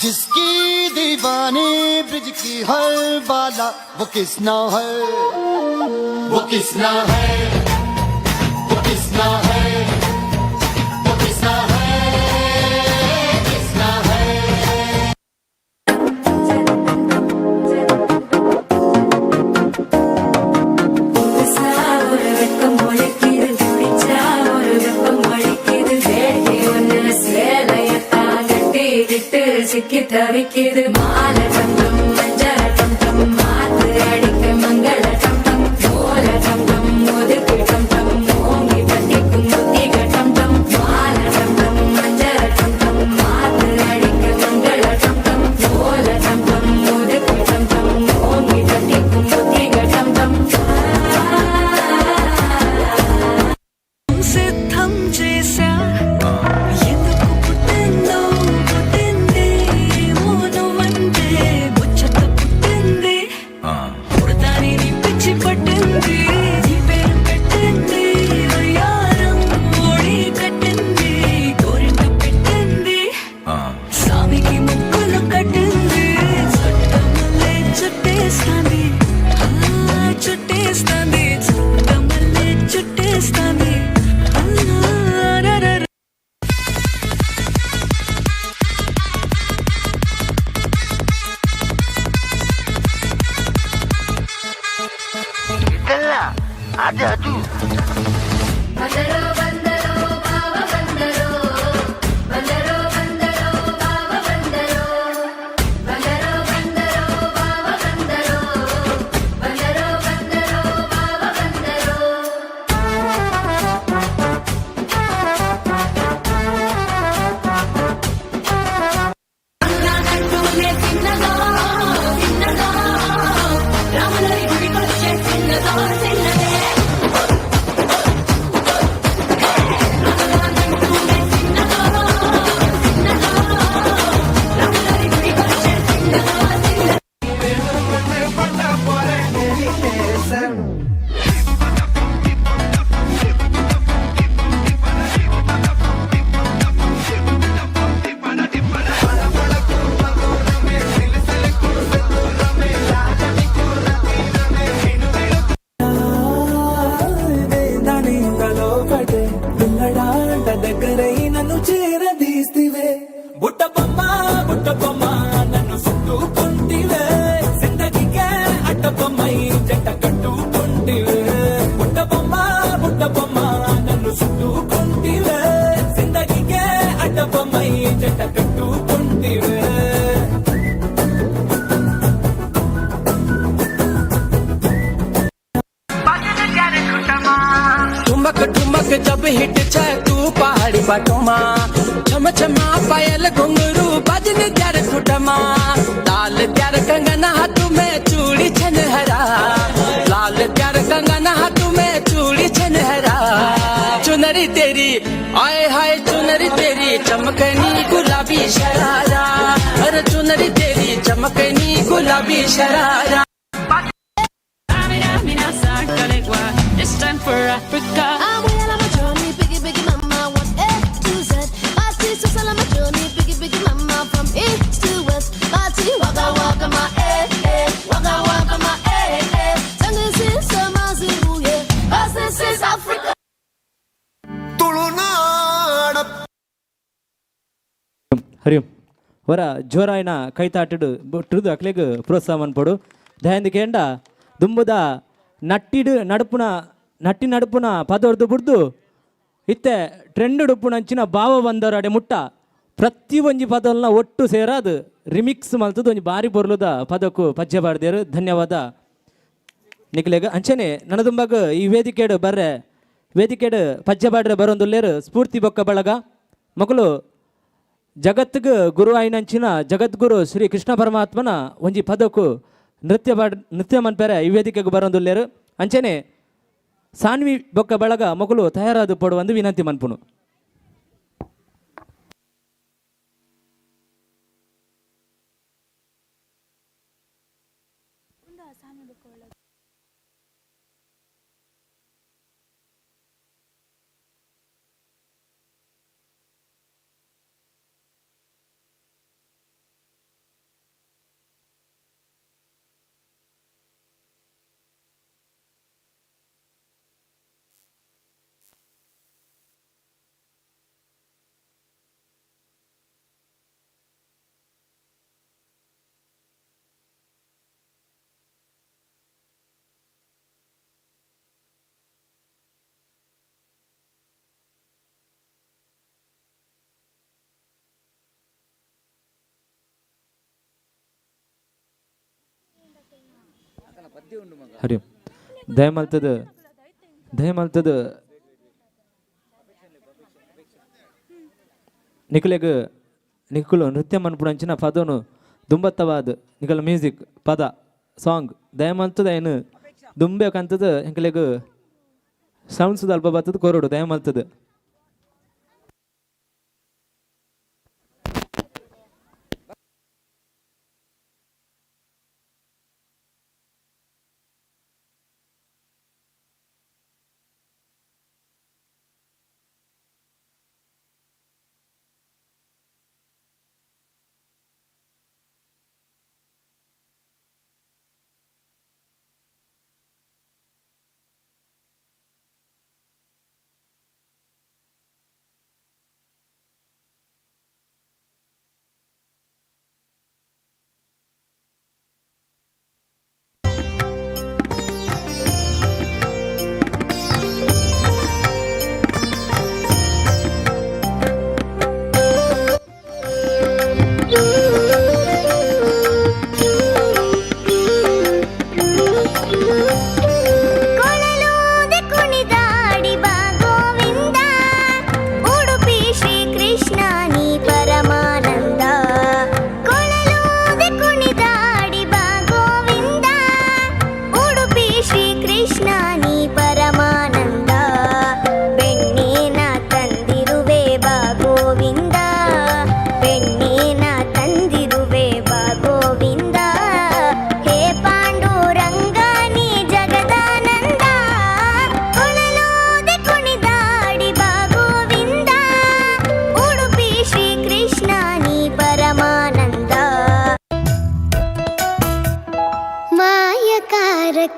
M: जिसकी दीवानी ब्रिज की हर वाला वो किसना है वो किसना है वो किसना है वो किसना है किसना है
N: சிக்கி தவிக்கிது மால தங்கம் மஞ்சள் தங்கம் மாத்து அடிக்க மங்கள தங்கம் மூல தங்கம் ஒதுக்கு தங்கம் ஓங்கி பட்டிக்கும் முத்திக தங்கம் மால தங்கம் மஞ்சள் தங்கம் மாத்து அடிக்க மங்கள தங்கம் மூல தங்கம் ஒதுக்கு தங்கம் ஓங்கி பட்டிக்கும் முத்திக தங்கம் சித்தம் చేసా
O: जब हिट छे तू पहाड़ी बटोमा छम छमा पायल घुंगरू बजन त्यार खुटमा लाल त्यार कंगना हाथ में चूड़ी छनहरा लाल त्यार कंगना हाथ में चूड़ी छनहरा चुनरी तेरी आए हाय चुनरी तेरी चमकनी गुलाबी शरारा अरे चुनरी तेरी चमकनी गुलाबी sharara It's time for Africa. I'm well on my journey, biggie, biggie, mama, 1 A to Z. Party, so on my journey, biggie, biggie, mama, from east to west. Party, waka, waka, my waka, waka, my Sing this is Samaziru, yeah. Cause this is Africa.
A: ಹರಿಯಂ ವರ ಜೋರಾಯಿನ ಕೈತಾಟಡು ಬುಟ್ಟುದು ಅಕ್ಲೆಗ್ ಪ್ರೋತ್ಸಾಹ ಮನ್ಪಡು ದಯಂದಿಕೆಂಡ ದುಂಬುದ Nutty ನಡುಪುನ ಪದೊರ್ದು ಬುಡ್ದು ಇತ್ತೆ trend ಉಡುಪುನಂಚಿನ ಭಾವ ಬಂದವರು ಅಡೆ ಮುಟ್ಟ ಪ್ರತಿ ಒಂಜಿ ಪದಲ್ನ ಒಟ್ಟು ಸೇರಾದು ರಿಮಿಕ್ಸ್ ಮಲ್ತದ್ದು ಒಂಜಿ ಬಾರಿ ಬೊರ್ಲುದ ಪದಕ್ಕೂ ಪದ್ಯ ಬಾಡ್ದೇರು. ಧನ್ಯವಾದ ನಿಕ್ಲೆಗ್. ಅಂಚನೆ ನನ್ನ ದುಂಬಾಗ ಈ ವೇದಿಕೆಡು ಪದ್ಯ ಬಾಡ್ರೆ ಬರೋಂದುಲ್ಲೇರು ಸ್ಫೂರ್ತಿ ಬೊಕ್ಕ ಬಳಗ ಮಕ್ಕಳು ಜಗತ್ತಿಗೆ ಗುರು ಆಯ್ನಂಚಿನ ಜಗದ್ಗುರು ಶ್ರೀ ಕೃಷ್ಣ ಪರಮಾತ್ಮನ ಒಂಜಿ ಪದಕ್ಕೂ ನೃತ್ಯ ಮನ್ಪೆರೆ ಈ ವೇದಿಕೆಗೆ ಬರೋಂದುಲ್ಲೇರು. ಅಂಚನೆ ಸಾನ್ವಿ ಬೊಕ್ಕ ಬಳಗ ಮಕ್ಕಳು ತಯಾರಾದು ಪಡುವಂದು ವಿನಂತಿ ಮನ್ಪುನು. ಹರಿ ದಯಮಲ್ತದ ನಿಖುಲು ನೃತ್ಯ ಮನ್ಪುಣಂಚಿನ ಪದನು ದುಂಬತ್ತವಾದ ನಿಖಲ ಮ್ಯೂಸಿಕ್ ಪದ ಸಾಂಗ್ ದಯಮಲ್ತದ ಏನು ದುಂಬೇಕಂತದ ನಿಖಲೆಗ್ ಸೌಂಡ್ಸ್ ಅಲ್ಪ ಬರ್ತದ ಕೊರಡು ದಯಮಲ್ತದ.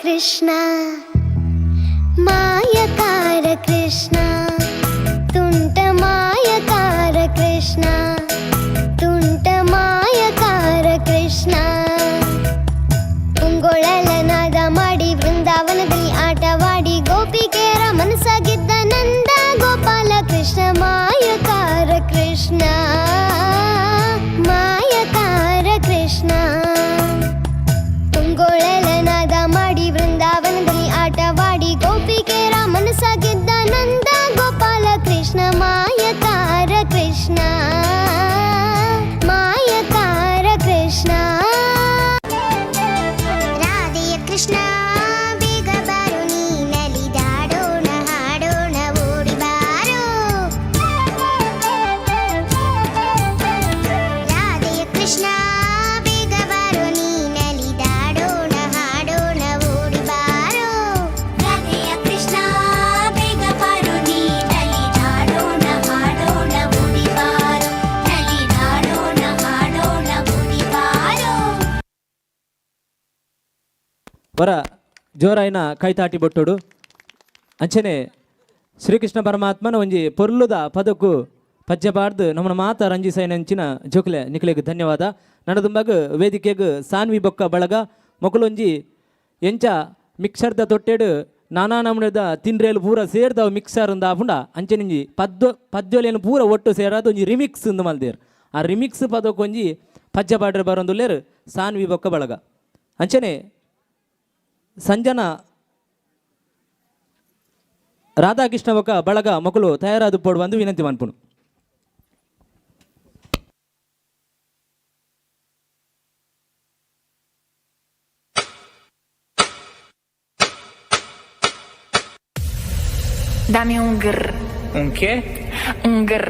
P: कृष्ण मायकार कृष्ण ತುಂಟ ಮಾಯಕಾರ ಕೃಷ್ಣ ತುಂಟ ಮಾಯಕಾರ ಕೃಷ್ಣ ಉಂಗೊಳಲ ನಾದ ಮಾಡಿ ವೃಂದಾವನದಲ್ಲಿ ಆಟವಾಡಿ ಗೋಪಿಕೆಯರ ಮನಸ್ಸಾಗಿದ್ದ ನಂದ ಗೋಪಾಲ ಕೃಷ್ಣ ಮಾಯಕಾರ ಕೃಷ್ಣ ಮಾಯಕಾರ ಕೃಷ್ಣ ಉಂಗೊಳಲ ನಾದ ಮಾಡಿ ವೃಂದಾವನದಲ್ಲಿ ಆಟವಾಡಿ ಗೋಪಿಕೆಯರ ಮನಸ್ಸಾಗಿದ್ದ ನಂದ ಗೋಪಾಲ ಕೃಷ್ಣ ಮಾಯಕಾರ ಕೃಷ್ಣ ಮಾಯಕಾರ ಕೃಷ್ಣ ರಾಧೆಯ ಕೃಷ್ಣ ಬೇಗ ಬಾರು ನೀ ನಲಿದಾಡೋಣ ಹಾಡೋಣ ಓಡಿ ಬಾರೋ ರಾಧೆಯ ಕೃಷ್ಣ ಬೇಗ ಬಾರು ನೀ ನಲಿದಾಡೋಣ ಹಾಡೋಣ ಓಡಿ ಬಾರೋ ರಾಧೆಯ ಕೃಷ್ಣ ಬೇಗ ಬಾರು ನೀ ನಲಿದಾಡೋಣ ಹಾಡೋಣ ಓಡಿ ಬಾರೋ ನಲಿದಾಡೋಣ ಹಾಡೋಣ ಓಡಿ ಬಾರೋ
A: ವರ ಜೋರಾಯಿನ ಕೈತಾಟಿ ಬೊಟ್ಟೋಡು ಅಂಚನೆ ಶ್ರೀಕೃಷ್ಣ ಪರಮಾತ್ಮನ ಒಂಜಿ ಪೊರ್ಲುದ ಪದಕ್ಕೂ ಪದ್ಯ ಬಾರ್ದು ನಮ್ಮನ ಮಾತ ರಂಜಿಸೈನಂಚಿನ ಜೋಕ್ಲೆ ನಿಕ್ಲೆಗ್ ಧನ್ಯವಾದ. ನಡದುಂಬಾಗ ವೇದಿಕೆಗ್ ಸಾನ್ವಿ ಬೊಕ್ಕ ಬಳಗ ಮೊಕಲೊಂಜಿ ಎಂಚ ಮಿಕ್ಸರ್ದ ತೊಟ್ಟೆಡು ನಾನಾ ನಮೂನೆದ ತಿಂಡ್ರೇಲು ಪೂರ ಸೇರ್ದವು ಮಿಕ್ಸರ್ ಅಂದ ಆಪುಂಡ ಅಂಚೆನಿಂಜಿ ಪದ್ಯೋಲೇನು ಪೂರ ಒಟ್ಟು ಸೇರಾದ ಒಂಜಿ ರಿಮಿಕ್ಸ್ ಅಂದು ಮಲ್ದೇರು. ಆ ರಿಮಿಕ್ಸ್ ಪದಕ್ಕೊಂಜಿ ಪಜ್ಜ ಪಾಡ್ರೆ ಬರೋಂದುಲ್ಲೇರು ಸಾನ್ವಿ ಬೊಕ್ಕ ಬಳಗ. ಅಂಚನೆ ಸಂಜನಾ ರಾಧಾಕೃಷ್ಣ ಬೊಕ್ಕ ಬಳಗ ಮಕ್ಕಳು ತಯಾರಾದು ಪೋಡುವಂದು ವಿನಂತಿ ಮನ್ಪುನು.
N: Dame un grr.
G: Un qué?
N: Un grr.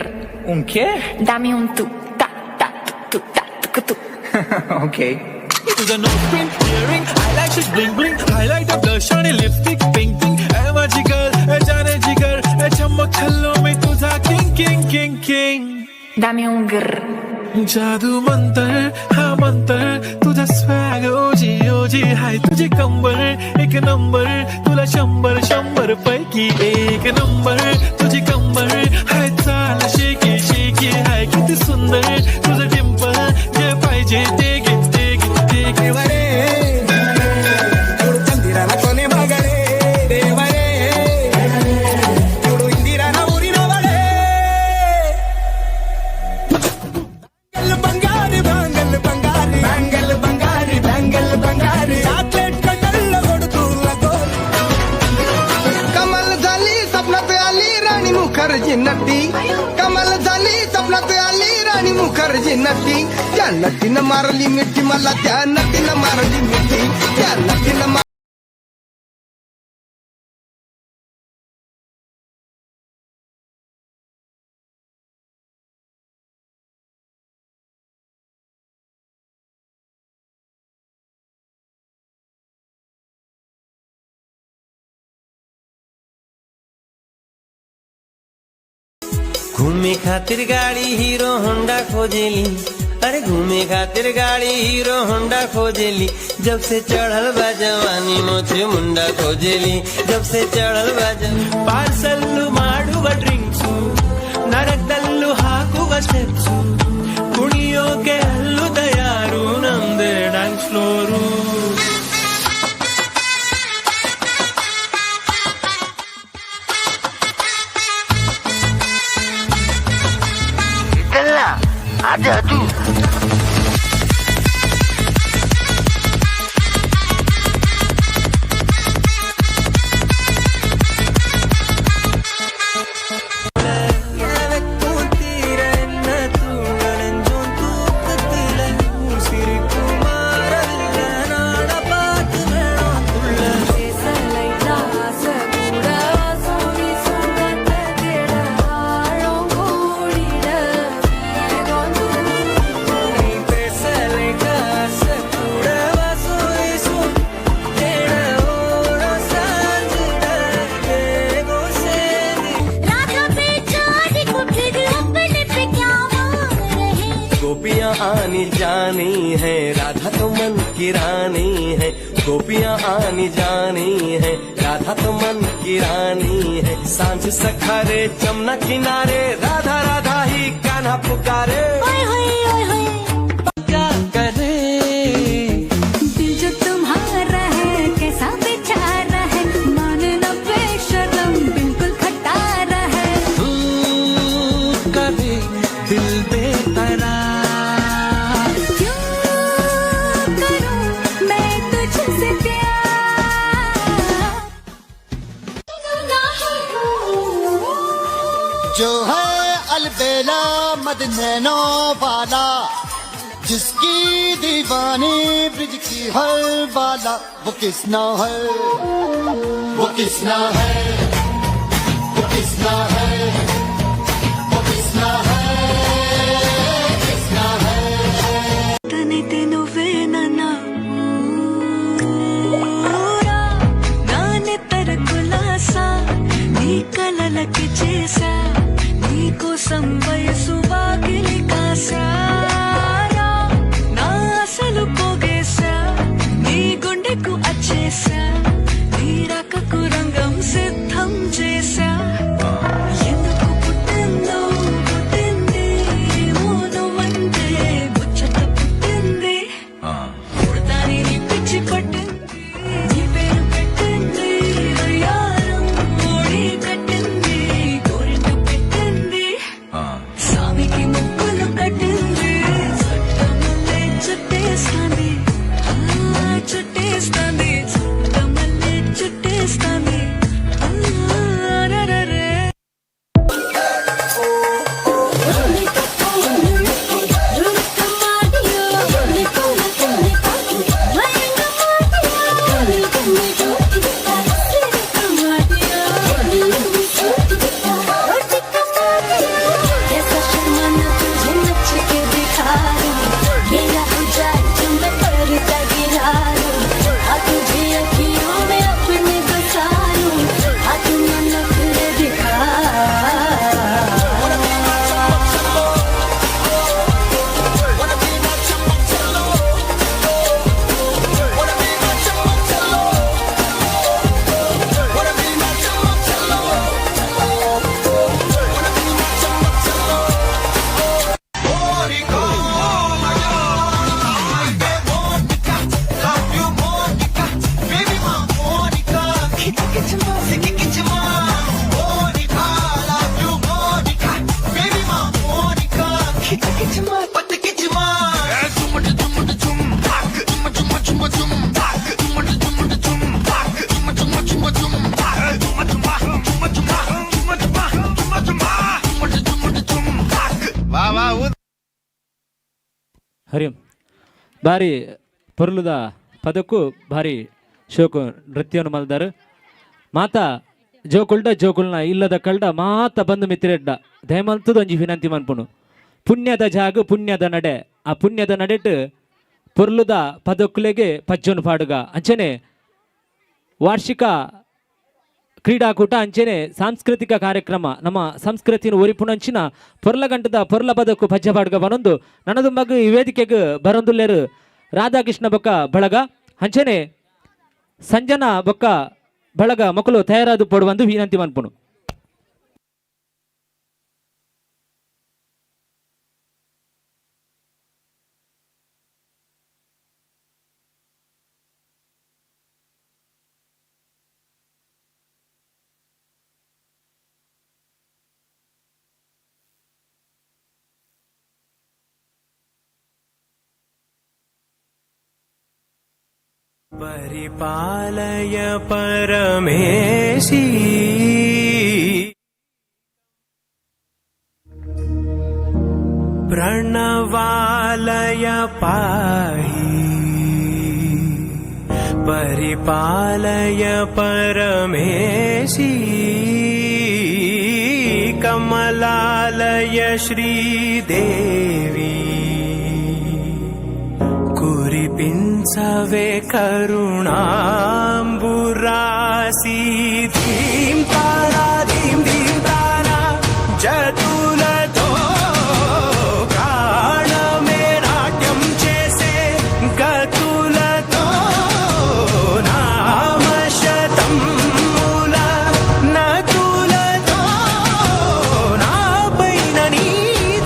G: Un qué?
N: Dame un tu. Ta, ta, tu, ta, tu, tu.
G: Okay.
L: तुझा nose print, earring, eyelashes bling bling, highlighter, blush on lipstick, pink pink, ऐ जिगर, ऐ जाने जिगर, ऐ चमक छल्लों में तुझा king king king king.
N: Dame un grr.
L: जादू मंतर, हाँ मंतर, तुझा swag ओजी ओजी, हाय तुझे कंबर, एक नंबर, तुला शंभर शंभर पैकी एक नंबर, तुझी कंबर, हाय चाल शेकी शेकी, हाय किती सुंदर, तुझं डिंपल, जे पाहिजे ते घे ते घे ते घे. देवरे, चंदिराला कोणे भागडे, देवरे, इंदिराला उरी नवडे. ಬಂಗಾರಿ ಬಂಗಲ್ ಬಂಗಾರಿ ಬಂಗಲ್ ಬಂಗಾರಿ ಬಂಗಲ್ ಬಂಗಾರಿ ಚಾಕ್ಲೇಟ್ ಕಣ್ಣಲ್ಲ ಕೊಡುತ್ತು ಲಗೋರಿ. कमल झाली स्वप्नात आली राणी मुखर्जी नटी, कमल झाली स्वप्नात आली राणी मुखर्जी नटी. त्या नटीनं मारली मिठी मला, त्या नटीनं मारली मिठी, त्या नटीनं
Q: घूमे खातिर गाड़ी हीरो होंडा खोजेली, अरे घूमे खातिर गाड़ी हीरो होंडा खोजेली. जब से चढ़ल बा जवानी मोछे मुंडा खोजेली, जब से चढ़ल बा पार्सल्लु ಮಾಡುವ ಡ್ರಿಂಕ್ಸು, ನರಕದಲ್ಲೂ ಹಾಕುವ ಸ್ಟೆಪ್ಸು, ಕುಣಿಯೋಕೆ ಅಲ್ಲೂ ತಯಾರು ನಮ್ದೇ ಡ್ಯಾನ್ಸ್ ಫ್ಲೋರು.
M: ada tu.
Q: आनी जानी है राधा तो मन की रानी है, गोपियाँ आनी जानी है राधा तो मन की रानी है. सांझ सखारे जमुना किनारे राधा राधा ही कान्हा पुकारे. क्या करे
N: दिल जो तुम्हारा है कैसा बेचारा है, माने न बेशरम बिल्कुल खटारा है.
Q: कभी दिल बेकरार
M: जो है अलबेला मदनैनो वाला, जिसकी दीवानी ब्रिज की हर बाला, वो किसना है, वो किसना है, वो किसना है, वो किसना है, किसना है.
N: तने तेनो वेनना नाने तरकुलासा नी कललके చేసా నీకోసం వయసు వాకిలి కాసారా, నా అసలు పోగేశా నీ గుండెకు అచ్చేసా, నీ రాకకు రంగం సిద్ధం చేశా. ఎందుకు పుట్టిందో పుట్టింది మౌనమంటే ముచ్చట పుట్టింది.
A: ಹರಿ ಓಂ. ಭಾರಿ ಪೊರ್ಲುದ ಪದಕ್ಕೂ ಭಾರಿ ಶೋಕು ನೃತ್ಯವನ್ನು ಮಲ್ದಾರು ಮಾತಾ ಜೋಕುಲ್ನ ಇಲ್ಲದ ಕಲ್ಡ ಮಾತ ಬಂದು ಮಿತ್ರೆಡ್ಡ ದಯಮಂತದ ಒಂಜಿ ವಿನಂತಿ ಮನ್ಪುನು ಪುಣ್ಯದ ಜಾಗ ಪುಣ್ಯದ ನಡೆ ಆ ಪುಣ್ಯದ ನಡೆಟ್ ಪೊರ್ಲುದ ಪದಕ್ಕುಲೆಗೆ ಪಜ್ಜೊನು ಪಾಡುಗ ಅಂಚನೆ ವಾರ್ಷಿಕ ಕ್ರೀಡಾಕೂಟ ಅಂಚನೆ ಸಾಂಸ್ಕೃತಿಕ ಕಾರ್ಯಕ್ರಮ ನಮ್ಮ ಸಂಸ್ಕೃತಿನ ಒರಿಪುಣಂಚಿನ ಪೊರ್ಲಗಂಟದ ಪೊರ್ಲ ಪದಕ್ಕೂ ಪಜ್ಜ ಪಾಡುಗ ಬನೊಂದು ನನ್ನದು ಮಗು ಈ ವೇದಿಕೆಗೆ ಬರೊಂದುಲ್ಲೇರು ರಾಧಾಕೃಷ್ಣ ಬೊಕ್ಕ ಬಳಗ ಅಂಚನೆ ಸಂಜನಾ ಬೊಕ್ಕ ಬಳಗ ಮಕ್ಕಳು ತಯಾರಾದು ಪಡುವಂದು ವಿನಂತಿ ಮನ್ಪುನು.
O: परिपालय परमेशी प्रणवालय पाहि परिपालय परमेशी कमलालय श्रीदेवी कुरिपिंचवे करुणाम्बुरासी धीं तारा जतुलतो प्राणमे नाट्यं चेसे गतुलतो नामशतं मूल नतुलतो नापैननी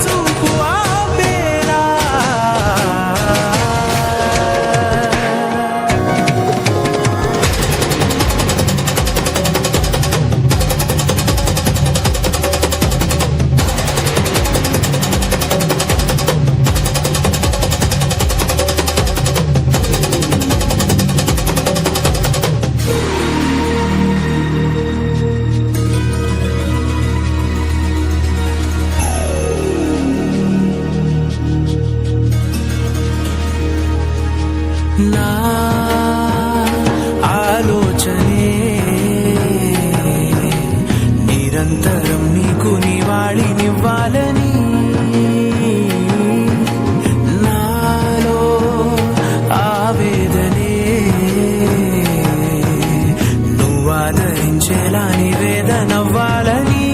O: चूपु आपेला నా ఆలోచనే నిరంతరం నీకు నివాళినివ్వాలని నాలో ఆవేదనే నువ్వు ఆదరించేలా నివేదనవ్వాలని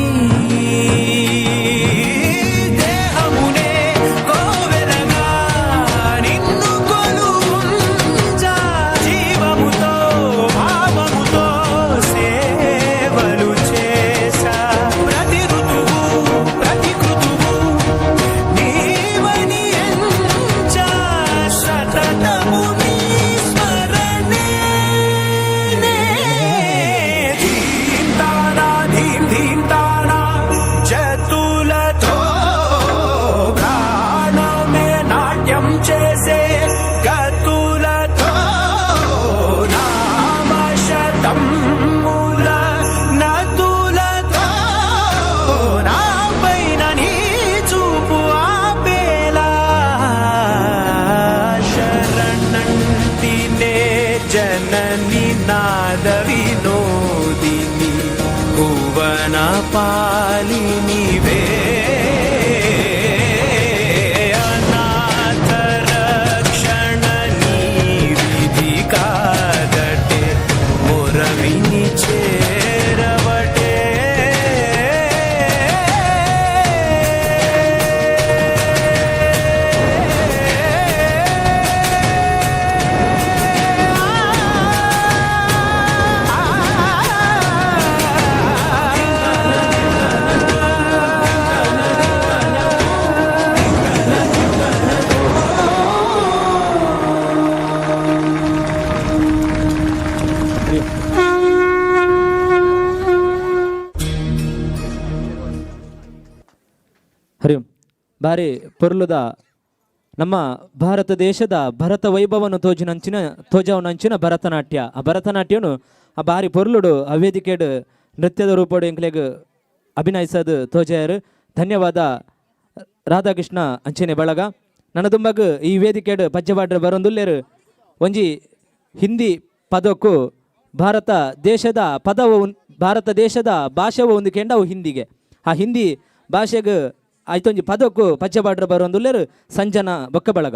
O: जननी नाद विनोदिनी भुवन पालिनी वे अनाथ रक्षणनी विधि कादटे मोरविनी चेरवटे
A: ಹರಿ ಓಂ. ಭಾರಿ ಪೊರ್ಲುದ ನಮ್ಮ ಭಾರತ ದೇಶದ ಭರತ ವೈಭವನು ತೋಜವನಂಚಿನ ಭರತನಾಟ್ಯ ಆ ಭರತನಾಟ್ಯನು ಆ ಭಾರಿ ಪೊರ್ಲುಡು ಆ ವೇದಿಕೆಡು ನೃತ್ಯದ ರೂಪಡು ಎಂಕ್ಲೆಗ್ ಅಭಿನಯಿಸೋದು ತೋಜಾಯರು ಧನ್ಯವಾದ ರಾಧಾಕೃಷ್ಣ ಅಂಚನೆ ಬಳಗ ನನ್ನ ತುಂಬಗ ಈ ವೇದಿಕೆಡು ಪಚ್ಚಬಾಡ್ರೆ ಬರೊಂದುಲ್ಲೇರು ಒಂಜಿ ಹಿಂದಿ ಪದಕ್ಕೂ ಭಾರತ ದೇಶದ ಭಾಷೆವು ಒಂದು ಕೆಂಡವು ಹಿಂದಿಗೆ ಆ ಹಿಂದಿ ಭಾಷೆಗೆ ಆಯ್ತೊಂಜಿ ಪದಕ್ಕೂ ಪಚ್ಚಬಾಡ್ರೆ ಬರೊಂದುಲ್ಲೇರು ಸಂಜನಾ ಬೊಕ್ಕ ಬಳಗ.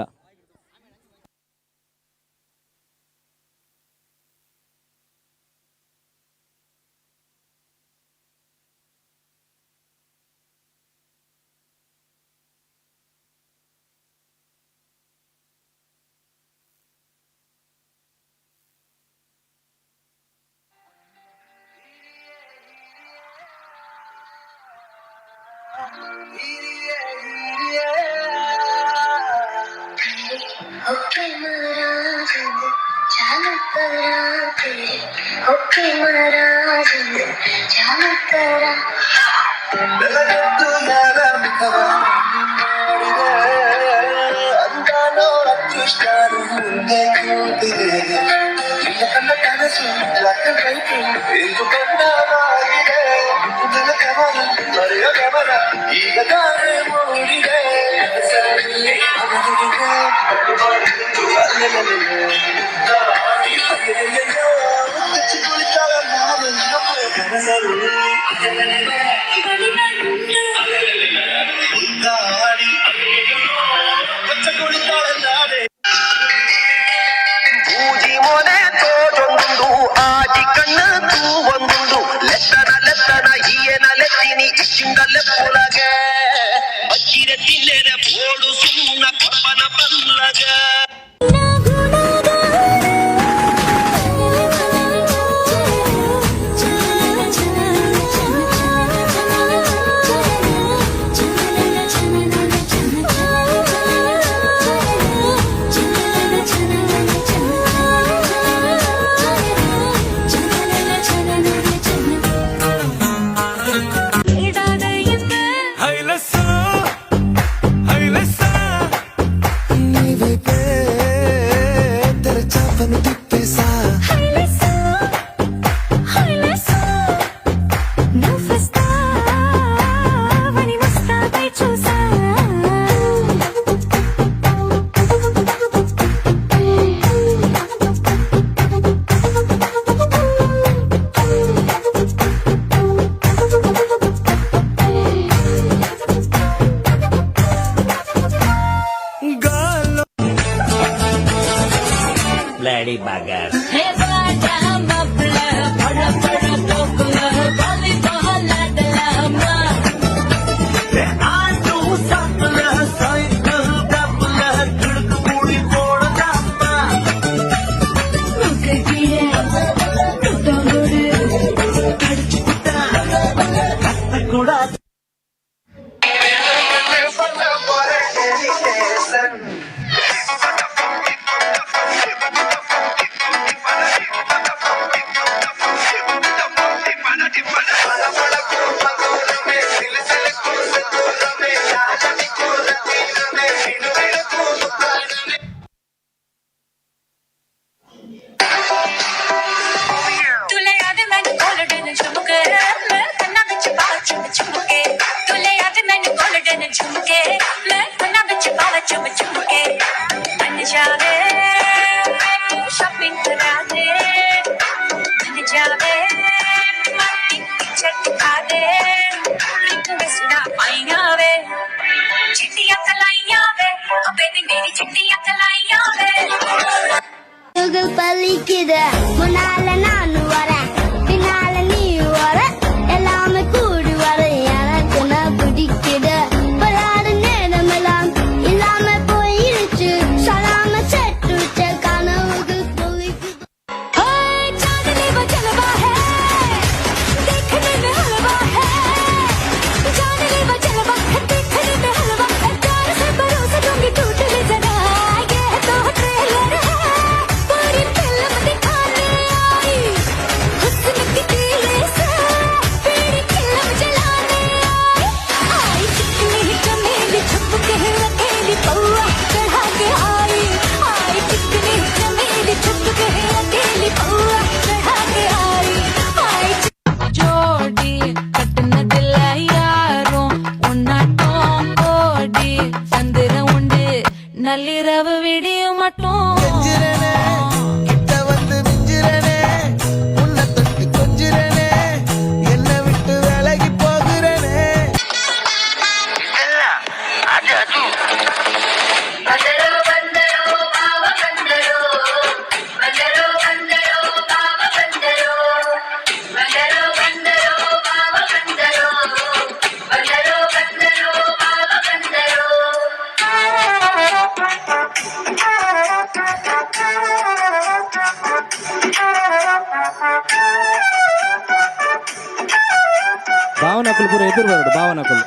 A: ಭಾವನಕುಲು ಪೂರ ಎದುರು ಬರೋಡು ಭಾವನಕುಲು.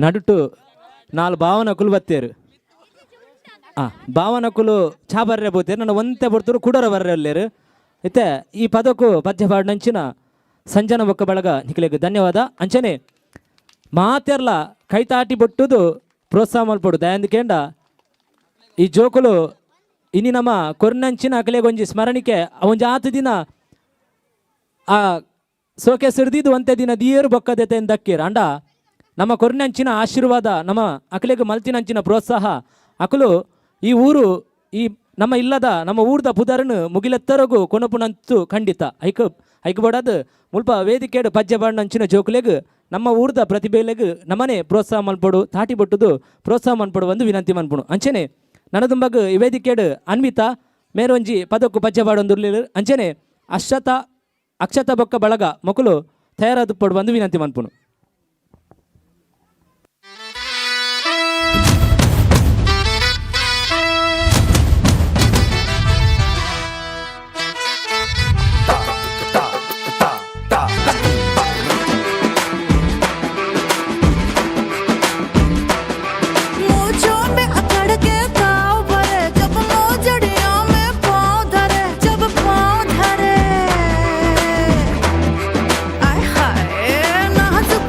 A: నడుటు 4 ಭಾವನಕುಲು ಬತ್ತೇರು. ಭಾವನಕುಲು ಚಾ ಬರ್ರೆ ಬೋತೇರು ನನ್ನ ಒಂತೆ ಬರ್ತರು ಕುಡರ ಬರ್ರೆ ಅಲ್ಲೇರು. ಇತ್ತೆ ಈ ಪದಕ್ಕೂ ಪದ್ಯ ಪಾಡಿನಂಚಿನ ಸಂಜನ ಬೊಕ್ಕ ಬಳಗ ನಿಖಿಲೆಗೆ ಧನ್ಯವಾದ. ಅಂಚನೆ ಮಾತೆರ್ಲ ಕೈತಾಟಿ ಬೊಟ್ಟುದು ಪ್ರೋತ್ಸಾಹ ಮಲ್ಪಡು ದಯಾಂದಿಕೇಂಡ ಈ ಜೋಕುಲು ಇನಿ ನಮ್ಮ ಕೊರ್ನಂಚಿನ ಅಕಲೆಗೊಂಜಿ ಸ್ಮರಣಿಕೆ ಒಂಜಿ 8 ದಿನ ಆ ಸೋಕೆ ಸಿಡ್ದಿದ್ದು ಒಂತೆ ದಿನ ದಿಯೇರು ಬೊಕ್ಕದೆತೆ ದಕ್ಕೇರು ಅಂಡ ನಮ್ಮ ಕೊರ್ನಂಚಿನ ಆಶೀರ್ವಾದ ನಮ್ಮ ಅಕಲೆಗೆ ಮಲ್ತಿನಂಚಿನ ಪ್ರೋತ್ಸಾಹ ಅಕಲು ಈ ಊರು ಈ ನಮ್ಮ ಇಲ್ಲದ ನಮ್ಮ ಊರ್ದ ಪುದರ್ನು ಮುಗಿಲೆತ್ತರಗೂ ಕೊನಪುನಂತು ಖಂಡಿತ ಐಕ್ ಬಡದು ಮುಲ್ಪ ವೇದಿಕೆಡು ಪದ್ಯ ಬಾಡಿನಂಚಿನ ಜೋಕುಲೆಗ್ ನಮ್ಮ ಊರ್ದ ಪ್ರತಿಭೆಲೆಗ್ ನಮ್ಮನೆ ಪ್ರೋತ್ಸಾಹ ಮಲ್ಪಡು ತಾಟಿ ಬೊಟ್ಟುದು ಪ್ರೋತ್ಸಾಹ ಮನ್ಪಡು ಒಂದು ವಿನಂತಿ ಮನ್ಪುಣು. ಅಂಚನೆ ನನ್ನದುಂಬಗ್ ಈ ವೇದಿಕೆಡು ಅನ್ವಿತಾ ಮೇರೊಂಜಿ ಪದಕ್ಕೂ ಪದ್ಯ ಬಾಡೊಂದುರ್ಲಿರು. ಅಂಚನೆ ಅಕ್ಷತ ಬೊಕ್ಕ ಬಳಗ ಮಕ್ಕಳು ತಯಾರಾದ ಪಡು ಒಂದು ವಿನಂತಿ ಮನ್ಪುಣು.
N: नाजुक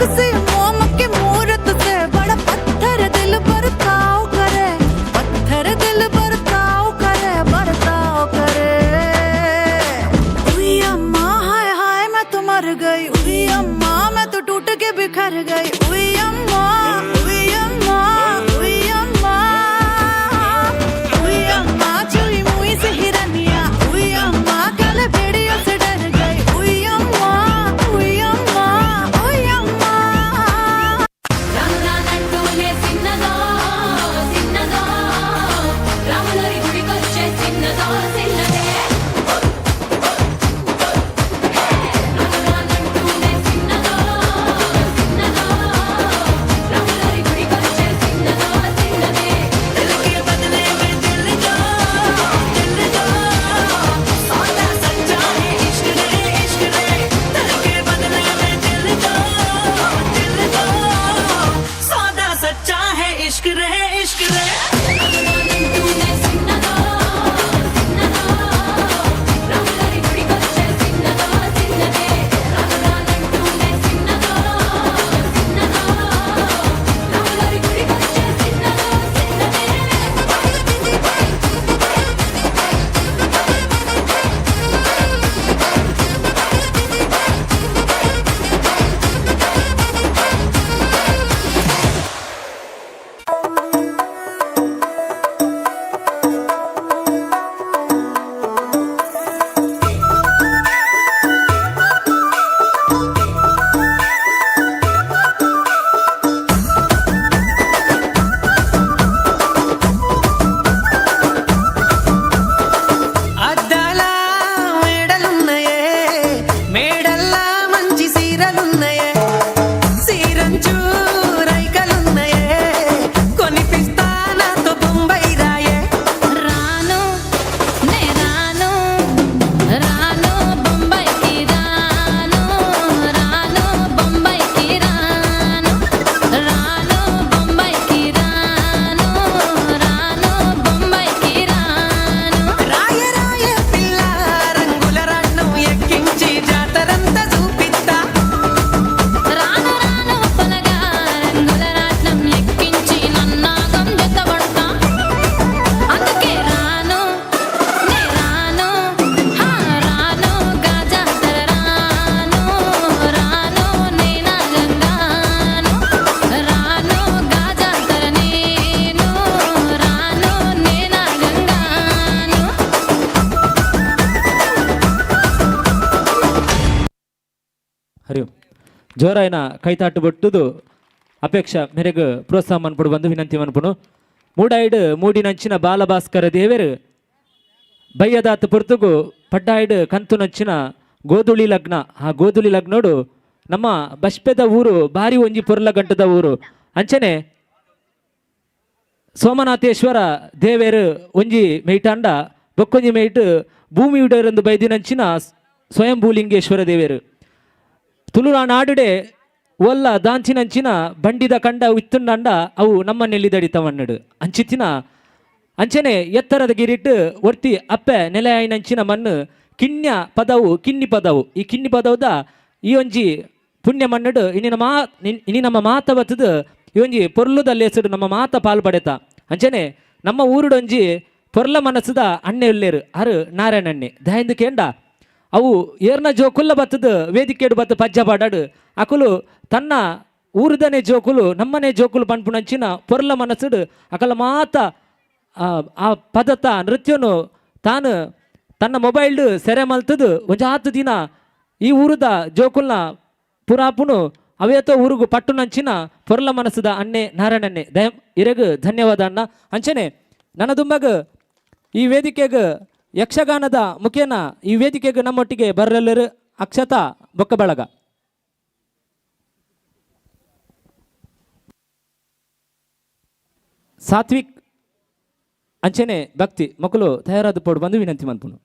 A: ಜೋರಾಯಿನ ಕೈತಾಟು ಬಟ್ಟುದು ಅಪೇಕ್ಷ ಮೇರೆಗೆ ಪ್ರೋತ್ಸಾಹ ಮನ್ಪಡು ಬಂದು ವಿನಂತಿ ಮನ್ಪುನು ಮೂಡಾಯ್ಡು ಮೂಡಿನಂಚಿನ ಬಾಲಭಾಸ್ಕರ ದೇವರು ಬಯ್ಯದಾತ ಪುರ್ತುಗು ಪಡ್ಡಾಯ್ಡು ಕಂತು ನಚ್ಚಿನ ಗೋಧುಳಿ ಲಗ್ನ. ಆ ಗೋಧುಳಿ ಲಗ್ನೋಡು ನಮ್ಮ ಬಷ್ಪೆದ ಊರು ಭಾರಿ ಒಂಜಿ ಪೊರ್ಲ ಗಂಟದ ಊರು ಅಂಚನೆ ಸೋಮನಾಥೇಶ್ವರ ದೇವೇರು ಒಂಜಿ ಮೇಯ್ಟಾಂಡ ಬೊಕ್ಕೊಂಜಿ ಮೇಯ್ಟ್ ಭೂಮಿ ಉಡರಂದು ಬೈದಿನಂಚಿನ ಸ್ವಯಂಭೂಲಿಂಗೇಶ್ವರ ದೇವೇರು ತುಳುರ ನಾಡುಡೆ ಒಲ್ಲ ದಾಂಚಿನಂಚಿನ ಬಂಡಿದ ಕಂಡ ಇತ್ತುಂಡ ಅವು ನಮ್ಮನ್ನೆಲ್ಲಿ ದಡಿತವನ್ನಡು ಅಂಚಿತ್ತಿನ ಅಂಚನೆ ಎತ್ತರದ ಗಿರಿಟ್ಟು ಒರ್ತಿ ಅಪ್ಪೆ ನೆಲೆಯಾಯಿನಂಚಿನ ಮಣ್ಣು ಕಿನ್ಯ ಪದವು ಕಿನ್ನಿ ಪದವು ಈ ಕಿನ್ನಿ ಪದವುದ ಈ ಒಂಜಿ ಪುಣ್ಯ ಮಣ್ಣಡು ಇನಿ ನಮ್ಮ ಮಾತ ಬತ್ತದು ಈ ಒಂಜಿ ಪೊರ್ಲುದಲ್ಲಿ ಹೆಸರು ನಮ್ಮ ಮಾತ ಪಾಲ್ಪಡೆತ ಅಂಚನೆ ನಮ್ಮ ಊರುಡೊಂಜಿ ಪೊರ್ಲ ಮನಸ್ಸದ ಅಣ್ಣೆ ಉಳ್ಳೇರು ಅರು ನಾರಾಯಣಣ್ಣೆ ದಯಂದು ಕೇಂಡ ಅವು ಏರ್ನ ಜೋಕುಲ್ಲ ಬತ್ತದು ವೇದಿಕೆಡು ಬತ್ತು ಪಜ್ಜ ಪಾಡಾಡು ಅಕುಲು ತನ್ನ ಊರುದನೆ ಜೋಕುಲು ನಮ್ಮನೆ ಜೋಕುಲು ಪನ್ಪುಣಂಚಿನ ಪೊರ್ಲ ಮನಸ್ಸುಡು ಅಕಲ ಮಾತ ಆ ಪದತ ನೃತ್ಯನು ತಾನು ತನ್ನ ಮೊಬೈಲ್ಡು ಸೆರೆ ಮಲ್ತದು ಒಂಜ 10 ದಿನ ಈ ಊರುದ ಜೋಕುಲ್ನ ಪುರಾಪುನು ಅವೇತೋ ಊರುಗು ಪಟ್ಟು ನಂಚಿನ ಪೊರ್ಲ ಮನಸ್ಸದ ಅಣ್ಣೆ ನಾರಾಯಣಣ್ಣೆ ಇರೆಗು ಧನ್ಯವಾದ ಅಣ್ಣ. ಅಂಚನೆ ನನ್ನ ದುಂಬಗ ಈ ವೇದಿಕೆಗೆ ಯಕ್ಷಗಾನದ ಮುಖೇನ ಈ ವೇದಿಕೆಗೆ ನಮ್ಮೊಟ್ಟಿಗೆ ಬರಲೆಲ್ಲರು ಅಕ್ಷತಾ ಬೊಕ್ಕ ಬಳಗ ಸಾತ್ವಿಕ್ ಅಂಚನೆ ಭಕ್ತಿ ಮಕ್ಕಳು ತಯಾರಾದ ಪೋಡು ಬಂದು ವಿನಂತಿ ಮನ್ಪುನು.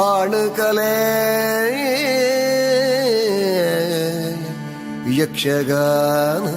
L: ಆಣುಕಲೆ ಯಕ್ಷಗಾನ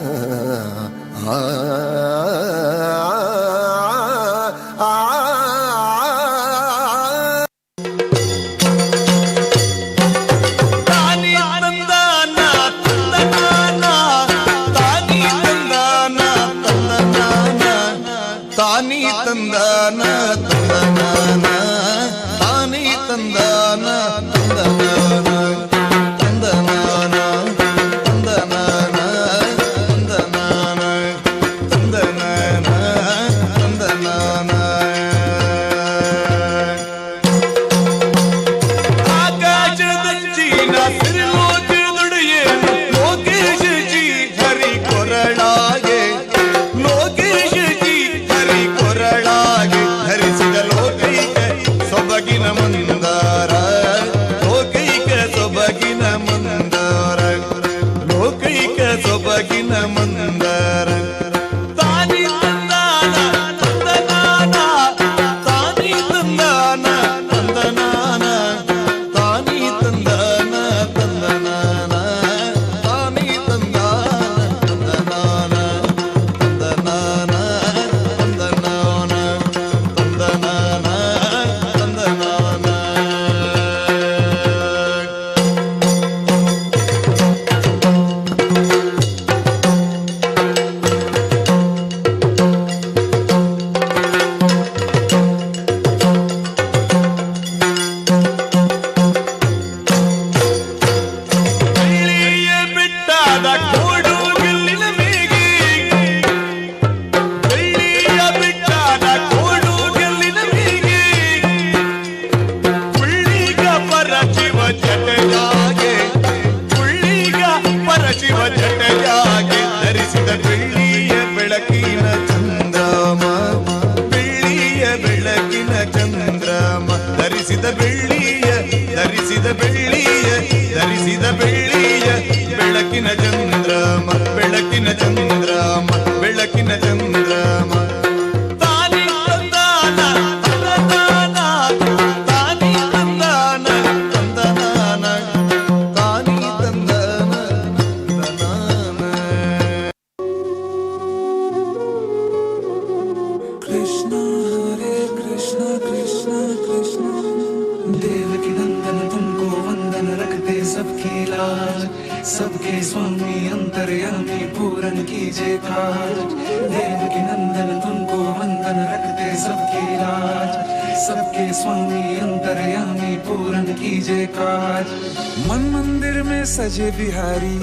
R: सजे बिहारी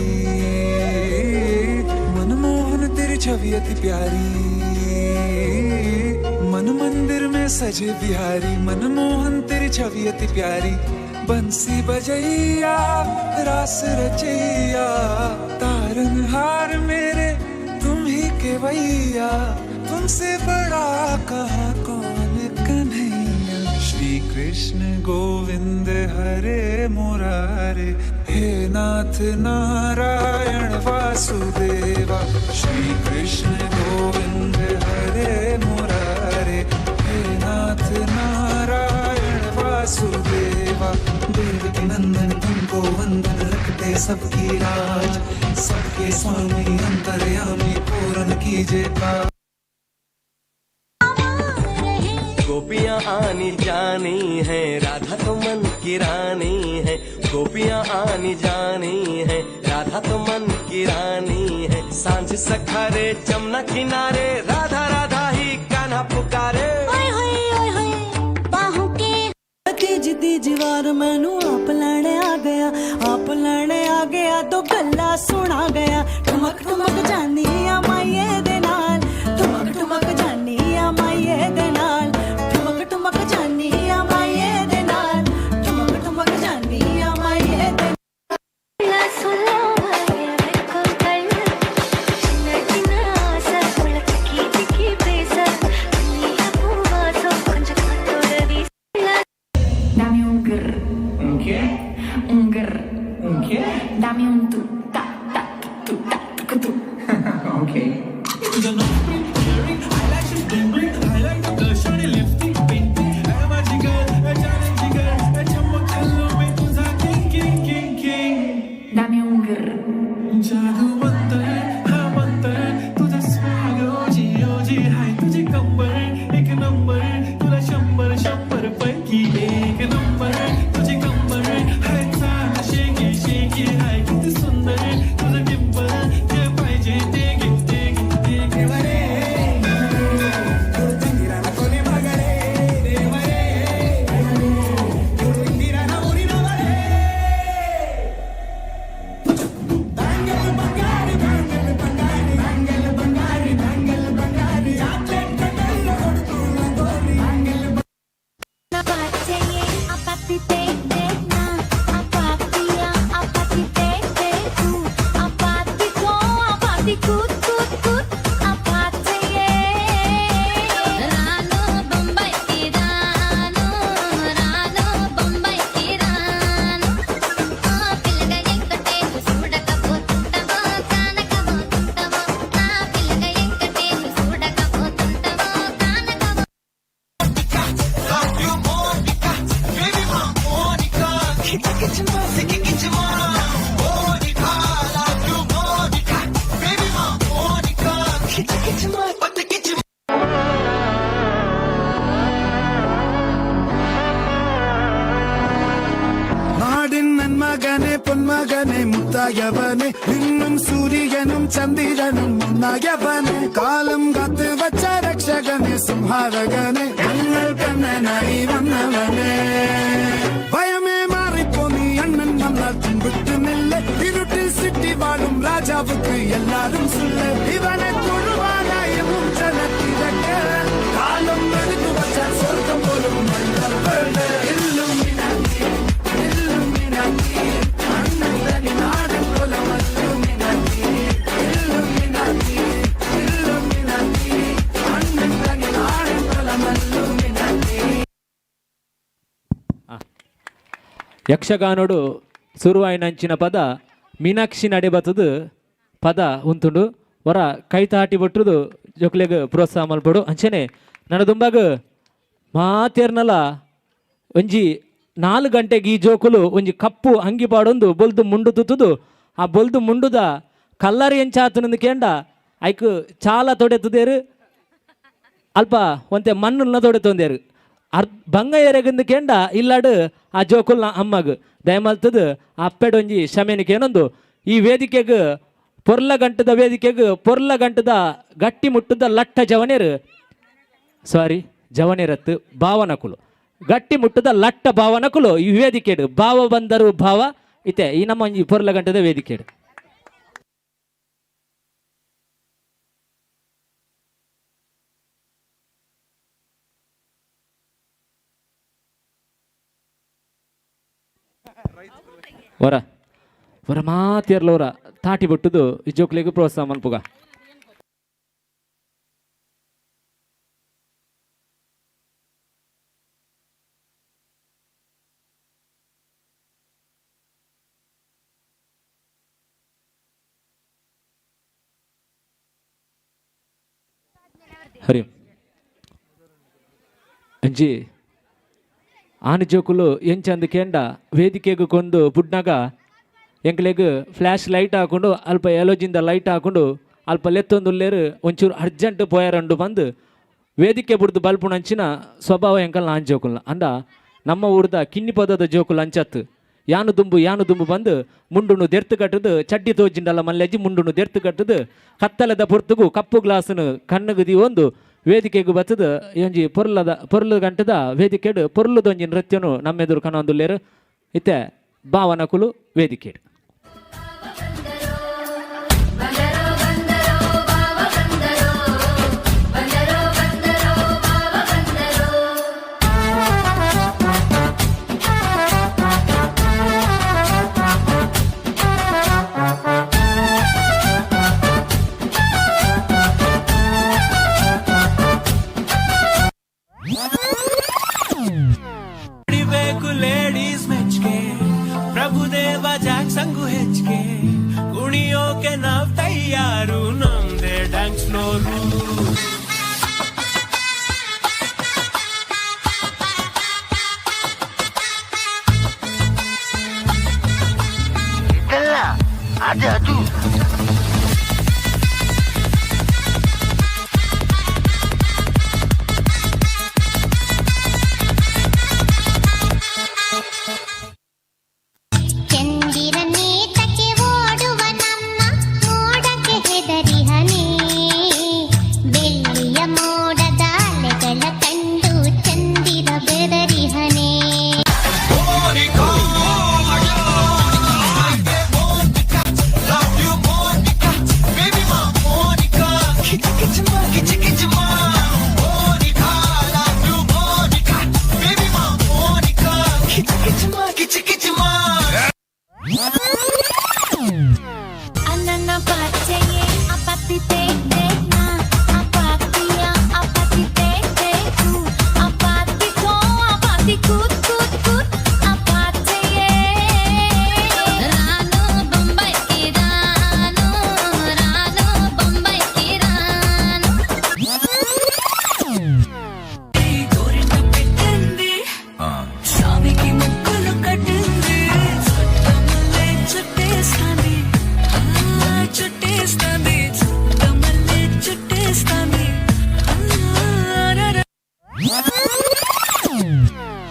R: मनमोहन तेरी छवि अति प्यारी मन मंदिर में सजे बिहारी मनमोहन तेरी छवि अति प्यारी बंसी बजैया रास रचैया तारनहार मेरे तुम ही के भैया तुमसे बड़ा कहा कौन कन्हैया श्री कृष्ण गोविंद हरे मुरारे हे नाथ नारायण वासुदेवा श्री कृष्ण गोविंद हरे मुरारे हे नाथ नारायण वासुदेवा देव के नंदन तुमको वंदन रखते सबकी राज सबके स्वामी अंतर्यामी पूरन कीजिए पार।
Q: गोपियाँ आनी जानी है राधा तो मन की रानी है गोपियाँ आनी जानी है राधा तो मन की रानी है सांझ सखारे जमुना किनारे राधा राधा ही कान्हा पुकारे
S: जिदी जीवार मैनू आप लैने आ गया तो गल्ला सुना गया ठुमक ठुमक जानी आ माइये दे नाल ठुमक ठुमक जानी आ माइये दे नाल ठुमक ठुमक जानी आ माइये दे नाल ठुमक ठुमक जानी आ माइये दे
N: Dame un grr. ¿Un qué? Un grr. ¿Un qué? Dame un tu, ta, ta, tu, ta, tu, tu. Ok. Dame un grr.
R: जादू बनता है हाँ बनता है तुझा स्वाग ओजी ओजी हाय तुझे कंबर एक नंबर तुला शंभर शंभर पैकी एक नंबर तुझे कंबर हाय चाल शेकी शेकी हाय किती सुंदर तुझं डिंपल जे पाहिजे ते घे ते घे ते घे वरे तुझं कोणी मागरे देवरे इंदिरा ना मुरी ना वरे நாடின் நன்மகனே பொன்மகனே முத்தாயவனே இன்னும் சூரியனும் சந்திரனும் முன்னாயவனே காலம் காத்து வச்ச ரட்சகனே சம்ஹாரகனே எங்கள் கண்ணனாய் வந்தவனே பயமே மாறிப்போ நீ அண்ணன் வந்தால் தும்பிட்டு நெல்ல இருட்டில் சிட்டி வாழும் ராஜாவுக்கு எல்லாரும் சொல்ல இவனை குழுவானாயும் ஜனத்திரக்க காலம் எடுத்து வச்ச சொர்க்கம் போலும் மன்னர்
A: ಯಕ್ಷಗಾನೋಡು ಸುರುವಾಯಿನಂಚಿನ ಪದ ಮೀನಾಕ್ಷಿ ನಡೆಬತ್ತದು ಪದ ಉಂತುಂಡು ವರ ಕೈತಾಟಿ ಬಟ್ಟುದು ಜೊಕ್ಲೆಗ್ ಪ್ರೋತ್ಸಾಹ ಮಲ್ಪಡು ಅಂಚನೆ ನನ್ನ ದುಂಬಾಗ ಮಾತೇರ್ನಲ ಒಂಜಿ 4 ಗಂಟೆಗೆ ಈ ಜೋಕುಲು ಒಂಜಿ ಕಪ್ಪು ಅಂಗಿ ಪಾಡೊಂದು ಬೊಲ್ದು ಮುಂಡು ತುತ್ತುದು ಆ ಬೊಲ್ದು ಮುಂಡುದ ಕಲ್ಲರಿ ಎಂಚಾತನಂದು ಕೇಂಡ ಐಕ್ ಚಾಲ ತೊಡೆತುದೇರು ಅಲ್ಪ ಒಂತೆ ಮಣ್ಣುಲ್ನ ತೊಡೆತೊಂದೇರು ಬಂಗ ಎರೆಗಂದು ಕೇಂಡ ಇಲ್ಲಾಡು ಆ ಜೋಕುಲ್ನ ಅಮ್ಮಗ್ ದಯಮಲ್ತದು ಅಪ್ಪೆಡೊಂಜಿ ಶಮೆನಿಕೆ ಏನೊಂದು ಈ ವೇದಿಕೆಗೆ ಪೊರ್ಲ ಗಂಟದ ವೇದಿಕೆಗೆ ಪೊರ್ಲ ಗಂಟದ ಗಟ್ಟಿ ಮುಟ್ಟದ ಲಟ್ಟ ಜವನೇರತ್ತು ಭಾವನಕುಲು ಗಟ್ಟಿ ಮುಟ್ಟದ ಲಟ್ಟ ಭಾವನಕುಲು ಈ ವೇದಿಕೆಡು ಭಾವ ಬಂದರು ಭಾವ ಇತ್ತೆ ಈ ನಮ್ಮ ಒಂಜಿ ಪೊರ್ಲ ಗಂಟದ ವೇದಿಕೆಡು
T: ವರ ವರ ಮಾತಿಯರ್ಲವರ ತಾಟಿ ಬಿಟ್ಟದು ಈ ಜೋಕ್ಲಿಗೆ ಪ್ರೋತ್ಸಾಹ ಮಲ್ಪುಗ. ಹರಿ ಅಂಜಿ ಆನೆ ಜೋಕುಲು ಎಂಚಂದು ಕೆಂಡ ವೇದಿಕೆಗೆ ಕೊಂದು ಬುಡ್ನಾಗ ಎಂಕ್ಲೆಗ್ ಫ್ಲ್ಯಾಶ್ ಲೈಟ್ ಹಾಕೊಂಡು ಅಲ್ಪ ಎಲೋಜಿಂದ ಲೈಟ್ ಹಾಕೊಂಡು ಅಲ್ಪ ಲೆತ್ತೊಂದುಲ್ಲೇರು ಒಂಚೂರು ಅರ್ಜೆಂಟ್ ಪೋಯರಂಡು ಬಂದು ವೇದಿಕೆ ಬುಡ್ದು ಬಲ್ಪುಣ ಅಂಚಿನ ಸ್ವಭಾವ ಎಂಕಲ್ ಆನ್ ಜೋಕುಲ್ನ ಅಂಡ ನಮ್ಮ ಊರ್ದ ಕಿನ್ನಿ ಪದದ ಜೋಕುಲು ಅಂಚತ್ತು ಯಾನು ದುಂಬು ಬಂದು ಮುಂಡುನು ದೆರ್ತು ಕಟ್ಟದು ಚಡ್ಡಿ ತೋಜಿಂಡಲ್ಲ ಮಲ್ಲೆಜ್ಜಿ ಮುಂಡುನು ದೆರ್ತು ಕಟ್ಟದು ಕತ್ತಲದ ಪೊರ್ತುಗು ಕಪ್ಪು ಗ್ಲಾಸ್ನು ಕಣ್ಣುಗುದಿ ಒಂದು ವೇದಿಕೆಗೂ ಬತ್ತದ ಒಂಜಿ ಪೊರ್ಲು ಗಂಟದ ವೇದಿಕೆಡು ಪೊರ್ಲುದೊಂಜಿ ನೃತ್ಯನು ನಮ್ಮೆದುರು ಕನೊಂದುಲ್ಲೇರು ಇತ್ತೆ ಭಾವನಕುಲು ವೇದಿಕೆಡು.
R: लेडीज मैच के प्रभुदेव जाक संगु हेच के कुणियों के नाव तैयारू नम दे डांस फ्लोरू
M: इतना आजा तू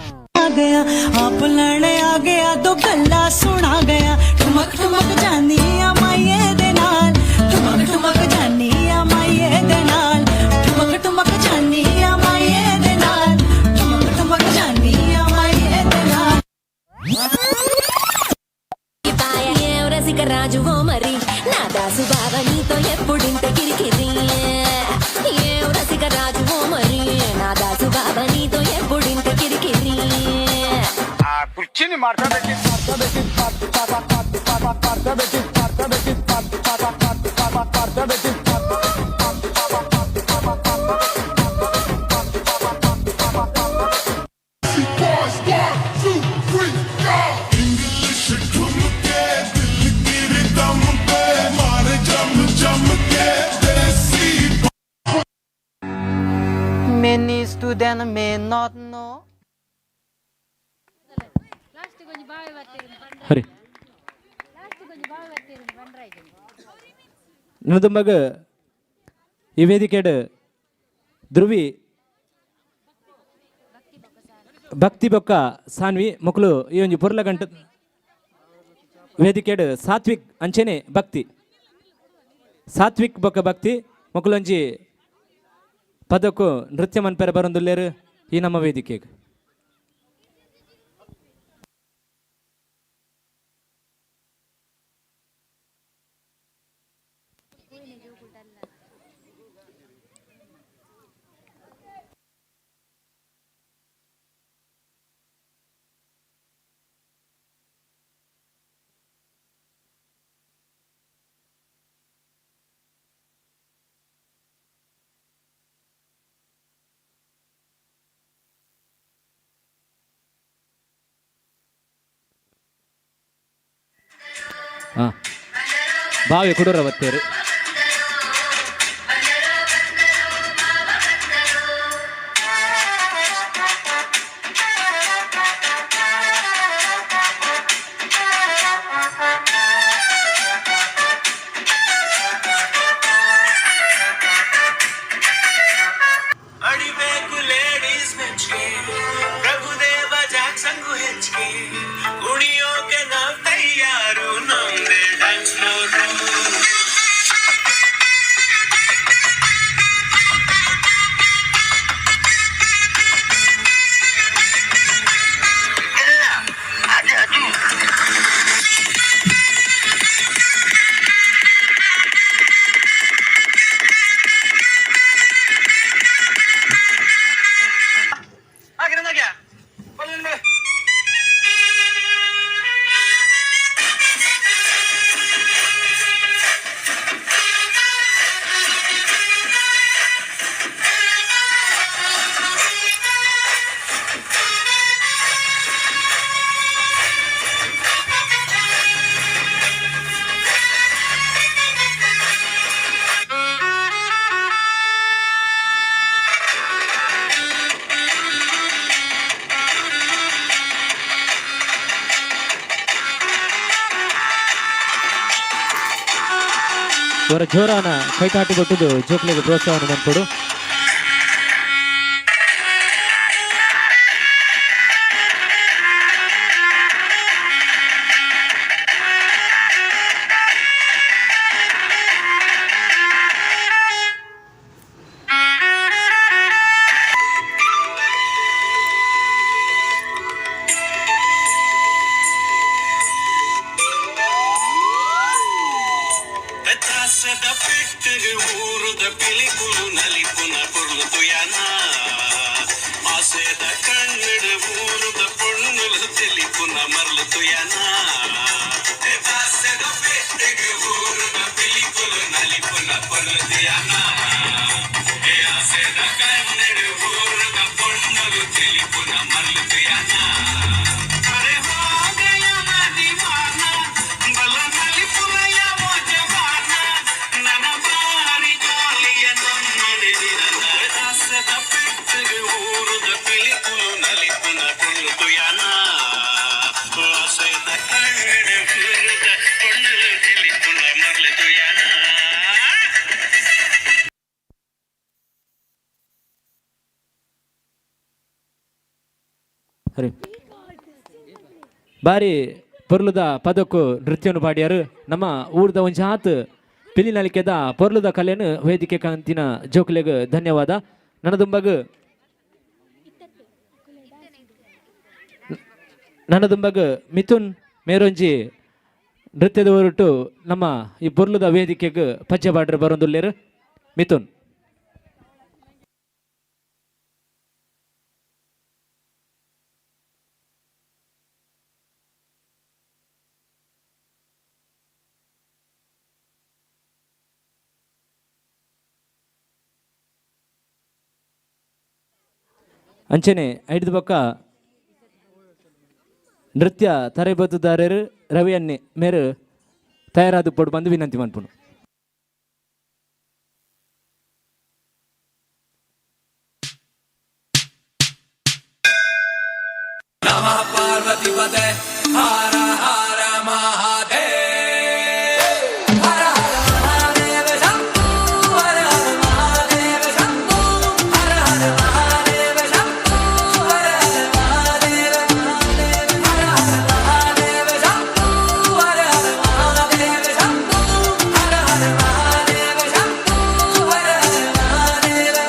S: आप लड़ने आ गया तो गल्ला सुना गया ठुमक ठुमक जानिया माये दे नाल ठुमक ठुमक जानिया माये दे नाल ठुमक ठुमक जानिया माये दे नाल ठुमक ठुमक जानिया माये दे नाल
N: రసిక రాజు ఓ మరి నా దాసు బావ నీతో ఎప్పుడింత కిరికిరి ఏ రసిక రాజు ఓ మరి నా దాసు బావ నీతో ఎప్పుడింత కిరికిరి
L: ಕುರ್ಚಿನಿ ಮಾಡ್ತಾ
G: Many students may not know.
T: ಹರಿ ನಿಮ್ಮದುಂಬಗ ಈ ವೇದಿಕೆಡು ಧ್ರುವಿ ಭಕ್ತಿ ಬೊಕ್ಕ ಸಾನ್ವಿ ಮಕ್ಕಳು ಈ ಒಂಜಿ ಪುರ್ಲ ಗಂಟ ವೇದಿಕೆಡು ಸಾತ್ವಿಕ್ ಅಂಚೆನೆ ಭಕ್ತಿ ಸಾತ್ವಿಕ್ ಬೊಕ್ಕ ಭಕ್ತಿ ಮಕ್ಕಳು ಒಂಜಿ ಪದಕ್ಕೂ ನೃತ್ಯ ಮನ್ಪೆರ ಬರೊಂದುಲ್ಲೇರು ಈ ನಮ್ಮ ವೇದಿಕೆಗೆ. ಹಾಂ ಬಾವಿ ಕುಡೂರ ಬತ್ತೇರು.
R: ಅಡಿಬೇಕು ಲೇಡೀಸ್ ಮೆಚ್ಚಿಗೆ ಪ್ರಭುದೇವ ಜಾಕ್ಸನ್ಗೂ ಹೆಚ್ಚಿಗೆ ಕುಣಿಯೋಕೆ ನಾವ್ ತಯಾರು ನಮ್ದೇ ಡ್ಯಾನ್ಸ್ ಫ್ಲೋರು.
T: ಇವರ ಜೋರಾನ ಕೈತಾಟಿ ಕೊಟ್ಟುದು ಜೋಕ್ಲಿಗೆ ಪ್ರೋತ್ಸಾಹವನ್ನು ಬಂದ್ಕೊಡು.
R: ತ್ರಾಸದ ಪೆಟ್ಟಿಗೆ ಊರುದ ಪಿಲಿಕುಲು ನಲಿಪುನ ಕುರ್ಲು ಯಾನ ಆಸೆದ ಕಣ್ಣಿಡ ಊರುದ ಪೊಣ್ಣುಲು ತಿಳಿಪುನ ಮರ್ಲು ಯಾನ ತ್ರಾಸದ ಪೆಟ್ಟಿಗೆ ಊರುದ ಪಿಲಿಕುಲು ನಲಿಪುನ ಕುರ್ಲು ಯಾನ ಆಸೆದ ಕಣ್ಣಿಡ ಊರುದ ಪೊಣ್ಣುಲು ತಿಳಿಪುನ ಮರ್ಲು ಯಾನ ಅರೆ ಹೋ ಗಯಾ ನಾ ದೀವಾನ ಬಲ ನಲಿಪುನ ಯಾ ಮೋಜವಾನ ನನ್ನ ಬಾರಿ ಗಾಳಿಯ ನಮ್ಮನೆ ದಿನ ಆಸೆದ ಪೆಟ್ಟಿಗೆ ಊರುದ ಪಿಲಿಕುಲು ನಲಿಪುನ ಕುರ್ಲು ಯಾನ ಆಸೆದ ಕಣ್ಣಿಡ ಊರುದ ಪೊಣ್ಣುಲು ತಿಳಿಪುನ ಮರ್ಲು ಯಾನ.
T: ಹರಿ ಬಾರಿ ಪೊರ್ಲುದ ಪದಕ್ಕೂ ನೃತ್ಯವನ್ನು ಪಾಡ್ಯಾರು. ನಮ್ಮ ಊರ್ದ ಒಂಜಿ ಹಾತ್ ಪಿಲಿನಲಿಕೆದ ಪೊರ್ಲುದ ಕಲೆಯನ್ನು ವೇದಿಕೆ ಕಾಂತಿನ ಜೋಕ್ಲೆಗ್ ಧನ್ಯವಾದ. ನನ್ನದುಂಬಗ್ ಮಿಥುನ್ ಮೇರೊಂಜಿ ನೃತ್ಯದ ಹೊರಟು ನಮ್ಮ ಈ ಪೊರ್ಲುದ ವೇದಿಕೆಗೆ ಪಜ್ಜೆ ಬಾಡ್ರೆ ಬರೋದುಲ್ಲೇರು. ಮಿಥುನ್ ಅಂಚನೆ ಐದು ಪಕ್ಕ ನೃತ್ಯ ತರಬೇತುದಾರರು ರವಿಯನ್ನೇ ಮೇರು ತಯಾರಾದ ಪಡು ಬಂದು ವಿನಂತಿ ಮಾಡ್ಪುಣು.
O: ನಮಃ ಪಾರ್ವತಿ ಪದೇ ಹರ ಹರ ಮಹಾದೇವ ಹರ ಹರ ಮಹಾದೇವ ಶಂಭು ಹರ ಹರ ಮಹಾದೇವ ಶಂಭು ಹರ ಹರ ಮಹಾದೇವ ಶಂಭು ಹರ ಹರ ಮಹಾದೇವ ಹರ ಹರ ಮಹಾದೇವ ಶಂಭು ಹರ ಹರ ಮಹಾದೇವ ಶಂಭು ಹರ ಹರ ಮಹಾದೇವ ಶಂಭು ಹರ ಹರ ಮಹಾದೇವ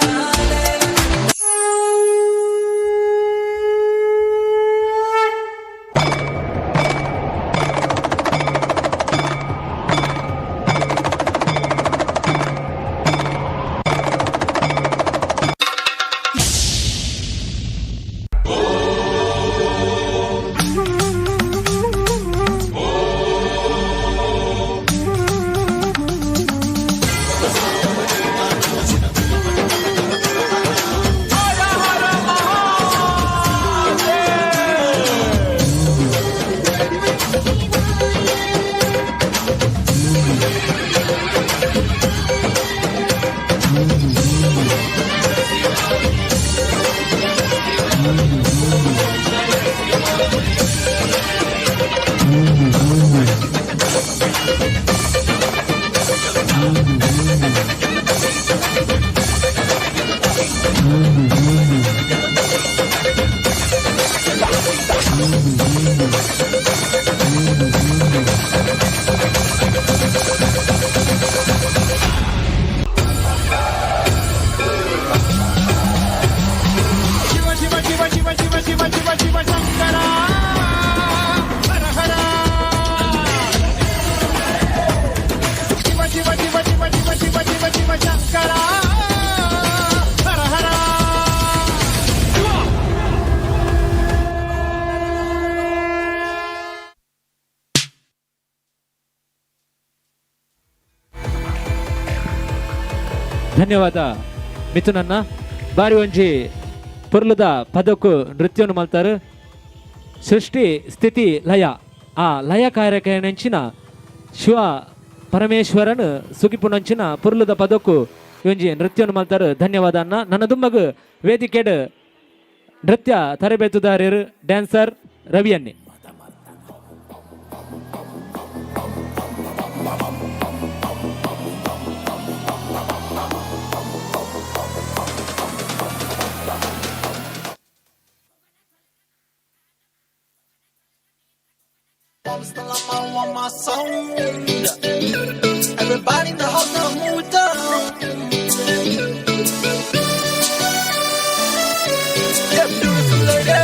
T: ಧನ್ಯವಾದ ಮಿಥುನನ್ನ. ಬಾರಿ ಒಂಜಿ ಪೊರ್ಲುದ ಪದಕ್ಕೂ ನೃತ್ಯವನ್ನು ಮಲ್ತಾರೆ. ಸೃಷ್ಟಿ ಸ್ಥಿತಿ ಲಯ, ಆ ಲಯ ಕಾರ್ಯಕ್ರಮಂಚಿನ ಶಿವ ಪರಮೇಶ್ವರನ್ ಸುಗಿಪುನಂಚಿನ ಪೊರ್ಲುದ ಪದಕ್ಕೂ ಒಂಜಿ ನೃತ್ಯವನ್ನು ಮಲ್ತಾರೆ. ಧನ್ಯವಾದ ಅನ್ನ. ನನ್ನ ದುಮ್ಮಗ್ ವೇದಿಕೆಡ್ ನೃತ್ಯ ತರಬೇತುದಾರರು dancer ರವಿಯನ್ನಿ.
L: Everybody in the house now move down. Yeah, beautiful lady.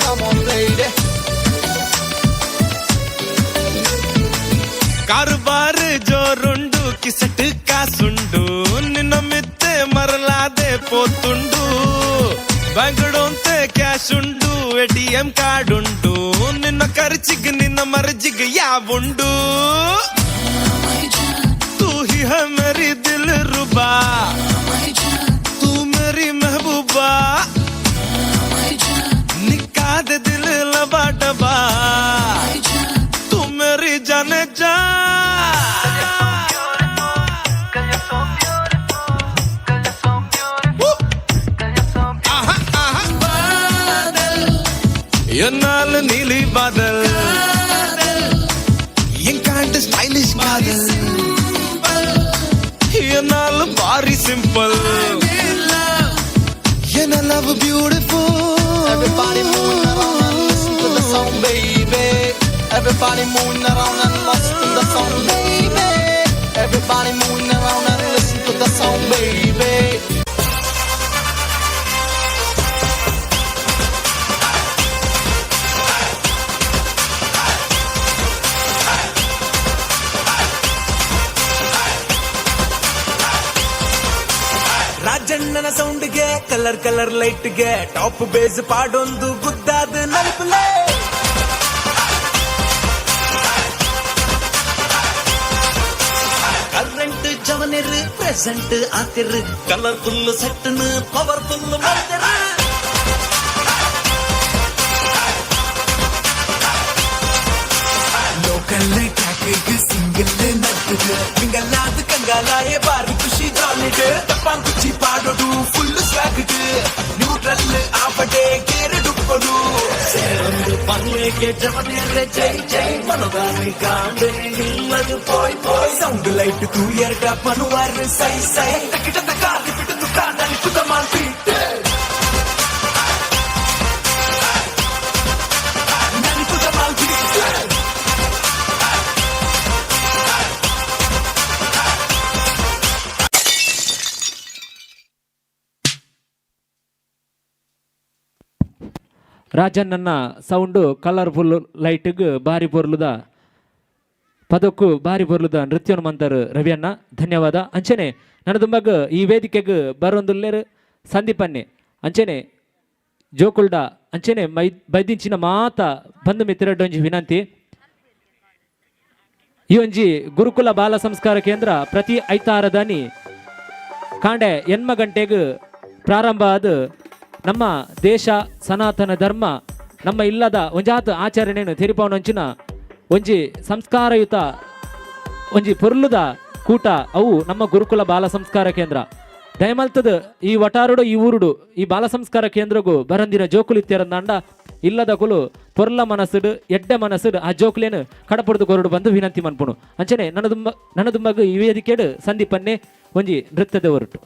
L: Come on, lady.
R: ಕಾರುಬಾರ್ ಜೋರುಂಡು ಕಿಸಟ್ ಕಾಸುಂಡು ನಿನ್ನ ಮಿತ್ತೆ ಮರಲಾದೆ ಪೋತುಂಡು ಬ್ಯಾಂಕ್ಡೋಂತೆ ಕ್ಯಾಶ್ ಉಂಡು ಎಟಿಎಂ ಕಾರ್ಡ್ ಉಂಡು ನಿನ್ನ ಖರ್ಚಿಗ್ ನಿನ್ನ ಮರ್ಜಿಗ್ ಯಾವುಂಡು ತೂ ಹಿ ಹೈ ಮೇರಿ ದಿಲ್ ರುಬಾ ತೂ ಮೇರಿ ಮೆಹಬೂಬಾ ನಿಕ್ಕಾದ ದಿಲ್ ಲಬಾ ಡಬಾ तू मेरी जाने जा ये नाल नीली बादल ये कांट स्टाइलिश बादल ये नाल बारी सिंपल ये ना love beautiful everybody moving around and listen to the song baby. Everybody moving around and listen to the song, baby. Everybody moving around and listen to the song, baby. ರಾಜಣ್ಣನ ಸೌಂಡ್ಗೆ colour colour ಲೈಟ್ಗೆ top bass ಪಾಡೊಂದು ಗುದ್ದಾದ ನಲ್ಪಲೆ current ಜವನಿರು present ಆತಿರು colourful ಸೆಟ್ನ powerful ಮಾಡ್ತಾರ ಲೋಕಲ್ ಟ್ಯಾಕಿಗ್ ಸಿಂಗಲ್ ನಟ್ಟಿಗ್ ಹಿಂಗಲ್ಲಾದ ಕಂಗಾಲಾಯ ಬಾರಿ ಖುಷಿ ಜಾಲಿಡ್ ತಪ್ಪಾಂ ಕುಚ್ಚಿ ಪಾಡೋದು ಫುಲ್ ಸ್ವಾಗಡ್ ನ್ಯೂಟ್ರಲ್ ಆಪಡೆ ಕೇರಡುಪ್ಪದು ಸೇರೊಂದು ಪನ್ನೆಗೆ ಜವನಿರ್ರೆ ಜೈ ಜೈ ಮನೋಗಾಮಿ ಕಾಂಡೆ ನಿಮ್ಮದು ಪೋಯ್ ಪೋಯ್ ಸೌಂಡ್ ಲೈಟ್ ತೂ ಎರಡ ಪನುವಾರ್ ಸೈ ಸೈ ತಕಿಟ ಕಾಲಿ ಬಿಟ್ಟು ಕಾಂಡಲಿ ಕುದ ಮಾಲ್ಪಿ ನನಿ ಕುದ ಮಾಲ್ಪಿ
T: ರಾಜಣ್ಣನ ಸೌಂಡು ಕಲರ್ಫುಲ್ ಲೈಟ್ಗ್ ಬಾರಿ ಪೊರ್ಲುದ ಪದಕ್ಕೂ ಬಾರಿ ಪೊರ್ಲುದ ನೃತ್ಯವನ್ನು ಮಂತರು ರವಿಯಣ್ಣ. ಧನ್ಯವಾದ. ಅಂಚನೆ ನನ್ನ ದುಂಬಗ್ ಈ ವೇದಿಕೆಗೆ ಬರೊಂದುಲ್ಲೇರು ಸಂದೀಪನ್ನೆ ಅಂಚನೆ ಜೋಕುಲ್ಡ ಅಂಚನೆ ಬೈದಿಂಚಿನ ಮಾತ ಬಂದು ಮಿತ್ರಡೊಂಜಿ ವಿನಂತಿ. ಈ ಒಂಜಿ ಗುರುಕುಲ ಬಾಲ ಸಂಸ್ಕಾರ ಕೇಂದ್ರ ಪ್ರತಿ ಐತಾರದಾನಿ ಕಾಂಡೆ 8 ಗಂಟೆಗೆ ಪ್ರಾರಂಭ ಆದ ನಮ್ಮ ದೇಶ ಸನಾತನ ಧರ್ಮ ನಮ್ಮ ಇಲ್ಲದ ಒಂಜಾತ ಆಚರಣೆಯನ್ನು ತೆರಿಪವನಂಚಿನ ಒಂಜಿ ಸಂಸ್ಕಾರಯುತ ಒಂಜಿ ಪೊರ್ಲುದ ಕೂಟ ಅವು ನಮ್ಮ ಗುರುಕುಲ ಬಾಲ ಸಂಸ್ಕಾರ ಕೇಂದ್ರ ದಯಮಲ್ತದ ಈ ವಟಾರುಡು ಈ ಊರುಡು ಈ ಬಾಲ ಸಂಸ್ಕಾರ ಕೇಂದ್ರಗೂ ಬರಂದಿನ ಜೋಕುಲಿತ್ಯರಂದಾಂಡ ಇಲ್ಲದ ಕುಲು ಪೊರ್ಲ ಮನಸ್ಸುಡು ಎಡ್ಡೆ ಮನಸ್ಸುಡು ಆ ಜೋಕುಲೇನು ಕಡಪುಡ್ದು ಕೊರಡು ಬಂದು ವಿನಂತಿ ಮನ್ಪುಣು ಅಂಚನೆ ನನ್ನ ದುಂಬಗ್ ಈ ವೇದಿಕೆಡು ಸಂದೀಪನ್ನೇ ಒಂಜಿ ನೃತ್ಯದ ಹೊರಟು.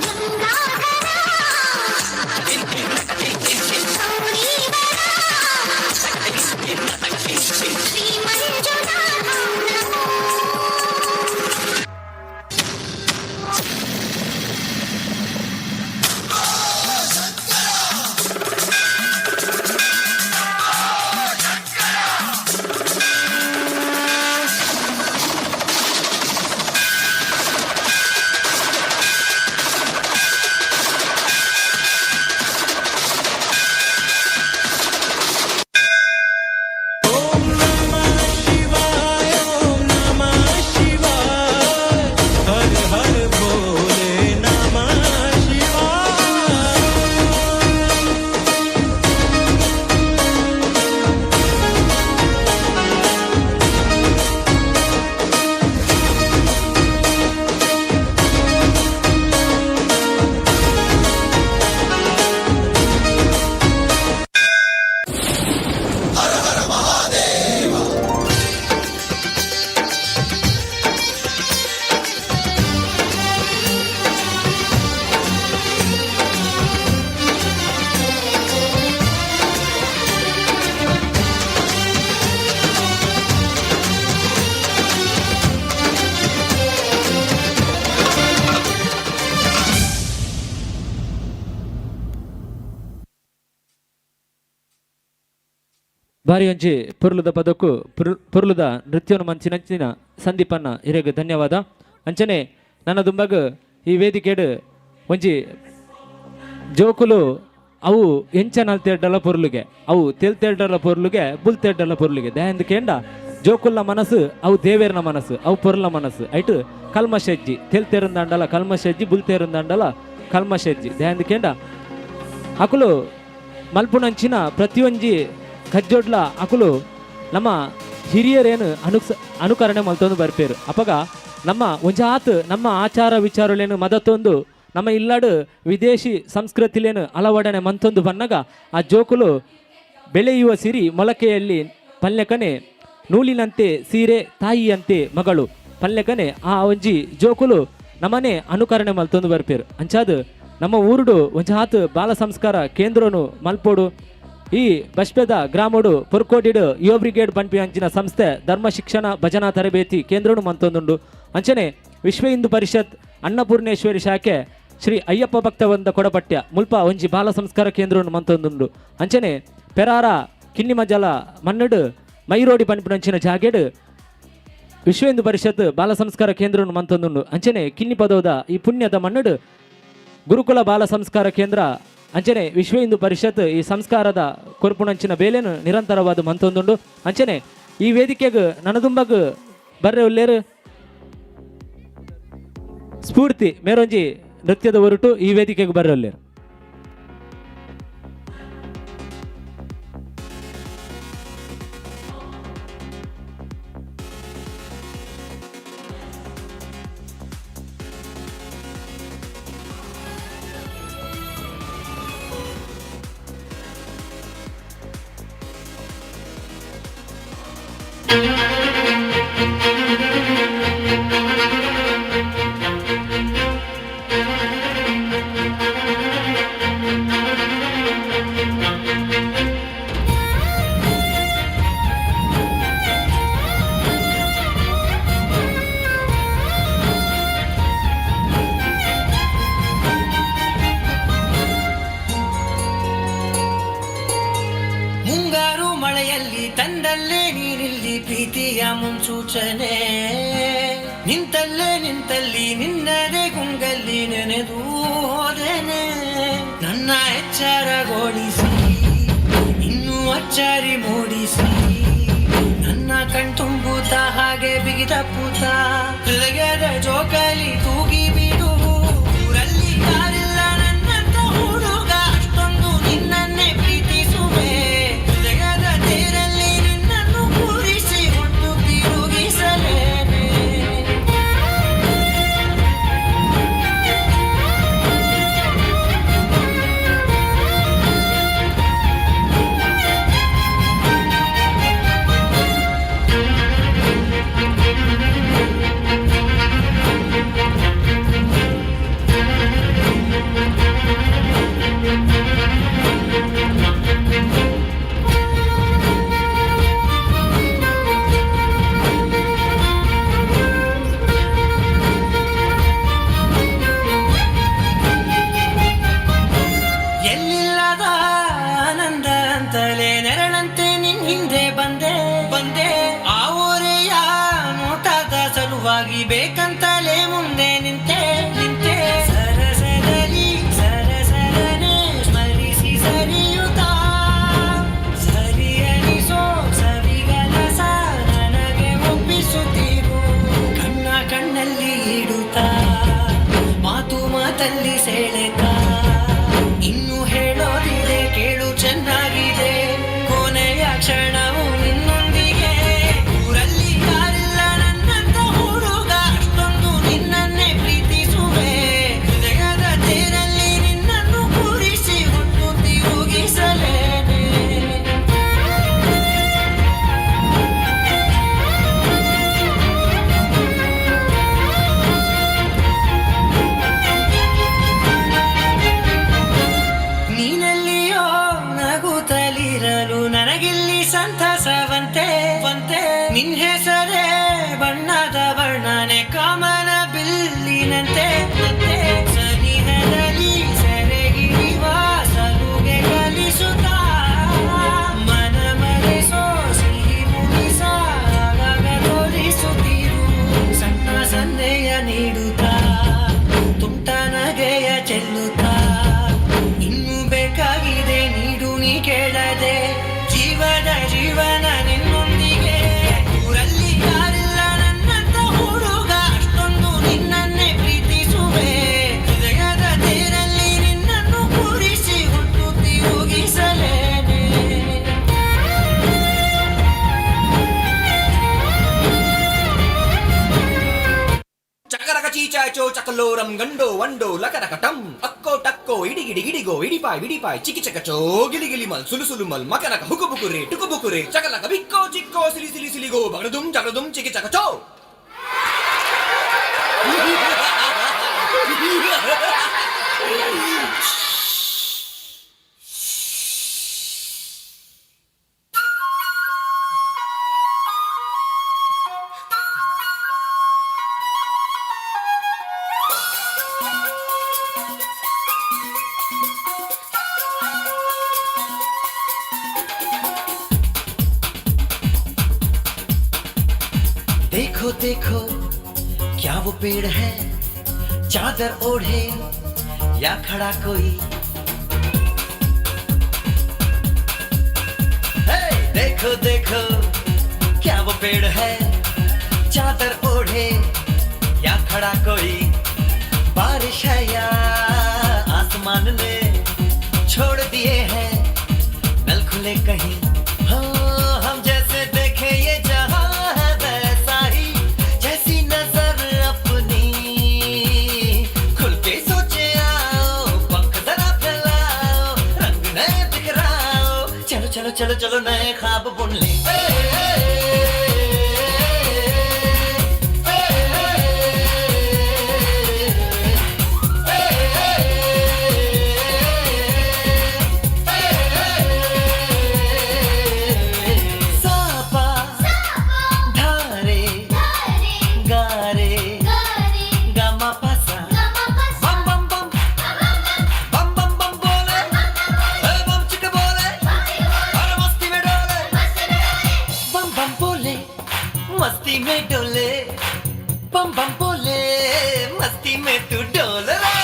P: गंगाधरा
T: ಬಾರಿ ಒಂಜಿ ಪೊರ್ಲುದ ಪದಕ್ಕೂ ಪೊರ್ಲುದ ನೃತ್ಯವನ್ನು ಮಂಚಿನಂಚಿನ ಸಂದೀಪನ್ನ ಹಿರೇಗ ಧನ್ಯವಾದ. ಅಂಚನೆ ನನ್ನ ದುಂಬಗ ಈ ವೇದಿಕೆಡ್ ಒಂಜಿ ಜೋಕುಲು ಅವು ಎಂಚನಲ್ತೆಡ್ಡಲ ಪೊರ್ಲುಗೆ ಅವು ತೆಲ್ತೆಡ್ಡಲ ಪೊರ್ಲುಗೆ ಬುಲ್ತೆಡ್ಡಲ ಪೊರ್ಲುಗೆ ದಯಾಂದು ಕೇಂಡ ಜೋಕುಲ್ನ ಮನಸ್ಸು ಅವು ದೇವೇರ್ನ ಮನಸ್ಸು ಅವು ಪೊರ್ಲ ಮನಸ್ಸು ಐಟು ಕಲ್ಮಶೆಜ್ಜಿ ತೆಲ್ತೆರುಂದಂಡಲ ಕಲ್ಮಶೆಜ್ಜಿ ಬುಲ್ತೆರುಂದಂಡಲ ಕಲ್ಮಶೆಜ್ಜಿ ದಯಾಂದು ಕೇಂಡ ಅಕುಲು ಮಲ್ಪುನಂಚಿನ ಪ್ರತಿಯೊಂಜಿ ಕಜ್ಜೋಡ್ಲ ಅಕುಲು ನಮ್ಮ ಹಿರಿಯರೇನು ಅನುಕರಣೆ ಮಲ್ತೊಂದು ಬರ್ಪೇರು ಅಪಗ ನಮ್ಮ ಒಂಜಾತ್ ನಮ್ಮ ಆಚಾರ ವಿಚಾರಲೇನು ಮದತ್ತೊಂದು ನಮ್ಮ ಇಲ್ಲಾಡು ವಿದೇಶಿ ಸಂಸ್ಕೃತಿಲೇನು ಅಳವಡನೆ ಮಂತೊಂದು ಬನ್ನಗ ಆ ಜೋಕುಲು ಬೆಳೆಯುವ ಸಿರಿ ಮೊಳಕೆಯಲ್ಲಿ ಪಲ್ಯಕನೆ ನೂಲಿನಂತೆ ಸೀರೆ ತಾಯಿಯಂತೆ ಮಗಳು ಪಲ್ಯಕನೆ ಆ ಒಂಜಿ ಜೋಕುಲು ನಮ್ಮನೆ ಅನುಕರಣೆ ಮಲ್ತೊಂದು ಬರ್ಪೇರು ಅಂಚಾದು ನಮ್ಮ ಊರುಡು ಒಂಜಾತ್ ಬಾಲ ಸಂಸ್ಕಾರ ಕೇಂದ್ರನು ಮಲ್ಪೋಡು ಈ ಬಸ್ಪೆದ ಗ್ರಾಮೋಡು ಪೊರ್ಕೋಡಿಡು ಯುವ ಬ್ರಿಗೇಡ್ ಪಂಪಿ ಅಂಚಿನ ಸಂಸ್ಥೆ ಧರ್ಮ ಶಿಕ್ಷಣ ಭಜನಾ ತರಬೇತಿ ಕೇಂದ್ರನು ಮಂತೊಂದುಂಡು ಅಂಚನೆ ವಿಶ್ವ ಹಿಂದೂ ಪರಿಷತ್ ಅನ್ನಪೂರ್ಣೇಶ್ವರಿ ಶಾಖೆ ಶ್ರೀ ಅಯ್ಯಪ್ಪ ಭಕ್ತವಂದ ಕೊಡಪಟ್ಯ ಮುಲ್ಪ ಒಂಜಿ ಬಾಲ ಸಂಸ್ಕಾರ ಕೇಂದ್ರನು ಮಂತೊಂದುಂಡು ಅಂಚನೆ ಪೆರಾರ ಕಿನ್ನಿಮಜಲ ಮನ್ನಡು ಮೈರೋಡಿ ಪಂಪಿನಂಚಿನ ಜಾಗೆಡು ವಿಶ್ವ ಹಿಂದೂ ಪರಿಷತ್ ಬಾಲ ಸಂಸ್ಕಾರ ಕೇಂದ್ರನು ಮಂತೊಂದುಂಡು ಅಂಚನೆ ಕಿನ್ನಿ ಪದೋದ ಈ ಪುಣ್ಯದ ಮನ್ನಡು ಗುರುಕುಲ ಬಾಲ ಸಂಸ್ಕಾರ ಕೇಂದ್ರ ಅಂಚನೆ ವಿಶ್ವ ಹಿಂದೂ ಪರಿಷತ್ ಈ ಸಂಸ್ಕಾರದ ಕೊರ್ಪುಣಂಚಿನ ಬೇಲೆನು ನಿರಂತರವಾದ ಮಂತೊಂದುಂಡು ಅಂಚನೆ ಈ ವೇದಿಕೆಗೆ ನನದುಂಬಗ್ ಬರ್ರೆ ಉಲ್ಲೇರು ಸ್ಫೂರ್ತಿ ಮೇರೊಂಜಿ ನೃತ್ಯದ ಹೊರಟು ಈ ವೇದಿಕೆಗೆ ಬರ್ರೆ ಉಲ್ಲೇರು.
O: ಮುಂಗಾರು ಮಳೆಯಲ್ಲಿ ತಂದಲ್ಲೇ ನೀನಿಲ್ಲಿ ಪ್ರೀತಿಯ ಮುನ್ಸೂಚನೆ ನಿಂತಲ್ಲಿ ನಿನ್ನದೇ ಗುಂಗಲ್ಲಿ ನೆನೆದು ಹೋದೆನೆ ನನ್ನ ಎಚ್ಚರಗೊಳಿಸಿ ಇನ್ನೂ ಅಚ್ಚರಿ ಮೂಡಿಸಿ ನನ್ನ ಕಣ್ತುಂಬುತ್ತ ಹಾಗೆ ಬಿಗಿದ ಪೂತ ಹೃದಯದ ಜೋಕಾಲಿ ತೂಗಿ ಬಿಡು ಊರಲ್ಲಿ ಯಾರಿಲ್ಲ ನನ್ನಂತ ಹುಡುಗ ಅಷ್ಟೊಂದು ನಿನ್ನನ್ನೇ ಪ್ರೀತಿಸುವೆ ಹೃದಯದ ತೇರಲ್ಲಿ ನಿನ್ನನ್ನು ಕೂರಿಸಿ ಒಟ್ಟು ತಿರುಗಿಸಲೇನೆ ಎಲ್ಲಿಲ್ಲದ ಆನಂದ ಅಂತಲೇ ನೆರಳಂತೆ ನಿನ್ ಹಿಂದೆ ಬಂದೆ ಆ ಓರೆಯ ನೋಟದ ಸಲುವಾಗಿ ಬೇಕಂತಲೇ ಮುಂದೆ ನಿಂತೆ ಸರಸರಲಿ ಸರಸರನೆ ಸ್ಮರಿಸಿ ಸರಿಯುತ್ತ ಸರಿಯನಿಸೋ ಸವಿಗಲಸ ನನಗೆ ಒಪ್ಪಿಸುತ್ತೀರು ಕಣ್ಣಲ್ಲಿ ಇಡುತ್ತಾ ಮಾತಲ್ಲಿ ಸೆಳೆತ ಇನ್ನು ಹೇಳೋದಿದೆ ಕೇಳು ಚೆನ್ನಾಗಿದೆ ಕೊನೆಯ ಕ್ಷಣವು ನಿನ್ನೊಂದಿಗೆ ಊರಲ್ಲಿ ಯಾರಿಲ್ಲ ನನ್ನಂತ ಹುಡುಗ ಅಷ್ಟೊಂದು ನಿನ್ನನ್ನೇ ಪ್ರೀತಿಸುವೆ ಹೃದಯದ ತೇರಲ್ಲಿ ನಿನ್ನನ್ನು ಕೂರಿಸಿ ಹೊತ್ತು ತಿರುಗಿಸಲೇನೆ ನೀನಲ್ಲಿಯೋ ನಗುತ್ತಲಿರಲು ನನಗಿಲ್ಲಿ ಸಂತಸವಂತೆ ನಿನ್ ಹೆಸರೇ ಬಣ್ಣದ ವರ್ಣನೆ ಕಾಮನ ಬಿಲ್ಲಿನಂತೆ ಸನಿಹದಲ್ಲಿ ಸೆರೆಗಿರಿವ ಸಲುಗೆ ಕಲಿಸುತ್ತಾ ಮನ ಮರೆಸೋ
U: చాచో చకలోరం గండో వండో లకరకటం అక్కో టక్కో ఇడిగిడి గిడిగో ఇడిపాయ్ విడిపాయ్ చికిచకచో గిలిగిలి మల్ సులుసులు మల్ మకరక హుకుబుకురే టుకుబుకురే చకలక బిక్కో చిక్కో సిలి సిలి సిలిగో బగడుదుం జగడుదుం చికిచకచో.
Q: देखो देखो क्या वो पेड़ है, चादर ओढ़े या खड़ा कोई. हे देखो देखो क्या वो पेड़ है, चादर ओढ़े या खड़ा कोई. बारिश है या आसमान ने छोड़ दिए हैं नल खुले कहीं. हो हम जैसे देखे ये जहां चलो चलो नए ख्वाब बुन ले. सापा धारे गारे गामा पासा बम बम बम बम बम बम बोले बम चिक बोले मस्ती में डोले. बम बम बोले मस्ती में तू डोल रे.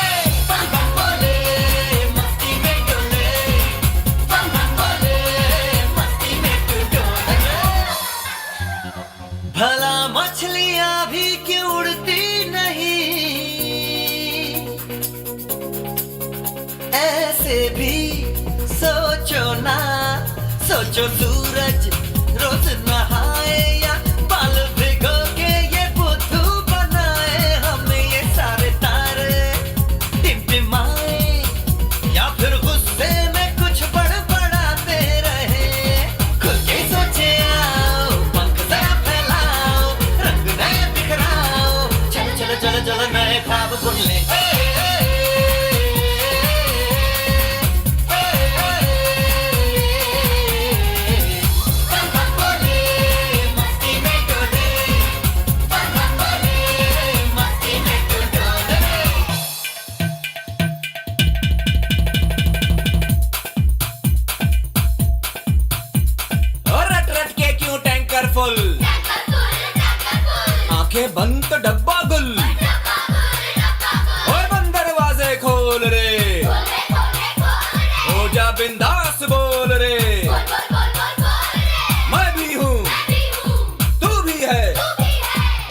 Q: बम बम बोले मस्ती में डोले. बम बम बोले मस्ती में तू डोल रे. भला मछलियां भी क्यों उड़ती नहीं, ऐसे भी सोचो ना. सोचो सूरज रोज नहाए या बाल भिगो के ये बुद्धू बनाए. हमें ये सारे तारे टिमटिमाए या फिर गुस्से में कुछ बड़बड़ाते रहे. खुल के सोचे आओ, पंख जरा फैलाओ, रंग नए बिखराओ. चलो चलो चलो चलो नए ख्वाब बुन ले. आंखें बंद तो डब्बा गुल. और बंद दरवाजे खोल रे. हो जा बिंदास बोल रे. मैं भी हूँ तू भी है,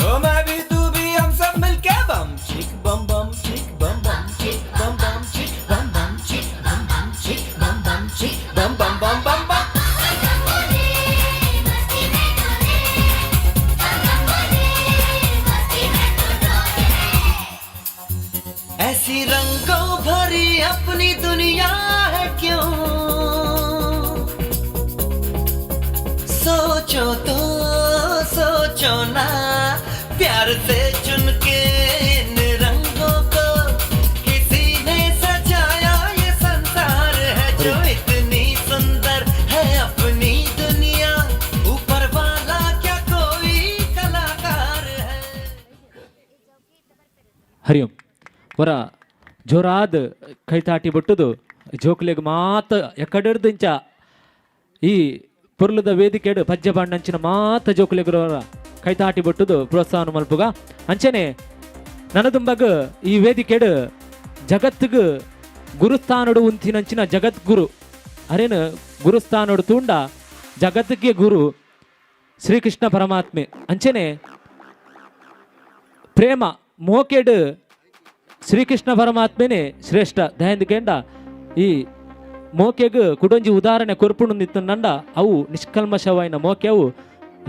Q: ओ मैं भी तू भी, हम सब मिलके बम चिक बम बम चिक बम बम चिक बम बम चिक बम बम चिक बम बम चिक बम बम चिक बम बम बम बम बम. ऐसी रंगों भरी अपनी दुनिया है क्यों, सोचो तो सोचो ना. प्यार से चुन के इन रंगों को किसी ने सजाया. ये संसार है जो इतनी सुंदर है अपनी दुनिया. ऊपर वाला क्या कोई कलाकार है.
T: ಹರಿಯಂ ಹೊರ ಜೋರಾದ ಕೈತಾಟಿ ಬಿಟ್ಟದು ಜೋಕ್ಲೆಗ್ ಮಾತ ಎಕ್ಕಡಿರ್ದಿಂಚ ಈ ಪುರ್ಲದ ವೇದಿಕೆಡು ಪದ್ಯ ಬಾಂಡಂಚಿನ ಮಾತ ಜೋಕ್ಲೆಗ್ರವರ ಕೈತಾಟಿ ಬಿಟ್ಟದು ಪ್ರೋತ್ಸಾಹ ಮಲ್ಪುಗ. ಅಂಚನೆ ನನದುಂಬಗ ಈ ವೇದಿಕೆಡು ಜಗತ್ತಿಗೆ ಗುರುಸ್ಥಾನಡು ಉಂತಿನಂಚಿನ ಜಗದ್ಗುರು ಅರೇನು ಗುರುಸ್ಥಾನಡು ತೂಂಡ ಜಗತ್ತಿಗೆ ಗುರು ಶ್ರೀಕೃಷ್ಣ ಪರಮಾತ್ಮೆ. ಅಂಚನೆ ಪ್ರೇಮ ಮೋಕೆಡು ಶ್ರೀಕೃಷ್ಣ ಪರಮಾತ್ಮೆನೇ ಶ್ರೇಷ್ಠ ದಯಂದಿಕೆಂಡ ಈ ಮೋಕೆಗೆ ಕುಡೊಂಜಿ ಉದಾಹರಣೆ ಕೊರ್ಪುಂಡು ನಂಡ ಅವು ನಿಷ್ಕಲ್ಮಶವಾಯಿನ ಮೋಕೆ ಅವು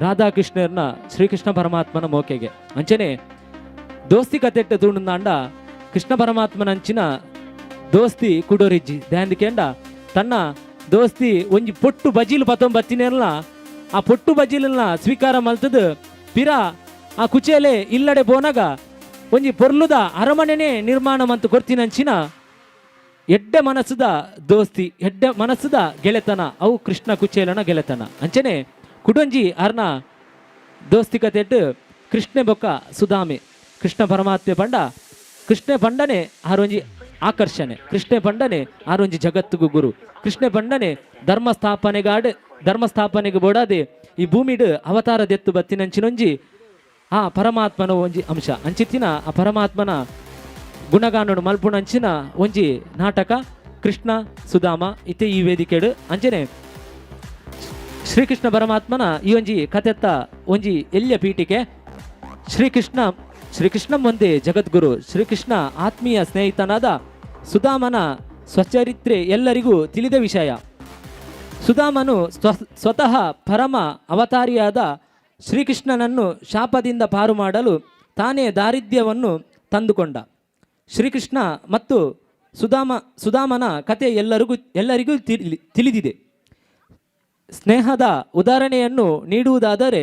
T: ರಾಧಾಕೃಷ್ಣರ್ನ ಶ್ರೀಕೃಷ್ಣ ಪರಮಾತ್ಮನ ಮೋಕೆಗೆ. ಅಂಚನೆ ದೋಸ್ತಿ ಕತೆಟ್ಟ ತೂಂಡ ಕೃಷ್ಣ ಪರಮಾತ್ಮನಂಚಿನ ದೋಸ್ತಿ ಕುಡೋರಿಜ್ಜಿ ದ್ಯಾಂದಿಕೆಂಡ ತನ್ನ ದೋಸ್ತಿ ಒಂಜಿ ಪೊಟ್ಟು ಬಜೀಲು ಬತ್ತಿನೆಲ್ಲ ಆ ಪೊಟ್ಟು ಬಜೀಲನ್ನ ಸ್ವೀಕಾರ ಮಲ್ತದ ಪಿರ ಆ ಕುಚೇಲೆ ಇಲ್ಲಡೆ ಬೋನಾಗ ಒಂಜಿ ಪೊರ್ಲುದ ಅರಮನೆನೇ ನಿರ್ಮಾಣ ಮಂತು ಕೊರ್ತಿನಂಚಿನ ಎಡ್ಡೆ ಮನಸ್ಸುದ ದೋಸ್ತಿ ಎಡ್ಡೆ ಮನಸ್ಸುದ ಗೆಳೆತನ ಅವು ಕೃಷ್ಣ ಕುಚೇಲನ ಗೆಳೆತನ ಅಂಚನೆ ಕುಡೊಂಜಿ ಅರ್ನ ದೋಸ್ತಿ ಕತೆಟ್ ಕೃಷ್ಣೆ ಬೊಕ್ಕ ಸುಧಾಮೆ ಕೃಷ್ಣ ಪರಮಾತ್ಮೆ ಪಂಡ ಕೃಷ್ಣೆ ಪಂಡನೆ ಆರೊಂಜಿ ಆಕರ್ಷಣೆ ಕೃಷ್ಣೆ ಪಂಡನೆ ಆರೊಂಜಿ ಜಗತ್ತುಗು ಗುರು ಕೃಷ್ಣೆ ಪಂಡನೆ ಧರ್ಮಸ್ಥಾಪನೆಗೆ ಬೋಡಾದೆ ಈ ಭೂಮಿಡ್ ಅವತಾರ ದೆತ್ತು ಬತ್ತಿನಂಚಿನೊಂಜಿ ಆ ಪರಮಾತ್ಮನ ಒಂಜಿ ಅಂಶ ಅಂಚಿತ್ತಿನ ಆ ಪರಮಾತ್ಮನ ಗುಣಗಾನೋಡು ಮಲ್ಪುಣಂಚಿನ ಒಂಜಿ ನಾಟಕ ಕೃಷ್ಣ ಸುಧಾಮ ಇತ್ತೆ ಈ ವೇದಿಕೆಡು ಅಂಚನೆ ಶ್ರೀಕೃಷ್ಣ ಪರಮಾತ್ಮನ ಈ ಒಂಜಿ ಕಥೆತ್ತ ಒಂಜಿ ಎಲ್ಯ ಪೀಠಿಕೆ ಶ್ರೀಕೃಷ್ಣ ಒಂದೇ ಜಗದ್ಗುರು ಶ್ರೀಕೃಷ್ಣ ಆತ್ಮೀಯ ಸ್ನೇಹಿತನಾದ ಸುಧಾಮನ ಸ್ವಚರಿತ್ರೆ ಎಲ್ಲರಿಗೂ ತಿಳಿದ ವಿಷಯ. ಸುಧಾಮನು ಸ್ವತಃ ಪರಮ ಅವತಾರಿಯಾದ ಶ್ರೀಕೃಷ್ಣನನ್ನು ಶಾಪದಿಂದ ಪಾರು ಮಾಡಲು ತಾನೇ ದಾರಿದ್ರ್ಯವನ್ನು ತಂದುಕೊಂಡ. ಶ್ರೀಕೃಷ್ಣ ಮತ್ತು ಸುಧಾಮನ ಕತೆ ಎಲ್ಲರಿಗೂ ತಿಳಿದಿದೆ. ಸ್ನೇಹದ ಉದಾಹರಣೆಯನ್ನು ನೀಡುವುದಾದರೆ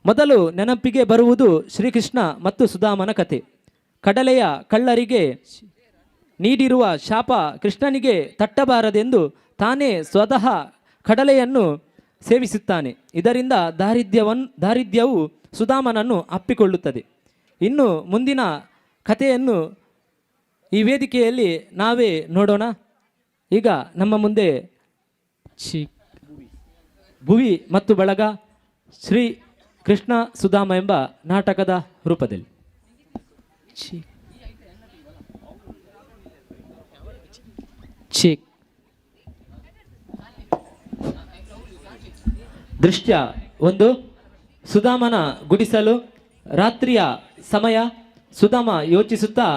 T: ಮೊದಲು ನೆನಪಿಗೆ ಬರುವುದು ಶ್ರೀಕೃಷ್ಣ ಮತ್ತು ಸುಧಾಮನ ಕತೆ. ಕಡಲೆಯ ಕಳ್ಳರಿಗೆ ನೀಡಿರುವ ಶಾಪ ಕೃಷ್ಣನಿಗೆ ತಟ್ಟಬಾರದೆಂದು ತಾನೇ ಸ್ವತಃ ಕಡಲೆಯನ್ನು ಸೇವಿಸುತ್ತಾನೆ. ಇದರಿಂದ ದಾರಿದ್ರ್ಯವು ಸುಧಾಮನನ್ನು ಅಪ್ಪಿಕೊಳ್ಳುತ್ತದೆ. ಇನ್ನು ಮುಂದಿನ ಕಥೆಯನ್ನು ಈ ವೇದಿಕೆಯಲ್ಲಿ ನಾವೇ ನೋಡೋಣ. ಈಗ ನಮ್ಮ ಮುಂದೆ ಭುವಿ ಮತ್ತು ಬಳಗ ಶ್ರೀ ಕೃಷ್ಣ ಸುಧಾಮ ಎಂಬ ನಾಟಕದ ರೂಪದಲ್ಲಿ ದೃಶ್ಯ 1. ಸುಧಾಮನ ಗುಡಿಸಲು. ರಾತ್ರಿಯ ಸಮಯ. ಸುಧಾಮ ಯೋಚಿಸುತ್ತಾ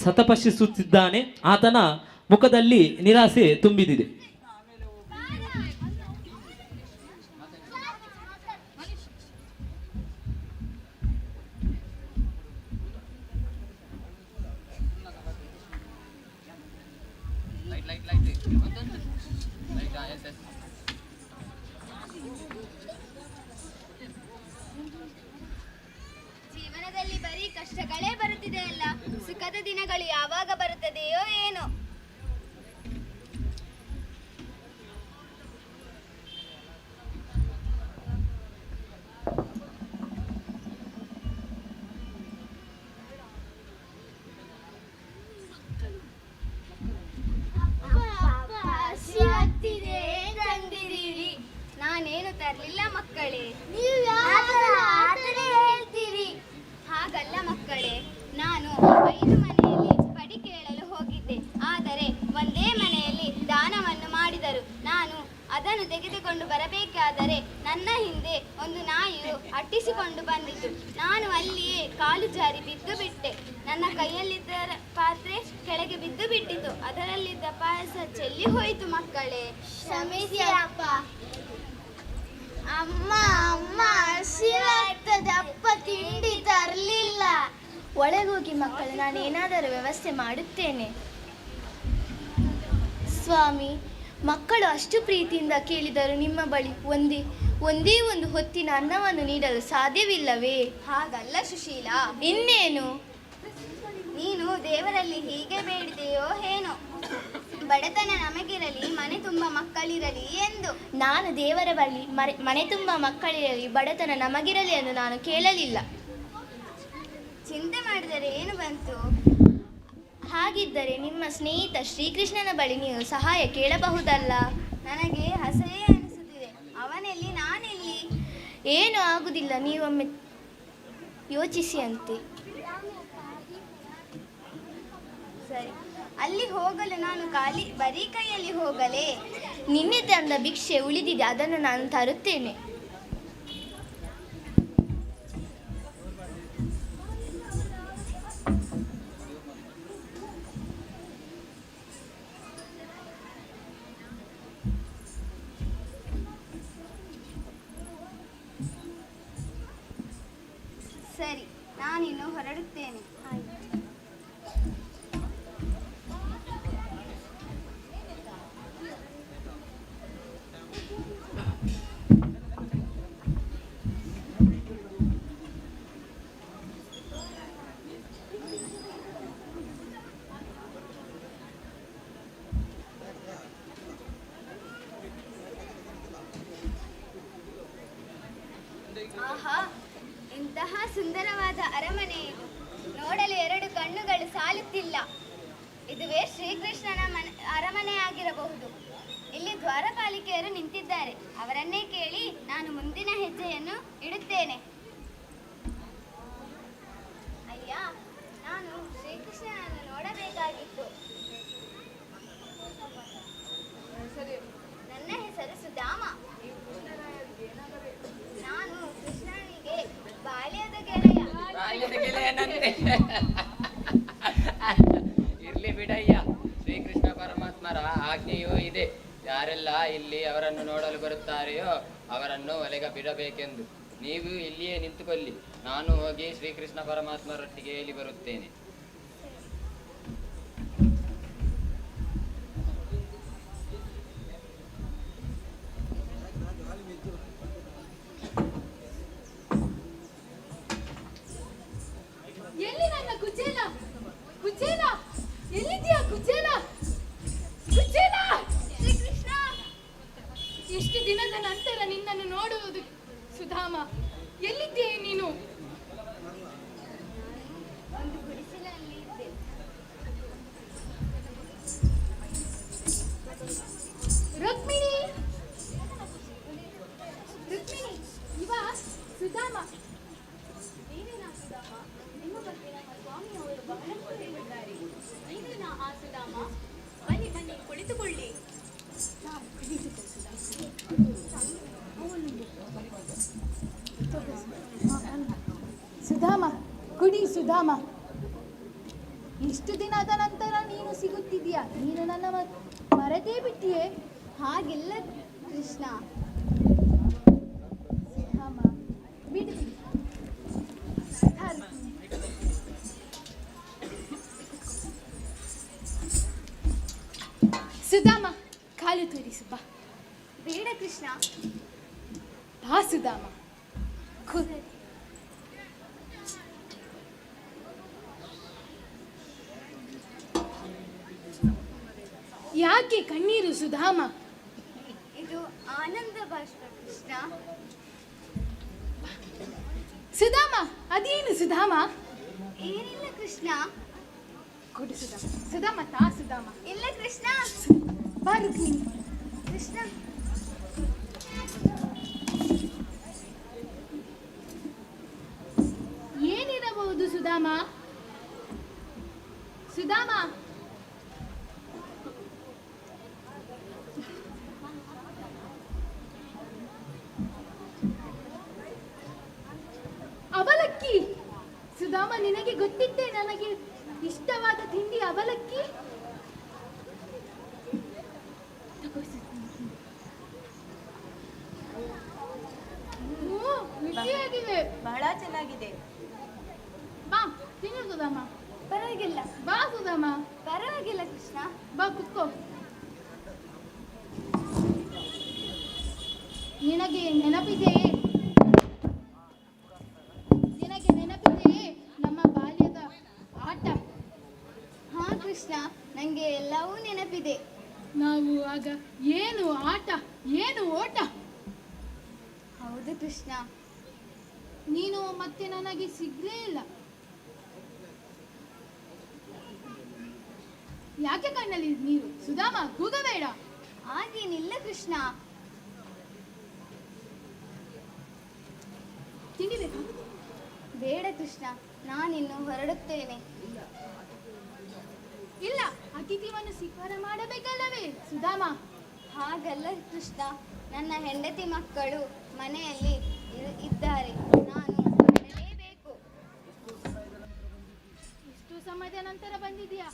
T: ಶತಪಶಿಸುತ್ತಿದ್ದಾನೆ. ಆತನ ಮುಖದಲ್ಲಿ ನಿರಾಸೆ ತುಂಬಿದಿದೆ.
P: ಜೀವನದಲ್ಲಿ ಬರೀ ಕಷ್ಟಗಳೇ ಬರುತ್ತಿದೆ ಅಲ್ಲ, ಸುಖದ ದಿನಗಳು ಯಾವಾಗ ಬರುತ್ತದೆಯೋ ಏನೋ. ನಾನೇನು ತರಲಿಲ್ಲ ಮಕ್ಕಳೇ. ಹೇಳ್ತೀರಿ? ಹಾಗಲ್ಲ ಮಕ್ಕಳೇ, ನಾನು 5 ಮನೆಯಲ್ಲಿ ಪಡಿ ಕೇಳಲು ಹೋಗಿದ್ದೆ. ಆದರೆ ಒಂದೇ ಮನೆಯಲ್ಲಿ ದಾನವನ್ನು ಮಾಡಿದರು. ನಾನು ಅದನ್ನು ತೆಗೆದುಕೊಂಡು ಬರಬೇಕಾದರೆ ನನ್ನ ಹಿಂದೆ ಒಂದು ನಾಯಿಯು ಅಟ್ಟಿಸಿಕೊಂಡು ಬಂದಿತು. ನಾನು ಅಲ್ಲಿಯೇ ಕಾಲು ಜಾರಿ ಬಿದ್ದು ಬಿಟ್ಟೆ. ನನ್ನ ಕೈಯಲ್ಲಿದ್ದ ಪಾತ್ರೆ ಕೆಳಗೆ ಬಿದ್ದು ಬಿಟ್ಟಿತು. ಅದರಲ್ಲಿದ್ದ ಪಾಯಸ ಚೆಲ್ಲಿ ಹೋಯಿತು ಮಕ್ಕಳೇ. ಕ್ಷಮಿಸಿ ಅಪ್ಪ. ಅಮ್ಮ ಅಮ್ಮ ಹಸಿವಾಗ್ತದೆ, ಅಪ್ಪ ತಿಂಡಿ ತರಲಿಲ್ಲ. ಒಳಗೋಗಿ ಮಕ್ಕಳು, ನಾನು ಏನಾದರೂ ವ್ಯವಸ್ಥೆ ಮಾಡುತ್ತೇನೆ. ಸ್ವಾಮಿ, ಮಕ್ಕಳು ಅಷ್ಟು ಪ್ರೀತಿಯಿಂದ ಕೇಳಿದರು. ನಿಮ್ಮ ಬಳಿ ಒಂದೇ ಒಂದು ಹೊತ್ತಿನ ಅನ್ನವನ್ನು ನೀಡಲು ಸಾಧ್ಯವಿಲ್ಲವೇ? ಹಾಗಲ್ಲ ಸುಶೀಲಾ. ಇನ್ನೇನು? ನೀನು ದೇವರಲ್ಲಿ ಹೀಗೆ ಬೇಡಿದೆಯೋ ಏನೋ, ಬಡತನ ನಮಗಿರಲಿ, ಮನೆ ತುಂಬ ಮಕ್ಕಳಿರಲಿ ಎಂದು. ನಾನು ದೇವರ ಬಳಿ ಮನೆ ತುಂಬ ಮಕ್ಕಳಿರಲಿ, ಬಡತನ ನಮಗಿರಲಿ ಎಂದು ನಾನು ಕೇಳಲಿಲ್ಲ. ಚಿಂತೆ ಮಾಡಿದರೆ ಏನು ಬಂತು? ಹಾಗಿದ್ದರೆ ನಿಮ್ಮ ಸ್ನೇಹಿತ ಶ್ರೀಕೃಷ್ಣನ ಬಳಿ ನೀವು ಸಹಾಯ ಕೇಳಬಹುದಲ್ಲ. ನನಗೆ ಅಸಹ್ಯ ಅನಿಸುತ್ತಿದೆ. ಅವನೆಲ್ಲಿ, ನಾನೆಲ್ಲಿ? ಏನು ಆಗುವುದಿಲ್ಲ, ನೀವೊಮ್ಮೆ ಯೋಚಿಸಿ ಅಂತೆ. ಸರಿ, ಅಲ್ಲಿ ಹೋಗಲು ನಾನು ಬರೀ ಕೈಯಲ್ಲಿ ಹೋಗಲೇ? ನಿನ್ನೆ ತಂದ ಭಿಕ್ಷೆ ಉಳಿದಿದೆ, ಅದನ್ನು ನಾನು ತರುತ್ತೇನೆ. ನಾನಿನ್ನು ಹೊರಡುತ್ತೇನೆ. ಆಹಾ, ಇಂತಹ ಸುಂದರವಾದ ಅರಮನೆ ಇದು. ನೋಡಲು 2 ಕಣ್ಣುಗಳು ಸಾಲುತ್ತಿಲ್ಲ. ಇದುವೇ ಶ್ರೀಕೃಷ್ಣನ ಅರಮನೆಯಾಗಿರಬಹುದು. ಇಲ್ಲಿ ದ್ವಾರಪಾಲಿಕೆಯರು ನಿಂತಿದ್ದಾರೆ. ಅವರನ್ನೇ ಕೇಳಿ ನಾನು ಮುಂದಿನ ಹೆಜ್ಜೆಯನ್ನು ಇಡುತ್ತೇನೆ. ಅಯ್ಯ, ನಾನು ಶ್ರೀಕೃಷ್ಣನನ್ನು ನೋಡಬೇಕಾಗಿತ್ತು. ನನ್ನ ಹೆಸರು ಸುಧಾಮ. ನಾನು ಕೃಷ್ಣನಿಗೆ ಬಾಲ್ಯದ
C: ಗೆಳೆಯನಂತೆ. ಇರ್ಲಿ ಬಿಡಯ್ಯ, ಶ್ರೀಕೃಷ್ಣ ಪರಮಾತ್ಮರ ಆಜ್ಞೆಯೂ ಇದೆ. ಯಾರೆಲ್ಲ ಇಲ್ಲಿ ಅವರನ್ನು ನೋಡಲು ಬರುತ್ತಾರೆಯೋ ಅವರನ್ನು ಒಲೆಗೆ ಬಿಡಬೇಕೆಂದು. ನೀವು ಇಲ್ಲಿಯೇ ನಿಂತುಕೊಳ್ಳಿ, ನಾನು ಹೋಗಿ ಶ್ರೀಕೃಷ್ಣ ಪರಮಾತ್ಮರೊಟ್ಟಿಗೆ ಇಲ್ಲಿ ಬರುತ್ತೇನೆ.
B: ಎಲ್ಲಿ ನನ್ನ ಕುಚೇಲ? ಕುಚೇಲ ಎಲ್ಲಿದ್ಯಾ? ಕುಚೇಲ, ಕುಚೇಲ!
P: ಶ್ರೀಕೃಷ್ಣ,
B: ಎಷ್ಟು ದಿನದ ನಂತರ ನಿನ್ನನ್ನು ನೋಡುವುದು. ಸುಧಾಮ, ಎಲ್ಲಿದ್ದೀಯ ನೀನು?
P: ಒಂದು ಗುಡಿಸಲಲ್ಲಿ ಇದ್ದೆ.
B: ರುಕ್ಮಿಣಿ, ರುಕ್ಮಿಣಿ, ಇವ ಸುಧಾಮ.
P: ನೀವೇನಾ ಸುಧಾಮ? ನಿಮ್ಮ ಬಗ್ಗೆ ನಮ್ಮ ಸ್ವಾಮಿಯವರು ಬಹಳಷ್ಟು ಹೇಳಿದ್ದಾರೆ. ನೀವೇನಾ ಆ ಸುಧಾಮ? ಬನ್ನಿ ಬನ್ನಿ, ಕುಳಿತುಕೊಳ್ಳಿ.
B: ಸುಧಾಮ, ಕುಡಿ ಸುಧಾಮ. ಇಷ್ಟು ದಿನದ ನಂತರ ನೀನು ಸಿಗುತ್ತಿದ್ದೀಯಾ? ನೀನು ನನ್ನ ಮರೆತೇ ಬಿಟ್ಟಿಯೇ?
P: ಹಾಗೆಲ್ಲ ಕೃಷ್ಣ.
B: ಸುಧಾಮ, ಬಿಡಿ. ಸುಧಾಮ, ಕಾಲು ತೋರಿಸು ಬಾ.
P: ಬೇಡ ಕೃಷ್ಣ.
B: ಬಾ ಸುಧಾಮ, ಕೂದಲು. ಯಾಕೆ ಕಣ್ಣೀರು ಸುಧಾಮ?
P: ಇದು ಆನಂದ ಬಾಷ್ಪ ಕೃಷ್ಣ.
B: ಸುಧಾಮ, ಅದೇನು ಸುಧಾಮ?
P: ಏನಿಲ್ಲ ಕೃಷ್ಣ.
B: ಕೊಡು ಸುಧಾಮ. ಸುಧಾಮ, ತಾ ಸುಧಾಮ.
P: ಇಲ್ಲ ಕೃಷ್ಣ.
B: ಬಾ ರುಕ್ಮಿಣಿ.
P: ಕೃಷ್ಣ,
B: ಏನಿರಬಹುದು ಸುಧಾಮ? ಸುಧಾಮ, ಅವಲಕ್ಕಿ. ಸುಧಾಮ, ನಿನಗೆ ಗೊತ್ತಿತ್ತೆ ನನಗೆ ಇಷ್ಟವಾದ ತಿಂಡಿ ಅವಲಕ್ಕಿ. ರುಚಿಯಾಗಿವೆ.
V: ಬಹಳ ಚೆನ್ನಾಗಿದೆ.
B: ಬಾ ತಿನ್ನು ಸುಧಾಮ.
P: ಪರವಾಗಿಲ್ಲ.
B: ಬಾ ಸುಧಾಮ.
P: ಪರವಾಗಿಲ್ಲ ಕೃಷ್ಣ.
B: ಬಾ ಕುತ್ಕೋ. ನಿನಗೆ ನೆನಪಿದೆಯೇ? ನಿನಗೆ ನೆನಪಿದೆಯೇ ನಮ್ಮ ಬಾಲ್ಯದ ಆಟ?
P: ಹಾ ಕೃಷ್ಣ, ನನಗೆ ಎಲ್ಲವೂ ನೆನಪಿದೆ.
B: ನಾವು ಆಗ ಏನು ಆಟ, ಏನು ಓಟ.
P: ಹೌದು ಕೃಷ್ಣ.
B: ನೀನು ಮತ್ತೆ ನನಗೆ ಸಿಗ್ಲೇ ಇಲ್ಲ. ಯಾಕೆ ಕಣ್ಣಲ್ಲಿ ನೀರು? ಸುಧಾಮ, ಕೂಗಬೇಡ.
P: ಹಾಗೇನಿಲ್ಲ ಕೃಷ್ಣ.
B: ತಿಂಡಿ ಬೇಕಾ?
P: ಬೇಡ ಕೃಷ್ಣ, ನಾನಿನ್ನು ಹೊರಡುತ್ತೇನೆ.
B: ಇಲ್ಲ, ಅತಿಥಿಯನ್ನು ಸ್ವೀಕಾರ ಮಾಡಬೇಕಲ್ಲವೇ ಸುಧಾಮ?
P: ಹಾಗಲ್ಲ ಕೃಷ್ಣ, ನನ್ನ ಹೆಂಡತಿ ಮಕ್ಕಳು ಮನೆಯಲ್ಲಿ ಇದ್ದಾರೆ. ನಾನು ಹೊರಡಲೇಬೇಕು.
B: ಇಷ್ಟು ಸಮಯದ ನಂತರ ಬಂದಿದ್ಯಾ?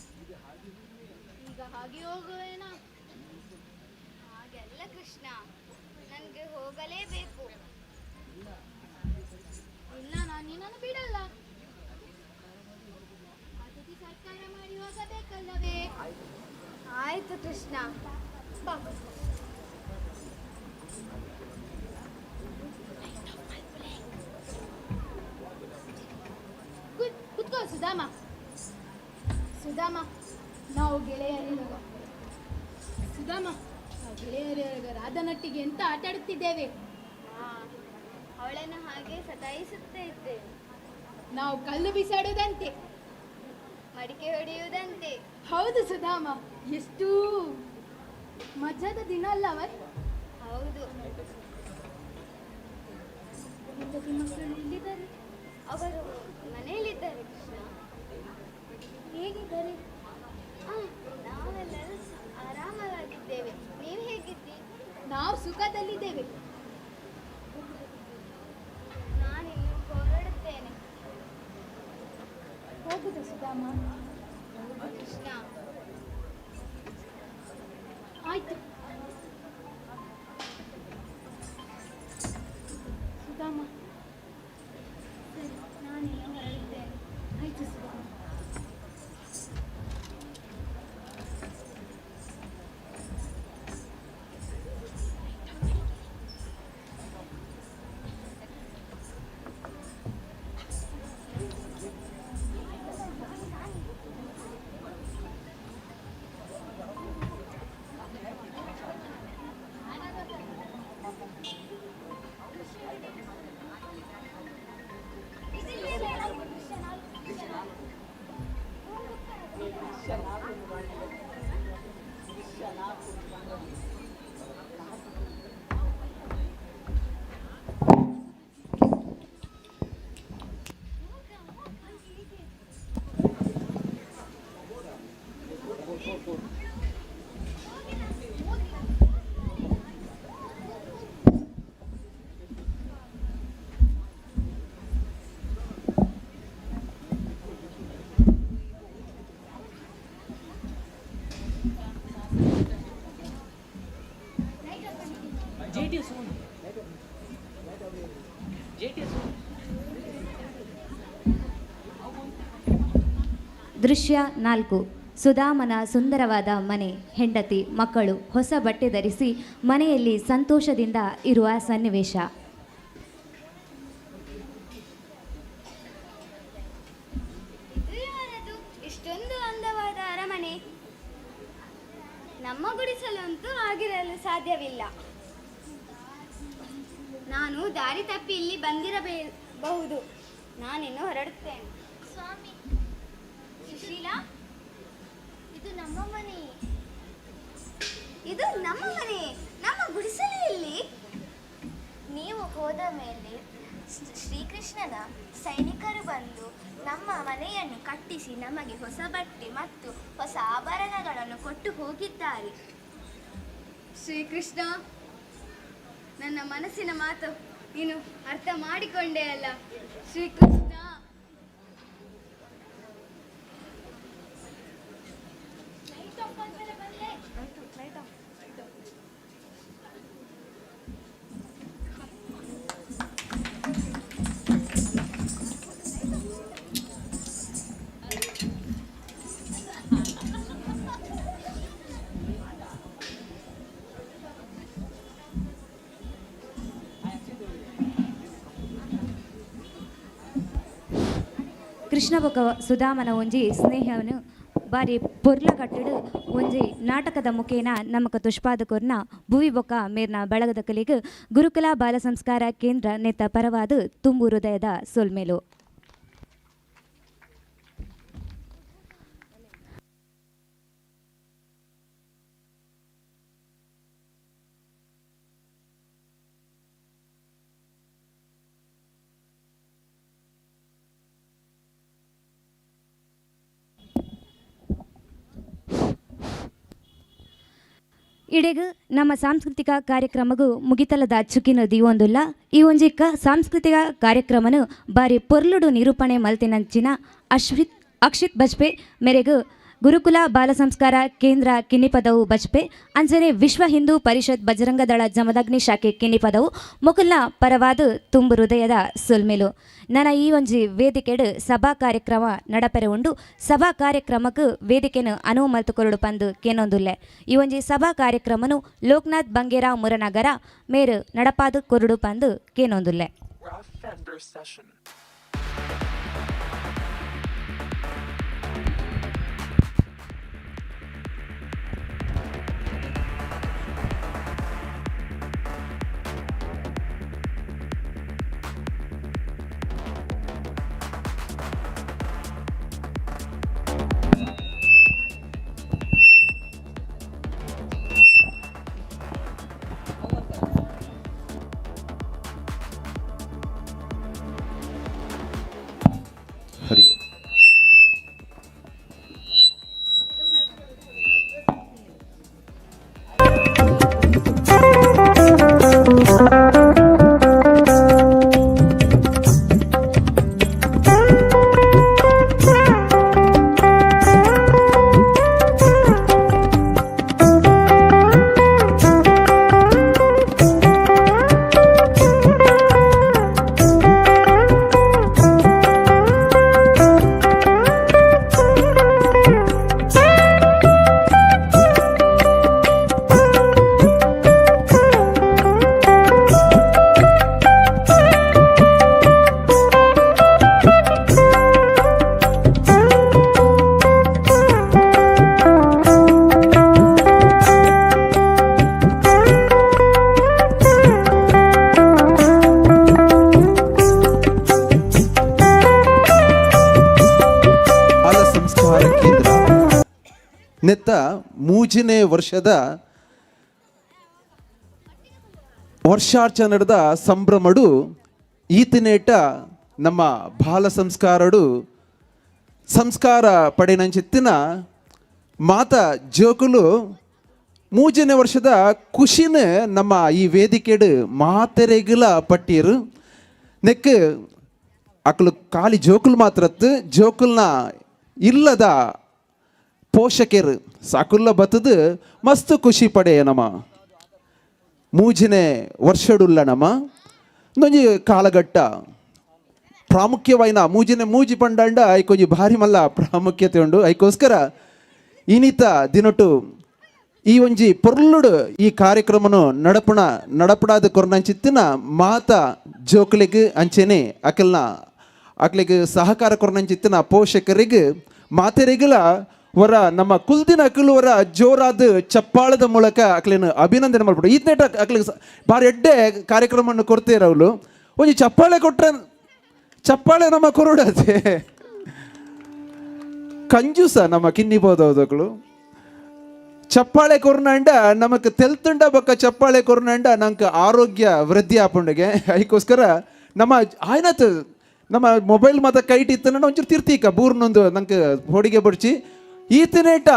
B: ಈಗ ಹಾಗೆ ಹೋಗುವೇನಾ?
P: ಹಾಗಲ್ಲ ಕೃಷ್ಣ, ನನಗೆ ಹೋಗಲೇಬೇಕು.
B: ಇಲ್ಲ, ನಾನು ನಿನ್ನನ್ನು ಬಿಡಲ್ಲ. ಸರ್ಕಾರ ಮಾಡಿ ಹೋಗಬೇಕಲ್ಲವೇ?
P: ಆಯ್ತು ಕೃಷ್ಣ.
B: ಬಾ. ಕುತ್ಕೋ ಸುಧಾಮ. ಸುಧಾಮ, ನಾವು ಗೆಳೆಯರಿರುವ ಸುಧಾಮ, ನಾವು ಗೆಳೆಯರಿರುವ ರಾಧನಟ್ಟಿಗೆ ಎಂತ ಆಟ ಆಡುತ್ತಿದ್ದೇವೆ.
P: ಅವಳನ್ನು ಹಾಗೆ ಸತಾಯಿಸುತ್ತಾ ಇದ್ದೇವೆ.
B: ನಾವು ಕಲ್ಲು ಬಿಸಾಡುವುದಂತೆ,
P: ಮಡಿಕೆ ಹೊಡೆಯುವುದಂತೆ.
B: ಹೌದು ಸುಧಾಮ, ಎಷ್ಟು ಮಜಾದ ದಿನ ಅಲ್ಲವ?
P: ಹೌದು.
B: ಹೆಂಡತಿ ಮಕ್ಕಳು ಎಲ್ಲಿದ್ದಾರೆ?
P: ಅವರು ಮನೆಯಲ್ಲಿದ್ದಾರೆ ಕೃಷ್ಣ.
B: ಹೇಗಿದ್ದಾರೆ?
P: ನಾವೆಲ್ಲರೂ ಆರಾಮವಾಗಿದ್ದೇವೆ. ನೀವು ಹೇಗಿದ್ದೀರಿ?
B: ನಾವು ಸುಖದಲ್ಲಿದ್ದೇವೆ.
P: ನಾನಿನ್ನು ಹೊರಡುತ್ತೇನೆ.
B: ಹೋಗುದ ಸುಧಾಮ?
P: ಕೃಷ್ಣ.
B: ಆಯ್ತು ಸುಧಾಮ,
P: ಸರಿ, ನಾನಿನ್ನು ಹೊರಡುತ್ತೇನೆ.
B: ಆಯ್ತು ಸುಧಾಮ.
D: ದೃಶ್ಯ 4. ಸುಧಾಮನ ಸುಂದರವಾದ ಮನೆ, ಹೆಂಡತಿ, ಮಕ್ಕಳು ಹೊಸ ಬಟ್ಟೆ ಧರಿಸಿ ಮನೆಯಲ್ಲಿ ಸಂತೋಷದಿಂದ ಇರುವ ಸನ್ನಿವೇಶ.
P: ಇದು ಯಾರದು? ಇಷ್ಟೊಂದು ಅಂದವಾದ ಅರಮನೆ ನಮ್ಮ ಗುಡಿಸಲಂತೂ ಆಗಿರಲು ಸಾಧ್ಯವಿಲ್ಲ. ನಾನು ದಾರಿ ತಪ್ಪಿ ಇಲ್ಲಿ ಬಂದಿರಬಹುದು. ನಾನಿನ್ನು ಹೊರಡುತ್ತೇನೆ.
B: ಸ್ವಾಮಿ,
P: ಸುಶೀಲಾ,
B: ಇದು ನಮ್ಮ ಮನೆ.
P: ಇದು ನಮ್ಮ ಮನೆ. ನಮ್ಮ ಗುಡಿಸಲೆಯಲ್ಲಿ
B: ನೀವು ಹೋದ ಮೇಲೆ ಶ್ರೀಕೃಷ್ಣನ ಸೈನಿಕರು ಬಂದು ನಮ್ಮ ಮನೆಯನ್ನು ಕಟ್ಟಿಸಿ ನಮಗೆ ಹೊಸ ಬಟ್ಟೆ ಮತ್ತು ಹೊಸ ಆಭರಣಗಳನ್ನು ಕೊಟ್ಟು ಹೋಗಿದ್ದಾರೆ.
P: ಶ್ರೀಕೃಷ್ಣ, ನನ್ನ ಮನಸ್ಸಿನ ಮಾತು ನೀನು ಅರ್ಥ ಮಾಡಿಕೊಂಡೆ ಅಲ್ಲ ಶ್ರೀಕೃಷ್ಣ.
D: ಕೃಷ್ಣ ಬೊಕ ಸುಧಾಮನ ಒಂಜಿ ಸ್ನೇಹವನ್ನು ಬಾರಿ ಪೊರ್ಲಗಟ್ಟುಡು ಒಂಜಿ ನಾಟಕದ ಮುಖೇನ ನಮಕ್ ತುಷ್ಪಾದ ಕೊರ್ನ ಭುವಿ ಬೊಕ ಮೇರ್ನ ಬಳಗದ ಕಲಿಗ್ ಗುರುಕುಲ ಬಾಲ ಸಂಸ್ಕಾರ ಕೇಂದ್ರ ನೆತ್ತ ಪರವಾದ ತುಂಬು ಹೃದಯದ ಸೊಲ್ಮೇಲು. ಇಡೆಗ್ ನಮ್ಮ ಸಾಂಸ್ಕೃತಿಕ ಕಾರ್ಯಕ್ರಮಗೂ ಮುಗಿತಲದ ಚುಕ್ಕಿನದಿ ಒಂದುಲ್ಲ. ಈ ಒಂಜಿಕ್ಕ ಸಾಂಸ್ಕೃತಿಕ ಕಾರ್ಯಕ್ರಮನು ಬಾರಿ ಪೊರ್ಲುಡು ನಿರೂಪಣೆ ಮಲ್ತಿನಂಚಿನ ಅಕ್ಷಿತ್ ಬಜ್ಪೆ ಮೇರೆಗೂ ಗುರುಕುಲ ಬಾಲ ಸಂಸ್ಕಾರ ಕೇಂದ್ರ ಕಿನ್ನಿಪದವು ಬಜ್ಪೆ ಅಂಜನೆ ವಿಶ್ವ ಹಿಂದೂ ಪರಿಷತ್ ಬಜರಂಗದಳ ಜಮದಗ್ನಿ ಶಾಖೆ ಕಿನ್ನಿಪದವು ಮೊಕಲ್ನ ಪರವಾದ ತುಂಬು ಹೃದಯದ ಸುಲ್ಮೆಲು ನನ್ನ ಈ ಒಂಜಿ ವೇದಿಕೆಡು ಸಭಾ ಕಾರ್ಯಕ್ರಮ ನಡಪೆರೆ ಉಂಡು ಸಭಾ ಕಾರ್ಯಕ್ರಮಕ್ಕೆ ವೇದಿಕೆನು ಅನುವು ಮಲ್ತುಕೊರಡು ಪಂದು ಕೇನೊಂದುಲ್ಲೆ ಈ ಒಂಜಿ ಸಭಾ ಕಾರ್ಯಕ್ರಮನು ಲೋಕನಾಥ್ ಬಂಗೇರಾವ್ ಮುರನಗರ ಮೇರು ನಡಪಾದು ಕೊರಡು ಪಂದು ಕೇನೊಂದುಲ್ಲೆ.
F: ಹರಿ ಓಂ. ನೆತ್ತ ಮೂಜನೇ ವರ್ಷದ ವರ್ಷಾಚರಣದ ಸಂಭ್ರಮಡು ಈತನೇಟ ನಮ್ಮ ಬಾಲ ಸಂಸ್ಕಾರಡು ಸಂಸ್ಕಾರ ಪಡೆನಂಚಿತ್ತಿನ ಮಾತ ಜೋಕುಲು ಮೂಜನೇ ವರ್ಷದ ಖುಷಿನ ನಮ್ಮ ಈ ವೇದಿಕೆಡು ಮಾತೆರೆಗಿಲ ಪಟ್ಟೀರು ನೆಕ್ ಅಕ್ಲು ಖಾಲಿ ಜೋಕುಲು ಮಾತ್ರತ್ತು ಜೋಕುಲ್ನ ಇಲ್ಲದ ಪೋಷಕರು ಸಾಕುಲ್ಲ ಬತ್ತದು ಮಸ್ತ್ ಖುಷಿ ಪಡೆಯ ನಮ್ಮ ಮೂಜನೇ ವರ್ಷಡುಲ್ಲ ನಮ್ಮ ನೊಂಜಿ ಕಾಲಘಟ್ಟ ಪ್ರಾಮುಖ್ಯವಾಯಿನ ಮೂಜನೇ ಮೂಜಿ ಪಂಡಂಡ ಐಕೊಂಜಿ ಭಾರಿ ಮಲ್ಲ ಪ್ರಾಮುಖ್ಯತೆ ಉಂಡು ಐಕೋಸ್ಕರ ಇನ್ನಿತ ದಿನೊಟ್ಟು ಈ ಒಂಜಿ ಪೊರ್ಲುಡು ಈ ಕಾರ್ಯಕ್ರಮನು ನಡಪಡಾದ ಕೊರ್ನಂಚಿತ್ತಿನ ಮಾತ ಜೋಕುಲಿಗೆ ಅಂಚೆನೆ ಅಕ್ಲಿಗೆ ಸಹಕಾರ ಕೊರ್ನಂಚಿತ್ತಿನ ಪೋಷಕರಿಗೆ ಮಾತೆರೆಗಳ ವರ ನಮ್ಮ ಕುಲ್ದಿನ ಅಕ್ಕಲುವರ ಜೋರಾದ ಚಪ್ಪಾಳದ ಮೂಲಕ ಅಕ್ಲೇನು ಅಭಿನಂದನೆ ಮಾಡ್ಬಿಡು ಈತ್ನೇಟ ಅಕ್ಲಿಗೆ ಭಾರಿ ಎಡ್ಡೆ ಕಾರ್ಯಕ್ರಮವನ್ನು ಕೊಡ್ತೀರವಳು ಒಂಜಿ ಚಪ್ಪಾಳೆ ಕೊಟ್ರೆ ಚಪ್ಪಾಳೆ ನಮ್ಮ ಕೊರಡದೆ ಕಂಜೂಸ ನಮ್ಮ ಕಿನ್ನಿಬೋದವದಗಳು ಚಪ್ಪಾಳೆ ಕೊರ್ನಂಡ ನಮಕ್ ತೆಲ್ತುಂಡ ಬೊಕ್ಕ ಚಪ್ಪಾಳೆ ಕೊರ್ನಂಡ ನಂಗೆ ಆರೋಗ್ಯ ವೃದ್ಧಿ ಆಪುಂಡಿಗೆ ಅದಕ್ಕೋಸ್ಕರ ನಮ್ಮ ಆಯ್ನತ್ ನಮ್ಮ ಮೊಬೈಲ್ ಮಾತ ಕೈಟ್ ಇತ್ತನ ಒಂಚೂರು ತಿರ್ತೀಕ ಬೂರ್ನೊಂದು ನಂಗೆ ಹೋಡಿಗೆ ಬಡ್ಚಿ ಈತನೇಟ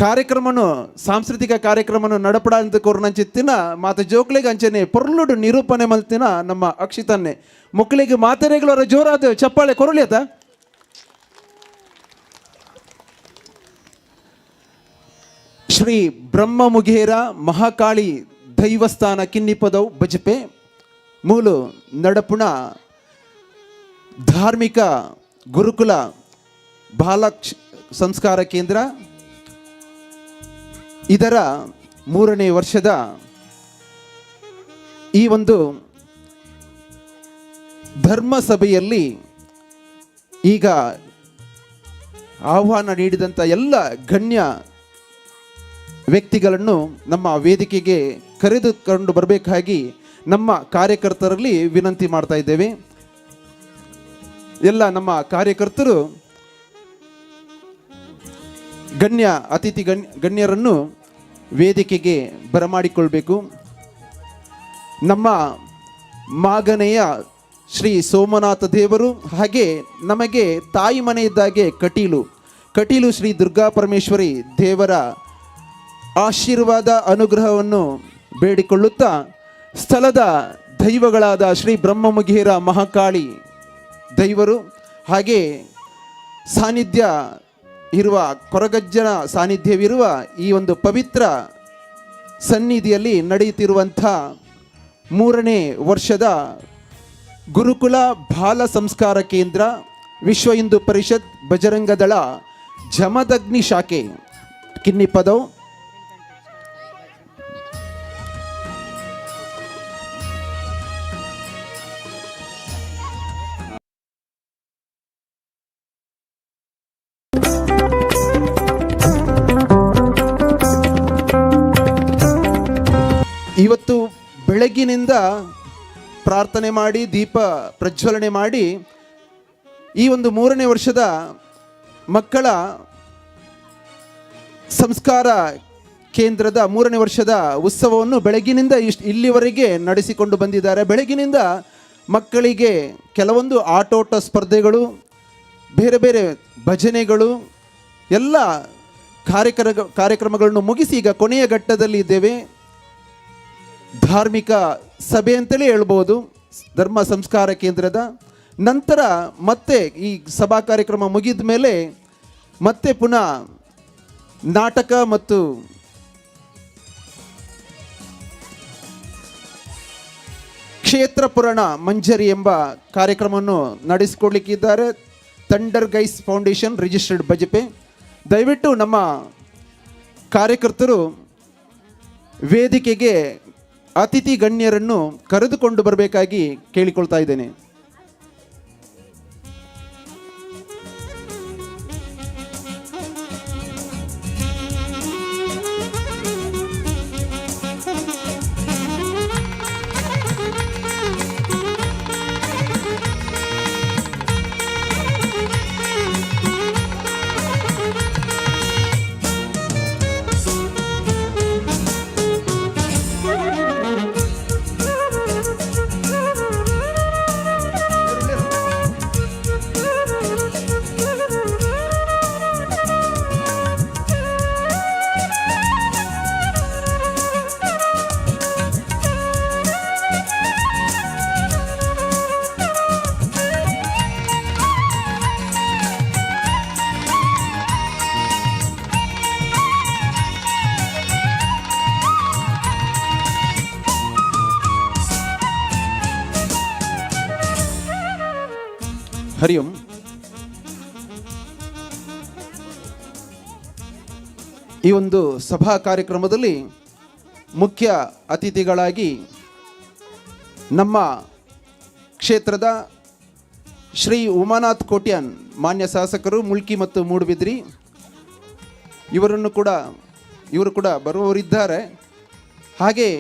F: ಕಾರ್ಯಕ್ರಮನು ಸಾಂಸ್ಕೃತಿಕ ಕಾರ್ಯಕ್ರಮನು ನಡಪಡ ಅಂತ ಕೊರ್ನಂಚಿತ್ತಿನ ಮಾತ ಜೋಕ್ಲಿಗೆ ಅಂಚನೆ ಪೊರ್ಲುಡು ನಿರೂಪಣೆ ಮಲ್ತಿನ ನಮ್ಮ ಅಕ್ಷಿತನ್ನೇ ಮಕ್ಕಳಿಗೆ ಮಾತೆರೆಗಳವರ ಜೋರಾದ ಚಪ್ಪಾಳೆ ಕೊರಳಿಯತ ಶ್ರೀ ಬ್ರಹ್ಮಮುಗೇರ ಮಹಾಕಾಳಿ ದೈವಸ್ಥಾನ ಕಿನ್ನಿಪದವು ಬಜಪೆ ಮೂಲು ನಡಪುಣ ಧಾರ್ಮಿಕ ಗುರುಕುಲ ಬಾಲ ಸಂಸ್ಕಾರ ಕೇಂದ್ರ ಇದರ 3ನೇ ವರ್ಷದ ಈ ಒಂದು ಧರ್ಮ ಸಭೆಯಲ್ಲಿ ಈಗ ಆಹ್ವಾನ ನೀಡಿದಂಥ ಎಲ್ಲ ಗಣ್ಯ ವ್ಯಕ್ತಿಗಳನ್ನು ನಮ್ಮ ವೇದಿಕೆಗೆ ಕರೆದುಕೊಂಡು ಬರಬೇಕಾಗಿ ನಮ್ಮ ಕಾರ್ಯಕರ್ತರಲ್ಲಿ ವಿನಂತಿ ಮಾಡ್ತಾ ಇದ್ದೇವೆ. ಎಲ್ಲ ನಮ್ಮ ಕಾರ್ಯಕರ್ತರು ಅತಿಥಿ ಗಣ್ಯರನ್ನು ವೇದಿಕೆಗೆ ಬರಮಾಡಿಕೊಳ್ಬೇಕು. ನಮ್ಮ ಮಾಗನೆಯ ಶ್ರೀ ಸೋಮನಾಥ ದೇವರು ಹಾಗೆ ನಮಗೆ ತಾಯಿ ಮನೆ ಇದ್ದಾಗೆ ಕಟೀಲು ಶ್ರೀ ದುರ್ಗಾ ಪರಮೇಶ್ವರಿ ದೇವರ ಆಶೀರ್ವಾದ ಅನುಗ್ರಹವನ್ನು ಬೇಡಿಕೊಳ್ಳುತ್ತಾ ಸ್ಥಳದ ದೈವಗಳಾದ ಶ್ರೀ ಬ್ರಹ್ಮಮುಗೇರ ಮಹಾಕಾಳಿ ದೈವರು ಹಾಗೆ ಸಾನ್ನಿಧ್ಯ ಇರುವ ಕೊರಗಜ್ಜನ ಸಾನ್ನಿಧ್ಯವಿರುವ ಈ ಒಂದು ಪವಿತ್ರ ಸನ್ನಿಧಿಯಲ್ಲಿ ನಡೆಯುತ್ತಿರುವಂಥ 3ನೇ ವರ್ಷದ ಗುರುಕುಲ ಬಾಲ ಸಂಸ್ಕಾರ ಕೇಂದ್ರ ವಿಶ್ವ ಹಿಂದೂ ಪರಿಷತ್ ಬಜರಂಗದಳ ಜಮದಗ್ನಿ ಶಾಖೆ ಕಿನ್ನಿಪದವು ಇವತ್ತು ಬೆಳಗಿನಿಂದ ಪ್ರಾರ್ಥನೆ ಮಾಡಿ ದೀಪ ಪ್ರಜ್ವಲನೆ ಮಾಡಿ ಈ ಒಂದು 3ನೇ ವರ್ಷದ ಮಕ್ಕಳ ಸಂಸ್ಕಾರ ಕೇಂದ್ರದ 3ನೇ ವರ್ಷದ ಉತ್ಸವವನ್ನು ಬೆಳಗಿನಿಂದ ಇಲ್ಲಿವರೆಗೆ ನಡೆಸಿಕೊಂಡು ಬಂದಿದ್ದಾರೆ. ಬೆಳಗಿನಿಂದ ಮಕ್ಕಳಿಗೆ ಕೆಲವೊಂದು ಆಟೋಟ ಸ್ಪರ್ಧೆಗಳು, ಬೇರೆ ಬೇರೆ ಭಜನೆಗಳು, ಎಲ್ಲ ಕಾರ್ಯಕ್ರಮಗಳನ್ನು ಮುಗಿಸಿ ಈಗ ಕೊನೆಯ ಘಟ್ಟದಲ್ಲಿ ಇದ್ದೇವೆ. ಧಾರ್ಮಿಕ ಸಭೆ ಅಂತಲೇ ಹೇಳ್ಬೋದು ಧರ್ಮ ಸಂಸ್ಕಾರ ಕೇಂದ್ರದ. ನಂತರ ಮತ್ತೆ ಈ ಸಭಾ ಕಾರ್ಯಕ್ರಮ ಮುಗಿದ ಮೇಲೆ ಮತ್ತೆ ಪುನಃ ನಾಟಕ ಮತ್ತು ಕ್ಷೇತ್ರ ಪುರಾಣ ಮಂಜರಿ ಎಂಬ ಕಾರ್ಯಕ್ರಮವನ್ನು ನಡೆಸಿಕೊಡ್ಲಿಕ್ಕಿದ್ದಾರೆ. Thunder guys foundation registered Bajpe. ದಯವಿಟ್ಟು ನಮ್ಮ ಕಾರ್ಯಕರ್ತರು ವೇದಿಕೆಗೆ ಅತಿಥಿ ಗಣ್ಯರನ್ನು ಕರೆದುಕೊಂಡು ಬರಬೇಕಾಗಿ ಕೇಳಿಕೊಳ್ತಾ ಇದ್ದೇನೆ. ಹರಿ ಓಂ. ಈ ಒಂದು ಸಭಾ ಕಾರ್ಯಕ್ರಮದಲ್ಲಿ ಮುಖ್ಯ ಅತಿಥಿಗಳಾಗಿ ನಮ್ಮ ಕ್ಷೇತ್ರದ ಶ್ರೀ ಉಮಾನಾಥ್ ಕೋಟ್ಯಾನ್ ಮಾನ್ಯ ಶಾಸಕರು ಮುಲ್ಕಿ ಮತ್ತು ಮೂಡುಬಿದ್ರಿ ಇವರು ಕೂಡ ಬರುವವರಿದ್ದಾರೆ. ಹಾಗೆ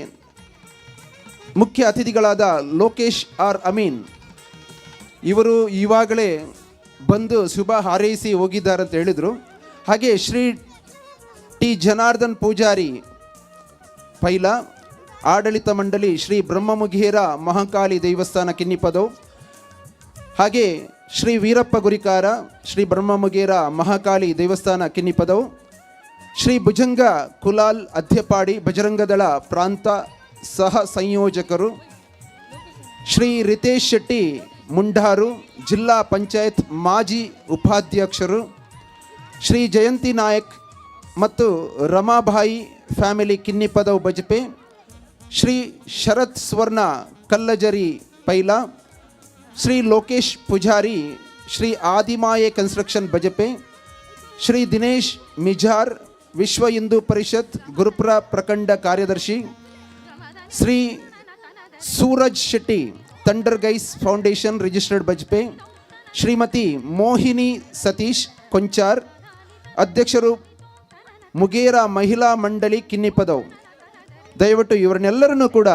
F: ಮುಖ್ಯ ಅತಿಥಿಗಳಾದ ಲೋಕೇಶ್ ಆರ್ ಅಮೀನ್ ಇವರು ಇವಾಗಲೇ ಬಂದು ಶುಭ ಹಾರೈಸಿ ಹೋಗಿದ್ದಾರೆ ಅಂತ ಹೇಳಿದರು. ಹಾಗೆ ಶ್ರೀ ಟಿ ಜನಾರ್ದನ್ ಪೂಜಾರಿ ಪೈಲ ಆಡಳಿತ ಮಂಡಳಿ ಶ್ರೀ ಬ್ರಹ್ಮಮುಗೇರ ಮಹಾಕಾಳಿ ದೇವಸ್ಥಾನ ಕಿನ್ನಿಪದವು. ಹಾಗೆ ಶ್ರೀ ವೀರಪ್ಪ ಗುರಿಕಾರ ಶ್ರೀ ಬ್ರಹ್ಮಮುಗೇರ ಮಹಾಕಾಳಿ ದೇವಸ್ಥಾನ ಕಿನ್ನಿಪದವು. ಶ್ರೀ ಭುಜಂಗ ಕುಲಾಲ್ ಅಧ್ಯಪಾಡಿ ಬಜರಂಗದಳ ಪ್ರಾಂತ ಸಹ ಸಂಯೋಜಕರು. ಶ್ರೀ ರಿತೇಶ್ ಶೆಟ್ಟಿ ಮುಂಡಾರು ಜಿಲ್ಲಾ ಪಂಚಾಯತ್ ಮಾಜಿ ಉಪಾಧ್ಯಕ್ಷರು. ಶ್ರೀ ಜಯಂತಿ ನಾಯಕ್ ಮತ್ತು ರಮಾಬಾಯಿ ಫ್ಯಾಮಿಲಿ ಕಿನ್ನಿಪದವು ಬಜಪೆ. ಶ್ರೀ ಶರತ್ ಸ್ವರ್ಣ ಕಲ್ಲಜರಿ ಪೈಲ. ಶ್ರೀ ಲೋಕೇಶ್ ಪೂಜಾರಿ ಶ್ರೀ ಆದಿಮಾಯೆ ಕನ್ಸ್ಟ್ರಕ್ಷನ್ ಬಜಪೆ. ಶ್ರೀ ದಿನೇಶ್ ಮಿಜಾರ್ ವಿಶ್ವ ಹಿಂದೂ ಪರಿಷತ್ ಗುರುಪುರ ಪ್ರಖಂಡ ಕಾರ್ಯದರ್ಶಿ. Shri Suraj Shetty thunder guys foundation registered Bajpe. Shrimathi Mohini Satish Konchar ಅಧ್ಯಕ್ಷರು ಮುಗೇರ ಮಹಿಳಾ ಮಂಡಳಿ ಕಿನ್ನಿಪದವು. ದಯವಿಟ್ಟು ಇವರನ್ನೆಲ್ಲರನ್ನೂ ಕೂಡ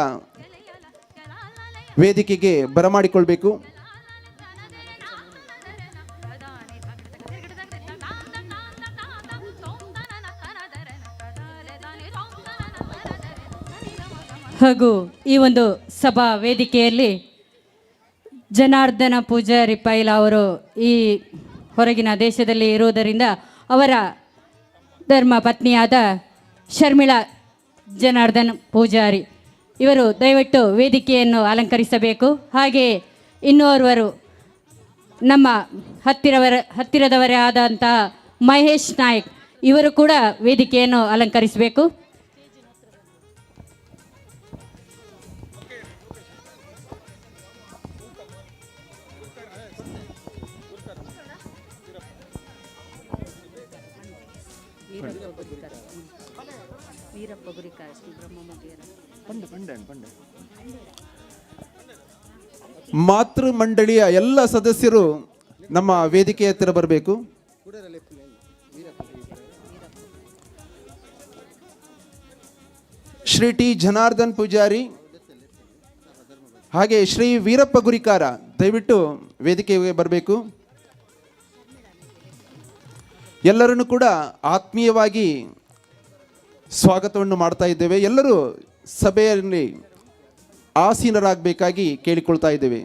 F: ವೇದಿಕೆಗೆ ಬರಮಾಡಿಕೊಳ್ಬೇಕು.
H: ಹಾಗೂ ಈ ಒಂದು ಸಭಾ ವೇದಿಕೆಯಲ್ಲಿ ಜನಾರ್ದನ ಪೂಜಾರಿ ಪೈಲ ಅವರು ಈ ಹೊರಗಿನ ದೇಶದಲ್ಲಿ ಇರುವುದರಿಂದ ಅವರ ಧರ್ಮ ಪತ್ನಿಯಾದ ಶರ್ಮಿಳಾ ಜನಾರ್ದನ್ ಪೂಜಾರಿ ಇವರು ದಯವಿಟ್ಟು ವೇದಿಕೆಯನ್ನು ಅಲಂಕರಿಸಬೇಕು. ಹಾಗೆ ಇನ್ನೋರ್ವರು ನಮ್ಮ ಹತ್ತಿರದವರೇ ಆದಂತಹ ಮಹೇಶ್ ನಾಯಕ್ ಇವರು ಕೂಡ ವೇದಿಕೆಯನ್ನು ಅಲಂಕರಿಸಬೇಕು.
F: ಮಾತೃ ಮಂಡಳಿಯ ಎಲ್ಲ ಸದಸ್ಯರು ನಮ್ಮ ವೇದಿಕೆ ಹತ್ತಿರ ಬರಬೇಕು. ಶ್ರೀ ಟಿ ಜನಾರ್ದನ್ ಪೂಜಾರಿ ಹಾಗೆ ಶ್ರೀ ವೀರಪ್ಪ ಗುರಿಕಾರ ದಯವಿಟ್ಟು ವೇದಿಕೆಗೆ ಬರಬೇಕು. ಎಲ್ಲರನ್ನು ಕೂಡ ಆತ್ಮೀಯವಾಗಿ ಸ್ವಾಗತವನ್ನು ಮಾಡ್ತಾ ಇದ್ದೇವೆ. ಎಲ್ಲರೂ ಸಭೆಯಲ್ಲಿ ಆಸೀನರಾಗಬೇಕಾಗಿ ಕೇಳಿಕೊಳ್ತಾ ಇದ್ದೇವೆ.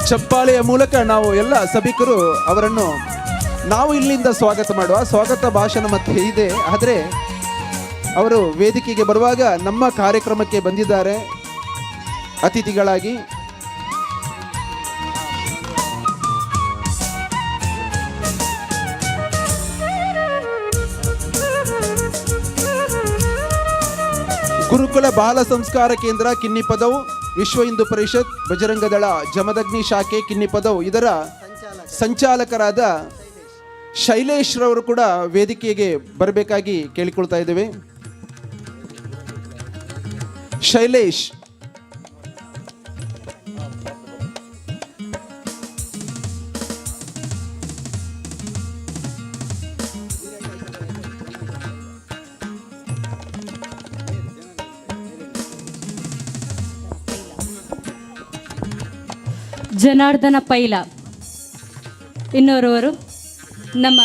F: ಚಪ್ಪಾಳೆಯ ಮೂಲಕ ನಾವು ಎಲ್ಲ ಸಭಿಕರು ಅವರನ್ನು ನಾವು ಇಲ್ಲಿಂದ ಸ್ವಾಗತ ಮಾಡುವ ಸ್ವಾಗತ ಭಾಷಣ ಮತ್ತೆ ಇದೆ. ಆದರೆ ಅವರು ವೇದಿಕೆಗೆ ಬರುವಾಗ ನಮ್ಮ ಕಾರ್ಯಕ್ರಮಕ್ಕೆ ಬಂದಿದ್ದಾರೆ ಅತಿಥಿಗಳಾಗಿ. ಗುರುಕುಲ ಬಾಲ ಸಂಸ್ಕಾರ ಕೇಂದ್ರ ಕಿನ್ನಿಪದವು, ವಿಶ್ವ ಹಿಂದೂ ಪರಿಷತ್, ಬಜರಂಗದಳ ಜಮದಗ್ನಿ ಶಾಖೆ ಕಿನ್ನಿಪದವು ಇದರ ಸಂಚಾಲಕರಾದ ಶೈಲೇಶ್ ರವರು ಕೂಡ ವೇದಿಕೆಗೆ ಬರಬೇಕಾಗಿ ಕೇಳಿಕೊಳ್ತಾ ಇದ್ದೇವೆ. ಶೈಲೇಶ್
H: ಜನಾರ್ದನ ಪೈಲ ಇನ್ನೋರ್ವರು ನಮ್ಮ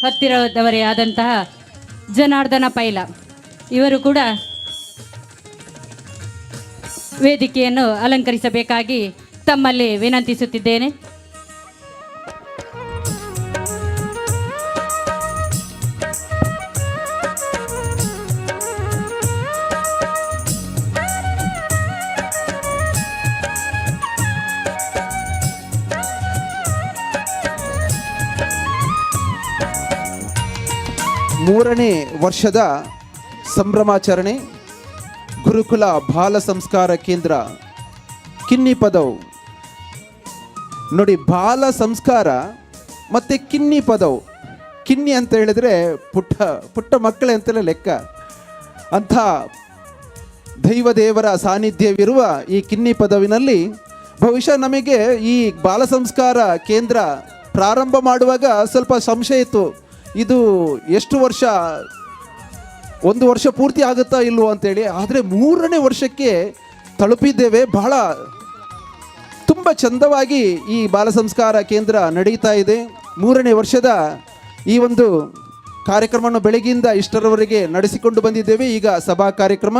H: ಹತ್ತಿರದವರೇ ಆದಂತಹ ಜನಾರ್ದನ ಪೈಲ ಇವರು ಕೂಡ ವೇದಿಕೆಯನ್ನು ಅಲಂಕರಿಸಬೇಕಾಗಿ ತಮ್ಮಲ್ಲಿ ವಿನಂತಿಸುತ್ತಿದ್ದೇನೆ.
F: ಮೂರನೇ ವರ್ಷದ ಸಂಭ್ರಮಾಚರಣೆ ಗುರುಕುಲ ಬಾಲ ಸಂಸ್ಕಾರ ಕೇಂದ್ರ ಕಿನ್ನಿಪದವು. ನೋಡಿ, ಬಾಲ ಸಂಸ್ಕಾರ ಮತ್ತು ಕಿನ್ನಿಪದವು. ಕಿನ್ನಿ ಅಂತ ಹೇಳಿದ್ರೆ ಪುಟ್ಟ ಪುಟ್ಟ ಮಕ್ಕಳೇ ಅಂತಲೇ ಲೆಕ್ಕ. ಅಂಥ ದೈವದೇವರ ಸಾನ್ನಿಧ್ಯವಿರುವ ಈ ಕಿನ್ನಿಪದವಿನಲ್ಲಿ ಬಹುಶಃ ನಮಗೆ ಈ ಬಾಲ ಸಂಸ್ಕಾರ ಕೇಂದ್ರ ಪ್ರಾರಂಭ ಮಾಡುವಾಗ ಸ್ವಲ್ಪ ಸಂಶಯ ಇತ್ತು. ಇದು ಎಷ್ಟು ವರ್ಷ, ಒಂದು ವರ್ಷ ಪೂರ್ತಿ ಆಗುತ್ತಾ ಇಲ್ವೋ ಅಂತೇಳಿ. ಆದರೆ 3ನೇ ವರ್ಷಕ್ಕೆ ತಲುಪಿದ್ದೇವೆ. ಬಹಳ ತುಂಬ ಚಂದವಾಗಿ ಈ ಬಾಲ ಸಂಸ್ಕಾರ ಕೇಂದ್ರ ನಡೀತಾ ಇದೆ. 3ನೇ ವರ್ಷದ ಈ ಒಂದು ಕಾರ್ಯಕ್ರಮವನ್ನು ಬೆಳಗ್ಗೆಯಿಂದ ಇಷ್ಟರವರೆಗೆ ನಡೆಸಿಕೊಂಡು ಬಂದಿದ್ದೇವೆ. ಈಗ ಸಭಾ ಕಾರ್ಯಕ್ರಮ,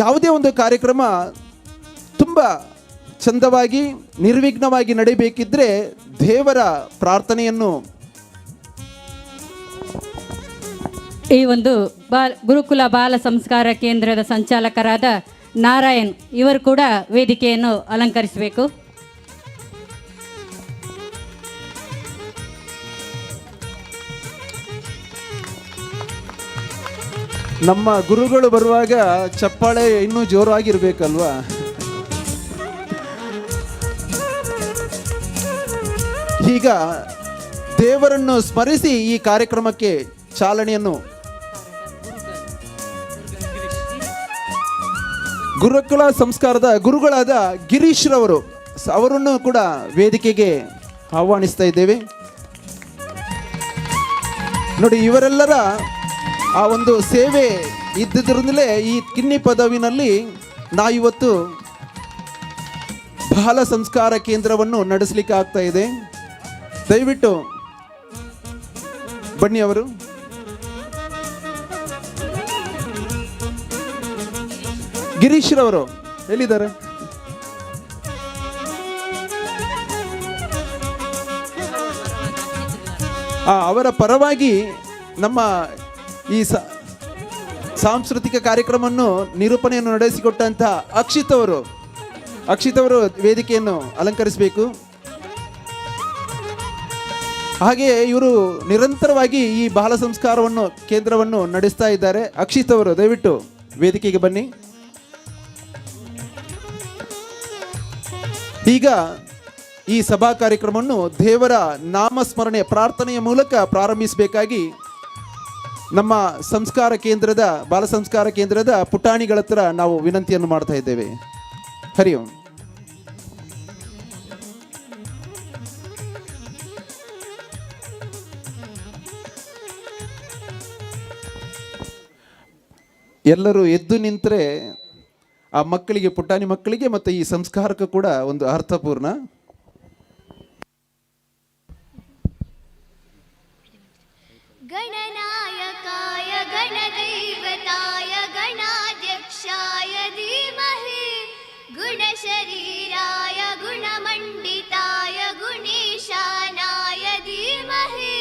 F: ಯಾವುದೇ ಒಂದು ಕಾರ್ಯಕ್ರಮ ತುಂಬ ಚಂದವಾಗಿ ನಿರ್ವಿಘ್ನವಾಗಿ ನಡೀಬೇಕಿದ್ರೆ ದೇವರ ಪ್ರಾರ್ಥನೆಯನ್ನು
H: ಈ ಒಂದು ಗುರುಕುಲ ಬಾಲ ಸಂಸ್ಕಾರ ಕೇಂದ್ರದ ಸಂಚಾಲಕರಾದ ನಾರಾಯಣ್ ಇವರು ಕೂಡ ವೇದಿಕೆಯನ್ನು ಅಲಂಕರಿಸಬೇಕು.
F: ನಮ್ಮ ಗುರುಗಳು ಬರುವಾಗ ಚಪ್ಪಾಳೆ ಇನ್ನೂ ಜೋರಾಗಿರ್ಬೇಕಲ್ವಾ. ಈಗ ದೇವರನ್ನು ಸ್ಮರಿಸಿ ಈ ಕಾರ್ಯಕ್ರಮಕ್ಕೆ ಚಾಲನೆಯನ್ನು ಗುರುಕುಲ ಸಂಸ್ಕಾರದ ಗುರುಗಳಾದ ಗಿರೀಶ್ ರವರು ಅವರನ್ನು ಕೂಡ ವೇದಿಕೆಗೆ ಆಹ್ವಾನಿಸ್ತಾ ಇದ್ದೇವೆ. ನೋಡಿ, ಇವರೆಲ್ಲರ ಆ ಒಂದು ಸೇವೆ ಇದ್ದಿದ್ರಿಂದಲೇ ಈ ಕಿನ್ನಿ ಪದವಿನಲ್ಲಿ ನಾವಿವತ್ತು ಬಾಲ ಸಂಸ್ಕಾರ ಕೇಂದ್ರವನ್ನು ನಡೆಸಲಿಕ್ಕೆ ಆಗ್ತಾ ಇದೆ. ದಯವಿಟ್ಟು ಬನ್ನಿ. ಅವರು ಗಿರೀಶ್ ರವರು ಎಲ್ಲಿದ್ದಾರೆ? ಅವರ ಪರವಾಗಿ ನಮ್ಮ ಈ ಸಾಂಸ್ಕೃತಿಕ ಕಾರ್ಯಕ್ರಮವನ್ನು ನಿರೂಪಣೆಯನ್ನು ನಡೆಸಿಕೊಟ್ಟಂತಹ ಅಕ್ಷಿತ್ ಅವರು ವೇದಿಕೆಯನ್ನು ಅಲಂಕರಿಸಬೇಕು. ಹಾಗೆಯೇ ಇವರು ನಿರಂತರವಾಗಿ ಈ ಬಾಲ ಸಂಸ್ಕಾರವನ್ನು ಕೇಂದ್ರವನ್ನು ನಡೆಸ್ತಾ ಇದ್ದಾರೆ. ಅಕ್ಷಿತ್ ಅವರು ದಯವಿಟ್ಟು ವೇದಿಕೆಗೆ ಬನ್ನಿ. ಈಗ ಈ ಸಭಾ ಕಾರ್ಯಕ್ರಮವನ್ನು ದೇವರ ನಾಮಸ್ಮರಣೆ ಪ್ರಾರ್ಥನೆಯ ಮೂಲಕ ಪ್ರಾರಂಭಿಸಬೇಕಾಗಿ ನಮ್ಮ ಸಂಸ್ಕಾರ ಕೇಂದ್ರದ ಬಾಲ ಸಂಸ್ಕಾರ ಕೇಂದ್ರದ ಪುಟಾಣಿಗಳ ಹತ್ರ ನಾವು ವಿನಂತಿಯನ್ನು ಮಾಡ್ತಾ ಇದ್ದೇವೆ. ಹರಿ ಓಂ. ಎಲ್ಲರೂ ಎದ್ದು ನಿಂತರೆ ಆ ಮಕ್ಕಳಿಗೆ, ಪುಟಾಣಿ ಮಕ್ಕಳಿಗೆ ಮತ್ತು ಈ ಸಂಸ್ಕಾರಕ್ಕೂ ಕೂಡ ಒಂದು ಅರ್ಥಪೂರ್ಣ.
P: ಗಣನಾಯಕಾಯ ಗಣದೈವತಾಯ ಗಣಾಧ್ಯಕ್ಷಾಯ ಧೀಮಹಿ ಗುಣಶರೀರಾಯ ಗುಣಮಂಡಿತಾಯ ಗುಣೀಶಾನಾಯ ಧೀಮಹಿ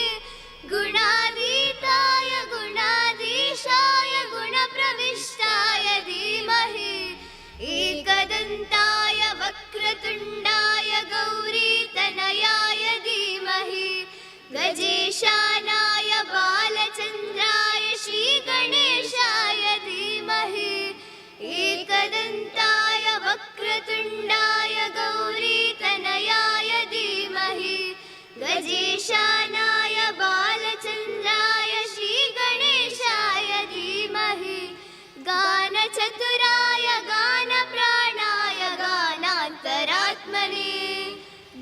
P: ಗುಣಾತೀತಾಯ ಗುಣಾಧೀಶಾಯ ಗುಣಪ್ರವಿಷ್ಟಾಯ ಧೀಮಹಿ एकदन्ताय वक्रतुण्डाय गौरीतनयाय धीमहि गजेशानाय बालचन्द्राय श्रीगणेशाय धीमहि एकदन्ताय वक्रतुण्डाय गौरीतनयाय धीमहि गजेशानाय बालचन्द्राय श्रीगणेशाय धीमहि गानचतुराय गानप्राणाय गानान्तरात्मने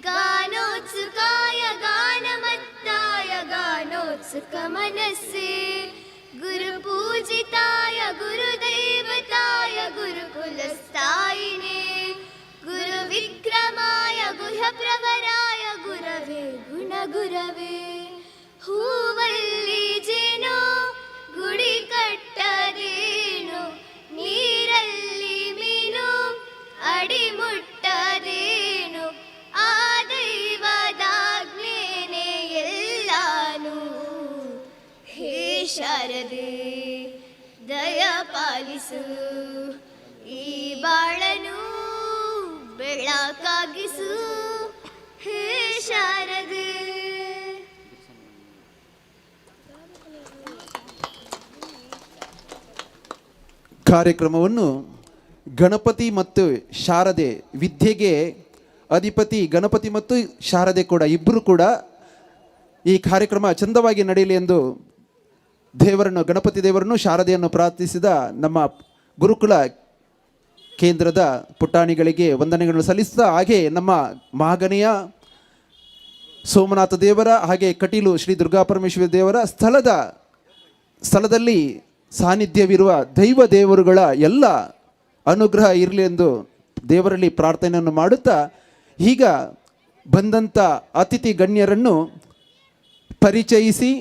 P: गानोत्सुकाय गानमत्ताय गानोत्सुकमनसे गुरुपूजिताय गुरुदैवताय गुरुकुलस्थायिने गुरुविक्रमाय गुह्यप्रवराय गुरवे गुणगुरवे ಹೂವಲ್ಲಿಜೇನೋ ಗುಡಿ ಕಟ್ಟದೇನು ನೀರಲ್ಲಿ ಮೀನು ಅಡಿಮುಟ್ಟದೇನು ಆ ದೈವದಾಜ್ಞೆನೇ ಎಲ್ಲಾನು ಹೇ ಶಾರದೆ ದಯ ಪಾಲಿಸು ಈ ಬಾಳನು ಬೆಳಕಾಗಿಸು ಹೇ ಶಾರದೆ.
F: ಕಾರ್ಯಕ್ರಮವನ್ನು ಗಣಪತಿ ಮತ್ತು ಶಾರದೆ, ವಿದ್ಯೆಗೆ ಅಧಿಪತಿ ಗಣಪತಿ ಮತ್ತು ಶಾರದೆ ಕೂಡ ಇಬ್ಬರು ಕೂಡ ಈ ಕಾರ್ಯಕ್ರಮ ಚಂದವಾಗಿ ನಡೆಯಲಿ ಎಂದು ಗಣಪತಿ ದೇವರನ್ನು ಶಾರದೆಯನ್ನು ಪ್ರಾರ್ಥಿಸಿದ ನಮ್ಮ ಗುರುಕುಲ ಕೇಂದ್ರದ ಪುಟಾಣಿಗಳಿಗೆ ವಂದನೆಗಳನ್ನು ಸಲ್ಲಿಸಿದ ಹಾಗೆ ನಮ್ಮ ಮಹಾಗಣೆಯ ಸೋಮನಾಥ ದೇವರ ಹಾಗೆ ಕಟೀಲು ಶ್ರೀ ದುರ್ಗಾಪರಮೇಶ್ವರಿ ದೇವರ ಸ್ಥಳದಲ್ಲಿ ಸಾನ್ನಿಧ್ಯವಿರುವ ದೈವ ದೇವರುಗಳ ಎಲ್ಲ ಅನುಗ್ರಹ ಇರಲಿ ಎಂದು ದೇವರಲ್ಲಿ ಪ್ರಾರ್ಥನೆಯನ್ನು ಮಾಡುತ್ತಾ ಈಗ ಬಂದಂಥ ಅತಿಥಿ ಗಣ್ಯರನ್ನು ಪರಿಚಯಿಸಿ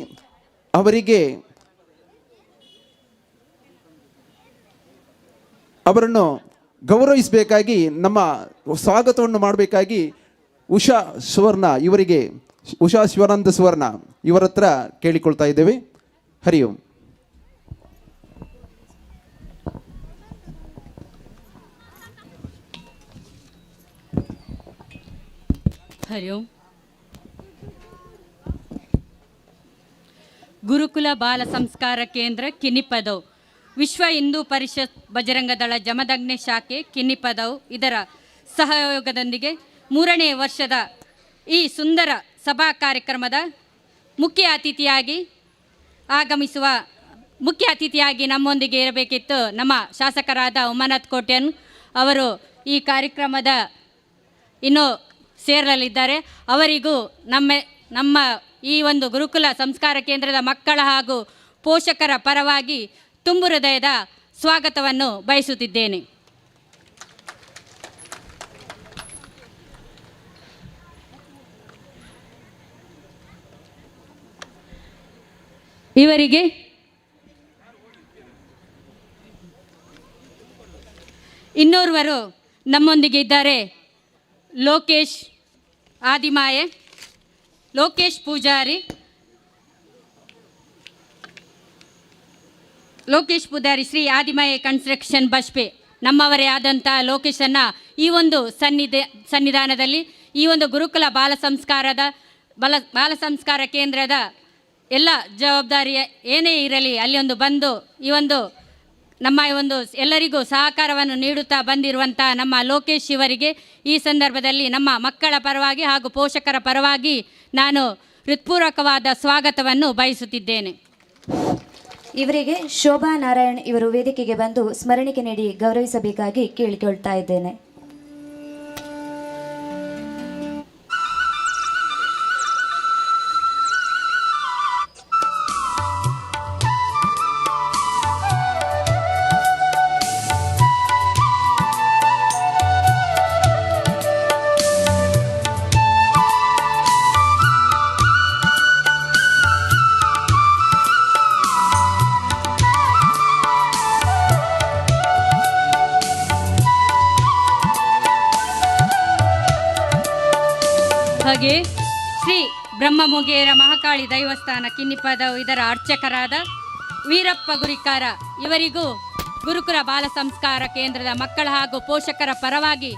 F: ಅವರನ್ನು ಗೌರವಿಸಬೇಕಾಗಿ ನಮ್ಮ ಸ್ವಾಗತವನ್ನು ಮಾಡಬೇಕಾಗಿ ಉಷಾ ಶಿವಾನಂದ ಸುವರ್ಣ ಇವರ ಹತ್ರ ಕೇಳಿಕೊಳ್ತಾ ಇದ್ದೇವೆ. ಹರಿ ಓಂ.
H: ಹರಿ ಓಂ. ಗುರುಕುಲ ಬಾಲ ಸಂಸ್ಕಾರ ಕೇಂದ್ರ ಕಿನ್ನಿಪದವ್, ವಿಶ್ವ ಹಿಂದೂ ಪರಿಷತ್ ಬಜರಂಗ ದಳ ಜಮದಗ್ನಿ ಶಾಖೆ ಕಿನ್ನಿಪದವ್ ಇದರ ಸಹಯೋಗದೊಂದಿಗೆ 3ನೇ ವರ್ಷದ ಈ ಸುಂದರ ಸಭಾ ಕಾರ್ಯಕ್ರಮದ ಮುಖ್ಯ ಅತಿಥಿಯಾಗಿ ನಮ್ಮೊಂದಿಗೆ ಇರಬೇಕಿತ್ತು ನಮ್ಮ ಶಾಸಕರಾದ ಉಮಾನಾಥ್ ಕೋಟ್ಯನ್ ಅವರು. ಈ ಕಾರ್ಯಕ್ರಮದ ಇನ್ನೂ ಸೇರಲಿದ್ದಾರೆ. ಅವರಿಗೂ ನಮ್ಮ ಈ ಒಂದು ಗುರುಕುಲ ಸಂಸ್ಕಾರ ಕೇಂದ್ರದ ಮಕ್ಕಳ ಹಾಗೂ ಪೋಷಕರ ಪರವಾಗಿ ತುಂಬು ಹೃದಯದ ಸ್ವಾಗತವನ್ನು ಬಯಸುತ್ತಿದ್ದೇನೆ. ಇವರಿಗೆ ಇನ್ನೋರ್ವರು ನಮ್ಮೊಂದಿಗೆ ಇದ್ದಾರೆ. ಲೋಕೇಶ್ ಆದಿಮಾಯೆ, ಲೋಕೇಶ್ ಪೂಜಾರಿ, ಲೋಕೇಶ್ ಪೂಜಾರಿ ಶ್ರೀ ಆದಿಮಯ ಕನ್ಸ್ಟ್ರಕ್ಷನ್ ಬಸ್ಪೆ ನಮ್ಮವರೇ ಆದಂಥ ಲೋಕೇಶನ್ನು ಈ ಒಂದು ಸನ್ನಿಧಾನದಲ್ಲಿ ಈ ಒಂದು ಗುರುಕುಲ ಬಾಲ ಸಂಸ್ಕಾರ ಕೇಂದ್ರದ ಎಲ್ಲ ಜವಾಬ್ದಾರಿ ಏನೇ ಇರಲಿ ಅಲ್ಲಿ ಒಂದು ಬಂದು ಈ ಒಂದು ನಮ್ಮ ಒಂದು ಎಲ್ಲರಿಗೂ ಸಹಕಾರವನ್ನು ನೀಡುತ್ತಾ ಬಂದಿರುವಂಥ ನಮ್ಮ ಲೋಕೇಶ್ ಇವರಿಗೆ ಈ ಸಂದರ್ಭದಲ್ಲಿ ನಮ್ಮ ಮಕ್ಕಳ ಪರವಾಗಿ ಹಾಗೂ ಪೋಷಕರ ಪರವಾಗಿ ನಾನು ಹೃತ್ಪೂರ್ವಕವಾದ ಸ್ವಾಗತವನ್ನು ಬಯಸುತ್ತಿದ್ದೇನೆ.
D: ಇವರಿಗೆ ಶೋಭಾ ನಾರಾಯಣ್ ಇವರು ವೇದಿಕೆಗೆ ಬಂದು ಸ್ಮರಣಿಕೆ ನೀಡಿ ಗೌರವಿಸಬೇಕಾಗಿ ಕೇಳಿಕೊಳ್ತಾ ಇದ್ದೇನೆ.
H: ಹಾಗೆ ಶ್ರೀ ಬ್ರಹ್ಮಮುಗೇರ ಮಹಾಕಾಳಿ ದೈವಸ್ಥಾನ ಕಿನ್ನಿಪದ ಇದರ ಅರ್ಚಕರಾದ ವೀರಪ್ಪ ಗುರಿಕಾರ ಇವರಿಗೂ ಗುರುಕುಲ ಬಾಲ ಸಂಸ್ಕಾರ ಕೇಂದ್ರದ ಮಕ್ಕಳ ಹಾಗೂ ಪೋಷಕರ ಪರವಾಗಿ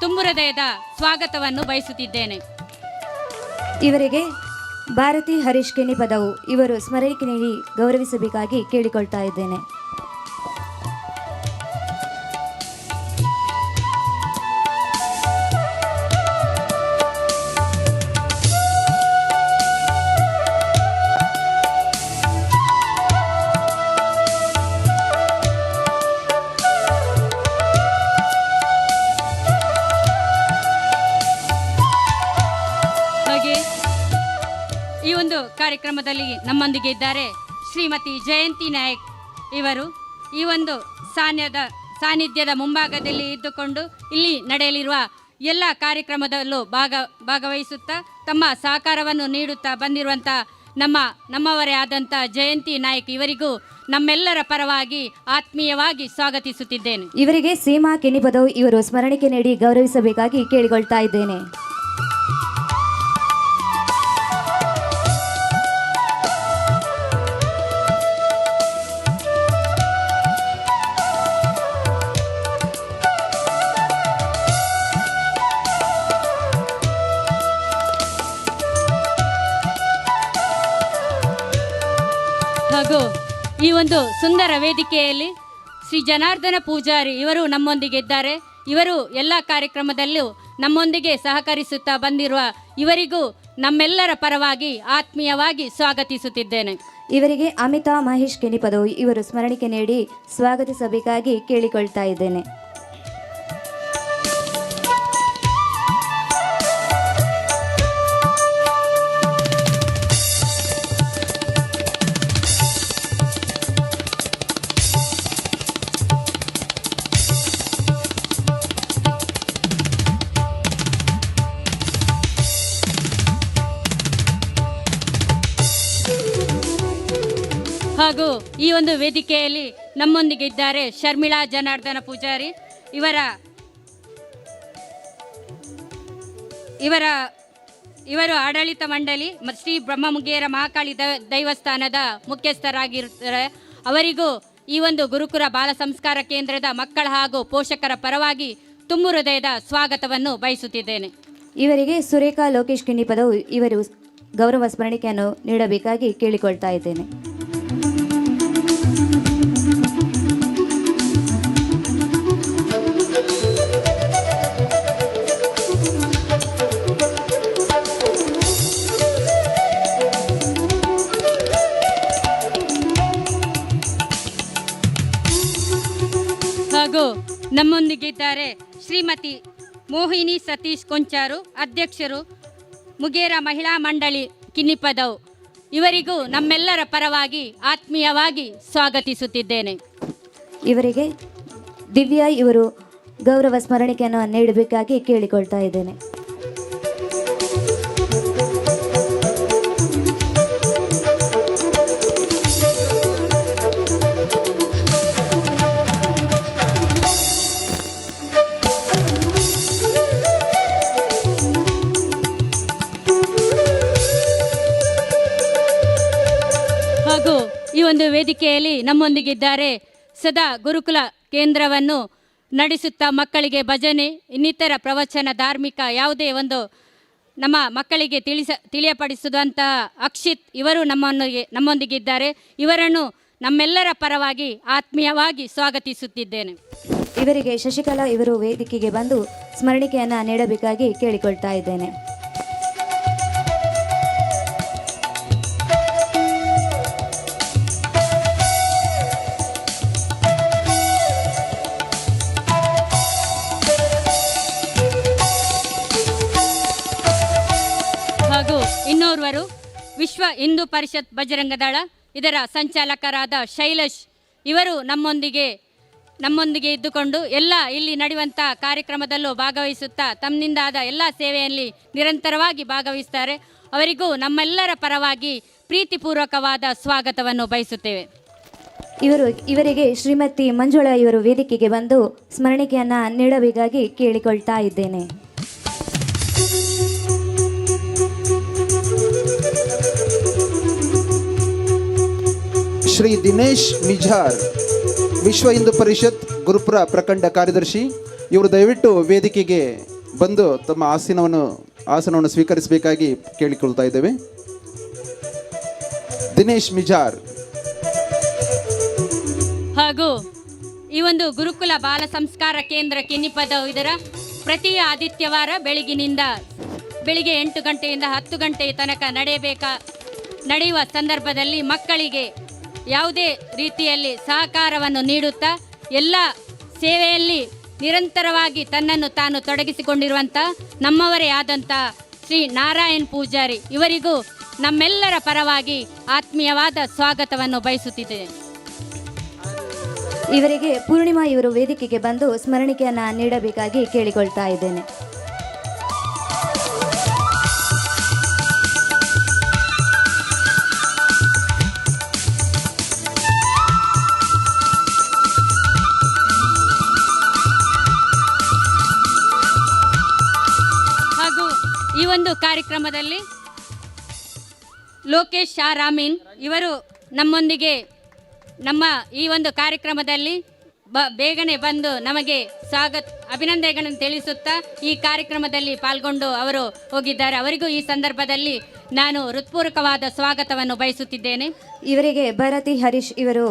H: ತುಂಬು ಹೃದಯದ ಸ್ವಾಗತವನ್ನು ಬಯಸುತ್ತಿದ್ದೇನೆ.
D: ಇವರಿಗೆ ಭಾರತಿ ಹರೀಶ್ ಕಿನ್ನಿಪದವು ಇವರು ಸ್ಮರಣಿಕೆ ನೀಡಿ ಗೌರವಿಸಬೇಕಾಗಿ ಕೇಳಿಕೊಳ್ತಾ ಇದ್ದೇನೆ.
H: ಈ ಒಂದು ಕಾರ್ಯಕ್ರಮದಲ್ಲಿ ನಮ್ಮೊಂದಿಗೆ ಇದ್ದಾರೆ ಶ್ರೀಮತಿ ಜಯಂತಿ ನಾಯಕ್ ಇವರು ಈ ಒಂದು ಸಾನ್ನಿಧ್ಯದ ಮುಂಭಾಗದಲ್ಲಿ ಇದ್ದುಕೊಂಡು ಇಲ್ಲಿ ನಡೆಯಲಿರುವ ಎಲ್ಲ ಕಾರ್ಯಕ್ರಮದಲ್ಲೂ ಭಾಗವಹಿಸುತ್ತಾ ತಮ್ಮ ಸಹಕಾರವನ್ನು ನೀಡುತ್ತಾ ಬಂದಿರುವಂಥ ನಮ್ಮವರೇ ಆದಂಥ ಜಯಂತಿ ನಾಯಕ್ ಇವರಿಗೂ ನಮ್ಮೆಲ್ಲರ ಪರವಾಗಿ ಆತ್ಮೀಯವಾಗಿ ಸ್ವಾಗತಿಸುತ್ತಿದ್ದೇನೆ.
D: ಇವರಿಗೆ ಸೀಮಾ ಕಿನ್ನಿಪದವು ಇವರು ಸ್ಮರಣಿಕೆ ನೀಡಿ ಗೌರವಿಸಬೇಕಾಗಿ ಕೇಳಿಕೊಳ್ತಾ ಇದ್ದೇನೆ.
H: ಹಾಗೂ ಈ ಒಂದು ಸುಂದರ ವೇದಿಕೆಯಲ್ಲಿ ಶ್ರೀ ಜನಾರ್ದನ ಪೂಜಾರಿ ಇವರು ನಮ್ಮೊಂದಿಗೆ ಇದ್ದಾರೆ. ಇವರು ಎಲ್ಲ ಕಾರ್ಯಕ್ರಮದಲ್ಲೂ ನಮ್ಮೊಂದಿಗೆ ಸಹಕರಿಸುತ್ತಾ ಬಂದಿರುವ ಇವರಿಗೂ ನಮ್ಮೆಲ್ಲರ ಪರವಾಗಿ ಆತ್ಮೀಯವಾಗಿ ಸ್ವಾಗತಿಸುತ್ತಿದ್ದೇನೆ.
D: ಇವರಿಗೆ ಅಮಿತಾ ಮಹೇಶ್ ಕಿನ್ನಿಪದವು ಇವರು ಸ್ಮರಣಿಕೆ ನೀಡಿ ಸ್ವಾಗತಿಸಬೇಕಾಗಿ ಕೇಳಿಕೊಳ್ತಾ ಇದ್ದೇನೆ.
H: ಹಾಗೂ ಈ ಒಂದು ವೇದಿಕೆಯಲ್ಲಿ ನಮ್ಮೊಂದಿಗೆ ಇದ್ದಾರೆ ಶರ್ಮಿಳಾ ಜನಾರ್ದನ ಪೂಜಾರಿ ಇವರು ಆಡಳಿತ ಮಂಡಳಿ ಮತ್ತು ಶ್ರೀ ಬ್ರಹ್ಮಮುಗೇರ ಮಹಾಕಾಳಿ ದೈವಸ್ಥಾನದ ಮುಖ್ಯಸ್ಥರಾಗಿರುತ್ತಾರೆ. ಅವರಿಗೂ ಈ ಒಂದು ಗುರುಕುಲ ಬಾಲ ಸಂಸ್ಕಾರ ಕೇಂದ್ರದ ಮಕ್ಕಳ ಹಾಗೂ ಪೋಷಕರ ಪರವಾಗಿ ತುಂಬು ಹೃದಯದ ಸ್ವಾಗತವನ್ನು ಬಯಸುತ್ತಿದ್ದೇನೆ.
D: ಇವರಿಗೆ ಸುರೇಖಾ ಲೋಕೇಶ್ ಕಿನ್ನಿಪದವು ಇವರು ಗೌರವ ಸ್ಮರಣಿಕೆಯನ್ನು ನೀಡಬೇಕಾಗಿ ಕೇಳಿಕೊಳ್ತಾ ಇದ್ದೇನೆ.
H: ಹಾಗೂ ನಮ್ಮೊಂದಿಗಿದ್ದಾರೆ ಶ್ರೀಮತಿ ಮೋಹಿನಿ ಸತೀಶ್ ಕೊಂಚಾರು, ಅಧ್ಯಕ್ಷರು ಮುಗೇರ ಮಹಿಳಾ ಮಂಡಳಿ ಕಿನ್ನಿಪದವು. ಇವರಿಗೂ ನಮ್ಮೆಲ್ಲರ ಪರವಾಗಿ ಆತ್ಮೀಯವಾಗಿ ಸ್ವಾಗತಿಸುತ್ತಿದ್ದೇನೆ.
D: ಇವರಿಗೆ ದಿವ್ಯಾ ಇವರು ಗೌರವ ಸ್ಮರಣಿಕೆಯನ್ನು ನೀಡಬೇಕಾಗಿ ಕೇಳಿಕೊಳ್ತಾ ಇದ್ದೇನೆ.
H: ಹಾಗೂ ಈ ಒಂದು ವೇದಿಕೆಯಲ್ಲಿ ನಮ್ಮೊಂದಿಗಿದ್ದಾರೆ. ಸದಾ ಗುರುಕುಲ ಕೇಂದ್ರವನ್ನು ನಡೆಸುತ್ತಾ ಮಕ್ಕಳಿಗೆ ಭಜನೆ, ಇನ್ನಿತರ ಪ್ರವಚನ, ಧಾರ್ಮಿಕ ಯಾವುದೇ ಒಂದು ನಮ್ಮ ಮಕ್ಕಳಿಗೆ ತಿಳಿಯಪಡಿಸುವಂತಹ ಅಕ್ಷಿತ್ ಇವರು ನಮ್ಮೊಂದಿಗಿದ್ದಾರೆ. ಇವರನ್ನು ನಮ್ಮೆಲ್ಲರ ಪರವಾಗಿ ಆತ್ಮೀಯವಾಗಿ ಸ್ವಾಗತಿಸುತ್ತಿದ್ದೇನೆ.
D: ಇವರಿಗೆ ಶಶಿಕಲಾ ಇವರು ವೇದಿಕೆಗೆ ಬಂದು ಸ್ಮರಣಿಕೆಯನ್ನು ನೀಡಬೇಕಾಗಿ ಕೇಳಿಕೊಳ್ತಾ ಇದ್ದೇನೆ.
H: ಹಾಗೂ ಇನ್ನೋರ್ವರು ವಿಶ್ವ ಹಿಂದೂ ಪರಿಷತ್ ಬಜರಂಗ ದಳ ಇದರ ಸಂಚಾಲಕರಾದ ಶೈಲೇಶ್ ಇವರು ನಮ್ಮೊಂದಿಗೆ ಇದ್ದುಕೊಂಡು ಎಲ್ಲ ಇಲ್ಲಿ ನಡೆಯುವಂಥ ಕಾರ್ಯಕ್ರಮದಲ್ಲೂ ಭಾಗವಹಿಸುತ್ತಾ ತಮ್ಮಿಂದಾದ ಎಲ್ಲ ಸೇವೆಯಲ್ಲಿ ನಿರಂತರವಾಗಿ ಭಾಗವಹಿಸ್ತಾರೆ. ಅವರಿಗೂ ನಮ್ಮೆಲ್ಲರ ಪರವಾಗಿ ಪ್ರೀತಿಪೂರ್ವಕವಾದ ಸ್ವಾಗತವನ್ನು ಬಯಸುತ್ತೇವೆ.
D: ಇವರಿಗೆ ಶ್ರೀಮತಿ ಮಂಜುಳಾ ಇವರು ವೇದಿಕೆಗೆ ಬಂದು ಸ್ಮರಣಿಕೆಯನ್ನು ನೀಡಬೇಕಾಗಿ ಕೇಳಿಕೊಳ್ತಾ ಇದ್ದೇನೆ.
F: ಶ್ರೀ ದಿನೇಶ್ ಮಿಜಾರ್, ವಿಶ್ವ ಹಿಂದೂ ಪರಿಷತ್ ಗುರುಪುರ ಪ್ರಖಂಡ ಕಾರ್ಯದರ್ಶಿ, ಇವರು ದಯವಿಟ್ಟು ವೇದಿಕೆಗೆ ಬಂದು ತಮ್ಮ ಆಸನವನ್ನು ಸ್ವೀಕರಿಸಬೇಕಾಗಿ ಕೇಳಿಕೊಳ್ತಾ ಇದ್ದೇವೆ. ದಿನೇಶ್ ಮಿಜಾರ್.
H: ಹಾಗೂ ಈ ಒಂದು ಗುರುಕುಲ ಬಾಲ ಸಂಸ್ಕಾರ ಕೇಂದ್ರ ಕಿನ್ನಿಪದ ಇದರ ಪ್ರತಿ ಆದಿತ್ಯವಾರ ಬೆಳಿಗ್ಗೆ 8 ಗಂಟೆಯಿಂದ 10 ಗಂಟೆಯ ತನಕ ನಡೆಯುವ ಸಂದರ್ಭದಲ್ಲಿ ಮಕ್ಕಳಿಗೆ ಯಾವುದೇ ರೀತಿಯಲ್ಲಿ ಸಹಕಾರವನ್ನು ನೀಡುತ್ತಾ ಎಲ್ಲ ಸೇವೆಯಲ್ಲಿ ನಿರಂತರವಾಗಿ ತನ್ನನ್ನು ತಾನು ತೊಡಗಿಸಿಕೊಂಡಿರುವಂಥ ನಮ್ಮವರೇ ಆದಂಥ ಶ್ರೀ ನಾರಾಯಣ್ ಪೂಜಾರಿ ಇವರಿಗೂ ನಮ್ಮೆಲ್ಲರ ಪರವಾಗಿ ಆತ್ಮೀಯವಾದ ಸ್ವಾಗತವನ್ನು ಬಯಸುತ್ತಿದ್ದೇನೆ.
D: ಇವರಿಗೆ ಪೂರ್ಣಿಮಾ ಇವರು ವೇದಿಕೆಗೆ ಬಂದು ಸ್ಮರಣಿಕೆಯನ್ನು ನೀಡಬೇಕಾಗಿ ಕೇಳಿಕೊಳ್ತಾ ಇದ್ದೇನೆ.
H: ಹಾಗೂ ಈ ಒಂದು ಕಾರ್ಯಕ್ರಮದಲ್ಲಿ ಲೋಕೇಶ್ ಶಾರಾಮೀನ್ ಇವರು ನಮ್ಮೊಂದಿಗೆ ನಮ್ಮ ಈ ಒಂದು ಕಾರ್ಯಕ್ರಮದಲ್ಲಿ ಬೇಗನೆ ಬಂದು ನಮಗೆ ಅಭಿನಂದನೆಗಳನ್ನು ತಿಳಿಸುತ್ತಾ ಈ ಕಾರ್ಯಕ್ರಮದಲ್ಲಿ ಪಾಲ್ಗೊಂಡು ಅವರು ಹೋಗಿದ್ದಾರೆ. ಅವರಿಗೂ ಈ ಸಂದರ್ಭದಲ್ಲಿ ನಾನು ಹೃತ್ಪೂರ್ವಕವಾದ ಸ್ವಾಗತವನ್ನು ಬಯಸುತ್ತಿದ್ದೇನೆ.
D: ಇವರಿಗೆ ಭಾರತಿ ಹರೀಶ್ ಇವರು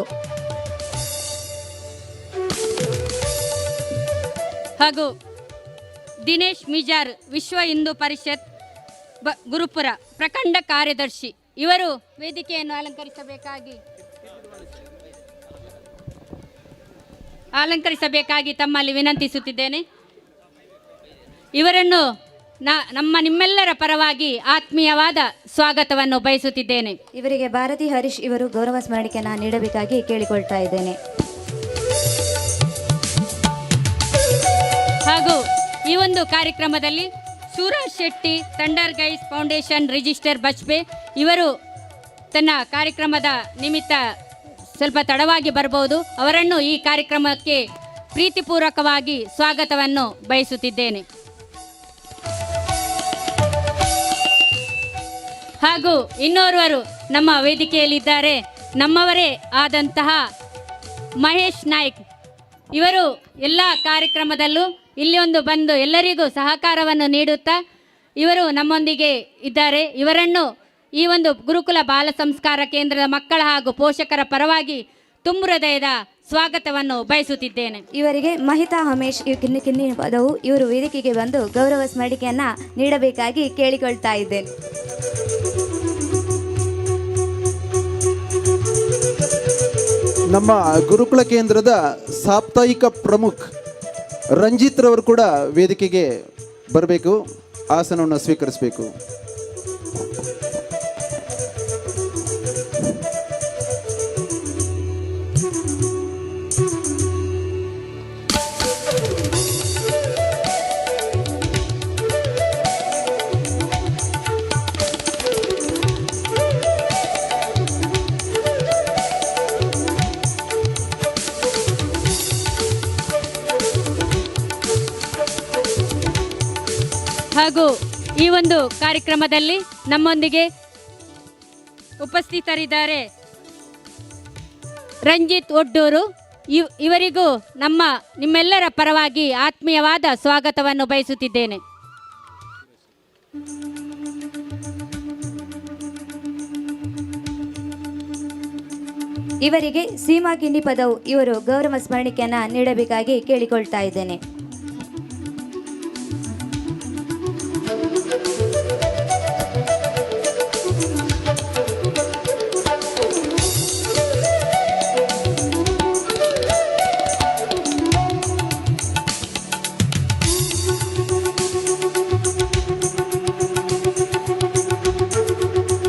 H: ಹಾಗೂ ದಿನೇಶ್ ಮಿಜಾರ್, ವಿಶ್ವ ಹಿಂದೂ ಪರಿಷತ್ ಗುರುಪುರ ಪ್ರಖಂಡ ಕಾರ್ಯದರ್ಶಿ ಇವರು ವೇದಿಕೆಯನ್ನು ಅಲಂಕರಿಸಬೇಕಾಗಿ ತಮ್ಮಲ್ಲಿ ವಿನಂತಿಸುತ್ತಿದ್ದೇನೆ. ಇವರನ್ನು ನಿಮ್ಮೆಲ್ಲರ ಪರವಾಗಿ ಆತ್ಮೀಯವಾದ ಸ್ವಾಗತವನ್ನು ಬಯಸುತ್ತಿದ್ದೇನೆ.
D: ಇವರಿಗೆ ಭಾರತಿ ಹರೀಶ್ ಇವರು ಗೌರವ ಸ್ಮರಣಿಕೆಯನ್ನು ನೀಡಬೇಕಾಗಿ ಕೇಳಿಕೊಳ್ತಾ ಇದ್ದೇನೆ.
H: ಹಾಗೂ ಈ ಒಂದು ಕಾರ್ಯಕ್ರಮದಲ್ಲಿ Suraj Shetty, thunder guys foundation register Bajpe ಇವರು ತನ್ನ ಕಾರ್ಯಕ್ರಮದ ನಿಮಿತ್ತ ಸ್ವಲ್ಪ ತಡವಾಗಿ ಬರಬಹುದು. ಅವರನ್ನು ಈ ಕಾರ್ಯಕ್ರಮಕ್ಕೆ ಪ್ರೀತಿಪೂರ್ವಕವಾಗಿ ಸ್ವಾಗತವನ್ನು ಬಯಸುತ್ತಿದ್ದೇನೆ. ಹಾಗೂ ಇನ್ನೋರ್ವರು ನಮ್ಮ ವೇದಿಕೆಯಲ್ಲಿದ್ದಾರೆ. ನಮ್ಮವರೇ ಆದಂತಹ ಮಹೇಶ್ ನಾಯ್ಕ್ ಇವರು ಎಲ್ಲ ಕಾರ್ಯಕ್ರಮದಲ್ಲೂ ಇಲ್ಲಿ ಬಂದು ಎಲ್ಲರಿಗೂ ಸಹಕಾರವನ್ನು ನೀಡುತ್ತಾ ಇವರು ನಮ್ಮೊಂದಿಗೆ ಇದ್ದಾರೆ. ಇವರನ್ನು ಈ ಒಂದು ಗುರುಕುಲ ಬಾಲ ಸಂಸ್ಕಾರ ಕೇಂದ್ರದ ಮಕ್ಕಳ ಹಾಗೂ ಪೋಷಕರ ಪರವಾಗಿ ತುಂಬು ಹೃದಯದ ಸ್ವಾಗತವನ್ನು ಬಯಸುತ್ತಿದ್ದೇನೆ.
D: ಇವರಿಗೆ ಮಹಿತಾ ಹಮೇಶ್ ಕಿನ್ನಿ ಪದವು ಇವರು ವೇದಿಕೆಗೆ ಬಂದು ಗೌರವ ಸ್ಮರಣಿಕೆಯನ್ನು ನೀಡಬೇಕಾಗಿ ಕೇಳಿಕೊಳ್ತಾ ಇದ್ದೇನೆ.
F: ನಮ್ಮ ಗುರುಕುಲ ಕೇಂದ್ರದ ಸಾಪ್ತಾಹಿಕ ಪ್ರಮುಖ್ ರಂಜಿತ್ ರವರು ಕೂಡ ವೇದಿಕೆಗೆ ಬರಬೇಕು, ಆಸನವನ್ನು ಸ್ವೀಕರಿಸಬೇಕು.
H: ಹಾಗೂ ಈ ಒಂದು ಕಾರ್ಯಕ್ರಮದಲ್ಲಿ ನಮ್ಮೊಂದಿಗೆ ಉಪಸ್ಥಿತರಿದ್ದಾರೆ ರಂಜಿತ್ ಒಡ್ಡೂರು. ಇವರಿಗೂ ನಿಮ್ಮೆಲ್ಲರ ಪರವಾಗಿ ಆತ್ಮೀಯವಾದ ಸ್ವಾಗತವನ್ನು ಬಯಸುತ್ತಿದ್ದೇನೆ.
D: ಇವರಿಗೆ ಸೀಮಾ ಕಿಂಡಿ ಪದವು ಇವರು ಗೌರವ ಸ್ಮರಣಿಕೆಯನ್ನು ನೀಡಬೇಕಾಗಿ ಕೇಳಿಕೊಳ್ತಾ ಇದ್ದೇನೆ.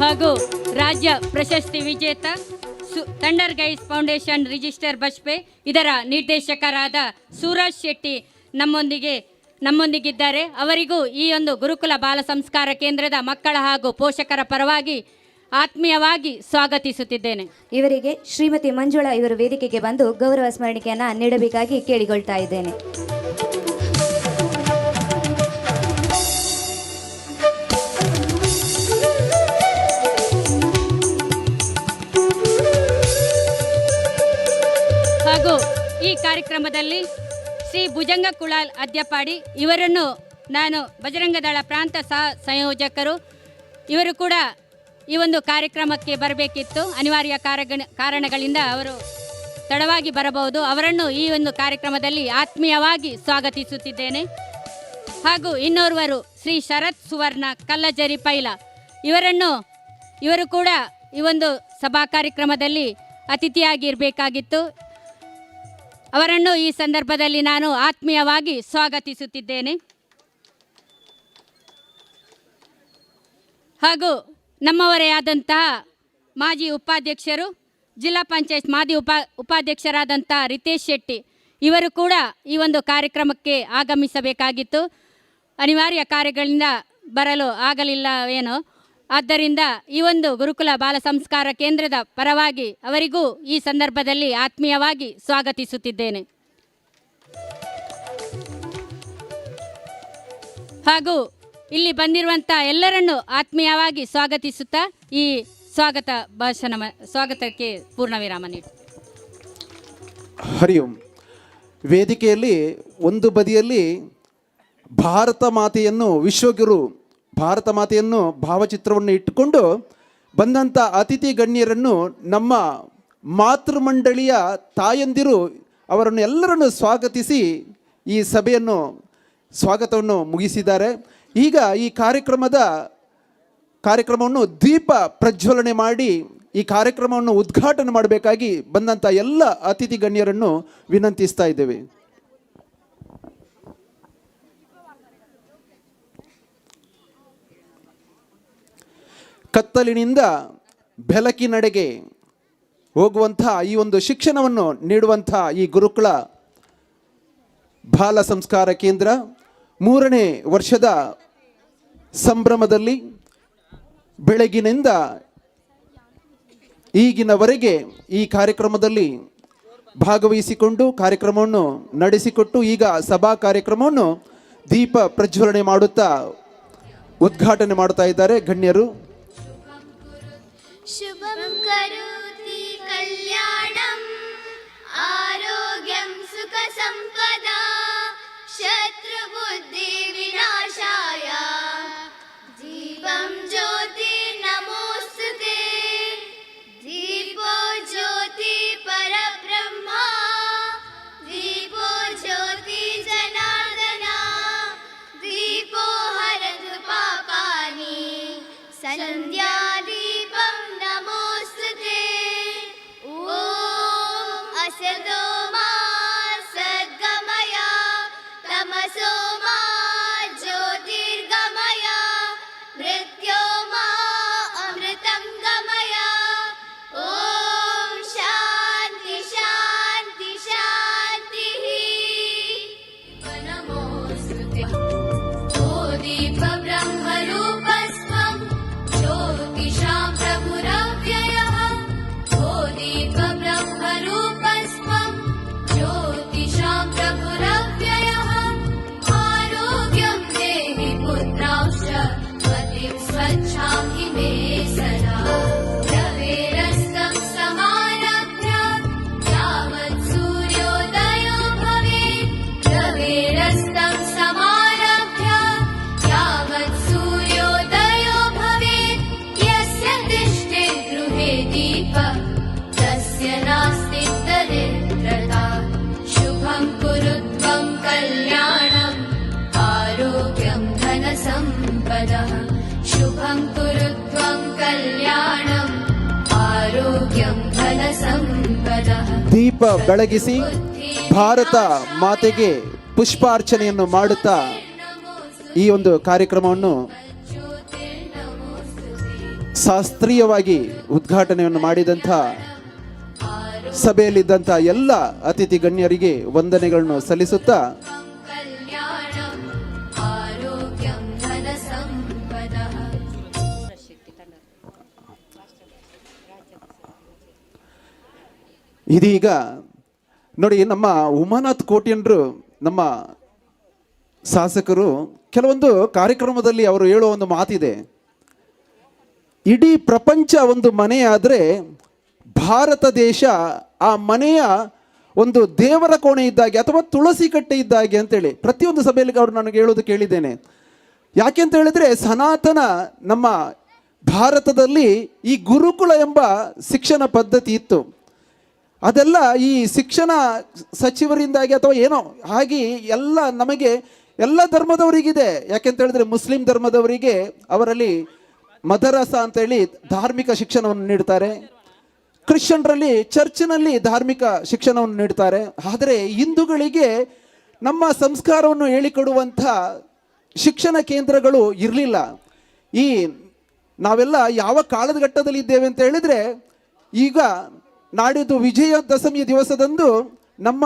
H: ಹಾಗೂ ರಾಜ್ಯ ಪ್ರಶಸ್ತಿ ವಿಜೇತ thunder guys foundation register Bajpe ಇದರ ನಿರ್ದೇಶಕರಾದ ಸೂರಜ್ ಶೆಟ್ಟಿ ನಮ್ಮೊಂದಿಗಿದ್ದಾರೆ. ಅವರಿಗೂ ಈ ಒಂದು ಗುರುಕುಲ ಬಾಲ ಸಂಸ್ಕಾರ ಕೇಂದ್ರದ ಮಕ್ಕಳ ಹಾಗೂ ಪೋಷಕರ ಪರವಾಗಿ ಆತ್ಮೀಯವಾಗಿ ಸ್ವಾಗತಿಸುತ್ತಿದ್ದೇನೆ.
D: ಇವರಿಗೆ ಶ್ರೀಮತಿ ಮಂಜುಳಾ ಇವರು ವೇದಿಕೆಗೆ ಬಂದು ಗೌರವ ಸ್ಮರಣಿಕೆಯನ್ನು ನೀಡಬೇಕಾಗಿ ಕೇಳಿಕೊಳ್ತಾ ಇದ್ದೇನೆ.
H: ಹಾಗೂ ಈ ಕಾರ್ಯಕ್ರಮದಲ್ಲಿ ಶ್ರೀ ಭುಜಂಗ ಕುಳಾಲ್ ಅದ್ಯಪಾಡಿ ಇವರನ್ನು ನಾನು ಬಜರಂಗ ದಳ ಪ್ರಾಂತ ಸಂಯೋಜಕರು. ಇವರು ಕೂಡ ಈ ಒಂದು ಕಾರ್ಯಕ್ರಮಕ್ಕೆ ಬರಬೇಕಿತ್ತು, ಅನಿವಾರ್ಯ ಕಾರಣಗಳಿಂದ ಅವರು ತಡವಾಗಿ ಬರಬಹುದು. ಅವರನ್ನು ಈ ಒಂದು ಕಾರ್ಯಕ್ರಮದಲ್ಲಿ ಆತ್ಮೀಯವಾಗಿ ಸ್ವಾಗತಿಸುತ್ತಿದ್ದೇನೆ. ಹಾಗೂ ಇನ್ನೋರ್ವರು ಶ್ರೀ ಶರತ್ ಸುವರ್ಣ ಕಲ್ಲಜರಿ ಪೈಲ ಇವರು ಕೂಡ ಈ ಒಂದು ಸಭಾ ಕಾರ್ಯಕ್ರಮದಲ್ಲಿ ಅತಿಥಿಯಾಗಿರಬೇಕಾಗಿತ್ತು. ಅವರನ್ನು ಈ ಸಂದರ್ಭದಲ್ಲಿ ನಾನು ಆತ್ಮೀಯವಾಗಿ ಸ್ವಾಗತಿಸುತ್ತಿದ್ದೇನೆ. ಹಾಗೂ ನಮ್ಮವರೇ ಆದಂತಹ ಮಾಜಿ ಉಪಾಧ್ಯಕ್ಷರು, ಜಿಲ್ಲಾ ಪಂಚಾಯತ್ ಮಾಜಿ ಉಪಾಧ್ಯಕ್ಷರಾದಂತಹ ರಿತೇಶ್ ಶೆಟ್ಟಿ ಇವರು ಕೂಡ ಈ ಒಂದು ಕಾರ್ಯಕ್ರಮಕ್ಕೆ ಆಗಮಿಸಬೇಕಾಗಿತ್ತು. ಅನಿವಾರ್ಯ ಕಾರ್ಯಗಳಿಂದ ಬರಲು ಆಗಲಿಲ್ಲವೇನೋ. ಆದ್ದರಿಂದ ಈ ಒಂದು ಗುರುಕುಲ ಬಾಲ ಸಂಸ್ಕಾರ ಕೇಂದ್ರದ ಪರವಾಗಿ ಅವರಿಗೂ ಈ ಸಂದರ್ಭದಲ್ಲಿ ಆತ್ಮೀಯವಾಗಿ ಸ್ವಾಗತಿಸುತ್ತಿದ್ದೇನೆ. ಹಾಗೂ ಇಲ್ಲಿ ಬಂದಿರುವಂಥ ಎಲ್ಲರನ್ನು ಆತ್ಮೀಯವಾಗಿ ಸ್ವಾಗತಿಸುತ್ತಾ ಈ ಸ್ವಾಗತಕ್ಕೆ ಪೂರ್ಣವಿರಾಮ ನೀಡಿ.
F: ಹರಿ ಓಂ. ವೇದಿಕೆಯಲ್ಲಿ ಒಂದು ಬದಿಯಲ್ಲಿ ಭಾರತ ಮಾತೆಯನ್ನು ವಿಶ್ವಗುರು ಭಾರತ ಮಾತೆಯನ್ನು ಭಾವಚಿತ್ರವನ್ನು ಇಟ್ಟುಕೊಂಡು ಬಂದಂಥ ಅತಿಥಿ ಗಣ್ಯರನ್ನು ನಮ್ಮ ಮಾತೃಮಂಡಳಿಯ ತಾಯಂದಿರು ಅವರನ್ನು ಎಲ್ಲರನ್ನು ಸ್ವಾಗತಿಸಿ ಈ ಸ್ವಾಗತವನ್ನು ಮುಗಿಸಿದ್ದಾರೆ. ಈಗ ಈ ಕಾರ್ಯಕ್ರಮವನ್ನು ದೀಪ ಪ್ರಜ್ವಲನೆ ಮಾಡಿ ಈ ಕಾರ್ಯಕ್ರಮವನ್ನು ಉದ್ಘಾಟನೆ ಮಾಡಬೇಕಾಗಿ ಬಂದಂಥ ಎಲ್ಲ ಅತಿಥಿ ಗಣ್ಯರನ್ನು ವಿನಂತಿಸ್ತಾ ಇದ್ದೇವೆ. ಕತ್ತಲಿನಿಂದ ಬೆಳಕಿನೆಡೆಗೆ ಹೋಗುವಂಥ ಈ ಒಂದು ಶಿಕ್ಷಣವನ್ನು ನೀಡುವಂಥ ಈ ಗುರುಕುಲ ಬಾಲ ಸಂಸ್ಕಾರ ಕೇಂದ್ರ 3ನೇ ವರ್ಷದ ಸಂಭ್ರಮದಲ್ಲಿ ಬೆಳಗಿನಿಂದ ಈಗಿನವರೆಗೆ ಈ ಕಾರ್ಯಕ್ರಮದಲ್ಲಿ ಭಾಗವಹಿಸಿಕೊಂಡು ಕಾರ್ಯಕ್ರಮವನ್ನು ನಡೆಸಿಕೊಟ್ಟು ಈಗ ಸಭಾ ಕಾರ್ಯಕ್ರಮವನ್ನು ದೀಪ ಪ್ರಜ್ವಲನೆ ಮಾಡುತ್ತಾ ಉದ್ಘಾಟನೆ ಮಾಡ್ತಾ ಇದ್ದಾರೆ ಗಣ್ಯರು.
P: ಶುಭಂ ಕರೋತಿ ಕಲ್ಯಾಣಂ ಆರೋಗ್ಯಂ ಸುಖ ಸಂಪದಾ ಶತ್ರು ಬುದ್ಧಿ ವಿನಾಶಾಯ ದೀಪಂ ಜ್ಯೋತಿ ನಮೋಸ್ತುತೆ ದೀಪೋ ಜ್ಯೋತಿ ಪರಬ್ರಹ್ಮ ದೀಪೋ ಜ್ಯೋತಿ ಜನಾರ್ದನ ದೀಪೋ ಹರತು ಪಾಪಾನಿ ಸಂಧ್ಯಾ ದೀಪಂ ನಮೋಸ್ತುತೆ ಓಂ ಅಸತೋ ಮಾ ಸದ್ಗಮಯ
N: सम्पदः शुभं कुरु त्वं कल्याणम् आरोग्यं धनसम्पदः
F: ದೀಪ ಬೆಳಗಿಸಿ ಭಾರತ ಮಾತೆಗೆ ಪುಷ್ಪಾರ್ಚನೆಯನ್ನು ಮಾಡುತ್ತಾ ಈ ಒಂದು ಕಾರ್ಯಕ್ರಮವನ್ನು ಶಾಸ್ತ್ರೀಯವಾಗಿ ಉದ್ಘಾಟನೆಯನ್ನು ಮಾಡಿದಂಥ ಸಭೆಯಲ್ಲಿದ್ದಂಥ ಎಲ್ಲ ಅತಿಥಿ ಗಣ್ಯರಿಗೆ ವಂದನೆಗಳನ್ನು ಸಲ್ಲಿಸುತ್ತಾ ಇದೀಗ ನೋಡಿ, ನಮ್ಮ ಉಮಾನಾಥ್ ಕೋಟ್ಯನ್ರು ನಮ್ಮ ಶಾಸಕರು ಕೆಲವೊಂದು ಕಾರ್ಯಕ್ರಮದಲ್ಲಿ ಅವರು ಹೇಳುವ ಒಂದು ಮಾತಿದೆ. ಇಡೀ ಪ್ರಪಂಚ ಒಂದು ಮನೆಯಾದರೆ ಭಾರತ ದೇಶ ಆ ಮನೆಯ ಒಂದು ದೇವರ ಕೋಣೆ ಇದ್ದಾಗೆ ಅಥವಾ ತುಳಸಿ ಕಟ್ಟೆ ಇದ್ದಾಗೆ ಅಂತೇಳಿ ಪ್ರತಿಯೊಂದು ಸಭೆಯಲ್ಲಿ ಅವರು ನನಗೆ ಹೇಳೋದು ಕೇಳಿದ್ದೇನೆ. ಯಾಕೆ ಅಂತ ಹೇಳಿದರೆ, ಸನಾತನ ನಮ್ಮ ಭಾರತದಲ್ಲಿ ಈ ಗುರುಕುಲ ಎಂಬ ಶಿಕ್ಷಣ ಪದ್ಧತಿ ಇತ್ತು. ಅದೆಲ್ಲ ಈ ಶಿಕ್ಷಣ ಸಚಿವರಿಂದಾಗಿ ಅಥವಾ ಏನೋ ಹಾಗೆ ಎಲ್ಲ ನಮಗೆ ಎಲ್ಲ ಧರ್ಮದವರಿಗಿದೆ. ಯಾಕೆಂತ ಹೇಳಿದ್ರೆ ಮುಸ್ಲಿಂ ಧರ್ಮದವರಿಗೆ ಅವರಲ್ಲಿ ಮದರಸ ಅಂತೇಳಿ ಧಾರ್ಮಿಕ ಶಿಕ್ಷಣವನ್ನು ನೀಡ್ತಾರೆ. ಕ್ರಿಶ್ಚಿಯನ್ರಲ್ಲಿ ಚರ್ಚ್ನಲ್ಲಿ ಧಾರ್ಮಿಕ ಶಿಕ್ಷಣವನ್ನು ನೀಡ್ತಾರೆ. ಆದರೆ ಹಿಂದೂಗಳಿಗೆ ನಮ್ಮ ಸಂಸ್ಕಾರವನ್ನು ಹೇಳಿಕೊಡುವಂಥ ಶಿಕ್ಷಣ ಕೇಂದ್ರಗಳು ಇರಲಿಲ್ಲ. ಈ ನಾವೆಲ್ಲ ಯಾವ ಕಾಲದ ಘಟ್ಟದಲ್ಲಿ ಇದ್ದೇವೆ ಅಂತ ಹೇಳಿದರೆ, ಈಗ ನಾಡಿದ್ದು ವಿಜಯದಶಮಿಯ ದಿವಸದಂದು ನಮ್ಮ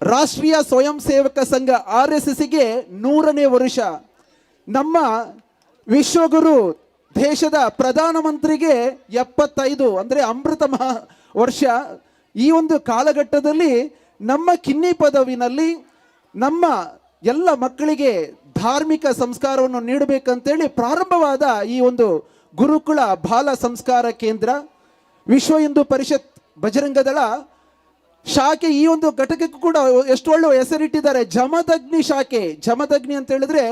F: ರಾಷ್ಟ್ರೀಯ ಸ್ವಯಂ ಸೇವಕ ಸಂಘ RSSಗೆ 100ನೇ ವರ್ಷ. ನಮ್ಮ ವಿಶ್ವಗುರು ದೇಶದ ಪ್ರಧಾನಮಂತ್ರಿಗೆ 75 ಅಂದರೆ ಅಮೃತ ವರ್ಷ. ಈ ಒಂದು ಕಾಲಘಟ್ಟದಲ್ಲಿ ನಮ್ಮ ಕಿನ್ನಿ ಪದವಿನಲ್ಲಿ ನಮ್ಮ ಎಲ್ಲ ಮಕ್ಕಳಿಗೆ ಧಾರ್ಮಿಕ ಸಂಸ್ಕಾರವನ್ನು ನೀಡಬೇಕಂತೇಳಿ ಪ್ರಾರಂಭವಾದ ಈ ಒಂದು ಗುರುಕುಲ ಬಾಲ ಸಂಸ್ಕಾರ ಕೇಂದ್ರ ವಿಶ್ವ ಹಿಂದೂ ಪರಿಷತ್ ಬಜರಂಗದಳ ಶಾಖೆ ಈ ಒಂದು ಘಟಕಕ್ಕೂ ಕೂಡ ಎಷ್ಟು ಒಳ್ಳೆ ಹೆಸರಿಟ್ಟಿದ್ದಾರೆ, ಜಮದಗ್ನಿ ಶಾಖೆ. ಜಮದಗ್ನಿ ಅಂತ ಹೇಳಿದ್ರೆ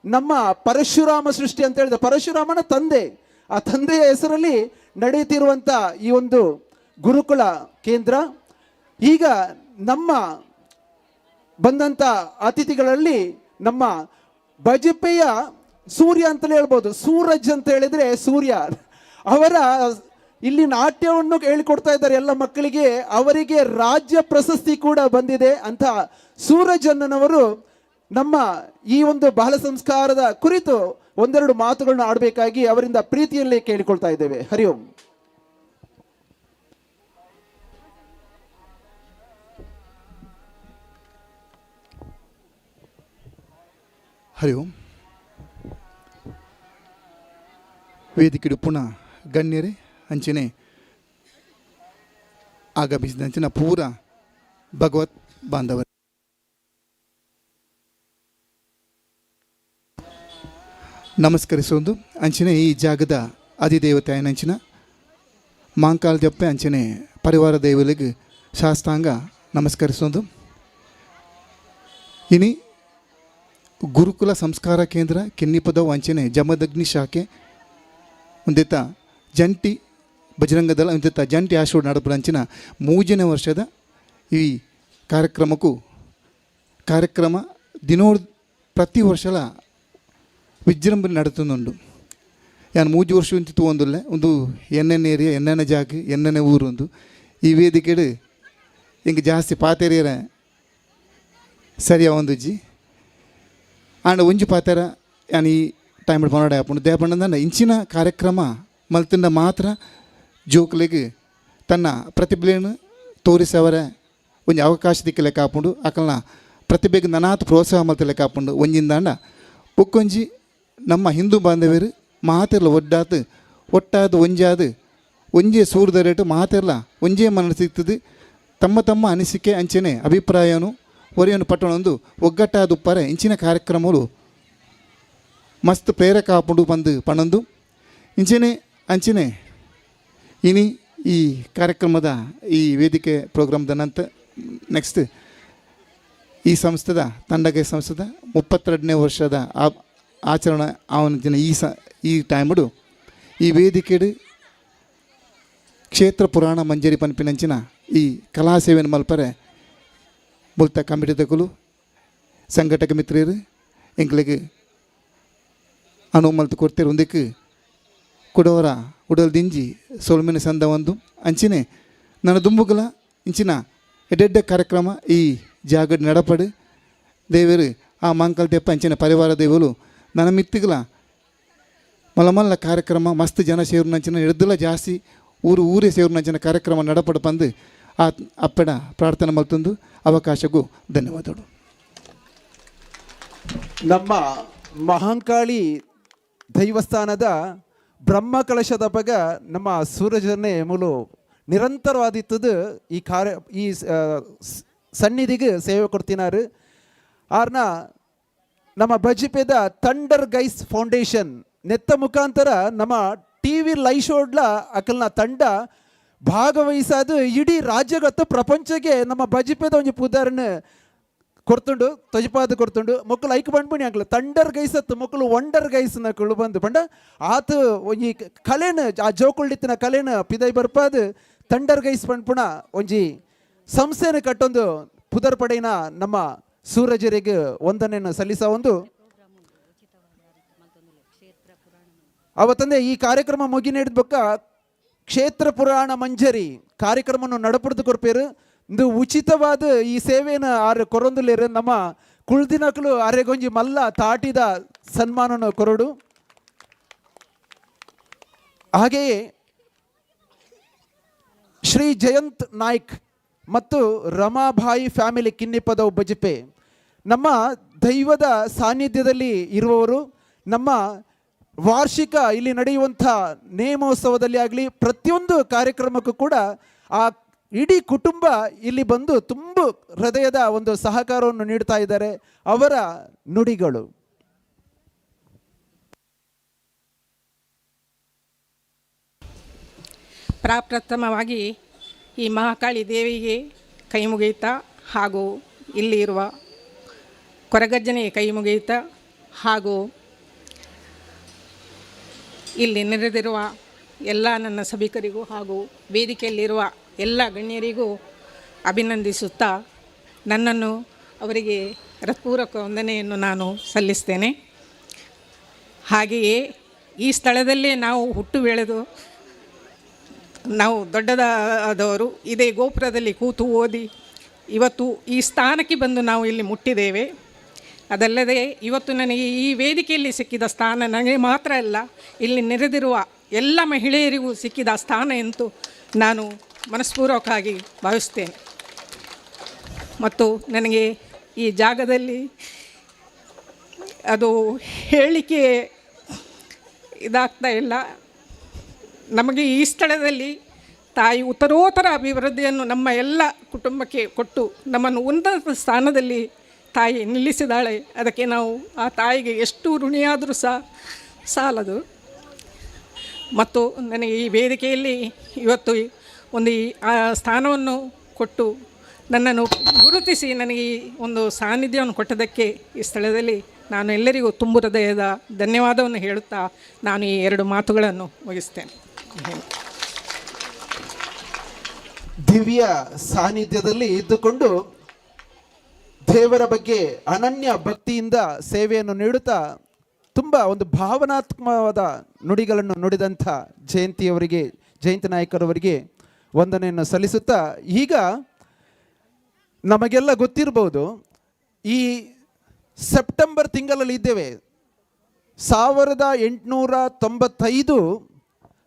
F: ನಮ್ಮ ಪರಶುರಾಮ ಸೃಷ್ಟಿ ಅಂತ ಹೇಳಿದ್ರೆ ಪರಶುರಾಮನ ತಂದೆ, ಆ ತಂದೆಯ ಹೆಸರಲ್ಲಿ ನಡೆಯುತ್ತಿರುವಂಥ ಈ ಒಂದು ಗುರುಕುಲ ಕೇಂದ್ರ. ಈಗ ನಮ್ಮ ಬಂದಂಥ ಅತಿಥಿಗಳಲ್ಲಿ ನಮ್ಮ ಬಜಪೆಯ ಸೂರ್ಯ ಅಂತಲೇ ಹೇಳ್ಬೋದು, ಸೂರಜ್ ಅಂತ ಹೇಳಿದ್ರೆ ಸೂರ್ಯ, ಅವರ ಇಲ್ಲಿ ನಾಟ್ಯವನ್ನು ಹೇಳಿಕೊಡ್ತಾ ಇದ್ದಾರೆ ಎಲ್ಲ ಮಕ್ಕಳಿಗೆ. ಅವರಿಗೆ ರಾಜ್ಯ ಪ್ರಶಸ್ತಿ ಕೂಡ ಬಂದಿದೆ ಅಂತ ಸೂರಜ್ ಅನ್ನನವರು ನಮ್ಮ ಈ ಒಂದು ಬಾಲ ಸಂಸ್ಕಾರದ ಕುರಿತು ಒಂದೆರಡು ಮಾತುಗಳನ್ನು ಆಡಬೇಕಾಗಿ ಅವರಿಂದ ಪ್ರೀತಿಯಲ್ಲಿ ಕೇಳಿಕೊಳ್ತಾ ಇದ್ದೇವೆ. ಹರಿ ಓಂ.
I: ಹರಿ ಓಂ. ವೇದಿಕೆಡು ಪುನಃ ಗಣ್ಯರೇ ಅಂಚನೆ ಆಗಮಿಸಿದಂಚಿನ ಪೂರ ಭಗವತ್ ಬಾಂಧವರು ನಮಸ್ಕರಿಸೋದು. ಅಂಚನೆ ಈ ಜಾಗದ ಅಧಿದೇವತೆ ಆಯನಂಚಿನ ಮಾಂಕಾಳ ಜಪ್ಪೆ ಅಂಚನೆ ಪರಿವಾರ ದೇವಲಿಗೆ ಶಾಸ್ತಾಂಗ ನಮಸ್ಕರಿಸೋದು. ಇನಿ ಗುರುಕುಲ ಸಂಸ್ಕಾರ ಕೇಂದ್ರ ಕಿನ್ನಿಪದವು ಅಂಚನೆ ಜಮದಗ್ನಿ ಶಾಖೆ ಒಂದಿತ್ತ ಜಂಟಿ ಬಜರಂಗದಳ ಒಂದಿತ್ತ ಜಂಟಿ ಆಶೋಡ್ ನಡಪರಂಚಿನ 3ನೇ ವರ್ಷದ ಈ ಕಾರ್ಯಕ್ರಮ ದಿನೋಡ್ ಪ್ರತಿ ವರ್ಷಲ ವಿಜೃಂಭಣೆ ನಡೀತುಂಡು. ಯಾನು 3 ವರ್ಷ ಇಂತಿತ್ತು ಒಂದುಲ್ಲೆ ಒಂದು ಎಣ್ಣೆಣ್ಣೆ ಏರಿಯಾ ಎಣ್ಣೆಣ್ಣೆ ಜಾಗ ಎಣ್ಣೆಣ್ಣೆ ಊರು ಒಂದು ಈ ವೇದಿಕೆಡು ಹಿಂಗೆ ಜಾಸ್ತಿ ಪಾತೆರಿಯರ ಸರಿಯ ಒಂದುಜ್ಜಿ ಆಂಡ ಒಂಜಿ ಪಾತೆರ ಯಾನು ಈ ಟೈಮ್ ಪನ್ನಡ ಹಾಪುಂಡು ದೇಪಣ್ಣನ ಇಂಚಿನ ಕಾರ್ಯಕ್ರಮ ಮಲ್ತಿಂದ ಮಾತ್ರ ಜೋಕ್ಲಿಗೆ ತನ್ನ ಪ್ರತಿಭೆಯನ್ನು ತೋರಿಸವರ ಒಂದು ಅವಕಾಶ ದಿಕ್ಕ ಲೆಕ್ಕ ಹಾಪುಂಡು ಅಕಲ್ನ ಪ್ರತಿಭೆಗೆ ನನಾತ್ ಪ್ರೋತ್ಸಾಹ ಮಲ್ತ ಲೆಕ್ಕ ಹಾಪುಂಡು ಒಂಜಿಂದಾಂಡ ಒಕ್ಕೊಂಜಿ ನಮ್ಮ ಹಿಂದೂ ಬಾಂಧವ್ಯರು ಮಾತೆರ್ಲ ಒಟ್ಟಾದ ಒಂಜೇ ಸೂರ್ದ ರೇಟು ಮಾತೆರ್ಲ ಒಂಜೇ ಮನ ಸಿಗ್ತದೆ. ತಮ್ಮ ಅನಿಸಿಕೆ ಅಂಚನೆ ಅಭಿಪ್ರಾಯನು ಒರೆಯನ್ನು ಪಟ್ಟಣೊಂದು ಒಗ್ಗಟ್ಟಾದ ಉಪ್ಪರೆ ಇಂಚಿನ ಕಾರ್ಯಕ್ರಮಗಳು ಮಸ್ತ್ ಪ್ರೇರಕ ಹಾಪುಂಡು ಬಂದು ಪಣಂದು ಇಂಚನೆ ಅಂಚನೆ ಇನಿ ಈ ಕಾರ್ಯಕ್ರಮದ ಈ ವೇದಿಕೆ ಪ್ರೋಗ್ರಾಮ್ದ ನಂತರ ನೆಕ್ಸ್ಟ್ ಈ ಸಂಸ್ಥೆದ ತಂಡಗೆ ಸಂಸ್ಥೆದ 32ನೇ ವರ್ಷದ ಆಚರಣೆ ಅವನ ದಿನ ಈ ಟೈಮಡು ಈ ವೇದಿಕೆಡು ಕ್ಷೇತ್ರ ಪುರಾಣ ಮಂಜರಿ ಪನ್ಪಿನಂಚಿನ ಈ ಕಲಾ ಸೇವೆಯನ್ನು ಮಲ್ಪರೆ ಬುಲ್ತ ಕಮಿಟಿ ತಕಲು ಸಂಘಟಕ ಮಿತ್ರರು ಎಂಕ್ಲಿಗೆ ಅನುವು ಮಲ್ತು ಕೊಡ್ತೀರಿ ಒಂದಕ್ಕೆ ಕೊಡವರ ಉಡಲ್ ದಿಂಜಿ ಸೊಲ್ಮೆನ ಸಂದ ಒಂದು ಅಂಚಿನೆ ನನ್ನ ದುಂಬುಗಲ ಇಂಚಿನ ಎಡ್ಡೆಡ್ಡೆ ಕಾರ್ಯಕ್ರಮ ಈ ಜಾಗಡ್ ನಡಪಡು ದೇವರು ಆ ಮಾಂಕಲ್ ತೆಪ್ಪ ಅಂಚಿನ ಪರಿವಾರ ದೇವರು ನನ್ನ ಮಿತ್ತಿಗಲ ಮಲ್ಲ ಕಾರ್ಯಕ್ರಮ ಮಸ್ತ್ ಜನ ಸೇರಿನಂಚಿನ ಹಿಡ್ದಲ ಜಾಸ್ತಿ ಊರೇ ಸೇರಿನಂಚಿನ ಕಾರ್ಯಕ್ರಮ ನಡಪಡು ಬಂದು ಆ ಅಪ್ಪಡ ಪ್ರಾರ್ಥನೆ ಮಲ್ತೊಂದು ಅವಕಾಶಕ್ಕೂ ಧನ್ಯವಾದಗಳು.
F: ನಮ್ಮ ಮಹಾಂಕಾಳಿ ದೈವಸ್ಥಾನದ ಬ್ರಹ್ಮ ಕಲಶದ ಬಗ ನಮ್ಮ ಸೂರಜನೇ ಮೂಲು ನಿರಂತರವಾದಿತ್ತದು ಈ ಸನ್ನಿಧಿಗೆ ಸೇವೆ ಕೊಡ್ತಿನಾರು. ಆರ್ನ ನಮ್ಮ ಬಜಿಪೆದ ಥಂಡರ್ ಗೈಸ್ ಫೌಂಡೇಶನ್ ನೆತ್ತ ಮುಖಾಂತರ ನಮ್ಮ TV ಲೈವ್ ಶೋಡ್ಲ ಅಕಲ್ನ ತಂಡ ಭಾಗವಹಿಸೋದು ಇಡೀ ರಾಜ್ಯಗತ್ತು ಪ್ರಪಂಚಕ್ಕೆ ನಮ್ಮ ಬಜಿಪೆದ ಒಂದು ಉದಾಹರಣೆ ಕೊಡ್ತುಂಡು ತಜಪಾದ ಕೊಡ್ತುಂಡು ಮಕ್ಕಳು ಐಕ್ ಬಂಡ್ಬಣಿ ಆಗ್ಲ ಥಂಡರ್ ಗೈಸತ್ತು ಮಕ್ಕಳು ವಂಡರ್ ಗೈಸ್ನ ಕಳು ಬಂದು ಪಂಡ ಆತ ಒಂಜಿ ಕಲೆನ ಆ ಜೋಕುಳ್ಳಿತ್ತಿನ ಕಲೆನ ಪಿದೈ ಬರ್ಪಾದು ಥಂಡರ್ ಗೈಸ್ ಪಂಡ್ಪುಣ ಒಂಜಿ ಸಂಸ್ಥೆನ ಕಟ್ಟೊಂದು ಪುದರ್ ಪಡೆಯಿನ ನಮ್ಮ ಸೂರಜರಿಗೆ ವಂದನೆಯನ್ನು ಸಲ್ಲಿಸ ಒಂದು ಅವತ್ತಂದೆ ಈ ಕಾರ್ಯಕ್ರಮ ಮುಗಿ ನೀಡಿದ ಕ್ಷೇತ್ರ ಪುರಾಣ ಮಂಜರಿ ಕಾರ್ಯಕ್ರಮವನ್ನು ನಡಪಡ್ದು ಕೊರ್ಪೇರು ಇಂದು ಉಚಿತವಾದ ಈ ಸೇವೆಯನ್ನು ಆರು ಕೊರೊಂದುಲೇರು ನಮ್ಮ ಕುಳ್ದಿನಕಲು ಅರೆಗೊಂಜಿ ಮಲ್ಲ ತಾಟಿದ ಸನ್ಮಾನನ ಕೊರಡು. ಹಾಗೆಯೇ ಶ್ರೀ ಜಯಂತ್ ನಾಯ್ಕ್ ಮತ್ತು ರಮಾಬಾಯಿ ಫ್ಯಾಮಿಲಿ ಕಿನ್ನಿಪ್ಪದ ಬಜಿಪೆ ನಮ್ಮ ದೈವದ ಸಾನ್ನಿಧ್ಯದಲ್ಲಿ ಇರುವವರು. ನಮ್ಮ ವಾರ್ಷಿಕ ಇಲ್ಲಿ ನಡೆಯುವಂಥ ನೇಮೋತ್ಸವದಲ್ಲಿ ಆಗಲಿ ಪ್ರತಿಯೊಂದು ಕಾರ್ಯಕ್ರಮಕ್ಕೂ ಕೂಡ ಆ ಇಡೀ ಕುಟುಂಬ ಇಲ್ಲಿ ಬಂದು ತುಂಬ ಹೃದಯದ ಒಂದು ಸಹಕಾರವನ್ನು ನೀಡ್ತಾ ಇದ್ದಾರೆ. ಅವರ ನುಡಿಗಳು.
E: ಪ್ರಪ್ರಥಮವಾಗಿ ಈ ಮಹಾಕಾಳಿ ದೇವಿಗೆ ಕೈ ಮುಗಿಯುತ್ತಾ ಹಾಗೂ ಇಲ್ಲಿ ಇರುವ ಕೊರಗಜ್ಜನಿಗೆ ಕೈ ಮುಗಿಯುತ್ತಾ ಹಾಗೂ ಇಲ್ಲಿ ನೆರೆದಿರುವ ಎಲ್ಲ ನನ್ನ ಸಭಿಕರಿಗೂ ಹಾಗೂ ವೇದಿಕೆಯಲ್ಲಿರುವ ಎಲ್ಲ ಗಣ್ಯರಿಗೂ ಅಭಿನಂದಿಸುತ್ತಾ ನನ್ನನ್ನು ಅವರಿಗೆ ಹೃತ್ಪೂರ್ವಕ ವಂದನೆಯನ್ನು ನಾನು ಸಲ್ಲಿಸ್ತೇನೆ. ಹಾಗೆಯೇ ಈ ಸ್ಥಳದಲ್ಲೇ ನಾವು ಹುಟ್ಟು ಬೆಳೆದು ನಾವು ದೊಡ್ಡದಾದವರು ಇದೇ ಗೋಪುರದಲ್ಲಿ ಕೂತು ಓದಿ ಇವತ್ತು ಈ ಸ್ಥಾನಕ್ಕೆ ಬಂದು ನಾವು ಇಲ್ಲಿ ಮುಟ್ಟಿದ್ದೇವೆ. ಅದಲ್ಲದೆ ಇವತ್ತು ನನಗೆ ಈ ವೇದಿಕೆಯಲ್ಲಿ ಸಿಕ್ಕಿದ ಸ್ಥಾನ ನನಗೆ ಮಾತ್ರ ಅಲ್ಲ, ಇಲ್ಲಿ ನೆರೆದಿರುವ ಎಲ್ಲ ಮಹಿಳೆಯರಿಗೂ ಸಿಕ್ಕಿದ ಸ್ಥಾನ ಎಂದು ನಾನು ಮನಸ್ಪೂರ್ವಕವಾಗಿ ಭಾವಿಸ್ತೇನೆ. ಮತ್ತು ನನಗೆ ಈ ಜಾಗದಲ್ಲಿ ಅದು ಹೇಳಲಿಕ್ಕೆ ಇದಾಗ್ತಾ ಇಲ್ಲ. ನಮಗೆ ಈ ಸ್ಥಳದಲ್ಲಿ ತಾಯಿ ಉತ್ತರೋತ್ತರ ಅಭಿವೃದ್ಧಿಯನ್ನು ನಮ್ಮ ಎಲ್ಲ ಕುಟುಂಬಕ್ಕೆ ಕೊಟ್ಟು ನಮ್ಮನ್ನು ಉನ್ನತ ಸ್ಥಾನದಲ್ಲಿ ತಾಯಿ ನಿಲ್ಲಿಸಿದಾಳೆ. ಅದಕ್ಕೆ ನಾವು ಆ ತಾಯಿಗೆ ಎಷ್ಟು ಋಣಿಯಾದರೂ ಸಾಲದು. ಮತ್ತು ನನಗೆ ಈ ವೇದಿಕೆಯಲ್ಲಿ ಇವತ್ತು ಒಂದು ಆ ಸ್ಥಾನವನ್ನು ಕೊಟ್ಟು ನನ್ನನ್ನು ಗುರುತಿಸಿ ನನಗೆ ಈ ಒಂದು ಸಾನ್ನಿಧ್ಯವನ್ನು ಕೊಟ್ಟದಕ್ಕೆ ಈ ಸ್ಥಳದಲ್ಲಿ ನಾನು ಎಲ್ಲರಿಗೂ ತುಂಬ ಹೃದಯದ ಧನ್ಯವಾದವನ್ನು ಹೇಳುತ್ತಾ ನಾನು ಈ 2 ಮಾತುಗಳನ್ನು ಮುಗಿಸ್ತೇನೆ.
F: ದಿವ್ಯ ಸಾನ್ನಿಧ್ಯದಲ್ಲಿ ಇದ್ದುಕೊಂಡು ದೇವರ ಬಗ್ಗೆ ಅನನ್ಯ ಭಕ್ತಿಯಿಂದ ಸೇವೆಯನ್ನು ನೀಡುತ್ತಾ ತುಂಬ ಒಂದು ಭಾವನಾತ್ಮಕವಾದ ನುಡಿಗಳನ್ನು ನುಡಿದಂಥ ಜಯಂತಿ ನಾಯಕರವರಿಗೆ ವಂದನೆಯನ್ನು ಸಲ್ಲಿಸುತ್ತಾ, ಈಗ ನಮಗೆಲ್ಲ ಗೊತ್ತಿರ್ಬೋದು ಈ ಸೆಪ್ಟೆಂಬರ್ ತಿಂಗಳಲ್ಲಿ ಇದ್ದೇವೆ. 1895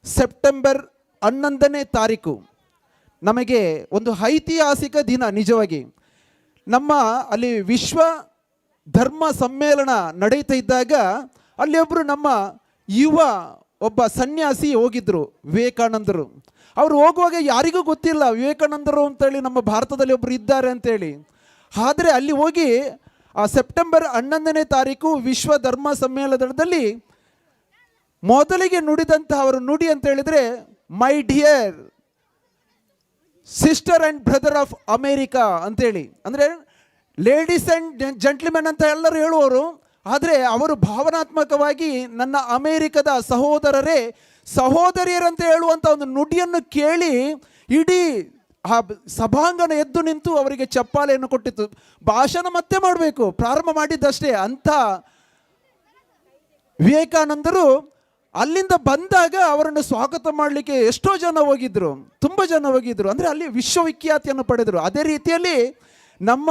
F: ಸೆಪ್ಟೆಂಬರ್ 11ನೇ ತಾರೀಕು ನಮಗೆ ಒಂದು ಐತಿಹಾಸಿಕ ದಿನ. ನಿಜವಾಗಿ ನಮ್ಮ ಅಲ್ಲಿ ವಿಶ್ವ ಧರ್ಮ ಸಮ್ಮೇಳನ ನಡೀತಾ ಇದ್ದಾಗ ಅಲ್ಲಿ ಒಬ್ಬರು ನಮ್ಮ ಒಬ್ಬ ಸನ್ಯಾಸಿ ಹೋಗಿದ್ರು, ವಿವೇಕಾನಂದರು. ಅವರು ಹೋಗುವಾಗ ಯಾರಿಗೂ ಗೊತ್ತಿಲ್ಲ ವಿವೇಕಾನಂದರು ಅಂತೇಳಿ ನಮ್ಮ ಭಾರತದಲ್ಲಿ ಒಬ್ಬರು ಇದ್ದಾರೆ ಅಂತೇಳಿ. ಆದರೆ ಅಲ್ಲಿ ಹೋಗಿ ಆ ಸೆಪ್ಟೆಂಬರ್ 11ನೇ ತಾರೀಕು ವಿಶ್ವ ಧರ್ಮ ಸಮ್ಮೇಳನದಲ್ಲಿ ಮೊದಲಿಗೆ ನುಡಿದಂಥ ಅವರ ನುಡಿ ಅಂತ ಹೇಳಿದರೆ, my dear sister and brother of America ಅಂತೇಳಿ. ಅಂದರೆ ಲೇಡೀಸ್ ಆ್ಯಂಡ್ ಜೆಂಟ್ಲ್ಮೆನ್ ಅಂತ ಎಲ್ಲರೂ ಹೇಳುವವರು, ಆದರೆ ಅವರು ಭಾವನಾತ್ಮಕವಾಗಿ ನನ್ನ ಅಮೇರಿಕದ ಸಹೋದರಿಯರಂತ ಹೇಳುವಂಥ ಒಂದು ನುಡಿಯನ್ನು ಕೇಳಿ ಇಡೀ ಆ ಸಭಾಂಗಣ ಎದ್ದು ನಿಂತು ಅವರಿಗೆ ಚಪ್ಪಾಳೆಯನ್ನು ಕೊಟ್ಟಿತ್ತು. ಭಾಷಣ ಮತ್ತೆ ಮಾಡಬೇಕು, ಪ್ರಾರಂಭ ಮಾಡಿದ್ದಷ್ಟೇ. ಅಂಥ ವಿವೇಕಾನಂದರು ಅಲ್ಲಿಂದ ಬಂದಾಗ ಅವರನ್ನು ಸ್ವಾಗತ ಮಾಡಲಿಕ್ಕೆ ಎಷ್ಟೋ ಜನ ಹೋಗಿದ್ರು, ತುಂಬ ಜನ ಹೋಗಿದ್ರು. ಅಂದರೆ ಅಲ್ಲಿ ವಿಶ್ವವಿಖ್ಯಾತಿಯನ್ನು ಪಡೆದರು. ಅದೇ ರೀತಿಯಲ್ಲಿ ನಮ್ಮ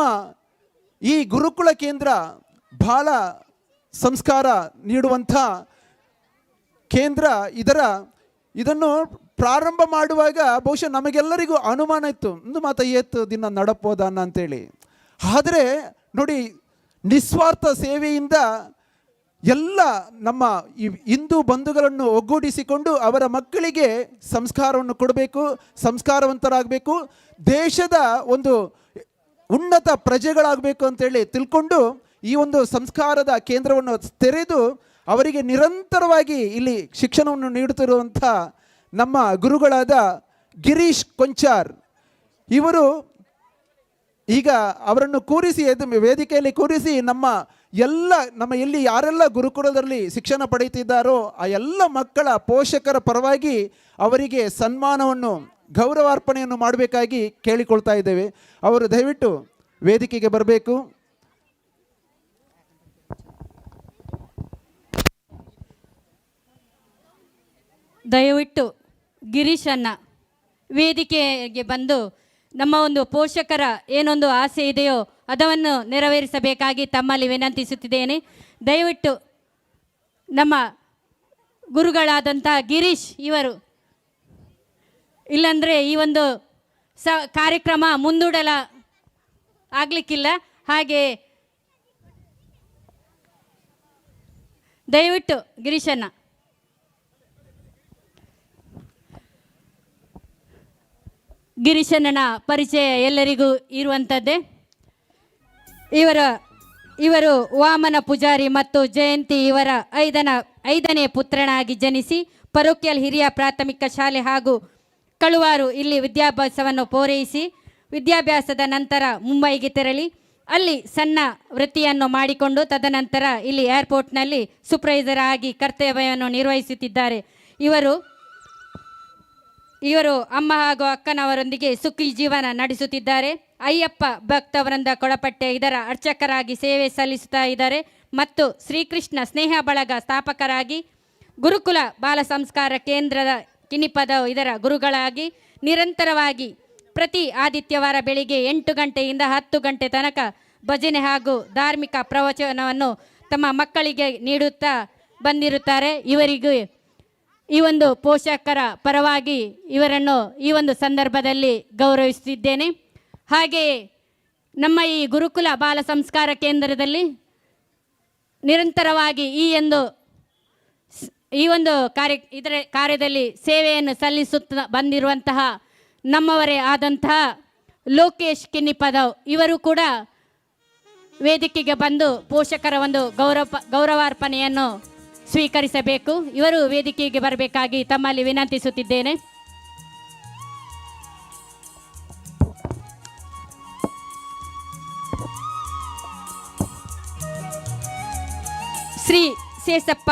F: ಈ ಗುರುಕುಲ ಕೇಂದ್ರ ಬಹಳ ಸಂಸ್ಕಾರ ನೀಡುವಂಥ ಕೇಂದ್ರ. ಇದನ್ನು ಪ್ರಾರಂಭ ಮಾಡುವಾಗ ಬಹುಶಃ ನಮಗೆಲ್ಲರಿಗೂ ಅನುಮಾನ ಇತ್ತು, ಒಂದು ಮಾತ ಏತ್ತು ದಿನ ನಡಪೋದಾನ ಅಂತೇಳಿ. ಆದರೆ ನೋಡಿ, ನಿಸ್ವಾರ್ಥ ಸೇವೆಯಿಂದ ಎಲ್ಲ ನಮ್ಮ ಈ ಹಿಂದೂ ಬಂಧುಗಳನ್ನು ಒಗ್ಗೂಡಿಸಿಕೊಂಡು ಅವರ ಮಕ್ಕಳಿಗೆ ಸಂಸ್ಕಾರವನ್ನು ಕೊಡಬೇಕು, ಸಂಸ್ಕಾರವಂತರಾಗಬೇಕು, ದೇಶದ ಒಂದು ಉನ್ನತ ಪ್ರಜೆಗಳಾಗಬೇಕು ಅಂತೇಳಿ ತಿಳ್ಕೊಂಡು ಈ ಒಂದು ಸಂಸ್ಕಾರದ ಕೇಂದ್ರವನ್ನು ತೆರೆದು ಅವರಿಗೆ ನಿರಂತರವಾಗಿ ಇಲ್ಲಿ ಶಿಕ್ಷಣವನ್ನು ನೀಡುತ್ತಿರುವಂಥ ನಮ್ಮ ಗುರುಗಳಾದ ಗಿರೀಶ್ ಕೊಂಚಾರ್ ಇವರು ಈಗ ಅವರನ್ನು ಕೂರಿಸಿ ವೇದಿಕೆಯಲ್ಲಿ ಕೂರಿಸಿ ನಮ್ಮ ಎಲ್ಲಿ ಯಾರೆಲ್ಲ ಗುರುಕುಲದಲ್ಲಿ ಶಿಕ್ಷಣ ಪಡೆಯುತ್ತಿದ್ದಾರೋ ಆ ಎಲ್ಲ ಮಕ್ಕಳ ಪೋಷಕರ ಪರವಾಗಿ ಅವರಿಗೆ ಸನ್ಮಾನವನ್ನು, ಗೌರವಾರ್ಪಣೆಯನ್ನು ಮಾಡಬೇಕಾಗಿ ಕೇಳಿಕೊಳ್ತಾ ಇದ್ದೇವೆ. ಅವರು ದಯವಿಟ್ಟು ವೇದಿಕೆಗೆ ಬರಬೇಕು.
H: ದಯವಿಟ್ಟು ಗಿರೀಶನ್ನ ವೇದಿಕೆಗೆ ಬಂದು ನಮ್ಮ ಒಂದು ಪೋಷಕರ ಏನೊಂದು ಆಸೆ ಇದೆಯೋ ಅದನ್ನು ನೆರವೇರಿಸಬೇಕಾಗಿ ತಮ್ಮಲ್ಲಿ ವಿನಂತಿಸುತ್ತಿದ್ದೇನೆ. ದಯವಿಟ್ಟು ನಮ್ಮ ಗುರುಗಳಾದಂಥ ಗಿರೀಶ್ ಇವರು ಇಲ್ಲಂದರೆ ಈ ಒಂದು ಕಾರ್ಯಕ್ರಮ ಆಗಲಿಕ್ಕಿಲ್ಲ. ಹಾಗೆ ದಯವಿಟ್ಟು ಗಿರೀಶಣ್ಣನ ಪರಿಚಯ ಎಲ್ಲರಿಗೂ ಇರುವಂಥದ್ದೇ. ಇವರು ವಾಮನ ಪೂಜಾರಿ ಮತ್ತು ಜಯಂತಿ ಇವರ ಐದನೇ ಪುತ್ರನಾಗಿ ಜನಿಸಿ ಪರೋಕ್ಯಲ್ ಹಿರಿಯ ಪ್ರಾಥಮಿಕ ಶಾಲೆ ಹಾಗೂ ಕಳುವಾರು ಇಲ್ಲಿ ವಿದ್ಯಾಭ್ಯಾಸವನ್ನು ಪೂರೈಸಿ ವಿದ್ಯಾಭ್ಯಾಸದ ನಂತರ ಮುಂಬೈಗೆ ತೆರಳಿ ಅಲ್ಲಿ ಸಣ್ಣ ವೃತ್ತಿಯನ್ನು ಮಾಡಿಕೊಂಡು ತದನಂತರ ಇಲ್ಲಿ ಏರ್ಪೋರ್ಟ್ನಲ್ಲಿ ಸೂಪರ್ವೈಸರ್ ಆಗಿ ಕರ್ತವ್ಯವನ್ನು ನಿರ್ವಹಿಸುತ್ತಿದ್ದಾರೆ. ಇವರು ಅಮ್ಮ ಹಾಗೂ ಅಕ್ಕನವರೊಂದಿಗೆ ಸುಖಿ ಜೀವನ ನಡೆಸುತ್ತಿದ್ದಾರೆ. ಅಯ್ಯಪ್ಪ ಭಕ್ತವೃಂದ ಕೊಳಪಟ್ಟೆ ಇದರ ಅರ್ಚಕರಾಗಿ ಸೇವೆ ಸಲ್ಲಿಸುತ್ತಾ ಇದ್ದಾರೆ ಮತ್ತು ಶ್ರೀಕೃಷ್ಣ ಸ್ನೇಹ ಬಳಗ ಸ್ಥಾಪಕರಾಗಿ ಗುರುಕುಲ ಬಾಲ ಸಂಸ್ಕಾರ ಕೇಂದ್ರದ ಕಿನಿಪದ ಇದರ ಗುರುಗಳಾಗಿ ನಿರಂತರವಾಗಿ ಪ್ರತಿ ಆದಿತ್ಯವಾರ ಬೆಳಿಗ್ಗೆ 8 ಗಂಟೆಯಿಂದ 10 ಗಂಟೆ ತನಕ ಭಜನೆ ಹಾಗೂ ಧಾರ್ಮಿಕ ಪ್ರವಚನವನ್ನು ತಮ್ಮ ಮಕ್ಕಳಿಗೆ ನೀಡುತ್ತಾ ಬಂದಿರುತ್ತಾರೆ. ಇವರಿಗೂ ಈ ಒಂದು ಪೋಷಕರ ಪರವಾಗಿ ಇವರನ್ನು ಈ ಒಂದು ಸಂದರ್ಭದಲ್ಲಿ ಗೌರವಿಸುತ್ತಿದ್ದೇನೆ. ಹಾಗೆಯೇ ನಮ್ಮ ಈ ಗುರುಕುಲ ಬಾಲ ಸಂಸ್ಕಾರ ಕೇಂದ್ರದಲ್ಲಿ ನಿರಂತರವಾಗಿ ಈ ಒಂದು ಕಾರ್ಯದಲ್ಲಿ ಸೇವೆಯನ್ನು ಸಲ್ಲಿಸುತ್ತಾ ಬಂದಿರುವಂತಹ ನಮ್ಮವರೇ ಆದಂತಹ ಲೋಕೇಶ್ ಕಿನ್ನಿಪದವ್ ಇವರು ಕೂಡ ವೇದಿಕೆಗೆ ಬಂದು ಪೋಷಕರ ಒಂದು ಗೌರವಾರ್ಪಣೆಯನ್ನು ಸ್ವೀಕರಿಸಬೇಕು. ಇವರು ವೇದಿಕೆಗೆ ಬರಬೇಕಾಗಿ ತಮ್ಮಲ್ಲಿ ವಿನಂತಿಸುತ್ತಿದ್ದೇನೆ. ಶ್ರೀ ಸೇಸಪ್ಪ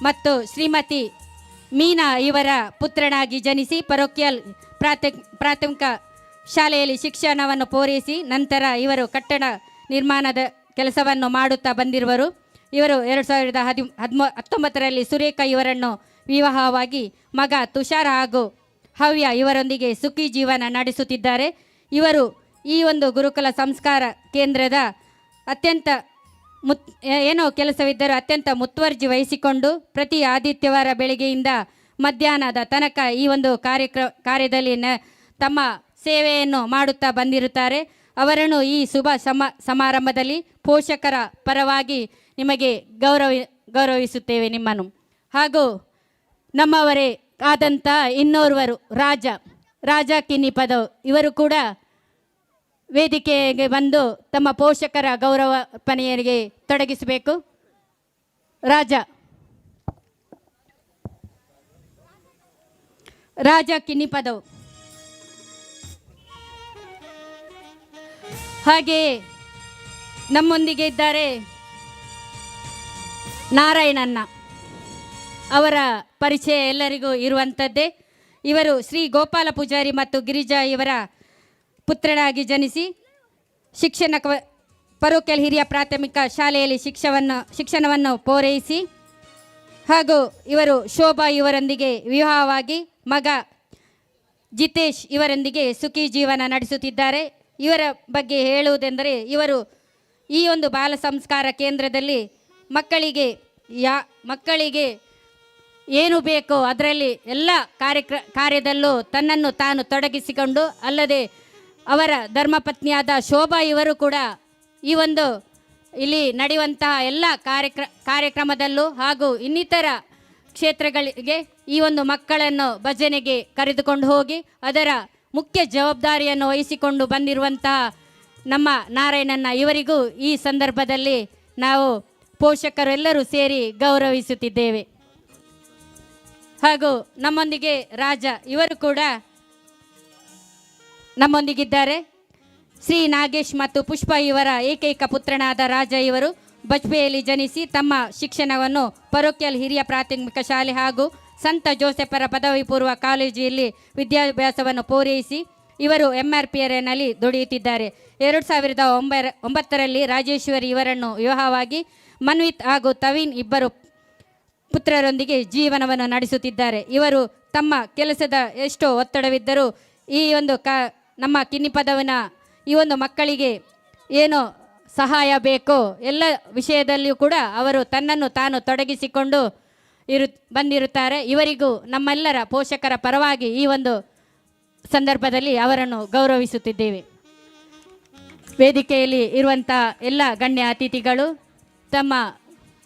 H: ಮತ್ತು ಶ್ರೀಮತಿ ಮೀನಾ ಇವರ ಪುತ್ರನಾಗಿ ಜನಿಸಿ ಪರೋಕ್ಯಲ್ ಪ್ರಾಥಮಿಕ ಶಾಲೆಯಲ್ಲಿ ಶಿಕ್ಷಣವನ್ನು ಪೂರೈಸಿ ನಂತರ ಇವರು ಕಟ್ಟಡ ನಿರ್ಮಾಣದ ಕೆಲಸವನ್ನು ಮಾಡುತ್ತಾ ಬಂದಿರುವರು. ಇವರು 2019ರಲ್ಲಿ ಸುರೇಖಾ ಇವರನ್ನು ವಿವಾಹವಾಗಿ ಮಗ ತುಷಾರ ಹಾಗೂ ಹವ್ಯ ಇವರೊಂದಿಗೆ ಸುಖಿ ಜೀವನ ನಡೆಸುತ್ತಿದ್ದಾರೆ. ಇವರು ಈ ಒಂದು ಗುರುಕುಲ ಸಂಸ್ಕಾರ ಕೇಂದ್ರದ ಅತ್ಯಂತ ಏನೋ ಕೆಲಸವಿದ್ದರೂ ಅತ್ಯಂತ ಮುತುವರ್ಜಿ ವಹಿಸಿಕೊಂಡು ಪ್ರತಿ ಆದಿತ್ಯವಾರ ಬೆಳಗ್ಗೆಯಿಂದ ಮಧ್ಯಾಹ್ನದ ತನಕ ಈ ಒಂದು ಕಾರ್ಯದಲ್ಲಿ ತಮ್ಮ ಸೇವೆಯನ್ನು ಮಾಡುತ್ತಾ ಬಂದಿರುತ್ತಾರೆ. ಅವರನ್ನು ಈ ಶುಭ ಸಮಾರಂಭದಲ್ಲಿ ಪೋಷಕರ ಪರವಾಗಿ ನಿಮಗೆ ಗೌರವಿಸುತ್ತೇವೆ ನಿಮ್ಮನ್ನು. ಹಾಗೂ ನಮ್ಮವರೇ ಆದಂಥ ಇನ್ನೋರ್ವರು ರಾಜ ಕಿನ್ನಿಪದವ್ ಇವರು ಕೂಡ ವೇದಿಕೆಗೆ ಬಂದು ತಮ್ಮ ಪೋಷಕರ ಗೌರವಾರ್ಪಣೆಗೆ ತೊಡಗಿಸಬೇಕು. ರಾಜ ಕಿನ್ನಿಪದವ್. ಹಾಗೆಯೇ ನಮ್ಮೊಂದಿಗೆ ಇದ್ದಾರೆ ನಾರಾಯಣಣ್ಣ. ಅವರ ಪರಿಚಯ ಎಲ್ಲರಿಗೂ ಇರುವಂಥದ್ದೇ. ಇವರು ಶ್ರೀ ಗೋಪಾಲ ಪೂಜಾರಿ ಮತ್ತು ಗಿರಿಜಾ ಇವರ ಪುತ್ರನಾಗಿ ಜನಿಸಿ ಪರೋಕ್ಯಲ್ ಹಿರಿಯ ಪ್ರಾಥಮಿಕ ಶಾಲೆಯಲ್ಲಿ ಶಿಕ್ಷಣವನ್ನು ಪೂರೈಸಿ ಹಾಗೂ ಇವರು ಶೋಭಾ ಇವರೊಂದಿಗೆ ವಿವಾಹವಾಗಿ ಮಗ ಜಿತೇಶ್ ಇವರೊಂದಿಗೆ ಸುಖಿ ಜೀವನ ನಡೆಸುತ್ತಿದ್ದಾರೆ. ಇವರ ಬಗ್ಗೆ ಹೇಳುವುದೆಂದರೆ ಇವರು ಈ ಒಂದು ಬಾಲ ಸಂಸ್ಕಾರ ಕೇಂದ್ರದಲ್ಲಿ ಮಕ್ಕಳಿಗೆ ಏನು ಬೇಕೋ ಅದರಲ್ಲಿ ಎಲ್ಲ ಕಾರ್ಯದಲ್ಲೂ ತನ್ನನ್ನು ತಾನು ತೊಡಗಿಸಿಕೊಂಡು, ಅಲ್ಲದೆ ಅವರ ಧರ್ಮಪತ್ನಿಯಾದ ಶೋಭಾ ಇವರು ಕೂಡ ಈ ಒಂದು ಇಲ್ಲಿ ನಡೆಯುವಂತಹ ಎಲ್ಲ ಕಾರ್ಯಕ್ರಮದಲ್ಲೂ ಹಾಗೂ ಇನ್ನಿತರ ಕ್ಷೇತ್ರಗಳಿಗೆ ಈ ಒಂದು ಮಕ್ಕಳನ್ನು ಭಜನೆಗೆ ಕರೆದುಕೊಂಡು ಹೋಗಿ ಅದರ ಮುಖ್ಯ ಜವಾಬ್ದಾರಿಯನ್ನು ವಹಿಸಿಕೊಂಡು ಬಂದಿರುವಂತಹ ನಮ್ಮ ನಾರಾಯಣಣ್ಣ ಇವರಿಗೂ ಈ ಸಂದರ್ಭದಲ್ಲಿ ನಾವು ಪೋಷಕರೆಲ್ಲರೂ ಸೇರಿ ಗೌರವಿಸುತ್ತಿದ್ದೇವೆ. ಹಾಗೂ ನಮ್ಮೊಂದಿಗೆ ರಾಜ ಇವರು ಕೂಡ ನಮ್ಮೊಂದಿಗಿದ್ದಾರೆ. ಶ್ರೀ ನಾಗೇಶ್ ಮತ್ತು ಪುಷ್ಪ ಇವರ ಏಕೈಕ ಪುತ್ರನಾದ ರಾಜ ಇವರು ಬಜ್ಪೆಯಲ್ಲಿ ಜನಿಸಿ ತಮ್ಮ ಶಿಕ್ಷಣವನ್ನು ಪರೋಕ್ಯಲ್ ಹಿರಿಯ ಪ್ರಾಥಮಿಕ ಶಾಲೆ ಹಾಗೂ ಸಂತ ಜೋಸೆಫರ ಪದವಿ ಪೂರ್ವ ಕಾಲೇಜಿನಲ್ಲಿ ವಿದ್ಯಾಭ್ಯಾಸವನ್ನು ಪೂರೈಸಿ ಇವರು MRPRನಲ್ಲಿ ದುಡಿಯುತ್ತಿದ್ದಾರೆ. 2009ರಲ್ಲಿ ರಾಜೇಶ್ವರಿ ಇವರನ್ನು ವಿವಾಹವಾಗಿ ಮನ್ವಿತ್ ಹಾಗೂ ತವೀನ್ ಇಬ್ಬರು ಪುತ್ರರೊಂದಿಗೆ ಜೀವನವನ್ನು ನಡೆಸುತ್ತಿದ್ದಾರೆ. ಇವರು ತಮ್ಮ ಕೆಲಸದ ಎಷ್ಟೋ ಒತ್ತಡವಿದ್ದರೂ ಈ ಒಂದು ನಮ್ಮ ಕಿನ್ನಿ ಪದವಿನ ಈ ಒಂದು ಮಕ್ಕಳಿಗೆ ಏನು ಸಹಾಯ ಬೇಕೋ ಎಲ್ಲ ವಿಷಯದಲ್ಲಿಯೂ ಕೂಡ ಅವರು ತನ್ನನ್ನು ತಾನು ತೊಡಗಿಸಿಕೊಂಡು ಬಂದಿರುತ್ತಾರೆ. ಇವರಿಗೂ ನಮ್ಮೆಲ್ಲರ ಪೋಷಕರ ಪರವಾಗಿ ಈ ಒಂದು ಸಂದರ್ಭದಲ್ಲಿ ಅವರನ್ನು ಗೌರವಿಸುತ್ತಿದ್ದೇವೆ. ವೇದಿಕೆಯಲ್ಲಿ ಇರುವಂಥ ಎಲ್ಲ ಗಣ್ಯ ಅತಿಥಿಗಳು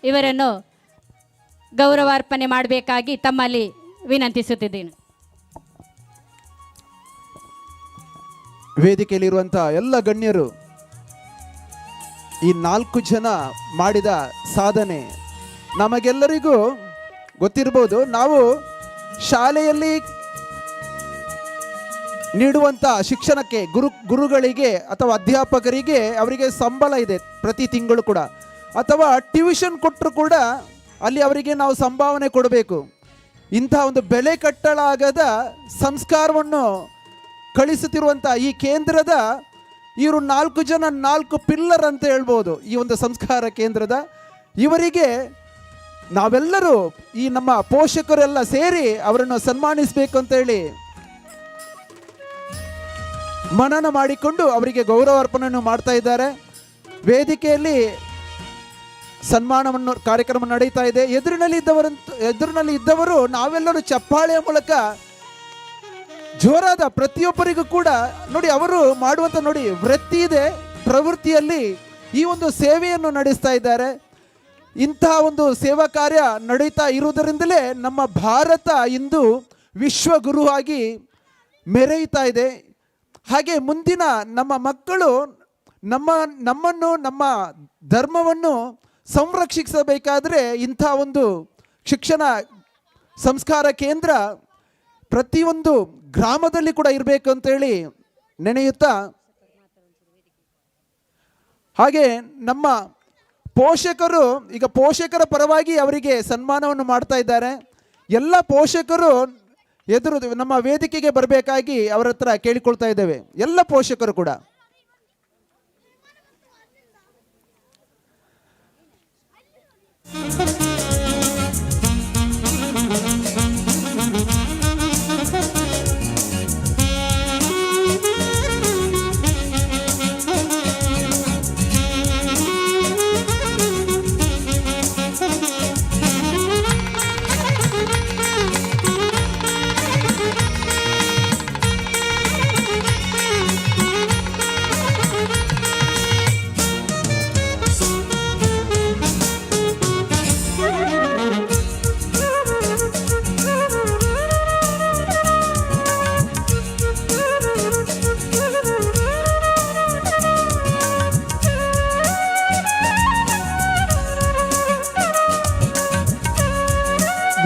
H: ಇವರನ್ನು ಗೌರವಾರ್ಪಣೆ ಮಾಡಬೇಕಾಗಿ ತಮ್ಮಲ್ಲಿ ವಿನಂತಿಸುತ್ತಿದ್ದೇನೆ.
F: ವೇದಿಕೆಯಲ್ಲಿರುವಂಥ ಎಲ್ಲ ಗಣ್ಯರು ಈ 4 ಜನ ಮಾಡಿದ ಸಾಧನೆ ನಮಗೆಲ್ಲರಿಗೂ ಗೊತ್ತಿರಬಹುದು. ನಾವು ಶಾಲೆಯಲ್ಲಿ ನೀಡುವಂಥ ಶಿಕ್ಷಣಕ್ಕೆ ಗುರುಗಳಿಗೆ ಅಥವಾ ಅಧ್ಯಾಪಕರಿಗೆ ಅವರಿಗೆ ಸಂಬಳ ಇದೆ ಪ್ರತಿ ತಿಂಗಳು ಕೂಡ, ಅಥವಾ ಟ್ಯೂಷನ್ ಕೊಟ್ಟರು ಕೂಡ ಅಲ್ಲಿ ಅವರಿಗೆ ನಾವು ಸಂಭಾವನೆ ಕೊಡಬೇಕು. ಇಂಥ ಒಂದು ಬೆಲೆ ಕಟ್ಟಲಾಗದ ಸಂಸ್ಕಾರವನ್ನು ಕಳಿಸುತ್ತಿರುವಂಥ ಈ ಕೇಂದ್ರದ ಇವರು 4 ಜನ 4 ಪಿಲ್ಲರ್ ಅಂತ ಹೇಳ್ಬೋದು ಈ ಒಂದು ಸಂಸ್ಕಾರ ಕೇಂದ್ರದ. ಇವರಿಗೆ ನಾವೆಲ್ಲರೂ ಈ ನಮ್ಮ ಪೋಷಕರೆಲ್ಲ ಸೇರಿ ಅವರನ್ನು ಸನ್ಮಾನಿಸಬೇಕು ಅಂತೇಳಿ ಮನನ ಮಾಡಿಕೊಂಡು ಅವರಿಗೆ ಗೌರವಾರ್ಪಣೆಯನ್ನು ಮಾಡ್ತಾ ಇದ್ದಾರೆ. ವೇದಿಕೆಯಲ್ಲಿ ಸನ್ಮಾನವನ್ನು ಕಾರ್ಯಕ್ರಮ ನಡೀತಾ ಇದೆ. ಎದುರಿನಲ್ಲಿ ಇದ್ದವರು ನಾವೆಲ್ಲರೂ ಚಪ್ಪಾಳೆಯ ಮೂಲಕ ಜೋರಾದ ಪ್ರತಿಯೊಬ್ಬರಿಗೂ ಕೂಡ ನೋಡಿ ಅವರು ಮಾಡುವಂಥ ನೋಡಿ ವೃತ್ತಿ ಇದೆ, ಪ್ರವೃತ್ತಿಯಲ್ಲಿ ಈ ಒಂದು ಸೇವೆಯನ್ನು ನಡೆಸ್ತಾ ಇದ್ದಾರೆ. ಇಂತಹ ಒಂದು ಸೇವಾ ಕಾರ್ಯ ನಡೀತಾ ಇರುವುದರಿಂದಲೇ ನಮ್ಮ ಭಾರತ ಇಂದು ವಿಶ್ವಗುರುವಾಗಿ ಮೆರೆಯುತ್ತಾ ಇದೆ. ಹಾಗೆ ಮುಂದಿನ ನಮ್ಮ ಮಕ್ಕಳು ನಮ್ಮನ್ನು ನಮ್ಮ ಧರ್ಮವನ್ನು ಸಂರಕ್ಷಿಸಬೇಕಾದ್ರೆ ಇಂಥ ಒಂದು ಶಿಕ್ಷಣ ಸಂಸ್ಕಾರ ಕೇಂದ್ರ ಪ್ರತಿಯೊಂದು ಗ್ರಾಮದಲ್ಲಿ ಕೂಡ ಇರಬೇಕು ಅಂತೇಳಿ ನೆನೆಯುತ್ತಾ, ಹಾಗೆ ನಮ್ಮ ಪೋಷಕರು ಈಗ ಪೋಷಕರ ಪರವಾಗಿ ಅವರಿಗೆ ಸನ್ಮಾನವನ್ನು ಮಾಡ್ತಾ ಇದ್ದಾರೆ. ಎಲ್ಲ ಪೋಷಕರು ನಮ್ಮ ವೇದಿಕೆಗೆ ಬರಬೇಕಾಗಿ ಅವರ ಹತ್ರ ಕೇಳಿಕೊಳ್ತಾ ಇದ್ದೇವೆ. ಎಲ್ಲ ಪೋಷಕರು ಕೂಡ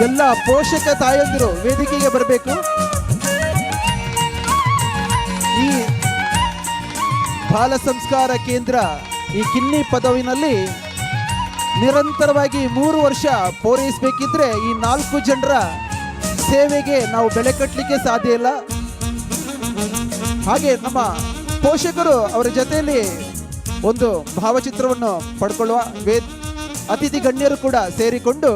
F: ಎಲ್ಲ ಪೋಷಕ ತಾಯಂದಿರು ವೇದಿಕೆಗೆ ಬರಬೇಕು. ಈ ಬಾಲ ಸಂಸ್ಕಾರ ಕೇಂದ್ರ ಈ ಕಿನ್ನಿ ಪದವಿನಲ್ಲಿ ನಿರಂತರವಾಗಿ 3 ವರ್ಷ ಪೂರೈಸಬೇಕಿದ್ರೆ ಈ 4 ಜನರ ಸೇವೆಗೆ ನಾವು ಬೆಲೆ ಕಟ್ಟಲಿಕ್ಕೆ ಸಾಧ್ಯ ಇಲ್ಲ. ಹಾಗೆ ನಮ್ಮ ಪೋಷಕರು ಅವರ ಜೊತೆಯಲ್ಲಿ ಒಂದು ಭಾವಚಿತ್ರವನ್ನು ಪಡ್ಕೊಳ್ಳುವ ಅತಿಥಿ ಗಣ್ಯರು ಕೂಡ ಸೇರಿಕೊಂಡು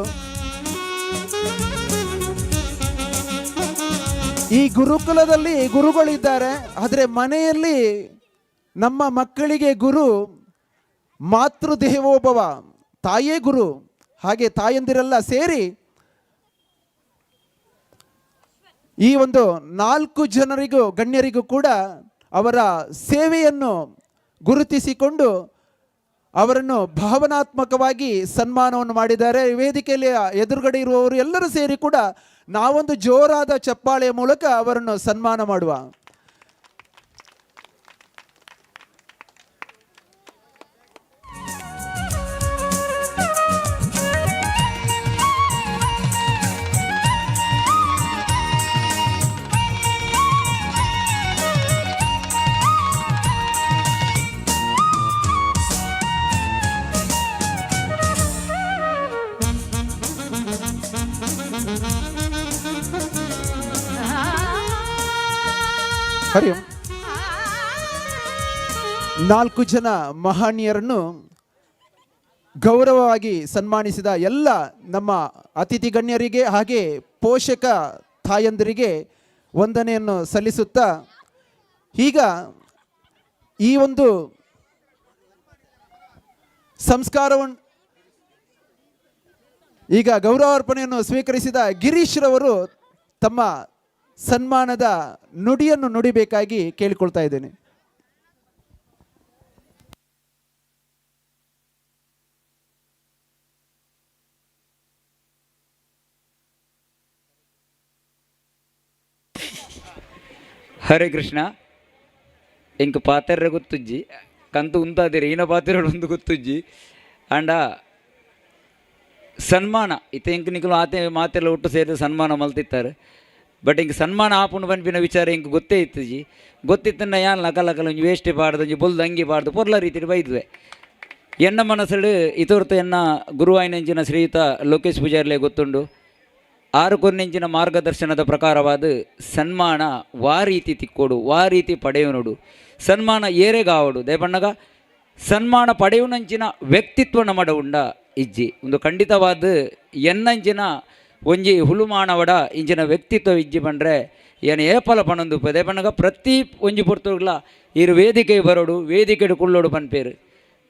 F: ಈ ಗುರುಕುಲದಲ್ಲಿ ಗುರುಗಳಿದ್ದಾರೆ, ಆದರೆ ಮನೆಯಲ್ಲಿ ನಮ್ಮ ಮಕ್ಕಳಿಗೆ ಗುರು ಮಾತೃದೇವೋಭವ, ತಾಯೇ ಗುರು. ಹಾಗೆ ತಾಯಂದಿರೆಲ್ಲ ಸೇರಿ ಈ ಒಂದು 4 ಜನರಿಗೂ ಗಣ್ಯರಿಗೂ ಕೂಡ ಅವರ ಸೇವೆಯನ್ನು ಗುರುತಿಸಿಕೊಂಡು ಅವರನ್ನು ಭಾವನಾತ್ಮಕವಾಗಿ ಸನ್ಮಾನವನ್ನು ಮಾಡಿದ್ದಾರೆ. ವೇದಿಕೆಯಲ್ಲಿ ಎದುರುಗಡೆ ಇರುವವರು ಎಲ್ಲರೂ ಸೇರಿ ಕೂಡ ನಾವೊಂದು ಜೋರಾದ ಚಪ್ಪಾಳೆಯ ಮೂಲಕ ಅವರನ್ನು ಸನ್ಮಾನ ಮಾಡುವ. ಹರಿ ಓಂ. 4 ಜನ ಮಹನೀಯರನ್ನು ಗೌರವವಾಗಿ ಸನ್ಮಾನಿಸಿದ ಎಲ್ಲ ನಮ್ಮ ಅತಿಥಿ ಗಣ್ಯರಿಗೆ ಹಾಗೆ ಪೋಷಕ ತಾಯಂದಿರಿಗೆ ವಂದನೆಯನ್ನು ಸಲ್ಲಿಸುತ್ತಾ, ಈಗ ಈ ಒಂದು ಸಂಸ್ಕಾರವನ್ನು ಈಗ ಗೌರವಾರ್ಪಣೆಯನ್ನು ಸ್ವೀಕರಿಸಿದ ಗಿರೀಶ್ ರವರು ತಮ್ಮ ಸನ್ಮಾನದ ನುಡಿಯನ್ನು ನುಡಿಬೇಕಾಗಿ ಕೇಳಿಕೊಳ್ತಾ ಇದ್ದೇನೆ.
J: ಹರೇ ಕೃಷ್ಣ. ಇಂಕ ಪಾತೆರ್ರೆ ಗೊತ್ತುಜ್ಜಿ ಕಂತು ಉಂತಾದಿರಿ ಈನ ಪಾತೆರಡು ಒಂದು ಗೊತ್ತುಜ್ಜಿ ಅಂಡ ಸನ್ಮಾನ ಇತ್ತೆ ಇಂಕ ನಿಖಲು ಆತೆ ಮಾತೆಲ್ಲ ಒಟ್ಟು ಸೇರಿ ಸನ್ಮಾನ ಮಲ್ತಿತ್ತಾರೆ. ಬಟ್ ಹಿಂಗೆ ಸನ್ಮಾನ ಆಪುಂಡು ಪನ್ಪಿನ ವಿಚಾರ ಹಿಂಗೆ ಗೊತ್ತೇ ಇತ್ತಜಿ. ಗೊತ್ತಿತ್ತನ್ನ ಯಾನ್ ಲಕಲಕಲ ಒಂಜಿ ವೇಸ್ಟೇ ಪಾಡ್ದು ಒಂಜಿ ಬೊಲ್ದು ಅಂಗಿ ಪಾಡ್ದು ಪೊರ್ಲ ರೀತಿ ಬೈದ್ವೆ. ಎನ್ನ ಮನಸ್ಸಡು ಇತೋರ್ತ ಎನ್ನ ಗುರುವಾಯಿನಂಚಿನ ಶ್ರೀಯುತ ಲೋಕೇಶ್ ಪೂಜಾರ್ಲೆ ಗೊತ್ತುಂಡು. 6 ಕೊನ್ನೆಂಚಿನ ಮಾರ್ಗದರ್ಶನದ ಪ್ರಕಾರವಾದ ಸನ್ಮಾನ ವಾ ರೀತಿ ತಿಕ್ಕೋಡು, ವಾ ರೀತಿ ಪಡೆಯುನುಡು. ಸನ್ಮಾನ ಏರೆಗಾವಡು ದೇಪಣ್ಣಗ ಸನ್ಮಾನ ಪಡೆಯುನಂಚಿನ ವ್ಯಕ್ತಿತ್ವ ನಮಡ ಉಂಡ ಇಜ್ಜಿ ಒಂದು ಖಂಡಿತವಾದ ಎನ್ನಂಚಿನ ಒಂಜಿ ಹುಲುಮಾನವಡ ಇಂಚಿನ ವ್ಯಕ್ತಿತ್ವ ಇಜ್ಜಿ ಬಂದರೆ ಏನು ಏಪಲ ಪಣಂದು ದೇಪಣ್ಣಗ ಪ್ರತಿ ಒಂಜಿ ಪೊರ್ತುಗಳ ಇರು ವೇದಿಕೆ ಬರೋಡು ವೇದಿಕೆ ಕುಳ್ಳೋಡು ಪನ್ಪೇರು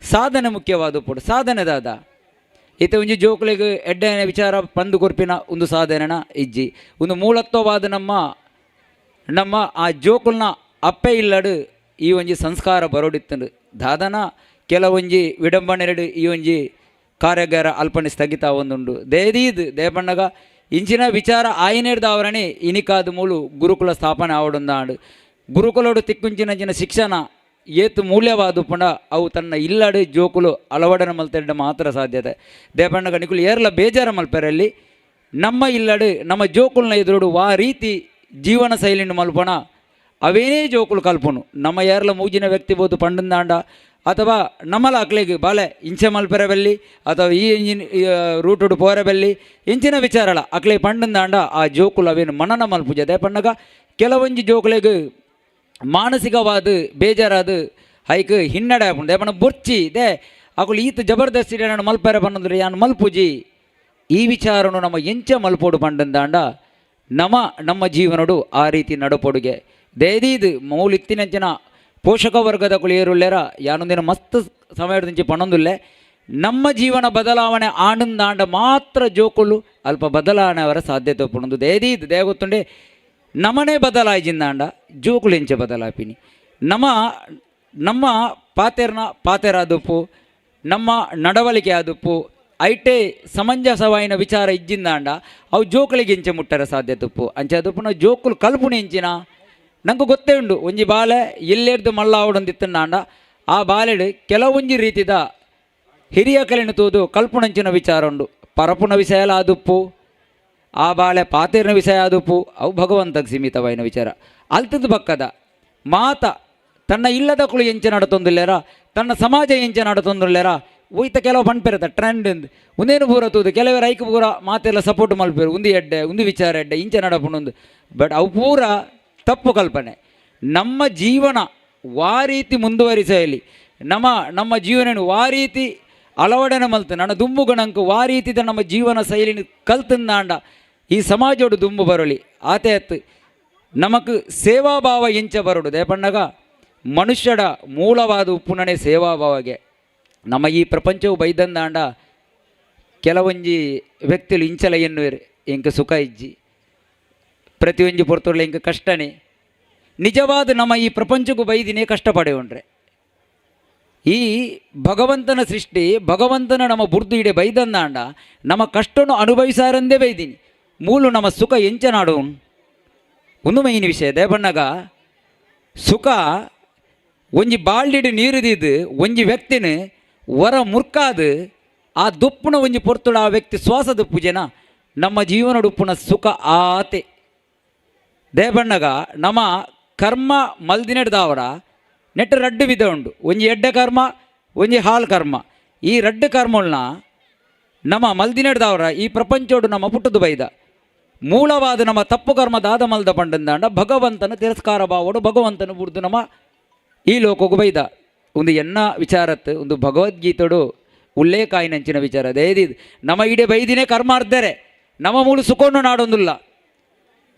J: ಸಾಧನೆ ಮುಖ್ಯವಾದ ಪೋಡು ಸಾಧನೆ ದಾದ ಇತ್ತೆ ಒಂಜಿ ಜೋಕ್ಲೆಗ್ ಎಡ್ಡೆನ ವಿಚಾರ ಪಂದು ಕೊರ್ಪಿನ ಒಂದು ಸಾಧನೆನ ಇಜ್ಜಿ ಒಂದು ಮೂಲತ್ವವಾದ ನಮ್ಮ ಆ ಜೋಕುಲ್ನ ಅಪ್ಪೆ ಇಲ್ಲಡು ಈ ಒಂಜಿ ಸಂಸ್ಕಾರ ಬರೋಡಿತ್ತಂಡು ದಾದನ ಕೆಲವೊಂಜಿ ವಿಡಂಬನೆರಡು ಈ ಒಂಜಿ ಕಾರ್ಯಾಗಾರ ಅಲ್ಪನೆ ಸ್ಥಗಿತ ಒಂದುಂಡು ದೇದೀದ್ ದೇಪಣ್ಣಗ ಇಂಚಿನ ವಿಚಾರ ಆಯ್ನೆಡ್ದ ಅವರಣೆ ಇನಿಕಾದ ಮೂಲು ಗುರುಕುಲ ಸ್ಥಾಪನೆ ಆವಡೊಂದಾಂಡು ಗುರುಕುಲೋಡು ತಿಕ್ಕುಂಚಿನಂಚಿನ ಶಿಕ್ಷಣ ಏತು ಮೂಲ್ಯವಾದ ಪುಂಡ ಅವು ತನ್ನ ಇಲ್ಲಡು ಜೋಕುಲು ಅಳವಡನ ಮಲ್ತೆಡ್ಡ ಮಾತ್ರ ಸಾಧ್ಯತೆ ದೇಪಣ್ಣಗ ನಿಕುಲು ಏರ್ಲ ಬೇಜಾರ ಮಲ್ಪೆರಲ್ಲಿ ನಮ್ಮ ಇಲ್ಲಡು ನಮ್ಮ ಜೋಕುಲ್ನ ಎದುರುಡು ವಾ ರೀತಿ ಜೀವನ ಶೈಲಿನ ಮಲ್ಪಣ ಅವೇನೇ ಜೋಕುಲು ಕಲ್ಪನು ನಮ್ಮ ಏರ್ಲ ಮೂಜಿನ ವ್ಯಕ್ತಿ ಬೋದು ಪಂಡಂದಾಂಡ ಅಥವಾ ನಮ್ಮಲ ಅಕ್ಲೆಗೆ ಬಾಲೆ ಇಂಚೆ ಮಲ್ಪೆರಬಲ್ಲಿ ಅಥವಾ ಈ ಇಂಜಿನ್ ರೂಟುಡು ಪೋರೆಬಲ್ಲಿ ಇಂಚಿನ ವಿಚಾರಳ ಅಕ್ಲೆ ಪಂಡಂದಾಂಡ ಆ ಜೋಕುಲು ಅವೇನು ಮನನ ಮಲ್ಪುಜ ದೇಪಣ್ಣಗ ಕೆಲವೊಂಜಿ ಜೋಕುಲೆಗ್ ಮಾನಸಿಕವಾದ ಬೇಜಾರಾದ ಹೈಕ್ ಹಿನ್ನಡೆ ಆಪುಂಡು ದೇಪಣ್ಣ ಬೊರ್ಚಿ ದೇ ಅಕುಲು ಈತ ಜಬರ್ದಸ್ತಿ ನಾನು ಮಲ್ಪೆರ ಪನ್ನಂದ್ರೆ ಯಾನು ಮಲ್ಪುಜಿ ಈ ವಿಚಾರನು ನಮ್ಮ ಎಂಚ ಮಲ್ಪೋಡು ಪಂಡಂದಾಂಡ ನಮ್ಮ ಜೀವನಡು ಆ ರೀತಿ ನಡಪೊಡುಗೆ ದೇದೀದು ಮೌಲಿತ್ತಿನಂಚಿನ ಪೋಷಕ ವರ್ಗದ ಕುಳಿಯರುಳ್ಳೆರ ಯಾನೊಂದಿನ ಮಸ್ತ್ ಸಮಯದಿಂಚಿ ಪಣೊಂದುಲ್ಲೆ ನಮ್ಮ ಜೀವನ ಬದಲಾವಣೆ ಆನಂದಾಂಡ ಮಾತ್ರ ಜೋಕುಲು ಅಲ್ಪ ಬದಲಾವಣೆ ಅವರ ಸಾಧ್ಯತೆ ಪುಣೊಂದು ದೇದೀದು ದೇ ಗೊತ್ತುಂಡೆ ನಮನೇ ಬದಲಾಯಿಜಿಂದಾಂಡ ಜೋಕುಲು ಎಂಚೆ ಬದಲಾಪಿನಿ ನಮ್ಮ ಪಾತೆರಾದುಪ್ಪು ನಮ್ಮ ನಡವಳಿಕೆ ಆದುಪ್ಪು ಐಟೆ ಸಮಂಜಸವಾಯಿನ ವಿಚಾರ ಇಜ್ಜಿಂದಾಂಡ ಅವು ಜೋಕುಲಿಗೆ ಎಂಚೆ ಮುಟ್ಟರ ಸಾಧ್ಯತೆ ಉಪ್ಪು ಅಂಚೆ ಅದು ಪುನಃ ಜೋಕುಲು ಕಲ್ಪುಣೆ ಎಂಚಿನ ನಂಗೆ ಗೊತ್ತೇ ಉಂಡು ಒಂಜಿ ಬಾಲೆ ಎಲ್ಲೆರ್ದು ಮಲ್ಲ ಆವಡೊಂದಿತ್ತಂಡ ಆ ಬಾಲೆಡು ಕೆಲವೊಂಜಿ ರೀತಿದ ಹಿರಿಯ ಕಲೆನು ತೂದು ಕಲ್ಪುಣಂಚಿನ ವಿಚಾರ ಉಂಡು ಪರಪುನ ವಿಷಯ ಆದುಪ್ಪು ಆ ಬಾಳೆ ಪಾತೇರಿನ ವಿಷಯ ಆದುಪ್ಪು ಅವು ಭಗವಂತಗೆ ಸೀಮಿತವಾಯಿನ ವಿಚಾರ ಅಲ್ತದ ಪಕ್ಕದ ಮಾತ ತನ್ನ ಇಲ್ಲದ ಕುಳು ಎಂಚೆ ನಡತೊಂದುಲ್ಲೇರ ತನ್ನ ಸಮಾಜ ಎಂಚೆ ನಡತೊಂದುಲ್ಲೇರ ಒಯ್ತ ಕೆಲವು ಪಣ್ಪೆರತ ಟ್ರೆಂಡ್ ಒಂದೇನು ಪೂರ ತೂದು ಕೆಲವೇ ರೈಕ ಪೂರ ಮಾತೆಲ್ಲ ಸಪೋರ್ಟ್ ಮಲ್ಪೇರು ಉಂದಿ ಎಡ್ಡೆ ಉಂದಿ ವಿಚಾರ ಎಡ್ಡೆ ಇಂಚೆ ನಡಪುಣೊಂದು ಬಟ್ ಅವು ಪೂರ ತಪ್ಪು ಕಲ್ಪನೆ ನಮ್ಮ ಜೀವನ ವಾ ರೀತಿ ಮುಂದುವರಿಸಲಿ ನಮ್ಮ ಜೀವನ ವಾ ರೀತಿ ಅಳವಡನೆ ಮಲ್ತು ನನ್ನ ದುಂಬು ಗಣಂಕು ವಾ ರೀತಿದ ನಮ್ಮ ಜೀವನ ಶೈಲಿನ ಕಲ್ತಂದಾಂಡ ಈ ಸಮಾಜೋಡು ದುಂಬು ಬರಲಿ ಆತೆ ಅತ್ತು ನಮಕ್ ಸೇವಾಭಾವ ಇಂಚ ಬರುಡು ದೇಪಣ್ಣಗ ಮನುಷ್ಯಡ ಮೂಲವಾದ ಉಪ್ಪುನನೆ ಸೇವಾಭಾವಗೆ ನಮ್ಮ ಈ ಪ್ರಪಂಚವು ಬೈದಂದಾಂಡ ಕೆಲವೊಂಜಿ ವ್ಯಕ್ತಿಲು ಇಂಚಲ ಎನ್ನುವರು ಇಂಕ ಸುಖ ಇಜ್ಜಿ ಪ್ರತಿಯೊಂಜಿ ಪೊರ್ತುಳ್ಳ ಇಂಕ ಕಷ್ಟನೇ ನಿಜವಾದ ನಮ್ಮ ಈ ಪ್ರಪಂಚಕ್ಕೂ ಬೈದಿನೇ ಕಷ್ಟಪಡೆ ಉಂಡ್ರೆ ಈ ಭಗವಂತನ ಸೃಷ್ಟಿ ಭಗವಂತನ ನಮ್ಮ ಬುರ್ದು ಇಡೆ ಬೈದಂದಾಂಡ ನಮ್ಮ ಕಷ್ಟವನ್ನು ಅನುಭವಿಸಾರಂದೇ ಬೈದೀನಿ ಮೂಲು ನಮ್ಮ ಸುಖ ಎಂಚನಾಡು ಒಂದು ಮೈನ್ ವಿಷಯ ದೇವಣ್ಣಗ ಸುಖ ಒಂಜಿ ಬಾಲ್ಡಿಡು ನೀರುದಿದ್ದು ಒಂಜಿ ವ್ಯಕ್ತಿನ ಹೊರ ಮುರ್ಕಾದು ಆ ದುಪ್ಪುನ ಒಂಜಿ ಪೊರ್ತುಡ ಆ ವ್ಯಕ್ತಿ ಶ್ವಾಸದ ಪೂಜೆನ ನಮ್ಮ ಜೀವನ ಉಪ್ಪುನ ಸುಖ ಆತೆ ದೇವಣ್ಣಗ ನಮ್ಮ ಕರ್ಮ ಮಲ್ದಿನೆಡ್ದಾವರ ನೆಟ್ಟ ರಡ್ಡು ವಿಧ ಉಂಡು ಒಂಜಿ ಎಡ್ಡೆ ಕರ್ಮ ಒಂಜಿ ಹಾಲ್ ಕರ್ಮ ಈ ರಡ್ಡು ಕರ್ಮಗಳನ್ನ ನಮ್ಮ ಮಲ್ದಿನೆಡ್ದಾವರ ಈ ಪ್ರಪಂಚೋಡು ನಮ್ಮ ಪುಟ್ಟದು ಬೈದ ಮೂಲವಾದ ನಮ್ಮ ತಪ್ಪು ಕರ್ಮದಾದ ಮಲ್ದ ಪಂಡಂದಾಂಡ ಭಗವಂತನ ತಿರಸ್ಕಾರ ಭಾವಡು ಭಗವಂತನ ಬುರ್ದು ನಮ್ಮ ಈ ಲೋಕಗೂ ಬೈದ ಒಂದು ಎನ್ನ ವಿಚಾರತ್ ಒಂದು ಭಗವದ್ಗೀತೆಡು ಉಲ್ಲೇಖ ಆಯ್ನಂಚಿನ ವಿಚಾರ ದೇದಿದ್ ನಮ್ಮ ಇಡೀ ಬೈದಿನೇ ಕರ್ಮಾರ್ಧರೆ ನಮ್ಮ ಮೂಲು ಸುಖವನ್ನು ನಾಡೊಂದಿಲ್ಲ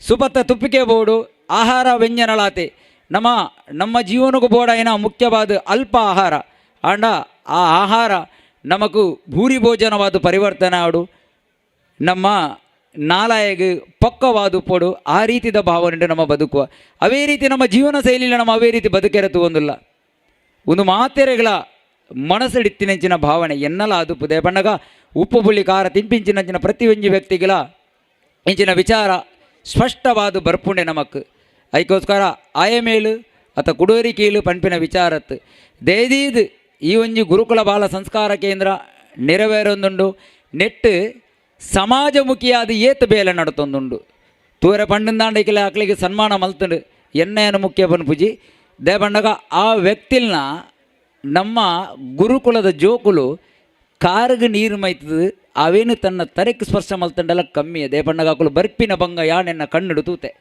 J: ಸುಪತ್ತ ತುಪ್ಪಿಕೆ ಬೋಡು ಆಹಾರ ವ್ಯಂಜನಲಾತೆ ನಮ್ಮ ಜೀವನಕ್ಕೂ ಬೋಡ ಏನ ಮುಖ್ಯವಾದ ಅಲ್ಪ ಆಹಾರ ಆಂಡ ಆ ಆಹಾರ ನಮಗೂ ಭೂರಿ ಭೋಜನವಾದ ಪರಿವರ್ತನೆ ಆಡು ನಮ್ಮ ನಾಲಾಯಗೆ ಪಕ್ಕವಾದ ಪೋಡು ಆ ರೀತಿಯ ಭಾವನೆ ನಮ್ಮ ಬದುಕುವ ಅವೇ ರೀತಿ ನಮ್ಮ ಜೀವನ ಶೈಲಿಯಲ್ಲಿ ನಮ್ಮ ಅವೇ ರೀತಿ ಬದುಕೆರತು ಒಂದಿಲ್ಲ ಒಂದು ಮಾತೆರೆಗಳ ಮನಸ್ಸಿಡಿತ್ತಿನಂಚಿನ ಭಾವನೆ ಎನ್ನಲ ಅದು ಪುದೇ ಬಣ್ಣಗ ಉಪ್ಪು ಪುಳಿ ಖಾರ ತಿಂಪಿಂಚಿನಂಚಿನ ಪ್ರತಿಯೊಂದು ವ್ಯಕ್ತಿಗಳ ಇಂಚಿನ ವಿಚಾರ ಸ್ಪಷ್ಟವಾದ ಬರ್ಪುಂಡೆ ನಮಕ್ ಅದಕ್ಕೋಸ್ಕರ ಆಯ ಮೇಲು ಅಥವಾ ಕುಡೋರಿ ಕೀಲು ಪಂಪಿನ ವಿಚಾರತ್ ದೇದೀದ್ ಈ ಒಂಜಿ ಗುರುಕುಲ ಬಾಲ ಸಂಸ್ಕಾರ ಕೇಂದ್ರ ನೆರವೇರೊಂದುಂಡು ನೆಟ್ಟು ಸಮಾಜಮುಖಿಯಾದ ಏತು ಬೇಲೆ ನಡತೊಂದುಂಡು ತೂರ ಪಂಡಿಂದಾಂಡಕ್ಕೆಲ್ಲ ಆಕಳಿಗೆ ಸನ್ಮಾನ ಮಲ್ತಂಡು ಎಣ್ಣೆಯನ್ನು ಮುಖ್ಯ ಪನ್ಪುಜಿ ದೇವಣ್ಣಗ ಆ ವ್ಯಕ್ತಿಲ್ನ ನಮ್ಮ ಗುರುಕುಲದ ಜೋಕುಲು ಕಾರ್ಗೆ ನೀರು ಮೈತದು ಅವೇನು ತನ್ನ ತರೆಕ್ ಸ್ಪರ್ಶ ಮಲ್ತಂಡೆಲ್ಲ ಕಮ್ಮಿ ದೇವಣ್ಣಗ ಹಾಕಲು ಬರ್ಪಿನ ಭಂಗ ಯಾನೆನ್ನ ಕಣ್ಣಿಡು ತೂತೆ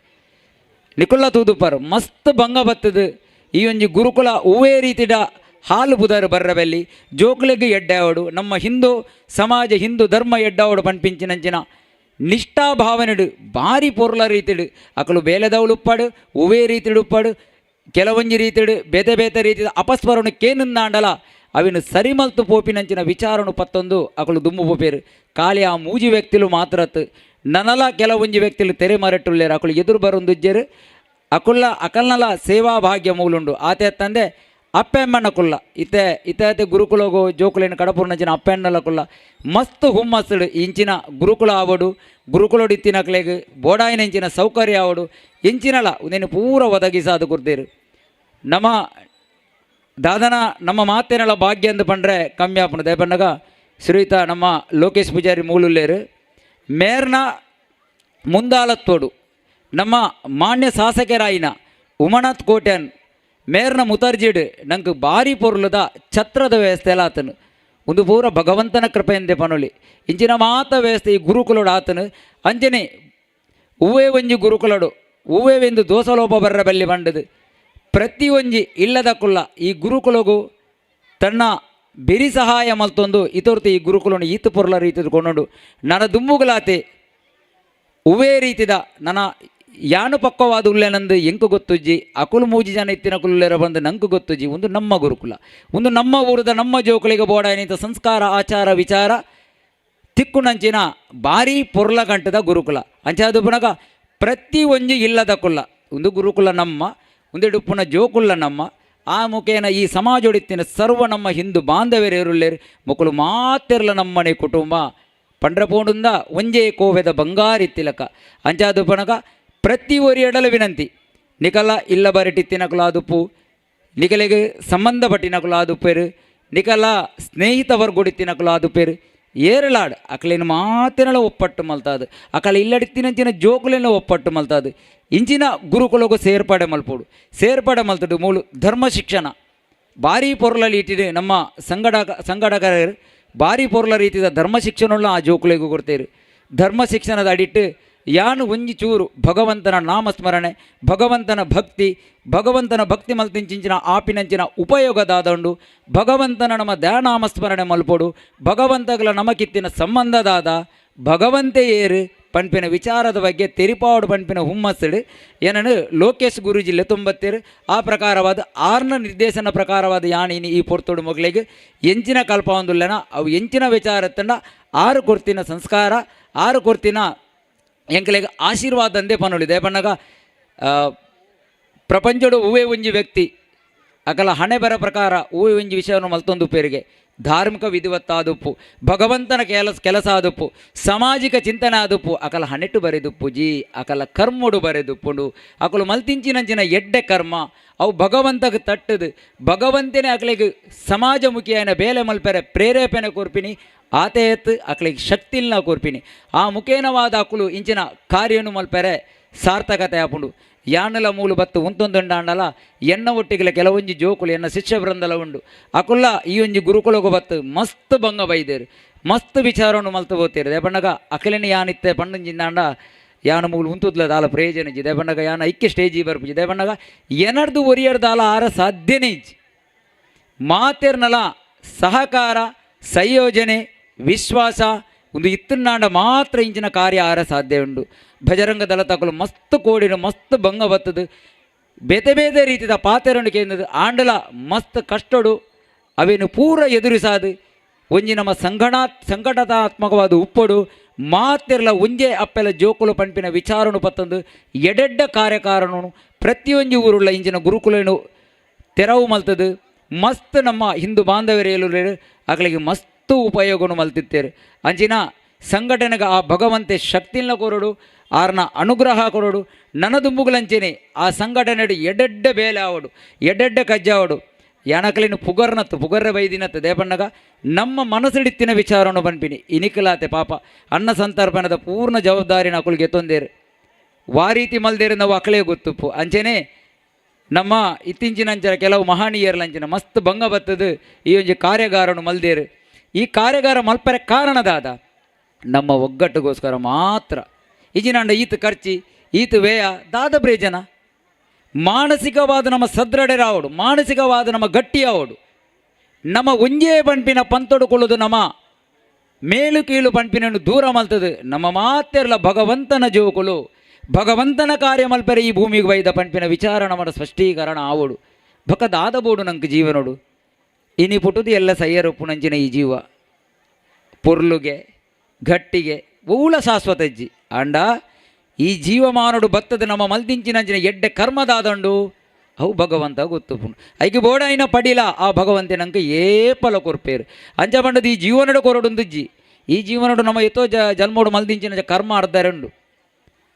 J: ನಿಕುಲ್ಲ ತೂದುಪರು ಮಸ್ತ್ ಭಂಗ ಬತ್ತದು ಈ ಒಂಜಿ ಗುರುಕುಲ ಹೂವೇ ರೀತಿಡ ಹಾಲು ಬುಧರು ಬರ್ರಬೆಲ್ಲಿ ಜೋಕುಲೆಗೆ ಎಡ್ಡಾವಡು ನಮ್ಮ ಹಿಂದೂ ಸಮಾಜ ಹಿಂದೂ ಧರ್ಮ ಎಡ್ಡಾವಡು ಪನ್ಪಿಂಚಿನಂಚಿನ ನಿಷ್ಠಾ ಭಾವನೆಡು ಭಾರಿ ಪೊರ್ಲ ರೀತಿಡು ಅಕಲು ಬೇಲೆದವಳು ಉಪ್ಪಾಡು ಹೂವೇ ರೀತಿಡು ಉಪ್ಪಾಡು ಕೆಲವೊಂಜಿ ರೀತಿಡು ಬೇತೆ ಬೇತೆ ರೀತಿಯ ಅಪಸ್ಮರಣೆ ಕೇನುಂದಾಂಡಲ ಅವಿನ ಸರಿಮಲ್ತು ಪೋಪಿನಂಚಿನ ವಿಚಾರನು ಪತ್ತೊಂದು ಅಕಲು ದುಮ್ಮು ಪೋಪೇರು ಖಾಲಿ ಆ ಮೂಜಿ ವ್ಯಕ್ತಿಲು ಮಾತ್ರತ್ ನನಲ ಕೆಲವೊಂಜಿ ವ್ಯಕ್ತಿಲು ತೆರೆ ಮರೆಟ್ಟುಳ್ಳೇರು ಅಕಲು ಎದುರು ಬರೊಂದುಜ್ಜೇರು ಅಕಲ್ನಲ ಸೇವಾ ಭಾಗ್ಯ ಮೂಲುಂಡು ಆತೆ ತಂದೆ ಅಪ್ಪೆಮ್ಮನ ಕುಲ್ಲ ಇತ್ತೆ ಗುರುಕುಲಗೋ ಜೋಕುಲಿನ ಕಡಪುರ್ನಂಚಿನ ಅಪ್ಪೆಣ್ಣಲ ಕುಲ್ಲ ಮಸ್ತ್ ಹುಮ್ಮಸ್ಸುಡು ಇಂಚಿನ ಗುರುಕುಲ ಆವಡು ಗುರುಕುಲೋಡು ಇತ್ತಿನ ಕ್ಲೆಗ್ ಬೋಡಾಯಿನಂಚಿನ ಸೌಕರ್ಯ ಆವಡು ಇಂಚಿನಲ ಉದೇನು ಪೂರ ಒದಗಿಸಾದು ಕುರ್ದೇರು ನಮ್ಮ ದಾದನ ನಮ್ಮ ಮಾತೇನಲ ಭಾಗ್ಯ ಅಂದು ಪಂಡ್ರೆ ಕಮ್ಮಿ ಆಪುಂಡು ದೇಪಣ್ಣಗ ಶ್ರೀಯುತ ನಮ್ಮ ಲೋಕೇಶ್ ಪೂಜಾರಿ ಮೂಲುಲ್ಲೇರು ಮೇರ್ನ ಮುಂದಾಲತ್ತೋಡು ನಮ್ಮ ಮಾನ್ಯ ಶಾಸಕರಾಯಿನ ಉಮನಾಥ್ ಕೋಟ್ಯನ್ ಮೇರ್ನ ಮುತರ್ಜಿಡ್ ನಂಗೆ ಭಾರಿ ಪೊರ್ಲದ ಛತ್ರದ ವ್ಯವಸ್ಥೆ ಎಲ್ಲ ಆತನು ಒಂದು ಪೂರ ಭಗವಂತನ ಕೃಪೆಯಂದೆ ಪನೊಲಿ ಇಂಚಿನ ಮಾತ ವ್ಯವಸ್ಥೆ ಈ ಗುರುಕುಲೋಡು ಆತನು ಅಂಜನೆ ಹೂವೇ ಒಂಜಿ ಗುರುಕುಲಡು ಹೂವೇವೆಂದು ದೋಸಲೋಪ ಬರ್ರ ಬಲ್ಲಿ ಬಂಡದು ಪ್ರತಿಯೊಂಜಿ ಇಲ್ಲದ ಕುಲ್ಲ ಈ ಗುರುಕುಲಗು ತನ್ನ ಬೆರಿ ಸಹಾಯ ಮಲ್ತೊಂದು ಇತೊರ್ತಿ ಈ ಗುರುಕುಲನು ಈತ ಪೊರ್ಲ ರೀತಿದು ಕೊಂಡೊಂಡು ನನ್ನ ದುಂಬುಗಳಾತೆ ಹೂವೇ ರೀತಿದ ನನ್ನ ಯಾನು ಪಕ್ಕವಾದ ಉಲ್ಲೆನಂದು ಎಂಕು ಗೊತ್ತುಜ್ಜಿ ಅಕುಲು ಮೂಜಿ ಜನ ಇತ್ತಿನ ಕುಲ್ಲೆರ ಬಂದು ನಂಕು ಗೊತ್ತುಜ್ಜಿ ಒಂದು ನಮ್ಮ ಗುರುಕುಲ ಒಂದು ನಮ್ಮ ಊರದ ನಮ್ಮ ಜೋಕುಲಿಗೆ ಬೋಡಾಯನಿತ ಸಂಸ್ಕಾರ ಆಚಾರ ವಿಚಾರ ತಿಕ್ಕುನಂಚಿನ ಭಾರಿ ಪೊರ್ಲ ಗಂಟದ ಗುರುಕುಲ ಅಂಚಾದು ಪುನಗ ಪ್ರತಿ ಒಂಜಿ ಇಲ್ಲದ ಕುಲ್ಲ ಒಂದು ಗುರುಕುಲ ನಮ್ಮ ಒಂದೆಡು ಪುನಃ ಜೋಕುಲ್ಲ ನಮ್ಮ ಆ ಮುಖೇನ ಈ ಸಮಾಜೊಡಿತ್ತಿನ ಸರ್ವ ನಮ್ಮ ಹಿಂದೂ ಬಾಂಧವ್ಯರೇರುಳ್ಳೇರು ಮಕ್ಕಳು ಮಾತೆರ್ಲ ನಮ್ಮನೆ ಕುಟುಂಬ ಪಂಡ್ರಪೋಂಡುಂದ ಒಂಜೇ ಕೋವೆದ ಬಂಗಾರಿ ತಿಲಕ ಅಂಚಾದು ಪುನಗ ಪ್ರತಿ ಒರಿ ಎಡಲ ವಿನಂತಿ ನಿಕಲ ಇಲ್ಲ ಬರಟಿತ್ತಿನಕುಲು ಆದುಪ್ಪು ನಿಕಲೆಗೆ ಸಂಬಂಧಪಟ್ಟಿನಕುಲು ಆದುಪ್ಪೇರು ನಿಕಲ ಸ್ನೇಹಿತ ವರ್ಗೊಡಿತ್ತಿನಕುಲು ಆದುಪ್ಪೇರು ಏರಲಾಡ್ ಅಕಲಿನ ಮಾತಿನಲ್ಲ ಒಪ್ಪಟ್ಟು ಮಲ್ತಾದು ಅಕಲ ಇಲ್ಲಡಿತ್ತಿನಂಚಿನ ಜೋಕುಲಿನ ಒಪ್ಪಟ್ಟು ಮಲ್ತಾದು ಇಂಚಿನ ಗುರುಕುಲಗೂ ಸೇರ್ಪಡೆ ಮಲ್ಪೋಡು ಸೇರ್ಪಡೆ ಮಲ್ತಡು ಮೂಲು ಧರ್ಮ ಶಿಕ್ಷಣ ಭಾರಿ ಪೊರ್ಲಲ್ಲಿ ಇಟ್ಟಿದೆ ನಮ್ಮ ಸಂಗಡಕರು ಭಾರಿ ಪೊರ್ಲ ರೀತಿಯ ಧರ್ಮ ಶಿಕ್ಷಣವನ್ನು ಆ ಜೋಕುಲಿಗೂ ಕೊಡ್ತೇರು ಧರ್ಮ ಶಿಕ್ಷಣದ ಅಡಿಟ್ಟು ಯಾನು ಒಂಜಿ ಚೂರು ಭಗವಂತನ ನಾಮಸ್ಮರಣೆ ಭಗವಂತನ ಭಕ್ತಿ ಮಲ್ತಿಂಚಿನ ಆಪಿನಂಚಿನ ಉಪಯೋಗದಾದಂಡು ಭಗವಂತನ ನಮ್ಮ ಧ್ಯಾನಾಮಸ್ಮರಣೆ ಮಲ್ಪೋಡು ಭಗವಂತಗಳ ನಮಕಿತ್ತಿನ ಸಂಬಂಧದಾದ ಭಗವಂತೆ ಏರು ಪಂಪಿನ ವಿಚಾರದ ಬಗ್ಗೆ ತೆರಿಪಾಡು ಪಂಪಿನ ಹುಮ್ಮಸ್ಸಡು ಏನನ್ನು ಲೋಕೇಶ್ ಗುರೂಜಿಲ್ಲೆ ತುಂಬತ್ತೇರು ಆ ಪ್ರಕಾರವಾದ ಆರ್ನ ನಿರ್ದೇಶನ ಪ್ರಕಾರವಾದ ಯಾಣಿನಿ ಈ ಪೊರ್ತೋಡು ಮಗಳಿಗೆ ಎಂಚಿನ ಕಲ್ಪ ಒಂದುಲ್ಲನ ಅವು ಎಂಚಿನ ವಿಚಾರ ತಂಡ 6 ಕೊರ್ತಿನ ಸಂಸ್ಕಾರ 6 ಕೊರ್ತಿನ ಎಂಕಲೆಗೆ ಆಶೀರ್ವಾದ ಅಂದೇ ಪನ್ನೊಳಿದೆ ಪನ್ನಗ ಪ್ರಪಂಚಡು ಹೂವೇ ಒಂಜಿ ವ್ಯಕ್ತಿ ಅಕಲ ಹಣೆ ಬರ ಪ್ರಕಾರ ಹೂವೇ ಒಂಜಿ ವಿಷಯವನ್ನು ಮಲ್ತೊಂದು ಪೇರಿಗೆ ಧಾರ್ಮಿಕ ವಿಧಿವತ್ತಾದುಪ್ಪು ಭಗವಂತನ ಕೆಲಸ ಆದುಪ್ಪು ಸಾಮಾಜಿಕ ಚಿಂತನೆ ಆದುಪ್ಪು ಅಕಲ ಹಣೆಟ್ಟು ಬರೆದುಪ್ಪು ಜಿ ಅಕಲ ಕರ್ಮುಡು ಬರೆದುಪ್ಪುಂಡು ಅಕಲು ಮಲ್ತಿಂಚಿನಂಚಿನ ಎಡ್ಡೆ ಕರ್ಮ ಅವು ಭಗವಂತಗೆ ತಟ್ಟದು ಭಗವಂತನೇ ಅಕಲಿಗೆ ಸಮಾಜಮುಖಿಯಾನ ಬೇಲೆ ಮಲ್ಪೆರೆ ಪ್ರೇರೇಪಣೆ ಕೊರ್ಪಿನಿ ಆತೆ ಎತ್ತು ಅಕಲಿಗೆ ಶಕ್ತಿಲ್ನ ಕೊರ್ಪಿನಿ ಆ ಮುಖೇನವಾದ ಅಕುಲು ಇಂಚಿನ ಕಾರ್ಯನು ಮಲ್ಪೆರೆ ಸಾರ್ಥಕತೆ ಆಪುಂಡು ಯಾನಲ ಮೂಲು ಬತ್ತು ಉಂತೊಂದುಂಡಾಂಡಲ ಎನ್ನ ಒಟ್ಟಿಗೆ ಕೆಲವೊಂಜಿ ಜೋಕುಲು ಎನ್ನ ಶಿಷ್ಯ ಬೃಂದಲ ಉಂಡು ಅಕುಲ್ಲ ಈ ಒಂಜಿ ಗುರುಕುಲಗು ಬತ್ತು ಮಸ್ತ್ ಭಂಗ ಬೈದೇರು ಮಸ್ತ್ ವಿಚಾರವನ್ನು ಮಲ್ತು ಬೋತೀರು ದೇಪಣ್ಣಗ ಅಕಲಿನ ಯಾನಿತ್ತೆ ಪಂಡಂಜಿಂದಾಂಡ ಯಾನ ಮೂಲು ಉಂತುದ್ಲ ದಾಲ ಪ್ರಯೋಜನ ಇಜ್ಜಿ ದೇಪಣ್ಣಗ ಯಾನ ಐಕ್ಯ ಸ್ಟೇಜಿ ಬರ್ಪುಜಿ ದೇಪಣ್ಣಗ ಎನರ್ದು ಒರಿಯರ್ದಾಲ ಆರ ಸಾಧ್ಯನೇ ಇಜ್ಜಿ ಮಾತೆರ್ನಲ ಸಹಕಾರ ಸಂಯೋಜನೆ ವಿಶ್ವಾಸ ಒಂದು ಇತ್ತನ್ನಾಂಡ ಮಾತ್ರ ಇಂಚಿನ ಕಾರ್ಯ ಆರ ಸಾಧ್ಯ ಉಂಡು ಭಜರಂಗ ದಳ ತಕಲು ಮಸ್ತ್ ಕೋಡಿನ ಮಸ್ತ್ ಭಂಗ ಬತ್ತದು ಬೇತೆ ಬೇತೆ ರೀತಿಯ ಪಾತೆರನ್ನು ಕೇಂದ್ರದ ಆಂಡಲ ಮಸ್ತ್ ಕಷ್ಟಡು ಅವೇನು ಪೂರ ಎದುರಿಸಾದು ಒಂಜಿ ನಮ್ಮ ಸಂಘಟನಾತ್ಮಕವಾದ ಉಪ್ಪಡು ಮಾತೆರ್ಲ ಒಂಜೆ ಅಪ್ಪೆಲ ಜೋಕುಲು ಪಂಪಿನ ವಿಚಾರನು ಪತ್ತಂದು ಎಡೆಡ್ಡ ಕಾರ್ಯಕಾರಣನು ಪ್ರತಿಯೊಂದು ಊರುಳ್ಳ ಇಂಚಿನ ಗುರುಕುಲೇನು ತೆರವು ಮಲ್ತದು ಮಸ್ತ್ ನಮ್ಮ ಹಿಂದೂ ಬಾಂಧವ್ಯರೇಲು ಅಗಳಿಗೆ ಮಸ್ತ್ ಉಪಯೋಗನು ಮಲ್ತಿತ್ತೇರು ಅಂಚಿನ ಸಂಘಟನೆಗೆ ಆ ಭಗವಂತೆ ಶಕ್ತಿನ ಕೊರಡು ಆರ್ನ ಅನುಗ್ರಹ ಕೊರಡು ನನದುಂಬುಗಳಂಚೆನೆ ಆ ಸಂಘಟನೆ ಎಡೆಡ್ಡ ಬೇಲೆ ಆವಡು ಎಡೆಡ್ಡ ಕಜ್ಜಾವಡು ಯಾನಕಲಿನ ಪುಗರ್ರ ಬೈದಿನತ್ತು ದೇಪಣ್ಣಗ ನಮ್ಮ ಮನಸ್ಸಿಡಿತ್ತಿನ ವಿಚಾರವನ್ನು ಪನ್ಪಿನಿ ಇನಿಕಲಾತೆ ಪಾಪ ಅನ್ನ ಸಂತರ್ಪಣದ ಪೂರ್ಣ ಜವಾಬ್ದಾರಿನ ಅಕುಳಿಗೆ ತೊಂದೇರು ವಾ ರೀತಿ ಮಲ್ದೇರು ನಾವು ಅಕಲೇ ಗೊತ್ತುಪ್ಪು ಅಂಚೆನೆ ನಮ್ಮ ಇತ್ತೀಚಿನಂಚರ ಕೆಲವು ಮಹಾನೀಯರ್ಲಂಚಿನ ಮಸ್ತ್ ಭಂಗ ಬತ್ತದು ಈ ಒಂದು ಕಾರ್ಯಗಾರನು ಮಲ್ದೇರು ಈ ಕಾರ್ಯಗಾರ ಮಲ್ಪರೆ ಕಾರಣದಾದ ನಮ್ಮ ಒಗ್ಗಟ್ಟಿಗೋಸ್ಕರ ಮಾತ್ರ ಇಜಿನಾಂಡ ಈತ ಖರ್ಚಿ ಈತ ವ್ಯಯ ದಾದ ಪ್ರಯೋಜನ ಮಾನಸಿಕವಾದ ನಮ್ಮ ಸದೃಢ ರಾವಡು ಮಾನಸಿಕವಾದ ನಮ್ಮ ಗಟ್ಟಿ ಆವಡು ನಮ್ಮ ಒಂಜೇ ಪಂಪಿನ ಪಂತೊಡುಕೊಳ್ಳೋದು ನಮ್ಮ ಮೇಲು ಕೀಳು ಪಂಪಿನನ್ನು ದೂರ ಮಲ್ತದು ನಮ್ಮ ಮಾತೆರ್ಲ ಭಗವಂತನ ಜೋಕುಲು ಭಗವಂತನ ಕಾರ್ಯ ಮಲ್ಪರೆ ಈ ಭೂಮಿಗೆ ಬೈದ ಪಂಪಿನ ವಿಚಾರ ನಮ್ಮ ಸ್ಪಷ್ಟೀಕರಣ ಆವಡು ಬಕದಾದ ಬೋಡು ನಂಗೆ ಜೀವನೋಡು ಇನಿ ಪುಟುದು ಎಲ್ಲ ಸಯ್ಯರೊಪ್ಪು ನಂಚಿನ ಈ ಜೀವ ಪೊರ್ಲುಗೆ ಗಟ್ಟಿಗೆ ಊಳ ಶಾಶ್ವತಜ್ಜಿ ಅಂಡ ಈ ಜೀವಮಾನೋಡು ಬತ್ತದ ನಮ್ಮ ಮಲ್ದಿಂಚಿನಂಚಿನ ಎಡ್ಡೆ ಕರ್ಮದಾದಂಡು ಅವು ಭಗವಂತ ಗೊತ್ತು ಐಕೆ ಬೋಡಾಯಿನ ಪಡಿಲ ಆ ಭಗವಂತೆ ನಂಗೆ ಏಪಲ ಕೊರ್ಪೇರು ಅಂಚ ಬಂಡದು ಈ ಜೀವನಡು ಕೊರಡುಂದುಜ್ಜಿ ಈ ಜೀವನಡು ನಮ್ಮ ಎತ್ತೋ ಜನ್ಮೋಡು ಮಲ್ದಿಂಚಿನ ಕರ್ಮ ಅರ್ಧರೆಂಡು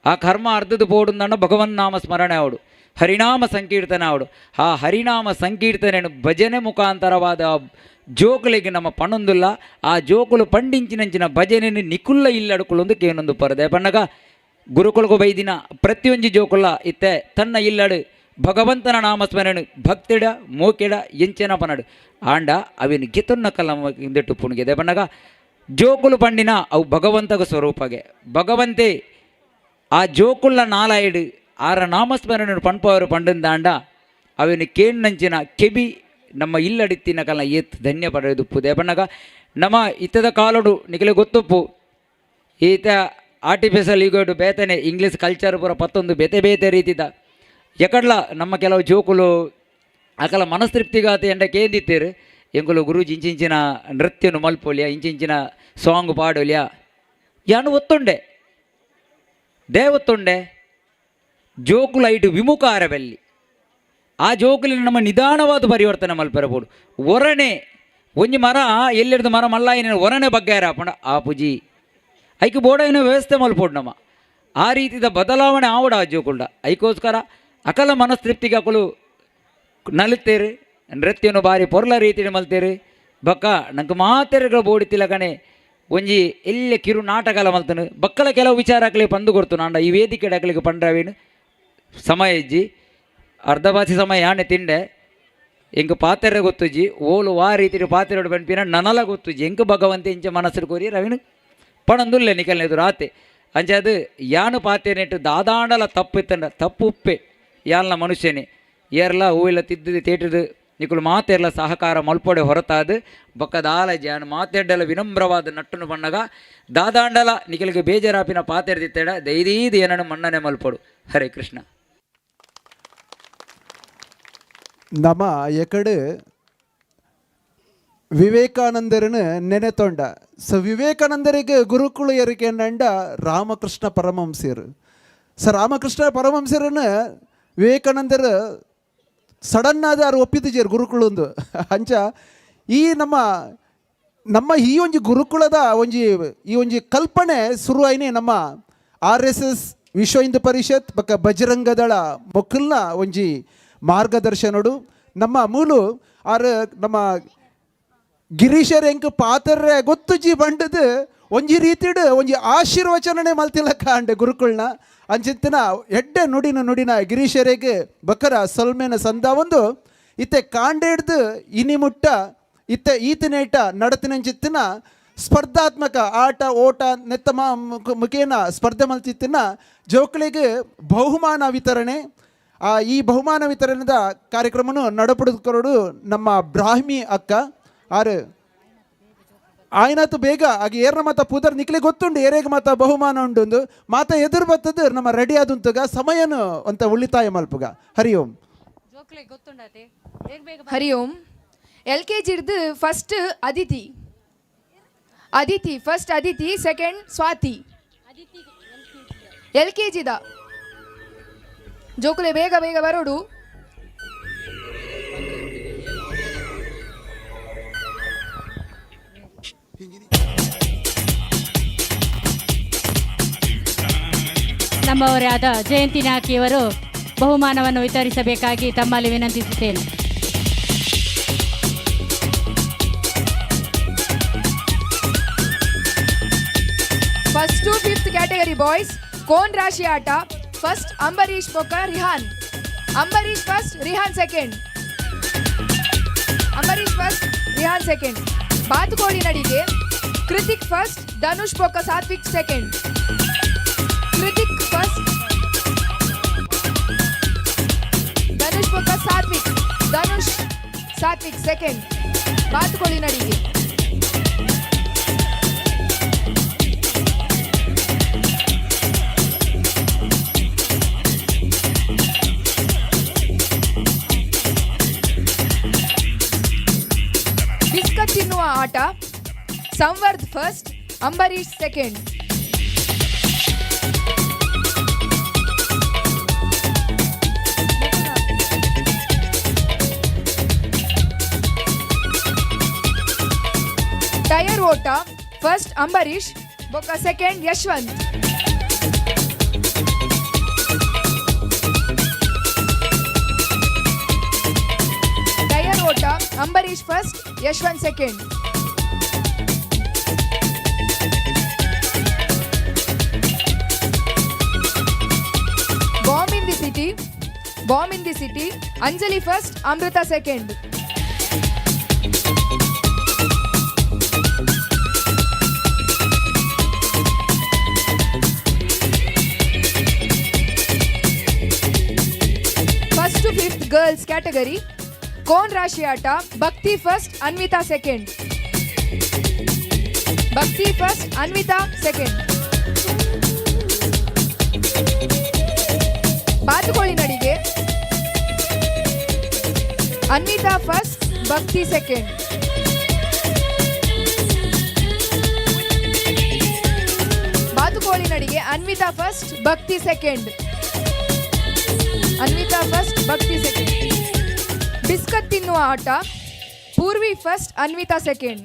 J: ಆ ಕರ್ಮ ಅರ್ಧದ ಬೋಡುಂದಣ್ಣ ಭಗವನ್ ನಾಮ ಸ್ಮರಣೆ ಅವಡು ಹರಿನಾಮ ಸಂಕೀರ್ತನೆ ಅವಡು ಆ ಹರಿನಾಮ ಸಂಕೀರ್ತನೆಯನ್ನು ಭಜನೆ ಮುಖಾಂತರವಾದ ಜೋಕುಲಿಗೆ ನಮ್ಮ ಪಣೊಂದುಲ್ಲ ಆ ಜೋಕುಲು ಪಂಡಿಂಚಿನಂಚಿನ ಭಜನೆಯನ್ನು ನಿಕುಲ್ಲ ಇಲ್ಲಡ್ಕೊಳ್ಳೊಂದು ಕೇನೊಂದು ಪರದೆ ಪಣ್ಣಗ ಗುರುಕುಲಗು ಬೈದಿನ ಪ್ರತಿಯೊಂದು ಜೋಕುಲ್ಲ ಇತ್ತೆ ತನ್ನ ಇಲ್ಲಡು ಭಗವಂತನ ನಾಮಸ್ಮರಣೆ ಭಕ್ತಿಡ ಮೋಕೆಡ ಎಂಚನ ಪನಡು ಆಂಡ ಅವೇನು ಗೆತೊನ್ನ ಕಲ್ಲ ಹಿಂದಿಟ್ಟು ಪುಣ್ಗಿದೆ ಪಣ್ಣಗ ಜೋಕುಲು ಪಂಡಿನ ಅವು ಭಗವಂತಗ ಸ್ವರೂಪಗೆ ಭಗವಂತೆ ಆ ಜೋಕುಲ್ಲ ನಾಲಾಯಿಡು ಆರ ನಾಮಸ್ಮರಣೆ ಪಣ್ಪವರು ಪಂಡಂದಾಂಡ ಅವೇನು ಕೇಣ್ಣಂಚಿನ ಕೆಬಿ ನಮ್ಮ ಇಲ್ಲಡಿತ್ತಿನ ಕಲ್ಲ ಎತ್ ಧನ್ಯ ಪಡೆದುಪ್ಪು ದೇಪಣ್ಣಗ ನಮ್ಮ ಇತ್ತದ ಕಾಲಡು ನಿಖಲೆ ಗೊತ್ತುಪ್ಪು ಈತ ಆರ್ಟಿಫಿಷಿಯಲ್ ಈಗೋಡು ಬೇತನೆ ಇಂಗ್ಲೀಷ್ ಕಲ್ಚರ್ ಪೂರ ಪತ್ತೊಂದು ಬೇತೆ ಬೇತೆ ರೀತಿದ ಎಕಡ್ಲ ನಮ್ಮ ಕೆಲವು ಜೋಕುಲು ಅಕಲ ಮನಸ್ತೃಪ್ತಿಗಾತ ಎಂಡ ಕೇಂದಿತ್ತೇರು ಎಂಗುಲು ಗುರೂಜಿ ಇಂಚಿಂಚಿನ ನೃತ್ಯನು ಮಲ್ಪೊಲಿಯ ಇಂಚಿಂಚಿನ ಸಾಂಗ್ ಪಾಡೋಲಿಯ ಯಾನು ಒತ್ತುಂಡೆ ದೇವತ್ತುಂಡೆ ಜೋಕುಲ ಐಟು ವಿಮುಖ ಅರಬೆಲ್ಲಿ ಆ ಜೋಕುಲಿನ ನಮ್ಮ ನಿಧಾನವಾದ ಪರಿವರ್ತನೆ ಮಲ್ಪೆರಬಹುದು ಒರಣೆ ಒಂಜಿ ಮರ ಎಲ್ಲಿಡ್ದು ಮರ ಮಲ್ಲಾಯಿನ ಒರಣೆ ಬಗ್ಗಾರ ಆಪಂಡ ಆ ಪೂಜಿ ಐಕೆ ಬೋಡಾಯಿನ ವ್ಯವಸ್ಥೆ ಮಲ್ಪೋಡು ನಮ್ಮ ಆ ರೀತಿಯ ಬದಲಾವಣೆ ಆವಡ ಆ ಜೋಕುಂಡ ಐಕೋಸ್ಕರ ಅಕಲ ಮನಸ್ತೃಪ್ತಿಗೆ ಅಕಲು ನಲುತ್ತೇರು ನೃತ್ಯನು ಬಾರಿ ಪೊರ್ಲ ರೀತಿಯ ಮಲ್ತೇರು ಬಕ್ಕ ನಂಗೆ ಮಾತೆರೆಗಳ ಬೋಡಿತಿಲ್ಲ ಕಣೆ ಒಂಜಿ ಎಲ್ಲೆ ಕಿರು ನಾಟಕಲ ಮಲ್ತನು ಬಕ್ಕಲ ಕೆಲವು ವಿಚಾರ ಹಾಕಲಿ ಪಂದು ಕೊಡ್ತು ನಾಂಡ ಈ ವೇದಿಕೆ ಹಾಕಲಿಕ್ಕೆ ಪಂಡ್ರವೇನು ಸಮಯ ಇಜ್ಜಿ ಅರ್ಧ ಬಾಸಿ ಸಮಯ ಯಾಣೆ ತಿಂಡೆ ಎಂಗೆ ಪಾತ್ರೆ ಗೊತ್ತುಜ್ಜಿ ಓಲು ವಾ ರೀತಿ ಪಾತ್ರೆ ಪಂಪಿನ ನನಲ ಗೊತ್ತುಜ್ಜಿ ಎಂಗೆ ಭಗವಂತ ಇಂಚ ಮನಸ್ಸು ಕೋರಿ ರವಿನು ಪಣಂದುಲ್ಲೆ ನಿಕಲ್ನೆದು ರಾತೆ ಅಂಚೆ ಅದು ಯಾನು ಪಾತ್ರೆ ನೆಟ್ಟು ದಾದಾಂಡಲ ತಪ್ಪಿತ್ತಂಡ ತಪ್ಪು ಉಪ್ಪೆ ಯಾಲ್ನ ಮನುಷ್ಯನೇ ಏರ್ಲ ಹೂವೆಲ್ಲ ತಿದ್ದು ತೇಟದು ನಿಕುಲು ಮಾತೆಲ್ಲ ಸಹಕಾರ ಮಲ್ಪೊಡೆ ಹೊರತಾದು ಬೊಕ್ಕದಾಲ ಜಾನ್ ಮಾತೆಡ್ಡಲ ವಿನಮ್ರವಾದ ನಟ್ಟನು ಬಣ್ಣಗ ದಾದಾಂಡಲ ನಿಖಿಲಿಗೆ ಬೇಜಾರಾಪಿನ ಪಾತೆರ್ದಿತ್ತೇಡ ದೈದೀದು ಏನನ್ನು ಮನ್ನನೆ ಮಲ್ಪೊಡು. ಹರೇ ಕೃಷ್ಣ.
F: ನಮ್ಮ ಎಕಡೆ ವಿವೇಕಾನಂದರನ್ನು ನೆನೆತೊಂಡ. ಸೊ ವಿವೇಕಾನಂದರಿಗೆ ಗುರುಕುಳು ಎರಿಕೆಂಡ ರಾಮಕೃಷ್ಣ ಪರಮಹಂಸರು. ರಾಮಕೃಷ್ಣ ಪರಮಹಂಸರನ್ನು ವಿವೇಕಾನಂದರು ಸಡನ್ನಾದ ಅವ್ರು ಒಪ್ಪಿದ್ದರು ಗುರುಕುಳಂದು. ಅಂಚ ಈ ನಮ್ಮ ಈ ಒಂಜಿ ಗುರುಕುಲದ ಈ ಒಂಜಿ ಕಲ್ಪನೆ ಶುರು ಆಯ್ನೆ ನಮ್ಮ RSS ವಿಶ್ವ ಹಿಂದೂ ಪರಿಷತ್ ಬಕ್ಕ ಬಜರಂಗದಳ ಮೊಕ್ಕಲ್ನ ಒಂಜಿ ಮಾರ್ಗದರ್ಶನಡು. ನಮ್ಮ ಮೂಲು ನಮ್ಮ ಗಿರೀಶರ್ ಎಂಕ್ ಪಾತ್ರೆ ಗೊತ್ತುಜಿ ಬಂಡದು ಒಂಜಿ ರೀತಿಡ್ ಒಂಜಿ ಆಶೀರ್ವಚನನೆ ಮಲ್ತಿಲಕ್ಕ ಅಂಡೆ ಗುರುಕುಲ್ನ. ಅಂಚಿತ್ತಿನ ಎಡ್ಡೆ ನುಡಿನ ಗಿರೀಶರಿಗೆ ಬಕರ ಸೊಲ್ಮೇನ ಸಂದ ಒಂದು ಇತ್ತೆ ಕಾಂಡೇಡ್ದು ಇನಿಮುಟ್ಟ ಇತ್ತೆ ಈತನೇಟ ನಡತಿನಂಚಿತ್ತಿನ ಸ್ಪರ್ಧಾತ್ಮಕ ಆಟ ಓಟ ನೆತ್ತಮ ಮುಖೇನ ಸ್ಪರ್ಧೆ ಮಲ್ತಿತ್ತಿನ ಜೋಕಳಿಗೆ ಬಹುಮಾನ ವಿತರಣೆ. ಈ ಬಹುಮಾನ ವಿತರಣೆದ ಕಾರ್ಯಕ್ರಮವನ್ನು ನಡಪಡಿಸ್ಕೊಡು ನಮ್ಮ ಬ್ರಾಹ್ಮಿ ಅಕ್ಕ ಆರು ಆಯ್ನತ್ತು ಬೇಗ ಆಗ ಏರ್ನ ಮಾತ ಪೂದರ್ ನಿಕ್ಲಿ ಗೊತ್ತುಂಡು ಏರೇಗ ಮಾತ ಬಹುಮಾನ ಉಂಡು ಮಾತ ಎದುರು ಬರ್ತದ ನಮ್ಮ ರೆಡಿ ಆದಂತಗ ಸಮಯನು ಅಂತ ಉಳಿತಾಯ ಮಲ್ಪುಗ. ಹರಿ ಓಂ.
K: ಹರಿ ಓಂ. LKG ಇಡ್ದು first Aditi first Aditi second Swathi. LKGದ ಜೋಕುಲೆ ಬೇಗ ಬೇಗ ಬರೋಡು.
H: ನಮ್ಮವರೇ ಆದ ಜಯಂತಿ ನಾಕಿಯವರು ಬಹುಮಾನವನ್ನು ವಿತರಿಸಬೇಕಾಗಿ ತಮ್ಮಲ್ಲಿ ವಿನಂತಿಸುತ್ತೇನೆ.
K: First to fifth category boys cone ರಾಶಿ ಆಟ. ಫಸ್ಟ್ ಅಂಬರೀಶ್ ಬೊಕ್ಕ ರಿಹಾನ್. Ambareesh first, Rihan second. ಬಾತುಕೋಳಿ ನಡಿಗೆ ಕೃತಿಕ್ ಫಸ್ಟ್, ಧನುಷ್ ಬೊಕ್ಕ ಸಾತ್ವಿಕ್ ಸೆಕೆಂಡ್. ಕೃತಿಕ್ ಫಸ್ಟ್, ಧನುಷ್ ಬೊಕ್ಕ ಸಾತ್ವಿಕ್ ಸೆಕೆಂಡ್. ಬಾತುಕೋಳಿ ನಡಿಗೆ ಬಿಸ್ಕತ್ ತಿನ್ನುವ ಆಟ. Samvardh first, Ambareesh second. Tyre ಓಟ. ಫಸ್ಟ್ ಅಂಬರೀಶ್ ಬೊಕ್ಕ ಸೆಕೆಂಡ್ ಯಶವಂತ್. ಟೈರ್ ಓಟ Ambareesh first, Yashwanth second. Bomb in the city. Anjali first, Amrutha second. First to fifth girls category cone ರಾಶಿ ಆಟ. ಭಕ್ತಿ ಫಸ್ಟ್, ಅನ್ವಿತಾ ಸೆಕೆಂಡ್. ಬಾತುಕೋಳಿ ನಡಿಗೆ ಅನ್ವಿತಾ ಫಸ್ಟ್, ಭಕ್ತಿ ಸೆಕೆಂಡ್. ಬಾತುಕೋಳಿ ನಡಿಗೆ Anvita first, Bhakti second. Biscuit ತಿನ್ನುವ ಆಟ. Purvi first, Anvita second.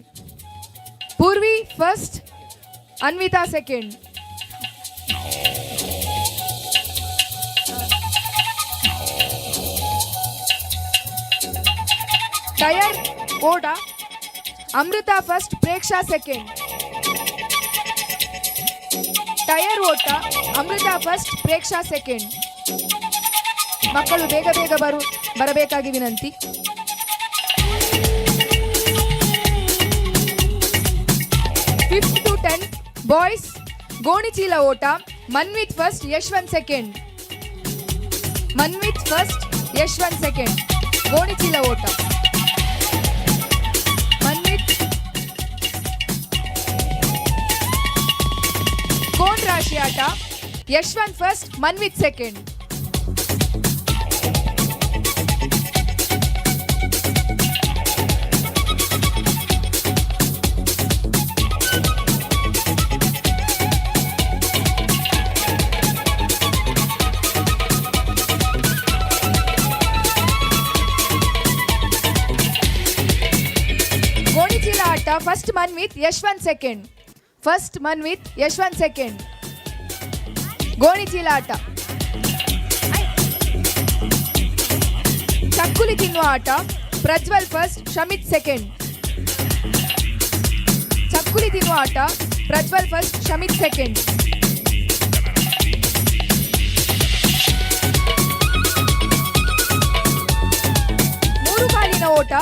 K: Tyre ಓಟ. Amrita first, Preksha second. ಮಕ್ಕಳು ಬೇಗ ಬೇಗ ಬರಬೇಕಾಗಿ ವಿನಂತಿ. ಫಿಫ್ತ್ ಟು 10 ಬಾಯ್ಸ್ ಗೋಣಿಚೀಲ ಓಟ. Manvith first, Yashwanth second. ಗೋಣಿಚೀಲ ಓಟ. ರಾಶಿ ಆಟ. Yashwanth first, Manvith second. ಗೋಣಿಚೀಲ ಆಟ. First Manvith, Yashwanth second. First Manvith, Yashwanth second. ಗೋಣಿಚೀಲ ಆಟ. ಚಕ್ಕುಲಿ ತಿನ್ನುವ ಆಟ. Prajwal first, Shamith second. ಚಕ್ಕುಲಿ ತಿನ್ನುವ ಆಟ. Prajwal first, Shamith second. ಮೂರು ಕಾಲಿನ ಓಟ.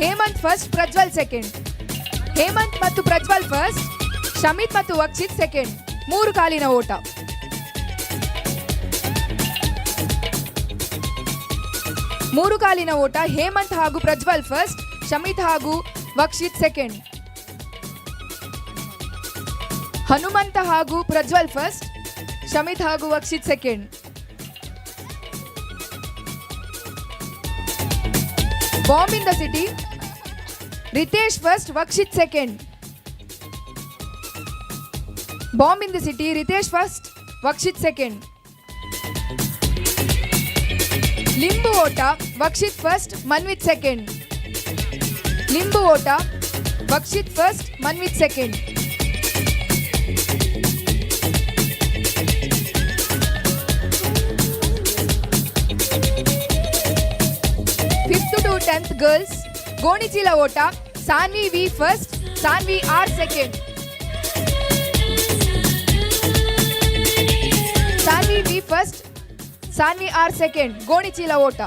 K: Hemanth first, Prajwal second. ಹೇಮಂತ್ ಮತ್ತು ಪ್ರಜ್ವಲ್ ಫಸ್ಟ್, ಶಮಿತ್ ಮತ್ತು ವಕ್ಷಿತ್ ಸೆಕೆಂಡ್. ಮೂರು ಕಾಲಿನ ಓಟ. ಮೂರು ಕಾಲಿನ ಓಟ. ಹೇಮಂತ್ ಹಾಗೂ ಪ್ರಜ್ವಲ್ ಫಸ್ಟ್, ಶಮಿತ್ ಹಾಗೂ ವಕ್ಷಿತ್ ಸೆಕೆಂಡ್. ಹನುಮಂತ ಹಾಗೂ ಪ್ರಜ್ವಲ್ ಫಸ್ಟ್, ಶಮಿತ್ ಹಾಗೂ Vakshith second. Bomb in the city. Ritesh first, Vakshith second. Bomb in the city. Ritesh first, Vakshith second. ಲಿಂಬು ಓಟ. Vakshith first, Manvith second. ಲಿಂಬು ಓಟ. Vakshith first, Manvith second. Fifth to 10th girls. ಗೋಣಿಚೀಲ ಓಟ. Saanvi V first, Saanvi R second. Saanvi V first, Saanvi R second. ಗೋಣಿಚೀಲ ಓಟ.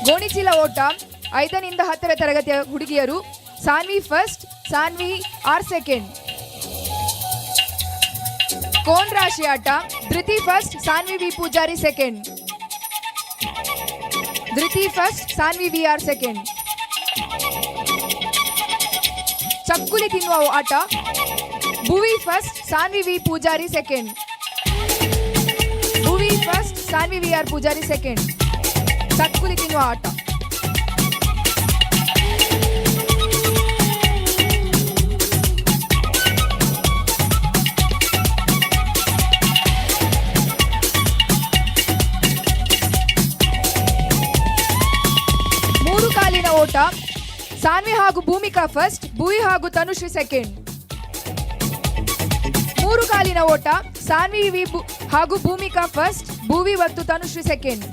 K: ಗೋಣಿಚೀಲ ಓಟ. 5ರಿಂದ 10ರ ತರಗತಿಯ ಹುಡುಗಿಯರು. Saanvi first, Saanvi R second. Cone ರಾಶಿ ಆಟ. Dhruthi first, Saanvi V Poojari second. Dhruthi first, Saanvi V R second. ಚಕ್ಕುಲಿ ತಿನ್ನುವ ಆಟ. Bhuvi first, Saanvi V Poojari second. Bhuvi first, Saanvi V R Poojari second. ಚಕ್ಕುಲಿ ತಿನ್ನುವ ಆಟ. ಮೂರು ಕಾಲಿನ ಓಟ. ಸಾನ್ವಿ ಹಾಗೂ ಭೂಮಿಕಾ ಫಸ್ಟ್, ಭುವಿ ಹಾಗೂ ತನುಶ್ರೀ ಸೆಕೆಂಡ್. ಮೂರು ಕಾಲಿನ ಓಟ. ಸಾನ್ವಿ ವಿ ಹಾಗೂ ಭೂಮಿಕಾ ಫಸ್ಟ್, ಭುವಿ ಮತ್ತು ತನುಶ್ರೀ ಸೆಕೆಂಡ್.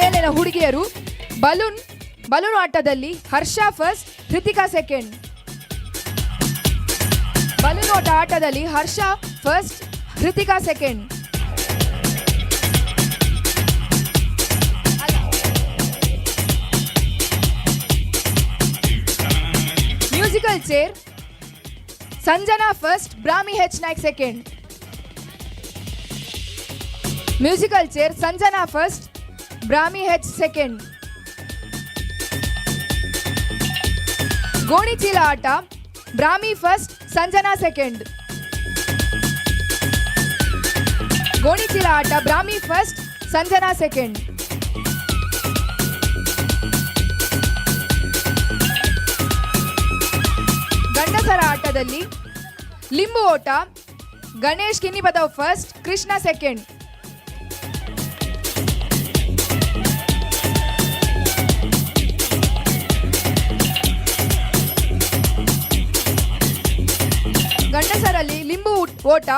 K: ಮೇಲಿನ ಹುಡುಗಿಯರು. ಬಲೂನ್ ಆಟದಲ್ಲಿ Harsha first, Hrithika second. Balloon ಓಟ ಆಟದಲ್ಲಿ Harsha first, Hrithika second. Musical chair. Sanjana first, Brahmi H Naik second. Musical chair. Sanjana first, Brahmi H second. ಗೋಣಿಚೀಲ ಆಟ. Brahmi first, Sanjana second. ಗೋಣಿಚೀಲ ಆಟ. Brahmi first, Sanjana second. ಗಂಡಸರ ಆಟದಲ್ಲಿ ಲಿಂಬು ಓಟ. Ganesh Kinnipadavu first, Krishna second. ಗಂಡಸರಲ್ಲಿ ಲಿಂಬು ಓಟ.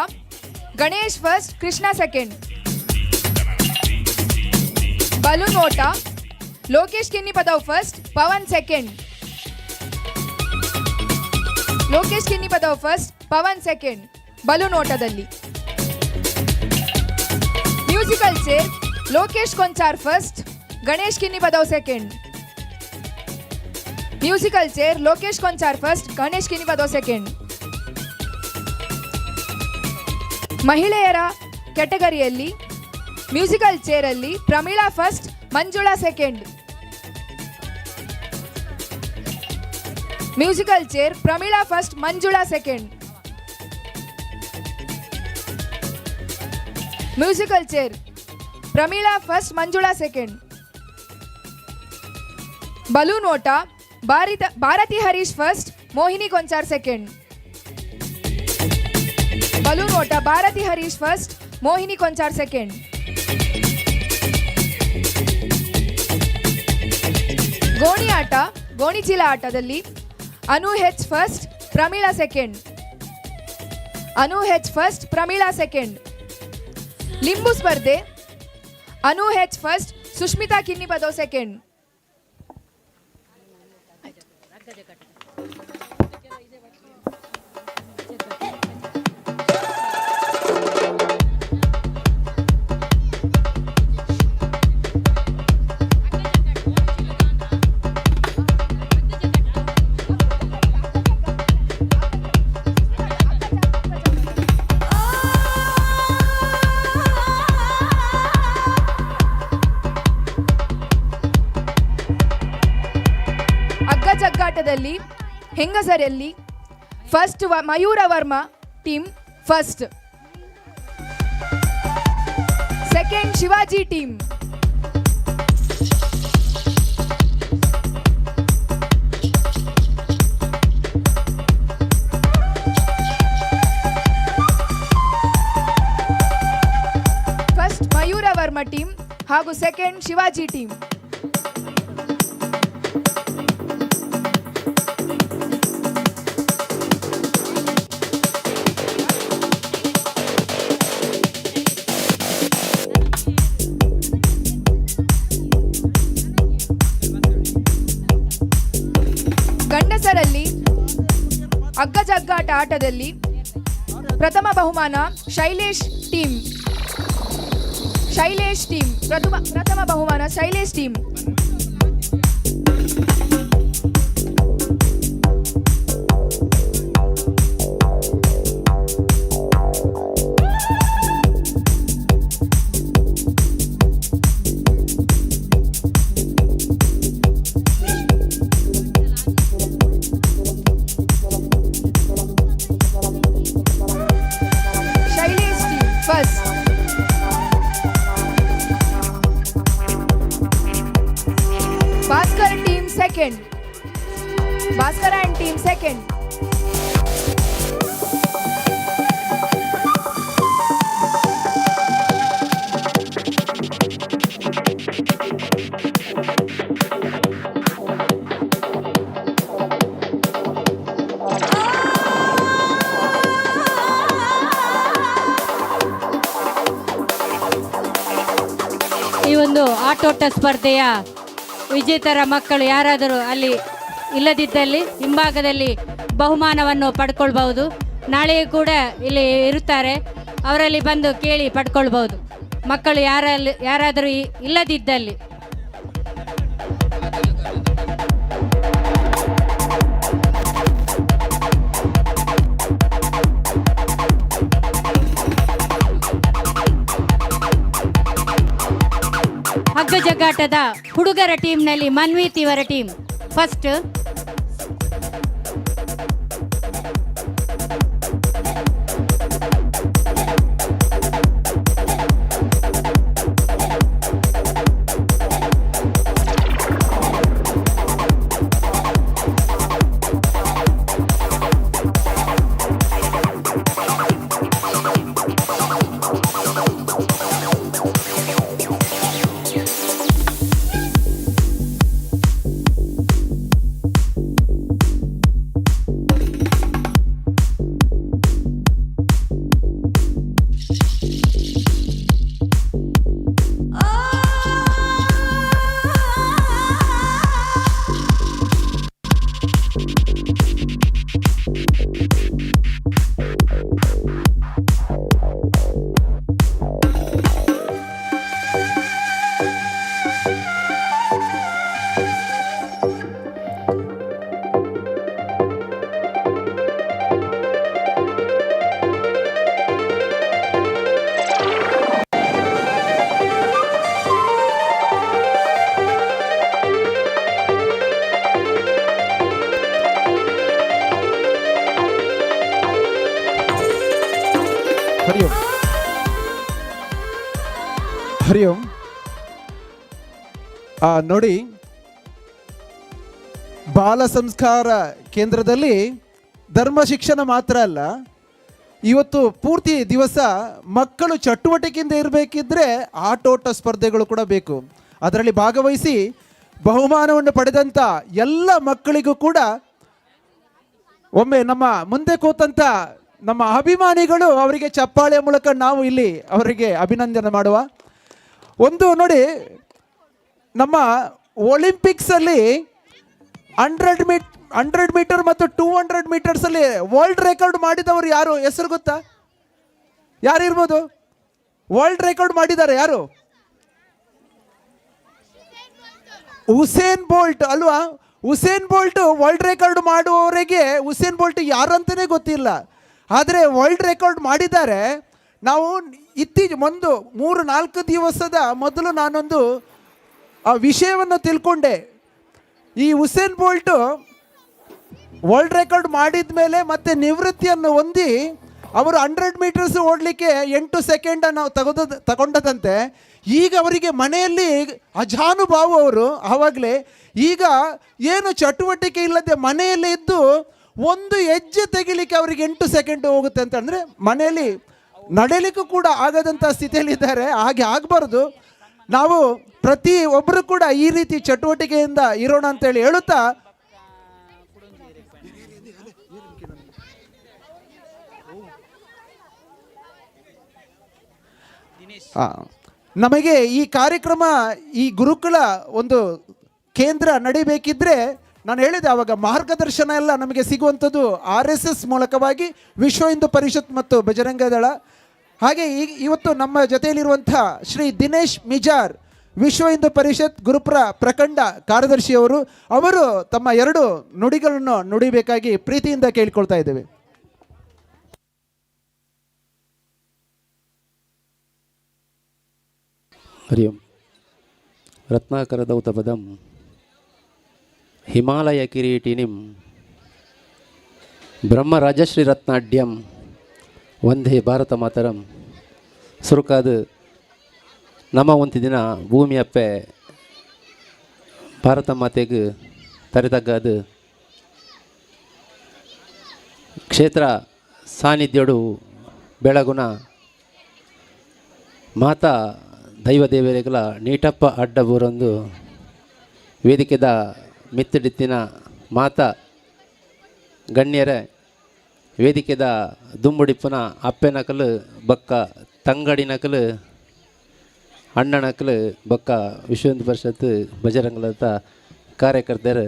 K: Ganesh first, Krishna second. Balloon ಓಟ. Lokesh Kinnipadavu first, Pavan second. Lokesh Kinnipadavu first, Pavan second. Balloon ಓಟದಲ್ಲಿ musical chair. Lokesh Konchar first, Ganesh Kinnipadavu second. Musical chair Lokesh Konchar first, Ganesh Kinnipadavu second. ಮಹಿಳೆಯರ ಕ್ಯಾಟಗರಿಯಲ್ಲಿ ಮ್ಯೂಸಿಕಲ್ ಚೇರಲ್ಲಿ Pramila first, Manjula second. Musical chair Pramila first, Manjula second. Musical chair Pramila first, Manjula second. Balloon ಓಟ Bharathi Harish first, Mohini Konchar second. Balloon ಓಟ Bharathi Harish first, Mohini Konchar second. ಗೋಣಿ ಆಟ ಗೋಣಿಚೀಲ ಆಟದಲ್ಲಿ Anu H first, Pramila second. Anu H first, Pramila second. ಲಿಂಬು ಸ್ಪರ್ಧೆ ಅನು H first, Sushmitha Kinnipadavu second. ಜಗ್ಗಾಟದಲ್ಲಿ ಹೆಂಗಸರಲ್ಲಿ first Mayura Varma team first, second Shivaji team. First Mayura Varma team ಹಾಗೂ ಸೆಕೆಂಡ್ ಶಿವಾಜಿ ಟೀಮ್. ಗಂಡಸರಲ್ಲಿ ಅಗ್ಗಜಗ್ಗಾಟ ಆಟದಲ್ಲಿ ಪ್ರಥಮ ಬಹುಮಾನ ಶೈಲೇಶ್ ಟೀಮ್. ಪ್ರಥಮ ಬಹುಮಾನ Shailesh team. Bhaskar and team second.
H: ಈ ಒಂದು ಆಟೋಟ ಸ್ಪರ್ಧೆಯ ವಿಜೇತರ ಮಕ್ಕಳು ಯಾರಾದರೂ ಅಲ್ಲಿ ಇಲ್ಲದಿದ್ದಲ್ಲಿ ಹಿಂಭಾಗದಲ್ಲಿ ಬಹುಮಾನವನ್ನು ಪಡ್ಕೊಳ್ಬಹುದು. ನಾಳೆಯೂ ಕೂಡ ಇಲ್ಲಿ ಇರುತ್ತಾರೆ, ಅವರಲ್ಲಿ ಬಂದು ಕೇಳಿ ಪಡ್ಕೊಳ್ಬಹುದು. ಮಕ್ಕಳು ಯಾರಾದರೂ ಇಲ್ಲದಿದ್ದಲ್ಲಿ. ಹಗ್ಗ ಜಗ್ಗಾಟದ ಹುಡುಗರ ಟೀಮ್ನಲ್ಲಿ ಮನ್ವೀತ್ ಇವರ ಟೀಮ್ ಫಸ್ಟ್,
F: ಹರಿ ಓಂ. ಹರಿ ಓಂ. ನೋಡಿ, ಬಾಲ ಸಂಸ್ಕಾರ ಕೇಂದ್ರದಲ್ಲಿ ಧರ್ಮ ಶಿಕ್ಷಣ ಮಾತ್ರ ಅಲ್ಲ, ಇವತ್ತು ಪೂರ್ತಿ ದಿವಸ ಮಕ್ಕಳು ಚಟುವಟಿಕೆಯಿಂದ ಇರಬೇಕಿದ್ರೆ ಆಟೋಟ ಸ್ಪರ್ಧೆಗಳು ಕೂಡ ಬೇಕು. ಅದರಲ್ಲಿ ಭಾಗವಹಿಸಿ ಬಹುಮಾನವನ್ನು ಪಡೆದಂಥ ಎಲ್ಲ ಮಕ್ಕಳಿಗೂ ಕೂಡ ಒಮ್ಮೆ ನಮ್ಮ ಮುಂದೆ ಕೂತಂಥ ನಮ್ಮ ಅಭಿಮಾನಿಗಳು ಅವರಿಗೆ ಚಪ್ಪಾಳೆಯ ಮೂಲಕ ನಾವು ಇಲ್ಲಿ ಅವರಿಗೆ ಅಭಿನಂದನೆ ಮಾಡುವ. ಒಂದು ನೋಡಿ, ನಮ್ಮ ಒಲಿಂಪಿಕ್ಸಲ್ಲಿ 100 ಮೀಟರ್ ಮತ್ತು 200 ಮೀಟರ್ಸಲ್ಲಿ ವರ್ಲ್ಡ್ ರೆಕಾರ್ಡ್ ಮಾಡಿದವರು ಯಾರು ಹೆಸರು ಗೊತ್ತಾ? ಯಾರಿರ್ಬೋದು? ವರ್ಲ್ಡ್ ರೆಕಾರ್ಡ್ ಮಾಡಿದ್ದಾರೆ ಯಾರು? ಉಸೇನ್ ಬೋಲ್ಟ್ ಅಲ್ವಾ? ಉಸೇನ್ ಬೋಲ್ಟ್ ವರ್ಲ್ಡ್ ರೆಕಾರ್ಡ್ ಮಾಡುವವರೆಗೆ ಉಸೇನ್ ಬೋಲ್ಟ್ ಯಾರು ಅಂತಲೇ ಗೊತ್ತಿಲ್ಲ. ಆದರೆ ವರ್ಲ್ಡ್ ರೆಕಾರ್ಡ್ ಮಾಡಿದ್ದಾರೆ. ನಾವು ಒಂದು 3-4 ದಿವಸದ ಮೊದಲು ನಾನೊಂದು ವಿಷಯವನ್ನು ತಿಳ್ಕೊಂಡೆ. ಈ ಉಸೇನ್ ಬೋಲ್ಟು ವರ್ಲ್ಡ್ ರೆಕಾರ್ಡ್ ಮಾಡಿದ ಮೇಲೆ ಮತ್ತೆ ನಿವೃತ್ತಿಯನ್ನು ಹೊಂದಿ ಅವರು 100 ಮೀಟರ್ಸ್ ಓಡಲಿಕ್ಕೆ 8 ಸೆಕೆಂಡನ್ನು ತಗೊಂಡದಂತೆ. ಈಗ ಅವರಿಗೆ ಮನೆಯಲ್ಲಿ ಅಜಾನುಭಾವ ಅವರು ಆವಾಗಲೇ. ಈಗ ಏನು ಚಟುವಟಿಕೆ ಇಲ್ಲದೆ ಮನೆಯಲ್ಲೇ ಇದ್ದು ಒಂದು ಹೆಜ್ಜೆ ತೆಗಿಲಿಕ್ಕೆ ಅವರಿಗೆ 8 ಸೆಕೆಂಡ್ ಹೋಗುತ್ತೆ ಅಂತ ಅಂದರೆ ಮನೆಯಲ್ಲಿ ನಡೆಯಲಿಕ್ಕೂ ಕೂಡ ಆಗದಂಥ ಸ್ಥಿತಿಯಲ್ಲಿದ್ದಾರೆ. ಹಾಗೆ ಆಗಬಾರ್ದು. ನಾವು ಪ್ರತಿ ಒಬ್ಬರು ಕೂಡ ಈ ರೀತಿ ಚಟುವಟಿಕೆಯಿಂದ ಇರೋಣ ಅಂತೇಳಿ ಹೇಳುತ್ತಾ, ನಮಗೆ ಈ ಕಾರ್ಯಕ್ರಮ, ಈ ಗುರುಕುಲ ಒಂದು ಕೇಂದ್ರ ನಡಿಬೇಕಿದ್ರೆ ನಾನು ಹೇಳಿದೆ ಆವಾಗ ಮಾರ್ಗದರ್ಶನ ಎಲ್ಲ ನಮಗೆ ಸಿಗುವಂಥದ್ದು RSS ಮೂಲಕವಾಗಿ, ವಿಶ್ವ ಹಿಂದೂ ಪರಿಷತ್ ಮತ್ತು ಬಜರಂಗ ದಳ. ಹಾಗೆ ಇವತ್ತು ನಮ್ಮ ಜೊತೆಯಲ್ಲಿರುವಂಥ ಶ್ರೀ ದಿನೇಶ್ ಮಿಜಾರ್, ವಿಶ್ವ ಹಿಂದೂ ಪರಿಷತ್ ಪ್ರಖಂಡ ಕಾರ್ಯದರ್ಶಿಯವರು, ಅವರು ತಮ್ಮ 2 ನುಡಿಗಳನ್ನು ನುಡಿಬೇಕಾಗಿ ಪ್ರೀತಿಯಿಂದ ಕೇಳಿಕೊಳ್ತಾ ಇದ್ದೇವೆ.
A: ಹರಿ ಓಂ. ರತ್ನಾಕರ ದೌತಪದಂ ಹಿಮಾಲಯ ಕಿರೀಟಿನಿಂ ಬ್ರಹ್ಮರಾಜಶ್ರೀ ರತ್ನಾಢ್ಯಂ ವಂದೇ ಭಾರತ ಮಾತರಂ. ಸುರುಕಾದ ನಮ್ಮ ಒಂದು ದಿನ ಭೂಮಿಯಪ್ಪೆ ಭಾರತ ಮಾತೆಗೆ ತರೆತಗ್ಗದು ಕ್ಷೇತ್ರ ಸಾನ್ನಿಧ್ಯಡು ಬೆಳಗುನ ಮಾತಾ ದೈವ ದೇವತೆಗಳ ನೀಟಪ್ಪ ಅಡ್ಡ ಬೂರೊಂದು ವೇದಿಕೆದ ಮಿತ್ತಡಿತ್ತಿನ ಮಾತಾ ಗಣ್ಯರೇ, ವೇದಿಕೆದ ದುಂಬುಡಿಪ್ಪನ ಅಪ್ಪೆನಕಲು ಬಕ್ಕ ತಂಗಡಿನಕಲು ಅಣ್ಣನಕಲು ಬಕ್ಕ ವಿಶ್ವ ಹಿಂದೂ ಪರಿಷತ್ ಬಜರಂಗಲತ ಕಾರ್ಯಕರ್ತರು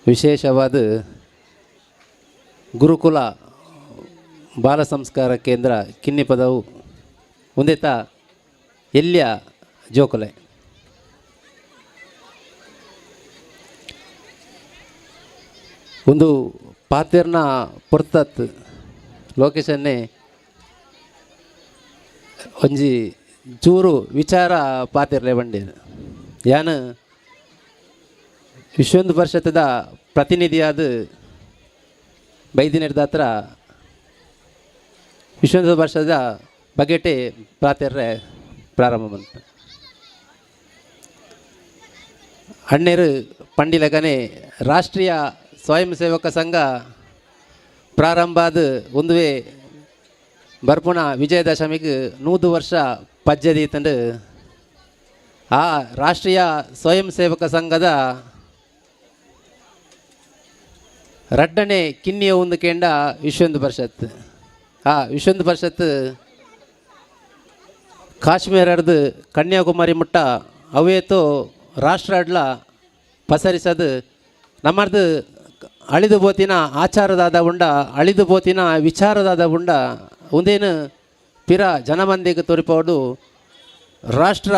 A: ವಿಶೇಷವಾದ ಗುರುಕುಲ ಬಾಲ ಸಂಸ್ಕಾರ ಕೇಂದ್ರ ಕಿನ್ನಿ ಪದವು ಒಂದೇತ ಎಲ್ಯ ಜೋಕುಲೆ ಒಂದು ಪಾತೆರ್ನ ಪೊರ್ತತ್ ಲೊಕೇಶನ್ನೇ ಒಂಜಿ ಚೂರು ವಿಚಾರ ಪಾತಿರ್ಲೆ ಬಂಡಿದೆ. ಯಾನು ವಿಶ್ವ ಹಿಂದೂ ಪರಿಷತ್ತದ ಪ್ರತಿನಿಧಿಯಾದ ಬೈದಿನೆರ್ದ ಹತ್ರ ವಿಶ್ವ ಹಿಂದೂ ಪರಿಷದ ಬಗೆಟೆ ಪಾತಿರ್ರೆ ಪ್ರಾರಂಭ ಬಂತು. ಅಣ್ಣೇರು ಪಂಡಿಲಗನೆ ರಾಷ್ಟ್ರೀಯ ಸ್ವಯಂ ಸೇವಕ ಸಂಘ ಪ್ರಾರಂಭ ಆದ ಒಂದುವೇ ಬರ್ಪುಣ ವಿಜಯದಶಮಿಗೆ 100 ವರ್ಷ ಪಜ್ಜದಿ ತಂದು ಆ ರಾಷ್ಟ್ರೀಯ ಸ್ವಯಂ ಸೇವಕ ಸಂಘದ ರಡ್ಡನೆ ಕಿನ್ನಿಯ ಒಂದು ಕೇಂದ್ರ ವಿಶ್ವ ಹಿಂದೂ ಪರಿಷತ್. ಆ ವಿಶ್ವ ಹಿಂದೂ ಪರಿಷತ್ ಕಾಶ್ಮೀರದ್ದು ಕನ್ಯಾಕುಮಾರಿ ಮುಟ್ಟ ಅವೇತೋ ರಾಷ್ಟ್ರ ಅಡ್ಲ ಪಸರಿಸದು ನಮ್ಮದು ಅಳಿದು ಬೋತಿನ ಆಚಾರದಾದ ಉಂಡ, ಅಳಿದು ಬೋತಿನ ವಿಚಾರದಾದ ಉಂಡ ಒಂದೇನು ಪಿರ ಜನಮಂದಿಗೆ ತೋರಿಪೋಡು, ರಾಷ್ಟ್ರ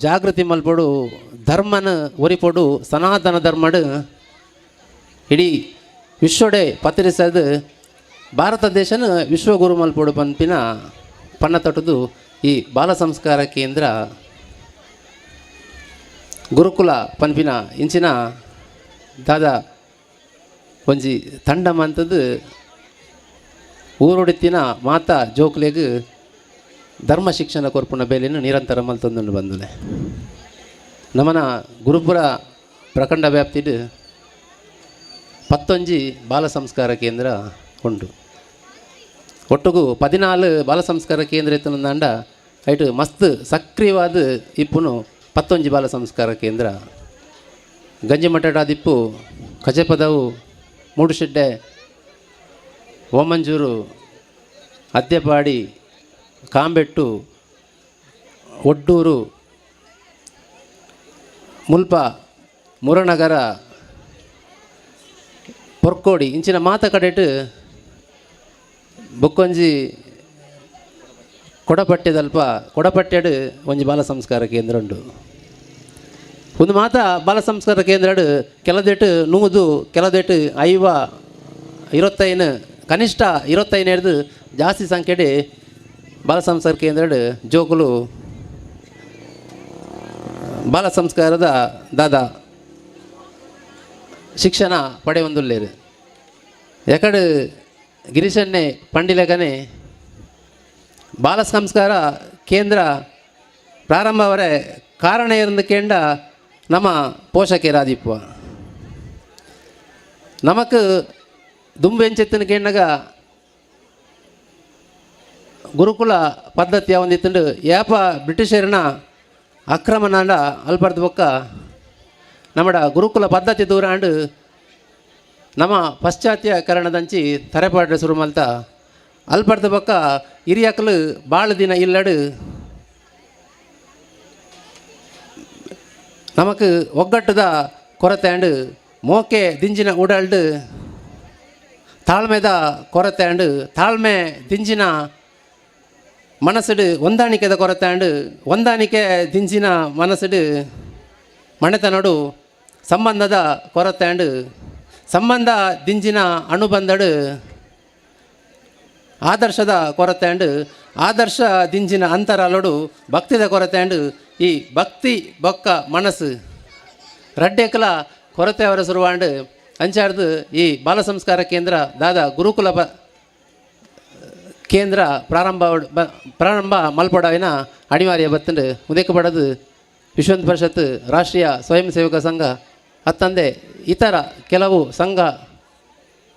A: ಜಾಗೃತಿ ಮಲ್ಪಡು, ಧರ್ಮನ ಒರಿಪೋಡು, ಸನಾತನ ಧರ್ಮಡು ಇಡೀ ವಿಶ್ವಡೆ ಪತ್ರಿಸದು ಭಾರತ ದೇಶನ ವಿಶ್ವಗುರು ಮಲ್ಪಡು ಪನ್ಪಿನ ಪನ್ನ ತೊಟ್ಟದು ಈ ಬಾಲ ಸಂಸ್ಕಾರ ಕೇಂದ್ರ ಗುರುಕುಲ ಪನ್ಪಿನ ಇಂಚಿನ ದಾದ ಒಂಜಿ ತಂಡ ಮಂತದ್ದು ಊರುಡಿತ್ತಿನ ಮಾತಾ ಜೋಕ್ಲೆಗ್ ಧರ್ಮ ಶಿಕ್ಷಣ ಕೊರ್ಪುನ ಬೇಲೆಯನ್ನು ನಿರಂತರ ಮಲ್ತೊಂದು ಬಂದುಲೆ. ನಮ್ಮನ ಗುರುಪುರ ಪ್ರಖಂಡ ವ್ಯಾಪ್ತಿಡ್ 11 ಬಾಲ ಸಂಸ್ಕಾರ ಕೇಂದ್ರ ಉಂಟು. ಒಟ್ಟಿಗೂ 14 ಬಾಲ ಸಂಸ್ಕಾರ ಕೇಂದ್ರ ಇತ್ತಂದ ಐಟು ಮಸ್ತ್ ಸಕ್ರಿಯವಾದ ಇಪ್ಪುನು 11 ಬಾಲ ಸಂಸ್ಕಾರ ಕೇಂದ್ರ. ಗಂಜಿಮಠಡಾದಿಪ್ಪು ಕಜೆಪದವು ಮೂಡುಶೆಡ್ಡೆ ಓಮಂಜೂರು ಅದ್ದೆಪಾಡಿ ಕಾಂಬೆಟ್ಟು ಒಡ್ಡೂರು ಮುಲ್ಪ ಮುರನಗರ ಪೊರ್ಕೋಡಿ ಇಂಚಿನ ಮಾತ ಕಡೆಟ್ ಬೊಕ್ಕೊಂಜಿ ಕೊಡಪಟ್ಟೆಡ್ ಒಂಜಿ ಬಾಲ ಸಂಸ್ಕಾರ ಕೇಂದ್ರ ಉಂಡು. ಒಂದು ಮಾತ ಬಾಲ ಸಂಸ್ಕಾರ ಕೇಂದ್ರ ಕೆಲದೆಟ್ಟು 100 ಕೆಲದೆಟ್ಟು 25 ಕನಿಷ್ಠ 25 ಹಿಡಿದು ಜಾಸ್ತಿ ಸಂಖ್ಯೆಡೆ ಬಾಲ ಸಂಸ್ಕಾರ ಕೇಂದ್ರ ಜೋಕುಲು ಬಾಲ ಸಂಸ್ಕಾರದ ದಾದ ಶಿಕ್ಷಣ ಪಡೆಯೊಂದುಲ್ಲೇರು. ಎಕಡೆ ಗಿರೀಶನ್ನೇ ಪಂಡಿಲಗನೆ ಬಾಲ ಸಂಸ್ಕಾರ ಕೇಂದ್ರ ಪ್ರಾರಂಭವರೆ ಕಾರಣ ಇருந்து ಕೇಂಡ ನಮ್ಮ ಪೋಷಕರಾದಿಪ್ಪ ನಮಕ್ ದುಂಬೆಂಚೆತ್ತಿನ ಕೇಂಡಾಗ ಗುರುಕುಲ ಪದ್ಧತಿ ಯಾವಂದಿತ್ತು ಯಾಪ ಬ್ರಿಟಿಷರಿನ ಅಕ್ರಮನಾಂಡ ಅಲ್ಪರ್ದ ಬೊಕ್ಕ ನಮ್ಮಡ ಗುರುಕುಲ ಪದ್ಧತಿ ದೂರಾಂಡು ನಮ್ಮ ಪಾಶ್ಚಾತ್ಯಕರಣದಂಚಿ ತರೆಪಾಡ್ರೆ ಶುರು ಮಲ್ತ ಅಲ್ಪರ್ದ ಬೊಕ್ಕ ಹಿರಿಯಕಲು ಭಾಳ ದಿನ ಇಲ್ಲಡು ನಮಕ್ ಒಗ್ಗಟ್ಟದ ಕೊರತೆ ಅಂಡು ಮೋಕೆ ದಿಂಜಿನ ಉಡಲ್ಡು ತಾಳ್ಮೆದ ಕೊರತೆ ಅಂಡು ತಾಳ್ಮೆ ದಿಂಜಿನ ಮನಸ್ಸುಡು ಹೊಂದಾಣಿಕೆದ ಕೊರತೆ ಅಂಡು ಹೊಂದಾಣಿಕೆ ದಿಂಜಿನ ಮನಸ್ಸುಡು ಮನೆತನಡು ಸಂಬಂಧದ ಕೊರತೆ ಅಂಡು ಸಂಬಂಧ ದಿಂಜಿನ ಅಣುಬಂಧಡು ಆದರ್ಶದ ಕೊರತೆ ಅಂಡು ಆದರ್ಶ ದಿಂಜಿನ ಅಂತರಾಲೋಡು ಭಕ್ತಿದ ಕೊರತೆ ಅಂಡು ಈ ಭಕ್ತಿ ಬೊಕ್ಕ ಮನಸ್ಸು ರಡ್ಡೆಕಲ ಕೊರತೆ ಅವರ ಶುರುವಾಂಡು ಅಂಚಾರ್ದು ಈ ಬಾಲ ಸಂಸ್ಕಾರ ಕೇಂದ್ರ ದಾದ ಗುರುಕುಲ ಕೇಂದ್ರ ಪ್ರಾರಂಭ ಮಲ್ಪಡವಿನ ಅನಿವಾರ್ಯ ಬತ್ತಂಡು ಉದಕ್ಕೆ ಪಡೆದು ವಿಶ್ವ ಹಿಂದೂ ಪರಿಷತ್ ರಾಷ್ಟ್ರೀಯ ಸ್ವಯಂ ಸೇವಕ ಸಂಘ ಅತ್ತಂದೆ ಇತರ ಕೆಲವು ಸಂಘ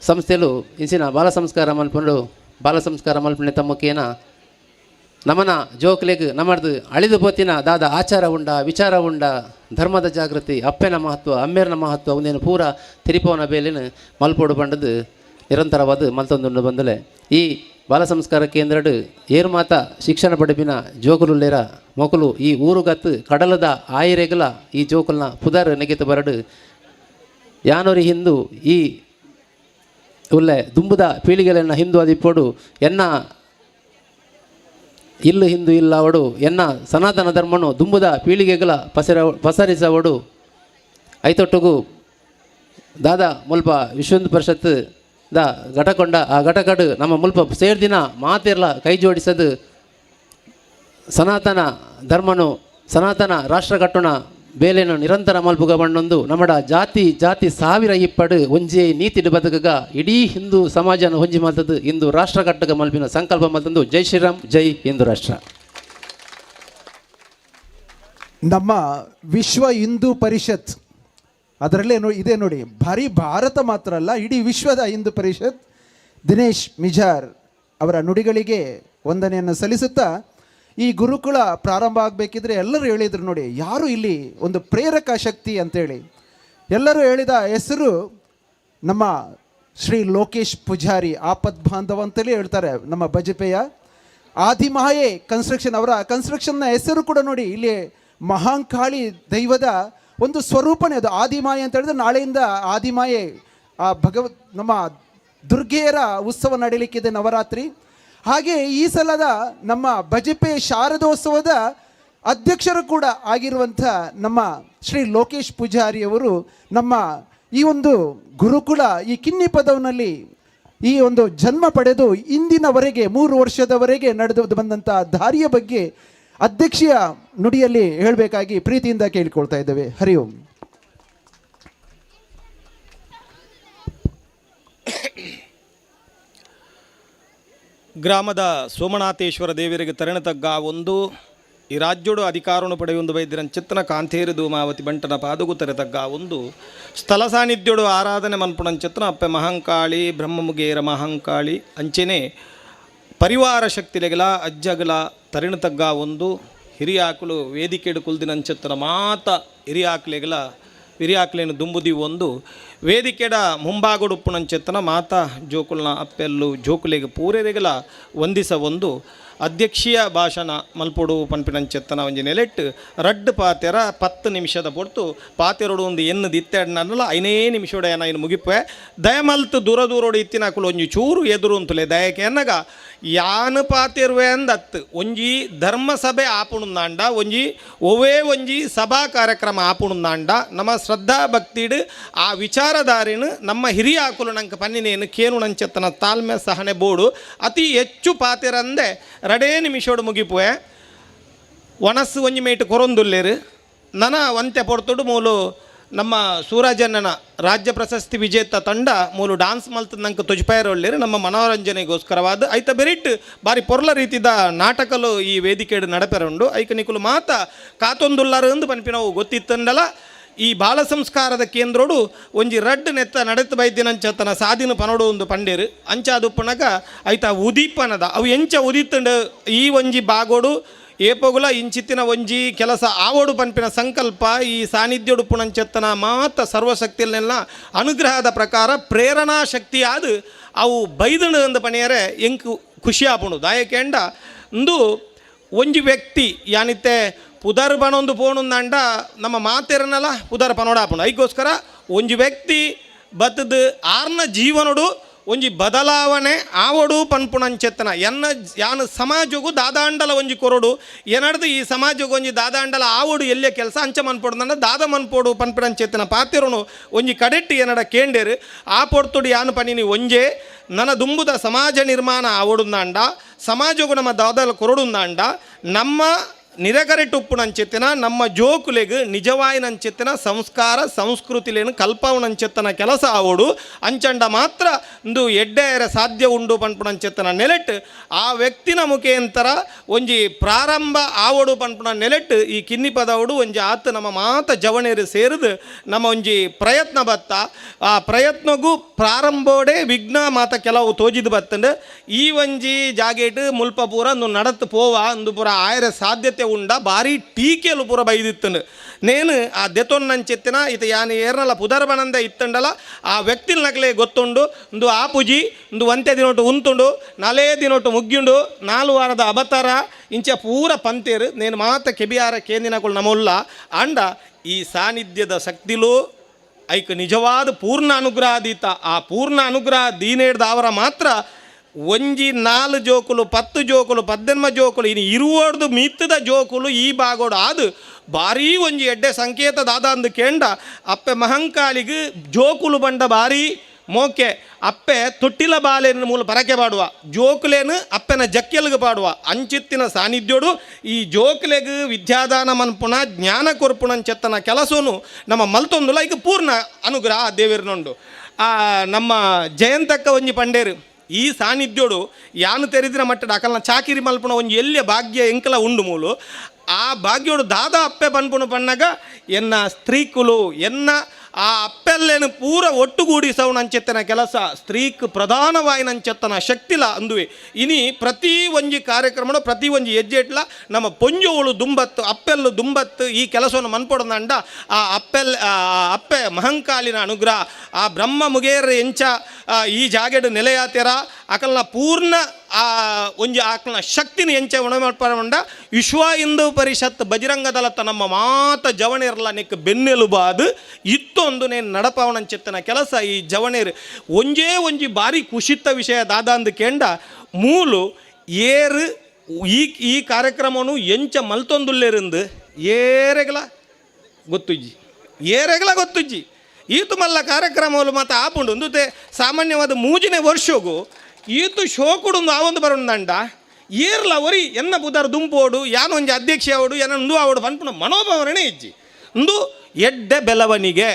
A: ಸಂಸ್ಥೆಲು ಇಂಚಿನ ಬಾಲ ಸಂಸ್ಕಾರ ಮಲ್ಪಂಡು ಬಾಲ ಸಂಸ್ಕಾರ ಮಲ್ಪನೆ ತಮ್ಮಕ್ಕೇನ ನಮನ ಜೋಕ್ಲೆಗ್ ನಮ್ಮದು ಅಳಿದು ಪೋತಿನ ದಾದ ಆಚಾರ ಉಂಡ ವಿಚಾರ ಉಂಡ ಧರ್ಮದ ಜಾಗೃತಿ ಅಪ್ಪೆನ ಮಹತ್ವ ಅಮ್ಮೇರನ ಮಹತ್ವ ಒಂದೇನು ಪೂರ ತಿರಿಪವನ ಬೇಲಿನ ಮಲ್ಪೋಡು ಬಂಡದು ನಿರಂತರವಾದ ಮಲ್ತೊಂದು ಬಂದಲೆ ಈ ಬಾಲ ಸಂಸ್ಕಾರ ಕೇಂದ್ರಡ್ ಏರು ಮಾತ ಶಿಕ್ಷಣ ಪಡೆಪಿನ ಜೋಕುಲುಲ್ಲೇರ ಮೊಕಲು ಈ ಊರುಗತ್ತು ಕಡಲದ ಆಯಿರೆಗಲ ಈ ಜೋಕುಲ್ನ ಪುದರ್ ನೆಗೆತು ಬರಡು ಯಾನೋರಿ ಹಿಂದೂ ಈ ಉಲ್ಲೆ ದುಂಬುದ ಪೀಳಿಗೆಲೆನ್ನ ಹಿಂದೂ ಅದಿಪ್ಪೋಡು ಎನ್ನ ಇಲ್ಲು ಹಿಂದೂ ಇಲ್ಲ ಅವಡು ಎನ್ನ ಸನಾತನ ಧರ್ಮನು ದುಂಬುದ ಪೀಳಿಗೆಗಳ ಪಸರಿಸವಡು ಐತೊಟ್ಟುಗು ದಾದ ಮುಲ್ಪ ವಿಶ್ವ ಹಿಂದೂ ಪರಿಷತ್ ದ ಘಟಕೊಂಡ ಆ ಘಟಕಡು ನಮ್ಮ ಮುಲ್ಪ ಸೇರ್ದಿನ ಮಾತಿರ್ಲ ಕೈ ಜೋಡಿಸದು ಸನಾತನ ಧರ್ಮನು ಸನಾತನ ರಾಷ್ಟ್ರ ಕಟ್ಟುಣ ಬೇಲೆನು ನಿರಂತರ ಮಲ್ಪುಗ ಬಣ್ಣೊಂದು ನಮ್ಮಡ ಜಾತಿ ಸಾವಿರ ಇಪ್ಪಡು ಒಂಜೇ ನೀತಿಡು ಬದುಕಗ ಇಡೀ ಹಿಂದೂ ಸಮಾಜನ ಹೊಂಜಿ ಮಲ್ತದ್ದು ಇಂದು ರಾಷ್ಟ್ರ ಕಟ್ಟಗ ಮಲ್ಪಿನ ಸಂಕಲ್ಪ ಮಲ್ತಂದು ಜೈ ಶ್ರೀರಾಮ್ ಜೈ ಹಿಂದೂ ರಾಷ್ಟ್ರ.
F: ನಮ್ಮ ವಿಶ್ವ ಹಿಂದೂ ಪರಿಷತ್ ಅದರಲ್ಲೇ ಇದೆ ನೋಡಿ, ಭಾರಿ ಭಾರತ ಮಾತ್ರ ಅಲ್ಲ ಇಡೀ ವಿಶ್ವದ ಹಿಂದೂ ಪರಿಷತ್ ದಿನೇಶ್ ಮಿಜಾರ್ ಅವರ ನುಡಿಗಳಿಗೆ ವಂದನೆಯನ್ನು ಸಲ್ಲಿಸುತ್ತಾ ಈ ಗುರುಕುಲ ಪ್ರಾರಂಭ ಆಗಬೇಕಿದ್ರೆ ಎಲ್ಲರೂ ಹೇಳಿದರು ನೋಡಿ, ಯಾರು ಇಲ್ಲಿ ಒಂದು ಪ್ರೇರಕ ಶಕ್ತಿ ಅಂತೇಳಿ ಎಲ್ಲರೂ ಹೇಳಿದ ಹೆಸರು ನಮ್ಮ ಶ್ರೀ ಲೋಕೇಶ್ ಪೂಜಾರಿ ಆಪದ್ ಬಾಂಧವ ಅಂತಲೇ ಹೇಳ್ತಾರೆ. ನಮ್ಮ ಬಜಪೆಯ ಆದಿಮಾಯೆ ಕನ್ಸ್ಟ್ರಕ್ಷನ್ ಅವರ ಕನ್ಸ್ಟ್ರಕ್ಷನ್ನ ಹೆಸರು ಕೂಡ ನೋಡಿ, ಇಲ್ಲಿ ಮಹಾಂಕಾಳಿ ದೈವದ ಒಂದು ಸ್ವರೂಪನೇ ಅದು ಆದಿಮಾಯೆ ಅಂತ ಹೇಳಿದ್ರೆ ನಾಳೆಯಿಂದ ಆದಿಮಾಯೆ ನಮ್ಮ ದುರ್ಗೆಯರ ಉತ್ಸವ ನಡೀಲಿಕ್ಕಿದೆ ನವರಾತ್ರಿ. ಹಾಗೆ ಈ ಸಲದ ನಮ್ಮ ಬಜಪೆ ಶಾರದೋತ್ಸವದ ಅಧ್ಯಕ್ಷರು ಕೂಡ ಆಗಿರುವಂಥ ನಮ್ಮ ಶ್ರೀ ಲೋಕೇಶ್ ಪೂಜಾರಿಯವರು ನಮ್ಮ ಈ ಒಂದು ಗುರುಕುಲ ಈ ಕಿನ್ನಿ ಪದವಿನಲ್ಲಿ ಈ ಒಂದು ಜನ್ಮ ಪಡೆದು ಇಂದಿನವರೆಗೆ 3 ವರ್ಷದವರೆಗೆ ನಡೆದು ಬಂದಂಥ ದಾರಿಯ ಬಗ್ಗೆ ಅಧ್ಯಕ್ಷೀಯ ನುಡಿಯಲ್ಲಿ ಹೇಳಬೇಕಾಗಿ ಪ್ರೀತಿಯಿಂದ ಕೇಳಿಕೊಳ್ತಾ ಇದ್ದೇವೆ. ಹರಿ ಓಂ.
M: ಗ್ರಾಮದ ಸೋಮನಾಥೇಶ್ವರ ದೇವರಿಗೆ ತರಣತಗ್ಗ ಒಂದು ಈ ರಾಜ್ಯೋಡು ಅಧಿಕಾರವನ್ನು ಪಡೆಯೊಂದು ವೈದ್ಯರನ್ ಚಿತ್ತನ ಕಾಂತೇರು ಧೂಮಾವತಿ ಬಂಟನ ಪಾದಗೂ ತೆರೆತಗ್ಗ ಒಂದು ಸ್ಥಳ ಸಾನ್ನಿಧ್ಯೋಡು ಆರಾಧನೆ ಮನ್ಪುಣನ್ ಚಿತ್ತನ ಅಪ್ಪೆ ಮಹಂಕಾಳಿ ಬ್ರಹ್ಮಮುಗೇರ ಮಹಂಕಾಳಿ ಅಂಚೆನೆ ಪರಿವಾರ ಶಕ್ತಿಲೆಗಲ ಅಜ್ಜಗಲ ತರಣತಗ್ಗ ಒಂದು ಹಿರಿಯಾಕಲು ವೇದಿಕೆಡು ಕುಲ್ದಿನ ಚಿತ್ತನ ಮಾತ ಹಿರಿಯಾಕಲೆಗಲ ಹಿರಿಯಾಕಲೇನು ದುಂಬುದಿ ಒಂದು ವೇದಿಕೆಡ ಮುಂಭಾಗೋಡು ಉಪ್ಪುನಂಚೆತ್ತನ ಮಾತಾ ಜೋಕುಲ್ನ ಅಪ್ಪೆಲ್ಲು ಜೋಕುಲೆಗೆ ಪೂರೆದೆಗಲ ವಂದಿಸ ಒಂದು ಅಧ್ಯಕ್ಷೀಯ ಭಾಷಣ ಮಲ್ಪೊಡು ಪನ್ಪಿನಂಚೆತ್ತನ ಒಂಜಿ ನೆಲೆಟ್ಟು ರಡ್ಡು ಪಾತೆರ 10 ನಿಮಿಷದ ಪೊರ್ತು ಪಾತೆರೋಡು ಒಂದು ಎನ್ನು ದಿತ್ತೆಡ್ನಲ್ಲ 5 ನಿಮಿಷೋಡ ಏನ ಇನ್ನು ಮುಗಿಪೆ ದಯಮಲ್ತು ದೂರೋಡು ಇತ್ತಿನಾಕುಲು ಒಂಜಿ ಚೂರು ಎದುರು ಅಂತಲೇ ದಯಕ್ಕೆ ಅನ್ನಗ ಯಾನು ಪಾತಿರುವೆ ಅಂದತ್ತು ಒಂಜಿ ಧರ್ಮಸಭೆ ಆಪುಣುಂದಾಂಡ ಒಂಜಿ ಸಭಾ ಕಾರ್ಯಕ್ರಮ ಆಪುಣುಂದಾಂಡ ನಮ್ಮ ಶ್ರದ್ಧಾ ಭಕ್ತಿಡು ಆ ವಿಚಾರಧಾರಿನ ನಮ್ಮ ಹಿರಿಯ ಆಕುಲು ನಂಗೆ ಪನ್ನಿನೇನು ಕೇನು ನಂಚೆತ್ತನ ತಾಳ್ಮೆ ಸಹನೆ ಬೋಡು ಅತಿ ಹೆಚ್ಚು ಪಾತಿರಂದೆ 2 ನಿಮಿಷೋಡು ಮುಗಿಪುವೆ ಒಣಸು ಒಂಜಿ ಮೇಟು ಕೊರೊಂದುಲ್ಲೇರು ನನ ಒಂತೆ ಪೊರ್ತುಡು ಮೂಲು ನಮ್ಮ ಸೂರಜಣ್ಣನ ರಾಜ್ಯ ಪ್ರಶಸ್ತಿ ವಿಜೇತ ತಂಡ ಮೂಲು ಡಾನ್ಸ್ ಮಲ್ತ ನಂಗೆ ತೊಜ್ಪಾಯರೊಳ್ಳೇರು ನಮ್ಮ ಮನೋರಂಜನೆಗೋಸ್ಕರವಾದ ಐತ ಬೆರಿಟ್ ಬಾರಿ ಪೊರ್ಲ ರೀತಿದ ನಾಟಕಲು ಈ ವೇದಿಕೆಡು ನಡಪೆರುಂಡು ಐಕ ನಿಕುಲು ಮಾತ ಕಾತೊಂದುಲ್ಲಾರು ಎಂದು ಪನ್ಪಿನವು ಗೊತ್ತಿತ್ತಂಡಲ ಈ ಬಾಲ ಸಂಸ್ಕಾರದ ಕೇಂದ್ರೋಡು ಒಂಜಿ ರಡ್ಡು ನೆತ್ತ ನಡೆತು ಬೈದ್ಯನಂಚತನ ಸಾದಿನ ಪನೋಡು ಒಂದು ಪಂಡೇರು ಅಂಚಾದುಪ್ಪನಗ ಐತ ಉದೀಪನದ ಅವು ಎಂಚ ಉದಿತ್ತಂಡು ಈ ಒಂಜಿ ಬಾಗೋಡು ಏಪಗುಲ ಇಂಚಿತ್ತಿನ ಒಂಜಿ ಕೆಲಸ ಆವೋಡು ಪನ್ಪಿನ ಸಂಕಲ್ಪ ಈ ಸಾನ್ನಿಧ್ಯೋಡು ಪುಣಂಚೆತ್ತನ ಮಾತ ಸರ್ವಶಕ್ತಿಯಲ್ಲೆಲ್ಲ ಅನುಗ್ರಹದ ಪ್ರಕಾರ ಪ್ರೇರಣಾ ಶಕ್ತಿ ಆದು ಅವು ಬೈದಣು ಅಂದ ಪಣಿಯರೆ ಎಂಕು ಖುಷಿ ಆಪುಣು ದಾಯಕೆಂಡ ಇಂದು ಒಂಜಿ ವ್ಯಕ್ತಿ ಯಾನಿತ್ತೆ ಪುದರ್ ಪನೊಂದು ಪೋಣುಂದಂಡ ನಮ್ಮ ಮಾತೆರನಲ್ಲ ಪುದರ್ ಪನೋಡಾಪುಣು ಐಗೋಸ್ಕರ ಒಂಜಿ ವ್ಯಕ್ತಿ ಬತ್ತದು ಆರ್ನ ಜೀವನಡು ಒಂಜಿ ಬದಲಾವಣೆ ಆವಡು ಪನ್ಪುಣಂಚೆತ್ತನ ಯಾನು ಸಮಾಜಗೂ ದಾದಾಂಡಲ ಒಂಜಿ ಕೊರಡು ಏನಡ್ದು ಈ ಸಮಾಜಗೂ ಒಂಜಿ ದಾದಾಂಡಲ ಆವಡು ಎಲ್ಲೇ ಕೆಲಸ ಅಂಚ ಮನ್ಪೊಡ್ದಂಡ ದಾದ ಮನ್ಪೋಡು ಪನ್ಪುಣಂಚೆತ್ತನ ಪಾತಿರೋನು ಒಂಜಿ ಕಡೆಟ್ಟು ಏನಡ ಕೇಂಡೇರು ಆ ಪೊರ್ತುಡು ಯಾನು ಪನ್ನಿನಿ ಒಂಜೇ ನನ್ನ ದುಂಬುದ ಸಮಾಜ ನಿರ್ಮಾಣ ಆವಡುಂದಾಂಡ ಸಮಾಜಗೂ ನಮ್ಮ ದಾದಲ ಕೊರಡುಂದಾಂಡ ನಮ್ಮ ನಿರಗರೆಟ್ಟು ಉಪ್ಪುನಂಚೆತ್ತಿನ ನಮ್ಮ ಜೋಕುಲೆಗ್ ನಿಜವಾಯಿನಂಚೆತ್ತಿನ ಸಂಸ್ಕಾರ ಸಂಸ್ಕೃತಿಲೇನು ಕಲ್ಪವನಂಚೆತ್ತನ ಕೆಲಸ ಆವೋಡು ಅಂಚಂಡ ಮಾತ್ರ ಇಂದು ಎಡ್ಡೆಯರ ಸಾಧ್ಯ ಉಂಡು ಪನ್ಪುಣಂಚೆತ್ತನ ನೆಲೆಟ್ಟು ಆ ವ್ಯಕ್ತಿನ ಮುಖೇಂತರ ಒಂಜಿ ಪ್ರಾರಂಭ ಆವೋಡು ಪನ್ಪುಣ ನೆಲೆಟ್ಟು ಈ ಕಿನ್ನಿ ಪದವಡು ಒಂಜಿ ಆತ ನಮ್ಮ ಮಾತ ಜವಣೇರು ಸೇರಿದು ನಮ್ಮ ಒಂಜಿ ಪ್ರಯತ್ನ ಬತ್ತ ಆ ಪ್ರಯತ್ನಗೂ ಪ್ರಾರಂಭೋಡೆ ವಿಘ್ನ ಮಾತ ಕೆಲವು ತೋಜಿದು ಬತ್ತಂಡು ಈ ಒಂಜಿ ಜಾಗೇಟ್ ಮುಲ್ಪ ಪೂರ ಒಂದು ನಡತ್ತು ಪೋವ ಅಂದು ಪೂರ ಆಯರ ಸಾಧ್ಯತೆ ಉಂಡ ಭಾರಿ ಟೀಕೆಲು ಪೂರ ಬೈದಿತ್ತಂಡು ನೇನು ಆ ದೆತೊನ್ನಂಚೆತ್ತಿನ ಇತ ಯಾನು ಏರ್ನಲ್ಲ ಪುದರ್ಬನಂದ ಇತ್ತಂಡಲ ಆ ವ್ಯಕ್ತಿಲ್ ನಗಲೇ ಗೊತ್ತುಂಡು ಒಂದು ಆಪುಜಿ ಒಂದು ಒಂತೆ ದಿನೊಟ್ಟು ಉಂತುಂಡು ನಲೇ ದಿನೊಟ್ಟು ಮುಗ್ಗಿಂಡು 4 ವಾರದ ಅಬತಾರ ಇಂಚ ಪೂರ ಪಂತೇರು ನೇನು ಮಾತ ಕೆಬಿಯಾರ ಕೇಂದಿನಗಳು ನಮ್ಮಲ್ಲ ಅಂಡ ಈ ಸಾನ್ನಿಧ್ಯದ ಶಕ್ತಿಲೂ ಐಕ ನಿಜವಾದ ಪೂರ್ಣ ಅನುಗ್ರಹದೀತ ಆ ಪೂರ್ಣ ಅನುಗ್ರಹ ದೀನೇಡ್ದವರ ಮಾತ್ರ ಒಂಜಿ 4 ಜೋಕುಲು 10 ಜೋಕುಲು 18 ಜೋಕುಲು ಇನ್ನು ಇರುವಡ್ದು ಮಿತ್ತದ ಜೋಕುಲು ಈ ಬಾಗೋಡು ಆದು ಭಾರೀ ಒಂಜಿ ಎಡ್ಡೆ ಸಂಕೇತ ದಾದ ಅಂದು ಕೇಂಡ ಅಪ್ಪೆ ಮಹಂಕಾಳಿಗೆ ಜೋಕುಲು ಬಂಡ ಭಾರೀ ಮೋಕೆ ಅಪ್ಪೆ ತೊಟ್ಟಿಲ ಬಾಲೇನ ಮೂಲ ಪರಕೆ ಪಾಡುವ ಜೋಕುಲೇನು ಅಪ್ಪೆನ ಜಕ್ಕೆಲ್ಗೆ ಪಾಡುವ ಅಂಚಿತ್ತಿನ ಸಾನ್ನಿಧ್ಯೋಡು ಈ ಜೋಕುಲೆಗೆ ವಿದ್ಯಾದಾನ ಮನ್ಪುಣ ಜ್ಞಾನ ಕೊರ್ಪುಣಂಚೆತ್ತನ ಕೆಲಸನು ನಮ್ಮ ಮಲ್ತೊಂದುಲ ಈಗ ಪೂರ್ಣ ಅನುಗ್ರಹ ದೇವಿರ್ನುಂಡು ನಮ್ಮ ಜಯಂತಕ್ಕ ಒಂಜಿ ಪಂಡೇರು ಈ ಸಾನ್ನಿಧ್ಯೋಡು ಯಾನು ತೆರೆದಿನ ಮಟ್ಟದ ಅಕಲ್ನ ಚಾಕಿರಿ ಮಲ್ಪುಣ ಒಂಜಿ ಎಲ್ಲಿಯ ಭಾಗ್ಯ ಎಂಕಲ ಉಂಡು ಮೂಲು ಆ ಭಾಗ್ಯೋಡು ದಾದ ಅಪ್ಪೆ ಪನ್ಪುಣ ಪನ್ನಗ ಎನ್ನ ಸ್ತ್ರೀಕುಲು ಎನ್ನ ಆ ಅಪ್ಪೆಲ್ಲೇನು ಪೂರ ಒಟ್ಟುಗೂಡಿಸವನಂಚೆತ್ತನ ಕೆಲಸ ಸ್ತ್ರೀಕ್ ಪ್ರಧಾನವಾಯಿನಂಚೆತ್ತನ ಶಕ್ತಿಲ ಅಂದುವೆ ಇನಿ ಪ್ರತಿ ಒಂಜಿ ಕಾರ್ಯಕ್ರಮ ಪ್ರತಿ ಒಂಜಿ ಹೆಜ್ಜೆಟ್ಲ ನಮ್ಮ ಪೊಂಜೋಳು ದುಂಬತ್ತು ಅಪ್ಪೆಲ್ಲು ದುಂಬತ್ತು ಈ ಕೆಲಸವನ್ನು ಮನ್ಪೊಡಂದ ಆ ಅಪ್ಪೆ ಮಹಂಕಾಲಿನ ಅನುಗ್ರಹ ಆ ಬ್ರಹ್ಮ ಮುಗೇರ ಎಂಚ ಈ ಜಾಗೆಡು ನೆಲೆಯಾತೆರ ಅಕಲ್ನ ಪೂರ್ಣ ಆ ಒಂಜಿ ಆಕಲ್ನ ಶಕ್ತಿನ ಎಂಚ ಉಣಮಲ್ಪಂಡ ವಿಶ್ವ ಹಿಂದೂ ಪರಿಷತ್ ಬಜರಂಗ ದಳತ ನಮ್ಮ ಮಾತ ಜವಣೇರ್ಲ ನೆಕ್ ಬೆನ್ನೆಲುಬಾದು ಇತ್ತೊಂದು ನೇನು ನಡಪವನಂಚೆತ್ತನ ಕೆಲಸ ಈ ಜವಣೇರು ಒಂಜೇ ಒಂಜಿ ಭಾರಿ ಖುಷಿತ್ತ ವಿಷಯ ದಾದಂದು ಕೇಂಡ ಮೂಲು ಏರು ಈ ಕಾರ್ಯಕ್ರಮನು ಎಂಚ ಮಲ್ತೊಂದುಲ್ಲೇರಿಂದು ಏರೆಗಲ ಗೊತ್ತುಜ್ಜಿ ಈತು ಮಲ್ಲ ಕಾರ್ಯಕ್ರಮಗಳು ಮತ್ತು ಆಪುಂಡು ಒಂದು ಸಾಮಾನ್ಯವಾದ 3ನೇ ವರ್ಷಗೂ ಈತು ಶೋಕುಡು ಆವೊಂದು ಬರೋಂದಂಡ ಏರ್ಲ ಒರಿ ಎನ್ನ ಬುಧರ್ ದುಂಪೋಡು ಯಾನು ಒಂಜಿ ಅಧ್ಯಕ್ಷ ಆವಡು ಏನೊಂದು ಆವಡು ಪನ್ಪುಣ ಮನೋಭಾವನೆ ಇಜ್ಜಿ ಒಂದು ಎಡ್ಡೆ ಬೆಳವಣಿಗೆ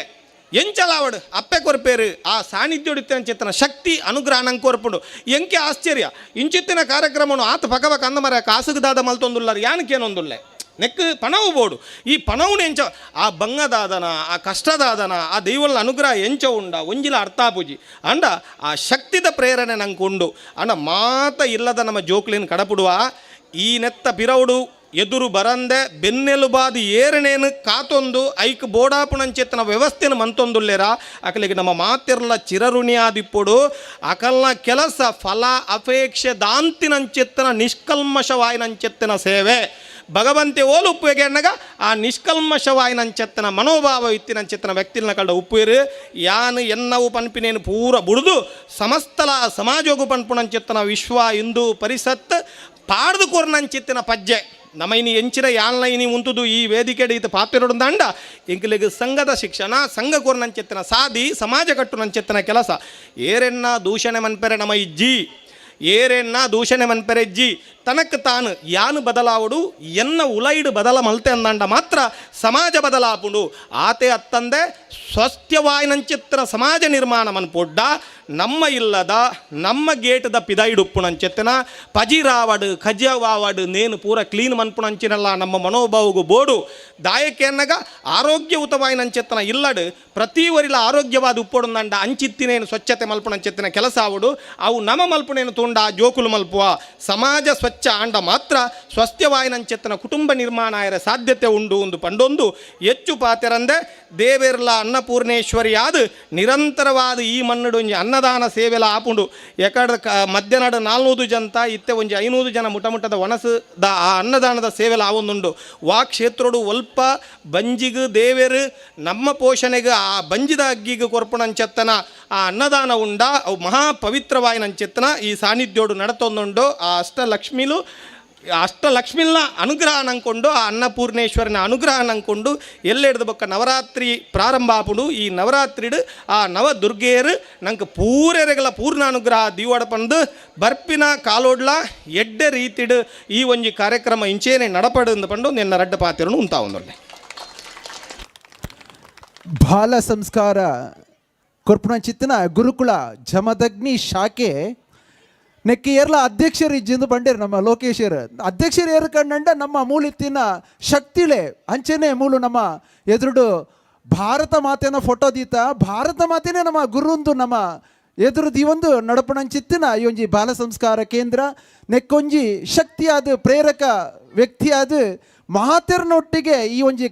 M: ಎಂಚಲಾವಡು ಅಪ್ಪೆ ಕೊರ್ಪೇರು ಆ ಸಾನ್ನಿಧ್ಯೋಡಿತ್ತಿನ ಚಿತ್ತನ ಶಕ್ತಿ ಅನುಗ್ರಹ ನಂಗೆ ಕೊರ್ಪುಂಡು ಎಂಕೆ ಆಶ್ಚರ್ಯ ಇಂಚಿತ್ತಿನ ಕಾರ್ಯಕ್ರಮವನ್ನು ಆತ ಪಕವ ಕಂದಮರ ಕಾಸುಗದಾದ ಮಲ್ತೊಂದುಲ್ಲಾರ ಯಾನಕ್ಕೇನೊಂದುಲ್ಲೆ ನೆಕ್ ಪಣವು ಬೋಡು ಈ ಪಣವುನ ಎಂಚ ಆ ಬಂಗದಾದನ ಆ ಕಷ್ಟದಾದನ ಆ ದೈವಲ ಅನುಗ್ರಹ ಎಂಚ ಉಂಡ ಒಂಜಿಲ ಅರ್ಥಾಪೂಜಿ ಅಂಡ ಆ ಶಕ್ತಿದ ಪ್ರೇರಣೆ ನಂಗೆ ಉಂಡು ಅಂಡ ಮಾತ ಇಲ್ಲದ ನಮ್ಮ ಜೋಕ್ಲಿನ ಕಡಪುಡುವ ಈ ನೆತ್ತ ಪಿರವುಡು ಎದುರು ಬರಂದೆ ಬೆನ್ನೆಲುಬಾದಿ ಏರಣೇನು ಕಾತೊಂದು ಐಕ್ ಬೋಡಾಪುಣಂಚೆತ್ತನ ವ್ಯವಸ್ಥೆನ ಮಂತೊಂದುಲ್ಲೇರ ಅಕಲಿಗೆ ನಮ್ಮ ಮಾತಿರ್ಲ ಚಿರಋಣಿಯಾದಿಪ್ಪುಡು ಅಕಲ್ನ ಕೆಲಸ ಫಲ ಅಪೇಕ್ಷೆ ದಾಂತಿನಂಚೆತ್ತನ ನಿಷ್ಕಲ್ಮಶವಾಯಿನಂಚೆತ್ತನ ಸೇವೆ ಭಗವಂತೆ ಓಲು ಉಪ್ಪುಗೆ ಅನ್ನಗ ಆ ನಿಷ್ಕಲ್ಮಶವಾಯಿನಂಚೆತ್ತನ ಮನೋಭಾವ ಇತ್ತಿನಂಚೆತ್ತನ ವ್ಯಕ್ತಿನ ಕಳ್ಳ ಉಪ್ಪುರು ಯಾನು ಎನ್ನವು ಪನ್ಪಿನೇನು ಪೂರ ಬುಡುದು ಸಮಸ್ತಲ ಸಮಾಜೋಗು ಪನ್ಪುಣಂಚೆತ್ತನ ವಿಶ್ವ ಹಿಂದೂ ಪರಿಷತ್ ಪಾಡ್ದು ಕೊರ್ನಂಚಿತ್ತಿನ ಪಜ್ಜೆ ನಮೈನಿ ಎಂಚಿನ ಯಾಲ್ನೈನಿ ಉಂತುದು ಈ ವೇದಿಕೆಡೆ ಈತ ಪಾಪಿರೋಡು ದಂಡ ಇಂಕಲಿಗೆ ಸಂಘದ ಶಿಕ್ಷಣ ಸಂಘ ಕೊರ್ನಂಚೆತ್ತಿನ ಸಾದಿ ಸಮಾಜ ಕಟ್ಟುನಂಚೆತ್ತಿನ ಕೆಲಸ ಏರೆನ್ನ ದೂಷಣೆ ಮನ್ಪೆರೆ ನಮ್ಮ ಇಜ್ಜಿ ಏರೆನ್ನ ದೂಷಣೆ ಮನ್ಪೆರೆಜ್ಜಿ ತನಕ್ಕೆ ತಾನು ಯಾನು ಬದಲಾವಡು ಎನ್ನ ಉಲೈಡು ಬದಲ ಮಲ್ತೆ ಅಂದಂಡ ಮಾತ್ರ ಸಮಾಜ ಬದಲಾಪುಡು ಆತೆ ಅತ್ತಂದೆ ಸ್ವಸ್ಥ್ಯವಾಯಿನಂಚಿತ್ತಿನ ಸಮಾಜ ನಿರ್ಮಾಣ ಮನ್ಪೊಡ್ಡ ನಮ್ಮ ಇಲ್ಲದ ನಮ್ಮ ಗೇಟದ ಪಿದೈಡುಪ್ಪುಣಂಚೆತ್ತಿನ ಪಜಿರಾವಡು ಖಜವಾವಡು ನೇನು ಪೂರ ಕ್ಲೀನ್ ಮನ್ಪುಣಂಚಿನಲ್ಲ ನಮ್ಮ ಮನೋಭಾವಗೂ ಬೋಡು ದಾಯಕೆನ್ನಗ ಆರೋಗ್ಯಯುತವಾಯಿನಂಚೆತ್ತನ ಇಲ್ಲಡು ಪ್ರತಿವರಿಲ ಆರೋಗ್ಯವಾದ ಉಪ್ಪೊಡುಂದಂಡ ಅಂಚಿತ್ತಿನೇನು ಸ್ವಚ್ಛತೆ ಮಲ್ಪುಣಂಚೆತ್ತಿನ ಕೆಲಸ ಆವಡು ಅವು ನಮ್ಮ ಮಲ್ಪುನೇನು ತುಂಡ ಜೋಕುಲು ಮಲ್ಪುವ ಸಮಾಜ ಸ್ವಚ್ಛ ಆಂಡ ಮಾತ್ರ ಸ್ವಸ್ಥ್ಯವಾಯಿನಂಚೆತ್ತನ ಕುಟುಂಬ ನಿರ್ಮಾಣ ಆಯರ ಸಾಧ್ಯತೆ ಉಂಡು ಒಂದು ಪಂಡೊಂದು ಹೆಚ್ಚು ಪಾತೆರಂದೆ ದೇವೇರ್ಲ ಅನ್ನಪೂರ್ಣೇಶ್ವರಿ ಆದ ನಿರಂತರವಾದ ಈ ಮನ್ನಡು ಒಂಜಿ ಅನ್ನದಾನ ಸೇವೆಲ ಆಪುಂಡು ಎಕಡ ಮಧ್ಯಾಹ್ನ 400 ಜನತ ಇತ್ತೆ ಒಂಜಿ 500 ಜನ ಮುಟಮುಟದ ಒಣಸದ ಆ ಅನ್ನದಾನದ ಸೇವೆಲ ಆವೊಂದುಂಡು ವಾ ಕ್ಷೇತ್ರೋಡು ಒಲ್ಪ ಬಂಜಿಗು ದೇವೇರು ನಮ್ಮ ಪೋಷಣೆಗೆ ಆ ಬಂಜಿದ ಅಗ್ಗಿಗೆ ಕೊರ್ಪುಣಂಚೆತ್ತನ ಆ ಅನ್ನದಾನ ಉಂಡ ಅವು ಮಹಾ ಪವಿತ್ರವಾಯಿನಂಚೆತ್ತನ ಈ ಸಾನ್ನಿಧ್ಯೋಡು ನಡತೊಂದುಂಡು ಆ ಅಷ್ಟಲಕ್ಷ್ಮಿಲ್ನ ಅನುಗ್ರಹ ನಂಕೊಂಡು ಆ ಅನ್ನಪೂರ್ಣೇಶ್ವರನ ಅನುಗ್ರಹ ನಂಕೊಂಡು ಎಲ್ಲೆಡ್ದು ಬೊಕ್ಕ ನವರಾತ್ರಿ ಪ್ರಾರಂಭ ಆಪುಡು ಈ ನವರಾತ್ರಿಡು ಆ ನವದುರ್ಗೆಯರು ನಂಗೆ ಪೂರೆರೆಗಳ ಪೂರ್ಣ ಅನುಗ್ರಹ ದಿವಾಡ ಪಂದು ಬರ್ಪಿನ ಕಾಲೋಡ್ಲ ಎಡ್ಡೆ ರೀತಿಡು ಈ ಒಂಜಿ ಕಾರ್ಯಕ್ರಮ ಇಂಚೇನೆ ನಡಪಡು ಪಂಡು ನಿನ್ನ ರಡ್ಡ ಪಾತಿರನು ಉಂತಾ ಒಂದೊಳ್ಳೆ
F: ಬಾಲ ಸಂಸ್ಕಾರ ಕೊರ್ಪುಣಂಚಿತ್ತಿನ ಗುರುಕುಲ ಜಮದಗ್ನಿ ಶಾಖೆ ನೆಕ್ಕಿ ಏರ್ಲ ಅಧ್ಯಕ್ಷರು ಇಜ್ಜಿಂದು ಬಂಡೇರು ನಮ್ಮ ಲೋಕೇಶರು ಅಧ್ಯಕ್ಷರು ಏರು ಕಂಡ ನಮ್ಮ ಮೂಲಿತ್ತಿನ ಶಕ್ತಿಳೆ ಅಂಚೆನೆ ಮೂಲು ನಮ್ಮ ಎದುರುಡು ಭಾರತ ಮಾತೆನ ಫೋಟೋ ದೀತ ಭಾರತ ಮಾತೆನೇ ನಮ್ಮ ಗುರುಂದು ನಮ್ಮ ಎದುರು ದೀವೊಂದು ನಡಪಣಂಚಿತ್ತಿನ ಈ ಒಂಜಿ ಬಾಲ ಸಂಸ್ಕಾರ ಕೇಂದ್ರ ನೆಕ್ಕೊಂಜಿ ಶಕ್ತಿಯಾದ ಪ್ರೇರಕ ವ್ಯಕ್ತಿಯಾದ ಮಾತೆರನೊಟ್ಟಿಗೆ ಈ ಒಂಜಿ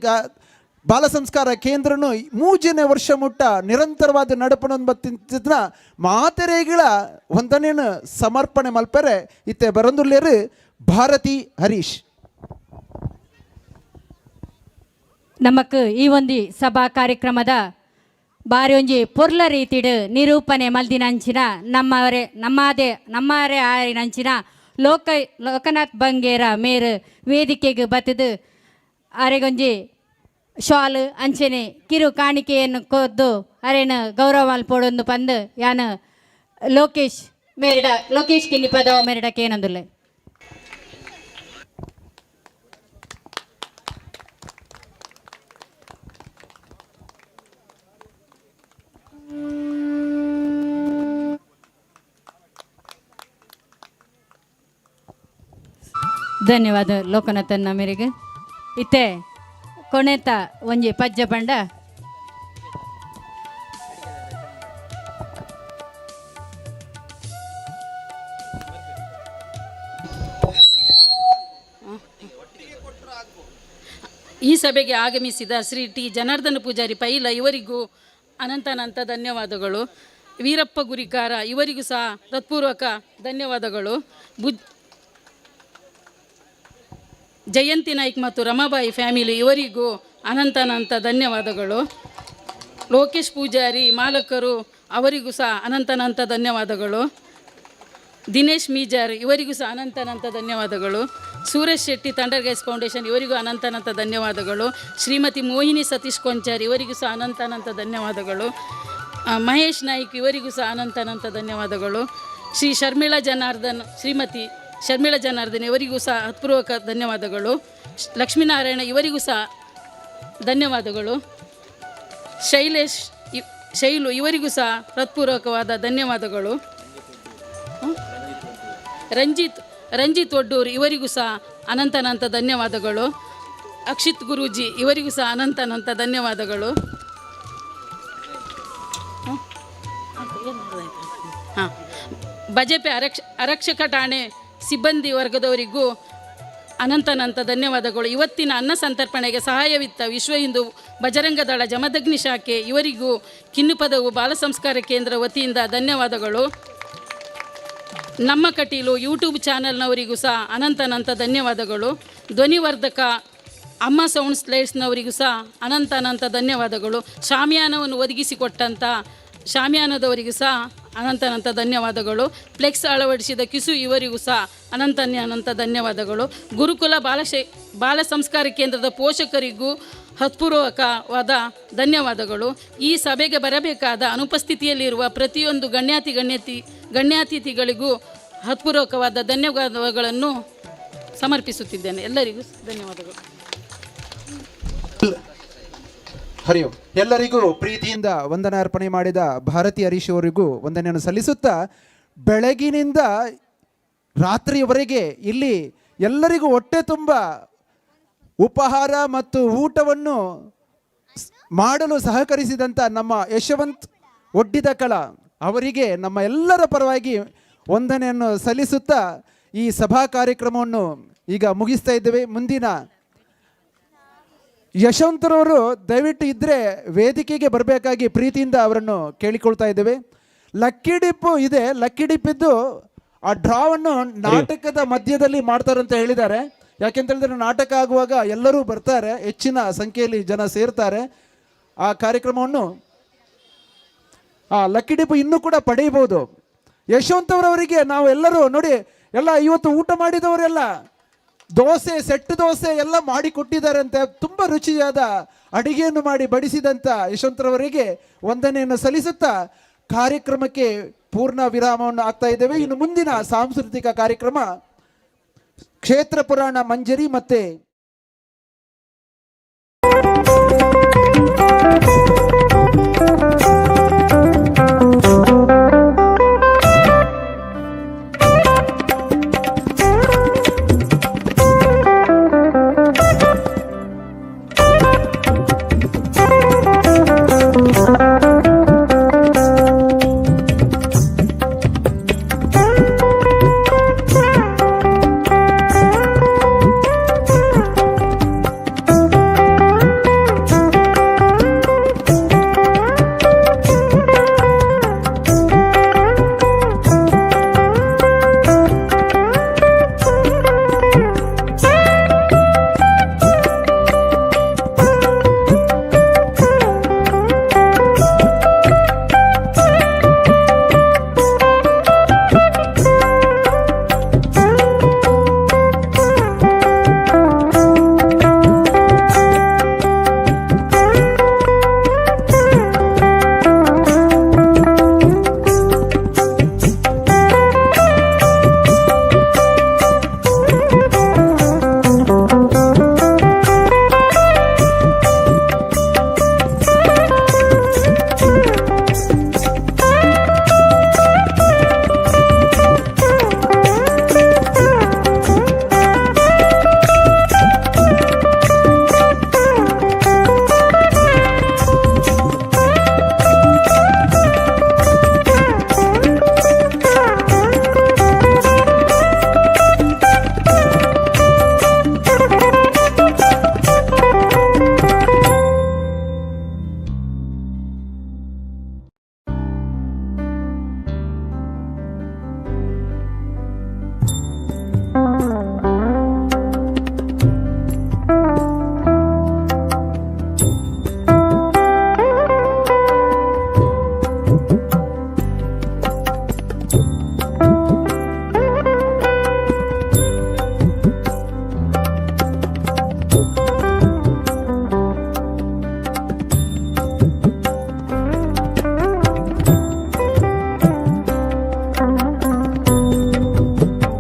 F: ಬಾಲ ಸಂಸ್ಕಾರ ಕೇಂದ್ರನು 3ನೇ ವರ್ಷ ಮುಟ್ಟ ನಿರಂತರವಾದ ನಡಪಣವನ್ನು ಬತ್ತಿನ ಮಾತೆರೆಗಳ ಒಂದನೇನು ಸಮರ್ಪಣೆ ಮಲ್ಪರೆ ಇತ್ತೆ ಬರಂದುಲ್ಲೇರು ಭಾರತಿ ಹರೀಶ್
H: ನಮಕ್ ಈ ಒಂದು ಸಭಾ ಕಾರ್ಯಕ್ರಮದ ಬಾರಿ ಒಂಜಿ ಪೊರ್ಲ ರೀತಿಡ್ ನಿರೂಪಣೆ ಮಲ್ದಿನಂಚಿನ ನಮ್ಮರೇ ಆರಿನಂಚಿನ ಲೋಕನಾಥ್ ಬಂಗೇರ ಮೇರು ವೇದಿಕೆಗೆ ಬತ್ತದು ಅರೆಗೊಂಜಿ ಶಾಲ್ ಅಂಚೆನೆ ಕಿರು ಕಾಣಿಕೆಯನ್ನು ಕೊದ್ದು ಅರೇನು ಗೌರವ ಮಲ್ಪೊಡೊಂದು ಪಂದು ಯಾನು ಲೋಕೇಶ್ ಕಿನ್ನಿ ಪದವ ಮೆರಡಕ್ಕೆ ಏನಂದುಲ್ಲೆ ಧನ್ಯವಾದ ಲೋಕನಾಥನ್ನ ಮೇರೆಗೆ ಇತ್ತೆ ಕೊನೆತ ಒಂಜಿ ಪಜ್ಜ ಪಂಡ
S: ಈ ಸಭೆಗೆ ಆಗಮಿಸಿದ ಶ್ರೀ ಟಿ ಜನಾರ್ದನ ಪೂಜಾರಿ ಪೈಲ ಇವರಿಗೂ ಅನಂತ ಧನ್ಯವಾದಗಳು. ವೀರಪ್ಪ ಗುರಿಕಾರ ಇವರಿಗೂ ಸಹ ಹೃತ್ಪೂರ್ವಕ ಧನ್ಯವಾದಗಳು. ಜಯಂತಿ ನಾಯ್ಕ್ ಮತ್ತು ರಮಾಬಾಯಿ ಫ್ಯಾಮಿಲಿ ಇವರಿಗೂ ಅನಂತ ಧನ್ಯವಾದಗಳು. ಲೋಕೇಶ್ ಪೂಜಾರಿ ಮಾಲಕರು ಅವರಿಗೂ ಸಹ ಅನಂತ ಧನ್ಯವಾದಗಳು. ದಿನೇಶ್ ಮೀಜಾರ್ ಇವರಿಗೂ ಸಹ ಅನಂತ ಧನ್ಯವಾದಗಳು. ಸೂರೇಶ್ ಶೆಟ್ಟಿ ಥಂಡರ್ ಗೈಸ್ ಫೌಂಡೇಶನ್ ಇವರಿಗೂ ಅನಂತ ಧನ್ಯವಾದಗಳು. ಶ್ರೀಮತಿ ಮೋಹಿನಿ ಸತೀಶ್ ಕೊಂಚಾರ್ ಇವರಿಗೂ ಸಹ ಅನಂತ ಧನ್ಯವಾದಗಳು. ಮಹೇಶ್ ನಾಯ್ಕ್ ಇವರಿಗೂ ಸಹ ಅನಂತ ಧನ್ಯವಾದಗಳು. ಶ್ರೀಮತಿ ಶರ್ಮಿಳಾ ಜನಾರ್ದನ್ ಇವರಿಗೂ ಸಹ ಹೃತ್ಪೂರ್ವಕ ಧನ್ಯವಾದಗಳು. ಲಕ್ಷ್ಮೀನಾರಾಯಣ ಇವರಿಗೂ ಸಹ ಧನ್ಯವಾದಗಳು. ಶೈಲೇಶ್ ಶೈಲು ಇವರಿಗೂ ಸಹ ಹೃತ್ಪೂರ್ವಕವಾದ ಧನ್ಯವಾದಗಳು. ರಂಜಿತ್ ಒಡ್ಡೂರು ಇವರಿಗೂ ಸಹ ಅನಂತ ಧನ್ಯವಾದಗಳು. ಅಕ್ಷಿತ್ ಗುರೂಜಿ ಇವರಿಗೂ ಸಹ ಅನಂತ ಧನ್ಯವಾದಗಳು. ಹಾಂ, ಬಜೆಪೆ ಆರಕ್ಷಕ ಠಾಣೆ ಸಿಬ್ಬಂದಿ ವರ್ಗದವರಿಗೂ ಅನಂತ ಧನ್ಯವಾದಗಳು. ಇವತ್ತಿನ ಅನ್ನ ಸಂತರ್ಪಣೆಗೆ ಸಹಾಯವಿತ್ತ ವಿಶ್ವ ಹಿಂದೂ ಬಜರಂಗ ದಳ ಜಮದಗ್ನಿ ಶಾಖೆ ಇವರಿಗೂ ಕಿನ್ನುಪದವು ಬಾಲ ಸಂಸ್ಕಾರ ಕೇಂದ್ರ ವತಿಯಿಂದ ಧನ್ಯವಾದಗಳು. ನಮ್ಮ ಕಟೀಲು ಯೂಟ್ಯೂಬ್ ಚಾನಲ್ನವರಿಗೂ ಸಹ ಅನಂತ ಧನ್ಯವಾದಗಳು. ಧ್ವನಿವರ್ಧಕ ಅಮ್ಮ ಸೌಂಡ್ ಸ್ಲೈಡ್ಸ್ನವರಿಗೂ ಸಹ ಅನಂತ ಧನ್ಯವಾದಗಳು. ಶಾಮಿಯಾನವನ್ನು ಒದಗಿಸಿಕೊಟ್ಟಂಥ ಶಾಮಿಯಾನದವರಿಗೂ ಸಹ ಅನಂತ ಧನ್ಯವಾದಗಳು. ಫ್ಲೆಕ್ಸ್ ಅಳವಡಿಸಿದ ಕಿಸು ಇವರಿಗೂ ಸಹ ಅನಂತ ಧನ್ಯವಾದಗಳು. ಗುರುಕುಲ ಬಾಲ ಸಂಸ್ಕಾರ ಕೇಂದ್ರದ ಪೋಷಕರಿಗೂ ಹೃತ್ಪೂರ್ವಕವಾದ ಧನ್ಯವಾದಗಳು. ಈ ಸಭೆಗೆ ಬರಬೇಕಾದ ಅನುಪಸ್ಥಿತಿಯಲ್ಲಿರುವ ಪ್ರತಿಯೊಂದು ಗಣ್ಯಾತಿಥಿಗಳಿಗೂ ಹೃತ್ಪೂರ್ವಕವಾದ ಧನ್ಯವಾದಗಳನ್ನು ಸಮರ್ಪಿಸುತ್ತಿದ್ದೇನೆ. ಎಲ್ಲರಿಗೂ ಧನ್ಯವಾದಗಳು.
F: ಹರಿ ಓಂ. ಎಲ್ಲರಿಗೂ ಪ್ರೀತಿಯಿಂದ ವಂದನಾರ್ಪಣೆ ಮಾಡಿದ ಭಾರತಿ ಹರೀಶ್ ಅವರಿಗೂ ವಂದನೆಯನ್ನು ಸಲ್ಲಿಸುತ್ತಾ, ಬೆಳಗಿನಿಂದ ರಾತ್ರಿಯವರೆಗೆ ಇಲ್ಲಿ ಎಲ್ಲರಿಗೂ ಹೊಟ್ಟೆ ತುಂಬ ಉಪಹಾರ ಮತ್ತು ಊಟವನ್ನು ಮಾಡಲು ಸಹಕರಿಸಿದಂಥ ನಮ್ಮ ಯಶವಂತ್ ಒಡ್ಡಿದಕಳ ಅವರಿಗೆ ನಮ್ಮ ಎಲ್ಲರ ಪರವಾಗಿ ವಂದನೆಯನ್ನು ಸಲ್ಲಿಸುತ್ತಾ ಈ ಸಭಾ ಕಾರ್ಯಕ್ರಮವನ್ನು ಈಗ ಮುಗಿಸ್ತಾ ಇದ್ದೇವೆ. ಮುಂದಿನ ಯಶವಂತರವರು ದಯವಿಟ್ಟು ಇದ್ದರೆ ವೇದಿಕೆಗೆ ಬರಬೇಕಾಗಿ ಪ್ರೀತಿಯಿಂದ ಅವರನ್ನು ಕೇಳಿಕೊಳ್ತಾ ಇದ್ದೇವೆ. ಲಕ್ಕಿ ಡಿಪ್ಪು ಇದೆ, ಲಕ್ಕಿ ಡಿಪ್ಪಿದ್ದು ಆ ಡ್ರಾವನ್ನು ನಾಟಕದ ಮಧ್ಯದಲ್ಲಿ ಮಾಡ್ತಾರಂತ ಹೇಳಿದ್ದಾರೆ. ಯಾಕೆಂತ ಹೇಳಿದ್ರೆ ನಾಟಕ ಆಗುವಾಗ ಎಲ್ಲರೂ ಬರ್ತಾರೆ, ಹೆಚ್ಚಿನ ಸಂಖ್ಯೆಯಲ್ಲಿ ಜನ ಸೇರ್ತಾರೆ. ಆ ಕಾರ್ಯಕ್ರಮವನ್ನು ಲಕ್ಕಿ ಡಿಪ್ಪು ಇನ್ನೂ ಕೂಡ ಪಡೆಯಬಹುದು. ಯಶವಂತವರವರಿಗೆ ನಾವು ಎಲ್ಲರೂ ನೋಡಿ, ಎಲ್ಲ ಇವತ್ತು ಊಟ ಮಾಡಿದವರೆಲ್ಲ ದೋಸೆ, ಸೆಟ್ ದೋಸೆ ಎಲ್ಲ ಮಾಡಿ ಕೊಟ್ಟಿದ್ದಾರಂತೆ. ತುಂಬ ರುಚಿಯಾದ ಅಡಿಗೆಯನ್ನು ಮಾಡಿ ಬಡಿಸಿದಂಥ ಯಶವಂತರವರಿಗೆ ವಂದನೆಯನ್ನು ಸಲ್ಲಿಸುತ್ತಾ ಕಾರ್ಯಕ್ರಮಕ್ಕೆ ಪೂರ್ಣ ವಿರಾಮವನ್ನು ಆಗ್ತಾ ಇದ್ದೇವೆ. ಇನ್ನು ಮುಂದಿನ ಸಾಂಸ್ಕೃತಿಕ ಕಾರ್ಯಕ್ರಮ ಕ್ಷೇತ್ರ ಪುರಾಣ ಮಂಜರಿ ಮತ್ತೆ